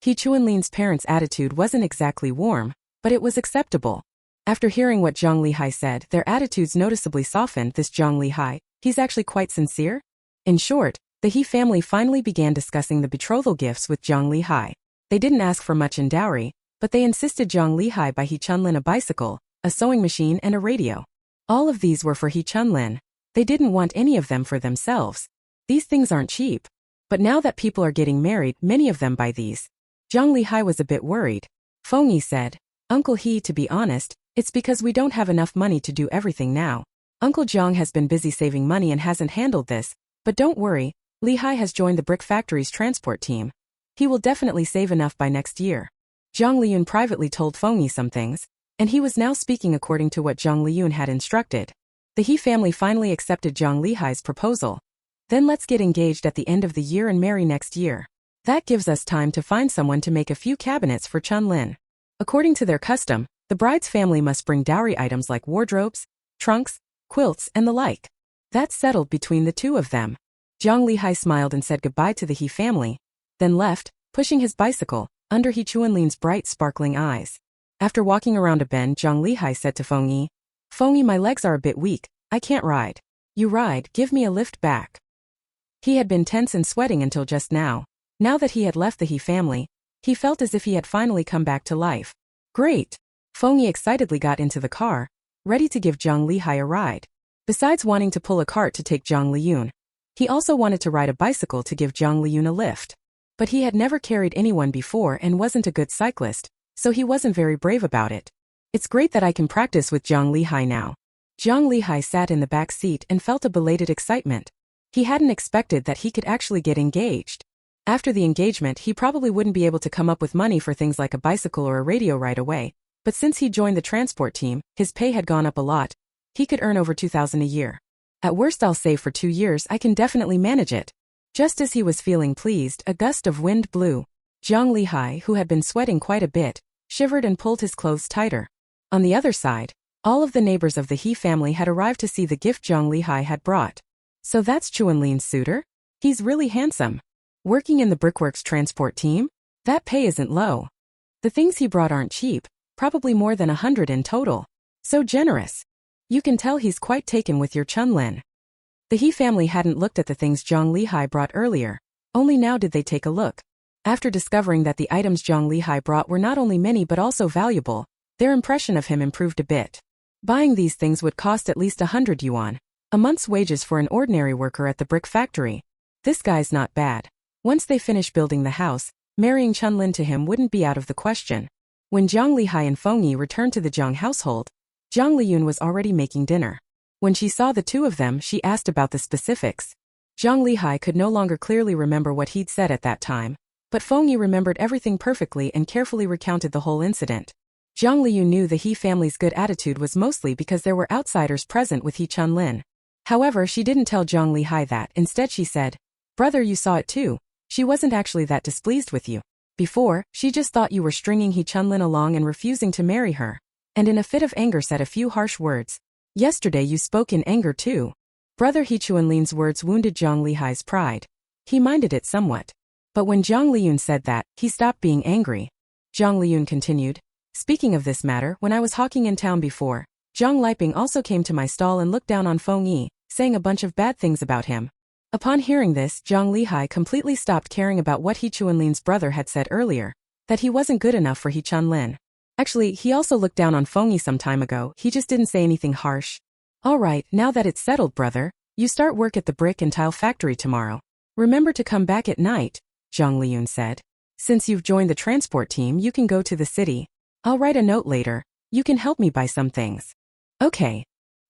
He Chunlin's parents' attitude wasn't exactly warm, but it was acceptable. After hearing what Jiang Li Hai said, their attitudes noticeably softened. This Jiang Li Hai, he's actually quite sincere? In short, the He family finally began discussing the betrothal gifts with Jiang Li Hai. They didn't ask for much in dowry, but they insisted Jiang Li Hai buy He Chunlin a bicycle, a sewing machine and a radio. All of these were for He Chunlin. They didn't want any of them for themselves. These things aren't cheap. But now that people are getting married, many of them buy these. Jiang Li Hai was a bit worried. Feng Yi said, Uncle He, to be honest, it's because we don't have enough money to do everything now. Uncle Jiang has been busy saving money and hasn't handled this, but don't worry, Li Hai has joined the brick factory's transport team. He will definitely save enough by next year. Jiang Liyun privately told Feng Yi some things, and he was now speaking according to what Jiang Liyun had instructed. The He family finally accepted Jiang Li Hai's proposal. Then let's get engaged at the end of the year and marry next year. That gives us time to find someone to make a few cabinets for Chunlin. According to their custom, the bride's family must bring dowry items like wardrobes, trunks, quilts, and the like. That's settled between the two of them. Jiang Li Hai smiled and said goodbye to the He family, then left, pushing his bicycle, under He Chunlin's bright sparkling eyes. After walking around a bend, Jiang Li Hai said to Feng Yi, Feng Yi, my legs are a bit weak, I can't ride. You ride, give me a lift back. He had been tense and sweating until just now. Now that he had left the He family, he felt as if he had finally come back to life. Great! Feng Yi excitedly got into the car, ready to give Jiang Li Hai a ride. Besides wanting to pull a cart to take Jiang Liyun, he also wanted to ride a bicycle to give Jiang Liyun a lift. But he had never carried anyone before and wasn't a good cyclist, so he wasn't very brave about it. It's great that I can practice with Jiang Li Hai now. Jiang Li Hai sat in the back seat and felt a belated excitement. He hadn't expected that he could actually get engaged. After the engagement, he probably wouldn't be able to come up with money for things like a bicycle or a radio right away, but since he joined the transport team, his pay had gone up a lot. He could earn over 2,000 a year. At worst, I'll save for 2 years, I can definitely manage it. Just as he was feeling pleased, a gust of wind blew. Jiang Li Hai, who had been sweating quite a bit, shivered and pulled his clothes tighter. On the other side, all of the neighbors of the He family had arrived to see the gift Jiang Li Hai had brought. So that's Chunlin's suitor? He's really handsome. Working in the brickworks transport team? That pay isn't low. The things he brought aren't cheap, probably more than 100 in total. So generous. You can tell he's quite taken with your Chunlin. The He family hadn't looked at the things Jiang Li Hai brought earlier. Only now did they take a look. After discovering that the items Jiang Li Hai brought were not only many but also valuable, their impression of him improved a bit. Buying these things would cost at least 100 yuan, a month's wages for an ordinary worker at the brick factory. This guy's not bad. Once they finish building the house, marrying Chunlin to him wouldn't be out of the question. When Jiang Li Hai and Feng Yi returned to the Jiang household, Jiang Liyun was already making dinner. When she saw the two of them, she asked about the specifics. Jiang Li Hai could no longer clearly remember what he'd said at that time, but Feng Yi remembered everything perfectly and carefully recounted the whole incident. Jiang Liyun knew the He family's good attitude was mostly because there were outsiders present with He Chunlin. However, she didn't tell Jiang Li Hai that. Instead she said, Brother, you saw it too. She wasn't actually that displeased with you. Before, she just thought you were stringing He Chunlin along and refusing to marry her, and in a fit of anger said a few harsh words. Yesterday you spoke in anger too. Brother He Chunlin's words wounded Jiang Li Hai's pride. He minded it somewhat. But when Jiang Liyun said that, he stopped being angry. Jiang Liyun continued, Speaking of this matter, when I was hawking in town before, Zhang Liping also came to my stall and looked down on Feng Yi, saying a bunch of bad things about him. Upon hearing this, Jiang Li Hai completely stopped caring about what He Chunlin's brother had said earlier, that he wasn't good enough for He Chunlin. Actually, he also looked down on Feng Yi some time ago, he just didn't say anything harsh. Alright, now that it's settled, brother, you start work at the brick and tile factory tomorrow. Remember to come back at night, Jiang Liyun said. Since you've joined the transport team, you can go to the city. I'll write a note later. You can help me buy some things. Okay.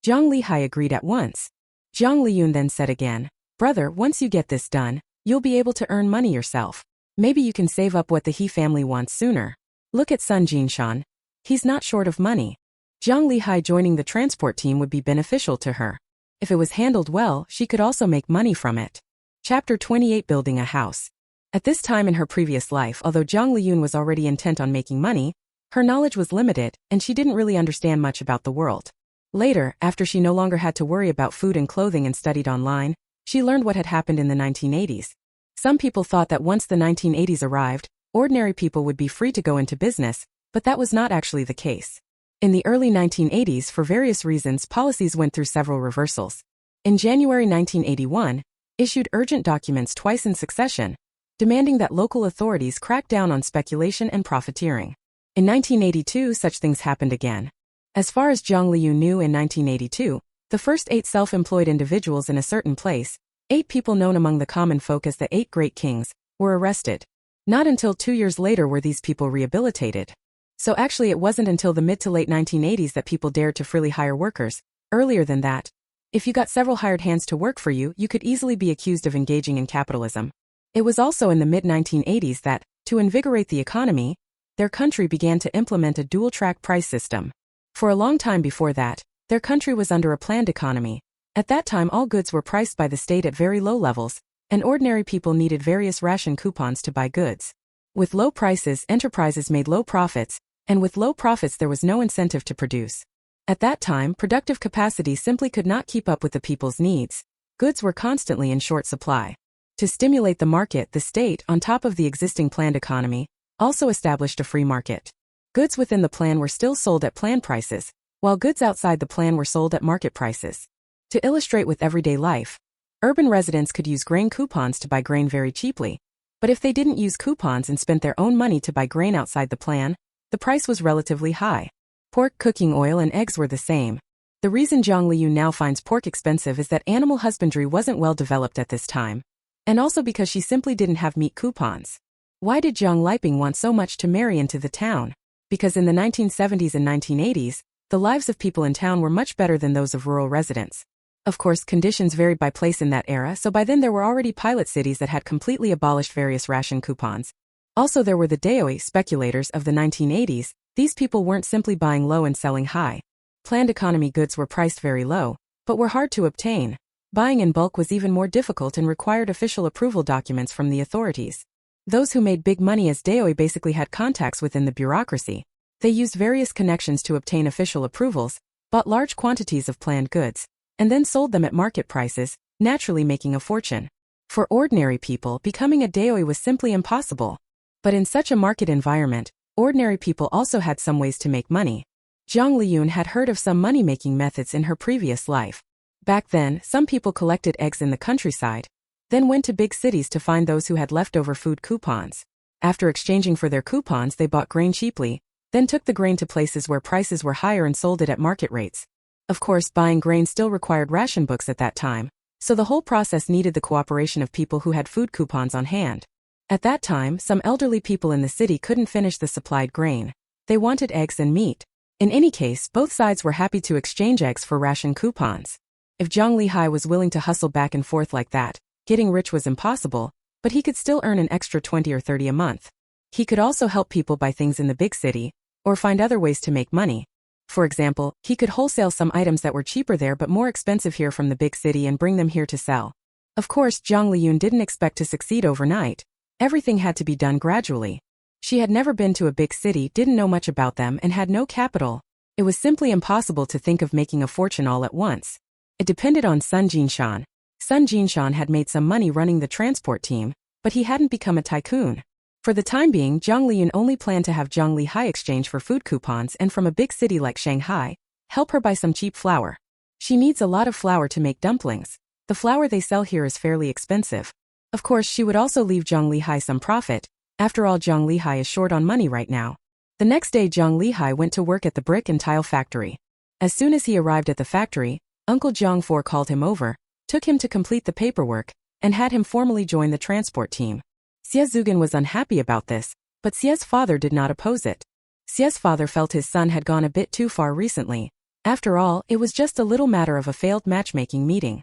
Jiang Liyun agreed at once. Jiang Liyun then said again, brother, once you get this done, you'll be able to earn money yourself. Maybe you can save up what the He family wants sooner. Look at Sun Jinshan. He's not short of money. Jiang Liyun joining the transport team would be beneficial to her. If it was handled well, she could also make money from it. Chapter 28 Building a House. At this time in her previous life, although Jiang Liyun was already intent on making money, her knowledge was limited, and she didn't really understand much about the world. Later, after she no longer had to worry about food and clothing and studied online, she learned what had happened in the 1980s. Some people thought that once the 1980s arrived, ordinary people would be free to go into business, but that was not actually the case. In the early 1980s, for various reasons, policies went through several reversals. In January 1981, issued urgent documents twice in succession, demanding that local authorities crack down on speculation and profiteering. In 1982, such things happened again. As far as Jiang Liyun knew in 1982, the first 8 self-employed individuals in a certain place, 8 people known among the common folk as the 8 Great Kings, were arrested. Not until 2 years later were these people rehabilitated. So actually it wasn't until the mid to late 1980s that people dared to freely hire workers. Earlier than that, if you got several hired hands to work for you, you could easily be accused of engaging in capitalism. It was also in the mid-1980s that, to invigorate the economy, their country began to implement a dual-track price system. For a long time before that, their country was under a planned economy. At that time all goods were priced by the state at very low levels, and ordinary people needed various ration coupons to buy goods. With low prices, enterprises made low profits, and with low profits there was no incentive to produce. At that time, productive capacity simply could not keep up with the people's needs. Goods were constantly in short supply. To stimulate the market, the state, on top of the existing planned economy, also established a free market. Goods within the plan were still sold at plan prices, while goods outside the plan were sold at market prices. To illustrate with everyday life, urban residents could use grain coupons to buy grain very cheaply. But if they didn't use coupons and spent their own money to buy grain outside the plan, the price was relatively high. Pork, cooking oil, and eggs were the same. The reason Jiang Liyun now finds pork expensive is that animal husbandry wasn't well developed at this time. And also because she simply didn't have meat coupons. Why did Jiang Liyun want so much to marry into the town? Because in the 1970s and 1980s, the lives of people in town were much better than those of rural residents. Of course, conditions varied by place in that era, so by then there were already pilot cities that had completely abolished various ration coupons. Also there were the daoi speculators of the 1980s. These people weren't simply buying low and selling high. Planned economy goods were priced very low, but were hard to obtain. Buying in bulk was even more difficult and required official approval documents from the authorities. Those who made big money as daoi basically had contacts within the bureaucracy. They used various connections to obtain official approvals, bought large quantities of planned goods, and then sold them at market prices, naturally making a fortune. For ordinary people, becoming a daoi was simply impossible. But in such a market environment, ordinary people also had some ways to make money. Jiang Liyun had heard of some money-making methods in her previous life. Back then, some people collected eggs in the countryside, then went to big cities to find those who had leftover food coupons. After exchanging for their coupons, they bought grain cheaply, then took the grain to places where prices were higher and sold it at market rates. Of course, buying grain still required ration books at that time, so the whole process needed the cooperation of people who had food coupons on hand. At that time, some elderly people in the city couldn't finish the supplied grain. They wanted eggs and meat. In any case, both sides were happy to exchange eggs for ration coupons. If Jiang Liyun was willing to hustle back and forth like that, getting rich was impossible, but he could still earn an extra 20 or 30 a month. He could also help people buy things in the big city, or find other ways to make money. For example, he could wholesale some items that were cheaper there but more expensive here from the big city and bring them here to sell. Of course, Jiang Liyun didn't expect to succeed overnight. Everything had to be done gradually. She had never been to a big city, didn't know much about them, and had no capital. It was simply impossible to think of making a fortune all at once. It depended on Sun Jinshan. Sun Jinshan had made some money running the transport team, but he hadn't become a tycoon. For the time being, Jiang Liyun only planned to have Jiang Liyun exchange for food coupons and from a big city like Shanghai, help her buy some cheap flour. She needs a lot of flour to make dumplings. The flour they sell here is fairly expensive. Of course, she would also leave Jiang Liyun some profit. After all, Jiang Liyun is short on money right now. The next day, Jiang Liyun went to work at the brick and tile factory. As soon as he arrived at the factory, Uncle Jiang For called him over, took him to complete the paperwork, and had him formally join the transport team. Xie Zugan was unhappy about this, but Xie's father did not oppose it. Xia's father felt his son had gone a bit too far recently. After all, it was just a little matter of a failed matchmaking meeting.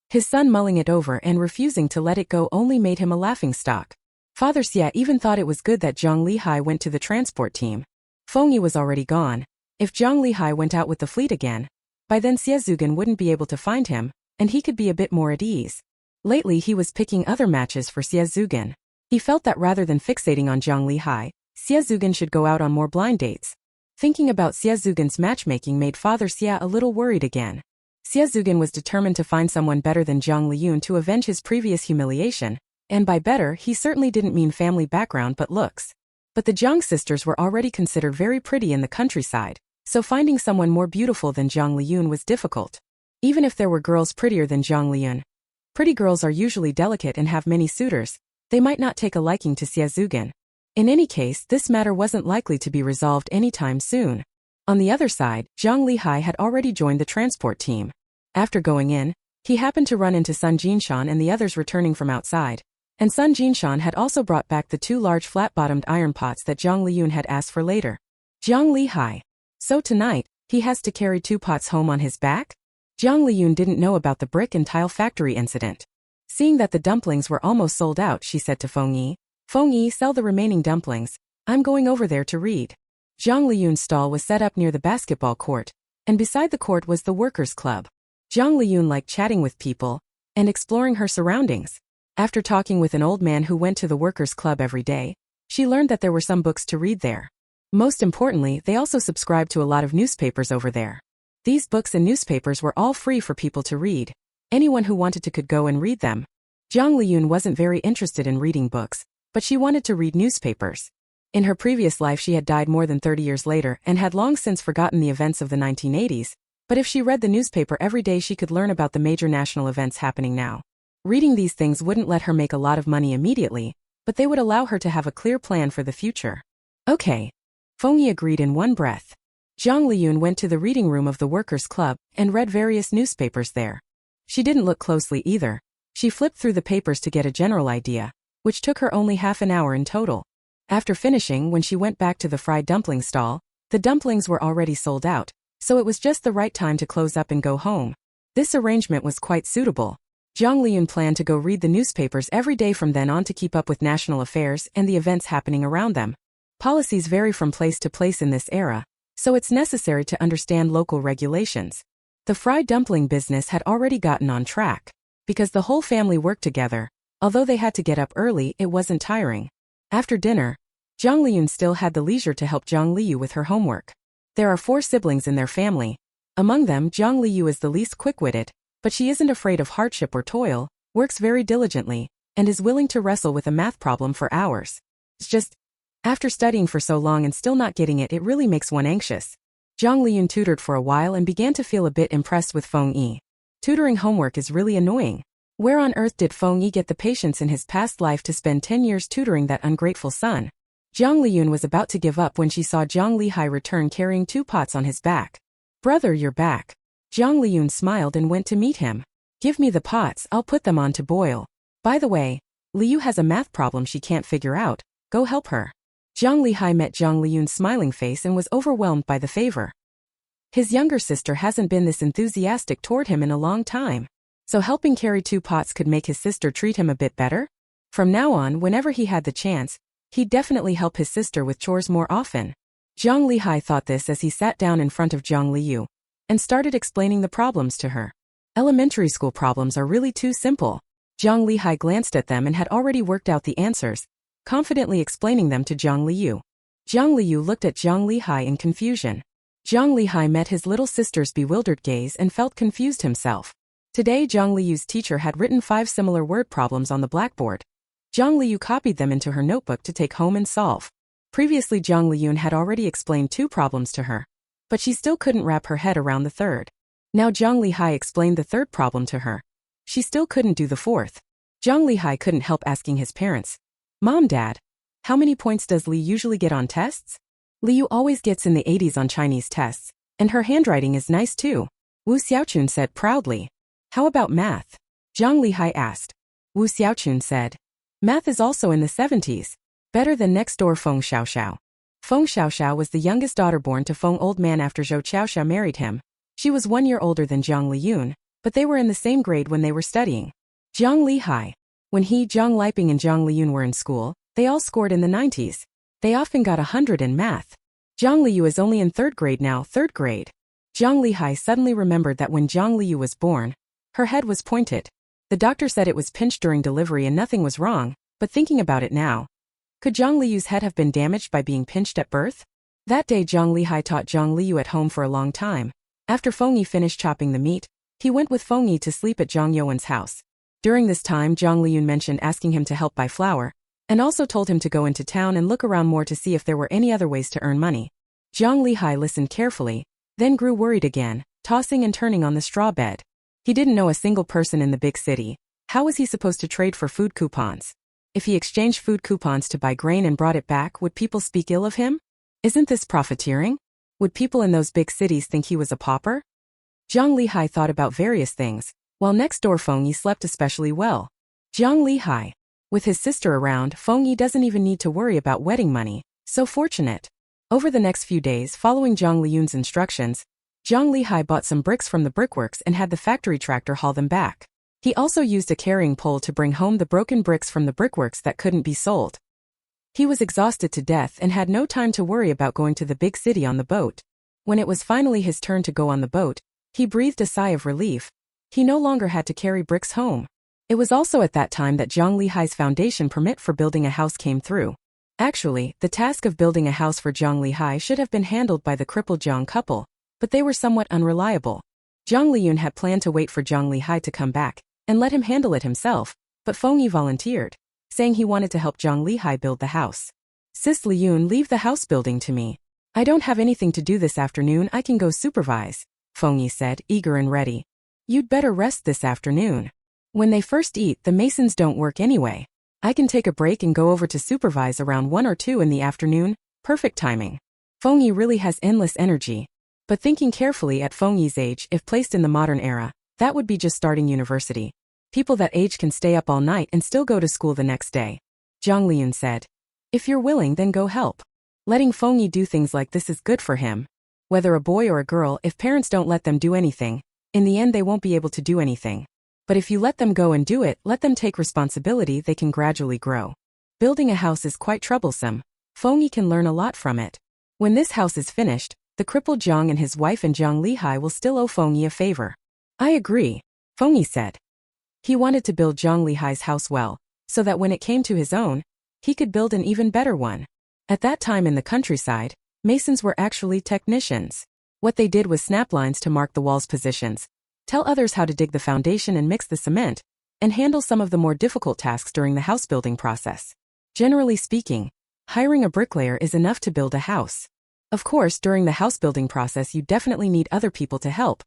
His son mulling it over and refusing to let it go only made him a laughingstock. Father Xia even thought it was good that Jiang Liyun went to the transport team. Feng Yi was already gone. If Jiang Liyun went out with the fleet again, by then Xia Zugan wouldn't be able to find him, and he could be a bit more at ease. Lately he was picking other matches for Xia Zugan. He felt that rather than fixating on Jiang Liyun, Xia Zugan should go out on more blind dates. Thinking about Xia Zugan's matchmaking made Father Xia a little worried again. Xia Zugan was determined to find someone better than Jiang Liyun to avenge his previous humiliation, and by better he certainly didn't mean family background but looks. But the Jiang sisters were already considered very pretty in the countryside, so finding someone more beautiful than Jiang Liyun was difficult. Even if there were girls prettier than Jiang Liyun. Pretty girls are usually delicate and have many suitors, they might not take a liking to Xia Zugan. In any case, this matter wasn't likely to be resolved anytime soon. On the other side, Jiang Liyun had already joined the transport team. After going in, he happened to run into Sun Jinshan and the others returning from outside. And Sun Jinshan had also brought back the 2 large flat-bottomed iron pots that Jiang Liyun had asked for later. Jiang Liyun. So tonight, he has to carry 2 pots home on his back? Jiang Liyun didn't know about the brick and tile factory incident. Seeing that the dumplings were almost sold out, she said to Feng Yi, "Feng Yi, sell the remaining dumplings. I'm going over there to read." Jiang Liyun's stall was set up near the basketball court, and beside the court was the workers' club. Jiang Liyun liked chatting with people and exploring her surroundings. After talking with an old man who went to the workers' club every day, she learned that there were some books to read there. Most importantly, they also subscribed to a lot of newspapers over there. These books and newspapers were all free for people to read. Anyone who wanted to could go and read them. Jiang Liyun wasn't very interested in reading books, but she wanted to read newspapers. In her previous life she had died more than 30 years later and had long since forgotten the events of the 1980s, but if she read the newspaper every day she could learn about the major national events happening now. Reading these things wouldn't let her make a lot of money immediately, but they would allow her to have a clear plan for the future. Okay. Feng Yi agreed in one breath. Jiang Liyun went to the reading room of the workers' club and read various newspapers there. She didn't look closely either. She flipped through the papers to get a general idea, which took her only half an hour in total. After finishing, when she went back to the fried dumpling stall, the dumplings were already sold out, so it was just the right time to close up and go home. This arrangement was quite suitable. Jiang Liyun planned to go read the newspapers every day from then on to keep up with national affairs and the events happening around them. Policies vary from place to place in this era, so it's necessary to understand local regulations. The fried dumpling business had already gotten on track. Because the whole family worked together, although they had to get up early, it wasn't tiring. After dinner, Jiang Liyun still had the leisure to help Jiang Liyu with her homework. There are 4 siblings in their family. Among them, Jiang Liyu is the least quick-witted, but she isn't afraid of hardship or toil, works very diligently, and is willing to wrestle with a math problem for hours. It's just, after studying for so long and still not getting it, it really makes one anxious. Jiang Liyun tutored for a while and began to feel a bit impressed with Feng Yi. Tutoring homework is really annoying. Where on earth did Feng Yi get the patience in his past life to spend 10 years tutoring that ungrateful son? Jiang Liyun was about to give up when she saw Jiang Liyun return carrying 2 pots on his back. "Brother, you're back." Jiang Liyun smiled and went to meet him. "Give me the pots, I'll put them on to boil. By the way, Liu has a math problem she can't figure out, go help her." Jiang Liyun met Jiang Liyun's smiling face and was overwhelmed by the favor. His younger sister hasn't been this enthusiastic toward him in a long time. So helping carry 2 pots could make his sister treat him a bit better? From now on, whenever he had the chance, he'd definitely help his sister with chores more often. Jiang Liyun thought this as he sat down in front of Jiang Liyu and started explaining the problems to her. Elementary school problems are really too simple. Jiang Liyun glanced at them and had already worked out the answers, confidently explaining them to Jiang Liyu. Jiang Liyu looked at Jiang Liyun in confusion. Jiang Liyun met his little sister's bewildered gaze and felt confused himself. Today Jiang Liyu's teacher had written 5 similar word problems on the blackboard. Jiang Liyu copied them into her notebook to take home and solve. Previously Jiang Liyun had already explained 2 problems to her, but she still couldn't wrap her head around the third. Now Jiang Liyun explained the 3rd problem to her. She still couldn't do the 4th. Jiang Liyun couldn't help asking his parents, "Mom, Dad, how many points does Li usually get on tests?" Liu always gets in the 80s on Chinese tests, and her handwriting is nice too, Wu Xiaochun said proudly. "How about math?" Jiang Liyun asked. Wu Xiaochun said, "Math is also in the 70s, better than next door Feng Xiaoxiao." Feng Xiaoxiao was the youngest daughter born to Feng Old Man after Zhou Qiaoxiao married him. She was 1 year older than Jiang Liyun, but they were in the same grade when they were studying. Jiang Lihai. When he, Jiang Liping and Jiang Liyun were in school, they all scored in the 90s. They often got 100 in math. Jiang Liyu is only in 3rd grade now, 3rd grade. Jiang Lihai suddenly remembered that when Jiang Liyu was born, her head was pointed. The doctor said it was pinched during delivery and nothing was wrong, but thinking about it now, could Jiang Liyu's head have been damaged by being pinched at birth? That day Jiang Lihai taught Jiang Liyu at home for a long time. After Feng Yi finished chopping the meat, he went with Feng Yi to sleep at Jiang Yuan's house. During this time Jiang Liyun mentioned asking him to help buy flour, and also told him to go into town and look around more to see if there were any other ways to earn money. Jiang Lihai listened carefully, then grew worried again, tossing and turning on the straw bed. He didn't know a single person in the big city. How was he supposed to trade for food coupons? If he exchanged food coupons to buy grain and brought it back, would people speak ill of him? Isn't this profiteering? Would people in those big cities think he was a pauper? Jiang Lihai thought about various things, while next door Feng Yi slept especially well. Jiang Lihai. With his sister around, Feng Yi doesn't even need to worry about wedding money. So fortunate. Over the next few days, following Jiang Liyun's instructions, Jiang Lihai bought some bricks from the brickworks and had the factory tractor haul them back. He also used a carrying pole to bring home the broken bricks from the brickworks that couldn't be sold. He was exhausted to death and had no time to worry about going to the big city on the boat. When it was finally his turn to go on the boat, he breathed a sigh of relief. He no longer had to carry bricks home. It was also at that time that Jiang Lihai's foundation permit for building a house came through. Actually, the task of building a house for Jiang Lihai should have been handled by the crippled Jiang couple, but they were somewhat unreliable. Jiang Liyun had planned to wait for Jiang Lihai to come back and let him handle it himself, but Feng Yi volunteered, saying he wanted to help Jiang Lihai build the house. Sis Liyun, leave the house building to me. I don't have anything to do this afternoon, I can go supervise, Feng Yi said, eager and ready. You'd better rest this afternoon. When they first eat, the masons don't work anyway. I can take a break and go over to supervise around 1 or 2 in the afternoon, perfect timing. Feng Yi really has endless energy. But thinking carefully, at Feng Yi's age, if placed in the modern era, that would be just starting university. People that age can stay up all night and still go to school the next day. Jiang Liyun said. If you're willing, then go help. Letting Feng Yi do things like this is good for him. Whether a boy or a girl, if parents don't let them do anything, in the end they won't be able to do anything. But if you let them go and do it, let them take responsibility, they can gradually grow. Building a house is quite troublesome. Feng Yi can learn a lot from it. When this house is finished, the crippled Jiang and his wife and Jiang Lihai will still owe Feng Yi a favor. I agree, Feng Yi said. He wanted to build Jiang Lihai's house well, so that when it came to his own, he could build an even better one. At that time in the countryside, masons were actually technicians. What they did was snap lines to mark the wall's positions, tell others how to dig the foundation and mix the cement, and handle some of the more difficult tasks during the house building process. Generally speaking, hiring a bricklayer is enough to build a house. Of course, during the house building process you definitely need other people to help.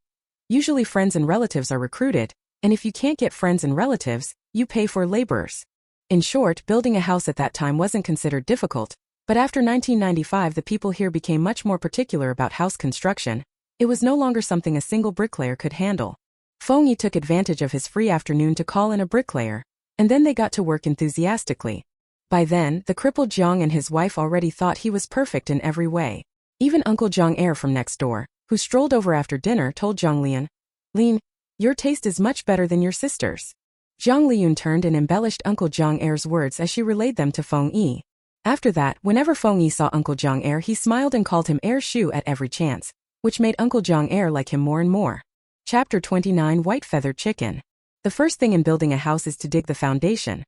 Usually friends and relatives are recruited, and if you can't get friends and relatives, you pay for laborers. In short, building a house at that time wasn't considered difficult, but after 1995 the people here became much more particular about house construction. It was no longer something a single bricklayer could handle. Feng Yi took advantage of his free afternoon to call in a bricklayer, and then they got to work enthusiastically. By then, the crippled Jiang and his wife already thought he was perfect in every way. Even Uncle Jiang Air from next door, who strolled over after dinner, told Jiang Liyun, Lin, your taste is much better than your sister's. Jiang Liyun turned and embellished Uncle Jiang Air's words as she relayed them to Feng Yi. After that, whenever Feng Yi saw Uncle Jiang Air, he smiled and called him Air Shu at every chance, which made Uncle Jiang Air like him more and more. Chapter 29, White Feathered Chicken. The first thing in building a house is to dig the foundation.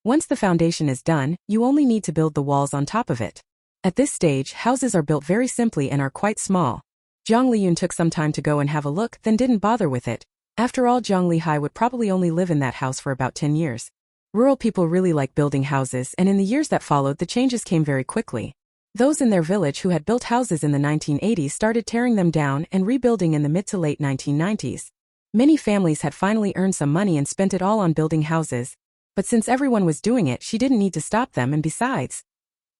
Once the foundation is done, you only need to build the walls on top of it. At this stage, houses are built very simply and are quite small. Jiang Liyun took some time to go and have a look, then didn't bother with it. After all, Jiang Lihai would probably only live in that house for about 10 years. Rural people really like building houses, and in the years that followed the changes came very quickly. Those in their village who had built houses in the 1980s started tearing them down and rebuilding in the mid to late 1990s. Many families had finally earned some money and spent it all on building houses, but since everyone was doing it, she didn't need to stop them, and besides,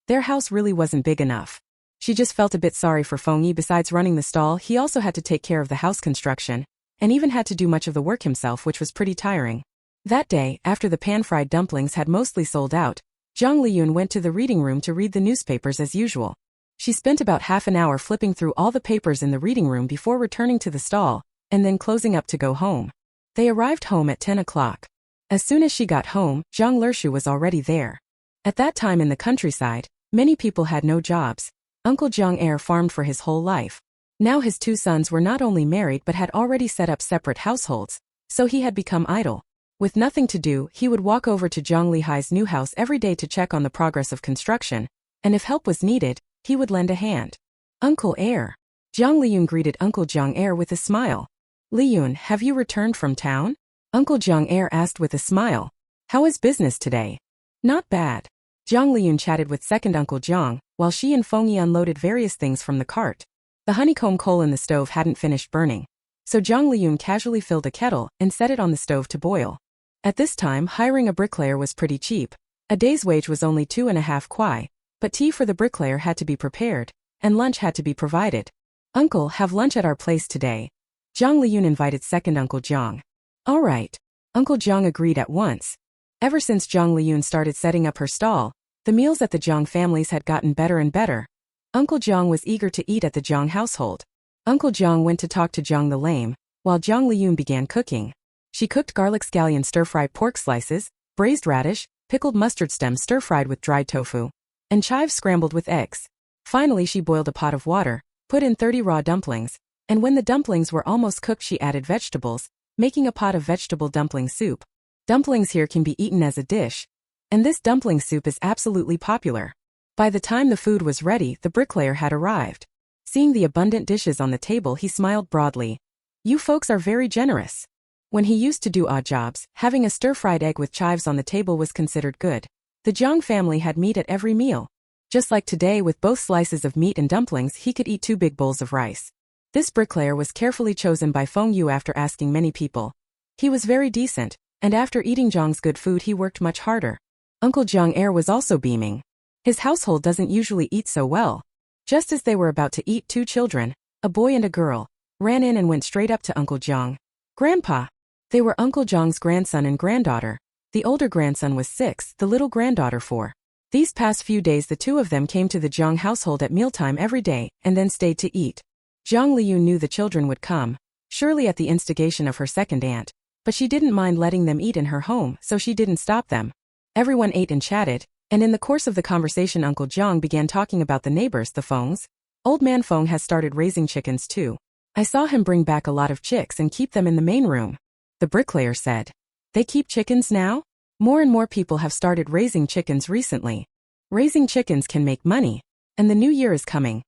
their house really wasn't big enough. She just felt a bit sorry for Feng Yi. Besides running the stall, he also had to take care of the house construction, and even had to do much of the work himself, which was pretty tiring. That day, after the pan-fried dumplings had mostly sold out, Jiang Liyun went to the reading room to read the newspapers as usual. She spent about half an hour flipping through all the papers in the reading room before returning to the stall, and then closing up to go home. They arrived home at 10 o'clock. As soon as she got home, Jiang Liyun was already there. At that time in the countryside, many people had no jobs. Uncle Jiang farmed for his whole life. Now his two sons were not only married but had already set up separate households, so he had become idle. With nothing to do, he would walk over to Jiang Liyun's new house every day to check on the progress of construction, and if help was needed, he would lend a hand. Uncle Jiang Liyun greeted Uncle Jiang with a smile. Liyun, have you returned from town? Uncle Jiang asked with a smile. How is business today? Not bad. Jiang Liyun chatted with second Uncle Jiang, while she and Feng Yi unloaded various things from the cart. The honeycomb coal in the stove hadn't finished burning, so Jiang Liyun casually filled a kettle and set it on the stove to boil. At this time, hiring a bricklayer was pretty cheap. A day's wage was only 2.5 kwai, but tea for the bricklayer had to be prepared, and lunch had to be provided. Uncle, have lunch at our place today. Jiang Liyun invited second Uncle Jiang. All right. Uncle Jiang agreed at once. Ever since Jiang Liyun started setting up her stall, the meals at the Jiang families had gotten better and better. Uncle Jiang was eager to eat at the Jiang household. Uncle Jiang went to talk to Jiang the Lame, while Jiang Liyun began cooking. She cooked garlic scallion stir-fried pork slices, braised radish, pickled mustard stems stir-fried with dried tofu, and chives scrambled with eggs. Finally she boiled a pot of water, put in 30 raw dumplings, and when the dumplings were almost cooked she added vegetables, making a pot of vegetable dumpling soup. Dumplings here can be eaten as a dish, and this dumpling soup is absolutely popular. By the time the food was ready, the bricklayer had arrived. Seeing the abundant dishes on the table, he smiled broadly. You folks are very generous. When he used to do odd jobs, having a stir-fried egg with chives on the table was considered good. The Jiang family had meat at every meal. Just like today, with both slices of meat and dumplings, he could eat 2 big bowls of rice. This bricklayer was carefully chosen by Feng Yi after asking many people. He was very decent, and after eating Jiang's good food he worked much harder. Uncle Jiang was also beaming. His household doesn't usually eat so well. Just as they were about to eat, 2 children, a boy and a girl, ran in and went straight up to Uncle Jiang. Grandpa! They were Uncle Jiang's grandson and granddaughter. The older grandson was 6, the little granddaughter 4. These past few days the 2 of them came to the Jiang household at mealtime every day, and then stayed to eat. Jiang Liyun knew the children would come, surely at the instigation of her second aunt, but she didn't mind letting them eat in her home, so she didn't stop them. Everyone ate and chatted, and in the course of the conversation Uncle Jiang began talking about the neighbors, the Fengs. Old man Feng has started raising chickens too. I saw him bring back a lot of chicks and keep them in the main room. The bricklayer said. They keep chickens now? More and more people have started raising chickens recently. Raising chickens can make money. And the new year is coming.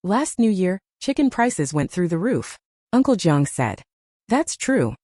Last New Year, chicken prices went through the roof. Uncle Jiang said. That's true.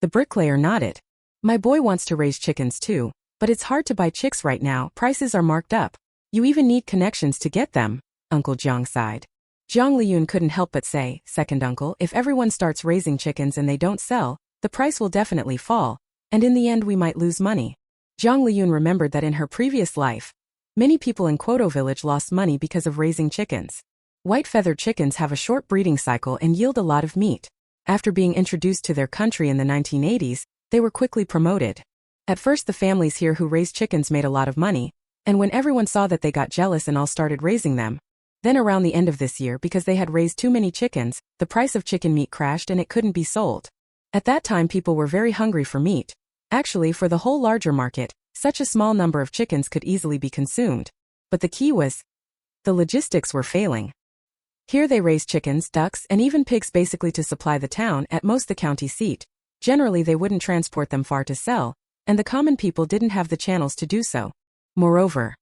The bricklayer nodded. My boy wants to raise chickens too, but it's hard to buy chicks right now, prices are marked up. You even need connections to get them, Uncle Jiang sighed. Jiang Liyun couldn't help but say, second uncle, if everyone starts raising chickens and they don't sell, the price will definitely fall, and in the end we might lose money. Jiang Liyun remembered that in her previous life, many people in Quoto village lost money because of raising chickens. White-feathered chickens have a short breeding cycle and yield a lot of meat. After being introduced to their country in the 1980s, they were quickly promoted. At first the families here who raised chickens made a lot of money, and when everyone saw that they got jealous and all started raising them. Then around the end of this year, because they had raised too many chickens, the price of chicken meat crashed and it couldn't be sold. At that time people were very hungry for meat. Actually, for the whole larger market, such a small number of chickens could easily be consumed. But the key was, the logistics were failing. Here they raised chickens, ducks, and even pigs basically to supply the town, at most the county seat. Generally they wouldn't transport them far to sell, and the common people didn't have the channels to do so. Moreover,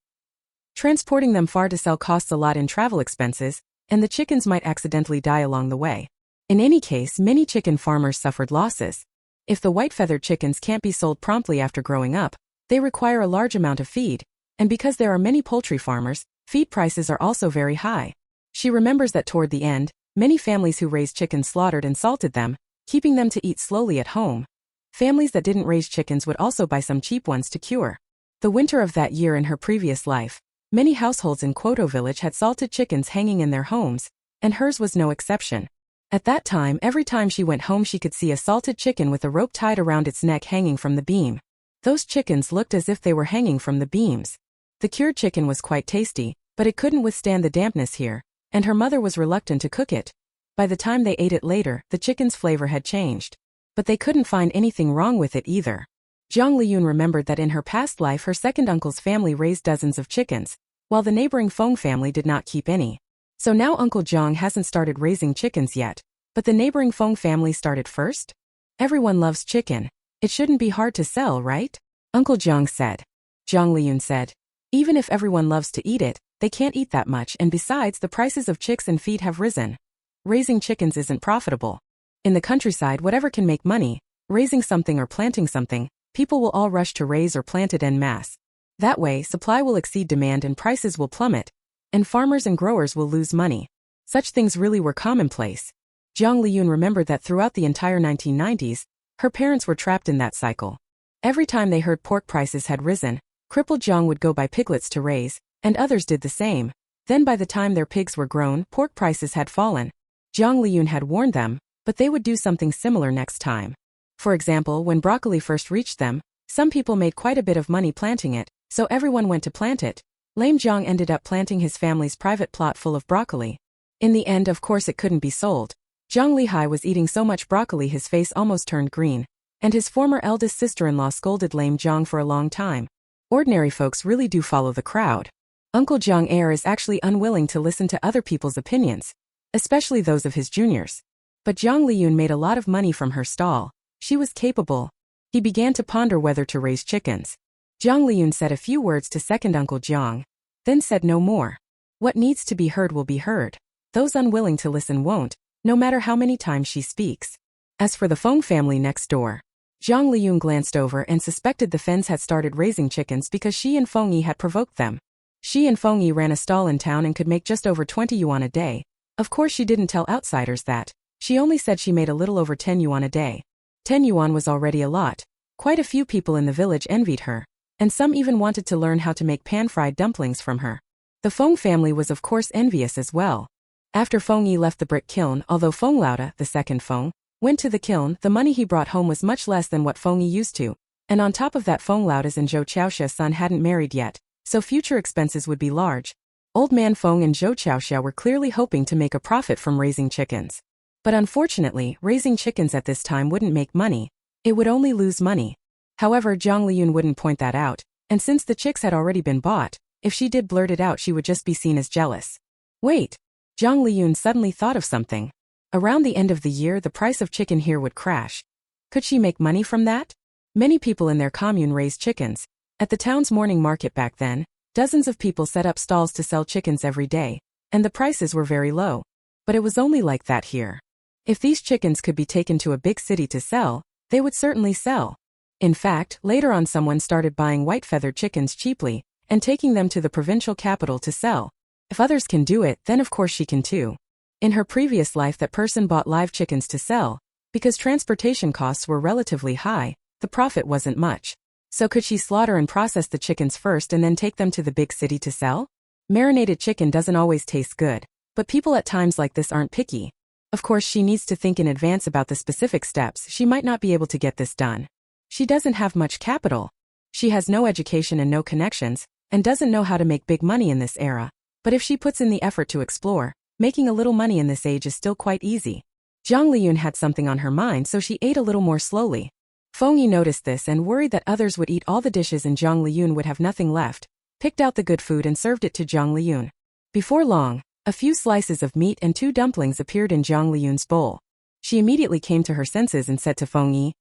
transporting them far to sell costs a lot in travel expenses, and the chickens might accidentally die along the way. In any case, many chicken farmers suffered losses. If the white-feathered chickens can't be sold promptly after growing up, they require a large amount of feed, and because there are many poultry farmers, feed prices are also very high. She remembers that toward the end, many families who raised chickens slaughtered and salted them, keeping them to eat slowly at home. Families that didn't raise chickens would also buy some cheap ones to cure. The winter of that year in her previous life, many households in Quoto village had salted chickens hanging in their homes, and hers was no exception. At that time, every time she went home she could see a salted chicken with a rope tied around its neck hanging from the beam. Those chickens looked as if they were hanging from the beams. The cured chicken was quite tasty, but it couldn't withstand the dampness here, and her mother was reluctant to cook it. By the time they ate it later, the chicken's flavor had changed. But they couldn't find anything wrong with it either. Jiang Liyun remembered that in her past life her second uncle's family raised dozens of chickens, while the neighboring Feng family did not keep any. So now Uncle Jiang hasn't started raising chickens yet, but the neighboring Feng family started first? Everyone loves chicken. It shouldn't be hard to sell, right? Uncle Jiang said. Jiang Liyun said. Even if everyone loves to eat it, they can't eat that much, and besides the prices of chicks and feed have risen. Raising chickens isn't profitable. In the countryside, whatever can make money, raising something or planting something, people will all rush to raise or plant it en masse. That way, supply will exceed demand and prices will plummet, and farmers and growers will lose money. Such things really were commonplace. Jiang Liyun remembered that throughout the entire 1990s, her parents were trapped in that cycle. Every time they heard pork prices had risen, crippled Jiang would go buy piglets to raise, and others did the same. Then by the time their pigs were grown, pork prices had fallen. Jiang Liyun had warned them, but they would do something similar next time. For example, when broccoli first reached them, some people made quite a bit of money planting it, so everyone went to plant it. Lame Jiang ended up planting his family's private plot full of broccoli. In the end, of course, it couldn't be sold. Jiang Lihai was eating so much broccoli his face almost turned green, and his former eldest sister-in-law scolded Lame Jiang for a long time. Ordinary folks really do follow the crowd. Uncle Jiang Heir is actually unwilling to listen to other people's opinions, especially those of his juniors. But Jiang Liyun made a lot of money from her stall. She was capable. He began to ponder whether to raise chickens. Jiang Liyun said a few words to second Uncle Jiang, then said no more. What needs to be heard will be heard. Those unwilling to listen won't, no matter how many times she speaks. As for the Feng family next door, Jiang Liyun glanced over and suspected the Fens had started raising chickens because she and Feng Yi had provoked them. She and Feng Yi ran a stall in town and could make just over 20 yuan a day. Of course she didn't tell outsiders that. She only said she made a little over 10 yuan a day. 10 yuan was already a lot. Quite a few people in the village envied her, and some even wanted to learn how to make pan-fried dumplings from her. The Feng family was of course envious as well. After Feng Yi left the brick kiln, although Feng Lauda, the second Feng, went to the kiln, the money he brought home was much less than what Feng Yi used to, and on top of that Feng Lauda's and Zhou Chaoxia's son hadn't married yet, so future expenses would be large. Old man Feng and Zhou Chaoxia were clearly hoping to make a profit from raising chickens. But unfortunately, raising chickens at this time wouldn't make money. It would only lose money. However, Jiang Liyun wouldn't point that out, and since the chicks had already been bought, if she did blurt it out she would just be seen as jealous. Wait! Jiang Liyun suddenly thought of something. Around the end of the year the price of chicken here would crash. Could she make money from that? Many people in their commune raised chickens. At the town's morning market back then, dozens of people set up stalls to sell chickens every day, and the prices were very low. But it was only like that here. If these chickens could be taken to a big city to sell, they would certainly sell. In fact, later on someone started buying white-feathered chickens cheaply, and taking them to the provincial capital to sell. If others can do it, then of course she can too. In her previous life that person bought live chickens to sell. Because transportation costs were relatively high, the profit wasn't much. So could she slaughter and process the chickens first and then take them to the big city to sell? Marinated chicken doesn't always taste good, but people at times like this aren't picky. Of course she needs to think in advance about the specific steps. She might not be able to get this done. She doesn't have much capital. She has no education and no connections, and doesn't know how to make big money in this era. But if she puts in the effort to explore, making a little money in this age is still quite easy. Jiang Liyun had something on her mind, so she ate a little more slowly. Feng Yi noticed this and worried that others would eat all the dishes and Jiang Liyun would have nothing left, picked out the good food and served it to Jiang Liyun. Before long, a few slices of meat and 2 dumplings appeared in Jiang Liyun's bowl. She immediately came to her senses and said to Feng Yi,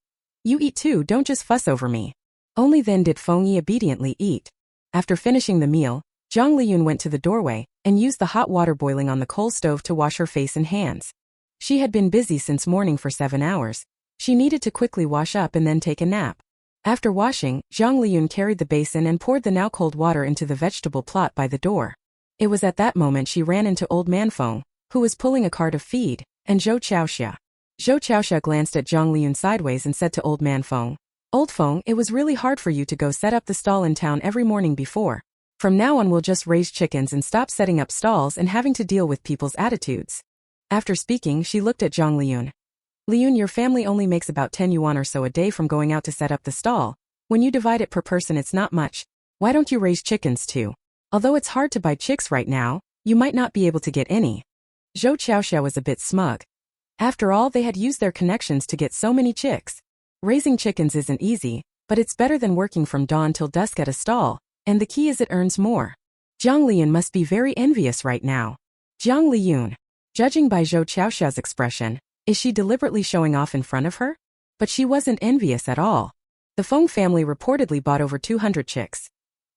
"You eat too, don't just fuss over me." Only then did Feng Yi obediently eat. After finishing the meal, Jiang Liyun went to the doorway and used the hot water boiling on the coal stove to wash her face and hands. She had been busy since morning for 7 hours. She needed to quickly wash up and then take a nap. After washing, Jiang Liyun carried the basin and poured the now cold water into the vegetable plot by the door. It was at that moment she ran into old man Feng, who was pulling a cart of feed, and Zhou Chaoxia. Zhou Chaoxia glanced at Jiang Liyun sideways and said to old man Feng, "Old Feng, it was really hard for you to go set up the stall in town every morning before. From now on we'll just raise chickens and stop setting up stalls and having to deal with people's attitudes." After speaking, she looked at Jiang Liyun. "Liyun, your family only makes about 10 yuan or so a day from going out to set up the stall. When you divide it per person it's not much. Why don't you raise chickens too? Although it's hard to buy chicks right now, You might not be able to get any. Zhou Xiaoxiao was a bit smug. After all, they had used their connections to get so many chicks. Raising chickens isn't easy, but it's better than working from dawn till dusk at a stall, and the key is it earns more. Jiang Liyun must be very envious right now. Jiang Liyun. Judging by Zhou Xiaoxiao's expression, is she deliberately showing off in front of her? But she wasn't envious at all. The Feng family reportedly bought over 200 chicks.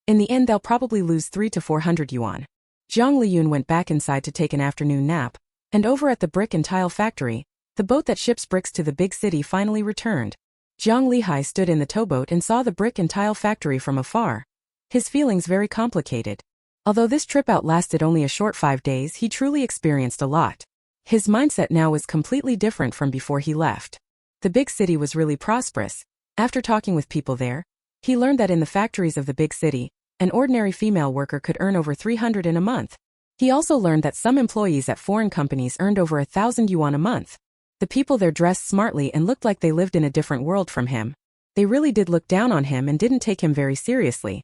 In the end, they'll probably lose 300 to 400 yuan. Jiang Liyun went back inside to take an afternoon nap, and over at the brick and tile factory, the boat that ships bricks to the big city finally returned. Jiang Lihai stood in the towboat and saw the brick and tile factory from afar. His feelings very complicated. Although this trip out lasted only a short 5 days, he truly experienced a lot. His mindset now was completely different from before he left. The big city was really prosperous. After talking with people there, he learned that in the factories of the big city, an ordinary female worker could earn over 300 in a month. He also learned that some employees at foreign companies earned over 1,000 yuan a month. The people there dressed smartly and looked like they lived in a different world from him. They really did look down on him and didn't take him very seriously.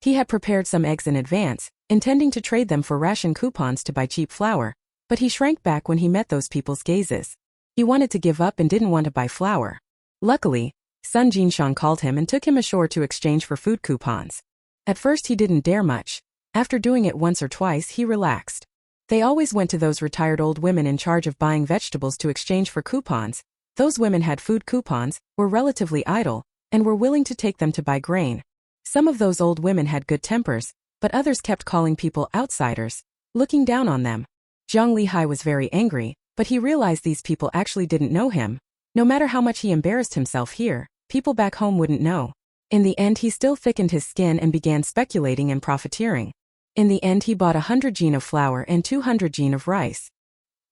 He had prepared some eggs in advance, intending to trade them for ration coupons to buy cheap flour, but he shrank back when he met those people's gazes. He wanted to give up and didn't want to buy flour. Luckily, Sun Jinshan called him and took him ashore to exchange for food coupons. At first he didn't dare much. After doing it once or twice, he relaxed. They always went to those retired old women in charge of buying vegetables to exchange for coupons. Those women had food coupons, were relatively idle, and were willing to take them to buy grain. Some of those old women had good tempers, but others kept calling people outsiders, looking down on them. Jiang Lihai was very angry, but he realized these people actually didn't know him. No matter how much he embarrassed himself here, people back home wouldn't know. In the end, he still thickened his skin and began speculating and profiteering. In the end, he bought 100 jin of flour and 200 jin of rice.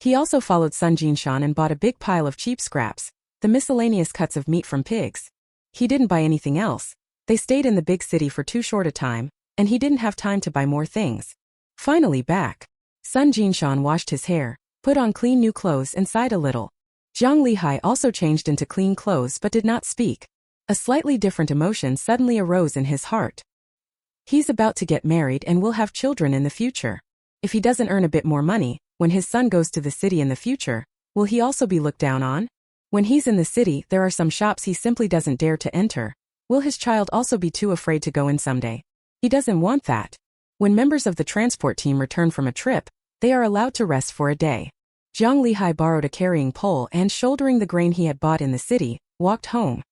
He also followed Sun Jinshan and bought a big pile of cheap scraps, the miscellaneous cuts of meat from pigs. He didn't buy anything else. They stayed in the big city for too short a time, and he didn't have time to buy more things. Finally back, Sun Jinshan washed his hair, put on clean new clothes and sighed a little. Jiang Lihai also changed into clean clothes but did not speak. A slightly different emotion suddenly arose in his heart. He's about to get married and will have children in the future. If he doesn't earn a bit more money, when his son goes to the city in the future, will he also be looked down on? When he's in the city, there are some shops he simply doesn't dare to enter. Will his child also be too afraid to go in someday? He doesn't want that. When members of the transport team return from a trip, they are allowed to rest for a day. Jiang Lihai borrowed a carrying pole and, shouldering the grain he had bought in the city, walked home.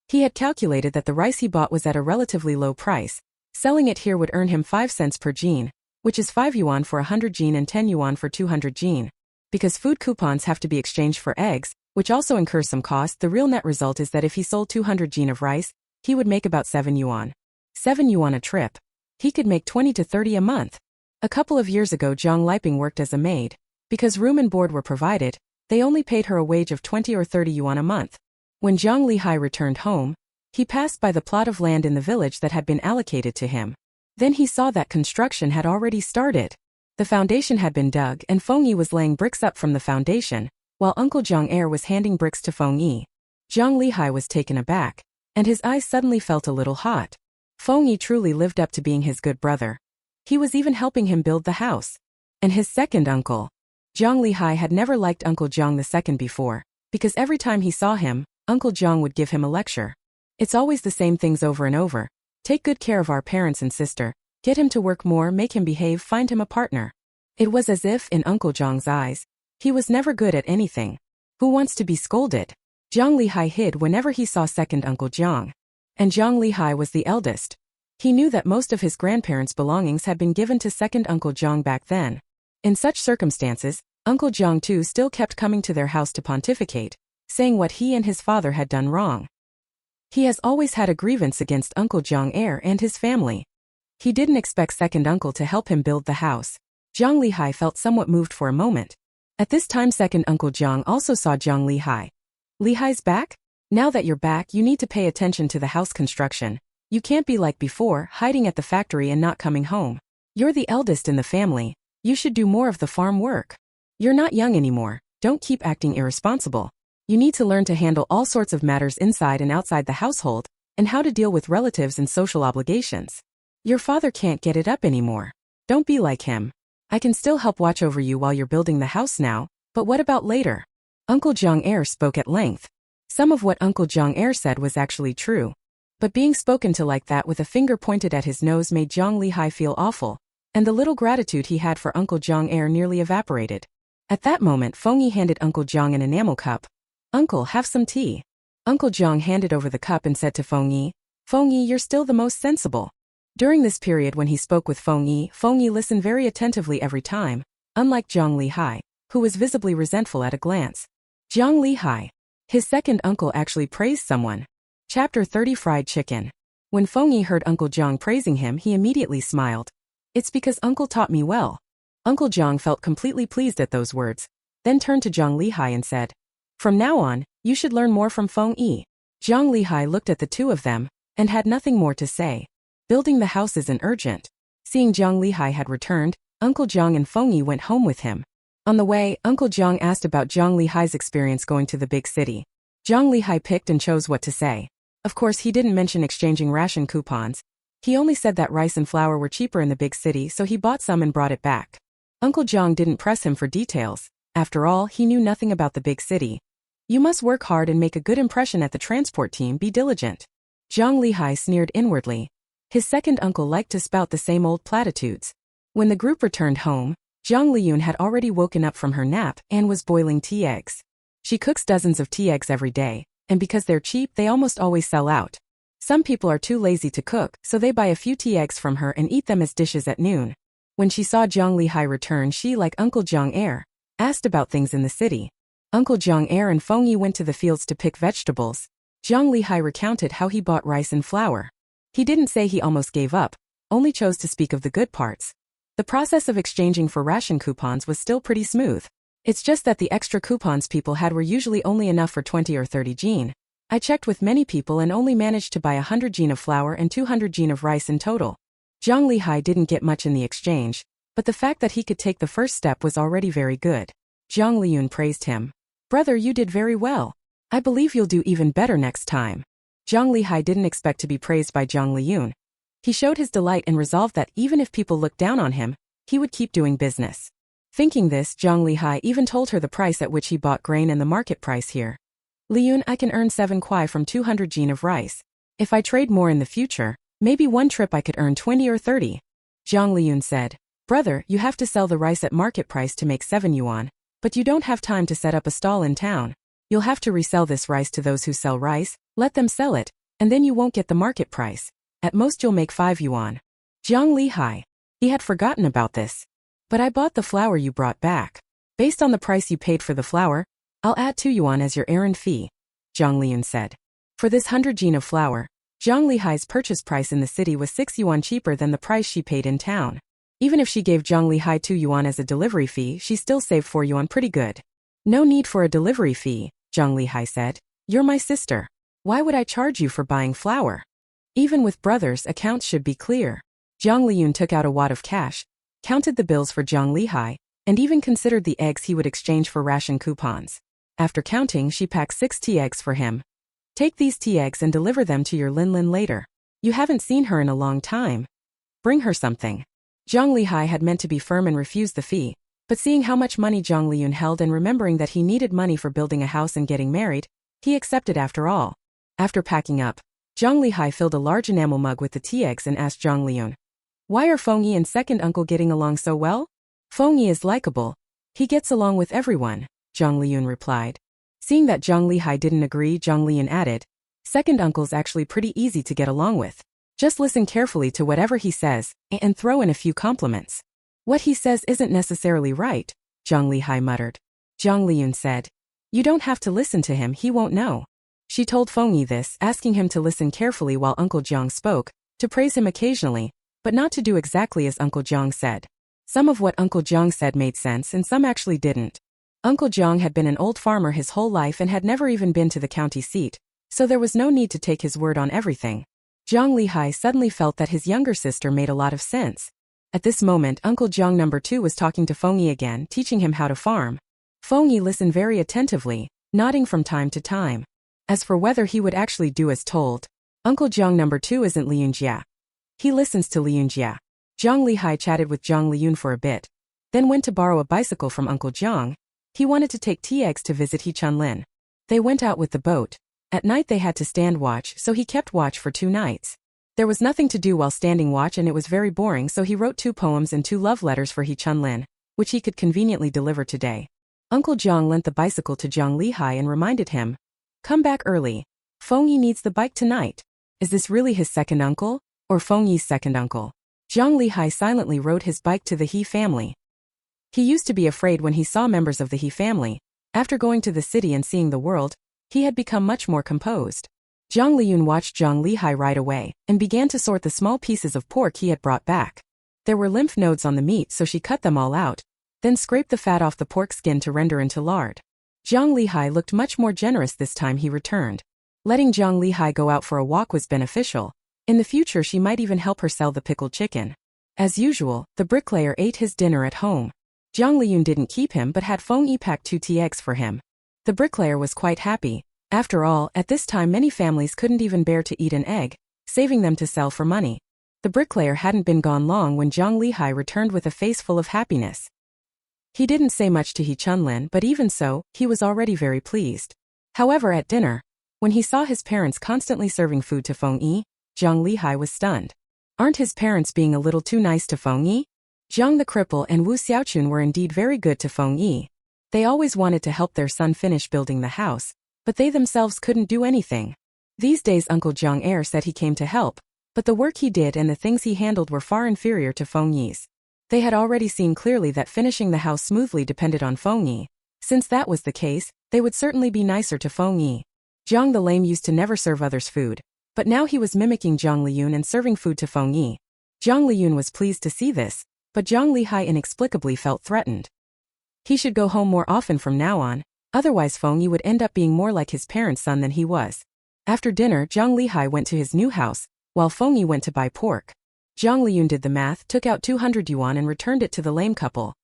He had calculated that the rice he bought was at a relatively low price. Selling it here would earn him 5 cents per jin, which is 5 yuan for 100 jin and 10 yuan for 200 jin. Because food coupons have to be exchanged for eggs, which also incurs some cost, the real net result is that if he sold 200 jin of rice, he would make about 7 yuan. 7 yuan a trip. He could make 20 to 30 a month. A couple of years ago, Zhang Liping worked as a maid. Because room and board were provided, they only paid her a wage of 20 or 30 yuan a month. When Jiang Lihai returned home, he passed by the plot of land in the village that had been allocated to him. Then he saw that construction had already started. The foundation had been dug and Feng Yi was laying bricks up from the foundation, while Uncle Jiang was handing bricks to Feng Yi. Jiang Lihai was taken aback, and his eyes suddenly felt a little hot. Feng Yi truly lived up to being his good brother. He was even helping him build the house. And his second uncle. Jiang Lihai had never liked Uncle Jiang II before, because every time he saw him, Uncle Jiang would give him a lecture. It's always the same things over and over. Take good care of our parents and sister, get him to work more, make him behave, find him a partner. It was as if, in Uncle Jiang's eyes, he was never good at anything. Who wants to be scolded? Jiang Lihai hid whenever he saw second Uncle Jiang. And Jiang Lihai was the eldest. He knew that most of his grandparents' belongings had been given to second Uncle Jiang back then. In such circumstances, Uncle Jiang too still kept coming to their house to pontificate, saying what he and his father had done wrong. He has always had a grievance against Uncle Jiang and his family. He didn't expect second uncle to help him build the house. Jiang Lihai felt somewhat moved for a moment. At this time, second Uncle Jiang also saw Jiang Lihai. Lihai's back? Now that you're back, you need to pay attention to the house construction. You can't be like before, hiding at the factory and not coming home. You're the eldest in the family. You should do more of the farm work. You're not young anymore. Don't keep acting irresponsible. You need to learn to handle all sorts of matters inside and outside the household, and how to deal with relatives and social obligations. Your father can't get it up anymore. Don't be like him. I can still help watch over you while you're building the house now, but what about later? Uncle Jiang spoke at length. Some of what Uncle Jiang said was actually true. But being spoken to like that with a finger pointed at his nose made Jiang Liyun feel awful, and the little gratitude he had for Uncle Jiang nearly evaporated. At that moment Feng Yi handed Uncle Jiang an enamel cup. Uncle, have some tea. Uncle Jiang handed over the cup and said to Feng Yi, Feng Yi, you're still the most sensible. During this period when he spoke with Feng Yi listened very attentively every time, unlike Jiang Liyun, who was visibly resentful at a glance. Jiang Liyun. His second uncle actually praised someone. Chapter 30 Fried Chicken. When Feng Yi heard Uncle Jiang praising him, he immediately smiled. It's because Uncle taught me well. Uncle Jiang felt completely pleased at those words, then turned to Jiang Liyun and said, From now on, you should learn more from Feng Yi. Jiang Liyun looked at the two of them, and had nothing more to say. Building the house isn't urgent. Seeing Jiang Liyun had returned, Uncle Jiang and Feng Yi went home with him. On the way, Uncle Jiang asked about Jiang Liyun's experience going to the big city. Jiang Liyun picked and chose what to say. Of course, he didn't mention exchanging ration coupons. He only said that rice and flour were cheaper in the big city, so he bought some and brought it back. Uncle Jiang didn't press him for details. After all, he knew nothing about the big city. You must work hard and make a good impression at the transport team, be diligent. Jiang Liyun sneered inwardly. His second uncle liked to spout the same old platitudes. When the group returned home, Jiang Liyun had already woken up from her nap and was boiling tea eggs. She cooks dozens of tea eggs every day, and because they're cheap, they almost always sell out. Some people are too lazy to cook, so they buy a few tea eggs from her and eat them as dishes at noon. When she saw Jiang Liyun return, she, like Uncle Jiang asked about things in the city. Uncle Jiang and Feng Yi went to the fields to pick vegetables. Jiang Liyun recounted how he bought rice and flour. He didn't say he almost gave up, only chose to speak of the good parts. The process of exchanging for ration coupons was still pretty smooth. It's just that the extra coupons people had were usually only enough for 20 or 30 jin. I checked with many people and only managed to buy 100 jin of flour and 200 jin of rice in total. Jiang Liyun didn't get much in the exchange, but the fact that he could take the first step was already very good. Jiang Liyun praised him. Brother, you did very well. I believe you'll do even better next time. Jiang Liyun didn't expect to be praised by Jiang Liyun. He showed his delight and resolved that even if people looked down on him, he would keep doing business. Thinking this, Jiang Liyun even told her the price at which he bought grain and the market price here. Liyun, I can earn 7 kwai from 200 jin of rice. If I trade more in the future, maybe one trip I could earn 20 or 30. Jiang Liyun said, Brother, you have to sell the rice at market price to make 7 yuan, but you don't have time to set up a stall in town. You'll have to resell this rice to those who sell rice, let them sell it, and then you won't get the market price. At most you'll make 5 yuan. Jiang Liyun. He had forgotten about this. But I bought the flour you brought back. Based on the price you paid for the flour, I'll add 2 yuan as your errand fee, Jiang Liyun said. For this 100 jin of flour, Jiang Liyun's purchase price in the city was 6 yuan cheaper than the price she paid in town. Even if she gave Jiang Liyun 2 yuan as a delivery fee, she still saved 4 yuan pretty good. No need for a delivery fee, Jiang Liyun said. You're my sister. Why would I charge you for buying flour? Even with brothers, accounts should be clear. Jiang Liyun took out a wad of cash, counted the bills for Jiang Liyun, and even considered the eggs he would exchange for ration coupons. After counting, she packed 6 tea eggs for him. Take these tea eggs and deliver them to your Lin later. You haven't seen her in a long time. Bring her something. Jiang Liyun had meant to be firm and refuse the fee, but seeing how much money Jiang Liyun held and remembering that he needed money for building a house and getting married, he accepted after all. After packing up, Jiang Liyun filled a large enamel mug with the tea eggs and asked Jiang Liyun, Why are Feng Yi and second uncle getting along so well? Feng Yi is likable. He gets along with everyone, Jiang Liyun replied. Seeing that Jiang Liyun didn't agree, Jiang Liyun added, Second uncle's actually pretty easy to get along with. Just listen carefully to whatever he says, and throw in a few compliments. What he says isn't necessarily right, Jiang Liyun muttered. Jiang Liyun said, You don't have to listen to him, he won't know. She told Feng Yi this, asking him to listen carefully while Uncle Jiang spoke, to praise him occasionally, but not to do exactly as Uncle Jiang said. Some of what Uncle Jiang said made sense and some actually didn't. Uncle Jiang had been an old farmer his whole life and had never even been to the county seat, so there was no need to take his word on everything. Jiang Liyun suddenly felt that his younger sister made a lot of sense. At this moment, Uncle Jiang number 2 was talking to Feng Yi again, teaching him how to farm. Feng Yi listened very attentively, nodding from time to time. As for whether he would actually do as told, Uncle Jiang number 2 isn't Liyun Jia. He listens to Liyun Jia. Jiang Liyun chatted with Jiang Liyun for a bit. then went to borrow a bicycle from Uncle Jiang. He wanted to take TX to visit Lin. They went out with the boat. At night they had to stand watch, so he kept watch for 2 nights. There was nothing to do while standing watch and it was very boring, so he wrote 2 poems and 2 love letters for Lin, which he could conveniently deliver today. Uncle Jiang lent the bicycle to Jiang Liyun and reminded him, "Come back early. Feng Yi needs the bike tonight." Is this really his second uncle? Or Feng Yi's second uncle? Jiang Liyun silently rode his bike to the He family. He used to be afraid when he saw members of the He family. After going to the city and seeing the world, he had become much more composed. Jiang Liyun watched Jiang Liyun ride away, and began to sort the small pieces of pork he had brought back. There were lymph nodes on the meat, so she cut them all out, then scraped the fat off the pork skin to render into lard. Jiang Liyun looked much more generous this time he returned. Letting Jiang Liyun go out for a walk was beneficial. In the future she might even help her sell the pickled chicken. As usual, the bricklayer ate his dinner at home. Jiang Liyun didn't keep him but had Feng Yi pack 2 TX for him. The bricklayer was quite happy. After all, at this time many families couldn't even bear to eat an egg, saving them to sell for money. The bricklayer hadn't been gone long when Jiang Liyun returned with a face full of happiness. He didn't say much to Lin, but even so, he was already very pleased. However, at dinner, when he saw his parents constantly serving food to Feng Yi, Jiang Liyun was stunned. Aren't his parents being a little too nice to Feng Yi? Jiang the cripple and Wu Xiaochun were indeed very good to Feng Yi. They always wanted to help their son finish building the house, but they themselves couldn't do anything. These days Uncle Jiang said he came to help, but the work he did and the things he handled were far inferior to Feng Yi's. They had already seen clearly that finishing the house smoothly depended on Feng Yi. Since that was the case, they would certainly be nicer to Feng Yi. Jiang the lame used to never serve others food, but now he was mimicking Jiang Liyun and serving food to Feng Yi. Jiang Liyun was pleased to see this, but Jiang Liyun inexplicably felt threatened. He should go home more often from now on, otherwise Feng Yi would end up being more like his parents' son than he was. After dinner Jiang Liyun went to his new house, while Feng Yi went to buy pork. Jiang Liyun did the math, took out 200 yuan and returned it to the lame couple.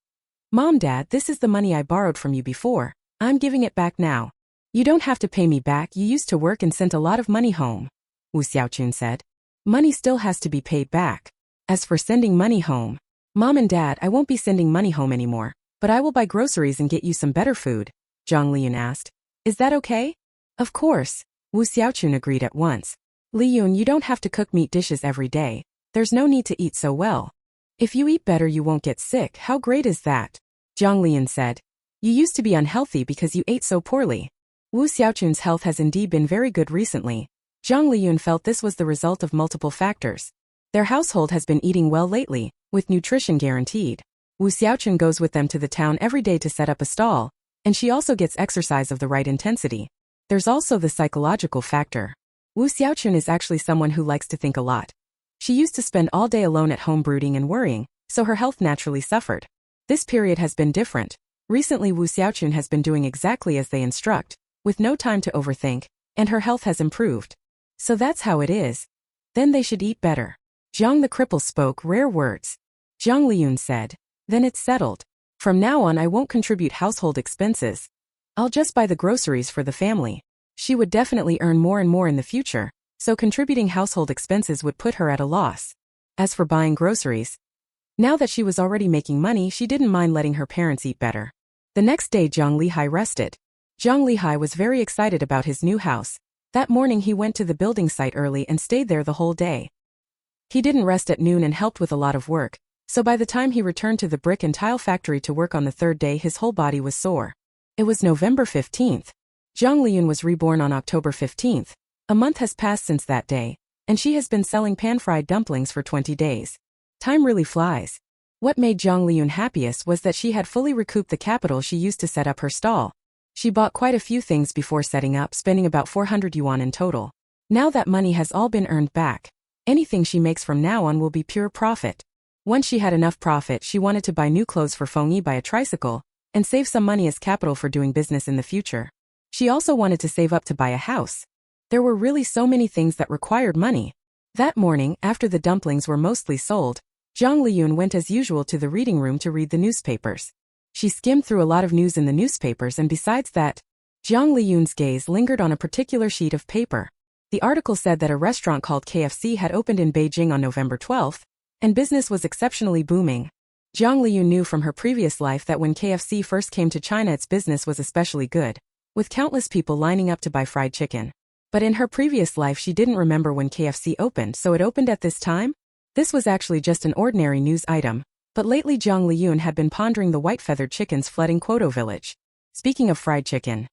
"Mom, Dad, this is the money I borrowed from you before. I'm giving it back now. You don't have to pay me back, you used to work and sent a lot of money home," Wu Xiaochun said. "Money still has to be paid back. As for sending money home, Mom and Dad, I won't be sending money home anymore, but I will buy groceries and get you some better food," Jiang Liyun asked. "Is that okay?" "Of course," Wu Xiaochun agreed at once. "Liyun, you don't have to cook meat dishes every day. There's no need to eat so well. If you eat better you won't get sick. How great is that?" Jiang Liyun said. "You used to be unhealthy because you ate so poorly." Wu Xiaochun's health has indeed been very good recently. Jiang Liyun felt this was the result of multiple factors. Their household has been eating well lately, with nutrition guaranteed. Wu Xiaochun goes with them to the town every day to set up a stall, and she also gets exercise of the right intensity. There's also the psychological factor. Wu Xiaochun is actually someone who likes to think a lot. She used to spend all day alone at home brooding and worrying, so her health naturally suffered. This period has been different. Recently Wu Xiaochun has been doing exactly as they instruct, with no time to overthink, and her health has improved. So that's how it is. Then they should eat better. Jiang the cripple spoke rare words. Jiang Liyun said, "Then it's settled. From now on I won't contribute household expenses. I'll just buy the groceries for the family." She would definitely earn more and more in the future, so contributing household expenses would put her at a loss. As for buying groceries, now that she was already making money she didn't mind letting her parents eat better. The next day Jiang Liyun rested. Jiang Liyun was very excited about his new house. That morning he went to the building site early and stayed there the whole day. He didn't rest at noon and helped with a lot of work, so by the time he returned to the brick and tile factory to work on the 3rd day his whole body was sore. It was November 15th. Jiang Liyun was reborn on October 15th. A month has passed since that day, and she has been selling pan-fried dumplings for 20 days. Time really flies. What made Jiang Liyun happiest was that she had fully recouped the capital she used to set up her stall. She bought quite a few things before setting up, spending about 400 yuan in total. Now that money has all been earned back, anything she makes from now on will be pure profit. Once she had enough profit she wanted to buy new clothes for Feng Yi, buy a tricycle, and save some money as capital for doing business in the future. She also wanted to save up to buy a house. There were really so many things that required money. That morning, after the dumplings were mostly sold, Jiang Liyun went as usual to the reading room to read the newspapers. She skimmed through a lot of news in the newspapers, and besides that, Jiang Liyun's gaze lingered on a particular sheet of paper. The article said that a restaurant called KFC had opened in Beijing on November 12th, and business was exceptionally booming. Jiang Liyun knew from her previous life that when KFC first came to China its business was especially good, with countless people lining up to buy fried chicken. But in her previous life she didn't remember when KFC opened, so it opened at this time? This was actually just an ordinary news item, but lately Jiang Liyun had been pondering the white-feathered chickens flooding Quoto village. Speaking of fried chicken,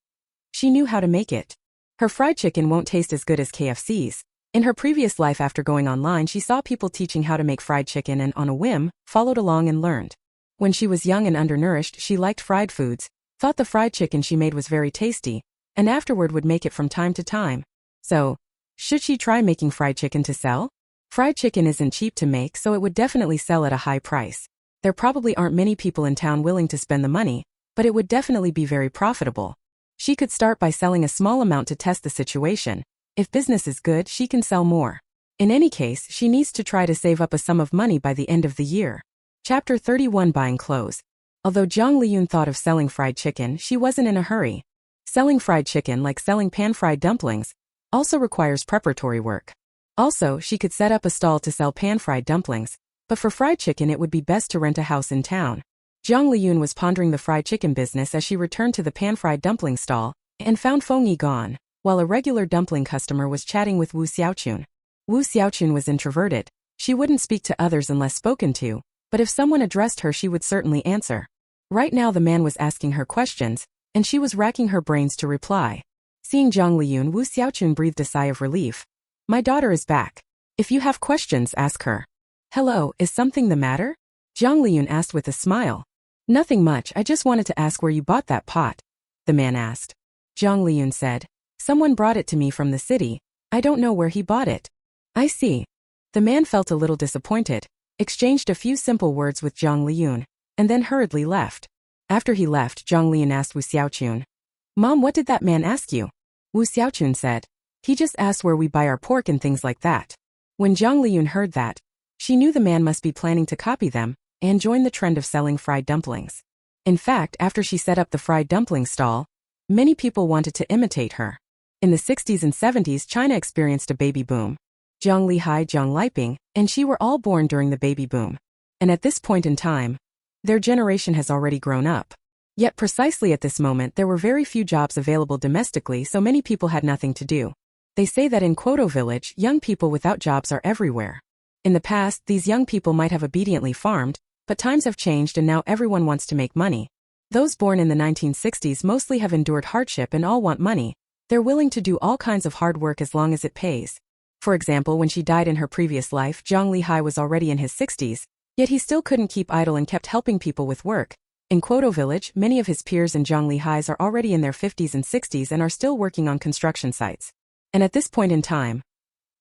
she knew how to make it. Her fried chicken won't taste as good as KFC's. In her previous life after going online she saw people teaching how to make fried chicken and, on a whim, followed along and learned. When she was young and undernourished she liked fried foods, thought the fried chicken she made was very tasty, and afterward would make it from time to time. So, should she try making fried chicken to sell? Fried chicken isn't cheap to make, so it would definitely sell at a high price. There probably aren't many people in town willing to spend the money, but it would definitely be very profitable. She could start by selling a small amount to test the situation. If business is good, she can sell more. In any case, she needs to try to save up a sum of money by the end of the year. Chapter 31 Buying Clothes. Although Jiang Liyun thought of selling fried chicken, she wasn't in a hurry. Selling fried chicken, like selling pan-fried dumplings, also requires preparatory work. Also, she could set up a stall to sell pan-fried dumplings, but for fried chicken it would be best to rent a house in town. Jiang Liyun was pondering the fried chicken business as she returned to the pan-fried dumpling stall, and found Feng Yi gone, while a regular dumpling customer was chatting with Wu Xiaochun. Wu Xiaochun was introverted. She wouldn't speak to others unless spoken to, but if someone addressed her she would certainly answer. Right now the man was asking her questions, and she was racking her brains to reply. Seeing Jiang Liyun, Wu Xiaochun breathed a sigh of relief. My daughter is back. If you have questions, ask her. Hello, is something the matter? Jiang Liyun asked with a smile. Nothing much, I just wanted to ask where you bought that pot. The man asked. Jiang Liyun said. Someone brought it to me from the city. I don't know where he bought it. I see. The man felt a little disappointed, exchanged a few simple words with Jiang Liyun, and then hurriedly left. After he left, Jiang Liyun asked Wu Xiaochun. Mom, what did that man ask you? Wu Xiaochun said. He just asked where we buy our pork and things like that. When Jiang Liyun heard that, she knew the man must be planning to copy them and join the trend of selling fried dumplings. In fact, after she set up the fried dumpling stall, many people wanted to imitate her. In the 60s and 70s, China experienced a baby boom. Jiang Lihai, Jiang Liping, and she were all born during the baby boom. And at this point in time, their generation has already grown up. Yet precisely at this moment there were very few jobs available domestically, so many people had nothing to do. They say that in Quoto village, young people without jobs are everywhere. In the past, these young people might have obediently farmed, but times have changed and now everyone wants to make money. Those born in the 1960s mostly have endured hardship and all want money. They're willing to do all kinds of hard work as long as it pays. For example, when she died in her previous life, Jiang Lihai was already in his 60s, yet he still couldn't keep idle and kept helping people with work. In Quoto village, many of his peers and Jiang Lihai's are already in their 50s and 60s and are still working on construction sites. And at this point in time,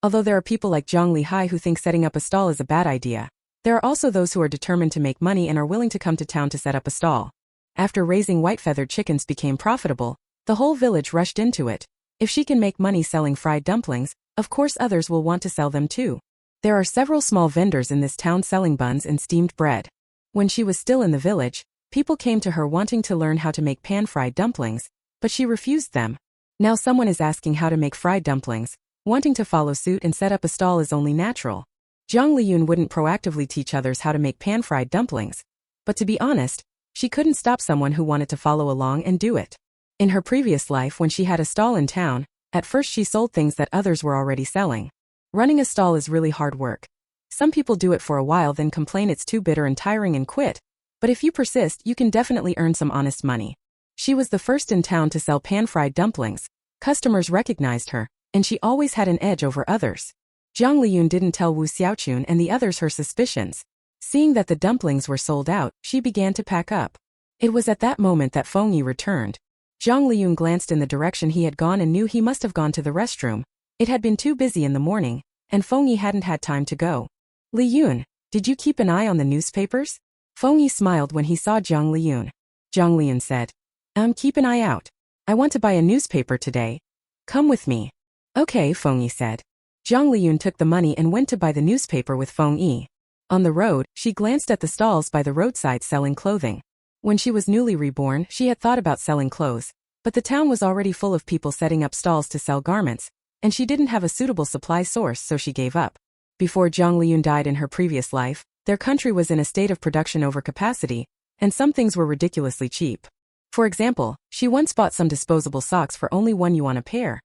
although there are people like Jiang Lihai who think setting up a stall is a bad idea, there are also those who are determined to make money and are willing to come to town to set up a stall. After raising white-feathered chickens became profitable, the whole village rushed into it. If she can make money selling fried dumplings, of course others will want to sell them too. There are several small vendors in this town selling buns and steamed bread. When she was still in the village, people came to her wanting to learn how to make pan-fried dumplings, but she refused them. Now someone is asking how to make fried dumplings. Wanting to follow suit and set up a stall is only natural. Jiang Liyun wouldn't proactively teach others how to make pan-fried dumplings, but to be honest, she couldn't stop someone who wanted to follow along and do it. In her previous life when she had a stall in town, at first she sold things that others were already selling. Running a stall is really hard work. Some people do it for a while then complain it's too bitter and tiring and quit, but if you persist you can definitely earn some honest money. She was the first in town to sell pan-fried dumplings. Customers recognized her, and she always had an edge over others. Jiang Liyun didn't tell Wu Xiaochun and the others her suspicions. Seeing that the dumplings were sold out, she began to pack up. It was at that moment that Feng Yi returned. Jiang Liyun glanced in the direction he had gone and knew he must have gone to the restroom. It had been too busy in the morning, and Feng Yi hadn't had time to go. Liyun, did you keep an eye on the newspapers? Feng Yi smiled when he saw Jiang Liyun. Jiang Liyun said, keep an eye out. I want to buy a newspaper today. Come with me. Okay, Feng Yi said. Jiang Liyun took the money and went to buy the newspaper with Feng Yi. On the road, she glanced at the stalls by the roadside selling clothing. When she was newly reborn, she had thought about selling clothes, but the town was already full of people setting up stalls to sell garments, and she didn't have a suitable supply source so she gave up. Before Jiang Liyun died in her previous life, Their country was in a state of production overcapacity, and some things were ridiculously cheap. For example, she once bought some disposable socks for only 1 yuan a pair.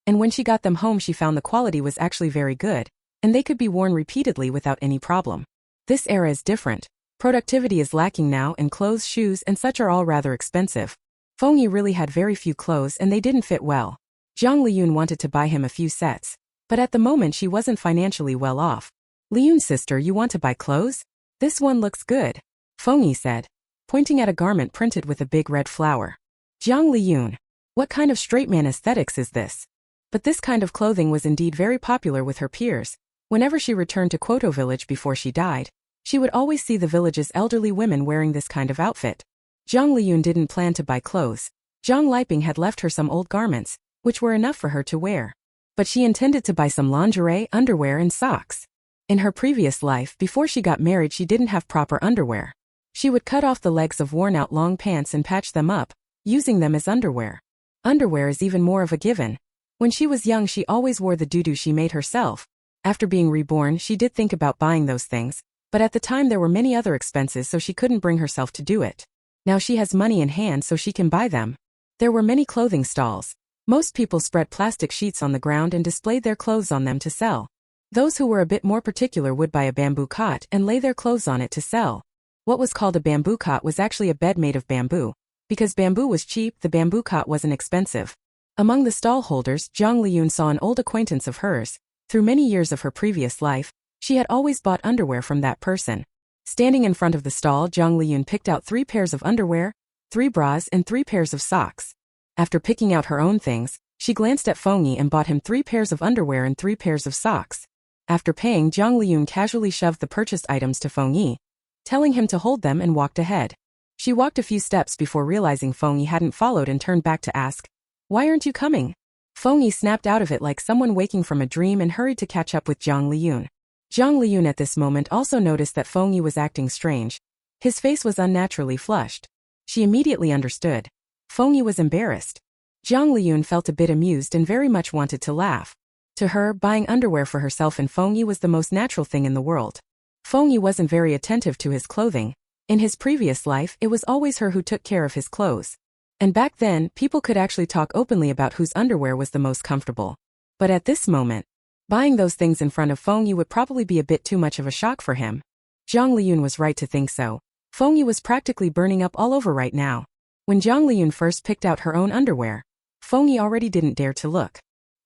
And when she got them home she found the quality was actually very good, and they could be worn repeatedly without any problem. This era is different. Productivity is lacking now and clothes, shoes and such are all rather expensive. Feng Yi really had very few clothes and they didn't fit well. Jiang Liyun wanted to buy him a few sets, but at the moment she wasn't financially well off. Liyun sister, you want to buy clothes? This one looks good, Feng Yi said, pointing at a garment printed with a big red flower. Jiang Liyun, what kind of straight man aesthetics is this? But this kind of clothing was indeed very popular with her peers. Whenever she returned to Kwoto village before she died, she would always see the village's elderly women wearing this kind of outfit. Jiang Liyun didn't plan to buy clothes. Jiang Liping had left her some old garments, which were enough for her to wear. But she intended to buy some lingerie, underwear and socks. In her previous life, before she got married, she didn't have proper underwear. She would cut off the legs of worn-out long pants and patch them up, using them as underwear. Underwear is even more of a given. When she was young she always wore the doo-doo she made herself. After being reborn she did think about buying those things, but at the time there were many other expenses so she couldn't bring herself to do it. Now she has money in hand so she can buy them. There were many clothing stalls. Most people spread plastic sheets on the ground and displayed their clothes on them to sell. Those who were a bit more particular would buy a bamboo cot and lay their clothes on it to sell. What was called a bamboo cot was actually a bed made of bamboo. Because bamboo was cheap, the bamboo cot wasn't expensive. Among the stall holders, Jiang Liyun saw an old acquaintance of hers. Through many years of her previous life, she had always bought underwear from that person. Standing in front of the stall, Jiang Liyun picked out 3 pairs of underwear, 3 bras and 3 pairs of socks. After picking out her own things, she glanced at Feng Yi and bought him 3 pairs of underwear and 3 pairs of socks. After paying, Jiang Liyun casually shoved the purchased items to Feng Yi, telling him to hold them and walked ahead. She walked a few steps before realizing Feng Yi hadn't followed and turned back to ask, "Why aren't you coming?" Feng Yi snapped out of it like someone waking from a dream and hurried to catch up with Jiang Liyun. Jiang Liyun at this moment also noticed that Feng Yi was acting strange. His face was unnaturally flushed. She immediately understood. Feng Yi was embarrassed. Jiang Liyun felt a bit amused and very much wanted to laugh. To her, buying underwear for herself and Feng Yi was the most natural thing in the world. Feng Yi wasn't very attentive to his clothing. In his previous life, it was always her who took care of his clothes. And back then, people could actually talk openly about whose underwear was the most comfortable. But at this moment, buying those things in front of Feng Yi would probably be a bit too much of a shock for him. Jiang Liyun was right to think so. Feng Yi was practically burning up all over right now. When Jiang Liyun first picked out her own underwear, Feng Yi already didn't dare to look.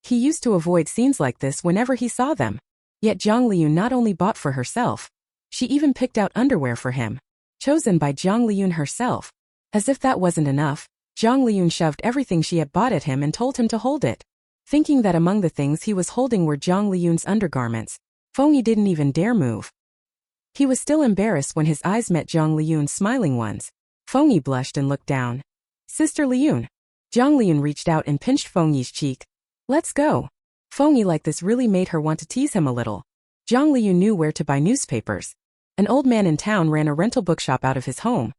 He used to avoid scenes like this whenever he saw them. Yet Jiang Liyun not only bought for herself, she even picked out underwear for him, chosen by Jiang Liyun herself. As if that wasn't enough, Jiang Liyun shoved everything she had bought at him and told him to hold it. Thinking that among the things he was holding were Jiang Liyun's undergarments, Feng Yi didn't even dare move. He was still embarrassed when his eyes met Jiang Liyun's smiling ones. Feng Yi blushed and looked down. "Sister Liyun." Jiang Liyun reached out and pinched Feng Yi's cheek. "Let's go." Feng Yi like this really made her want to tease him a little. Jiang Liyun knew where to buy newspapers. An old man in town ran a rental bookshop out of his home.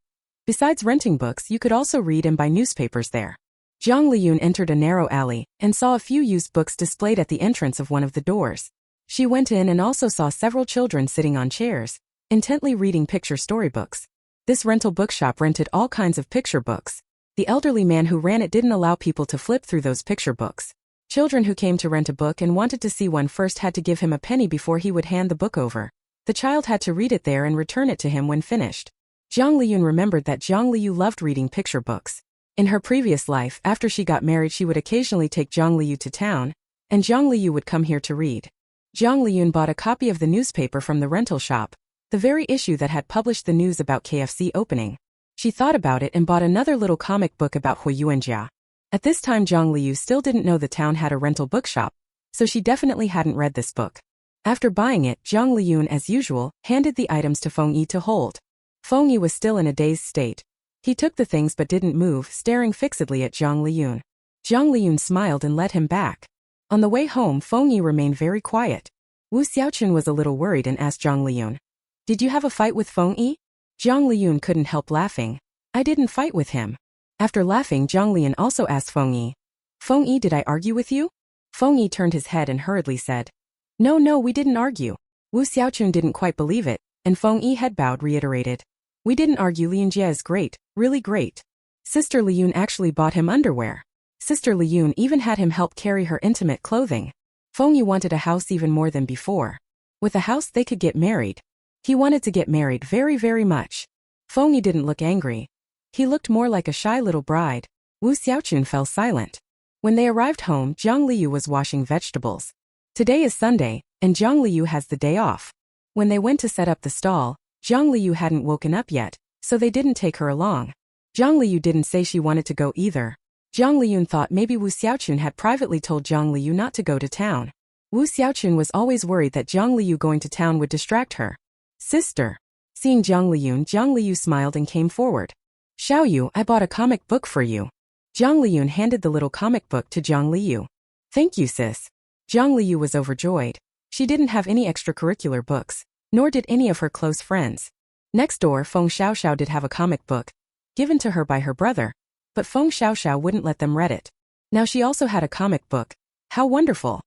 Besides renting books, you could also read and buy newspapers there. Jiang Liyun entered a narrow alley and saw a few used books displayed at the entrance of one of the doors. She went in and also saw several children sitting on chairs, intently reading picture storybooks. This rental bookshop rented all kinds of picture books. The elderly man who ran it didn't allow people to flip through those picture books. Children who came to rent a book and wanted to see one first had to give him a penny before he would hand the book over. The child had to read it there and return it to him when finished. Jiang Liyun remembered that Jiang Liyu loved reading picture books. In her previous life, after she got married, she would occasionally take Jiang Liyu to town, and Jiang Liyu would come here to read. Jiang Liyun bought a copy of the newspaper from the rental shop, the very issue that had published the news about KFC opening. She thought about it and bought another little comic book about Huiyuanjia. At this time Jiang Liyu still didn't know the town had a rental bookshop, so she definitely hadn't read this book. After buying it, Jiang Liyun, as usual, handed the items to Feng Yi to hold. Feng Yi was still in a dazed state. He took the things but didn't move, staring fixedly at Jiang Liyun. Jiang Liyun smiled and led him back. On the way home, Feng Yi remained very quiet. Wu Xiaoqun was a little worried and asked Jiang Liyun, "Did you have a fight with Feng Yi?" Jiang Liyun couldn't help laughing. "I didn't fight with him." After laughing, Jiang Liyun also asked Feng Yi, "Feng Yi, did I argue with you?" Feng Yi turned his head and hurriedly said, No, we didn't argue." Wu Xiaoqun didn't quite believe it, and Feng Yi head bowed reiterated. We didn't argue. Liyunjie is great, really great. Sister Liyun actually bought him underwear. Sister Liyun even had him help carry her intimate clothing. Feng Yi wanted a house even more than before. With a house they could get married. He wanted to get married very, very much. Feng Yi didn't look angry. He looked more like a shy little bride. Wu Xiaochun fell silent. When they arrived home, Jiang Liyun was washing vegetables. Today is Sunday, and Jiang Liyun has the day off. When they went to set up the stall, Jiang Liyun hadn't woken up yet, so they didn't take her along. Jiang Liyun didn't say she wanted to go either. Jiang Liyun thought maybe Wu Xiaochun had privately told Jiang Liyun not to go to town. Wu Xiaochun was always worried that Jiang Liyun going to town would distract her. Sister. Seeing Jiang Liyun smiled and came forward. Xiaoyu, I bought a comic book for you. Jiang Liyun handed the little comic book to Jiang Liyun. Thank you, sis. Jiang Liyun was overjoyed. She didn't have any extracurricular books, nor did any of her close friends. Next door, Feng Xiaoxiao did have a comic book, given to her by her brother, but Feng Xiaoxiao wouldn't let them read it. Now she also had a comic book. How wonderful.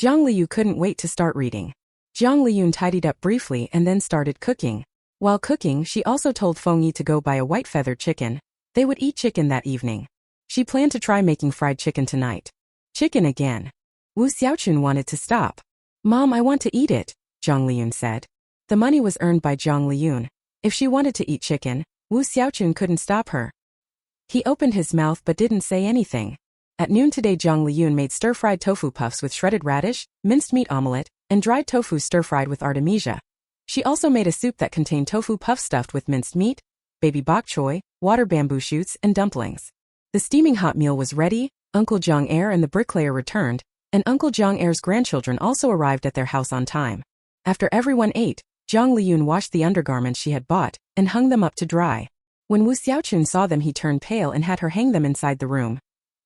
Jiang Liyun couldn't wait to start reading. Jiang Liyun tidied up briefly and then started cooking. While cooking, she also told Feng Yi to go buy a white feathered chicken. They would eat chicken that evening. She planned to try making fried chicken tonight. Chicken again. Wu Xiaochun wanted to stop. Mom, I want to eat it, Jiang Liyun said. The money was earned by Jiang Liyun. If she wanted to eat chicken, Wu Xiaochun couldn't stop her. He opened his mouth but didn't say anything. At noon today, Jiang Liyun made stir-fried tofu puffs with shredded radish, minced meat omelette, and dried tofu stir-fried with artemisia. She also made a soup that contained tofu puff stuffed with minced meat, baby bok choy, water bamboo shoots, and dumplings. The steaming hot meal was ready. Uncle Jiang Er and the bricklayer returned, and Uncle Jiang Er's grandchildren also arrived at their house on time. After everyone ate, Jiang Liyun washed the undergarments she had bought and hung them up to dry. When Wu Xiaochun saw them, he turned pale and had her hang them inside the room.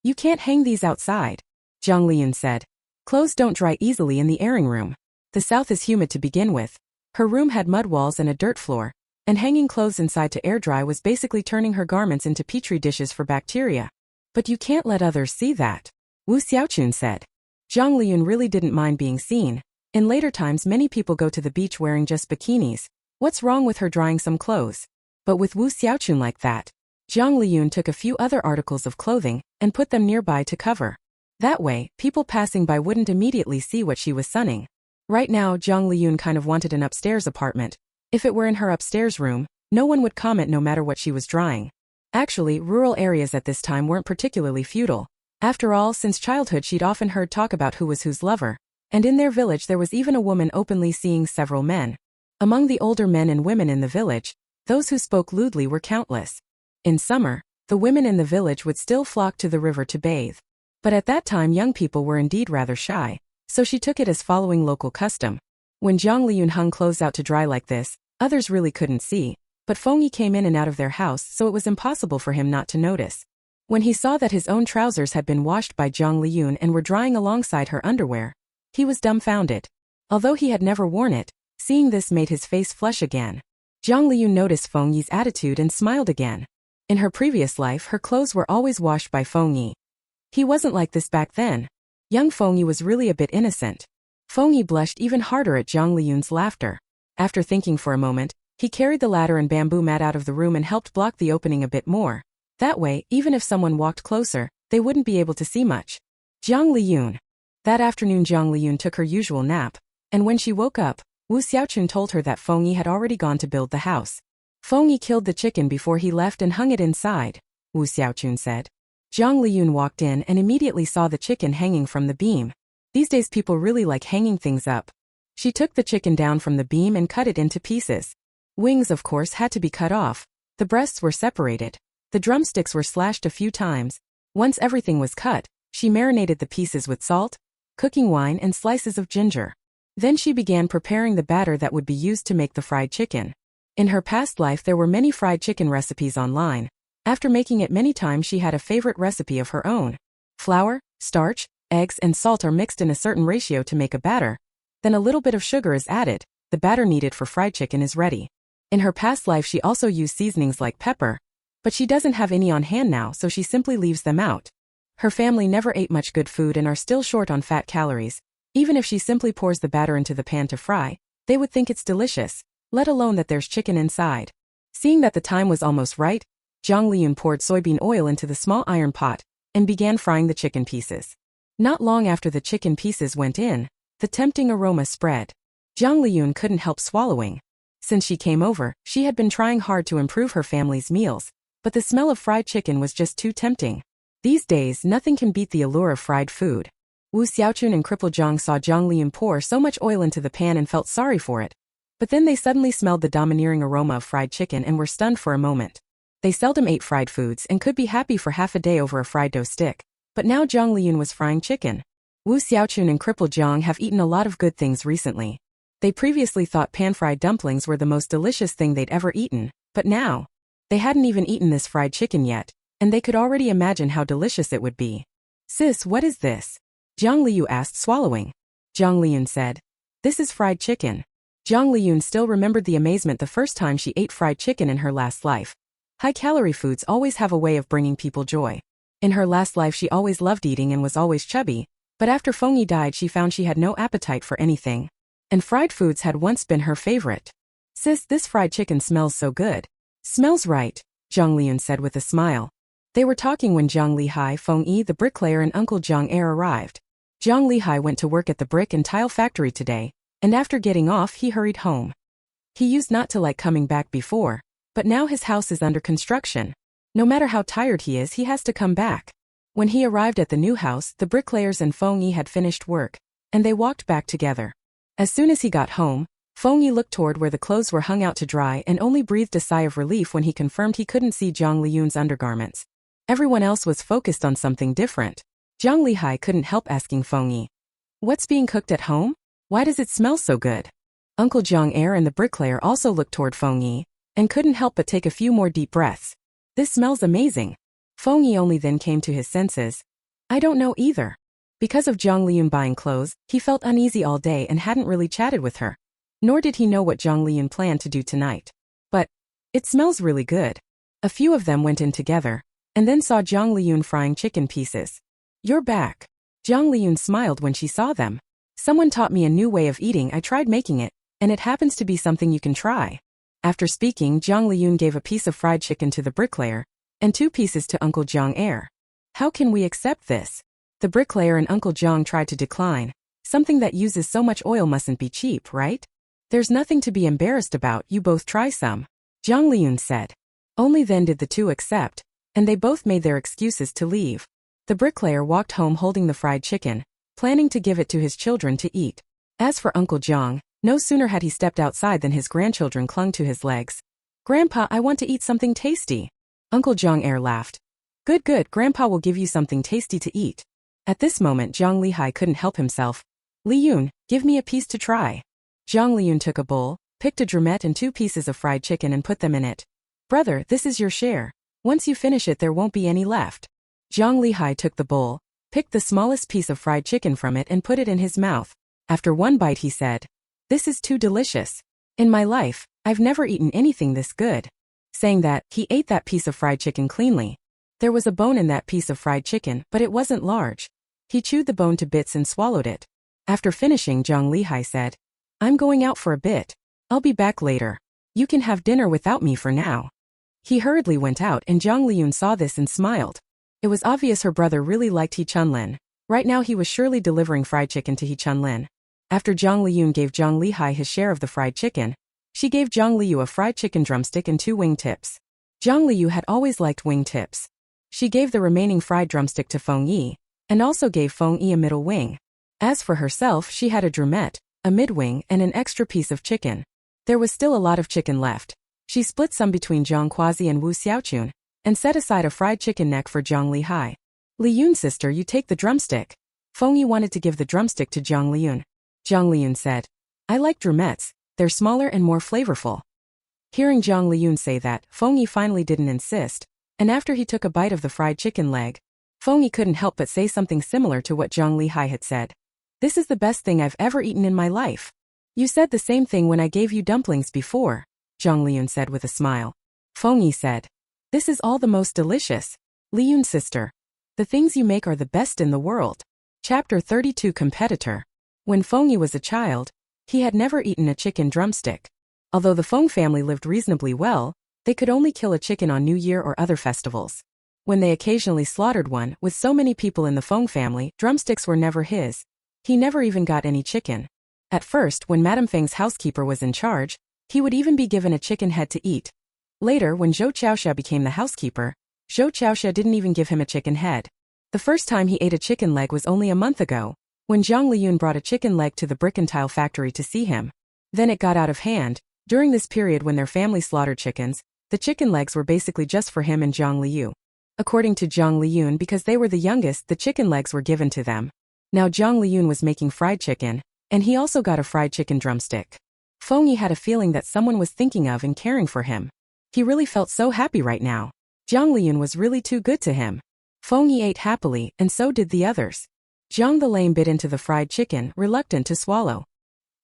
You can't hang these outside, Jiang Liyun said. Clothes don't dry easily in the airing room. The south is humid to begin with. Her room had mud walls and a dirt floor, and hanging clothes inside to air dry was basically turning her garments into petri dishes for bacteria. But you can't let others see that, Wu Xiaochun said. Jiang Liyun really didn't mind being seen. In later times, many people go to the beach wearing just bikinis. What's wrong with her drying some clothes? But with Wu Xiaochun like that, Jiang Liyun took a few other articles of clothing and put them nearby to cover. That way, people passing by wouldn't immediately see what she was sunning. Right now, Jiang Liyun kind of wanted an upstairs apartment. If it were in her upstairs room, no one would comment no matter what she was drying. Actually, rural areas at this time weren't particularly feudal. After all, since childhood she'd often heard talk about who was whose lover, and in their village there was even a woman openly seeing several men. Among the older men and women in the village, those who spoke lewdly were countless. In summer, the women in the village would still flock to the river to bathe. But at that time young people were indeed rather shy, so she took it as following local custom. When Jiang Liyun hung clothes out to dry like this, others really couldn't see, but Feng Yi came in and out of their house, so it was impossible for him not to notice. When he saw that his own trousers had been washed by Jiang Liyun and were drying alongside her underwear, he was dumbfounded. Although he had never worn it, seeing this made his face flush again. Jiang Liyun noticed Feng Yi's attitude and smiled again. In her previous life, her clothes were always washed by Feng Yi. He wasn't like this back then. Young Feng Yi was really a bit innocent. Feng Yi blushed even harder at Jiang Liyun's laughter. After thinking for a moment, he carried the ladder and bamboo mat out of the room and helped block the opening a bit more. That way, even if someone walked closer, they wouldn't be able to see much. Jiang Liyun. That afternoon Jiang Liyun took her usual nap, and when she woke up, Wu Xiaochun told her that Feng Yi had already gone to build the house. Feng Yi killed the chicken before he left and hung it inside, Wu Xiaochun said. Jiang Liyun walked in and immediately saw the chicken hanging from the beam. These days people really like hanging things up. She took the chicken down from the beam and cut it into pieces. Wings, of course, had to be cut off. The breasts were separated. The drumsticks were slashed a few times. Once everything was cut, she marinated the pieces with salt, cooking wine, and slices of ginger. Then she began preparing the batter that would be used to make the fried chicken. In her past life there were many fried chicken recipes online. After making it many times she had a favorite recipe of her own. Flour, starch, eggs, and salt are mixed in a certain ratio to make a batter. Then a little bit of sugar is added. The batter needed for fried chicken is ready. In her past life she also used seasonings like pepper, but she doesn't have any on hand now, so she simply leaves them out. Her family never ate much good food and are still short on fat calories. Even if she simply pours the batter into the pan to fry, they would think it's delicious. let alone that there's chicken inside. Seeing that the time was almost right, Jiang Liyun poured soybean oil into the small iron pot and began frying the chicken pieces. Not long after the chicken pieces went in, the tempting aroma spread. Jiang Liyun couldn't help swallowing. Since she came over, she had been trying hard to improve her family's meals, but the smell of fried chicken was just too tempting. These days, nothing can beat the allure of fried food. Wu Xiaochun and crippled Jiang saw Jiang Liyun pour so much oil into the pan and felt sorry for it. But then they suddenly smelled the domineering aroma of fried chicken and were stunned for a moment. They seldom ate fried foods and could be happy for half a day over a fried dough stick. But now Jiang Liyun was frying chicken. Wu Xiaochun and crippled Jiang have eaten a lot of good things recently. They previously thought pan-fried dumplings were the most delicious thing they'd ever eaten, but now, they hadn't even eaten this fried chicken yet, and they could already imagine how delicious it would be. Sis, what is this? Jiang Liyu asked, swallowing. Jiang Liyun said, this is fried chicken. Jiang Liyun still remembered the amazement the first time she ate fried chicken in her last life. High-calorie foods always have a way of bringing people joy. In her last life she always loved eating and was always chubby, but after Feng Yi died she found she had no appetite for anything. And fried foods had once been her favorite. Sis, this fried chicken smells so good. Smells right, Jiang Liyun said with a smile. They were talking when Jiang Lihai, Feng Yi the bricklayer and Uncle Jiang arrived. Jiang Lihai went to work at the brick and tile factory today, and after getting off he hurried home. He used not to like coming back before, but now his house is under construction. No matter how tired he is, he has to come back. When he arrived at the new house, the bricklayers and Feng Yi had finished work, and they walked back together. As soon as he got home, Feng Yi looked toward where the clothes were hung out to dry and only breathed a sigh of relief when he confirmed he couldn't see Jiang Liyun's undergarments. Everyone else was focused on something different. Jiang Lihai couldn't help asking Feng Yi, what's being cooked at home? Why does it smell so good? Uncle Jiang and the bricklayer also looked toward Feng Yi and couldn't help but take a few more deep breaths. This smells amazing. Feng Yi only then came to his senses. I don't know either. Because of Jiang Liyun buying clothes, he felt uneasy all day and hadn't really chatted with her. Nor did he know what Jiang Liyun planned to do tonight. But it smells really good. A few of them went in together, and then saw Jiang Liyun frying chicken pieces. You're back. Jiang Liyun smiled when she saw them. Someone taught me a new way of eating. I tried making it, and it happens to be something you can try. After speaking, Jiang Liyun gave a piece of fried chicken to the bricklayer, and 2 pieces to Uncle Jiang. How can we accept this? The bricklayer and Uncle Jiang tried to decline. Something that uses so much oil mustn't be cheap, right? There's nothing to be embarrassed about, you both try some. Jiang Liyun said. Only then did the 2 accept, and they both made their excuses to leave. The bricklayer walked home holding the fried chicken, planning to give it to his children to eat. As for Uncle Jiang, no sooner had he stepped outside than his grandchildren clung to his legs. Grandpa, I want to eat something tasty. Uncle Jiang laughed. Good, Grandpa will give you something tasty to eat. At this moment Jiang Lihai couldn't help himself. Liyun, give me a piece to try. Jiang Liyun took a bowl, picked a drumet and 2 pieces of fried chicken and put them in it. Brother, this is your share. Once you finish it there won't be any left. Jiang Lihai took the bowl, picked the smallest piece of fried chicken from it and put it in his mouth. After one bite he said, this is too delicious. In my life, I've never eaten anything this good. Saying that, he ate that piece of fried chicken cleanly. There was a bone in that piece of fried chicken, but it wasn't large. He chewed the bone to bits and swallowed it. After finishing, Jiang Lihai said, I'm going out for a bit. I'll be back later. You can have dinner without me for now. He hurriedly went out and Jiang Liyun saw this and smiled. It was obvious her brother really liked He Chunlin. Right now he was surely delivering fried chicken to He Chunlin. After Jiang Liyun gave Jiang Lihai his share of the fried chicken, she gave Jiang Liyu a fried chicken drumstick and 2 wingtips. Jiang Liyu had always liked wingtips. She gave the remaining fried drumstick to Feng Yi, and also gave Feng Yi a middle wing. As for herself, she had a drumet, a mid-wing and an extra piece of chicken. There was still a lot of chicken left. She split some between Jiang Quasi and Wu Xiaochun, and set aside a fried chicken neck for Jiang Lihai. Liyun sister, you take the drumstick. Feng Yi wanted to give the drumstick to Jiang Liyun. Jiang Liyun said, I like drumets, they're smaller and more flavorful. Hearing Jiang Liyun say that, Feng Yi finally didn't insist, and after he took a bite of the fried chicken leg, Feng Yi couldn't help but say something similar to what Jiang Lihai had said. This is the best thing I've ever eaten in my life. You said the same thing when I gave you dumplings before, Jiang Liyun said with a smile. Feng Yi said, this is all the most delicious. Liyun sister, the things you make are the best in the world. Chapter 32 Competitor. When Feng Yi was a child, he had never eaten a chicken drumstick. Although the Feng family lived reasonably well, they could only kill a chicken on New Year or other festivals. When they occasionally slaughtered one, with so many people in the Feng family, drumsticks were never his. He never even got any chicken. At first, when Madame Feng's housekeeper was in charge, he would even be given a chicken head to eat. Later, when Zhou Qiaoxia became the housekeeper, Zhou Qiaoxia didn't even give him a chicken head. The first time he ate a chicken leg was only a month ago, when Jiang Liyun brought a chicken leg to the brick and tile factory to see him. Then it got out of hand. During this period when their family slaughtered chickens, the chicken legs were basically just for him and Jiang Liyun. According to Jiang Liyun, because they were the youngest, the chicken legs were given to them. Now Jiang Liyun was making fried chicken, and he also got a fried chicken drumstick. Feng Yi had a feeling that someone was thinking of and caring for him. He really felt so happy right now. Jiang Liyun was really too good to him. Feng Yi ate happily, and so did the others. Jiang the lame bit into the fried chicken, reluctant to swallow.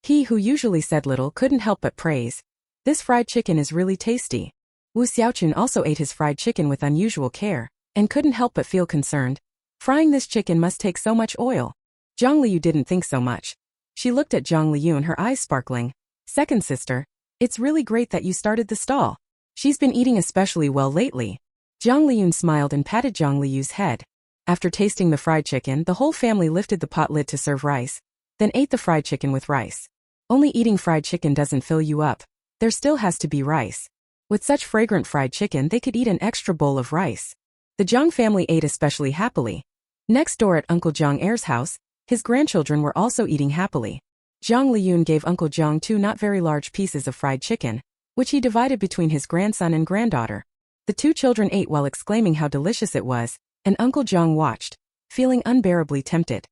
He who usually said little couldn't help but praise. This fried chicken is really tasty. Wu Xiaochun also ate his fried chicken with unusual care, and couldn't help but feel concerned. Frying this chicken must take so much oil. Jiang Liyu didn't think so much. She looked at Jiang Liyun, her eyes sparkling. Second sister, it's really great that you started the stall. She's been eating especially well lately. Jiang Liyun smiled and patted Jiang Liyu's head. After tasting the fried chicken, the whole family lifted the pot lid to serve rice, then ate the fried chicken with rice. Only eating fried chicken doesn't fill you up. There still has to be rice. With such fragrant fried chicken, they could eat an extra bowl of rice. The Jiang family ate especially happily. Next door at Uncle Jiang Er's house, his grandchildren were also eating happily. Jiang Liyun gave Uncle Jiang 2 not very large pieces of fried chicken, which he divided between his grandson and granddaughter. The 2 children ate while exclaiming how delicious it was, and Uncle Jiang watched, feeling unbearably tempted.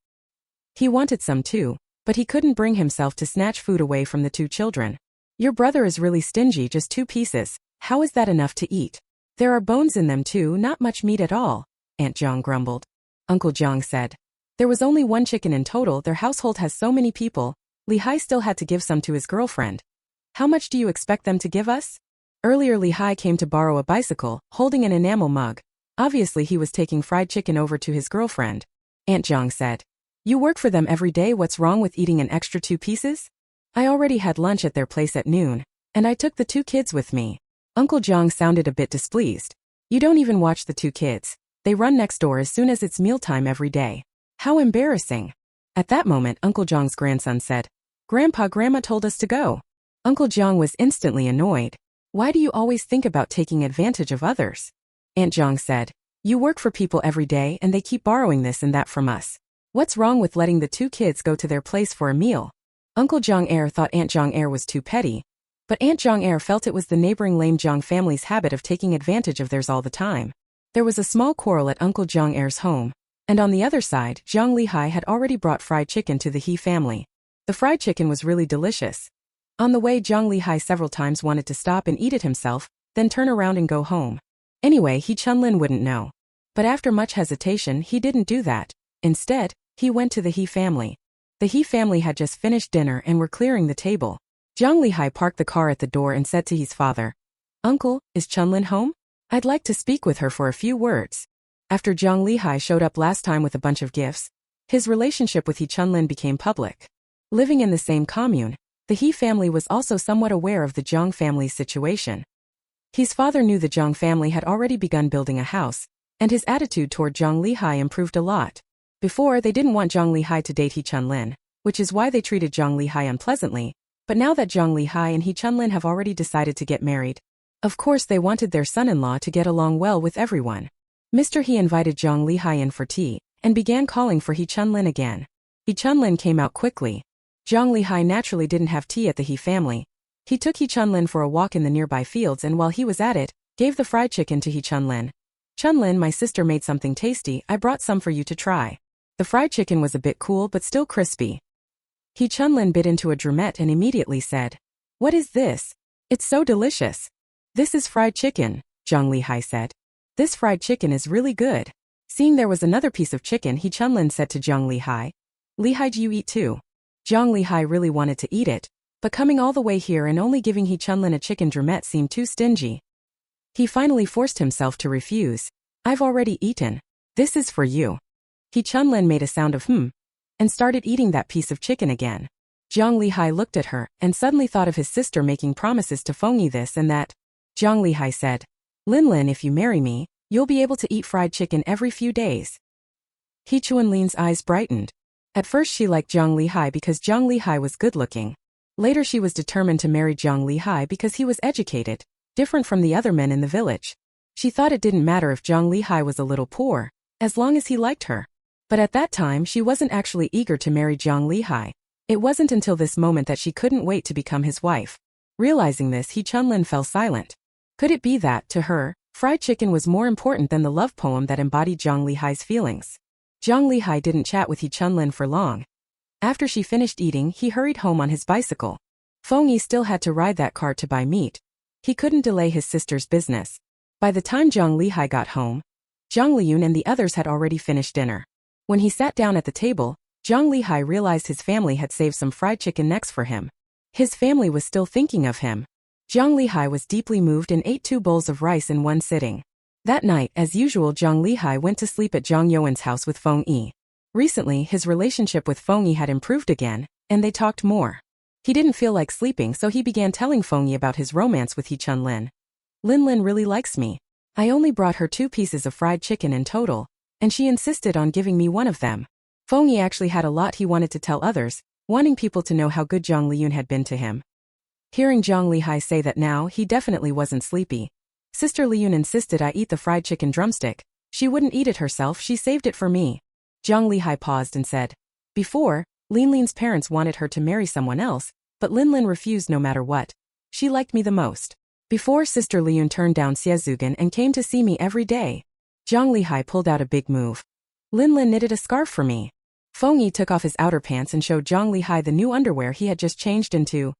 He wanted some too, but he couldn't bring himself to snatch food away from the 2 children. Your brother is really stingy, just 2 pieces. How is that enough to eat? There are bones in them too, not much meat at all, Aunt Jiang grumbled. Uncle Jiang said. There was only 1 chicken in total, their household has so many people. Li Hai still had to give some to his girlfriend. How much do you expect them to give us? Earlier Li Hai came to borrow a bicycle, holding an enamel mug. Obviously he was taking fried chicken over to his girlfriend. Aunt Jiang said. You work for them every day, what's wrong with eating an extra 2 pieces? I already had lunch at their place at noon, and I took the 2 kids with me. Uncle Jiang sounded a bit displeased. You don't even watch the 2 kids. They run next door as soon as it's mealtime every day. How embarrassing. At that moment, Uncle Jiang's grandson said, Grandma told us to go. Uncle Jiang was instantly annoyed. Why do you always think about taking advantage of others? Aunt Jiang said, you work for people every day and they keep borrowing this and that from us. What's wrong with letting the 2 kids go to their place for a meal? Uncle Jiang Er thought Aunt Jiang Er was too petty, but Aunt Jiang Er felt it was the neighboring lame Jiang family's habit of taking advantage of theirs all the time. There was a small quarrel at Uncle Jiang Er's home, and on the other side, Jiang Lihai had already brought fried chicken to the He family. The fried chicken was really delicious. On the way, Jiang Lihai several times wanted to stop and eat it himself, then turn around and go home. Anyway, He Chunlin wouldn't know. But after much hesitation, he didn't do that. Instead, he went to the He family. The He family had just finished dinner and were clearing the table. Jiang Lihai parked the car at the door and said to his father, Uncle, is Chunlin home? I'd like to speak with her for a few words. After Jiang Lihai showed up last time with a bunch of gifts, his relationship with He Chunlin became public. Living in the same commune, the He family was also somewhat aware of the Jiang family's situation. His father knew the Jiang family had already begun building a house, and his attitude toward Jiang Lihai improved a lot. Before, they didn't want Jiang Lihai to date He Chunlin, which is why they treated Jiang Lihai unpleasantly, but now that Jiang Lihai and He Chunlin have already decided to get married, of course they wanted their son-in-law to get along well with everyone. Mr. He invited Jiang Lihai in for tea, and began calling for He Chunlin again. He Chunlin came out quickly. Jiang Lihai naturally didn't have tea at the He family. He took He Chunlin for a walk in the nearby fields and while he was at it, gave the fried chicken to He Chunlin. Chunlin, my sister made something tasty, I brought some for you to try. The fried chicken was a bit cool but still crispy. He Chunlin bit into a drumette and immediately said, What is this? It's so delicious. This is fried chicken, Jiang Lihai said. This fried chicken is really good. Seeing there was another piece of chicken, He Chunlin said to Jiang Lihai, Lihai, do you eat too? Jiang Lihai really wanted to eat it, but coming all the way here and only giving He Chunlin a chicken drumette seemed too stingy. He finally forced himself to refuse. I've already eaten. This is for you. He Chunlin made a sound of and started eating that piece of chicken again. Jiang Liyun looked at her and suddenly thought of his sister making promises to Feng Yi this and that. Jiang Liyun said, "Lin, if you marry me, you'll be able to eat fried chicken every few days." He Chuanlin's eyes brightened. At first she liked Jiang Liyun because Jiang Liyun was good-looking. Later she was determined to marry Jiang Liyun because he was educated, different from the other men in the village. She thought it didn't matter if Jiang Liyun was a little poor, as long as he liked her. But at that time she wasn't actually eager to marry Jiang Liyun. It wasn't until this moment that she couldn't wait to become his wife. Realizing this, He Chunlin fell silent. Could it be that, to her, fried chicken was more important than the love poem that embodied Jiang Liyun's feelings? Jiang Liyun didn't chat with He Chunlin for long. After she finished eating, he hurried home on his bicycle. Feng Yi still had to ride that cart to buy meat. He couldn't delay his sister's business. By the time Jiang Liyun got home, Jiang Liyun and the others had already finished dinner. When he sat down at the table, Jiang Liyun realized his family had saved some fried chicken necks for him. His family was still thinking of him. Jiang Liyun was deeply moved and ate 2 bowls of rice in one sitting. That night, as usual, Jiang Liyun went to sleep at Jiang Yuan's house with Feng Yi. Recently, his relationship with Feng Yi had improved again, and they talked more. He didn't feel like sleeping, so he began telling Feng Yi about his romance with He Chunlin. Lin really likes me. I only brought her 2 pieces of fried chicken in total, and she insisted on giving me one of them. Feng Yi actually had a lot he wanted to tell others, wanting people to know how good Jiang Liyun had been to him. Hearing Jiang Liyun say that now, he definitely wasn't sleepy. Sister Liyun insisted I eat the fried chicken drumstick. She wouldn't eat it herself, she saved it for me. Jiang Liyun paused and said, "Before, Lin's parents wanted her to marry someone else, but Lin refused no matter what. She liked me the most. Before, Sister Liyun turned down Xiezugan and came to see me every day." Jiang Liyun pulled out a big move. Lin knitted a scarf for me. Feng Yi took off his outer pants and showed Jiang Liyun the new underwear he had just changed into.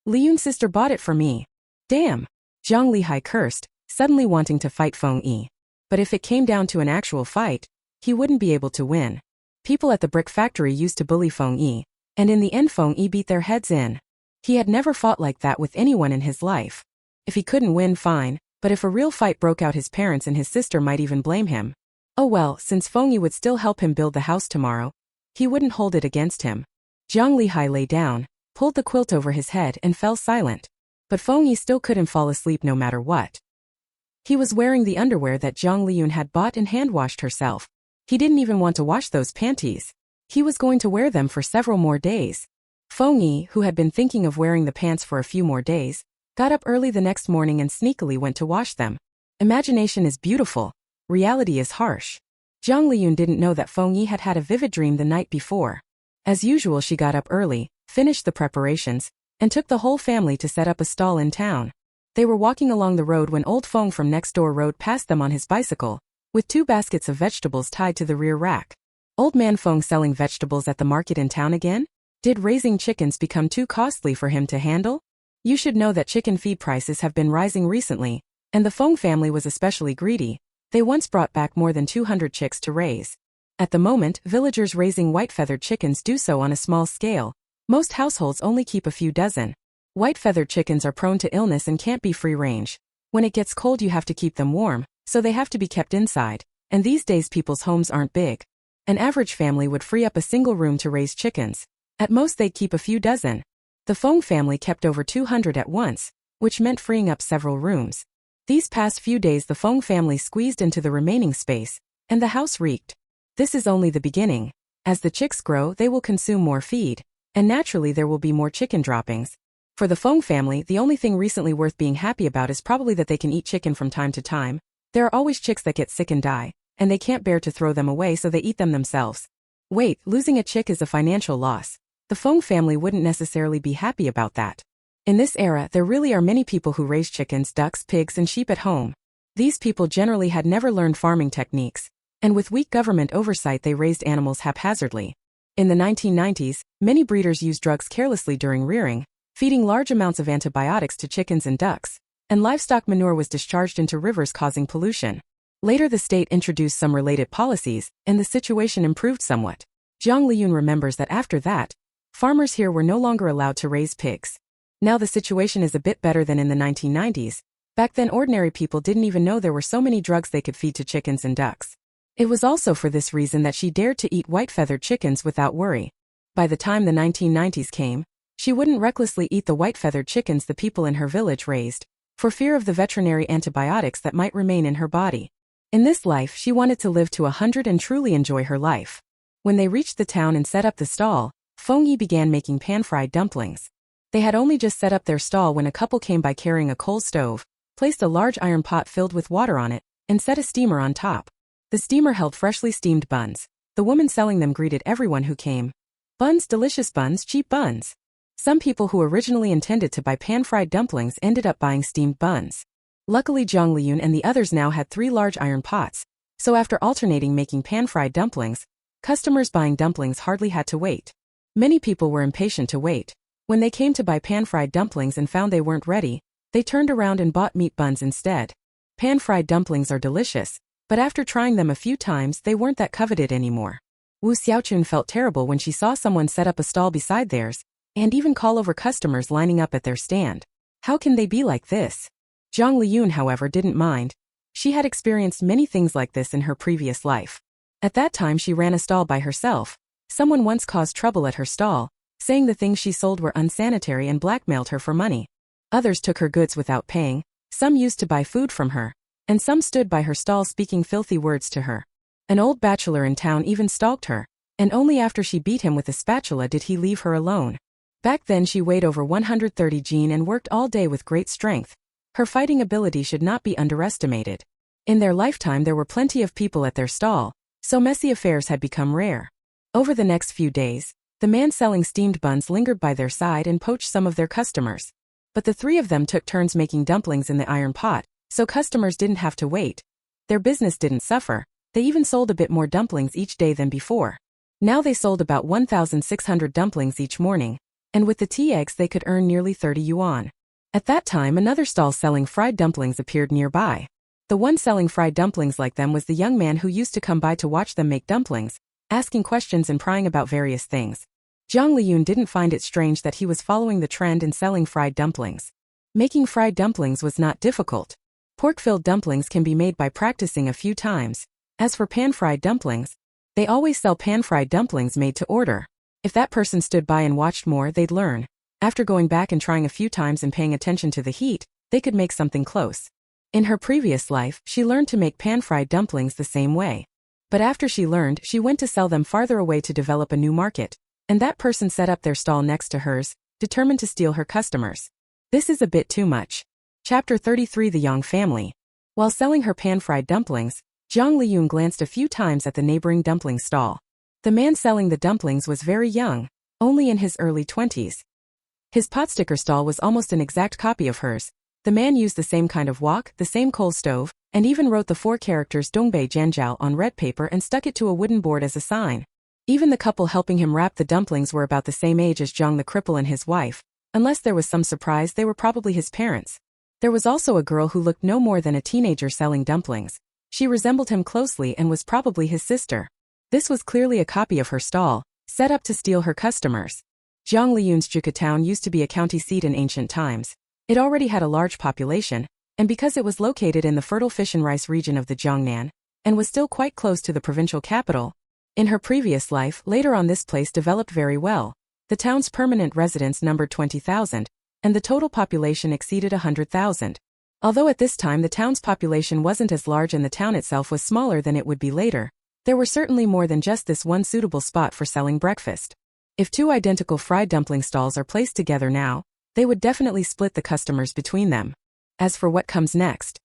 "Liyun's sister bought it for me." "Damn." Jiang Liyun cursed, suddenly wanting to fight Feng Yi. But if it came down to an actual fight, he wouldn't be able to win. People at the brick factory used to bully Feng Yi, and in the end Feng Yi beat their heads in. He had never fought like that with anyone in his life. If he couldn't win, fine, but if a real fight broke out, his parents and his sister might even blame him. Oh well, since Feng Yi would still help him build the house tomorrow, he wouldn't hold it against him. Jiang Liyun lay down, pulled the quilt over his head and fell silent. But Feng Yi still couldn't fall asleep no matter what. He was wearing the underwear that Jiang Liyun had bought and hand-washed herself. He didn't even want to wash those panties. He was going to wear them for several more days. Feng Yi, who had been thinking of wearing the pants for a few more days, got up early the next morning and sneakily went to wash them. Imagination is beautiful. Reality is harsh. Jiang Liyun didn't know that Feng Yi had had a vivid dream the night before. As usual, she got up early, finished the preparations, and took the whole family to set up a stall in town. They were walking along the road when old Feng from next door rode past them on his bicycle, with 2 baskets of vegetables tied to the rear rack. Old man Feng selling vegetables at the market in town again? Did raising chickens become too costly for him to handle? You should know that chicken feed prices have been rising recently, and the Feng family was especially greedy. They once brought back more than 200 chicks to raise. At the moment, villagers raising white-feathered chickens do so on a small scale. Most households only keep a few dozen. White-feathered chickens are prone to illness and can't be free-range. When it gets cold, you have to keep them warm, so they have to be kept inside, and these days people's homes aren't big. An average family would free up a single room to raise chickens. At most they'd keep a few dozen. The Feng family kept over 200 at once, which meant freeing up several rooms. These past few days the Feng family squeezed into the remaining space, and the house reeked. This is only the beginning. As the chicks grow, they will consume more feed, and naturally there will be more chicken droppings. For the Feng family, the only thing recently worth being happy about is probably that they can eat chicken from time to time. There are always chicks that get sick and die, and they can't bear to throw them away, so they eat them themselves. Wait, losing a chick is a financial loss. The Feng family wouldn't necessarily be happy about that. In this era, there really are many people who raise chickens, ducks, pigs, and sheep at home. These people generally had never learned farming techniques, and with weak government oversight they raised animals haphazardly. In the 1990s, many breeders used drugs carelessly during rearing, feeding large amounts of antibiotics to chickens and ducks, and livestock manure was discharged into rivers causing pollution. Later the state introduced some related policies, and the situation improved somewhat. Jiang Liyun remembers that after that, farmers here were no longer allowed to raise pigs. Now the situation is a bit better than in the 1990s. Back then ordinary people didn't even know there were so many drugs they could feed to chickens and ducks. It was also for this reason that she dared to eat white-feathered chickens without worry. By the time the 1990s came, She wouldn't recklessly eat the white-feathered chickens the people in her village raised, for fear of the veterinary antibiotics that might remain in her body. In this life she wanted to live to 100 and truly enjoy her life. When they reached the town and set up the stall, Feng Yi began making pan-fried dumplings. They had only just set up their stall when a couple came by carrying a coal stove, placed a large iron pot filled with water on it, and set a steamer on top. The steamer held freshly steamed buns. The woman selling them greeted everyone who came. Buns, delicious buns, cheap buns. Some people who originally intended to buy pan-fried dumplings ended up buying steamed buns. Luckily Jiang Liyun and the others now had 3 large iron pots, so after alternating making pan-fried dumplings, customers buying dumplings hardly had to wait. Many people were impatient to wait. When they came to buy pan-fried dumplings and found they weren't ready, they turned around and bought meat buns instead. Pan-fried dumplings are delicious, but after trying them a few times they weren't that coveted anymore. Wu Xiaochun felt terrible when she saw someone set up a stall beside theirs, and even call over customers lining up at their stand. How can they be like this? Jiang Liyun, however, didn't mind. She had experienced many things like this in her previous life. At that time she ran a stall by herself. Someone once caused trouble at her stall, saying the things she sold were unsanitary and blackmailed her for money. Others took her goods without paying, some used to buy food from her, and some stood by her stall speaking filthy words to her. An old bachelor in town even stalked her, and only after she beat him with a spatula did he leave her alone. Back then she weighed over 130 jin and worked all day with great strength. Her fighting ability should not be underestimated. In their lifetime there were plenty of people at their stall, so messy affairs had become rare. Over the next few days, the man selling steamed buns lingered by their side and poached some of their customers. But the 3 of them took turns making dumplings in the iron pot, so customers didn't have to wait. Their business didn't suffer. They even sold a bit more dumplings each day than before. Now they sold about 1,600 dumplings each morning, and with the tea eggs they could earn nearly 30 yuan. At that time another stall selling fried dumplings appeared nearby. The one selling fried dumplings like them was the young man who used to come by to watch them make dumplings, asking questions and prying about various things. Jiang Liyun didn't find it strange that he was following the trend in selling fried dumplings. Making fried dumplings was not difficult. Pork-filled dumplings can be made by practicing a few times. As for pan-fried dumplings, they always sell pan-fried dumplings made to order. If that person stood by and watched more, they'd learn. After going back and trying a few times and paying attention to the heat, they could make something close. In her previous life, she learned to make pan-fried dumplings the same way. But after she learned, she went to sell them farther away to develop a new market, and that person set up their stall next to hers, determined to steal her customers. This is a bit too much. Chapter 33: The Yang Family. While selling her pan-fried dumplings, Jiang Liyun glanced a few times at the neighboring dumpling stall. The man selling the dumplings was very young, only in his early 20s. His potsticker stall was almost an exact copy of hers. The man used the same kind of wok, the same coal stove, and even wrote the 4 characters Dongbei Jianjiao on red paper and stuck it to a wooden board as a sign. Even the couple helping him wrap the dumplings were about the same age as Jiang the cripple and his wife. Unless there was some surprise, they were probably his parents. There was also a girl who looked no more than a teenager selling dumplings. She resembled him closely and was probably his sister. This was clearly a copy of her stall, set up to steal her customers. Jiang Liyun's Juka town used to be a county seat in ancient times. It already had a large population, and because it was located in the fertile fish and rice region of the Jiangnan, and was still quite close to the provincial capital, in her previous life, later on this place developed very well. The town's permanent residents numbered 20,000, and the total population exceeded 100,000. Although at this time the town's population wasn't as large and the town itself was smaller than it would be later, there were certainly more than just this one suitable spot for selling breakfast. If 2 identical fried dumpling stalls are placed together now, they would definitely split the customers between them. As for what comes next,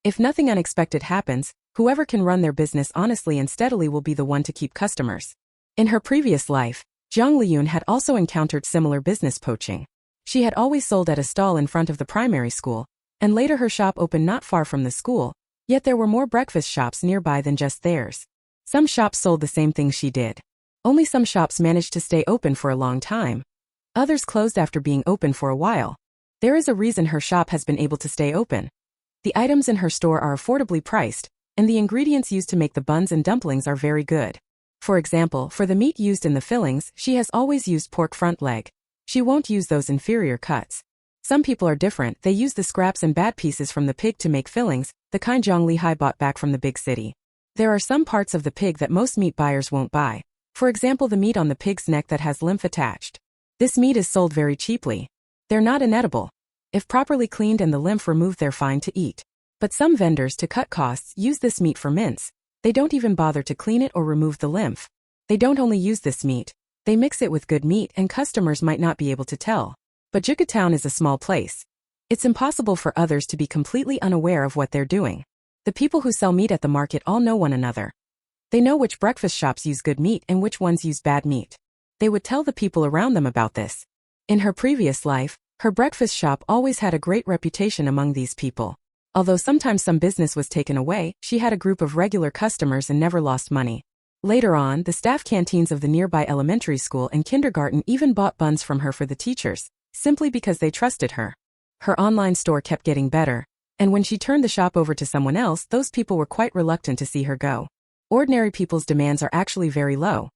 if nothing unexpected happens, whoever can run their business honestly and steadily will be the one to keep customers. In her previous life, Jiang Liyun had also encountered similar business poaching. She had always sold at a stall in front of the primary school, and later her shop opened not far from the school, yet there were more breakfast shops nearby than just theirs. Some shops sold the same things she did. Only some shops managed to stay open for a long time. Others closed after being open for a while. There is a reason her shop has been able to stay open. The items in her store are affordably priced, and the ingredients used to make the buns and dumplings are very good. For example, for the meat used in the fillings, she has always used pork front leg. She won't use those inferior cuts. Some people are different, they use the scraps and bad pieces from the pig to make fillings, the kind Zhang Lihai bought back from the big city. There are some parts of the pig that most meat buyers won't buy. For example, the meat on the pig's neck that has lymph attached. This meat is sold very cheaply. They're not inedible. If properly cleaned and the lymph removed, they're fine to eat. But some vendors, to cut costs, use this meat for mince. They don't even bother to clean it or remove the lymph. They don't only use this meat, they mix it with good meat, and customers might not be able to tell. But Jukatown is a small place. It's impossible for others to be completely unaware of what they're doing. The people who sell meat at the market all know one another. They know which breakfast shops use good meat and which ones use bad meat. They would tell the people around them about this. In her previous life, her breakfast shop always had a great reputation among these people. Although sometimes some business was taken away, she had a group of regular customers and never lost money. Later on, the staff canteens of the nearby elementary school and kindergarten even bought buns from her for the teachers, simply because they trusted her. Her online store kept getting better, and when she turned the shop over to someone else, those people were quite reluctant to see her go. Ordinary people's demands are actually very low.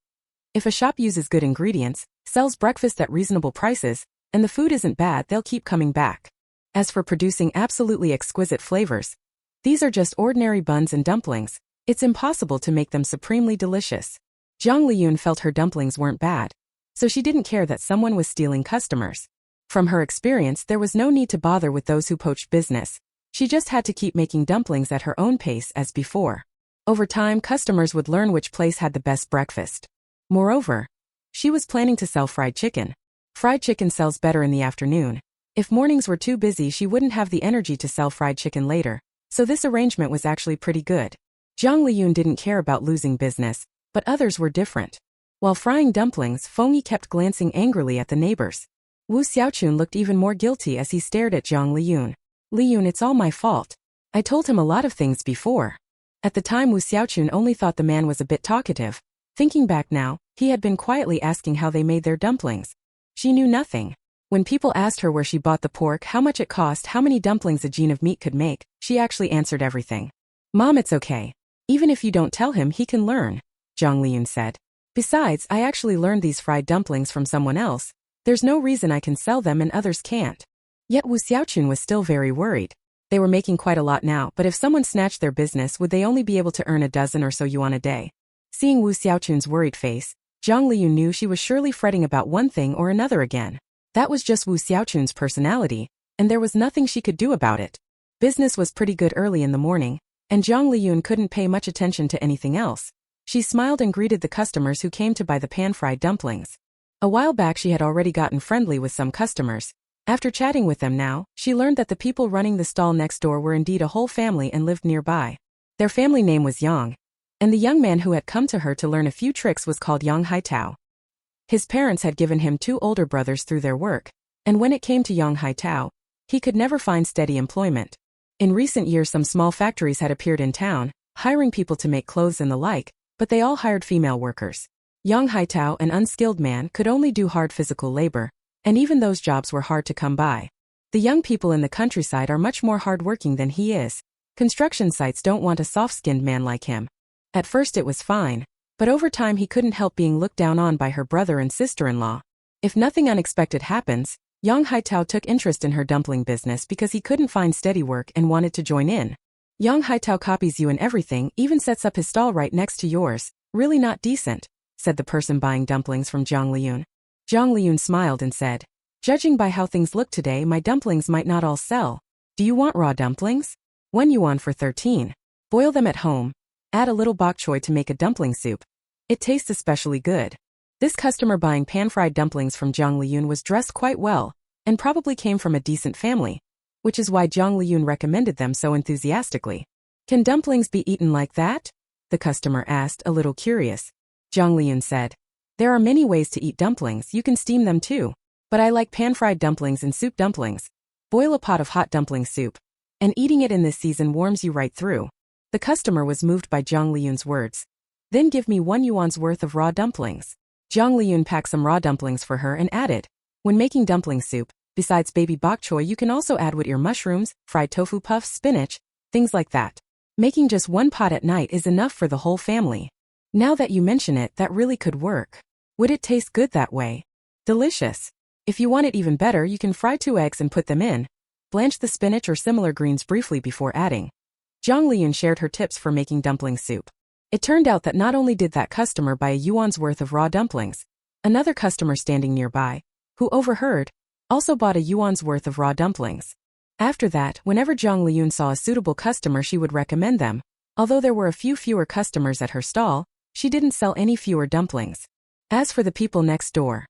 If a shop uses good ingredients, sells breakfast at reasonable prices, and the food isn't bad, they'll keep coming back. As for producing absolutely exquisite flavors, these are just ordinary buns and dumplings. It's impossible to make them supremely delicious. Jiang Liyun felt her dumplings weren't bad, so she didn't care that someone was stealing customers. From her experience, there was no need to bother with those who poached business. She just had to keep making dumplings at her own pace as before. Over time, customers would learn which place had the best breakfast. Moreover, she was planning to sell fried chicken. Fried chicken sells better in the afternoon. If mornings were too busy, she wouldn't have the energy to sell fried chicken later, so this arrangement was actually pretty good. Jiang Liyun didn't care about losing business, but others were different. While frying dumplings, Feng Yi kept glancing angrily at the neighbors. Wu Xiaochun looked even more guilty as he stared at Jiang Liyun. Liyun, it's all my fault. I told him a lot of things before. At the time, Wu Xiaochun only thought the man was a bit talkative. Thinking back now, he had been quietly asking how they made their dumplings. She knew nothing. When people asked her where she bought the pork, how much it cost, how many dumplings a gene of meat could make, she actually answered everything. Mom, it's okay. Even if you don't tell him, he can learn, Jiang Liyun said. Besides, I actually learned these fried dumplings from someone else. There's no reason I can sell them and others can't. Yet Wu Xiaochun was still very worried. They were making quite a lot now, but if someone snatched their business, would they only be able to earn a dozen or so yuan a day? Seeing Wu Xiaochun's worried face, Jiang Liyun knew she was surely fretting about one thing or another again. That was just Wu Xiaochun's personality, and there was nothing she could do about it. Business was pretty good early in the morning, and Jiang Liyun couldn't pay much attention to anything else. She smiled and greeted the customers who came to buy the pan-fried dumplings. A while back she had already gotten friendly with some customers. After chatting with them now, she learned that the people running the stall next door were indeed a whole family and lived nearby. Their family name was Yang, and the young man who had come to her to learn a few tricks was called Yang Haitao. His parents had given him 2 older brothers through their work, and when it came to Yang Haitao, he could never find steady employment. In recent years some small factories had appeared in town, hiring people to make clothes and the like, but they all hired female workers. Yang Haitao, an unskilled man, could only do hard physical labor, and even those jobs were hard to come by. The young people in the countryside are much more hardworking than he is. Construction sites don't want a soft-skinned man like him. At first it was fine, but over time he couldn't help being looked down on by her brother and sister-in-law. If nothing unexpected happens, Yang Haitao took interest in her dumpling business because he couldn't find steady work and wanted to join in. Yang Haitao copies you in everything, even sets up his stall right next to yours. Really not decent, said the person buying dumplings from Jiang Liyun. Jiang Liyun smiled and said, judging by how things look today, my dumplings might not all sell. Do you want raw dumplings? 1 yuan for 13. Boil them at home. Add a little bok choy to make a dumpling soup. It tastes especially good. This customer buying pan-fried dumplings from Jiang Liyun was dressed quite well, and probably came from a decent family, which is why Jiang Liyun recommended them so enthusiastically. Can dumplings be eaten like that? The customer asked, a little curious. Jiang Liyun said, there are many ways to eat dumplings, you can steam them too. But I like pan-fried dumplings and soup dumplings. Boil a pot of hot dumpling soup. And eating it in this season warms you right through. The customer was moved by Jiang Liyun's words. Then give me 1 yuan's worth of raw dumplings. Jiang Liyun packed some raw dumplings for her and added, when making dumpling soup, besides baby bok choy you can also add ear mushrooms, fried tofu puffs, spinach, things like that. Making just 1 pot at night is enough for the whole family. Now that you mention it, that really could work. Would it taste good that way? Delicious. If you want it even better, you can fry 2 eggs and put them in. Blanch the spinach or similar greens briefly before adding. Jiang Liyun shared her tips for making dumpling soup. It turned out that not only did that customer buy a yuan's worth of raw dumplings, another customer standing nearby, who overheard, also bought a yuan's worth of raw dumplings. After that, whenever Jiang Liyun saw a suitable customer, she would recommend them. Although there were a few fewer customers at her stall, she didn't sell any fewer dumplings. As for the people next door,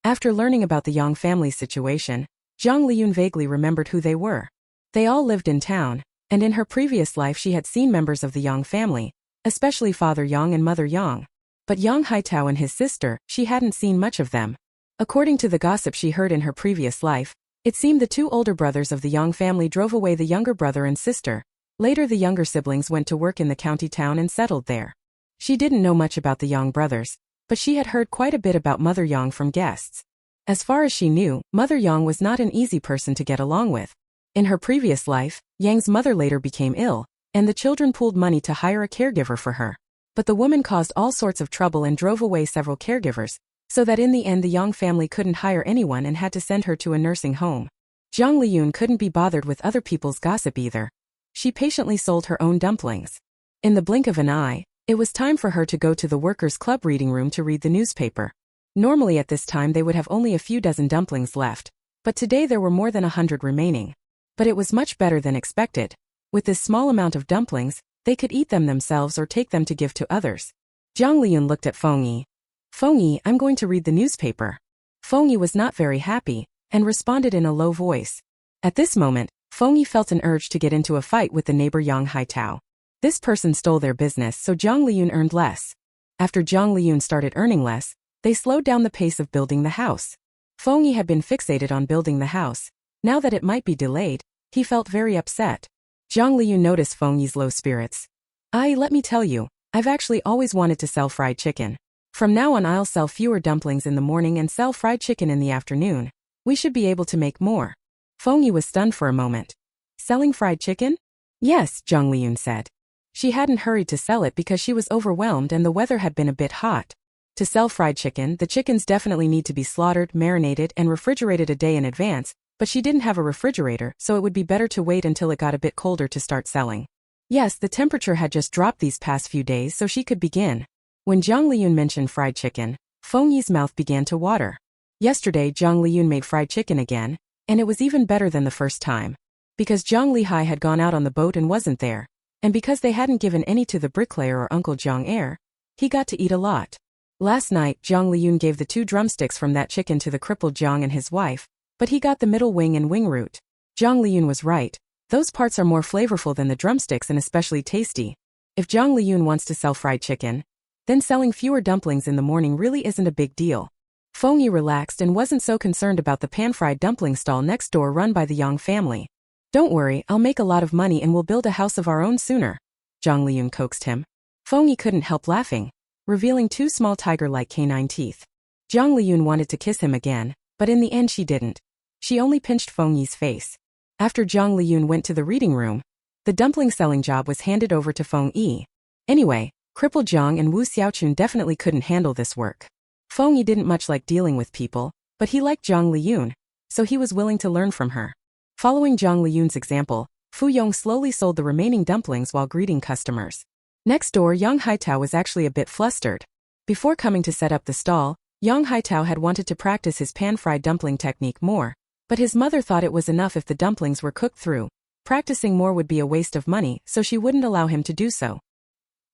after learning about the Yang family's situation, Jiang Liyun vaguely remembered who they were. They all lived in town, and in her previous life she had seen members of the Yang family, especially Father Yang and Mother Yang. But Yang Haitao and his sister, she hadn't seen much of them. According to the gossip she heard in her previous life, it seemed the two older brothers of the Yang family drove away the younger brother and sister. Later the younger siblings went to work in the county town and settled there. She didn't know much about the Yang brothers, but she had heard quite a bit about Mother Yang from guests. As far as she knew, Mother Yang was not an easy person to get along with. In her previous life, Yang's mother later became ill, and the children pooled money to hire a caregiver for her. But the woman caused all sorts of trouble and drove away several caregivers, so that in the end the Yang family couldn't hire anyone and had to send her to a nursing home. Jiang Liyun couldn't be bothered with other people's gossip either. She patiently sold her own dumplings. In the blink of an eye, it was time for her to go to the workers' club reading room to read the newspaper. Normally at this time they would have only a few dozen dumplings left, but today there were more than 100 remaining. But it was much better than expected. With this small amount of dumplings, they could eat them themselves or take them to give to others. Jiang Liyun looked at Feng Yi. "Feng Yi, I'm going to read the newspaper." Feng Yi was not very happy, and responded in a low voice. At this moment, Feng Yi felt an urge to get into a fight with the neighbor Yang Haitao. This person stole their business, so Jiang Liyun earned less. After Jiang Liyun started earning less, they slowed down the pace of building the house. Feng Yi had been fixated on building the house. Now that it might be delayed, he felt very upset. Jiang Liyun noticed Feng Yi's low spirits. Let me tell you, I've actually always wanted to sell fried chicken. From now on I'll sell fewer dumplings in the morning and sell fried chicken in the afternoon. We should be able to make more." Feng Yi was stunned for a moment. "Selling fried chicken?" "Yes," Jiang Liyun said. She hadn't hurried to sell it because she was overwhelmed and the weather had been a bit hot. To sell fried chicken, the chickens definitely need to be slaughtered, marinated, and refrigerated a day in advance, but she didn't have a refrigerator, so it would be better to wait until it got a bit colder to start selling. Yes, the temperature had just dropped these past few days, so she could begin. When Jiang Liyun mentioned fried chicken, Feng Yi's mouth began to water. Yesterday Jiang Liyun made fried chicken again, and it was even better than the first time. Because Jiang Lihai had gone out on the boat and wasn't there, and because they hadn't given any to the bricklayer or Uncle Jiang Air, he got to eat a lot. Last night Jiang Liyun gave the 2 drumsticks from that chicken to the crippled Jiang and his wife, but he got the middle wing and wing root. Jiang Liyun was right. Those parts are more flavorful than the drumsticks and especially tasty. If Jiang Liyun wants to sell fried chicken, then selling fewer dumplings in the morning really isn't a big deal. Feng Yi relaxed and wasn't so concerned about the pan-fried dumpling stall next door run by the Yang family. "Don't worry, I'll make a lot of money and we'll build a house of our own sooner," Jiang Liyun coaxed him. Feng Yi couldn't help laughing, revealing 2 small tiger-like canine teeth. Jiang Liyun wanted to kiss him again, but in the end she didn't. She only pinched Feng Yi's face. After Jiang Liyun went to the reading room, the dumpling selling job was handed over to Feng Yi. Anyway, crippled Jiang and Wu Xiaochun definitely couldn't handle this work. Feng Yi didn't much like dealing with people, but he liked Jiang Liyun, so he was willing to learn from her. Following Jiang Liyun's example, Fu Yong slowly sold the remaining dumplings while greeting customers. Next door Yang Haitao was actually a bit flustered. Before coming to set up the stall, Yang Haitao had wanted to practice his pan-fried dumpling technique more, but his mother thought it was enough if the dumplings were cooked through. Practicing more would be a waste of money, so she wouldn't allow him to do so.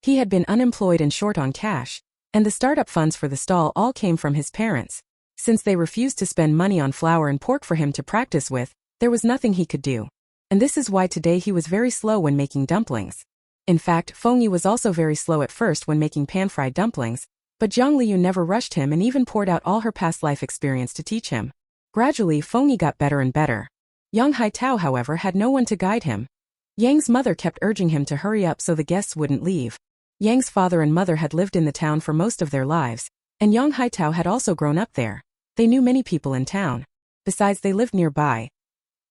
He had been unemployed and short on cash, and the startup funds for the stall all came from his parents. Since they refused to spend money on flour and pork for him to practice with, there was nothing he could do. And this is why today he was very slow when making dumplings. In fact, Feng Yi was also very slow at first when making pan-fried dumplings, but Jiang Liyun never rushed him and even poured out all her past life experience to teach him. Gradually Feng Yi got better and better. Yang Haitao, however, had no one to guide him. Yang's mother kept urging him to hurry up so the guests wouldn't leave. Yang's father and mother had lived in the town for most of their lives, and Yang Haitao had also grown up there. They knew many people in town. Besides, they lived nearby.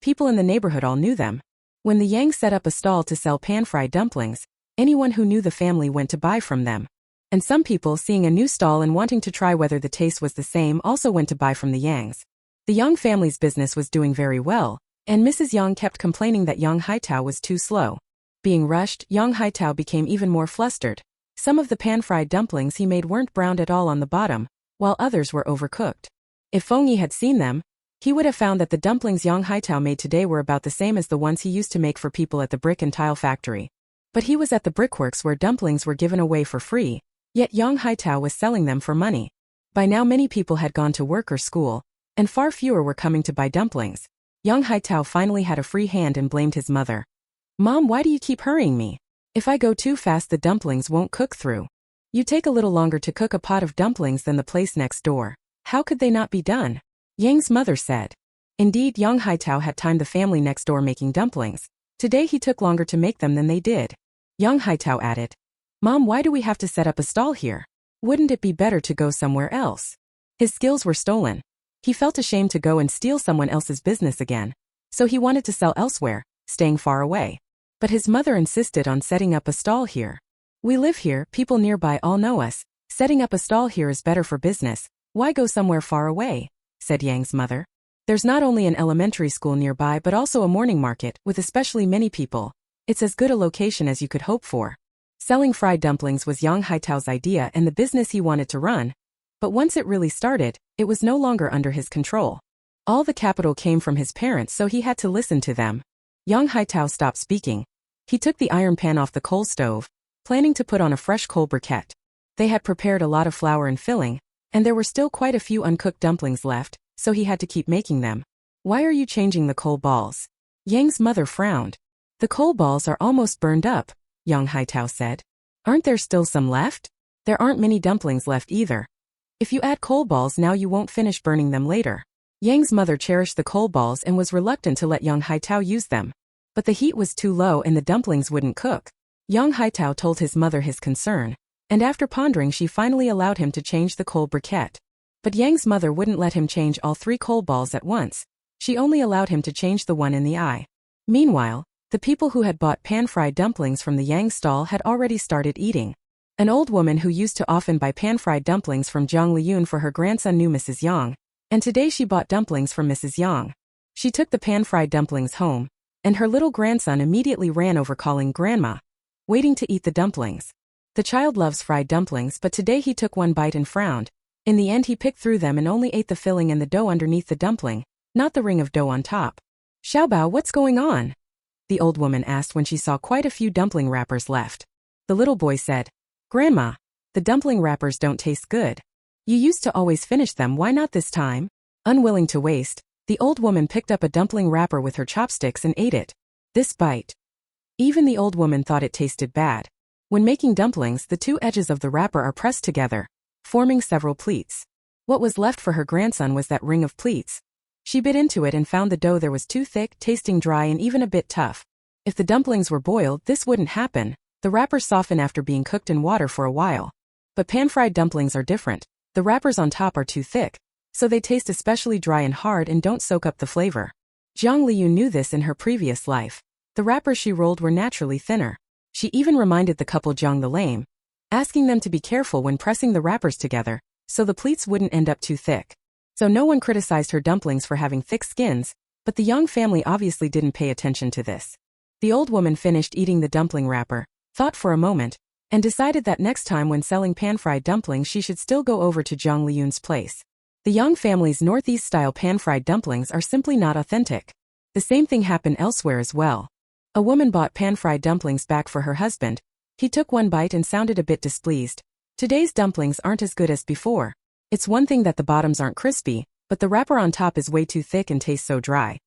People in the neighborhood all knew them. When the Yang set up a stall to sell pan-fried dumplings, anyone who knew the family went to buy from them. And some people, seeing a new stall and wanting to try whether the taste was the same, also went to buy from the Yangs. The Yang family's business was doing very well, and Mrs. Yang kept complaining that Yang Haitao was too slow. Being rushed, Yang Haitao became even more flustered. Some of the pan-fried dumplings he made weren't browned at all on the bottom, while others were overcooked. If Feng Yi had seen them, he would have found that the dumplings Yang Haitao made today were about the same as the ones he used to make for people at the brick and tile factory. But he was at the brickworks where dumplings were given away for free, yet Yang Haitao was selling them for money. By now many people had gone to work or school, and far fewer were coming to buy dumplings. Yang Haitao finally had a free hand and blamed his mother. "Mom, why do you keep hurrying me? If I go too fast the dumplings won't cook through. You take a little longer to cook a pot of dumplings than the place next door. How could they not be done?" Yang's mother said. Indeed, Yang Haitao had timed the family next door making dumplings. Today he took longer to make them than they did. Yang Haitao added, "Mom, why do we have to set up a stall here? Wouldn't it be better to go somewhere else?" His skills were stolen. He felt ashamed to go and steal someone else's business again, so he wanted to sell elsewhere, staying far away. But his mother insisted on setting up a stall here. "We live here, people nearby all know us. Setting up a stall here is better for business. Why go somewhere far away?" said Yang's mother. "There's not only an elementary school nearby but also a morning market with especially many people. It's as good a location as you could hope for." Selling fried dumplings was Yang Haitao's idea and the business he wanted to run. But once it really started, it was no longer under his control. All the capital came from his parents, so he had to listen to them. Yang Haitao stopped speaking. He took the iron pan off the coal stove, planning to put on a fresh coal briquette. They had prepared a lot of flour and filling, and there were still quite a few uncooked dumplings left, so he had to keep making them. "Why are you changing the coal balls?" Yang's mother frowned. "The coal balls are almost burned up," Yang Haitao said. "Aren't there still some left?" "There aren't many dumplings left either. If you add coal balls now you won't finish burning them later." Yang's mother cherished the coal balls and was reluctant to let Yang Haitao use them. But the heat was too low and the dumplings wouldn't cook. Yang Haitao told his mother his concern, and after pondering she finally allowed him to change the coal briquette. But Yang's mother wouldn't let him change all 3 coal balls at once. She only allowed him to change the one in the eye. Meanwhile, the people who had bought pan-fried dumplings from the Yang stall had already started eating. An old woman who used to often buy pan-fried dumplings from Jiang Liyun for her grandson knew Mrs. Yang, and today she bought dumplings from Mrs. Yang. She took the pan-fried dumplings home, and her little grandson immediately ran over calling Grandma, waiting to eat the dumplings. The child loves fried dumplings, but today he took one bite and frowned. In the end he picked through them and only ate the filling and the dough underneath the dumpling, not the ring of dough on top. "Xiaobao, what's going on?" the old woman asked when she saw quite a few dumpling wrappers left. The little boy said, "Grandma, the dumpling wrappers don't taste good. You used to always finish them, why not this time?" Unwilling to waste, the old woman picked up a dumpling wrapper with her chopsticks and ate it. This bite. Even the old woman thought it tasted bad. When making dumplings, the 2 edges of the wrapper are pressed together, forming several pleats. What was left for her grandson was that ring of pleats. She bit into it and found the dough there was too thick, tasting dry and even a bit tough. If the dumplings were boiled, this wouldn't happen. The wrappers soften after being cooked in water for a while. But pan-fried dumplings are different. The wrappers on top are too thick, so they taste especially dry and hard and don't soak up the flavor. Jiang Liyun knew this in her previous life. The wrappers she rolled were naturally thinner. She even reminded the couple Jiang the Lame, asking them to be careful when pressing the wrappers together, so the pleats wouldn't end up too thick. So no one criticized her dumplings for having thick skins, but the Yang family obviously didn't pay attention to this. The old woman finished eating the dumpling wrapper, thought for a moment, and decided that next time when selling pan-fried dumplings she should still go over to Jiang Liyun's place. The Yang family's Northeast-style pan-fried dumplings are simply not authentic. The same thing happened elsewhere as well. A woman bought pan-fried dumplings back for her husband. He took one bite and sounded a bit displeased. "Today's dumplings aren't as good as before. It's one thing that the bottoms aren't crispy, but the wrapper on top is way too thick and tastes so dry."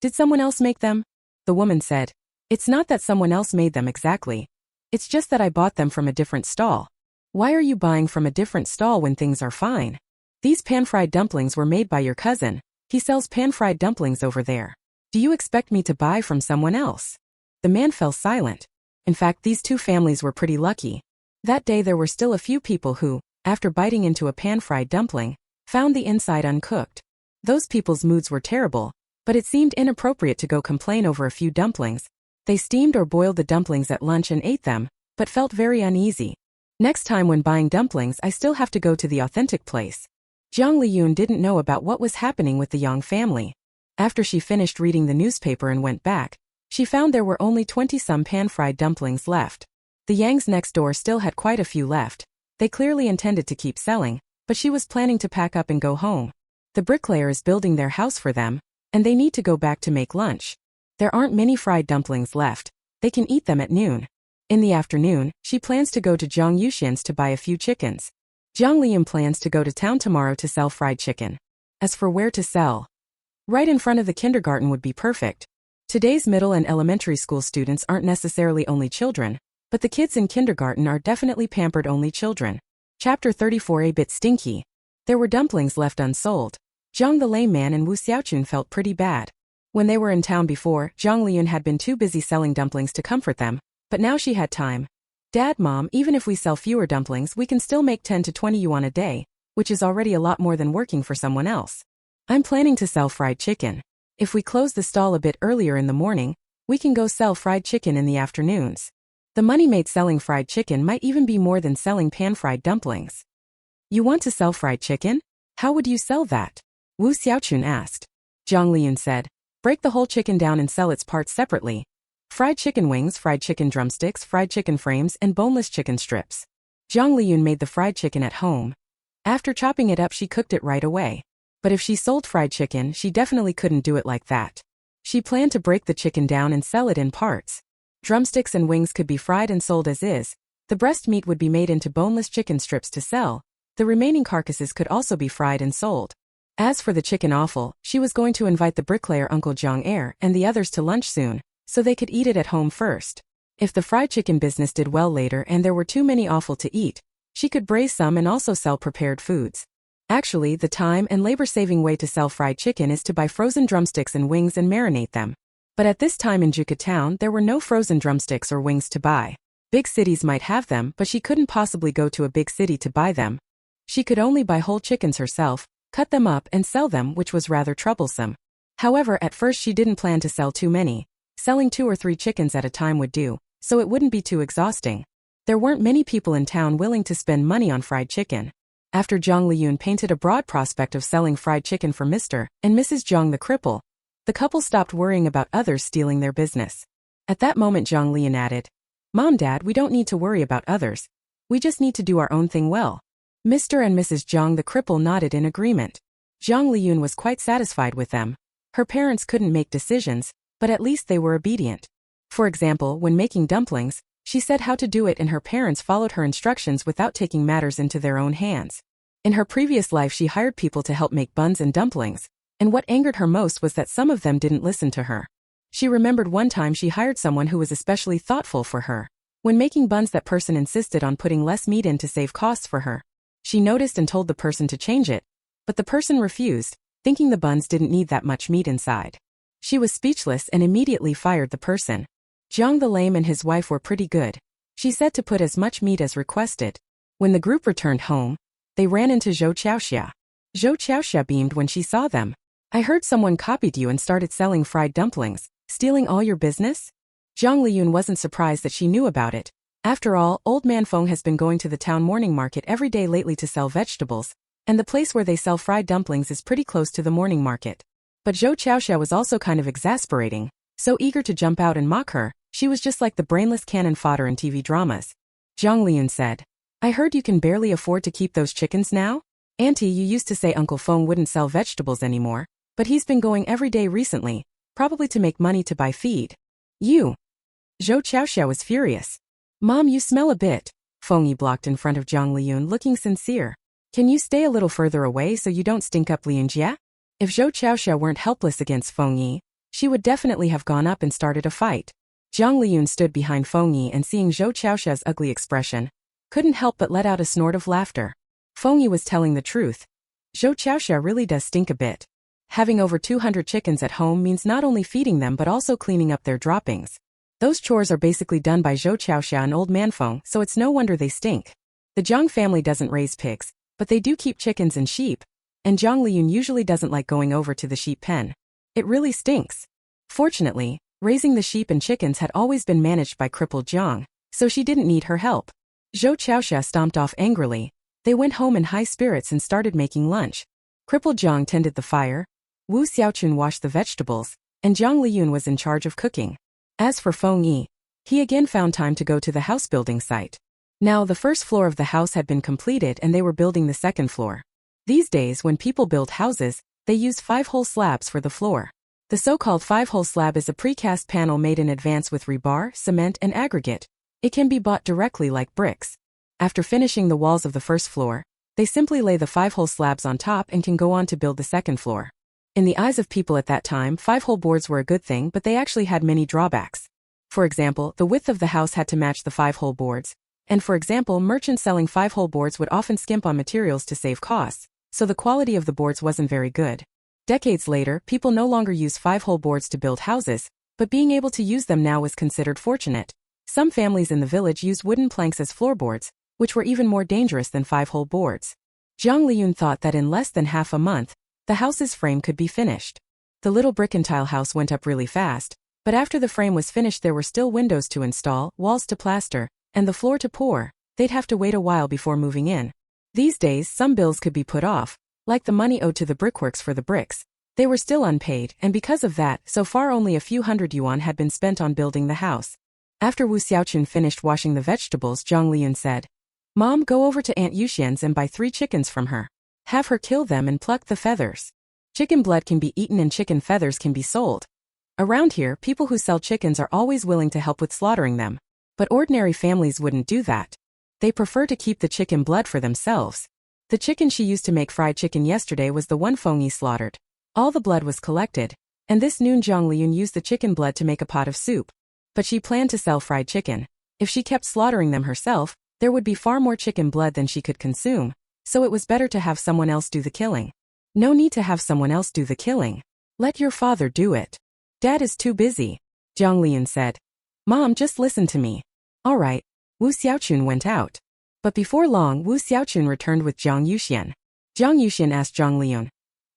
"Did someone else make them?" the woman said. "It's not that someone else made them exactly. It's just that I bought them from a different stall." "Why are you buying from a different stall when things are fine? These pan-fried dumplings were made by your cousin. He sells pan-fried dumplings over there. Do you expect me to buy from someone else?" The man fell silent. In fact, these 2 families were pretty lucky. That day there were still a few people who, after biting into a pan-fried dumpling, found the inside uncooked. Those people's moods were terrible, but it seemed inappropriate to go complain over a few dumplings. They steamed or boiled the dumplings at lunch and ate them, but felt very uneasy. "Next time when buying dumplings I still have to go to the authentic place." Jiang Liyun didn't know about what was happening with the Yang family. After she finished reading the newspaper and went back, she found there were only 20-some pan-fried dumplings left. The Yangs next door still had quite a few left. They clearly intended to keep selling, but she was planning to pack up and go home. The bricklayer is building their house for them, and they need to go back to make lunch. There aren't many fried dumplings left. They can eat them at noon. In the afternoon, she plans to go to Jiang Liyun's to buy a few chickens. Jiang Liyun plans to go to town tomorrow to sell fried chicken. As for where to sell, right in front of the kindergarten would be perfect. Today's middle and elementary school students aren't necessarily only children, but the kids in kindergarten are definitely pampered only children. Chapter 34. A bit stinky. There were dumplings left unsold. Jiang the lame man and Wu Xiaochun felt pretty bad. When they were in town before, Jiang Liyun had been too busy selling dumplings to comfort them, but now she had time. Dad, Mom, even if we sell fewer dumplings, we can still make 10 to 20 yuan a day, which is already a lot more than working for someone else. I'm planning to sell fried chicken. If we close the stall a bit earlier in the morning, we can go sell fried chicken in the afternoons. The money made selling fried chicken might even be more than selling pan-fried dumplings. You want to sell fried chicken? How would you sell that? Wu Xiaochun asked. Jiang Liyun said, break the whole chicken down and sell its parts separately. Fried chicken wings, fried chicken drumsticks, fried chicken frames, and boneless chicken strips. Jiang Liyun made the fried chicken at home. After chopping it up, she cooked it right away. But if she sold fried chicken, she definitely couldn't do it like that. She planned to break the chicken down and sell it in parts. Drumsticks and wings could be fried and sold as is. The breast meat would be made into boneless chicken strips to sell. The remaining carcasses could also be fried and sold. As for the chicken offal, she was going to invite the bricklayer Uncle Zhang and the others to lunch soon, so they could eat it at home first. If the fried chicken business did well later and there were too many offal to eat, she could braise some and also sell prepared foods. Actually, the time and labor-saving way to sell fried chicken is to buy frozen drumsticks and wings and marinate them. But at this time in Juka town, there were no frozen drumsticks or wings to buy. Big cities might have them, but she couldn't possibly go to a big city to buy them. She could only buy whole chickens herself, cut them up and sell them, which was rather troublesome. However, at first she didn't plan to sell too many. Selling 2 or 3 chickens at a time would do, so it wouldn't be too exhausting. There weren't many people in town willing to spend money on fried chicken. After Jiang Liyun painted a broad prospect of selling fried chicken for Mr. and Mrs. Jiang the cripple, the couple stopped worrying about others stealing their business. At that moment Jiang Liyun added, Mom, Dad, we don't need to worry about others. We just need to do our own thing well. Mr. and Mrs. Jiang the cripple nodded in agreement. Jiang Liyun was quite satisfied with them. Her parents couldn't make decisions, but at least they were obedient. For example, when making dumplings, she said how to do it and her parents followed her instructions without taking matters into their own hands. In her previous life she hired people to help make buns and dumplings, and what angered her most was that some of them didn't listen to her. She remembered one time she hired someone who was especially thoughtful for her. When making buns, that person insisted on putting less meat in to save costs for her. She noticed and told the person to change it, but the person refused, thinking the buns didn't need that much meat inside. She was speechless and immediately fired the person. Jiang the lame and his wife were pretty good. She said to put as much meat as requested. When the group returned home, they ran into Zhou Qiaoxia. Zhou Qiaoxia beamed when she saw them. I heard someone copied you and started selling fried dumplings, stealing all your business? Jiang Liyun wasn't surprised that she knew about it. After all, old man Feng has been going to the town morning market every day lately to sell vegetables, and the place where they sell fried dumplings is pretty close to the morning market. But Zhou Qiaoxia was also kind of exasperating, so eager to jump out and mock her. She was just like the brainless cannon fodder in TV dramas. Jiang Liyun said, I heard you can barely afford to keep those chickens now? Auntie, you used to say Uncle Feng wouldn't sell vegetables anymore, but he's been going every day recently, probably to make money to buy feed. You. Zhou Qiaoxia was furious. Mom, you smell a bit. Feng Yi blocked in front of Jiang Liyun, looking sincere. Can you stay a little further away so you don't stink up Liyunjia? If Zhou Qiaoxia weren't helpless against Feng Yi, she would definitely have gone up and started a fight. Jiang Liyun stood behind Feng Yi and seeing Zhou Qiaoxia's ugly expression, couldn't help but let out a snort of laughter. Feng Yi was telling the truth. Zhou Qiaoxia really does stink a bit. Having over 200 chickens at home means not only feeding them but also cleaning up their droppings. Those chores are basically done by Zhou Qiaoxia and old man Feng, so it's no wonder they stink. The Jiang family doesn't raise pigs, but they do keep chickens and sheep, and Jiang Liyun usually doesn't like going over to the sheep pen. It really stinks. Fortunately, raising the sheep and chickens had always been managed by crippled Jiang, so she didn't need her help. Zhou Qiaoxia stomped off angrily. They went home in high spirits and started making lunch. Crippled Jiang tended the fire, Wu Xiaochun washed the vegetables, and Jiang Liyun was in charge of cooking. As for Feng Yi, he again found time to go to the house-building site. Now the first floor of the house had been completed and they were building the second floor. These days when people build houses, they use 5-hole slabs for the floor. The so-called 5-hole slab is a precast panel made in advance with rebar, cement and aggregate. It can be bought directly like bricks. After finishing the walls of the first floor, they simply lay the 5-hole slabs on top and can go on to build the second floor. In the eyes of people at that time, 5-hole boards were a good thing, but they actually had many drawbacks. For example, the width of the house had to match the 5-hole boards. And for example, merchants selling 5-hole boards would often skimp on materials to save costs, so the quality of the boards wasn't very good. Decades later, people no longer use 5-hole boards to build houses, but being able to use them now was considered fortunate. Some families in the village used wooden planks as floorboards, which were even more dangerous than 5-hole boards. Jiang Liyun thought that in less than half a month, the house's frame could be finished. The little brick and tile house went up really fast, but after the frame was finished there were still windows to install, walls to plaster, and the floor to pour. They'd have to wait a while before moving in. These days, some bills could be put off, like the money owed to the brickworks for the bricks. They were still unpaid, and because of that, so far only a few hundred yuan had been spent on building the house. After Wu Xiaochun finished washing the vegetables, Jiang Liyun said, "Mom, go over to Aunt Yuxian's and buy 3 chickens from her. Have her kill them and pluck the feathers. Chicken blood can be eaten and chicken feathers can be sold. Around here, people who sell chickens are always willing to help with slaughtering them. But ordinary families wouldn't do that. They prefer to keep the chicken blood for themselves. The chicken she used to make fried chicken yesterday was the one Feng Yi slaughtered. All the blood was collected, and this noon Jiang Liyun used the chicken blood to make a pot of soup. But she planned to sell fried chicken. If she kept slaughtering them herself, there would be far more chicken blood than she could consume, so it was better to have someone else do the killing." "No need to have someone else do the killing. Let your father do it. Dad is too busy," Jiang Liyun said. "Mom, just listen to me." "All right." Wu Xiaochun went out. But before long, Wu Xiaochun returned with Jiang Yuxian. Jiang Yuxian asked Jiang Liyun,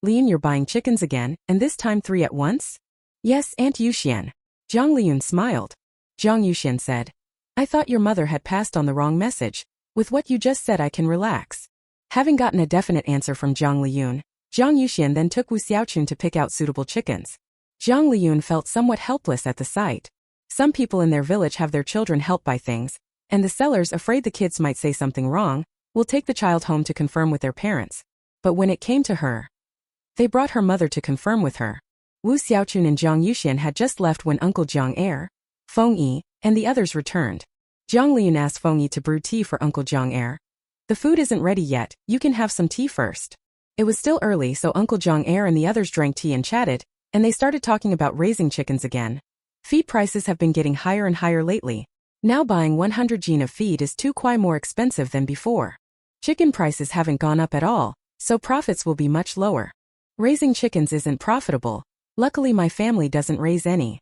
"Liyun, you're buying chickens again, and this time 3 at once?" "Yes, Aunt Yuxian." Jiang Liyun smiled. Jiang Yuxian said, "I thought your mother had passed on the wrong message. With what you just said I can relax." Having gotten a definite answer from Jiang Liyun, Jiang Yuxian then took Wu Xiaochun to pick out suitable chickens. Jiang Liyun felt somewhat helpless at the sight. Some people in their village have their children help buy things, and the sellers, afraid the kids might say something wrong, will take the child home to confirm with their parents. But when it came to her, they brought her mother to confirm with her. Wu Xiaochun and Jiang Yuxian had just left when Uncle Jiang, Feng Yi, and the others returned. Jiang Liyun asked Feng Yi to brew tea for Uncle Jiang. "The food isn't ready yet, you can have some tea first." It was still early, so Uncle Jiang and the others drank tea and chatted, and they started talking about raising chickens again. Feed prices have been getting higher and higher lately. Now buying 100 jin of feed is 2 kwai more expensive than before. Chicken prices haven't gone up at all, so profits will be much lower. Raising chickens isn't profitable. Luckily my family doesn't raise any.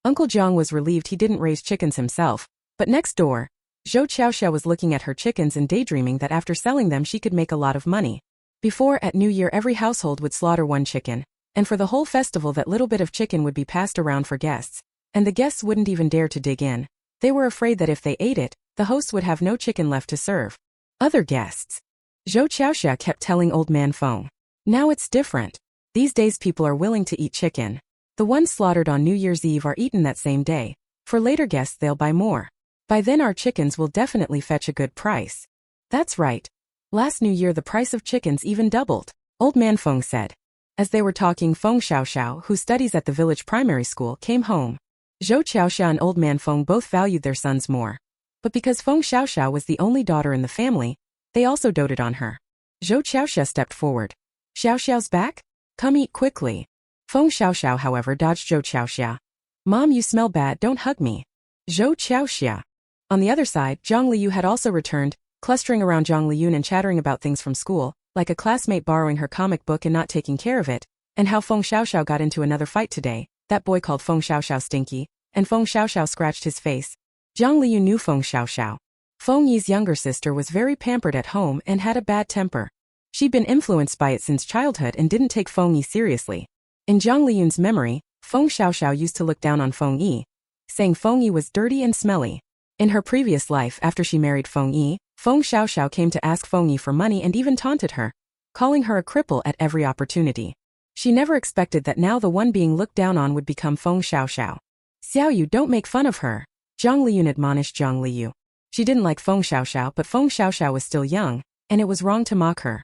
Uncle Jiang was relieved he didn't raise chickens himself, but next door, Zhou Xiaoxia was looking at her chickens and daydreaming that after selling them she could make a lot of money. Before, at New Year every household would slaughter 1 chicken, and for the whole festival that little bit of chicken would be passed around for guests, and the guests wouldn't even dare to dig in. They were afraid that if they ate it, the hosts would have no chicken left to serve other guests. Zhou Xiaoxia kept telling old man Feng. Now it's different. These days people are willing to eat chicken. The ones slaughtered on New Year's Eve are eaten that same day. For later guests they'll buy more. By then our chickens will definitely fetch a good price. That's right. Last New Year the price of chickens even doubled, Old Man Feng said. As they were talking, Feng Xiaoxiao, who studies at the village primary school, came home. Zhou Xiaoxia and Old Man Feng both valued their sons more. But because Feng Xiaoxiao was the only daughter in the family, they also doted on her. Zhou Xiaoxia stepped forward. "Xiaoxiao's back? Come eat quickly." Feng Xiaoxiao, however, dodged Zhou Xiaoxia. "Mom, you smell bad, don't hug me." Zhou Xiaoxia. On the other side, Jiang Liyun had also returned, clustering around Jiang Liyun and chattering about things from school, like a classmate borrowing her comic book and not taking care of it, and how Feng Xiaoxiao got into another fight today. That boy called Feng Xiaoxiao stinky, and Feng Xiaoxiao scratched his face. Jiang Liyun knew Feng Xiaoxiao. Feng Yi's younger sister was very pampered at home and had a bad temper. She'd been influenced by it since childhood and didn't take Feng Yi seriously. In Jiang Liyun's memory, Feng Xiaoxiao used to look down on Feng Yi, saying Feng Yi was dirty and smelly. In her previous life, after she married Feng Yi, Feng Xiaoxiao came to ask Feng Yi for money and even taunted her, calling her a cripple at every opportunity. She never expected that now the one being looked down on would become Feng Xiaoxiao. "Xiaoyu, don't make fun of her," Jiang Liyun admonished Jiang Liyu. She didn't like Feng Xiaoxiao, but Feng Xiaoxiao was still young, and it was wrong to mock her.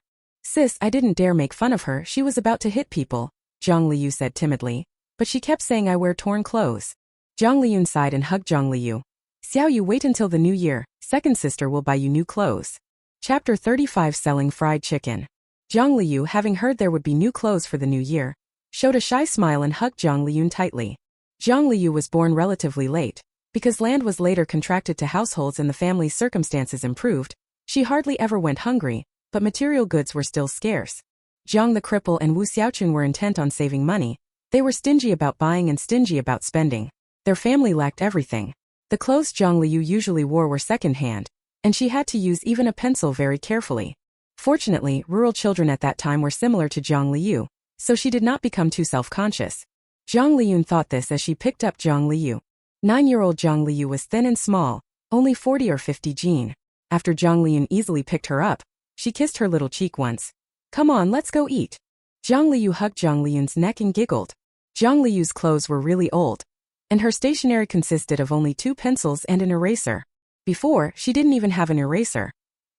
Sis, I didn't dare make fun of her, she was about to hit people, Jiang Liyu said timidly. But she kept saying I wear torn clothes. Jiang Liyun sighed and hugged Jiang Liyu. Xiao, you wait until the new year, second sister will buy you new clothes. Chapter 35 Selling Fried Chicken. Jiang Liyu, having heard there would be new clothes for the new year, showed a shy smile and hugged Jiang Liyun tightly. Jiang Liyu was born relatively late. Because land was later contracted to households and the family's circumstances improved, she hardly ever went hungry, but material goods were still scarce. Jiang the cripple and Wu Xiaochun were intent on saving money. They were stingy about buying and stingy about spending. Their family lacked everything. The clothes Jiang Liyu usually wore were second-hand, and she had to use even a pencil very carefully. Fortunately, rural children at that time were similar to Jiang Liyu, so she did not become too self-conscious. Jiang Liyun thought this as she picked up Jiang Liyu. 9-year-old Jiang Liyu was thin and small, only 40 or 50 jean. After Jiang Liyun easily picked her up, she kissed her little cheek once. Come on, let's go eat. Jiang Liyu hugged Jiang Liyun's neck and giggled. Jiang Liyu's clothes were really old, and her stationery consisted of only 2 pencils and an eraser. Before, she didn't even have an eraser.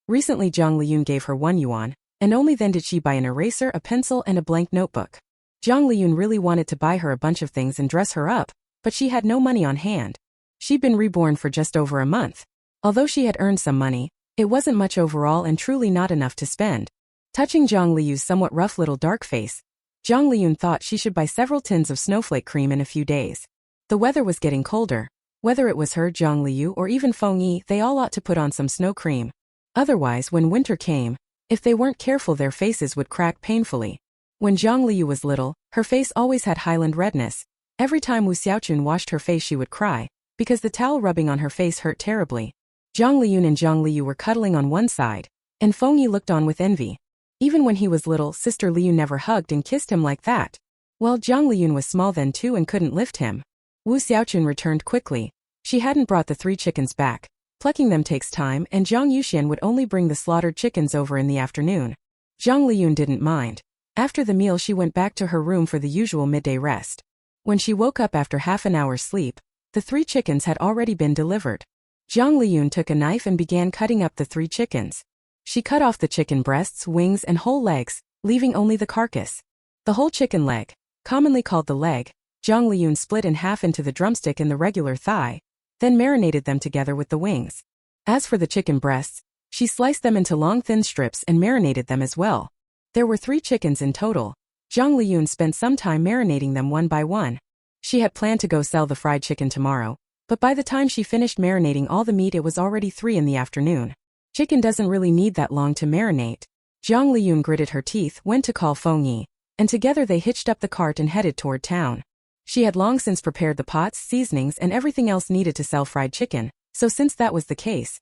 Recently Jiang Liyun gave her 1 yuan, and only then did she buy an eraser, a pencil and a blank notebook. Jiang Liyun really wanted to buy her a bunch of things and dress her up, but she had no money on hand. She'd been reborn for just over a month. Although she had earned some money, it wasn't much overall and truly not enough to spend. Touching Jiang Liyu's somewhat rough little dark face, Jiang Liyun thought she should buy several tins of snowflake cream in a few days. The weather was getting colder. Whether it was her, Jiang Liyu, or even Feng Yi, they all ought to put on some snow cream. Otherwise, when winter came, if they weren't careful their faces would crack painfully. When Jiang Liyu was little, her face always had highland redness. Every time Wu Xiaochun washed her face she would cry, because the towel rubbing on her face hurt terribly. Jiang Liyun and Jiang Liyu were cuddling on one side, and Feng Yi looked on with envy. Even when he was little, Sister Liyu never hugged and kissed him like that. Well, Jiang Liyun was small then too and couldn't lift him. Wu Xiaochun returned quickly. She hadn't brought the 3 chickens back. Plucking them takes time, and Jiang Yuxian would only bring the slaughtered chickens over in the afternoon. Jiang Liyun didn't mind. After the meal she went back to her room for the usual midday rest. When she woke up after half an hour's sleep, the 3 chickens had already been delivered. Jiang Liyun took a knife and began cutting up the 3 chickens. She cut off the chicken breasts, wings, and whole legs, leaving only the carcass. The whole chicken leg, commonly called the leg, Jiang Liyun split in half into the drumstick and the regular thigh, then marinated them together with the wings. As for the chicken breasts, she sliced them into long thin strips and marinated them as well. There were 3 chickens in total. Jiang Liyun spent some time marinating them one by one. She had planned to go sell the fried chicken tomorrow, but by the time she finished marinating all the meat it was already 3 in the afternoon. Chicken doesn't really need that long to marinate. Jiang Liyun gritted her teeth, went to call Feng Yi, and together they hitched up the cart and headed toward town. She had long since prepared the pots, seasonings, and everything else needed to sell fried chicken, so since that was the case,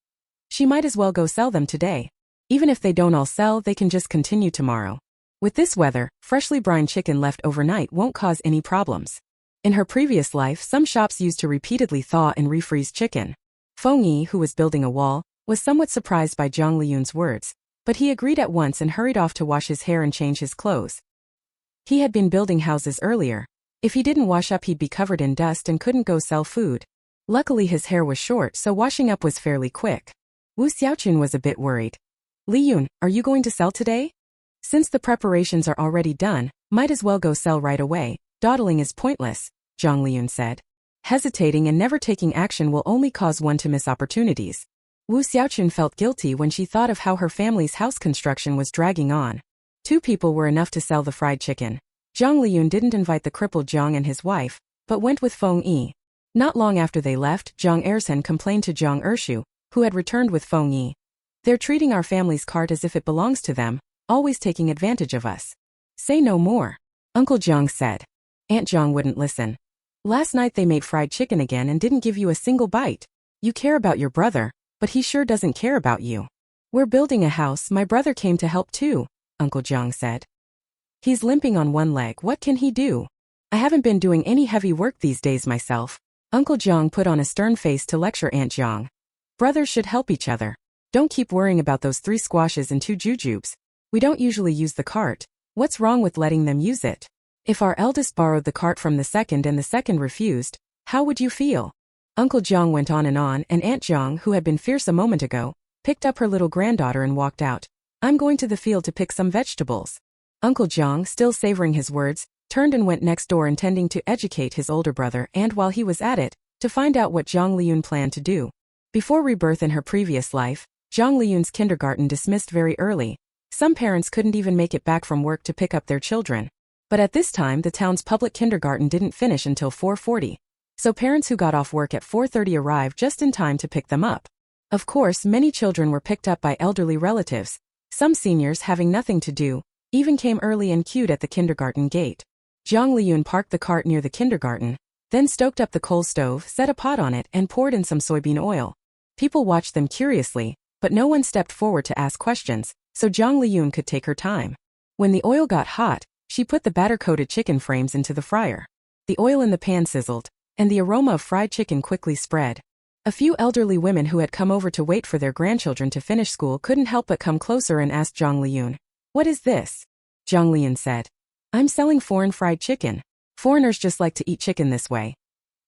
she might as well go sell them today. Even if they don't all sell, they can just continue tomorrow. With this weather, freshly brined chicken left overnight won't cause any problems. In her previous life, some shops used to repeatedly thaw and refreeze chicken. Feng Yi, who was building a wall, was somewhat surprised by Jiang Liyun's words, but he agreed at once and hurried off to wash his hair and change his clothes. He had been building houses earlier. If he didn't wash up he'd be covered in dust and couldn't go sell food. Luckily his hair was short so washing up was fairly quick. Wu Xiaochun was a bit worried. Liyun, are you going to sell today? Since the preparations are already done, might as well go sell right away. Dawdling is pointless, Jiang Liyun said. Hesitating and never taking action will only cause one to miss opportunities. Wu Xiaochun felt guilty when she thought of how her family's house construction was dragging on. 2 people were enough to sell the fried chicken. Jiang Liyun didn't invite the crippled Jiang and his wife, but went with Feng Yi. Not long after they left, Jiang Ersen complained to Jiang Ershu, who had returned with Feng Yi. They're treating our family's cart as if it belongs to them, always taking advantage of us. Say no more, Uncle Jiang said. Aunt Jiang wouldn't listen. Last night they made fried chicken again and didn't give you a single bite. You care about your brother, but he sure doesn't care about you. We're building a house, my brother came to help too, Uncle Jiang said. He's limping on one leg, what can he do? I haven't been doing any heavy work these days myself. Uncle Jiang put on a stern face to lecture Aunt Jiang. Brothers should help each other. Don't keep worrying about those 3 squashes and 2 jujubes. We don't usually use the cart. What's wrong with letting them use it? If our eldest borrowed the cart from the second and the second refused, how would you feel? Uncle Jiang went on, and Aunt Jiang, who had been fierce a moment ago, picked up her little granddaughter and walked out. I'm going to the field to pick some vegetables. Uncle Jiang, still savoring his words, turned and went next door intending to educate his older brother and, while he was at it, to find out what Jiang Liyun planned to do. Before rebirth in her previous life, Jiang Liyun's kindergarten dismissed very early. Some parents couldn't even make it back from work to pick up their children. But at this time the town's public kindergarten didn't finish until 4:40. So parents who got off work at 4:30 arrived just in time to pick them up. Of course, many children were picked up by elderly relatives. Some seniors, having nothing to do, even came early and queued at the kindergarten gate. Jiang Liyun parked the cart near the kindergarten, then stoked up the coal stove, set a pot on it, and poured in some soybean oil. People watched them curiously, but no one stepped forward to ask questions, so Jiang Liyun could take her time. When the oil got hot, she put the batter-coated chicken frames into the fryer. The oil in the pan sizzled, and the aroma of fried chicken quickly spread. A few elderly women who had come over to wait for their grandchildren to finish school couldn't help but come closer and ask Jiang Liyun, "What is this?" Jiang Liyun said, "I'm selling foreign fried chicken. Foreigners just like to eat chicken this way.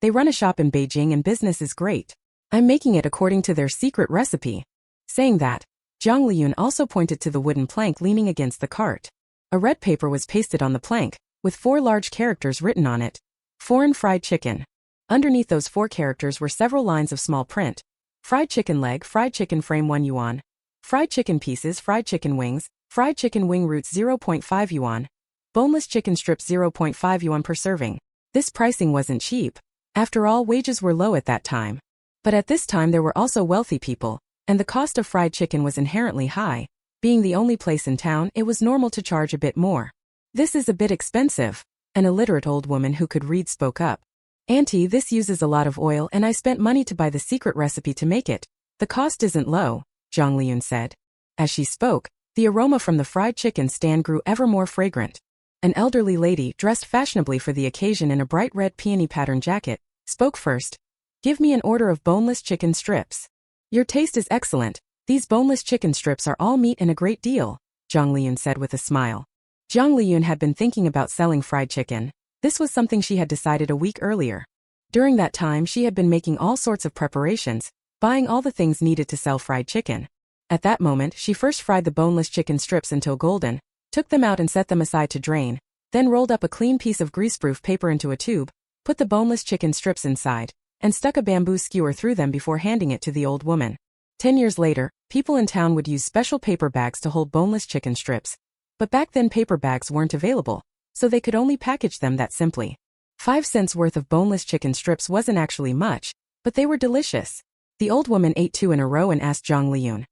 They run a shop in Beijing and business is great. I'm making it according to their secret recipe." Saying that, Jiang Liyun also pointed to the wooden plank leaning against the cart. A red paper was pasted on the plank, with 4 large characters written on it. Foreign fried chicken. Underneath those 4 characters were several lines of small print. Fried chicken leg, fried chicken frame 1 yuan. Fried chicken pieces, fried chicken wings, fried chicken wing roots 0.5 yuan. Boneless chicken strips 0.5 yuan per serving. This pricing wasn't cheap. After all, wages were low at that time. But at this time there were also wealthy people, and the cost of fried chicken was inherently high. Being the only place in town, it was normal to charge a bit more. "This is a bit expensive." An illiterate old woman who could read spoke up. "Auntie, this uses a lot of oil and I spent money to buy the secret recipe to make it. The cost isn't low," Jiang Liyun said. As she spoke, the aroma from the fried chicken stand grew ever more fragrant. An elderly lady, dressed fashionably for the occasion in a bright red peony pattern jacket, spoke first. "Give me an order of boneless chicken strips." "Your taste is excellent. These boneless chicken strips are all meat and a great deal," Jiang Liyun said with a smile. Jiang Liyun had been thinking about selling fried chicken. This was something she had decided a week earlier. During that time she had been making all sorts of preparations, buying all the things needed to sell fried chicken. At that moment she first fried the boneless chicken strips until golden, took them out and set them aside to drain, then rolled up a clean piece of greaseproof paper into a tube, put the boneless chicken strips inside, and stuck a bamboo skewer through them before handing it to the old woman. 10 years later, people in town would use special paper bags to hold boneless chicken strips. But back then paper bags weren't available, so they could only package them that simply. 5 cents worth of boneless chicken strips wasn't actually much, but they were delicious. The old woman ate 2 in a row and asked Jiang Liyun,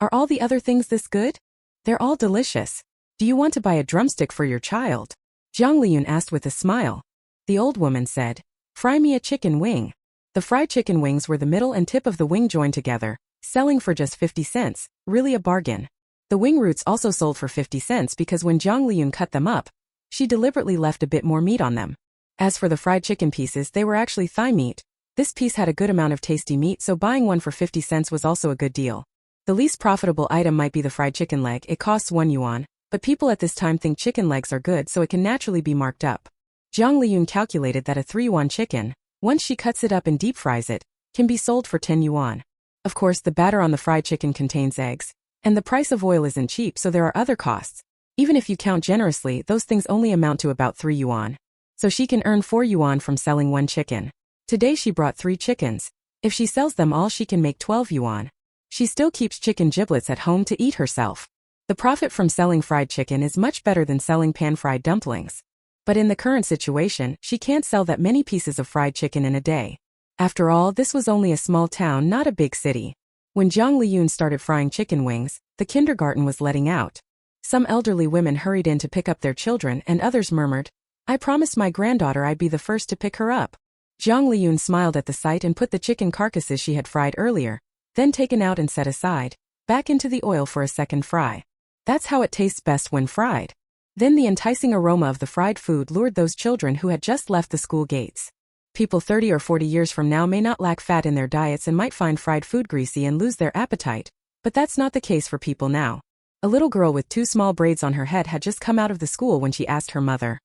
"Are all the other things this good?" "They're all delicious. Do you want to buy a drumstick for your child?" Jiang Liyun asked with a smile. The old woman said, "Fry me a chicken wing." The fried chicken wings were the middle and tip of the wing joined together, selling for just 50 cents, really a bargain. The wing roots also sold for 50 cents because when Jiang Liyun cut them up, she deliberately left a bit more meat on them. As for the fried chicken pieces, they were actually thigh meat. This piece had a good amount of tasty meat, so buying one for 50 cents was also a good deal. The least profitable item might be the fried chicken leg. It costs 1 yuan, but people at this time think chicken legs are good, so it can naturally be marked up. Jiang Liyun calculated that a 3 yuan chicken, once she cuts it up and deep fries it, can be sold for 10 yuan. Of course, the batter on the fried chicken contains eggs, and the price of oil isn't cheap, so there are other costs. Even if you count generously, those things only amount to about 3 yuan. So she can earn 4 yuan from selling 1 chicken. Today she brought 3 chickens. If she sells them all, she can make 12 yuan. She still keeps chicken giblets at home to eat herself. The profit from selling fried chicken is much better than selling pan-fried dumplings. But in the current situation, she can't sell that many pieces of fried chicken in a day. After all, this was only a small town, not a big city. When Jiang Liyun started frying chicken wings, the kindergarten was letting out. Some elderly women hurried in to pick up their children, and others murmured, "I promised my granddaughter I'd be the first to pick her up." Jiang Liyun smiled at the sight and put the chicken carcasses she had fried earlier, then taken out and set aside, back into the oil for a second fry. That's how it tastes best when fried. Then the enticing aroma of the fried food lured those children who had just left the school gates. People 30 or 40 years from now may not lack fat in their diets and might find fried food greasy and lose their appetite, but that's not the case for people now. A little girl with 2 small braids on her head had just come out of the school when she asked her mother,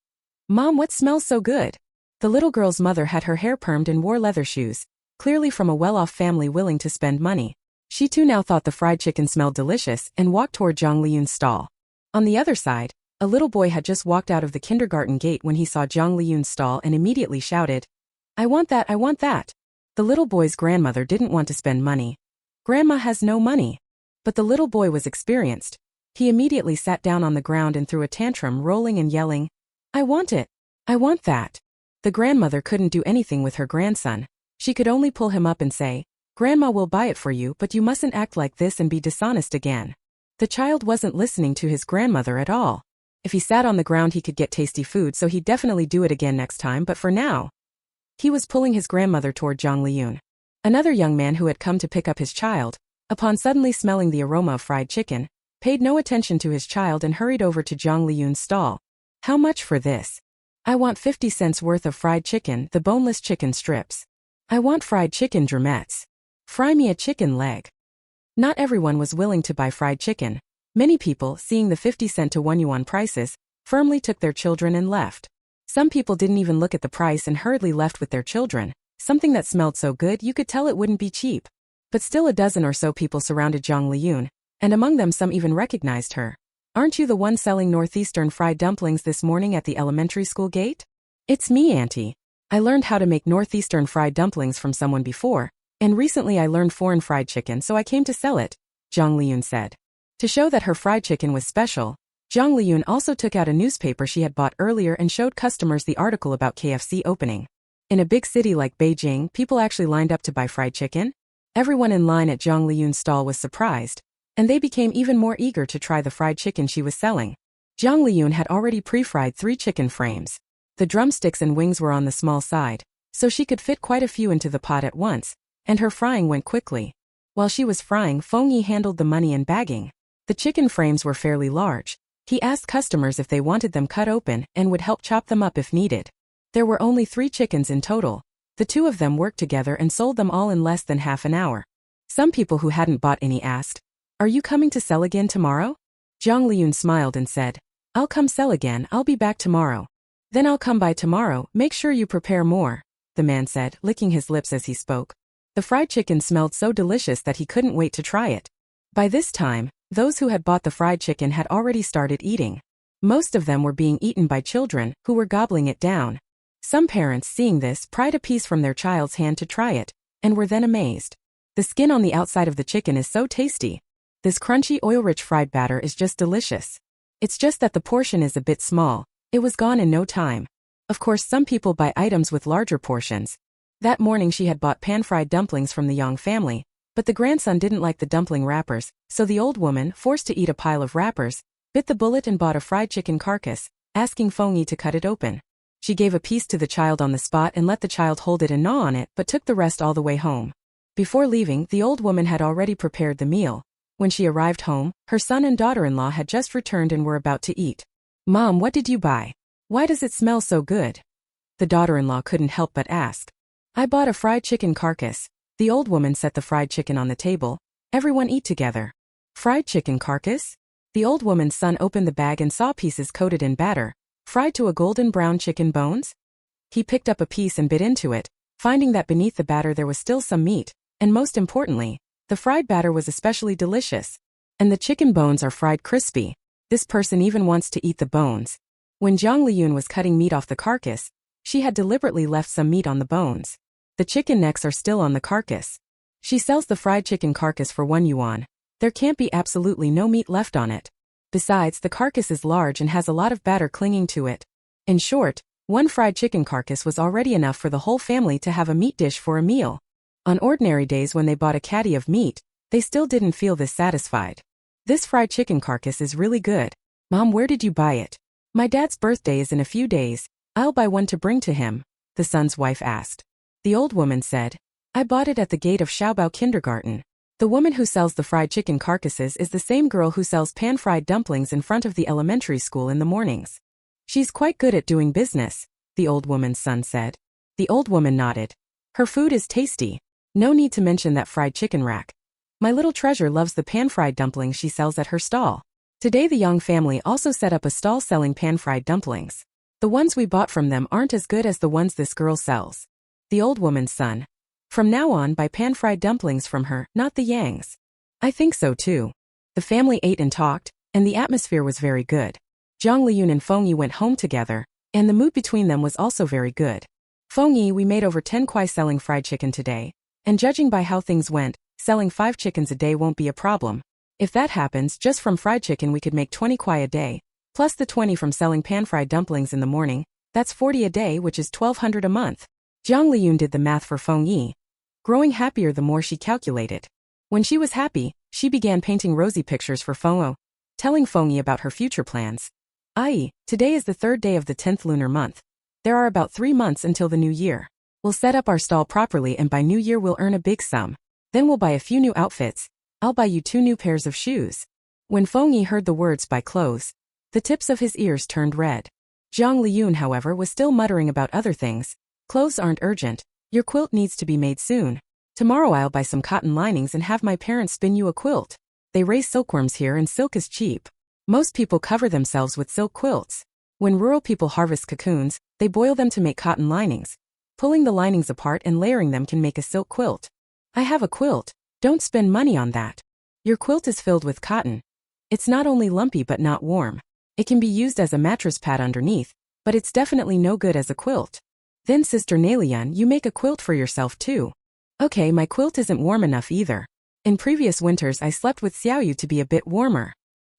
"Mom, what smells so good?" The little girl's mother had her hair permed and wore leather shoes, clearly from a well-off family willing to spend money. She too now thought the fried chicken smelled delicious and walked toward Jiang Liyun's stall. On the other side, a little boy had just walked out of the kindergarten gate when he saw Jiang Liyun's stall and immediately shouted, "I want that, I want that." The little boy's grandmother didn't want to spend money. Grandma has no money. But the little boy was experienced. He immediately sat down on the ground and threw a tantrum, rolling and yelling, "I want it. I want that." The grandmother couldn't do anything with her grandson. She could only pull him up and say, "Grandma will buy it for you, but you mustn't act like this and be dishonest again." The child wasn't listening to his grandmother at all. If he sat on the ground he could get tasty food, so he'd definitely do it again next time, but for now, he was pulling his grandmother toward Jiang Liyun. Another young man who had come to pick up his child, upon suddenly smelling the aroma of fried chicken, paid no attention to his child and hurried over to Jiang Liyun's stall. "How much for this?" "I want 50 cents worth of fried chicken, the boneless chicken strips." "I want fried chicken drumettes. Fry me a chicken leg." Not everyone was willing to buy fried chicken. Many people, seeing the 50 cent to 1 yuan prices, firmly took their children and left. Some people didn't even look at the price and hurriedly left with their children, something that smelled so good you could tell it wouldn't be cheap. But still a dozen or so people surrounded Jiang Liyun, and among them some even recognized her. "Aren't you the one selling northeastern fried dumplings this morning at the elementary school gate?" "It's me, Auntie. I learned how to make northeastern fried dumplings from someone before, and recently I learned foreign fried chicken, so I came to sell it," Jiang Liyun said. To show that her fried chicken was special, Jiang Liyun also took out a newspaper she had bought earlier and showed customers the article about KFC opening. In a big city like Beijing, people actually lined up to buy fried chicken. Everyone in line at Jiang Liyun's stall was surprised, and they became even more eager to try the fried chicken she was selling. Jiang Liyun had already pre-fried 3 chicken frames. The drumsticks and wings were on the small side, so she could fit quite a few into the pot at once, and her frying went quickly. While she was frying, Feng Yi handled the money and bagging. The chicken frames were fairly large. He asked customers if they wanted them cut open and would help chop them up if needed. There were only 3 chickens in total. The 2 of them worked together and sold them all in less than half an hour. Some people who hadn't bought any asked, "Are you coming to sell again tomorrow?" Jiang Liyun smiled and said, "I'll come sell again, I'll be back tomorrow." "Then I'll come by tomorrow, make sure you prepare more," the man said, licking his lips as he spoke. The fried chicken smelled so delicious that he couldn't wait to try it. By this time, those who had bought the fried chicken had already started eating. Most of them were being eaten by children, who were gobbling it down. Some parents, seeing this, pried a piece from their child's hand to try it, and were then amazed. The skin on the outside of the chicken is so tasty. This crunchy, oil-rich fried batter is just delicious. It's just that the portion is a bit small. It was gone in no time. Of course, some people buy items with larger portions. That morning she had bought pan-fried dumplings from the Yang family, but the grandson didn't like the dumpling wrappers, so the old woman, forced to eat a pile of wrappers, bit the bullet and bought a fried chicken carcass, asking Feng Yi to cut it open. She gave a piece to the child on the spot and let the child hold it and gnaw on it, but took the rest all the way home. Before leaving, the old woman had already prepared the meal. When she arrived home, her son and daughter-in-law had just returned and were about to eat. "Mom, what did you buy? Why does it smell so good?" The daughter-in-law couldn't help but ask. "I bought a fried chicken carcass." The old woman set the fried chicken on the table. Everyone eat together. "Fried chicken carcass?" The old woman's son opened the bag and saw pieces coated in batter, fried to a golden brown chicken bones. He picked up a piece and bit into it, finding that beneath the batter there was still some meat, and most importantly, the fried batter was especially delicious. And the chicken bones are fried crispy. This person even wants to eat the bones. When Jiang Liyun was cutting meat off the carcass, she had deliberately left some meat on the bones. The chicken necks are still on the carcass. She sells the fried chicken carcass for 1 yuan. There can't be absolutely no meat left on it. Besides, the carcass is large and has a lot of batter clinging to it. In short, 1 fried chicken carcass was already enough for the whole family to have a meat dish for a meal. On ordinary days when they bought a caddy of meat, they still didn't feel this satisfied. "This fried chicken carcass is really good. Mom, where did you buy it?" "My dad's birthday is in a few days. I'll buy one to bring to him," the son's wife asked. The old woman said, "I bought it at the gate of Xiaobao Kindergarten." The woman who sells the fried chicken carcasses is the same girl who sells pan-fried dumplings in front of the elementary school in the mornings. "She's quite good at doing business," the old woman's son said. The old woman nodded. "Her food is tasty. No need to mention that fried chicken rack. My little treasure loves the pan-fried dumplings she sells at her stall." Today the Yang family also set up a stall selling pan-fried dumplings. "The ones we bought from them aren't as good as the ones this girl sells." The old woman's son. "From now on buy pan-fried dumplings from her, not the Yangs." I think so too. The family ate and talked, and the atmosphere was very good. Jiang Liyun and Feng Yi went home together, and the mood between them was also very good. Feng Yi, we made over 10 kwai selling fried chicken today, and judging by how things went, selling 5 chickens a day won't be a problem. If that happens, just from fried chicken we could make 20 kwai a day, plus the 20 from selling pan-fried dumplings in the morning, that's 40 a day, which is 1,200 a month. Jiang Liyun did the math for Feng Yi, growing happier the more she calculated. When she was happy, she began painting rosy pictures for Feng Yi, telling Feng Yi about her future plans. Today is the 3rd day of the 10th lunar month. There are about 3 months until the new year. We'll set up our stall properly and by New Year we'll earn a big sum. Then we'll buy a few new outfits. I'll buy you 2 new pairs of shoes. When Feng Yi heard the words buy clothes, the tips of his ears turned red. Jiang Liyun, however, was still muttering about other things. Clothes aren't urgent. Your quilt needs to be made soon. Tomorrow I'll buy some cotton linings and have my parents spin you a quilt. They raise silkworms here and silk is cheap. Most people cover themselves with silk quilts. When rural people harvest cocoons, they boil them to make cotton linings. Pulling the linings apart and layering them can make a silk quilt. I have a quilt. Don't spend money on that. Your quilt is filled with cotton. It's not only lumpy but not warm. It can be used as a mattress pad underneath, but it's definitely no good as a quilt. Then Sister Liyun, you make a quilt for yourself too. Okay, my quilt isn't warm enough either. In previous winters I slept with Xiaoyu to be a bit warmer.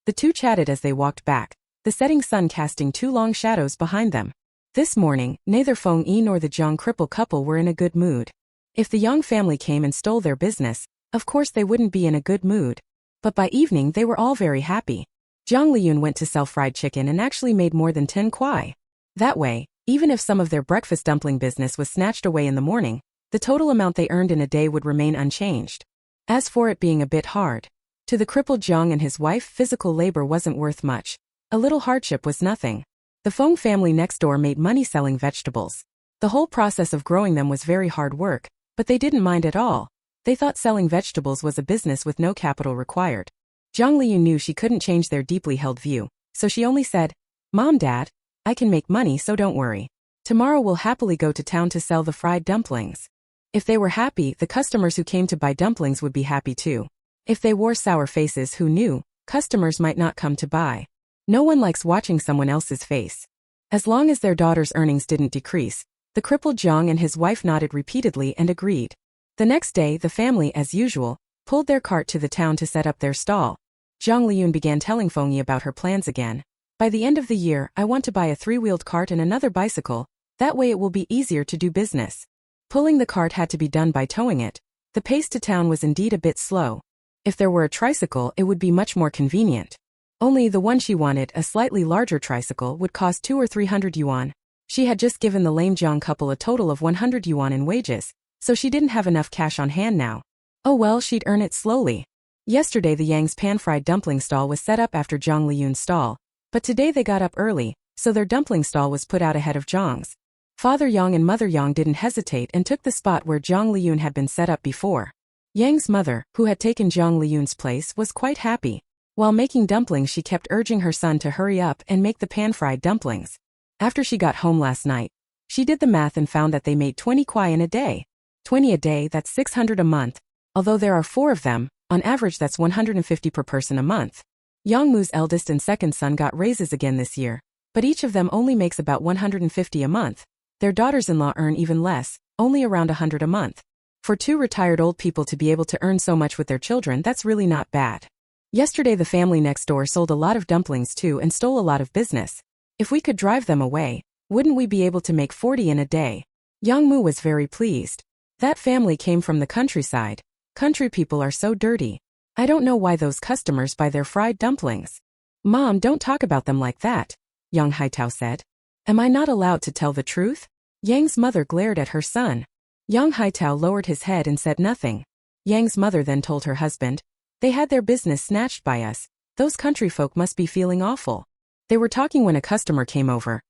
The two chatted as they walked back, the setting sun casting 2 long shadows behind them. This morning, neither Feng Yi nor the Jiang cripple couple were in a good mood. If the Yang family came and stole their business, of course they wouldn't be in a good mood. But by evening they were all very happy. Jiang Liyun went to sell fried chicken and actually made more than 10 kwai. That way, even if some of their breakfast dumpling business was snatched away in the morning, the total amount they earned in a day would remain unchanged. As for it being a bit hard, to the crippled Jiang and his wife, physical labor wasn't worth much. A little hardship was nothing. The Feng family next door made money selling vegetables. The whole process of growing them was very hard work, but they didn't mind at all. They thought selling vegetables was a business with no capital required. Jiang Liyun knew she couldn't change their deeply held view, so she only said, Mom, Dad, I can make money, so don't worry. Tomorrow we'll happily go to town to sell the fried dumplings. If they were happy, the customers who came to buy dumplings would be happy too. If they wore sour faces, who knew, customers might not come to buy. No one likes watching someone else's face. As long as their daughter's earnings didn't decrease, the crippled Jiang and his wife nodded repeatedly and agreed. The next day, the family, as usual, pulled their cart to the town to set up their stall. Jiang Liyun began telling Feng Yi about her plans again. By the end of the year, I want to buy a 3-wheeled cart and another bicycle, that way it will be easier to do business. Pulling the cart had to be done by towing it. The pace to town was indeed a bit slow. If there were a tricycle, it would be much more convenient. Only the one she wanted, a slightly larger tricycle, would cost 200 or 300 yuan. She had just given the lame Jiang couple a total of 100 yuan in wages, so she didn't have enough cash on hand now. Oh well, she'd earn it slowly. Yesterday the Yang's pan-fried dumpling stall was set up after Jiang Liyun's stall, but today they got up early, so their dumpling stall was put out ahead of Jiang's. Father Yang and Mother Yang didn't hesitate and took the spot where Jiang Liyun had been set up before. Yang's mother, who had taken Jiang Liyun's place, was quite happy. While making dumplings she kept urging her son to hurry up and make the pan-fried dumplings. After she got home last night, she did the math and found that they made 20 kwai in a day. 20 a day, that's 600 a month. Although there are 4 of them, on average that's 150 per person a month. Yang Mu's eldest and second son got raises again this year, but each of them only makes about 150 a month. Their daughters-in-law earn even less, only around 100 a month. For 2 retired old people to be able to earn so much with their children, that's really not bad. Yesterday the family next door sold a lot of dumplings too and stole a lot of business. If we could drive them away, wouldn't we be able to make 40 in a day? Yang Mu was very pleased. That family came from the countryside. Country people are so dirty. I don't know why those customers buy their fried dumplings. Mom, don't talk about them like that, Yang Haitao said. Am I not allowed to tell the truth? Yang's mother glared at her son. Yang Haitao lowered his head and said nothing. Yang's mother then told her husband, they had their business snatched by us. Those country folk must be feeling awful. They were talking when a customer came over.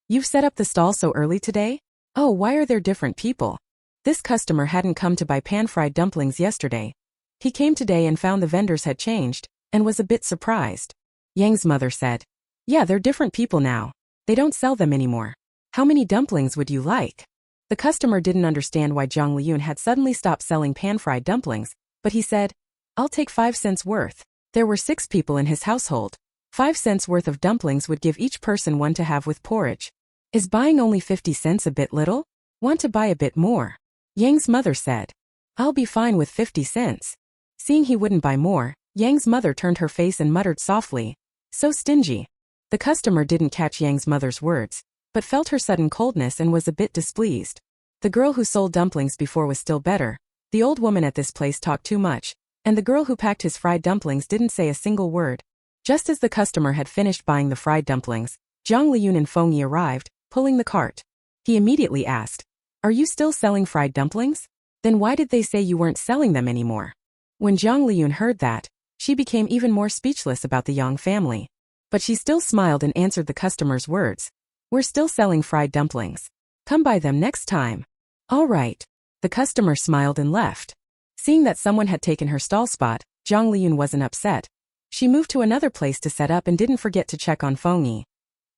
You've set up the stall so early today? Oh, why are there different people? This customer hadn't come to buy pan-fried dumplings yesterday. He came today and found the vendors had changed, and was a bit surprised. Yang's mother said, yeah, they're different people now. They don't sell them anymore. How many dumplings would you like? The customer didn't understand why Jiang Liyun had suddenly stopped selling pan-fried dumplings, but he said, I'll take 5 cents worth. There were 6 people in his household. 5 cents worth of dumplings would give each person one to have with porridge. Is buying only 50 cents a bit little? Want to buy a bit more? Yang's mother said. I'll be fine with 50 cents. Seeing he wouldn't buy more, Yang's mother turned her face and muttered softly, so stingy. The customer didn't catch Yang's mother's words, but felt her sudden coldness and was a bit displeased. The girl who sold dumplings before was still better. The old woman at this place talked too much, and the girl who packed his fried dumplings didn't say a single word. Just as the customer had finished buying the fried dumplings, Jiang Liyun and Feng Yi arrived, pulling the cart. He immediately asked, "Are you still selling fried dumplings? Then why did they say you weren't selling them anymore?" When Jiang Liyun heard that, she became even more speechless about the Yang family. But she still smiled and answered the customer's words. "We're still selling fried dumplings. Come buy them next time." "All right." The customer smiled and left. Seeing that someone had taken her stall spot, Jiang Liyun wasn't upset. She moved to another place to set up and didn't forget to check on Feng Yi.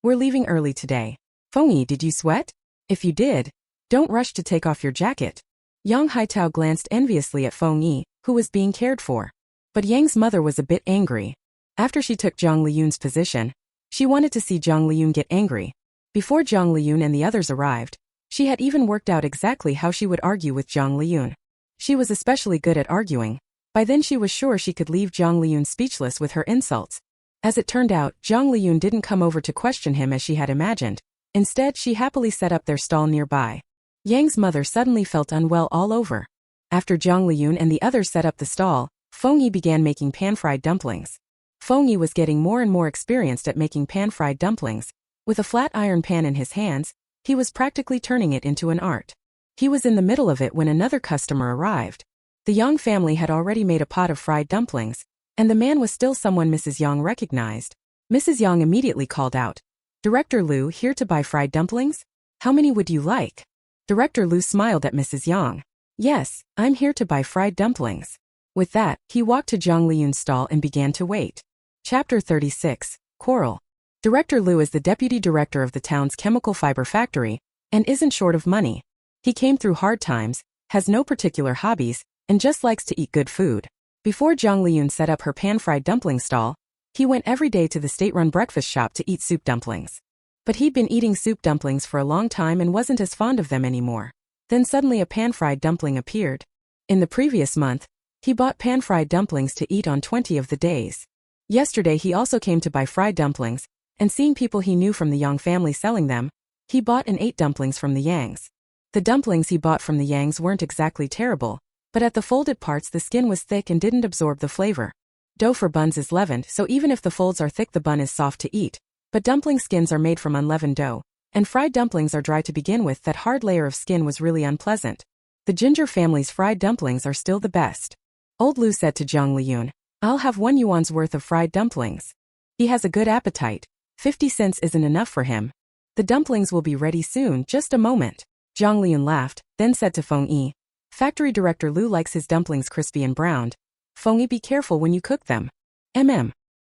"We're leaving early today. Feng Yi, did you sweat? If you did, don't rush to take off your jacket." Yang Haitao glanced enviously at Feng Yi, who was being cared for. But Yang's mother was a bit angry. After she took Jiang Liyun's position, she wanted to see Jiang Liyun get angry. Before Jiang Liyun and the others arrived, she had even worked out exactly how she would argue with Jiang Liyun. She was especially good at arguing. By then she was sure she could leave Jiang Liyun speechless with her insults. As it turned out, Jiang Liyun didn't come over to question him as she had imagined. Instead, she happily set up their stall nearby. Yang's mother suddenly felt unwell all over. After Jiang Liyun and the others set up the stall, Feng Yi began making pan-fried dumplings. Feng Yi was getting more and more experienced at making pan-fried dumplings. With a flat iron pan in his hands, he was practically turning it into an art. He was in the middle of it when another customer arrived. The Yang family had already made a pot of fried dumplings, and the man was still someone Mrs. Yang recognized. Mrs. Yang immediately called out, "Director Liu, here to buy fried dumplings? How many would you like?" Director Liu smiled at Mrs. Yang. "Yes, I'm here to buy fried dumplings." With that, he walked to Jiang Liyun's stall and began to wait. Chapter 36, Quarrel. Director Liu is the deputy director of the town's chemical fiber factory, and isn't short of money. He came through hard times, has no particular hobbies, and just likes to eat good food. Before Jiang Liyun set up her pan-fried dumpling stall, he went every day to the state-run breakfast shop to eat soup dumplings. But he'd been eating soup dumplings for a long time and wasn't as fond of them anymore. Then suddenly a pan-fried dumpling appeared. In the previous month, he bought pan-fried dumplings to eat on 20 of the days. Yesterday he also came to buy fried dumplings, and seeing people he knew from the Yang family selling them, he bought and ate dumplings from the Yangs. The dumplings he bought from the Yangs weren't exactly terrible, but at the folded parts the skin was thick and didn't absorb the flavor. Dough for buns is leavened, so even if the folds are thick the bun is soft to eat, but dumpling skins are made from unleavened dough, and fried dumplings are dry to begin with. That hard layer of skin was really unpleasant. The Ginger family's fried dumplings are still the best. Old Lu said to Jiang Liyun, "I'll have 1 yuan's worth of fried dumplings." He has a good appetite. 50 cents isn't enough for him. "The dumplings will be ready soon, just a moment." Jiang Liyun laughed, then said to Feng Yi, "Factory Director Lu likes his dumplings crispy and browned. Feng Yi, be careful when you cook them."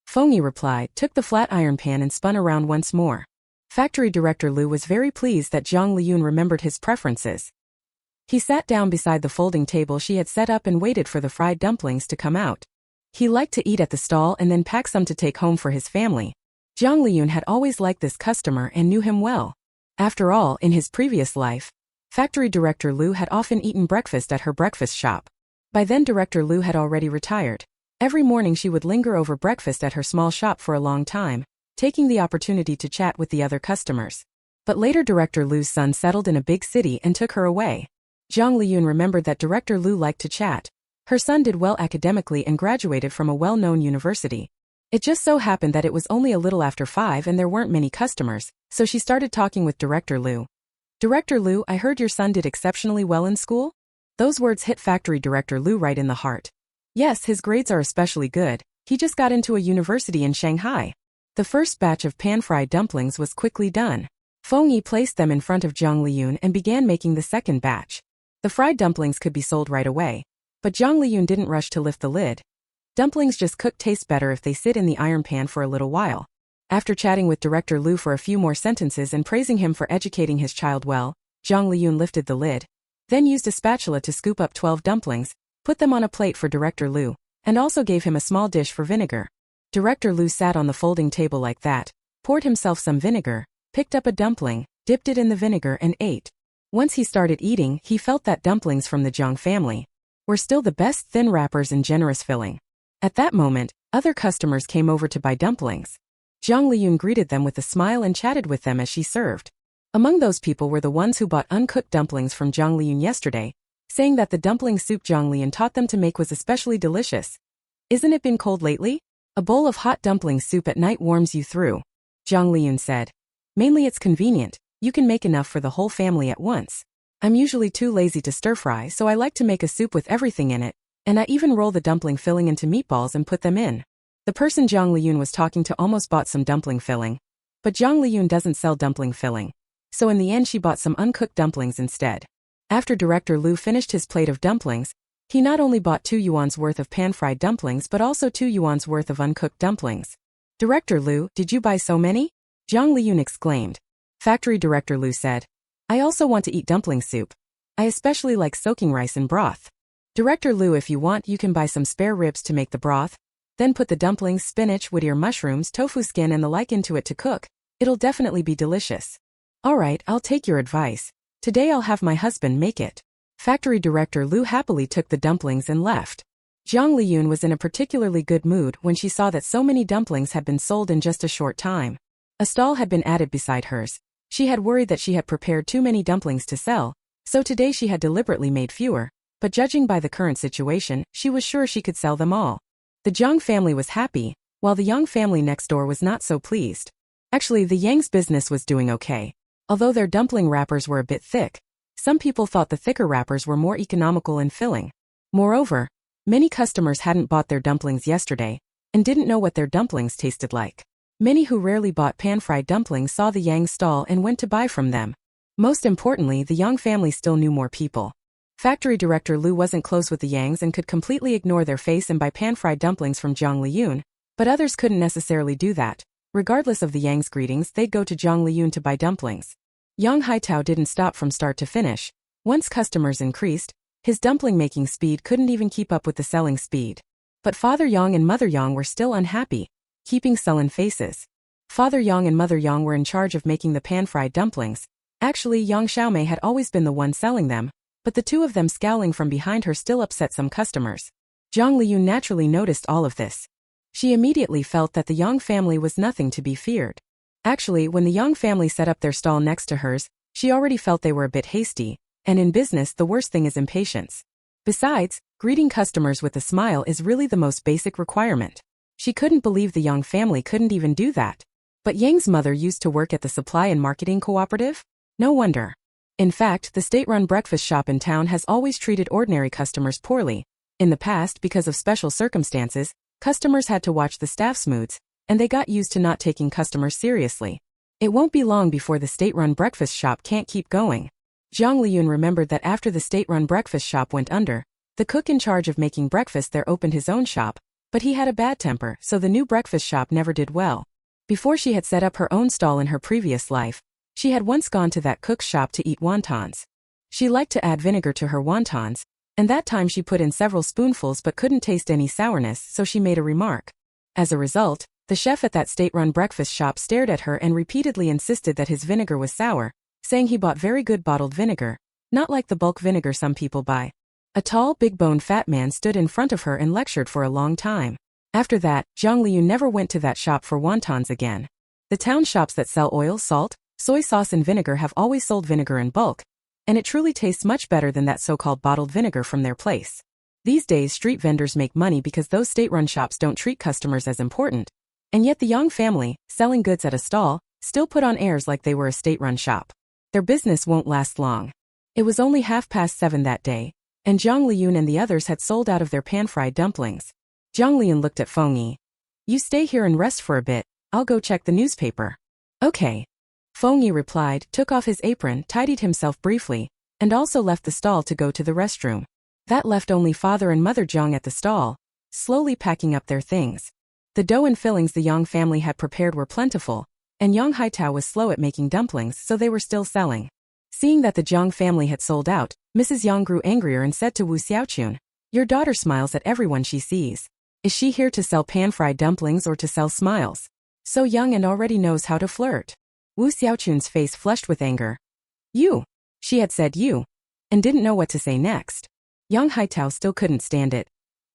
Feng Yi replied, took the flat iron pan and spun around once more. Factory Director Lu was very pleased that Jiang Liyun remembered his preferences. He sat down beside the folding table she had set up and waited for the fried dumplings to come out. He liked to eat at the stall and then pack some to take home for his family. Jiang Liyun had always liked this customer and knew him well. After all, in his previous life, Factory Director Lu had often eaten breakfast at her breakfast shop. By then Director Lu had already retired. Every morning she would linger over breakfast at her small shop for a long time, taking the opportunity to chat with the other customers. But later Director Lu's son settled in a big city and took her away. Jiang Liyun remembered that Director Lu liked to chat. Her son did well academically and graduated from a well-known university. It just so happened that it was only a little after 5 and there weren't many customers, so she started talking with Director Lu. "Director Lu, I heard your son did exceptionally well in school?" Those words hit Factory Director Lu right in the heart. "Yes, his grades are especially good. He just got into a university in Shanghai." The first batch of pan-fried dumplings was quickly done. Feng Yi placed them in front of Jiang Liyun and began making the second batch. The fried dumplings could be sold right away, but Jiang Liyun didn't rush to lift the lid. Dumplings just cook taste better if they sit in the iron pan for a little while. After chatting with Director Lu for a few more sentences and praising him for educating his child well, Jiang Liyun lifted the lid, then used a spatula to scoop up 12 dumplings, put them on a plate for Director Lu, and also gave him a small dish for vinegar. Director Lu sat on the folding table like that, poured himself some vinegar, picked up a dumpling, dipped it in the vinegar and ate. Once he started eating, he felt that dumplings from the Jiang family were still the best, thin wrappers and generous filling. At that moment, other customers came over to buy dumplings. Jiang Liyun greeted them with a smile and chatted with them as she served. Among those people were the ones who bought uncooked dumplings from Jiang Liyun yesterday, saying that the dumpling soup Jiang Liyun taught them to make was especially delicious. "Isn't it been cold lately? A bowl of hot dumpling soup at night warms you through," Jiang Liyun said. "Mainly it's convenient, you can make enough for the whole family at once. I'm usually too lazy to stir-fry, so I like to make a soup with everything in it, and I even roll the dumpling filling into meatballs and put them in." The person Jiang Liyun was talking to almost bought some dumpling filling. But Jiang Liyun doesn't sell dumpling filling, so in the end she bought some uncooked dumplings instead. After Director Lu finished his plate of dumplings, he not only bought 2 yuan's worth of pan-fried dumplings but also 2 yuan's worth of uncooked dumplings. "Director Lu, did you buy so many?" Jiang Liyun exclaimed. Factory Director Lu said, "I also want to eat dumpling soup. I especially like soaking rice in broth. Director Lu, if you want you can buy some spare ribs to make the broth, then put the dumplings, spinach, whittier mushrooms, tofu skin and the like into it to cook. It'll definitely be delicious." "Alright, I'll take your advice. Today I'll have my husband make it." Factory Director Lu happily took the dumplings and left. Jiang Liyun was in a particularly good mood when she saw that so many dumplings had been sold in just a short time. A stall had been added beside hers. She had worried that she had prepared too many dumplings to sell, so today she had deliberately made fewer, but judging by the current situation, she was sure she could sell them all. The Jiang family was happy, while the Yang family next door was not so pleased. Actually, the Yang's business was doing okay. Although their dumpling wrappers were a bit thick, some people thought the thicker wrappers were more economical and filling. Moreover, many customers hadn't bought their dumplings yesterday, and didn't know what their dumplings tasted like. Many who rarely bought pan-fried dumplings saw the Yang stall and went to buy from them. Most importantly, the Yang family still knew more people. Factory Director Lu wasn't close with the Yangs and could completely ignore their face and buy pan-fried dumplings from Jiang Liyun, but others couldn't necessarily do that. Regardless of the Yang's greetings, they'd go to Jiang Liyun to buy dumplings. Yang Haitao didn't stop from start to finish. Once customers increased, his dumpling-making speed couldn't even keep up with the selling speed. But Father Yang and Mother Yang were still unhappy, keeping sullen faces. Father Yang and Mother Yang were in charge of making the pan-fried dumplings. Actually, Yang Xiaomei had always been the one selling them, but the two of them scowling from behind her still upset some customers. Jiang Liyun naturally noticed all of this. She immediately felt that the Yang family was nothing to be feared. Actually, when the Yang family set up their stall next to hers, she already felt they were a bit hasty, and in business the worst thing is impatience. Besides, greeting customers with a smile is really the most basic requirement. She couldn't believe the Yang family couldn't even do that. But Yang's mother used to work at the supply and marketing cooperative? No wonder. In fact, the state-run breakfast shop in town has always treated ordinary customers poorly. In the past, because of special circumstances, customers had to watch the staff's moods, and they got used to not taking customers seriously. It won't be long before the state-run breakfast shop can't keep going. Jiang Liyun remembered that after the state-run breakfast shop went under, the cook in charge of making breakfast there opened his own shop, but he had a bad temper, so the new breakfast shop never did well. Before she had set up her own stall in her previous life, she had once gone to that cook's shop to eat wontons. She liked to add vinegar to her wontons, and that time she put in several spoonfuls but couldn't taste any sourness, so she made a remark. As a result, the chef at that state-run breakfast shop stared at her and repeatedly insisted that his vinegar was sour, saying he bought very good bottled vinegar, not like the bulk vinegar some people buy. A tall, big-boned fat man stood in front of her and lectured for a long time. After that, Jiang Liyun never went to that shop for wontons again. The town shops that sell oil, salt, soy sauce and vinegar have always sold vinegar in bulk, and it truly tastes much better than that so-called bottled vinegar from their place. These days street vendors make money because those state-run shops don't treat customers as important, and yet the Yang family, selling goods at a stall, still put on airs like they were a state-run shop. Their business won't last long. It was only 7:30 that day, and Jiang Liyun and the others had sold out of their pan-fried dumplings. Jiang Liyun looked at Feng Yi. "You stay here and rest for a bit, I'll go check the newspaper." "Okay." Feng Yi replied, took off his apron, tidied himself briefly, and also left the stall to go to the restroom. That left only Father and Mother Jiang at the stall, slowly packing up their things. The dough and fillings the Yang family had prepared were plentiful, and Yang Haitao was slow at making dumplings, so they were still selling. Seeing that the Jiang family had sold out, Mrs. Yang grew angrier and said to Wu Xiaochun, "Your daughter smiles at everyone she sees. Is she here to sell pan-fried dumplings or to sell smiles? So young and already knows how to flirt. Wu Xiaochun's face flushed with anger. You. She had said you. And didn't know what to say next. Yang Haitao still couldn't stand it.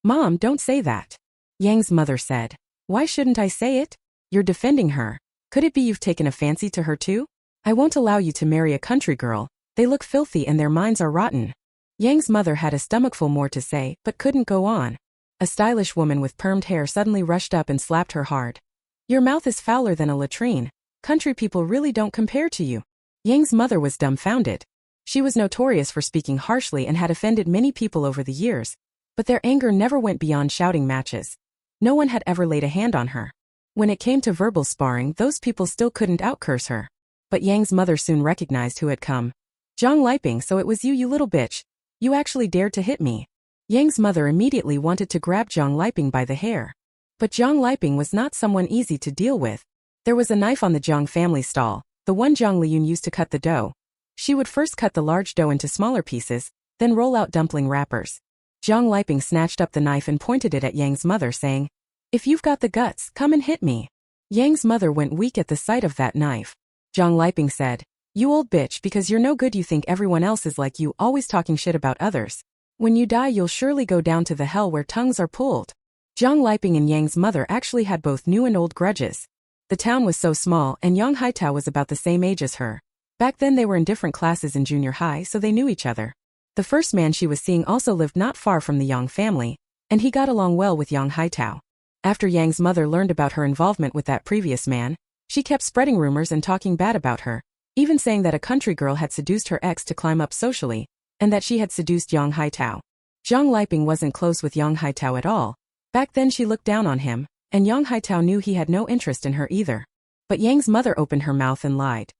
Mom, don't say that. Yang's mother said. Why shouldn't I say it? You're defending her. Could it be you've taken a fancy to her too? I won't allow you to marry a country girl. They look filthy and their minds are rotten. Yang's mother had a stomachful more to say, but couldn't go on. A stylish woman with permed hair suddenly rushed up and slapped her hard. Your mouth is fouler than a latrine. Country people really don't compare to you. Yang's mother was dumbfounded. She was notorious for speaking harshly and had offended many people over the years, but their anger never went beyond shouting matches. No one had ever laid a hand on her. When it came to verbal sparring, those people still couldn't outcurse her. But Yang's mother soon recognized who had come. Jiang Liyun, so it was you little bitch. You actually dared to hit me. Yang's mother immediately wanted to grab Jiang Liyun by the hair. But Jiang Liyun was not someone easy to deal with. There was a knife on the Jiang family stall, the one Jiang Liyun used to cut the dough. She would first cut the large dough into smaller pieces, then roll out dumpling wrappers. Jiang Liyun snatched up the knife and pointed it at Yang's mother, saying, If you've got the guts, come and hit me. Yang's mother went weak at the sight of that knife. Jiang Liyun said, You old bitch, because you're no good you think everyone else is like you, always talking shit about others. When you die you'll surely go down to the hell where tongues are pulled. Jiang Liyun and Yang's mother actually had both new and old grudges. The town was so small and Yang Haitao was about the same age as her. Back then they were in different classes in junior high, so they knew each other. The first man she was seeing also lived not far from the Yang family, and he got along well with Yang Haitao. After Yang's mother learned about her involvement with that previous man, she kept spreading rumors and talking bad about her, even saying that a country girl had seduced her ex to climb up socially, and that she had seduced Yang Haitao. Jiang Liyun wasn't close with Yang Haitao at all. Back then she looked down on him, and Yang Haitao knew he had no interest in her either. But Yang's mother opened her mouth and lied.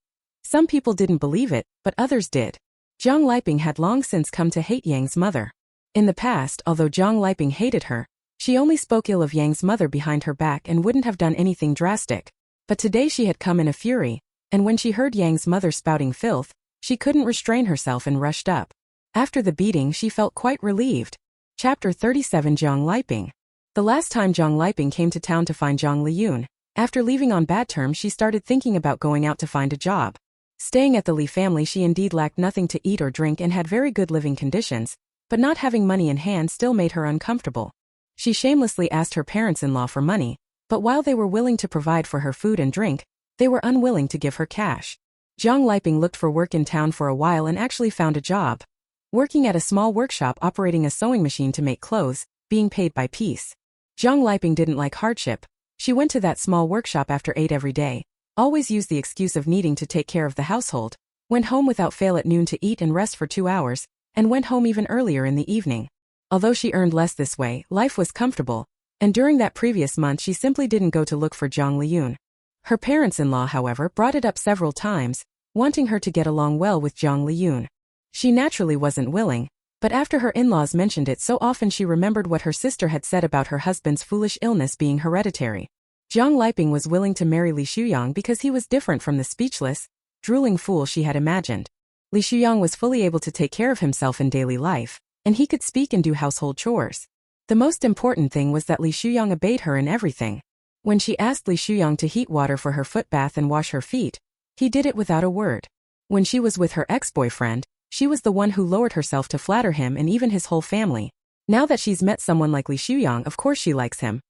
Some people didn't believe it, but others did. Jiang Liyun had long since come to hate Yang's mother. In the past, although Jiang Liyun hated her, she only spoke ill of Yang's mother behind her back and wouldn't have done anything drastic. But today she had come in a fury, and when she heard Yang's mother spouting filth, she couldn't restrain herself and rushed up. After the beating she felt quite relieved. Chapter 37 Jiang Liyun. The last time Jiang Liyun came to town to find Jiang Liyun, after leaving on bad terms she started thinking about going out to find a job. Staying at the Li family she indeed lacked nothing to eat or drink and had very good living conditions, but not having money in hand still made her uncomfortable. She shamelessly asked her parents-in-law for money, but while they were willing to provide for her food and drink, they were unwilling to give her cash. Jiang Liyun looked for work in town for a while and actually found a job. Working at a small workshop operating a sewing machine to make clothes, being paid by piece. Jiang Liyun didn't like hardship. She went to that small workshop after 8 every day, always used the excuse of needing to take care of the household, went home without fail at noon to eat and rest for 2 hours, and went home even earlier in the evening. Although she earned less this way, life was comfortable, and during that previous month she simply didn't go to look for Jiang Liyun. Her parents-in-law, however, brought it up several times, wanting her to get along well with Jiang Liyun. She naturally wasn't willing, but after her in-laws mentioned it so often she remembered what her sister had said about her husband's foolish illness being hereditary. Jiang Liyun was willing to marry Li Shuyang because he was different from the speechless, drooling fool she had imagined. Li Shuyang was fully able to take care of himself in daily life, and he could speak and do household chores. The most important thing was that Li Shuyang obeyed her in everything. When she asked Li Shuyang to heat water for her foot bath and wash her feet, he did it without a word. When she was with her ex-boyfriend, she was the one who lowered herself to flatter him and even his whole family. Now that she's met someone like Li Shuyang, of course she likes him.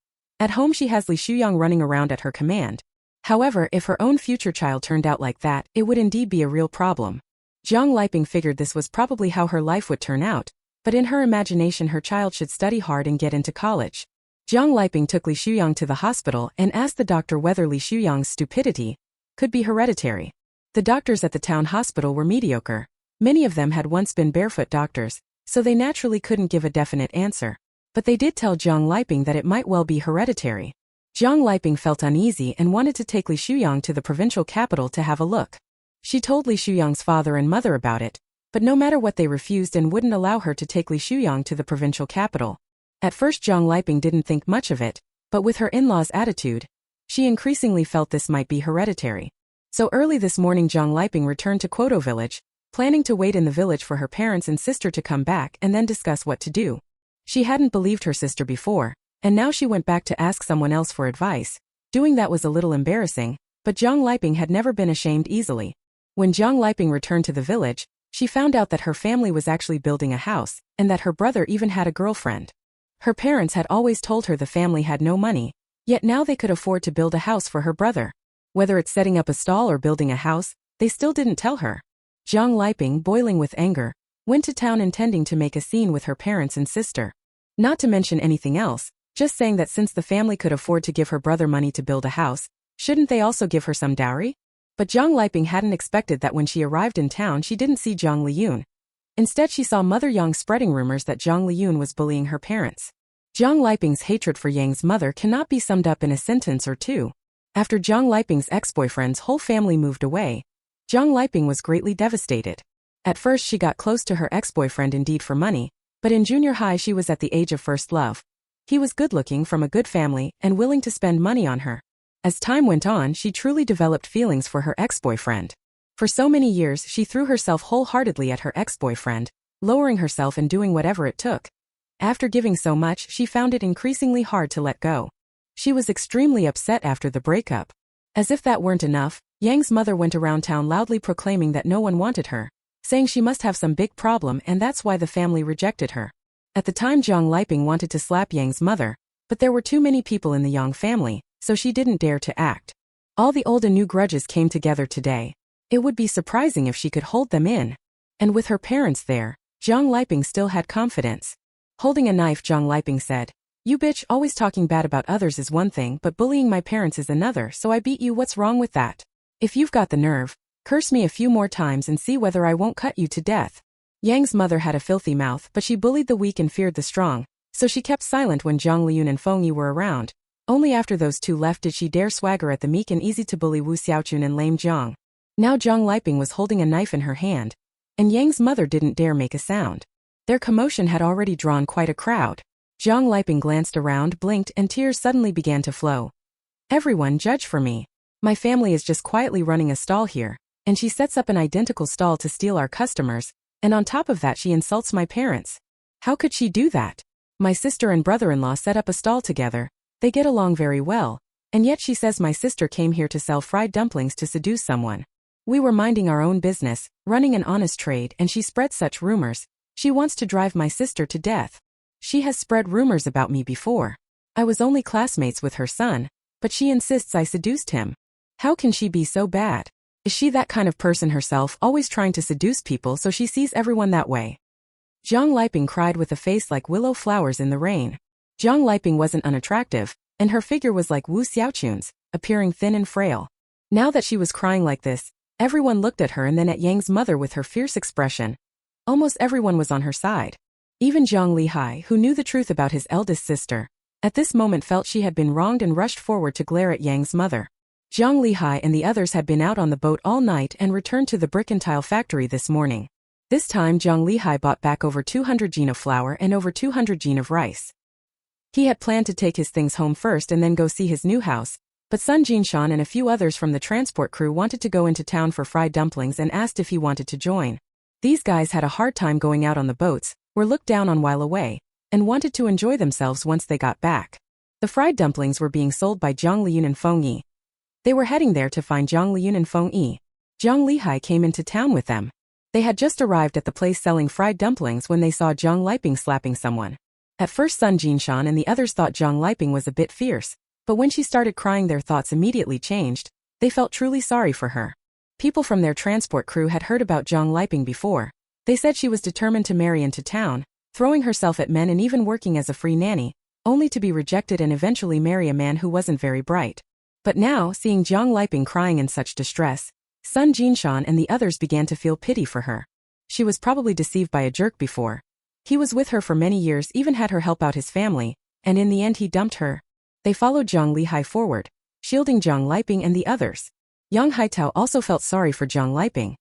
At home she has Li Shuyang running around at her command. However, if her own future child turned out like that, it would indeed be a real problem. Jiang Liyun figured this was probably how her life would turn out, but in her imagination her child should study hard and get into college. Jiang Liyun took Li Shuyang to the hospital and asked the doctor whether Li Shuyang's stupidity could be hereditary. The doctors at the town hospital were mediocre. Many of them had once been barefoot doctors, so they naturally couldn't give a definite answer. But they did tell Jiang Liyun that it might well be hereditary. Jiang Liyun felt uneasy and wanted to take Li Shuyang to the provincial capital to have a look. She told Li Shuyang's father and mother about it, but no matter what they refused and wouldn't allow her to take Li Shuyang to the provincial capital. At first Jiang Liyun didn't think much of it, but with her in-laws' attitude, she increasingly felt this might be hereditary. So early this morning Jiang Liyun returned to Quoto village, planning to wait in the village for her parents and sister to come back and then discuss what to do. She hadn't believed her sister before, and now she went back to ask someone else for advice. Doing that was a little embarrassing, but Jiang Liyun had never been ashamed easily. When Jiang Liyun returned to the village, she found out that her family was actually building a house, and that her brother even had a girlfriend. Her parents had always told her the family had no money, yet now they could afford to build a house for her brother. Whether it's setting up a stall or building a house, they still didn't tell her. Jiang Liyun, boiling with anger, went to town intending to make a scene with her parents and sister. Not to mention anything else, just saying that since the family could afford to give her brother money to build a house, shouldn't they also give her some dowry? But Jiang Liyun hadn't expected that when she arrived in town she didn't see Jiang Liyun. Instead she saw Mother Yang spreading rumors that Jiang Liyun was bullying her parents. Jiang Liyun's hatred for Yang's mother cannot be summed up in a sentence or two. After Jiang Liyun's ex-boyfriend's whole family moved away, Jiang Liyun was greatly devastated. At first she got close to her ex-boyfriend indeed for money, but in junior high she was at the age of first love. He was good-looking, from a good family, and willing to spend money on her. As time went on she truly developed feelings for her ex-boyfriend. For so many years she threw herself wholeheartedly at her ex-boyfriend, lowering herself and doing whatever it took. After giving so much she found it increasingly hard to let go. She was extremely upset after the breakup. As if that weren't enough, Yang's mother went around town loudly proclaiming that no one wanted her, saying she must have some big problem and that's why the family rejected her. At the time Jiang Liyun wanted to slap Yang's mother, but there were too many people in the Yang family, so she didn't dare to act. All the old and new grudges came together today. It would be surprising if she could hold them in. And with her parents there, Jiang Liyun still had confidence. Holding a knife, Jiang Liyun said, "You bitch, always talking bad about others is one thing but bullying my parents is another, so I beat you. What's wrong with that? If you've got the nerve, curse me a few more times and see whether I won't cut you to death." Yang's mother had a filthy mouth, but she bullied the weak and feared the strong, so she kept silent when Jiang Liyun and Feng Yi were around. Only after those two left did she dare swagger at the meek and easy-to-bully Wu Xiaochun and lame Jiang. Now Jiang Liyun was holding a knife in her hand, and Yang's mother didn't dare make a sound. Their commotion had already drawn quite a crowd. Jiang Liyun glanced around, blinked, and tears suddenly began to flow. "Everyone, judge for me. My family is just quietly running a stall here, and she sets up an identical stall to steal our customers, and on top of that she insults my parents. How could she do that? My sister and brother-in-law set up a stall together. They get along very well, and yet she says my sister came here to sell fried dumplings to seduce someone. We were minding our own business, running an honest trade, and she spread such rumors. She wants to drive my sister to death. She has spread rumors about me before. I was only classmates with her son, but she insists I seduced him. How can she be so bad? Is she that kind of person herself, always trying to seduce people so she sees everyone that way?" Jiang Liyun cried with a face like willow flowers in the rain. Jiang Liyun wasn't unattractive, and her figure was like Wu Xiaochun's, appearing thin and frail. Now that she was crying like this, everyone looked at her and then at Yang's mother with her fierce expression. Almost everyone was on her side. Even Jiang Liyun, who knew the truth about his eldest sister, at this moment felt she had been wronged and rushed forward to glare at Yang's mother. Jiang Liyun and the others had been out on the boat all night and returned to the brick and tile factory this morning. This time Jiang Liyun bought back over 200 jin of flour and over 200 jin of rice. He had planned to take his things home first and then go see his new house, but Sun Jinshan and a few others from the transport crew wanted to go into town for fried dumplings and asked if he wanted to join. These guys had a hard time going out on the boats, were looked down on while away, and wanted to enjoy themselves once they got back. The fried dumplings were being sold by Jiang Liyun and Feng Yi. They were heading there to find Jiang Liyun and Feng Yi. Jiang Liyun came into town with them. They had just arrived at the place selling fried dumplings when they saw Jiang Liyun slapping someone. At first Sun Jinshan and the others thought Jiang Liyun was a bit fierce, but when she started crying their thoughts immediately changed. They felt truly sorry for her. People from their transport crew had heard about Jiang Liyun before. They said she was determined to marry into town, throwing herself at men and even working as a free nanny, only to be rejected and eventually marry a man who wasn't very bright. But now, seeing Jiang Liyun crying in such distress, Sun Jinshan and the others began to feel pity for her. She was probably deceived by a jerk before. He was with her for many years, even had her help out his family, and in the end he dumped her. They followed Jiang Liyun forward, shielding Jiang Liyun and the others. Yang Haitao also felt sorry for Jiang Liyun.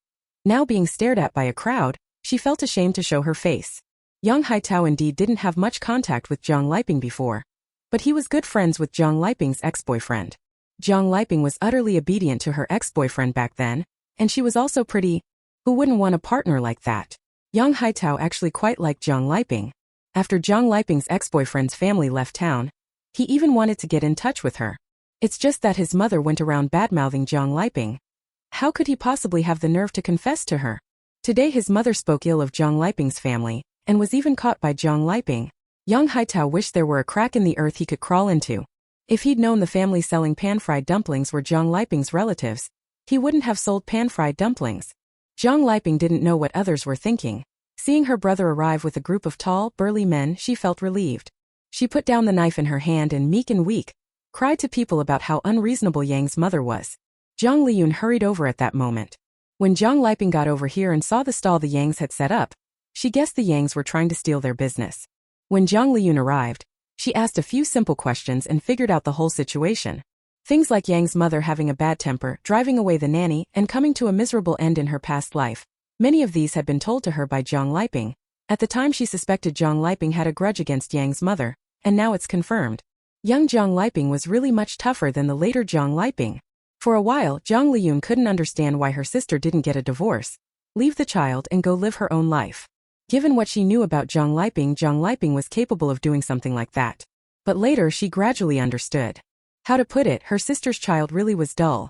Now being stared at by a crowd, she felt ashamed to show her face. Yang Haitao indeed didn't have much contact with Jiang Liyun before, but he was good friends with Jiang Liyun's ex-boyfriend. Jiang Liyun was utterly obedient to her ex-boyfriend back then, and she was also pretty. Who wouldn't want a partner like that? Yang Haitao actually quite liked Jiang Liyun. After Jiang Liyun's ex-boyfriend's family left town, He even wanted to get in touch with her. It's just that his mother went around bad-mouthing Jiang Liyun. How could he possibly have the nerve to confess to her? Today his mother spoke ill of Jiang Liyun's family, and was even caught by Jiang Liyun. Yang Haitao wished there were a crack in the earth he could crawl into. If he'd known the family selling pan-fried dumplings were Jiang Liyun's relatives, he wouldn't have sold pan-fried dumplings. Jiang Liyun didn't know what others were thinking. Seeing her brother arrive with a group of tall, burly men, she felt relieved. She put down the knife in her hand and meek and weak, cried to people about how unreasonable Yang's mother was. Jiang Liyun hurried over at that moment. When Jiang Liyun got over here and saw the stall the Yangs had set up, she guessed the Yangs were trying to steal their business. When Jiang Liyun arrived, she asked a few simple questions and figured out the whole situation. Things like Yang's mother having a bad temper, driving away the nanny, and coming to a miserable end in her past life. Many of these had been told to her by Jiang Liyun. At the time she suspected Jiang Liyun had a grudge against Yang's mother, and now it's confirmed. Young Jiang Liyun was really much tougher than the later Jiang Liyun. For a while, Jiang Liyun couldn't understand why her sister didn't get a divorce, leave the child and go live her own life. Given what she knew about Jiang Liyun was capable of doing something like that. But later she gradually understood. How to put it, her sister's child really was dull.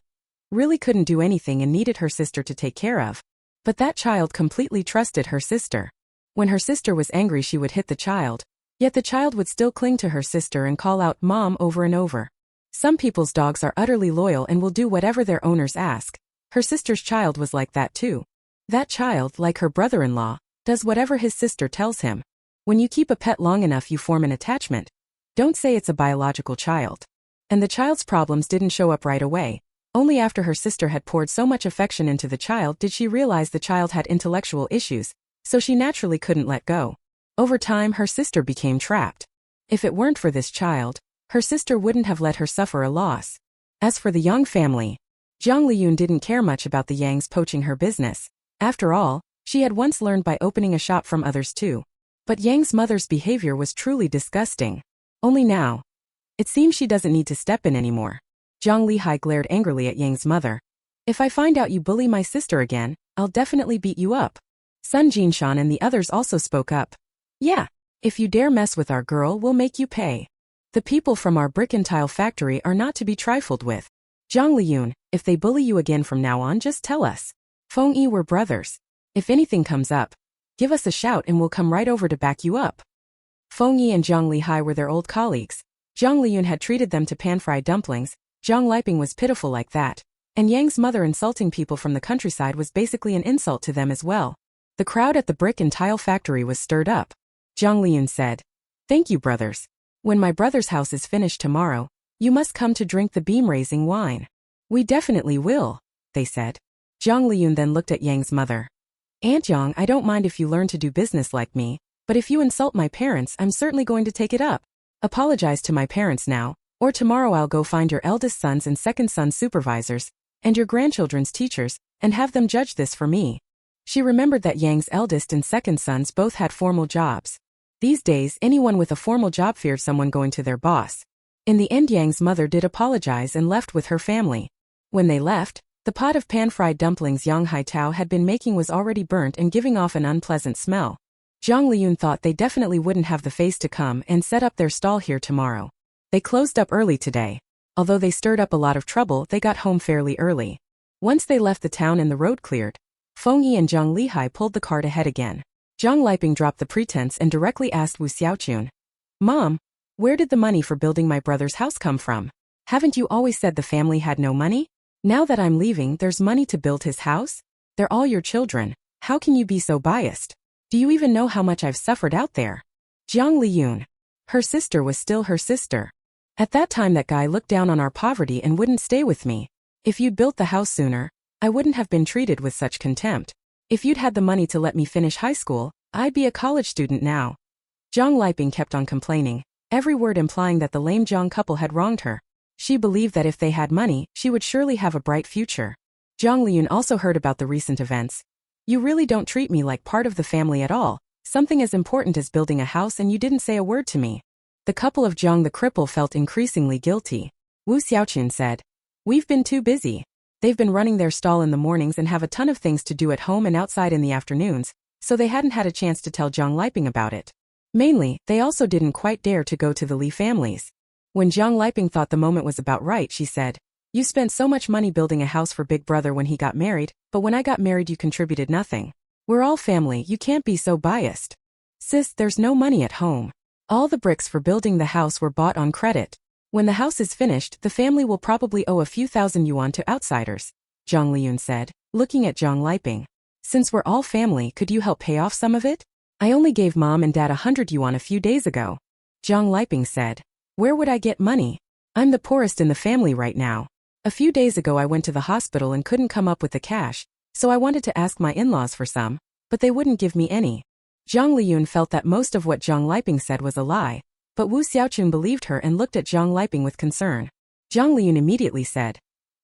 Really couldn't do anything and needed her sister to take care of. But that child completely trusted her sister. When her sister was angry she would hit the child, yet the child would still cling to her sister and call out "Mom" over and over. Some people's dogs are utterly loyal and will do whatever their owners ask. Her sister's child was like that too. That child, like her brother-in-law, does whatever his sister tells him. When you keep a pet long enough you form an attachment. Don't say it's a biological child. And the child's problems didn't show up right away. Only after her sister had poured so much affection into the child did she realize the child had intellectual issues, so she naturally couldn't let go. Over time her sister became trapped. If it weren't for this child, her sister wouldn't have let her suffer a loss. As for the Yang family, Jiang Liyun didn't care much about the Yangs poaching her business. After all, she had once learned by opening a shop from others too. But Yang's mother's behavior was truly disgusting. Only now, it seems she doesn't need to step in anymore. Jiang Liyun glared angrily at Yang's mother. If I find out you bully my sister again, I'll definitely beat you up. Sun Jinshan and the others also spoke up. Yeah, if you dare mess with our girl we'll make you pay. The people from our brick and tile factory are not to be trifled with. Jiang Liyun, if they bully you again from now on just tell us. Feng Yi, we're brothers. If anything comes up, give us a shout and we'll come right over to back you up. Feng Yi and Jiang Liyun were their old colleagues. Jiang Liyun had treated them to pan-fried dumplings. Jiang Liyun was pitiful like that. And Yang's mother insulting people from the countryside was basically an insult to them as well. The crowd at the brick and tile factory was stirred up. Jiang Liyun said, "Thank you, brothers. When my brother's house is finished tomorrow, you must come to drink the beam-raising wine." "We definitely will," they said. Jiang Liyun then looked at Yang's mother. "Aunt Yang, I don't mind if you learn to do business like me, but if you insult my parents I'm certainly going to take it up. Apologize to my parents now, or tomorrow I'll go find your eldest son's and second son's supervisors, and your grandchildren's teachers, and have them judge this for me." She remembered that Yang's eldest and second sons both had formal jobs. These days anyone with a formal job feared someone going to their boss. In the end Yang's mother did apologize and left with her family. When they left, the pot of pan-fried dumplings Yang Haitao had been making was already burnt and giving off an unpleasant smell. Jiang Liyun thought they definitely wouldn't have the face to come and set up their stall here tomorrow. They closed up early today. Although they stirred up a lot of trouble, they got home fairly early. Once they left the town and the road cleared, Feng Yi and Jiang Liyun pulled the cart ahead again. Jiang Liyun dropped the pretense and directly asked Wu Xiaochun, "Mom, where did the money for building my brother's house come from? Haven't you always said the family had no money? Now that I'm leaving there's money to build his house? They're all your children. How can you be so biased? Do you even know how much I've suffered out there?" Jiang Liyun. Her sister was still her sister. "At that time that guy looked down on our poverty and wouldn't stay with me. If you'd built the house sooner, I wouldn't have been treated with such contempt. If you'd had the money to let me finish high school, I'd be a college student now." Jiang Liyun kept on complaining, every word implying that the lame Jiang couple had wronged her. She believed that if they had money, she would surely have a bright future. Jiang Liyun also heard about the recent events. "You really don't treat me like part of the family at all. Something as important as building a house and you didn't say a word to me." The couple of Jiang the cripple felt increasingly guilty. Wu Xiaochun said, "We've been too busy. They've been running their stall in the mornings and have a ton of things to do at home and outside in the afternoons, so they hadn't had a chance to tell Jiang Liyun about it. Mainly, they also didn't quite dare to go to the Li families. When Jiang Liyun thought the moment was about right, she said, "You spent so much money building a house for Big Brother when he got married, but when I got married you contributed nothing. We're all family, you can't be so biased." "Sis, there's no money at home. All the bricks for building the house were bought on credit. When the house is finished, the family will probably owe a few thousand yuan to outsiders," Jiang Liyun said, looking at Jiang Liyun. "Since we're all family, could you help pay off some of it? I only gave Mom and Dad 100 yuan a few days ago." Jiang Liyun said, "Where would I get money? I'm the poorest in the family right now. A few days ago I went to the hospital and couldn't come up with the cash, so I wanted to ask my in-laws for some, but they wouldn't give me any." Jiang Liyun felt that most of what Jiang Liyun said was a lie, but Wu Xiaochun believed her and looked at Jiang Liyun with concern. Jiang Liyun immediately said,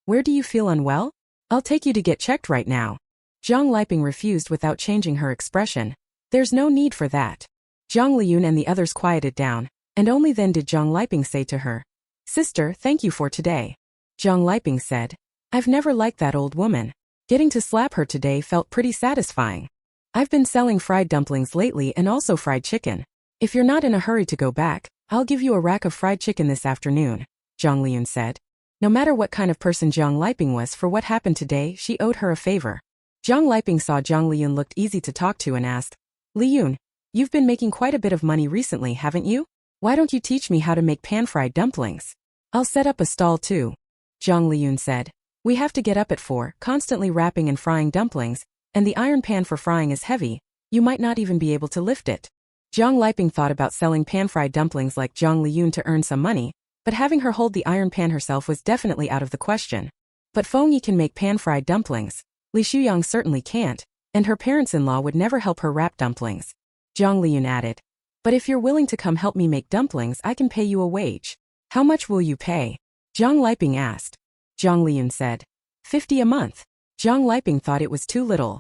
"Where do you feel unwell? I'll take you to get checked right now." Jiang Liyun refused without changing her expression. "There's no need for that." Jiang Liyun and the others quieted down, and only then did Jiang Liyun say to her, "Sister, thank you for today." Jiang Liyun said, "I've never liked that old woman. Getting to slap her today felt pretty satisfying. I've been selling fried dumplings lately and also fried chicken. If you're not in a hurry to go back, I'll give you a rack of fried chicken this afternoon," Jiang Liyun said. No matter what kind of person Jiang Liyun was, for what happened today, she owed her a favor. Jiang Liyun saw Jiang Liyun looked easy to talk to and asked, "Liyun, you've been making quite a bit of money recently, haven't you? Why don't you teach me how to make pan-fried dumplings? I'll set up a stall too." Jiang Liyun said, "We have to get up at 4, constantly wrapping and frying dumplings, and the iron pan for frying is heavy, you might not even be able to lift it." Jiang Liyun thought about selling pan-fried dumplings like Jiang Liyun to earn some money, but having her hold the iron pan herself was definitely out of the question. But Feng Yi can make pan-fried dumplings, Li Shuyang certainly can't, and her parents-in-law would never help her wrap dumplings. Jiang Liyun added, "But if you're willing to come help me make dumplings, I can pay you a wage." "How much will you pay?" Jiang Liyun asked. Jiang Liyun said, 50 a month. Jiang Liyun thought it was too little.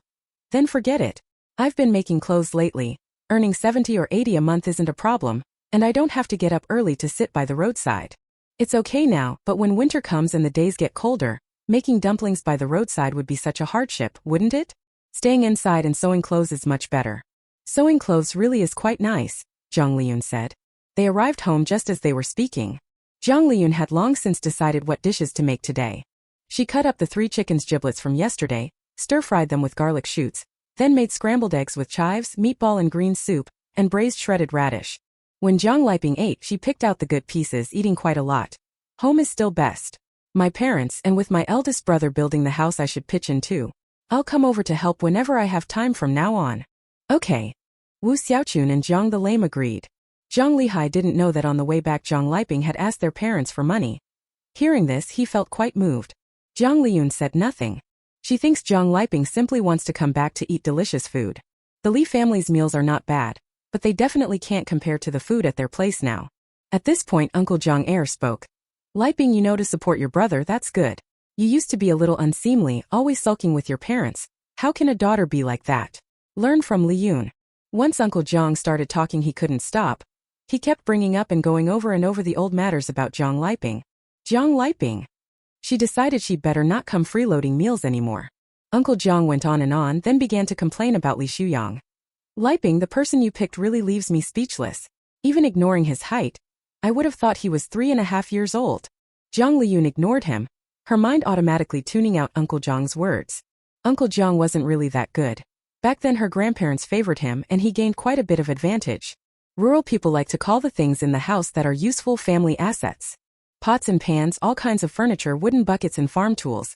"Then forget it. I've been making clothes lately. Earning 70 or 80 a month isn't a problem, and I don't have to get up early to sit by the roadside. It's okay now, but when winter comes and the days get colder, making dumplings by the roadside would be such a hardship, wouldn't it? Staying inside and sewing clothes is much better." "Sewing clothes really is quite nice," Jiang Liyun said. They arrived home just as they were speaking. Jiang Liyun had long since decided what dishes to make today. She cut up the 3 chicken's giblets from yesterday, stir-fried them with garlic shoots, then made scrambled eggs with chives, meatball and green soup, and braised shredded radish. When Jiang Liyun ate, she picked out the good pieces, eating quite a lot. "Home is still best. My parents, and with my eldest brother building the house I should pitch in too. I'll come over to help whenever I have time from now on." "Okay." Wu Xiaochun and Jiang the Lame agreed. Jiang Lihai didn't know that on the way back Jiang Liyun had asked their parents for money. Hearing this, he felt quite moved. Jiang Liyun said nothing. She thinks Jiang Liyun simply wants to come back to eat delicious food. The Li family's meals are not bad, but they definitely can't compare to the food at their place now. At this point, Uncle Jiang spoke. "Liyun, you know to support your brother, that's good. You used to be a little unseemly, always sulking with your parents. How can a daughter be like that? Learn from Liyun." Once Uncle Jiang started talking, he couldn't stop. He kept bringing up and going over and over the old matters about Jiang Liyun. Jiang Liyun. She decided she'd better not come freeloading meals anymore. Uncle Jiang went on and on, then began to complain about Li Shuyang. "Liyun, the person you picked really leaves me speechless. Even ignoring his height, I would have thought he was 3.5 years old." Jiang Liyun ignored him, her mind automatically tuning out Uncle Jiang's words. Uncle Jiang wasn't really that good. Back then her grandparents favored him and he gained quite a bit of advantage. Rural people like to call the things in the house that are useful family assets. Pots and pans, all kinds of furniture, wooden buckets and farm tools.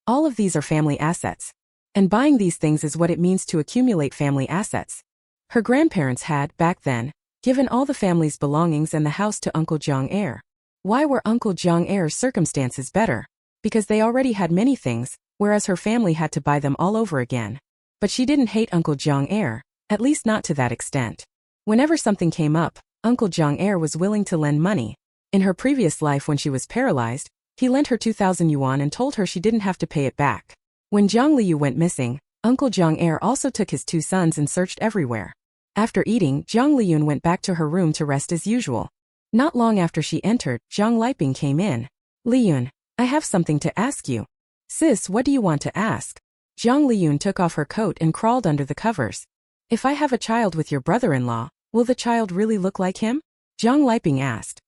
All of these are family assets. And buying these things is what it means to accumulate family assets. Her grandparents had, back then, given all the family's belongings and the house to Uncle Jiang. Why were Uncle Jiang's circumstances better? Because they already had many things, whereas her family had to buy them all over again. But she didn't hate Uncle Jiang, at least not to that extent. Whenever something came up, Uncle Jiang was willing to lend money. In her previous life when she was paralyzed, he lent her 2,000 yuan and told her she didn't have to pay it back. When Jiang Liyun went missing, Uncle Jiang also took his 2 sons and searched everywhere. After eating, Jiang Liyun went back to her room to rest as usual. Not long after she entered, Jiang Liyun came in. "Liyun, I have something to ask you." "Sis, what do you want to ask?" Jiang Liyun took off her coat and crawled under the covers. "If I have a child with your brother-in-law, will the child really look like him?" Jiang Liyun asked.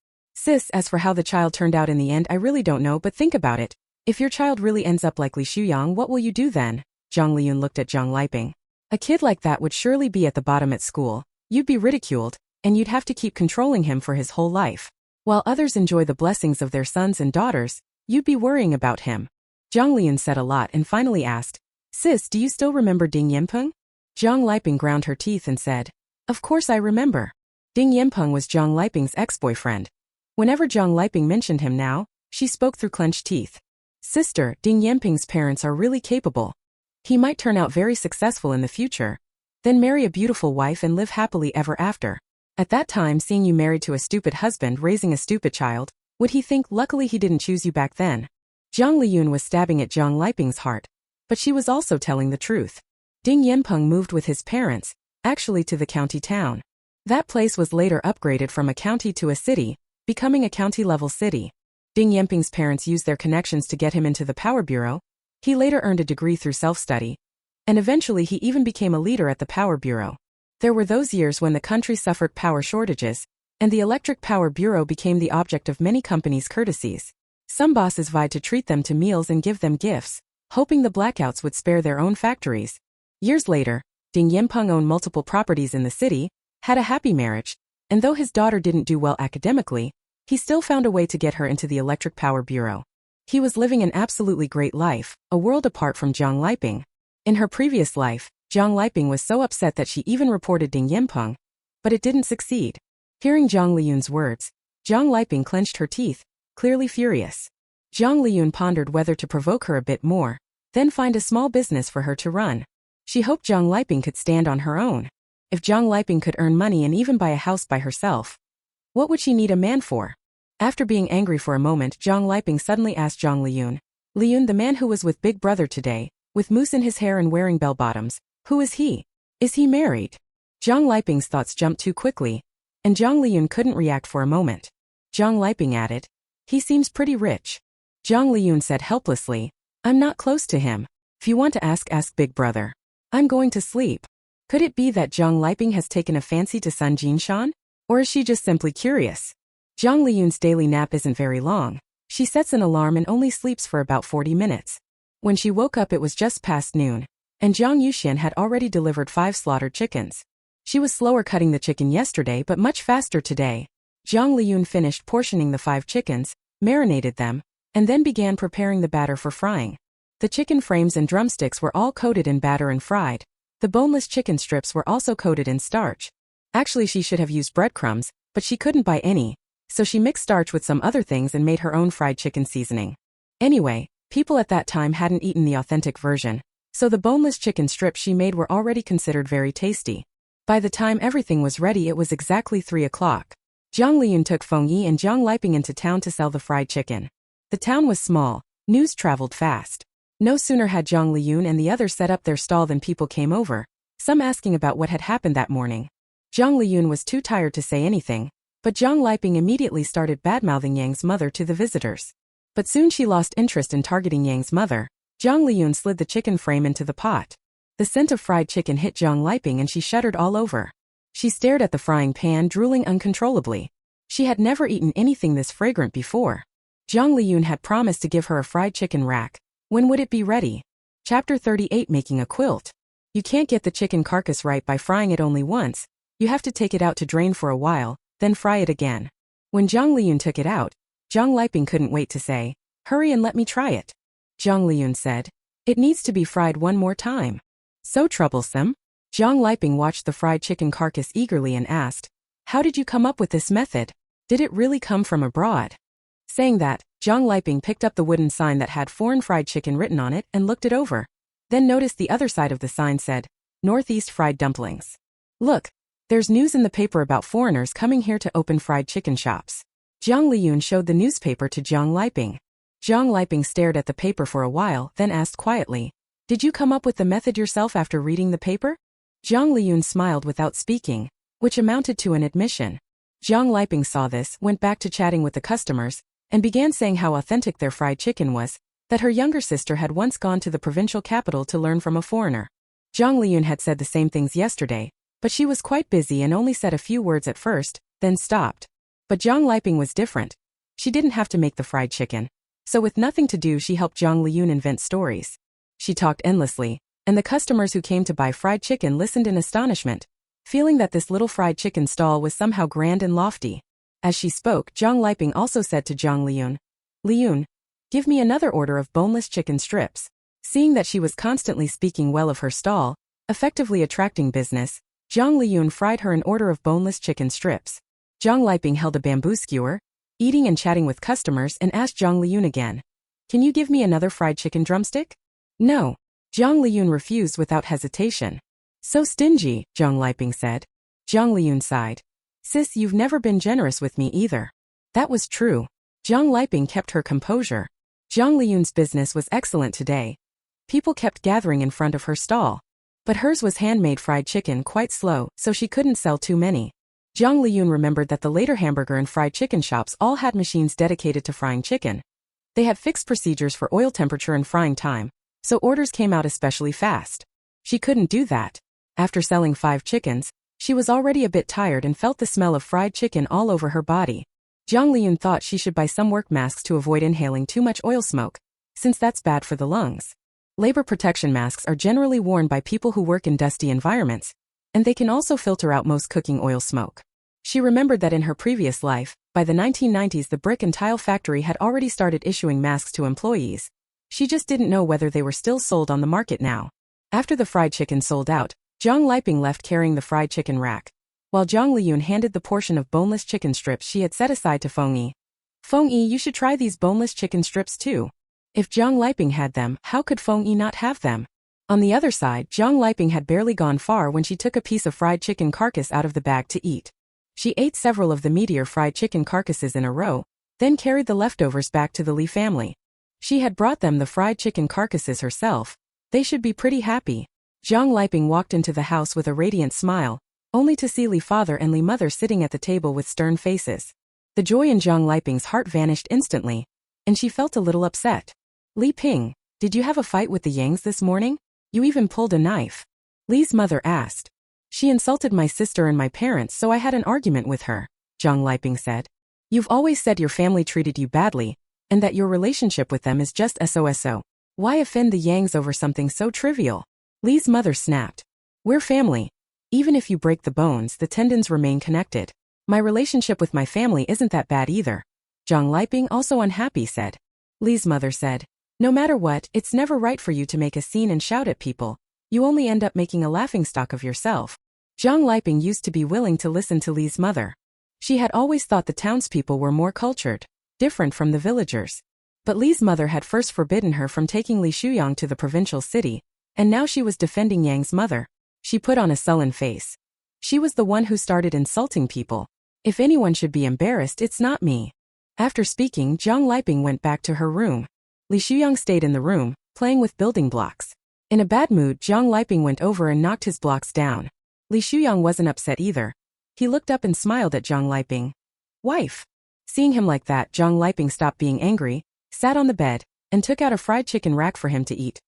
Sis, as for how the child turned out in the end, I really don't know, but think about it. If your child really ends up like Li Shuyang, what will you do then? Jiang Liyun looked at Jiang Liping. A kid like that would surely be at the bottom at school. You'd be ridiculed, and you'd have to keep controlling him for his whole life. While others enjoy the blessings of their sons and daughters, you'd be worrying about him. Jiang Liyun said a lot and finally asked, Sis, do you still remember Ding Yinpeng? Jiang Liping ground her teeth and said, Of course I remember. Ding Yinpeng was Jiang Liping's ex-boyfriend. Whenever Jiang Liping mentioned him now, she spoke through clenched teeth. Sister, Ding Yinpeng's parents are really capable. He might turn out very successful in the future. Then marry a beautiful wife and live happily ever after. At that time, seeing you married to a stupid husband raising a stupid child, would he think luckily he didn't choose you back then? Jiang Liyun was stabbing at Jiang Liping's heart, but she was also telling the truth. Ding Yinpeng moved with his parents, actually to the county town. That place was later upgraded from a county to a city, becoming a county-level city. Ding Yinpeng's parents used their connections to get him into the power bureau. He later earned a degree through self-study, and eventually he even became a leader at the power bureau. There were those years when the country suffered power shortages, and the electric power bureau became the object of many companies' courtesies. Some bosses vied to treat them to meals and give them gifts, hoping the blackouts would spare their own factories. Years later, Ding Yinpeng owned multiple properties in the city, had a happy marriage, and though his daughter didn't do well academically, he still found a way to get her into the electric power bureau. He was living an absolutely great life, a world apart from Jiang Liping. In her previous life, Jiang Liping was so upset that she even reported Ding Yinpeng, but it didn't succeed. Hearing Jiang Liyun's words, Jiang Liping clenched her teeth, clearly furious. Jiang Liyun pondered whether to provoke her a bit more, then find a small business for her to run. She hoped Jiang Liping could stand on her own. If Jiang Liping could earn money and even buy a house by herself, what would she need a man for? After being angry for a moment, Jiang Liping suddenly asked Jiang Liyun, Liyun, the man who was with Big Brother today, with mousse in his hair and wearing bell-bottoms, who is he? Is he married? Jiang Liping's thoughts jumped too quickly, and Jiang Liyun couldn't react for a moment. Jiang Liping added, He seems pretty rich. Jiang Liyun said helplessly, I'm not close to him. If you want to ask Big Brother. I'm going to sleep. Could it be that Jiang Liping has taken a fancy to Sun Jinshan? Or is she just simply curious? Jiang Liyun's daily nap isn't very long. She sets an alarm and only sleeps for about 40 minutes. When she woke up it was just past noon, and Jiang Yuxian had already delivered 5 slaughtered chickens. She was slower cutting the chicken yesterday but much faster today. Jiang Liyun finished portioning the 5 chickens, marinated them, and then began preparing the batter for frying. The chicken frames and drumsticks were all coated in batter and fried. The boneless chicken strips were also coated in starch. Actually, she should have used breadcrumbs, but she couldn't buy any, so she mixed starch with some other things and made her own fried chicken seasoning. Anyway, people at that time hadn't eaten the authentic version, so the boneless chicken strips she made were already considered very tasty. By the time everything was ready it was exactly 3 o'clock. Jiang Liyun took Feng Yi and Jiang Liping into town to sell the fried chicken. The town was small, news traveled fast. No sooner had Jiang Liyun and the others set up their stall than people came over, some asking about what had happened that morning. Jiang Liyun was too tired to say anything, but Jiang Liping immediately started badmouthing Yang's mother to the visitors. But soon she lost interest in targeting Yang's mother. Jiang Liyun slid the chicken frame into the pot. The scent of fried chicken hit Jiang Liping and she shuddered all over. She stared at the frying pan, drooling uncontrollably. She had never eaten anything this fragrant before. Jiang Liyun had promised to give her a fried chicken rack. When would it be ready? Chapter 38, Making a Quilt. You can't get the chicken carcass right by frying it only once. You have to take it out to drain for a while, then fry it again. When Jiang Liyun took it out, Jiang Liping couldn't wait to say, Hurry and let me try it. Jiang Liyun said, It needs to be fried one more time. So troublesome? Jiang Liping watched the fried chicken carcass eagerly and asked, How did you come up with this method? Did it really come from abroad? Saying that, Jiang Liping picked up the wooden sign that had foreign fried chicken written on it and looked it over. Then noticed the other side of the sign said, Northeast Fried Dumplings. Look, there's news in the paper about foreigners coming here to open fried chicken shops. Jiang Liyun showed the newspaper to Jiang Liping. Jiang Liping stared at the paper for a while, then asked quietly, Did you come up with the method yourself after reading the paper? Jiang Liyun smiled without speaking, which amounted to an admission. Jiang Liping saw this, went back to chatting with the customers, and began saying how authentic their fried chicken was, that her younger sister had once gone to the provincial capital to learn from a foreigner. Jiang Liyun had said the same things yesterday, but she was quite busy and only said a few words at first, then stopped. But Jiang Liping was different. She didn't have to make the fried chicken. So with nothing to do, she helped Jiang Liyun invent stories. She talked endlessly, and the customers who came to buy fried chicken listened in astonishment, feeling that this little fried chicken stall was somehow grand and lofty. As she spoke, Jiang Liping also said to Jiang Liyun, "Liyun, give me another order of boneless chicken strips." Seeing that she was constantly speaking well of her stall, effectively attracting business, Jiang Liyun fried her an order of boneless chicken strips. Jiang Liping held a bamboo skewer, eating and chatting with customers, and asked Jiang Liyun again, "Can you give me another fried chicken drumstick?" "No." Jiang Liyun refused without hesitation. "So stingy," Jiang Liping said. Jiang Liyun sighed. "Sis, you've never been generous with me either." That was true. Jiang Liping kept her composure. Jiang Liyun's business was excellent today. People kept gathering in front of her stall. But hers was handmade fried chicken, quite slow, so she couldn't sell too many. Jiang Liyun remembered that the later hamburger and fried chicken shops all had machines dedicated to frying chicken. They had fixed procedures for oil temperature and frying time, so orders came out especially fast. She couldn't do that. After selling 5 chickens, she was already a bit tired and felt the smell of fried chicken all over her body. Jiang Liyun thought she should buy some work masks to avoid inhaling too much oil smoke, since that's bad for the lungs. Labor protection masks are generally worn by people who work in dusty environments, and they can also filter out most cooking oil smoke. She remembered that in her previous life, by the 1990s, the brick and tile factory had already started issuing masks to employees. She just didn't know whether they were still sold on the market now. After the fried chicken sold out, Jiang Liping left carrying the fried chicken rack, while Jiang Liyun handed the portion of boneless chicken strips she had set aside to Feng Yi. "Feng Yi, you should try these boneless chicken strips too." If Jiang Liping had them, how could Feng Yi not have them? On the other side, Jiang Liping had barely gone far when she took a piece of fried chicken carcass out of the bag to eat. She ate several of the meatier fried chicken carcasses in a row, then carried the leftovers back to the Li family. She had brought them the fried chicken carcasses herself. They should be pretty happy. Jiang Liping walked into the house with a radiant smile, only to see Li father and Li mother sitting at the table with stern faces. The joy in Jiang Liping's heart vanished instantly, and she felt a little upset. "Li Ping, did you have a fight with the Yangs this morning? You even pulled a knife." Li's mother asked. "She insulted my sister and my parents, so I had an argument with her," Jiang Liping said. "You've always said your family treated you badly, and that your relationship with them is just SOSO. Why offend the Yangs over something so trivial?" Li's mother snapped. "We're family. Even if you break the bones, the tendons remain connected. My relationship with my family isn't that bad either." Jiang Liping, also unhappy, said. Li's mother said, "No matter what, it's never right for you to make a scene and shout at people. You only end up making a laughingstock of yourself." Jiang Liping used to be willing to listen to Li's mother. She had always thought the townspeople were more cultured, different from the villagers. But Li's mother had first forbidden her from taking Li Shuyang to the provincial city, and now she was defending Yang's mother. She put on a sullen face. She was the one who started insulting people. If anyone should be embarrassed, it's not me. After speaking, Jiang Liping went back to her room. Li Shuyang stayed in the room, playing with building blocks. In a bad mood, Jiang Liping went over and knocked his blocks down. Li Shuyang wasn't upset either. He looked up and smiled at Jiang Liping. "Wife." Seeing him like that, Jiang Liping stopped being angry, sat on the bed, and took out a fried chicken rack for him to eat.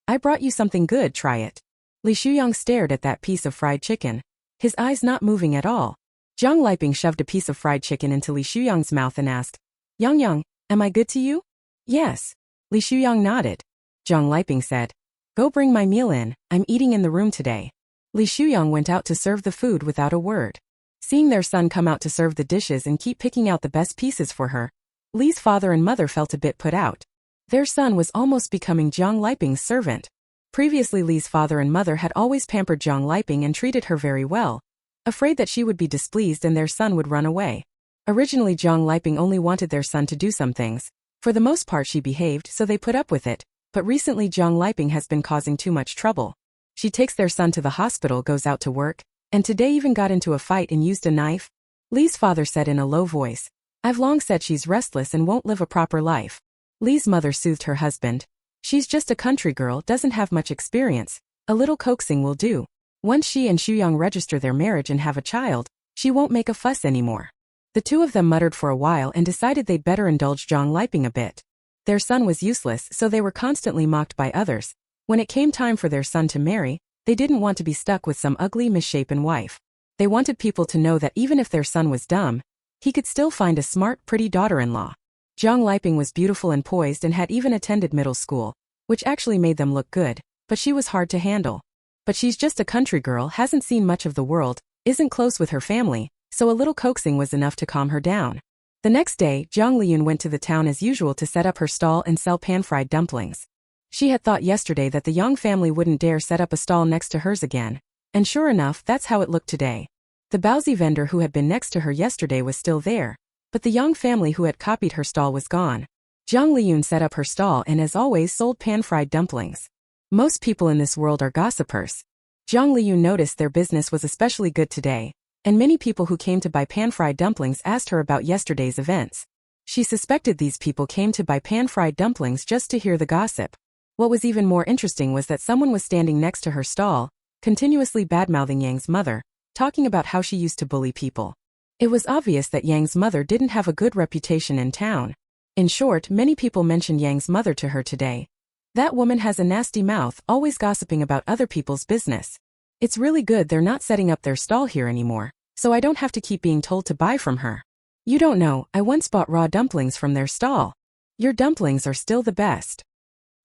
"I brought you something good, try it." Li Shuyang stared at that piece of fried chicken, his eyes not moving at all. Jiang Liping shoved a piece of fried chicken into Li Shuyang's mouth and asked, Yang, am I good to you?" "Yes." Li Shuyang nodded. Jiang Liping said, "Go bring my meal in, I'm eating in the room today." Li Shuyang went out to serve the food without a word. Seeing their son come out to serve the dishes and keep picking out the best pieces for her, Li's father and mother felt a bit put out. Their son was almost becoming Jiang Liping's servant. Previously, Li's father and mother had always pampered Jiang Liping and treated her very well, afraid that she would be displeased and their son would run away. Originally, Jiang Liping only wanted their son to do some things. For the most part, she behaved, so they put up with it. But recently, Jiang Liping has been causing too much trouble. She takes their son to the hospital, goes out to work, and today even got into a fight and used a knife. Li's father said in a low voice, "I've long said she's restless and won't live a proper life." Li's mother soothed her husband. "She's just a country girl, doesn't have much experience. A little coaxing will do. Once she and Shuyang register their marriage and have a child, she won't make a fuss anymore." The two of them muttered for a while and decided they'd better indulge Jiang Liping a bit. Their son was useless, so they were constantly mocked by others. When it came time for their son to marry, they didn't want to be stuck with some ugly, misshapen wife. They wanted people to know that even if their son was dumb, He could still find a smart, pretty daughter-in-law. Jiang Liyun was beautiful and poised and had even attended middle school, which actually made them look good, but she was hard to handle. But she's just a country girl, hasn't seen much of the world, isn't close with her family, so a little coaxing was enough to calm her down. The next day, Jiang Liyun went to the town as usual to set up her stall and sell pan-fried dumplings. She had thought yesterday that the Yang family wouldn't dare set up a stall next to hers again, and sure enough, that's how it looked today. The Baozi vendor who had been next to her yesterday was still there, but the Yang family who had copied her stall was gone. Jiang Liyun set up her stall and as always sold pan-fried dumplings. Most people in this world are gossipers. Jiang Liyun noticed their business was especially good today, and many people who came to buy pan-fried dumplings asked her about yesterday's events. She suspected these people came to buy pan-fried dumplings just to hear the gossip. What was even more interesting was that someone was standing next to her stall, continuously badmouthing Yang's mother, talking about how she used to bully people. It was obvious that Yang's mother didn't have a good reputation in town. In short, many people mentioned Yang's mother to her today. That woman has a nasty mouth, always gossiping about other people's business. It's really good they're not setting up their stall here anymore, so I don't have to keep being told to buy from her. You don't know, I once bought raw dumplings from their stall. Your dumplings are still the best.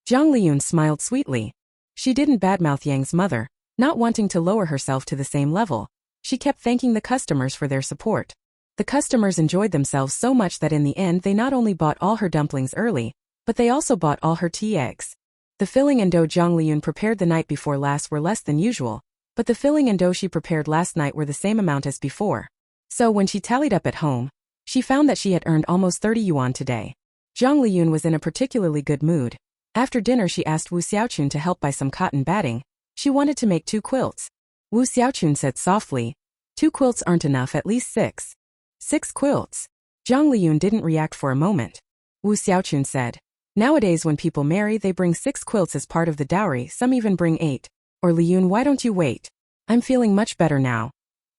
Jiang Liyun smiled sweetly. She didn't badmouth Yang's mother, not wanting to lower herself to the same level. She kept thanking the customers for their support. The customers enjoyed themselves so much that in the end they not only bought all her dumplings early, but they also bought all her tea eggs. The filling and dough Jiang Liyun prepared the night before last were less than usual, but the filling and dough she prepared last night were the same amount as before. So when she tallied up at home, she found that she had earned almost 30 yuan today. Jiang Liyun was in a particularly good mood. After dinner she asked Wu Xiaochun to help buy some cotton batting. She wanted to make 2 quilts. Wu Xiaochun said softly, 2 quilts aren't enough, at least 6. 6 quilts. Jiang Liyun didn't react for a moment. Wu Xiaochun said, nowadays when people marry they bring 6 quilts as part of the dowry, some even bring 8. Or Liyun, why don't you wait? I'm feeling much better now.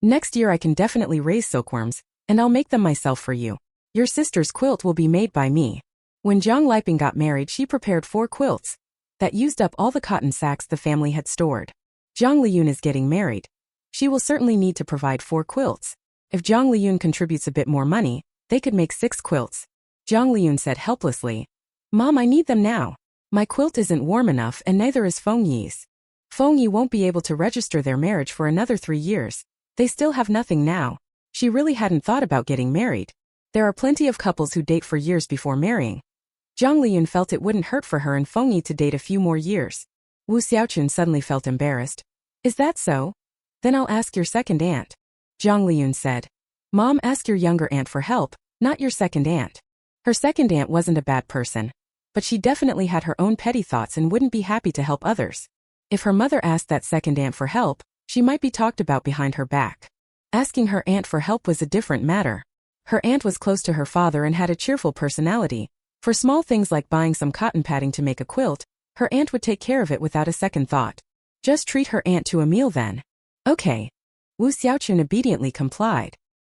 Next year I can definitely raise silkworms, and I'll make them myself for you. Your sister's quilt will be made by me. When Jiang Liyun got married she prepared 4 quilts. That used up all the cotton sacks the family had stored. Jiang Liyun is getting married. She will certainly need to provide 4 quilts. If Jiang Liyun contributes a bit more money, they could make 6 quilts. Jiang Liyun said helplessly, Mom, I need them now. My quilt isn't warm enough and neither is Feng Yi's. Feng Yi won't be able to register their marriage for another 3 years. They still have nothing now. She really hadn't thought about getting married. There are plenty of couples who date for years before marrying. Jiang Liyun felt it wouldn't hurt for her and Feng Yi to date a few more years. Wu Xiaochun suddenly felt embarrassed. Is that so? Then I'll ask your second aunt. Jiang Liyun said. Mom, ask your younger aunt for help, not your second aunt. Her second aunt wasn't a bad person, but she definitely had her own petty thoughts and wouldn't be happy to help others. If her mother asked that second aunt for help, she might be talked about behind her back. Asking her aunt for help was a different matter. Her aunt was close to her father and had a cheerful personality. For small things like buying some cotton padding to make a quilt, her aunt would take care of it without a second thought. Just treat her aunt to a meal then. Okay. Wu Xiaochun obediently complied.